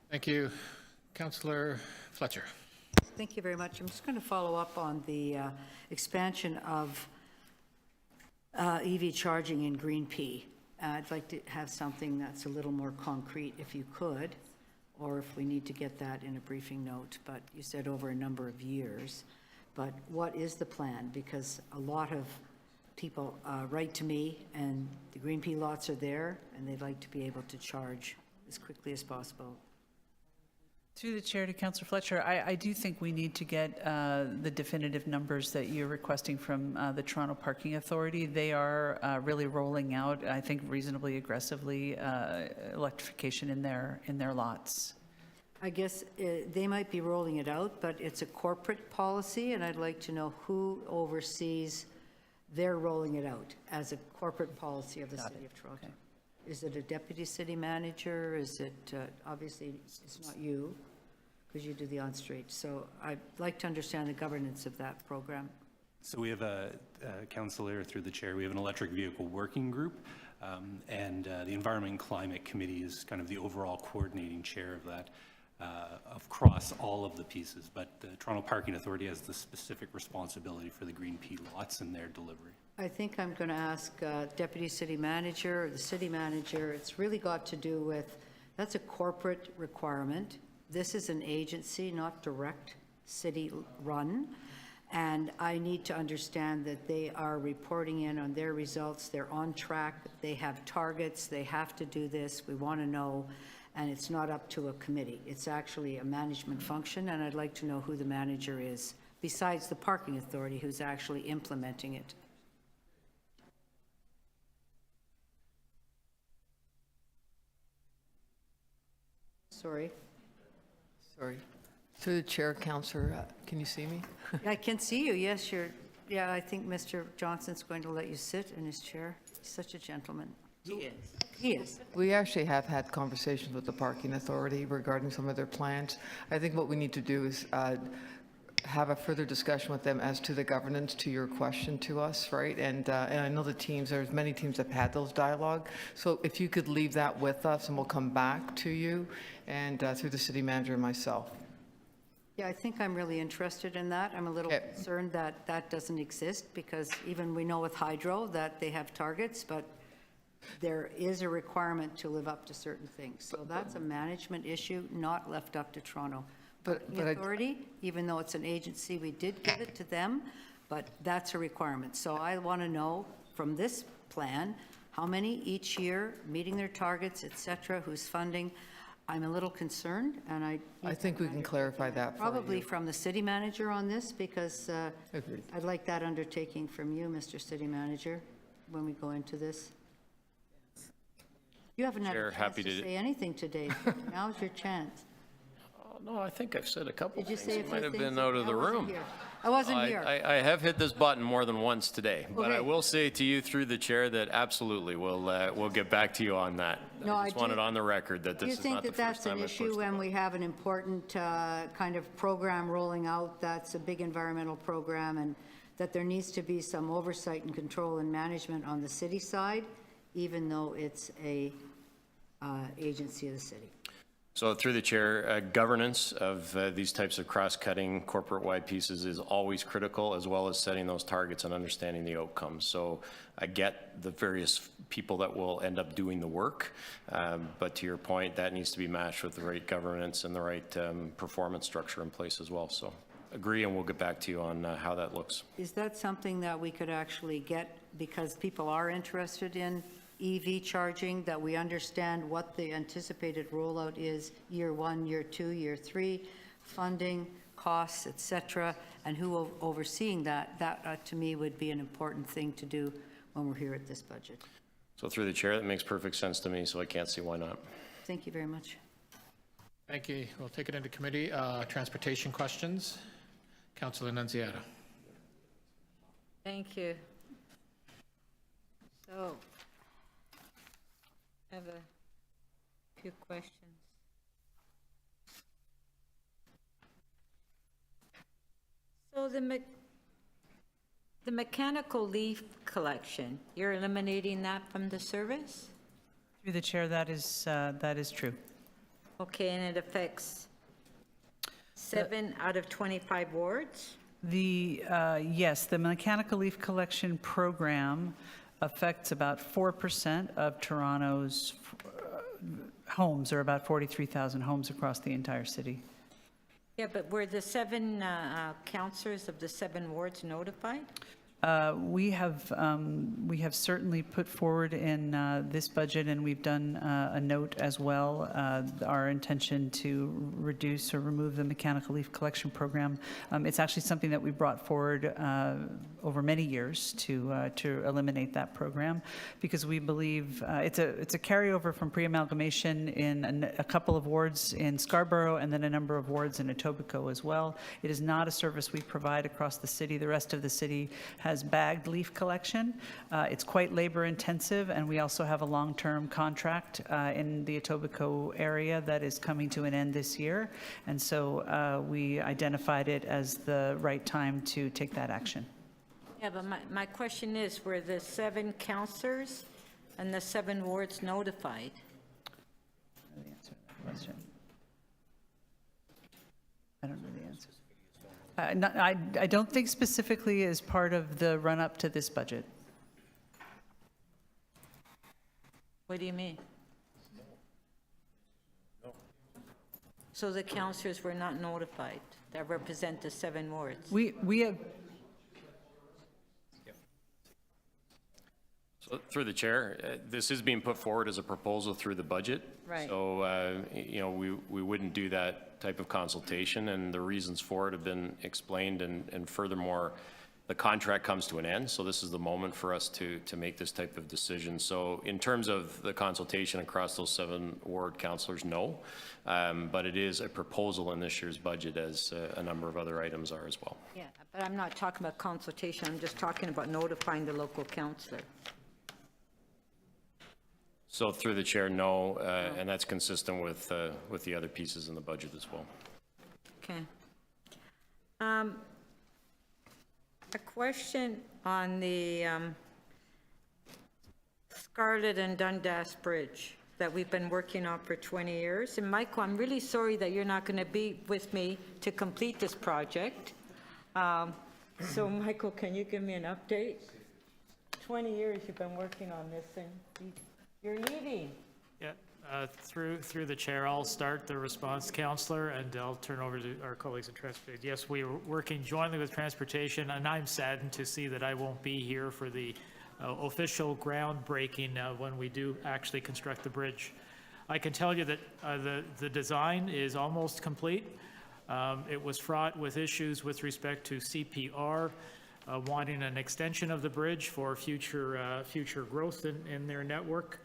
Thank you. Councillor Fletcher. Thank you very much. I'm just going to follow up on the expansion of EV charging in Green P. I'd like to have something that's a little more concrete if you could, or if we need to get that in a briefing note, but you said over a number of years. But what is the plan? Because a lot of people write to me and the Green P lots are there and they'd like to be able to charge as quickly as possible. Through the chair to Councillor Fletcher, I do think we need to get the definitive numbers that you're requesting from the Toronto Parking Authority. They are really rolling out, I think, reasonably aggressively electrification in their lots. I guess they might be rolling it out, but it's a corporate policy, and I'd like to know who oversees their rolling it out as a corporate policy of the City of Toronto. Okay. Is it a deputy city manager? Is it, obviously, it's not you, because you do the on-street. So I'd like to understand the governance of that program. So we have a councillor through the chair. We have an electric vehicle working group, and the Environment and Climate Committee is kind of the overall coordinating chair of that across all of the pieces. But the Toronto Parking Authority has the specific responsibility for the Green P lots and their delivery. I think I'm going to ask deputy city manager or the city manager. It's really got to do with, that's a corporate requirement. This is an agency, not direct city run. And I need to understand that they are reporting in on their results. They're on track. They have targets. They have to do this. We want to know. And it's not up to a committee. It's actually a management function. And I'd like to know who the manager is, besides the parking authority who's actually implementing it. Sorry. Through the chair, Councillor, can you see me? I can see you, yes, yeah, I think Mr. Johnson's going to let you sit in his chair. He's such a gentleman. He is. We actually have had conversations with the Parking Authority regarding some of their plans. I think what we need to do is have a further discussion with them as to the governance to your question to us, right? And I know the teams, there's many teams that have had those dialogue. So if you could leave that with us and we'll come back to you and through the city manager and myself. Yeah, I think I'm really interested in that. I'm a little concerned that that doesn't exist because even we know with hydro that they have targets, but there is a requirement to live up to certain things. So that's a management issue, not left up to Toronto. But Authority, even though it's an agency, we did give it to them, but that's a requirement. So I want to know from this plan, how many each year, meeting their targets, et cetera, who's funding. I'm a little concerned, and I think we can clarify that for you. probably from the city manager on this, because Agreed. I'd like that undertaking from you, Mr. City Manager, when we go into this. You haven't had Chair, a chance happy to to- say anything today. Now's your chance. No, I think I've said a couple Did you things. say a It few might have things? been out of the I wasn't room. here. I wasn't here. I have hit this button more than once today, but I Okay. will say to you through the chair that absolutely, we'll get back to you on that. No, I just want it on the record that Do this you is think not the that first that's an time I've issue pushed when we have an important kind of program rolling out that's a big environmental program, and that there needs to be some oversight and control and management on the city side, even though it's a agency of the city? So through the chair, governance of these types of cross-cutting corporate-wide pieces is always critical, as well as setting those targets and understanding the outcomes. So I get the various people that will end up doing the work, but to your point, that needs to be matched with the right governance and the right performance structure in place as well. So agree, and we'll get back to you on how that looks. Is that something that we could actually get, because people are interested in EV charging, that we understand what the anticipated rollout is, year 1, year 2, year 3, funding, costs, et cetera, and who overseeing that? That, to me, would be an important thing to do when we're here at this budget. So through the chair, that makes perfect sense to me, so I can't see why not. Thank you very much. Thank you. We'll take it into committee. Transportation questions. Councilor Nunziata. Thank you. So, I have a few questions. So the mechanical leaf collection, you're eliminating that from the service? Through the chair, that is true. Okay, and it affects 7 out of 25 wards? Yes, the mechanical leaf collection program affects about 4% of Toronto's homes, or about 43,000 homes across the entire city. Yeah, but were the 7 councillors of the 7 wards notified? We have certainly put forward in this budget, and we've done a note as well, our intention to reduce or remove the mechanical leaf collection program. It's actually something that we brought forward over many years to eliminate that program, because we believe it's a carryover from pre-amalgamation in a couple of wards in Scarborough, and then a number of wards in Etobicoke as well. It is not a service we provide across the city. The rest of the city has bagged leaf collection. It's quite labor intensive, and we also have a long-term contract in the Etobicoke area that is coming to an end this year. And so we identified it as the right time to take that action. Yeah, but my question is, were the 7 councillors and the 7 wards notified? I don't know the answer to that question. I don't know the answer. I don't think specifically as part of the run-up to this budget. What do you mean? So the councillors were not notified that represent the 7 wards? We have. So through the chair, this is being put forward as a proposal through the budget. Right. So, we wouldn't do that type of consultation, and the reasons for it have been explained, and furthermore, the contract comes to an end, so this is the moment for us to make this type of decision. So in terms of the consultation across those 7 ward councillors, no, but it is a proposal in this year's budget, as a number of other items are as well. Yeah, but I'm not talking about consultation, I'm just talking about notifying the local councillor. So through the chair, no, and that's consistent with the other pieces in the budget as well. Okay. A question on the Scarlett and Dundas Bridge that we've been working on for 20 years. And Michael, I'm really sorry that you're not going to be with me to complete this project. So Michael, can you give me an update? 20 years you've been working on this, and You're leaving. Yeah, through the chair, I'll start the response, Councillor, and I'll turn over to our colleagues in Transportation. Yes, we are working jointly with Transportation, and I'm saddened to see that I won't be here for the official groundbreaking when we do actually construct the bridge. I can tell you that the design is almost complete. It was fraught with issues with respect to CPR, wanting an extension of the bridge for future growth in their network.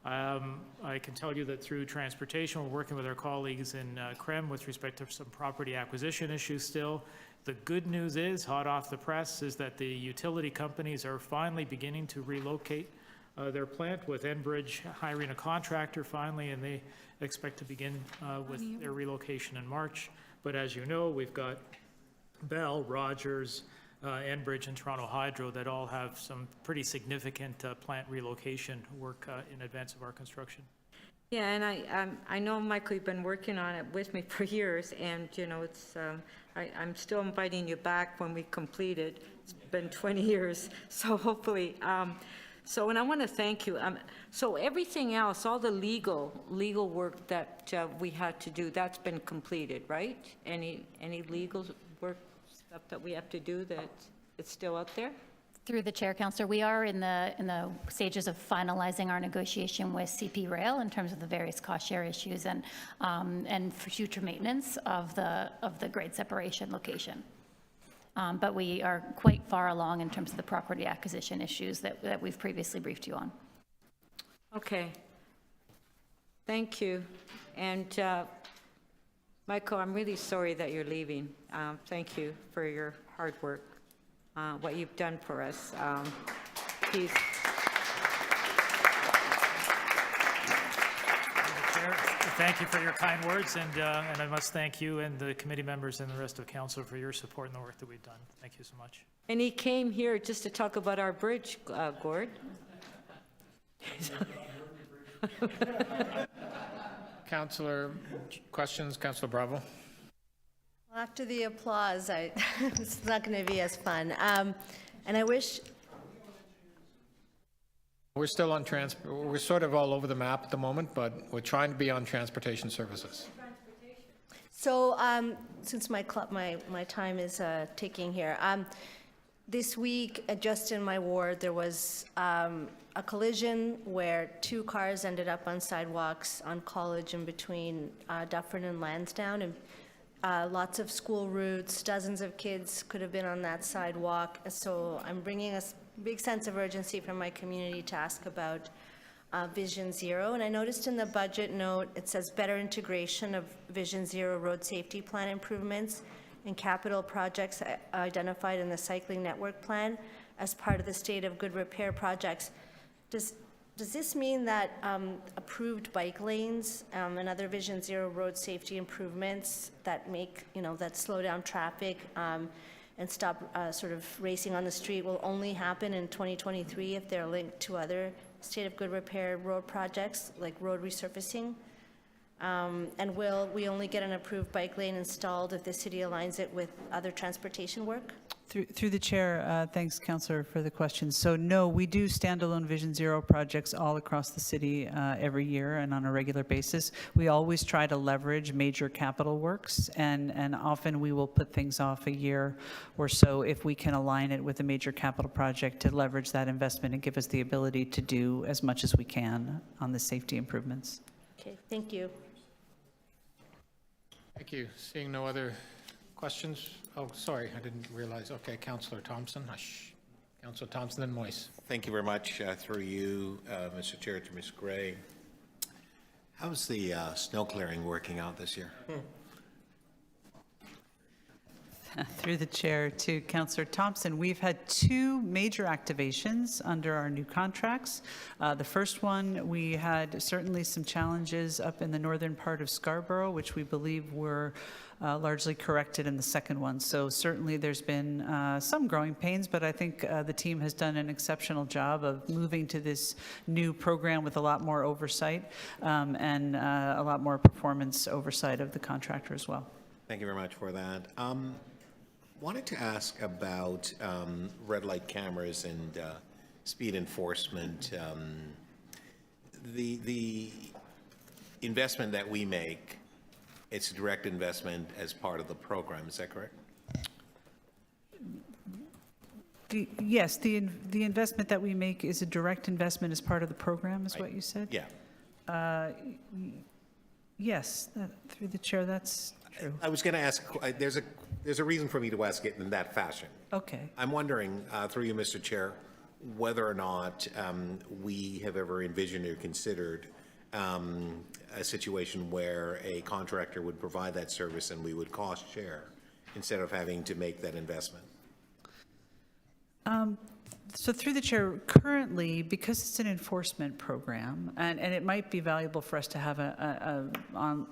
I can tell you that through Transportation, we're working with our colleagues in CREM with respect to some property acquisition issues still. The good news is, hot off the press, is that the utility companies are finally beginning to relocate their plant, with Enbridge hiring a contractor finally, and they expect to begin with their relocation in March. But as you know, we've got Bell, Rogers, Enbridge, and Toronto Hydro that all have some pretty significant plant relocation work in advance of our construction. Yeah, and I know, Michael, you've been working on it with me for years, and, you know, it's, I'm still inviting you back when we complete it. It's been 20 years, so hopefully, and I want to thank you. So everything else, all the legal work that we had to do, that's been completed, right? Any legal work stuff that we have to do that it's still out there? Through the chair, Councillor, we are in the stages of finalizing our negotiation with CP Rail in terms of the various cost share issues and for future maintenance of the grade separation location. But we are quite far along in terms of the property acquisition issues that we've previously briefed you on. Okay. Thank you. And Michael, I'm really sorry that you're leaving. Thank you for your hard work, what you've done for us. Please. Thank you for your kind words, and I must thank you and the committee members and the rest of council for your support in the work that we've done. Thank you so much. And he came here just to talk about our bridge, Gord. Councillor, questions? Councillor Bravo? Well, after the applause, it's not going to be as fun. And I wish... We're still on we're sort of all over the map at the moment, but we're trying to be on transportation services. So since my time is ticking here, this week, just in my ward, there was a collision where 2 cars ended up on sidewalks on College in between Dufferin and Lansdowne, and lots of school routes, dozens of kids could have been on that sidewalk. So I'm bringing a big sense of urgency from my community to ask about Vision Zero. And I noticed in the budget note, it says better integration of Vision Zero road safety plan improvements and capital projects identified in the cycling network plan as part of the state of good repair projects. Does this mean that approved bike lanes and other Vision Zero road safety improvements that make, that slow down traffic and stop sort of racing on the street will only happen in 2023 if they're linked to other state of good repair road projects like road resurfacing? And will we only get an approved bike lane installed if the city aligns it with other transportation work? Through the chair, thanks, Councillor, for the question. So no, we do standalone Vision Zero projects all across the city every year and on a regular basis. We always try to leverage major capital works, and often we will put things off a year or so if we can align it with a major capital project to leverage that investment and give us the ability to do as much as we can on the safety improvements. Okay, thank you. Thank you. Seeing no other questions? Oh, sorry, I didn't realize. Okay, Councillor Thompson. Councillor Thompson, then Moise. Thank you very much. Through you, Mr. Chair, to Ms. Gray. How's the snow clearing working out this year? Through the chair to Councillor Thompson, we've had 2 major activations under our new contracts. The first one, we had certainly some challenges up in the northern part of Scarborough, which we believe were largely corrected in the second one. So certainly there's been some growing pains, but I think the team has done an exceptional job of moving to this new program with a lot more oversight and a lot more performance oversight of the contractor as well. Thank you very much for that. Wanted to ask about red light cameras and speed enforcement. the investment that we make, it's a direct investment as part of the program, is that correct? Yes, the investment that we make is a direct investment as part of the program, is what you said? Yeah. Yes, through the chair, that's true. I was going to ask, there's a reason for me to ask it in that fashion. Okay. I'm wondering, through you, Mr. Chair, whether or not we have ever envisioned or considered a situation where a contractor would provide that service and we would cost share instead of having to make that investment. So through the chair, currently, because it's an enforcement program, and it might be valuable for us to have an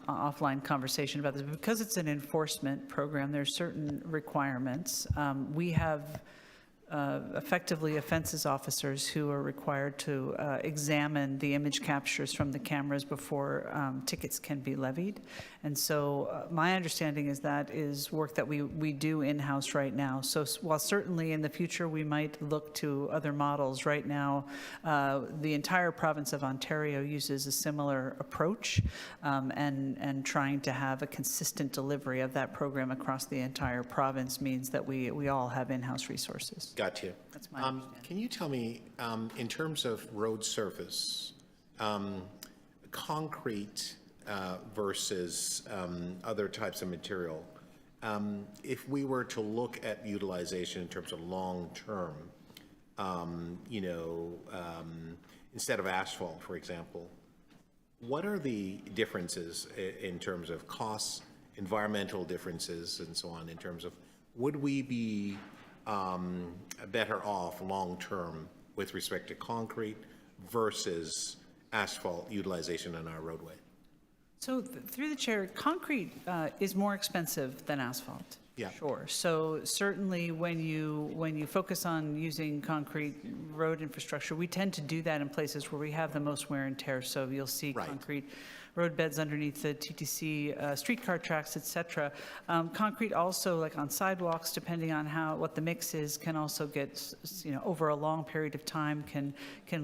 offline conversation about this, because it's an enforcement program, there's certain requirements. We have effectively offenses officers who are required to examine the image captures from the cameras before tickets can be levied. And so my understanding is that is work that we do in-house right now. So while certainly in the future we might look to other models, right now the entire province of Ontario uses a similar approach and trying to have a consistent delivery of that program across the entire province means that we all have in-house resources. Got you. That's my understanding. Can you tell me, in terms of road surface, concrete versus other types of material, if we were to look at utilization in terms of long-term, instead of asphalt, for example, what are the differences in terms of costs, environmental differences, and so on, in terms of would we be better off long-term with respect to concrete versus asphalt utilization on our roadway? So through the chair, concrete is more expensive than asphalt. Yeah. Sure. So certainly when you focus on using concrete road infrastructure, we tend to do that in places where we have the most wear and tear. So you'll see concrete road beds underneath the TTC, streetcar tracks, et cetera. Concrete also, like on sidewalks, depending on what the mix is, can also get, over a long period of time can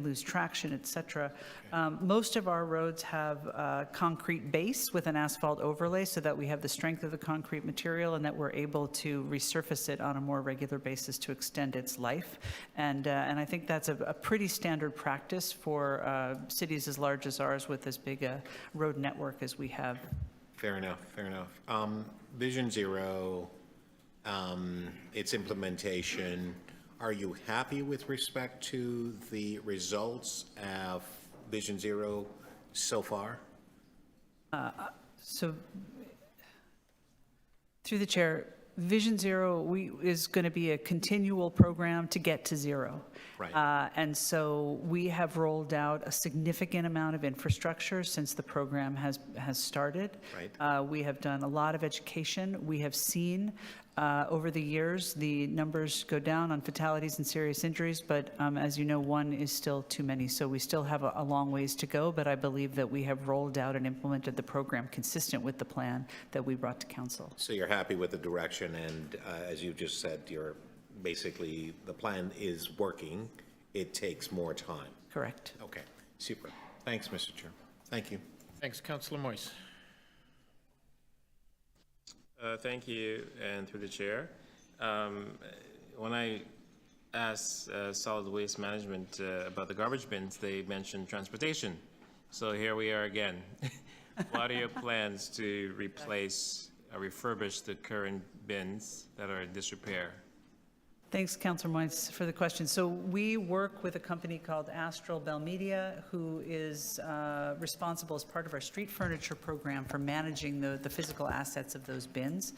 lose traction, et cetera. Most of our roads have concrete base with an asphalt overlay so that we have the strength of the concrete material and that we're able to resurface it on a more regular basis to extend its life. And I think that's a pretty standard practice for cities as large as ours with as big a road network as we have. Fair enough, fair enough. Vision Zero, its implementation, are you happy with respect to the results of Vision Zero so far? So through the chair, Vision Zero is going to be a continual program to get to zero. Right. And so we have rolled out a significant amount of infrastructure since the program has started. Right. We have done a lot of education. We have seen over the years the numbers go down on fatalities and serious injuries, but as you know, one is still too many. So we still have a long ways to go, but I believe that we have rolled out and implemented the program consistent with the plan that we brought to council. So you're happy with the direction, and as you just said, you're basically, the plan is working. It takes more time. Correct. Okay, super. Thanks, Mr. Chair. Thank you. Thanks, Councillor Moise. Thank you, and through the chair. When I asked Solid Waste Management about the garbage bins, they mentioned transportation. So here we are again. What are your plans to replace or refurbish the current bins that are in disrepair? Thanks, Councillor Moyes, for the question. So we work with a company called Astral Bell Media, who is responsible as part of our street furniture program for managing the physical assets of those bins.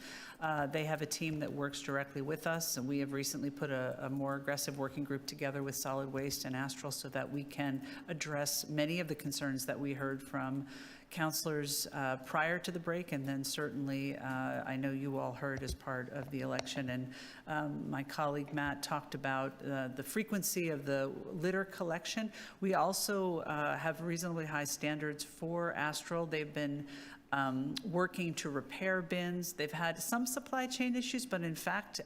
They have a team that works directly with us, and we have recently put a more aggressive working group together with Solid Waste and Astral so that we can address many of the concerns that we heard from councillors prior to the break, and then certainly I know you all heard as part of the election. And my colleague Matt talked about the frequency of the litter collection. We also have reasonably high standards for Astral. They've been working to repair bins. They've had some supply chain issues, but in fact,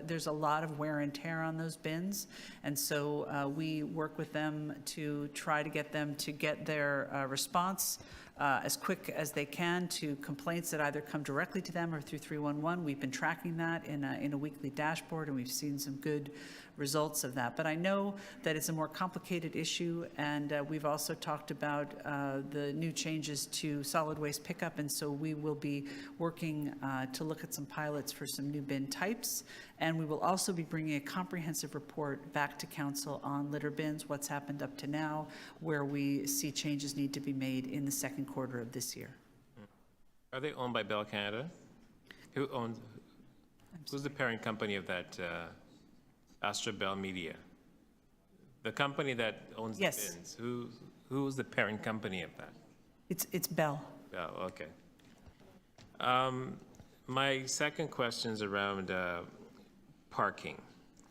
there's a lot of wear and tear on those bins. And so we work with them to try to get them to get their response as quick as they can to complaints that either come directly to them or through 311. We've been tracking that in a weekly dashboard, and we've seen some good results of that. But I know that it's a more complicated issue, and we've also talked about the new changes to solid waste pickup, and so we will be working to look at some pilots for some new bin types, and we will also be bringing a comprehensive report back to council on litter bins, what's happened up to now, where we see changes need to be made in the second quarter of this year. Are they owned by Bell Canada? Who's the parent company of that Astra Bell Media? The company that owns the bins, who's the parent company of that? It's Bell. Bell, okay. My second question is around parking.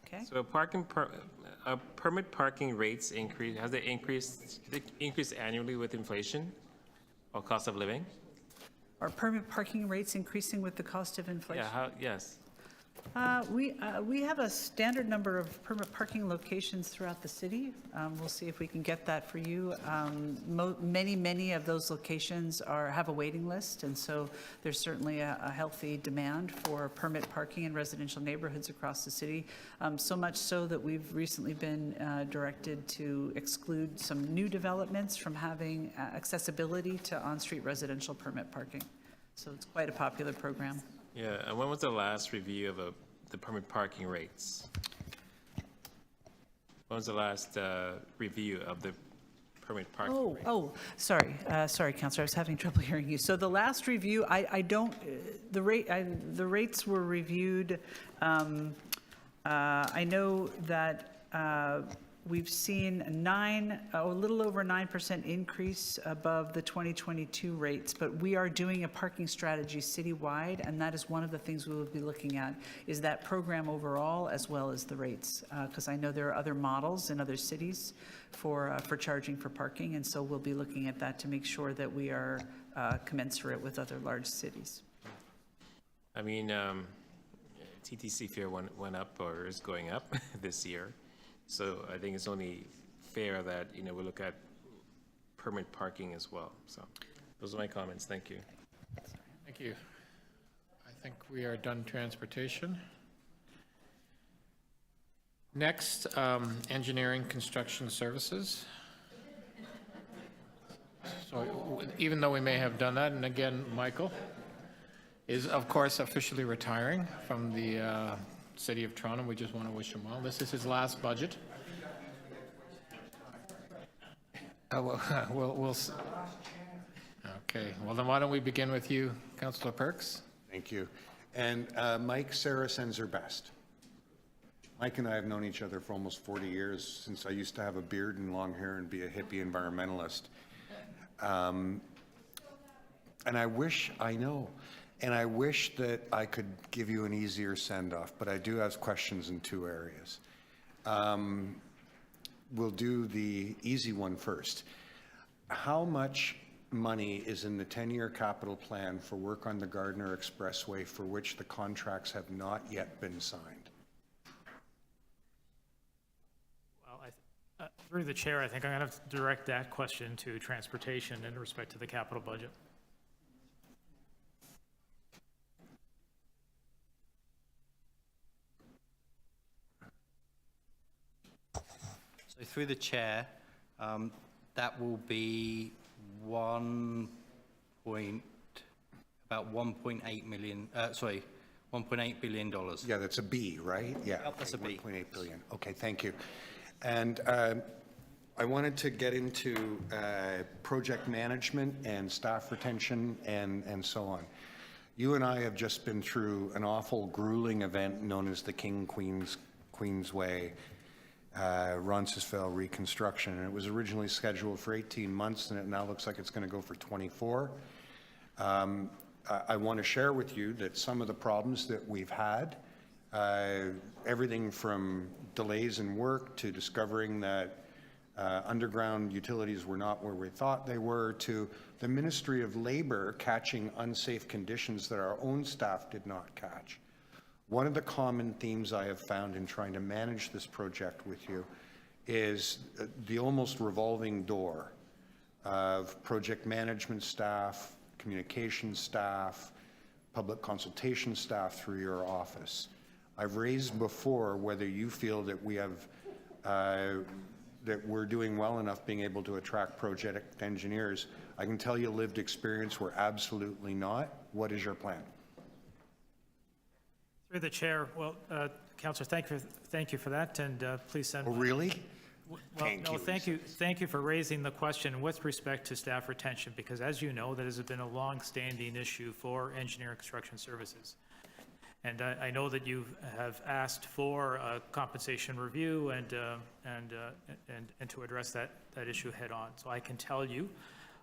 Okay. So permit parking rates increase, has it increased annually with inflation or cost of living? Are permit parking rates increasing with the cost of inflation? Yeah, yes. We have a standard number of permit parking locations throughout the city. We'll see if we can get that for you. Many of those locations have a waiting list, and so there's certainly a healthy demand for permit parking in residential neighborhoods across the city. So much so that we've recently been directed to exclude some new developments from having accessibility to on-street residential permit parking. So it's quite a popular program. Yeah, and when was the last review of the permit parking rates? When was the last review of the permit parking rates? Sorry, Councillor, I was having trouble hearing you. So the last review, the rates were reviewed. I know that we've seen a little over 9% increase above the 2022 rates, but we are doing a parking strategy citywide, and that is one of the things we will be looking at, is that program overall as well as the rates, because I know there are other models in other cities for charging for parking, and so we'll be looking at that to make sure that we are commensurate with other large cities. I mean, TTC fare went up or is going up this year. So I think it's only fair that, we look at permit parking as well. So those are my comments. Thank you. Thank you. I think we are done transportation. Next, engineering construction services. So even though we may have done that, and again, Michael is, of course, officially retiring from the City of Toronto. We just want to wish him well. This is his last budget. Okay, well then why don't we begin with you, Councillor Perks? Thank you. And Mike, Sarah sends her best. Mike and I have known each other for almost 40 years, since I used to have a beard and long hair and be a hippie environmentalist. And I wish that I could give you an easier send-off, but I do have questions in two areas. We'll do the easy one first. How much money is in the 10-year capital plan for work on the Gardiner Expressway for which the contracts have not yet been signed? Well, through the chair, I think I'm going to have to direct that question to transportation in respect to the capital budget. So through the chair, that will be about 1.8 billion dollars. Yeah, that's a B, right? Yeah. Yep, that's a B. 1.8 billion. Okay, thank you. And I wanted to get into project management and staff retention and so on. You and I have just been through an awful, grueling event known as the Queensway Roncesvalles reconstruction, and it was originally scheduled for 18 months, and it now looks like it's going to go for 24. I want to share with you that some of the problems that we've had, everything from delays in work to discovering that underground utilities were not where we thought they were, to the Ministry of Labor catching unsafe conditions that our own staff did not catch. One of the common themes I have found in trying to manage this project with you is the almost revolving door of project management staff, communications staff, public consultation staff through your office. I've raised before whether you feel that we have that we're doing well enough being able to attract project engineers. I can tell you lived experience, we're absolutely not. What is your plan? Through the chair, well, Councillor, thank you for that, and please send. Oh, really? Well, no, thank you for raising the question with respect to staff retention, because as you know, that has been a long-standing issue for engineering construction services. And I know that you have asked for a compensation review and to address that issue head-on. So I can tell you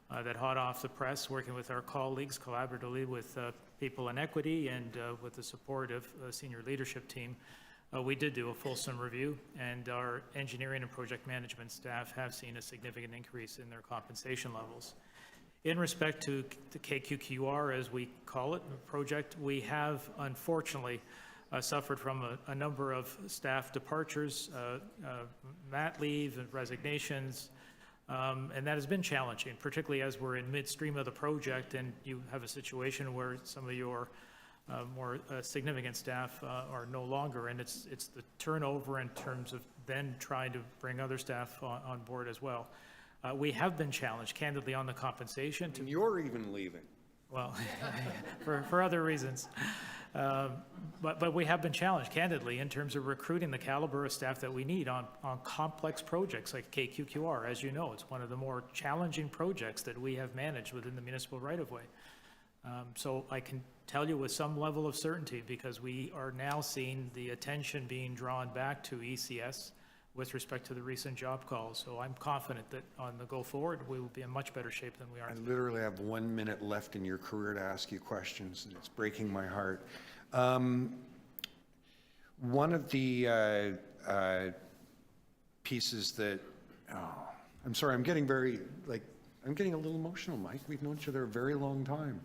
that hot off the press, working with our colleagues collaboratively with People in Equity and with the support of the senior leadership team, we did do a fulsome review, and our engineering and project management staff have seen a significant increase in their compensation levels. In respect to the KQQR, as we call it, the project, we have unfortunately suffered from a number of staff departures, mat leave and resignations, and that has been challenging, particularly as we're in midstream of the project and you have a situation where some of your more significant staff are no longer, and it's the turnover in terms of then trying to bring other staff on board as well. We have been challenged, candidly, on the compensation. And you're even leaving. Well, for other reasons. But we have been challenged, candidly, in terms of recruiting the caliber of staff that we need on complex projects like KQQR. As you know, it's one of the more challenging projects that we have managed within the municipal right-of-way. So I can tell you with some level of certainty, because we are now seeing the attention being drawn back to ECS with respect to the recent job calls. So I'm confident that on the go forward, we will be in much better shape than we are I today. literally have 1 minute left in your career to ask you questions, and it's breaking my heart. One of the pieces that, I'm sorry, I'm getting very, I'm getting a little emotional, Mike. We've known each other a very long time.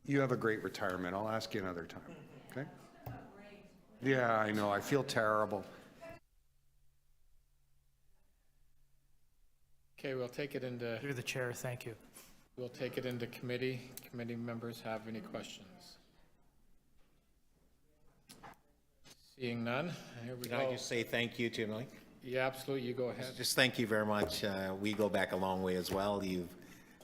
You have a great retirement. I'll ask you another time, okay? Yeah, I know. I feel terrible. Okay, we'll take it into... Through the chair, thank you. We'll take it into committee. Committee members have any questions? Seeing none, here we go. Can I just say thank you to Mike? Yeah, absolutely. You go ahead. Just thank you very much. We go back a long way as well. You've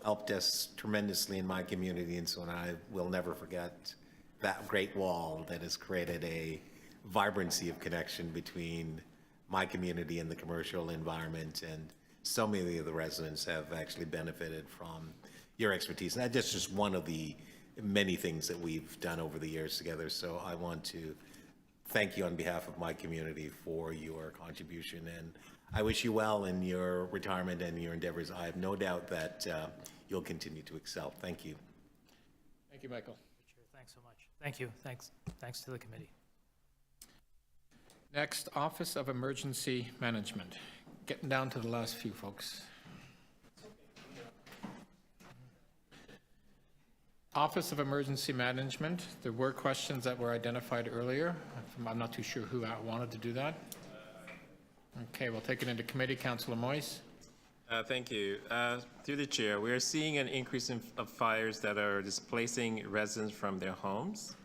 helped us tremendously in my community, and so I will never forget that great wall that has created a vibrancy of connection between my community and the commercial environment, and so many of the residents have actually benefited from your expertise. And that's just one of the many things that we've done over the years together. So I want to thank you on behalf of my community for your contribution, and I wish you well in your retirement and your endeavors. I have no doubt that you'll continue to excel. Thank you. Thank you, Michael. Thanks so much. Thank you. Thanks to the committee. Next, Office of Emergency Management. Getting down to the last few, folks. Office of Emergency Management. There were questions that were identified earlier. I'm not too sure who wanted to do that. Okay, we'll take it into committee. Councillor Moyes. Thank you. Through the chair, we are seeing an increase of fires that are displacing residents from their homes.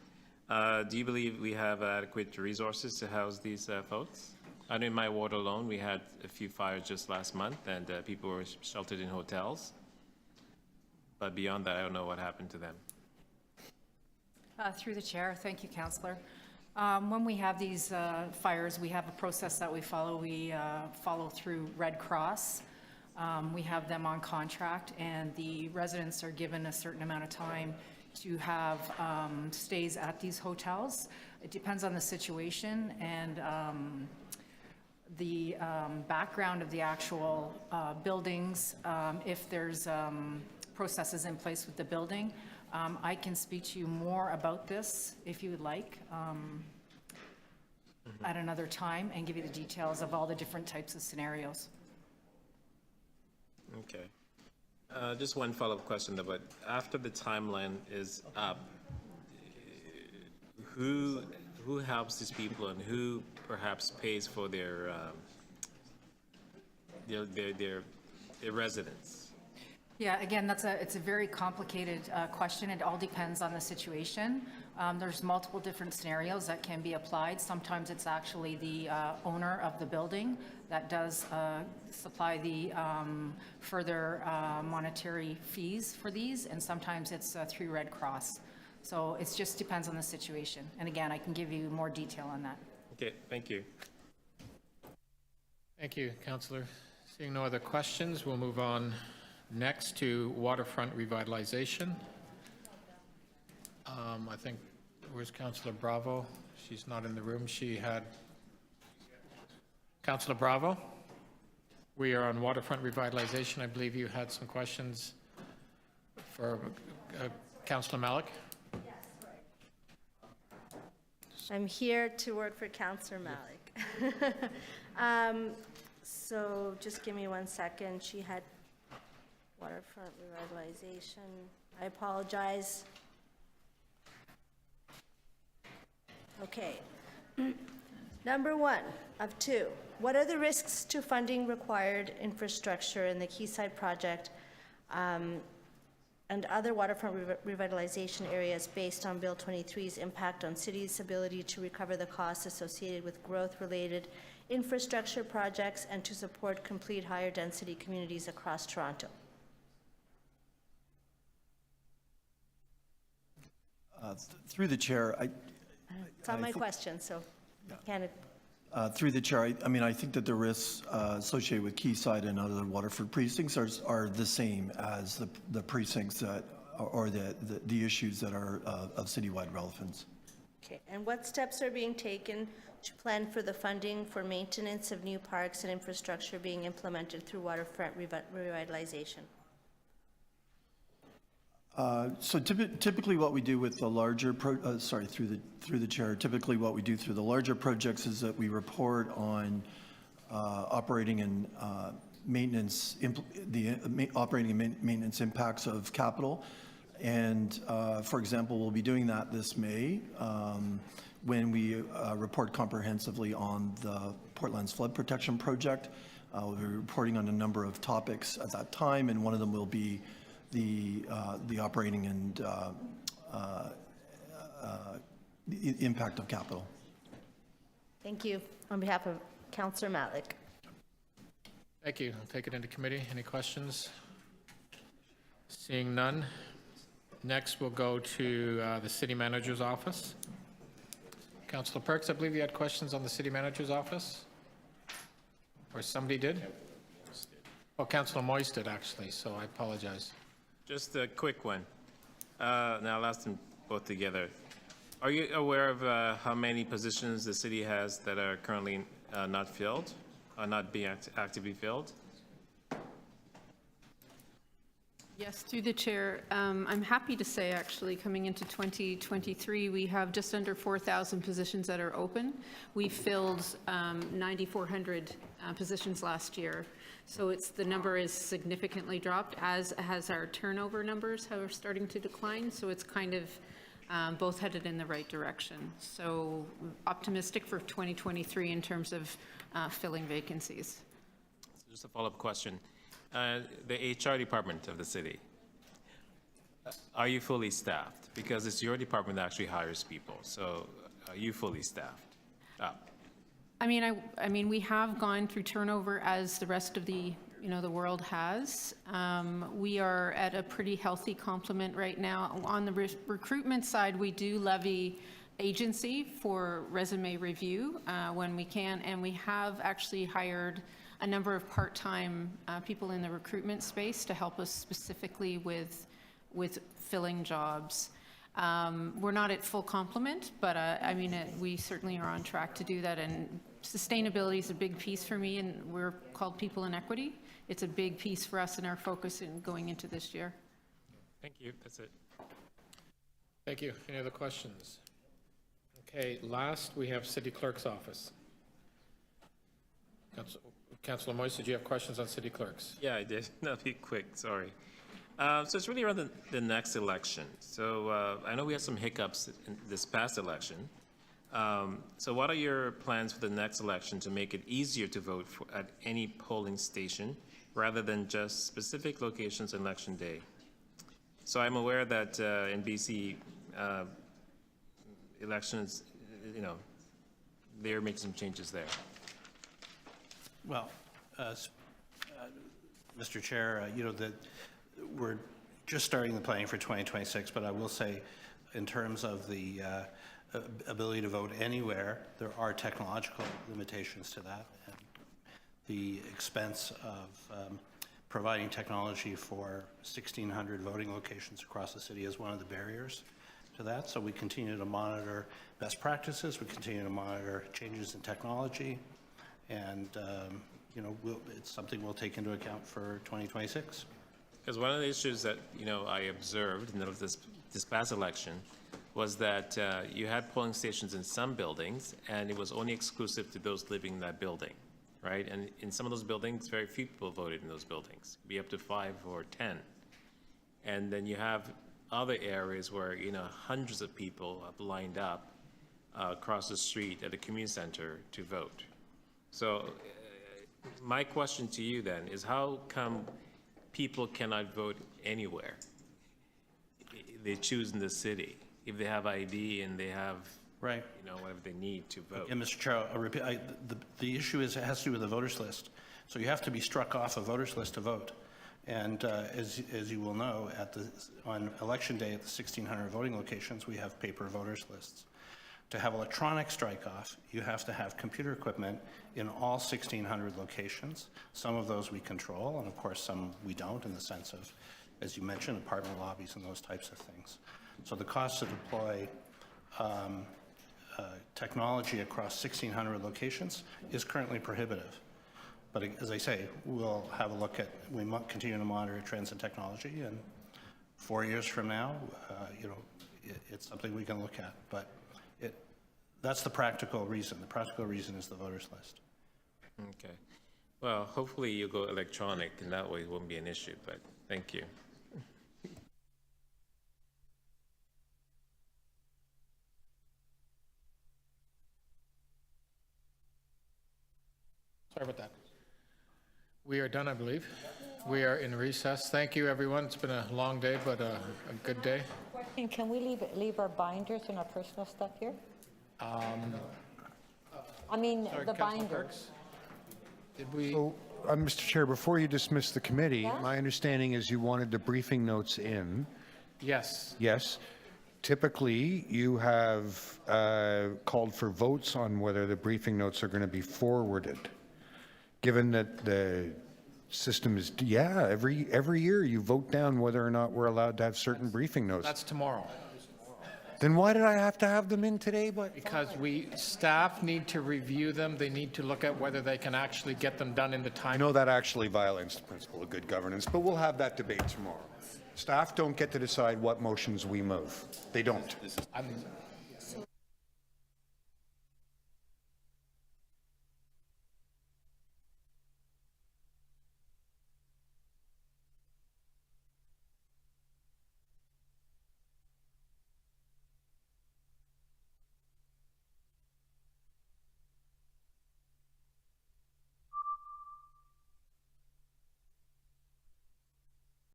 Do you believe we have adequate resources to house these folks? I know in my ward alone, we had a few fires just last month, and people were sheltered in hotels. But beyond that, I don't know what happened to them. Through the chair, thank you, Councillor. When we have these fires, we have a process that we follow. We follow through Red Cross. We have them on contract, and the residents are given a certain amount of time to have stays at these hotels. It depends on the situation and the background of the actual buildings. If there's processes in place with the building, I can speak to you more about this if you would like. at another time and give you the details of all the different types of scenarios. Okay. Just one follow-up question, though, but after the timeline is up, who helps these people and who perhaps pays for their residence? Yeah, again, it's a very complicated question. It all depends on the situation. There's multiple different scenarios that can be applied. Sometimes it's actually the owner of the building that does supply the further monetary fees for these, and sometimes it's through Red Cross. So it just depends on the situation. And again, I can give you more detail on that. Okay, thank you. Thank you, Councillor. Seeing no other questions, we'll move on next to Waterfront Revitalization. I think, where's Councillor Bravo? She's not in the room. She had... Councillor Bravo? We are on Waterfront Revitalization. I believe you had some questions for Councillor Malik. I'm here to work for Councillor Malik. So just give me 1 second. She had Waterfront Revitalization. I apologize. Okay. Number 1 of 2. What are the risks to funding required infrastructure in the Quayside project and other waterfront revitalization areas based on Bill 23's impact on cities' ability to recover the costs associated with growth-related infrastructure projects and to support complete higher density communities across Toronto? Through the chair, It's on my question, so can it? Through the chair, I mean, I think that the risks associated with Quayside and other Waterford precincts are the same as the precincts that, or the issues that are of citywide relevance. Okay, and what steps are being taken to plan for the funding for maintenance of new parks and infrastructure being implemented through waterfront revitalization? So typically what we do with the larger, through the chair, typically what we do through the larger projects is that we report on operating and maintenance, operating and maintenance impacts of capital. And for example, we'll be doing that this May when we report comprehensively on the Portland's flood protection project. We'll be reporting on a number of topics at that time, and one of them will be the operating and the impact of capital. Thank you. On behalf of Councillor Malik. Thank you. I'll take it into committee. Any questions? Seeing none. Next, we'll go to the City Manager's Office. Councillor Perks, I believe you had questions on the City Manager's Office? Or somebody did? Well, Councillor Moyes did, actually, so I apologize. Just a quick one. Now I'll ask them both together. Are you aware of how many positions the city has that are currently not filled, or not being actively filled? Yes, through the chair. I'm happy to say, actually, coming into 2023, we have just under 4,000 positions that are open. We filled 9,400 positions last year. So the number is significantly dropped, as has our turnover numbers are starting to decline. So it's kind of both headed in the right direction. So optimistic for 2023 in terms of filling vacancies. So just a follow-up question. The HR department of the city, are you fully staffed? Because it's your department that actually hires people. So are you fully staffed? I mean, we have gone through turnover as the rest of the world has. We are at a pretty healthy complement right now. On the recruitment side, we do levy agency for resume review when we can, and we have actually hired a number of part-time people in the recruitment space to help us specifically with filling jobs. We're not at full complement, but I mean, we certainly are on track to do that. And sustainability is a big piece for me, and we're called People in Equity. It's a big piece for us in our focus in going into this year. Thank you. That's it. Thank you. Any other questions? Okay, last, we have City Clerk's office. Councillor Moise, did you have questions on City Clerks? Yeah, I did. I'll be quick, sorry. So it's really around the next election. So I know we had some hiccups in this past election. So what are your plans for the next election to make it easier to vote at any polling station rather than just specific locations on election day? So I'm aware that in BC, elections, they're making some changes there. Well, Mr. Chair, that we're just starting the planning for 2026, but I will say, in terms of the ability to vote anywhere, there are technological limitations to that. And the expense of providing technology for 1,600 voting locations across the city is one of the barriers to that. So we continue to monitor best practices. We continue to monitor changes in technology. And, it's something we'll take into account for 2026. Because one of the issues that, I observed in this past election was that you had polling stations in some buildings, and it was only exclusive to those living in that building, right? And in some of those buildings, very few people voted in those buildings, be up to 5 or 10. And then you have other areas where, hundreds of people have lined up across the street at the community center to vote. So my question to you then is, how come people cannot vote anywhere? They choose in the city if they have ID and they have, right, whatever they need to vote. And Mr. Chair, I'll repeat, the issue is it has to do with the voters list. So you have to be struck off a voters list to vote. And as you will know, on election day at the 1,600 voting locations, we have paper voters lists. To have electronic strike-off, you have to have computer equipment in all 1,600 locations. Some of those we control, and of course some we don't, in the sense of, as you mentioned, apartment lobbies and those types of things. So the cost to deploy technology across 1,600 locations is currently prohibitive. But as I say, we'll have a look at, we continue to monitor trends in technology, and 4 years from now, it's something we can look at. But that's the practical reason. The practical reason is the voters list. Okay. Well, hopefully you'll go electronic, and that way it won't be an issue, but thank you. Sorry about that. We are done, I believe. We are in recess. Thank you, everyone. It's been a long day, but a good day. Can we leave our binders and our personal stuff here? I mean, Sorry, the Councilor binders. Perks? Did we? So, Mr. Chair, before you dismiss the committee, my understanding is you wanted the briefing notes in. Yes. Yes. Typically, you have called for votes on whether the briefing notes are going to be forwarded. Given that the system is, every year you vote down whether or not we're allowed to have certain briefing notes. That's tomorrow. Then why did I have to have them in today? Because staff need to review them. They need to look at whether they can actually get them done in the time. I know that actually violates the principle of good governance, but we'll have that debate tomorrow. Staff don't get to decide what motions we move. They don't.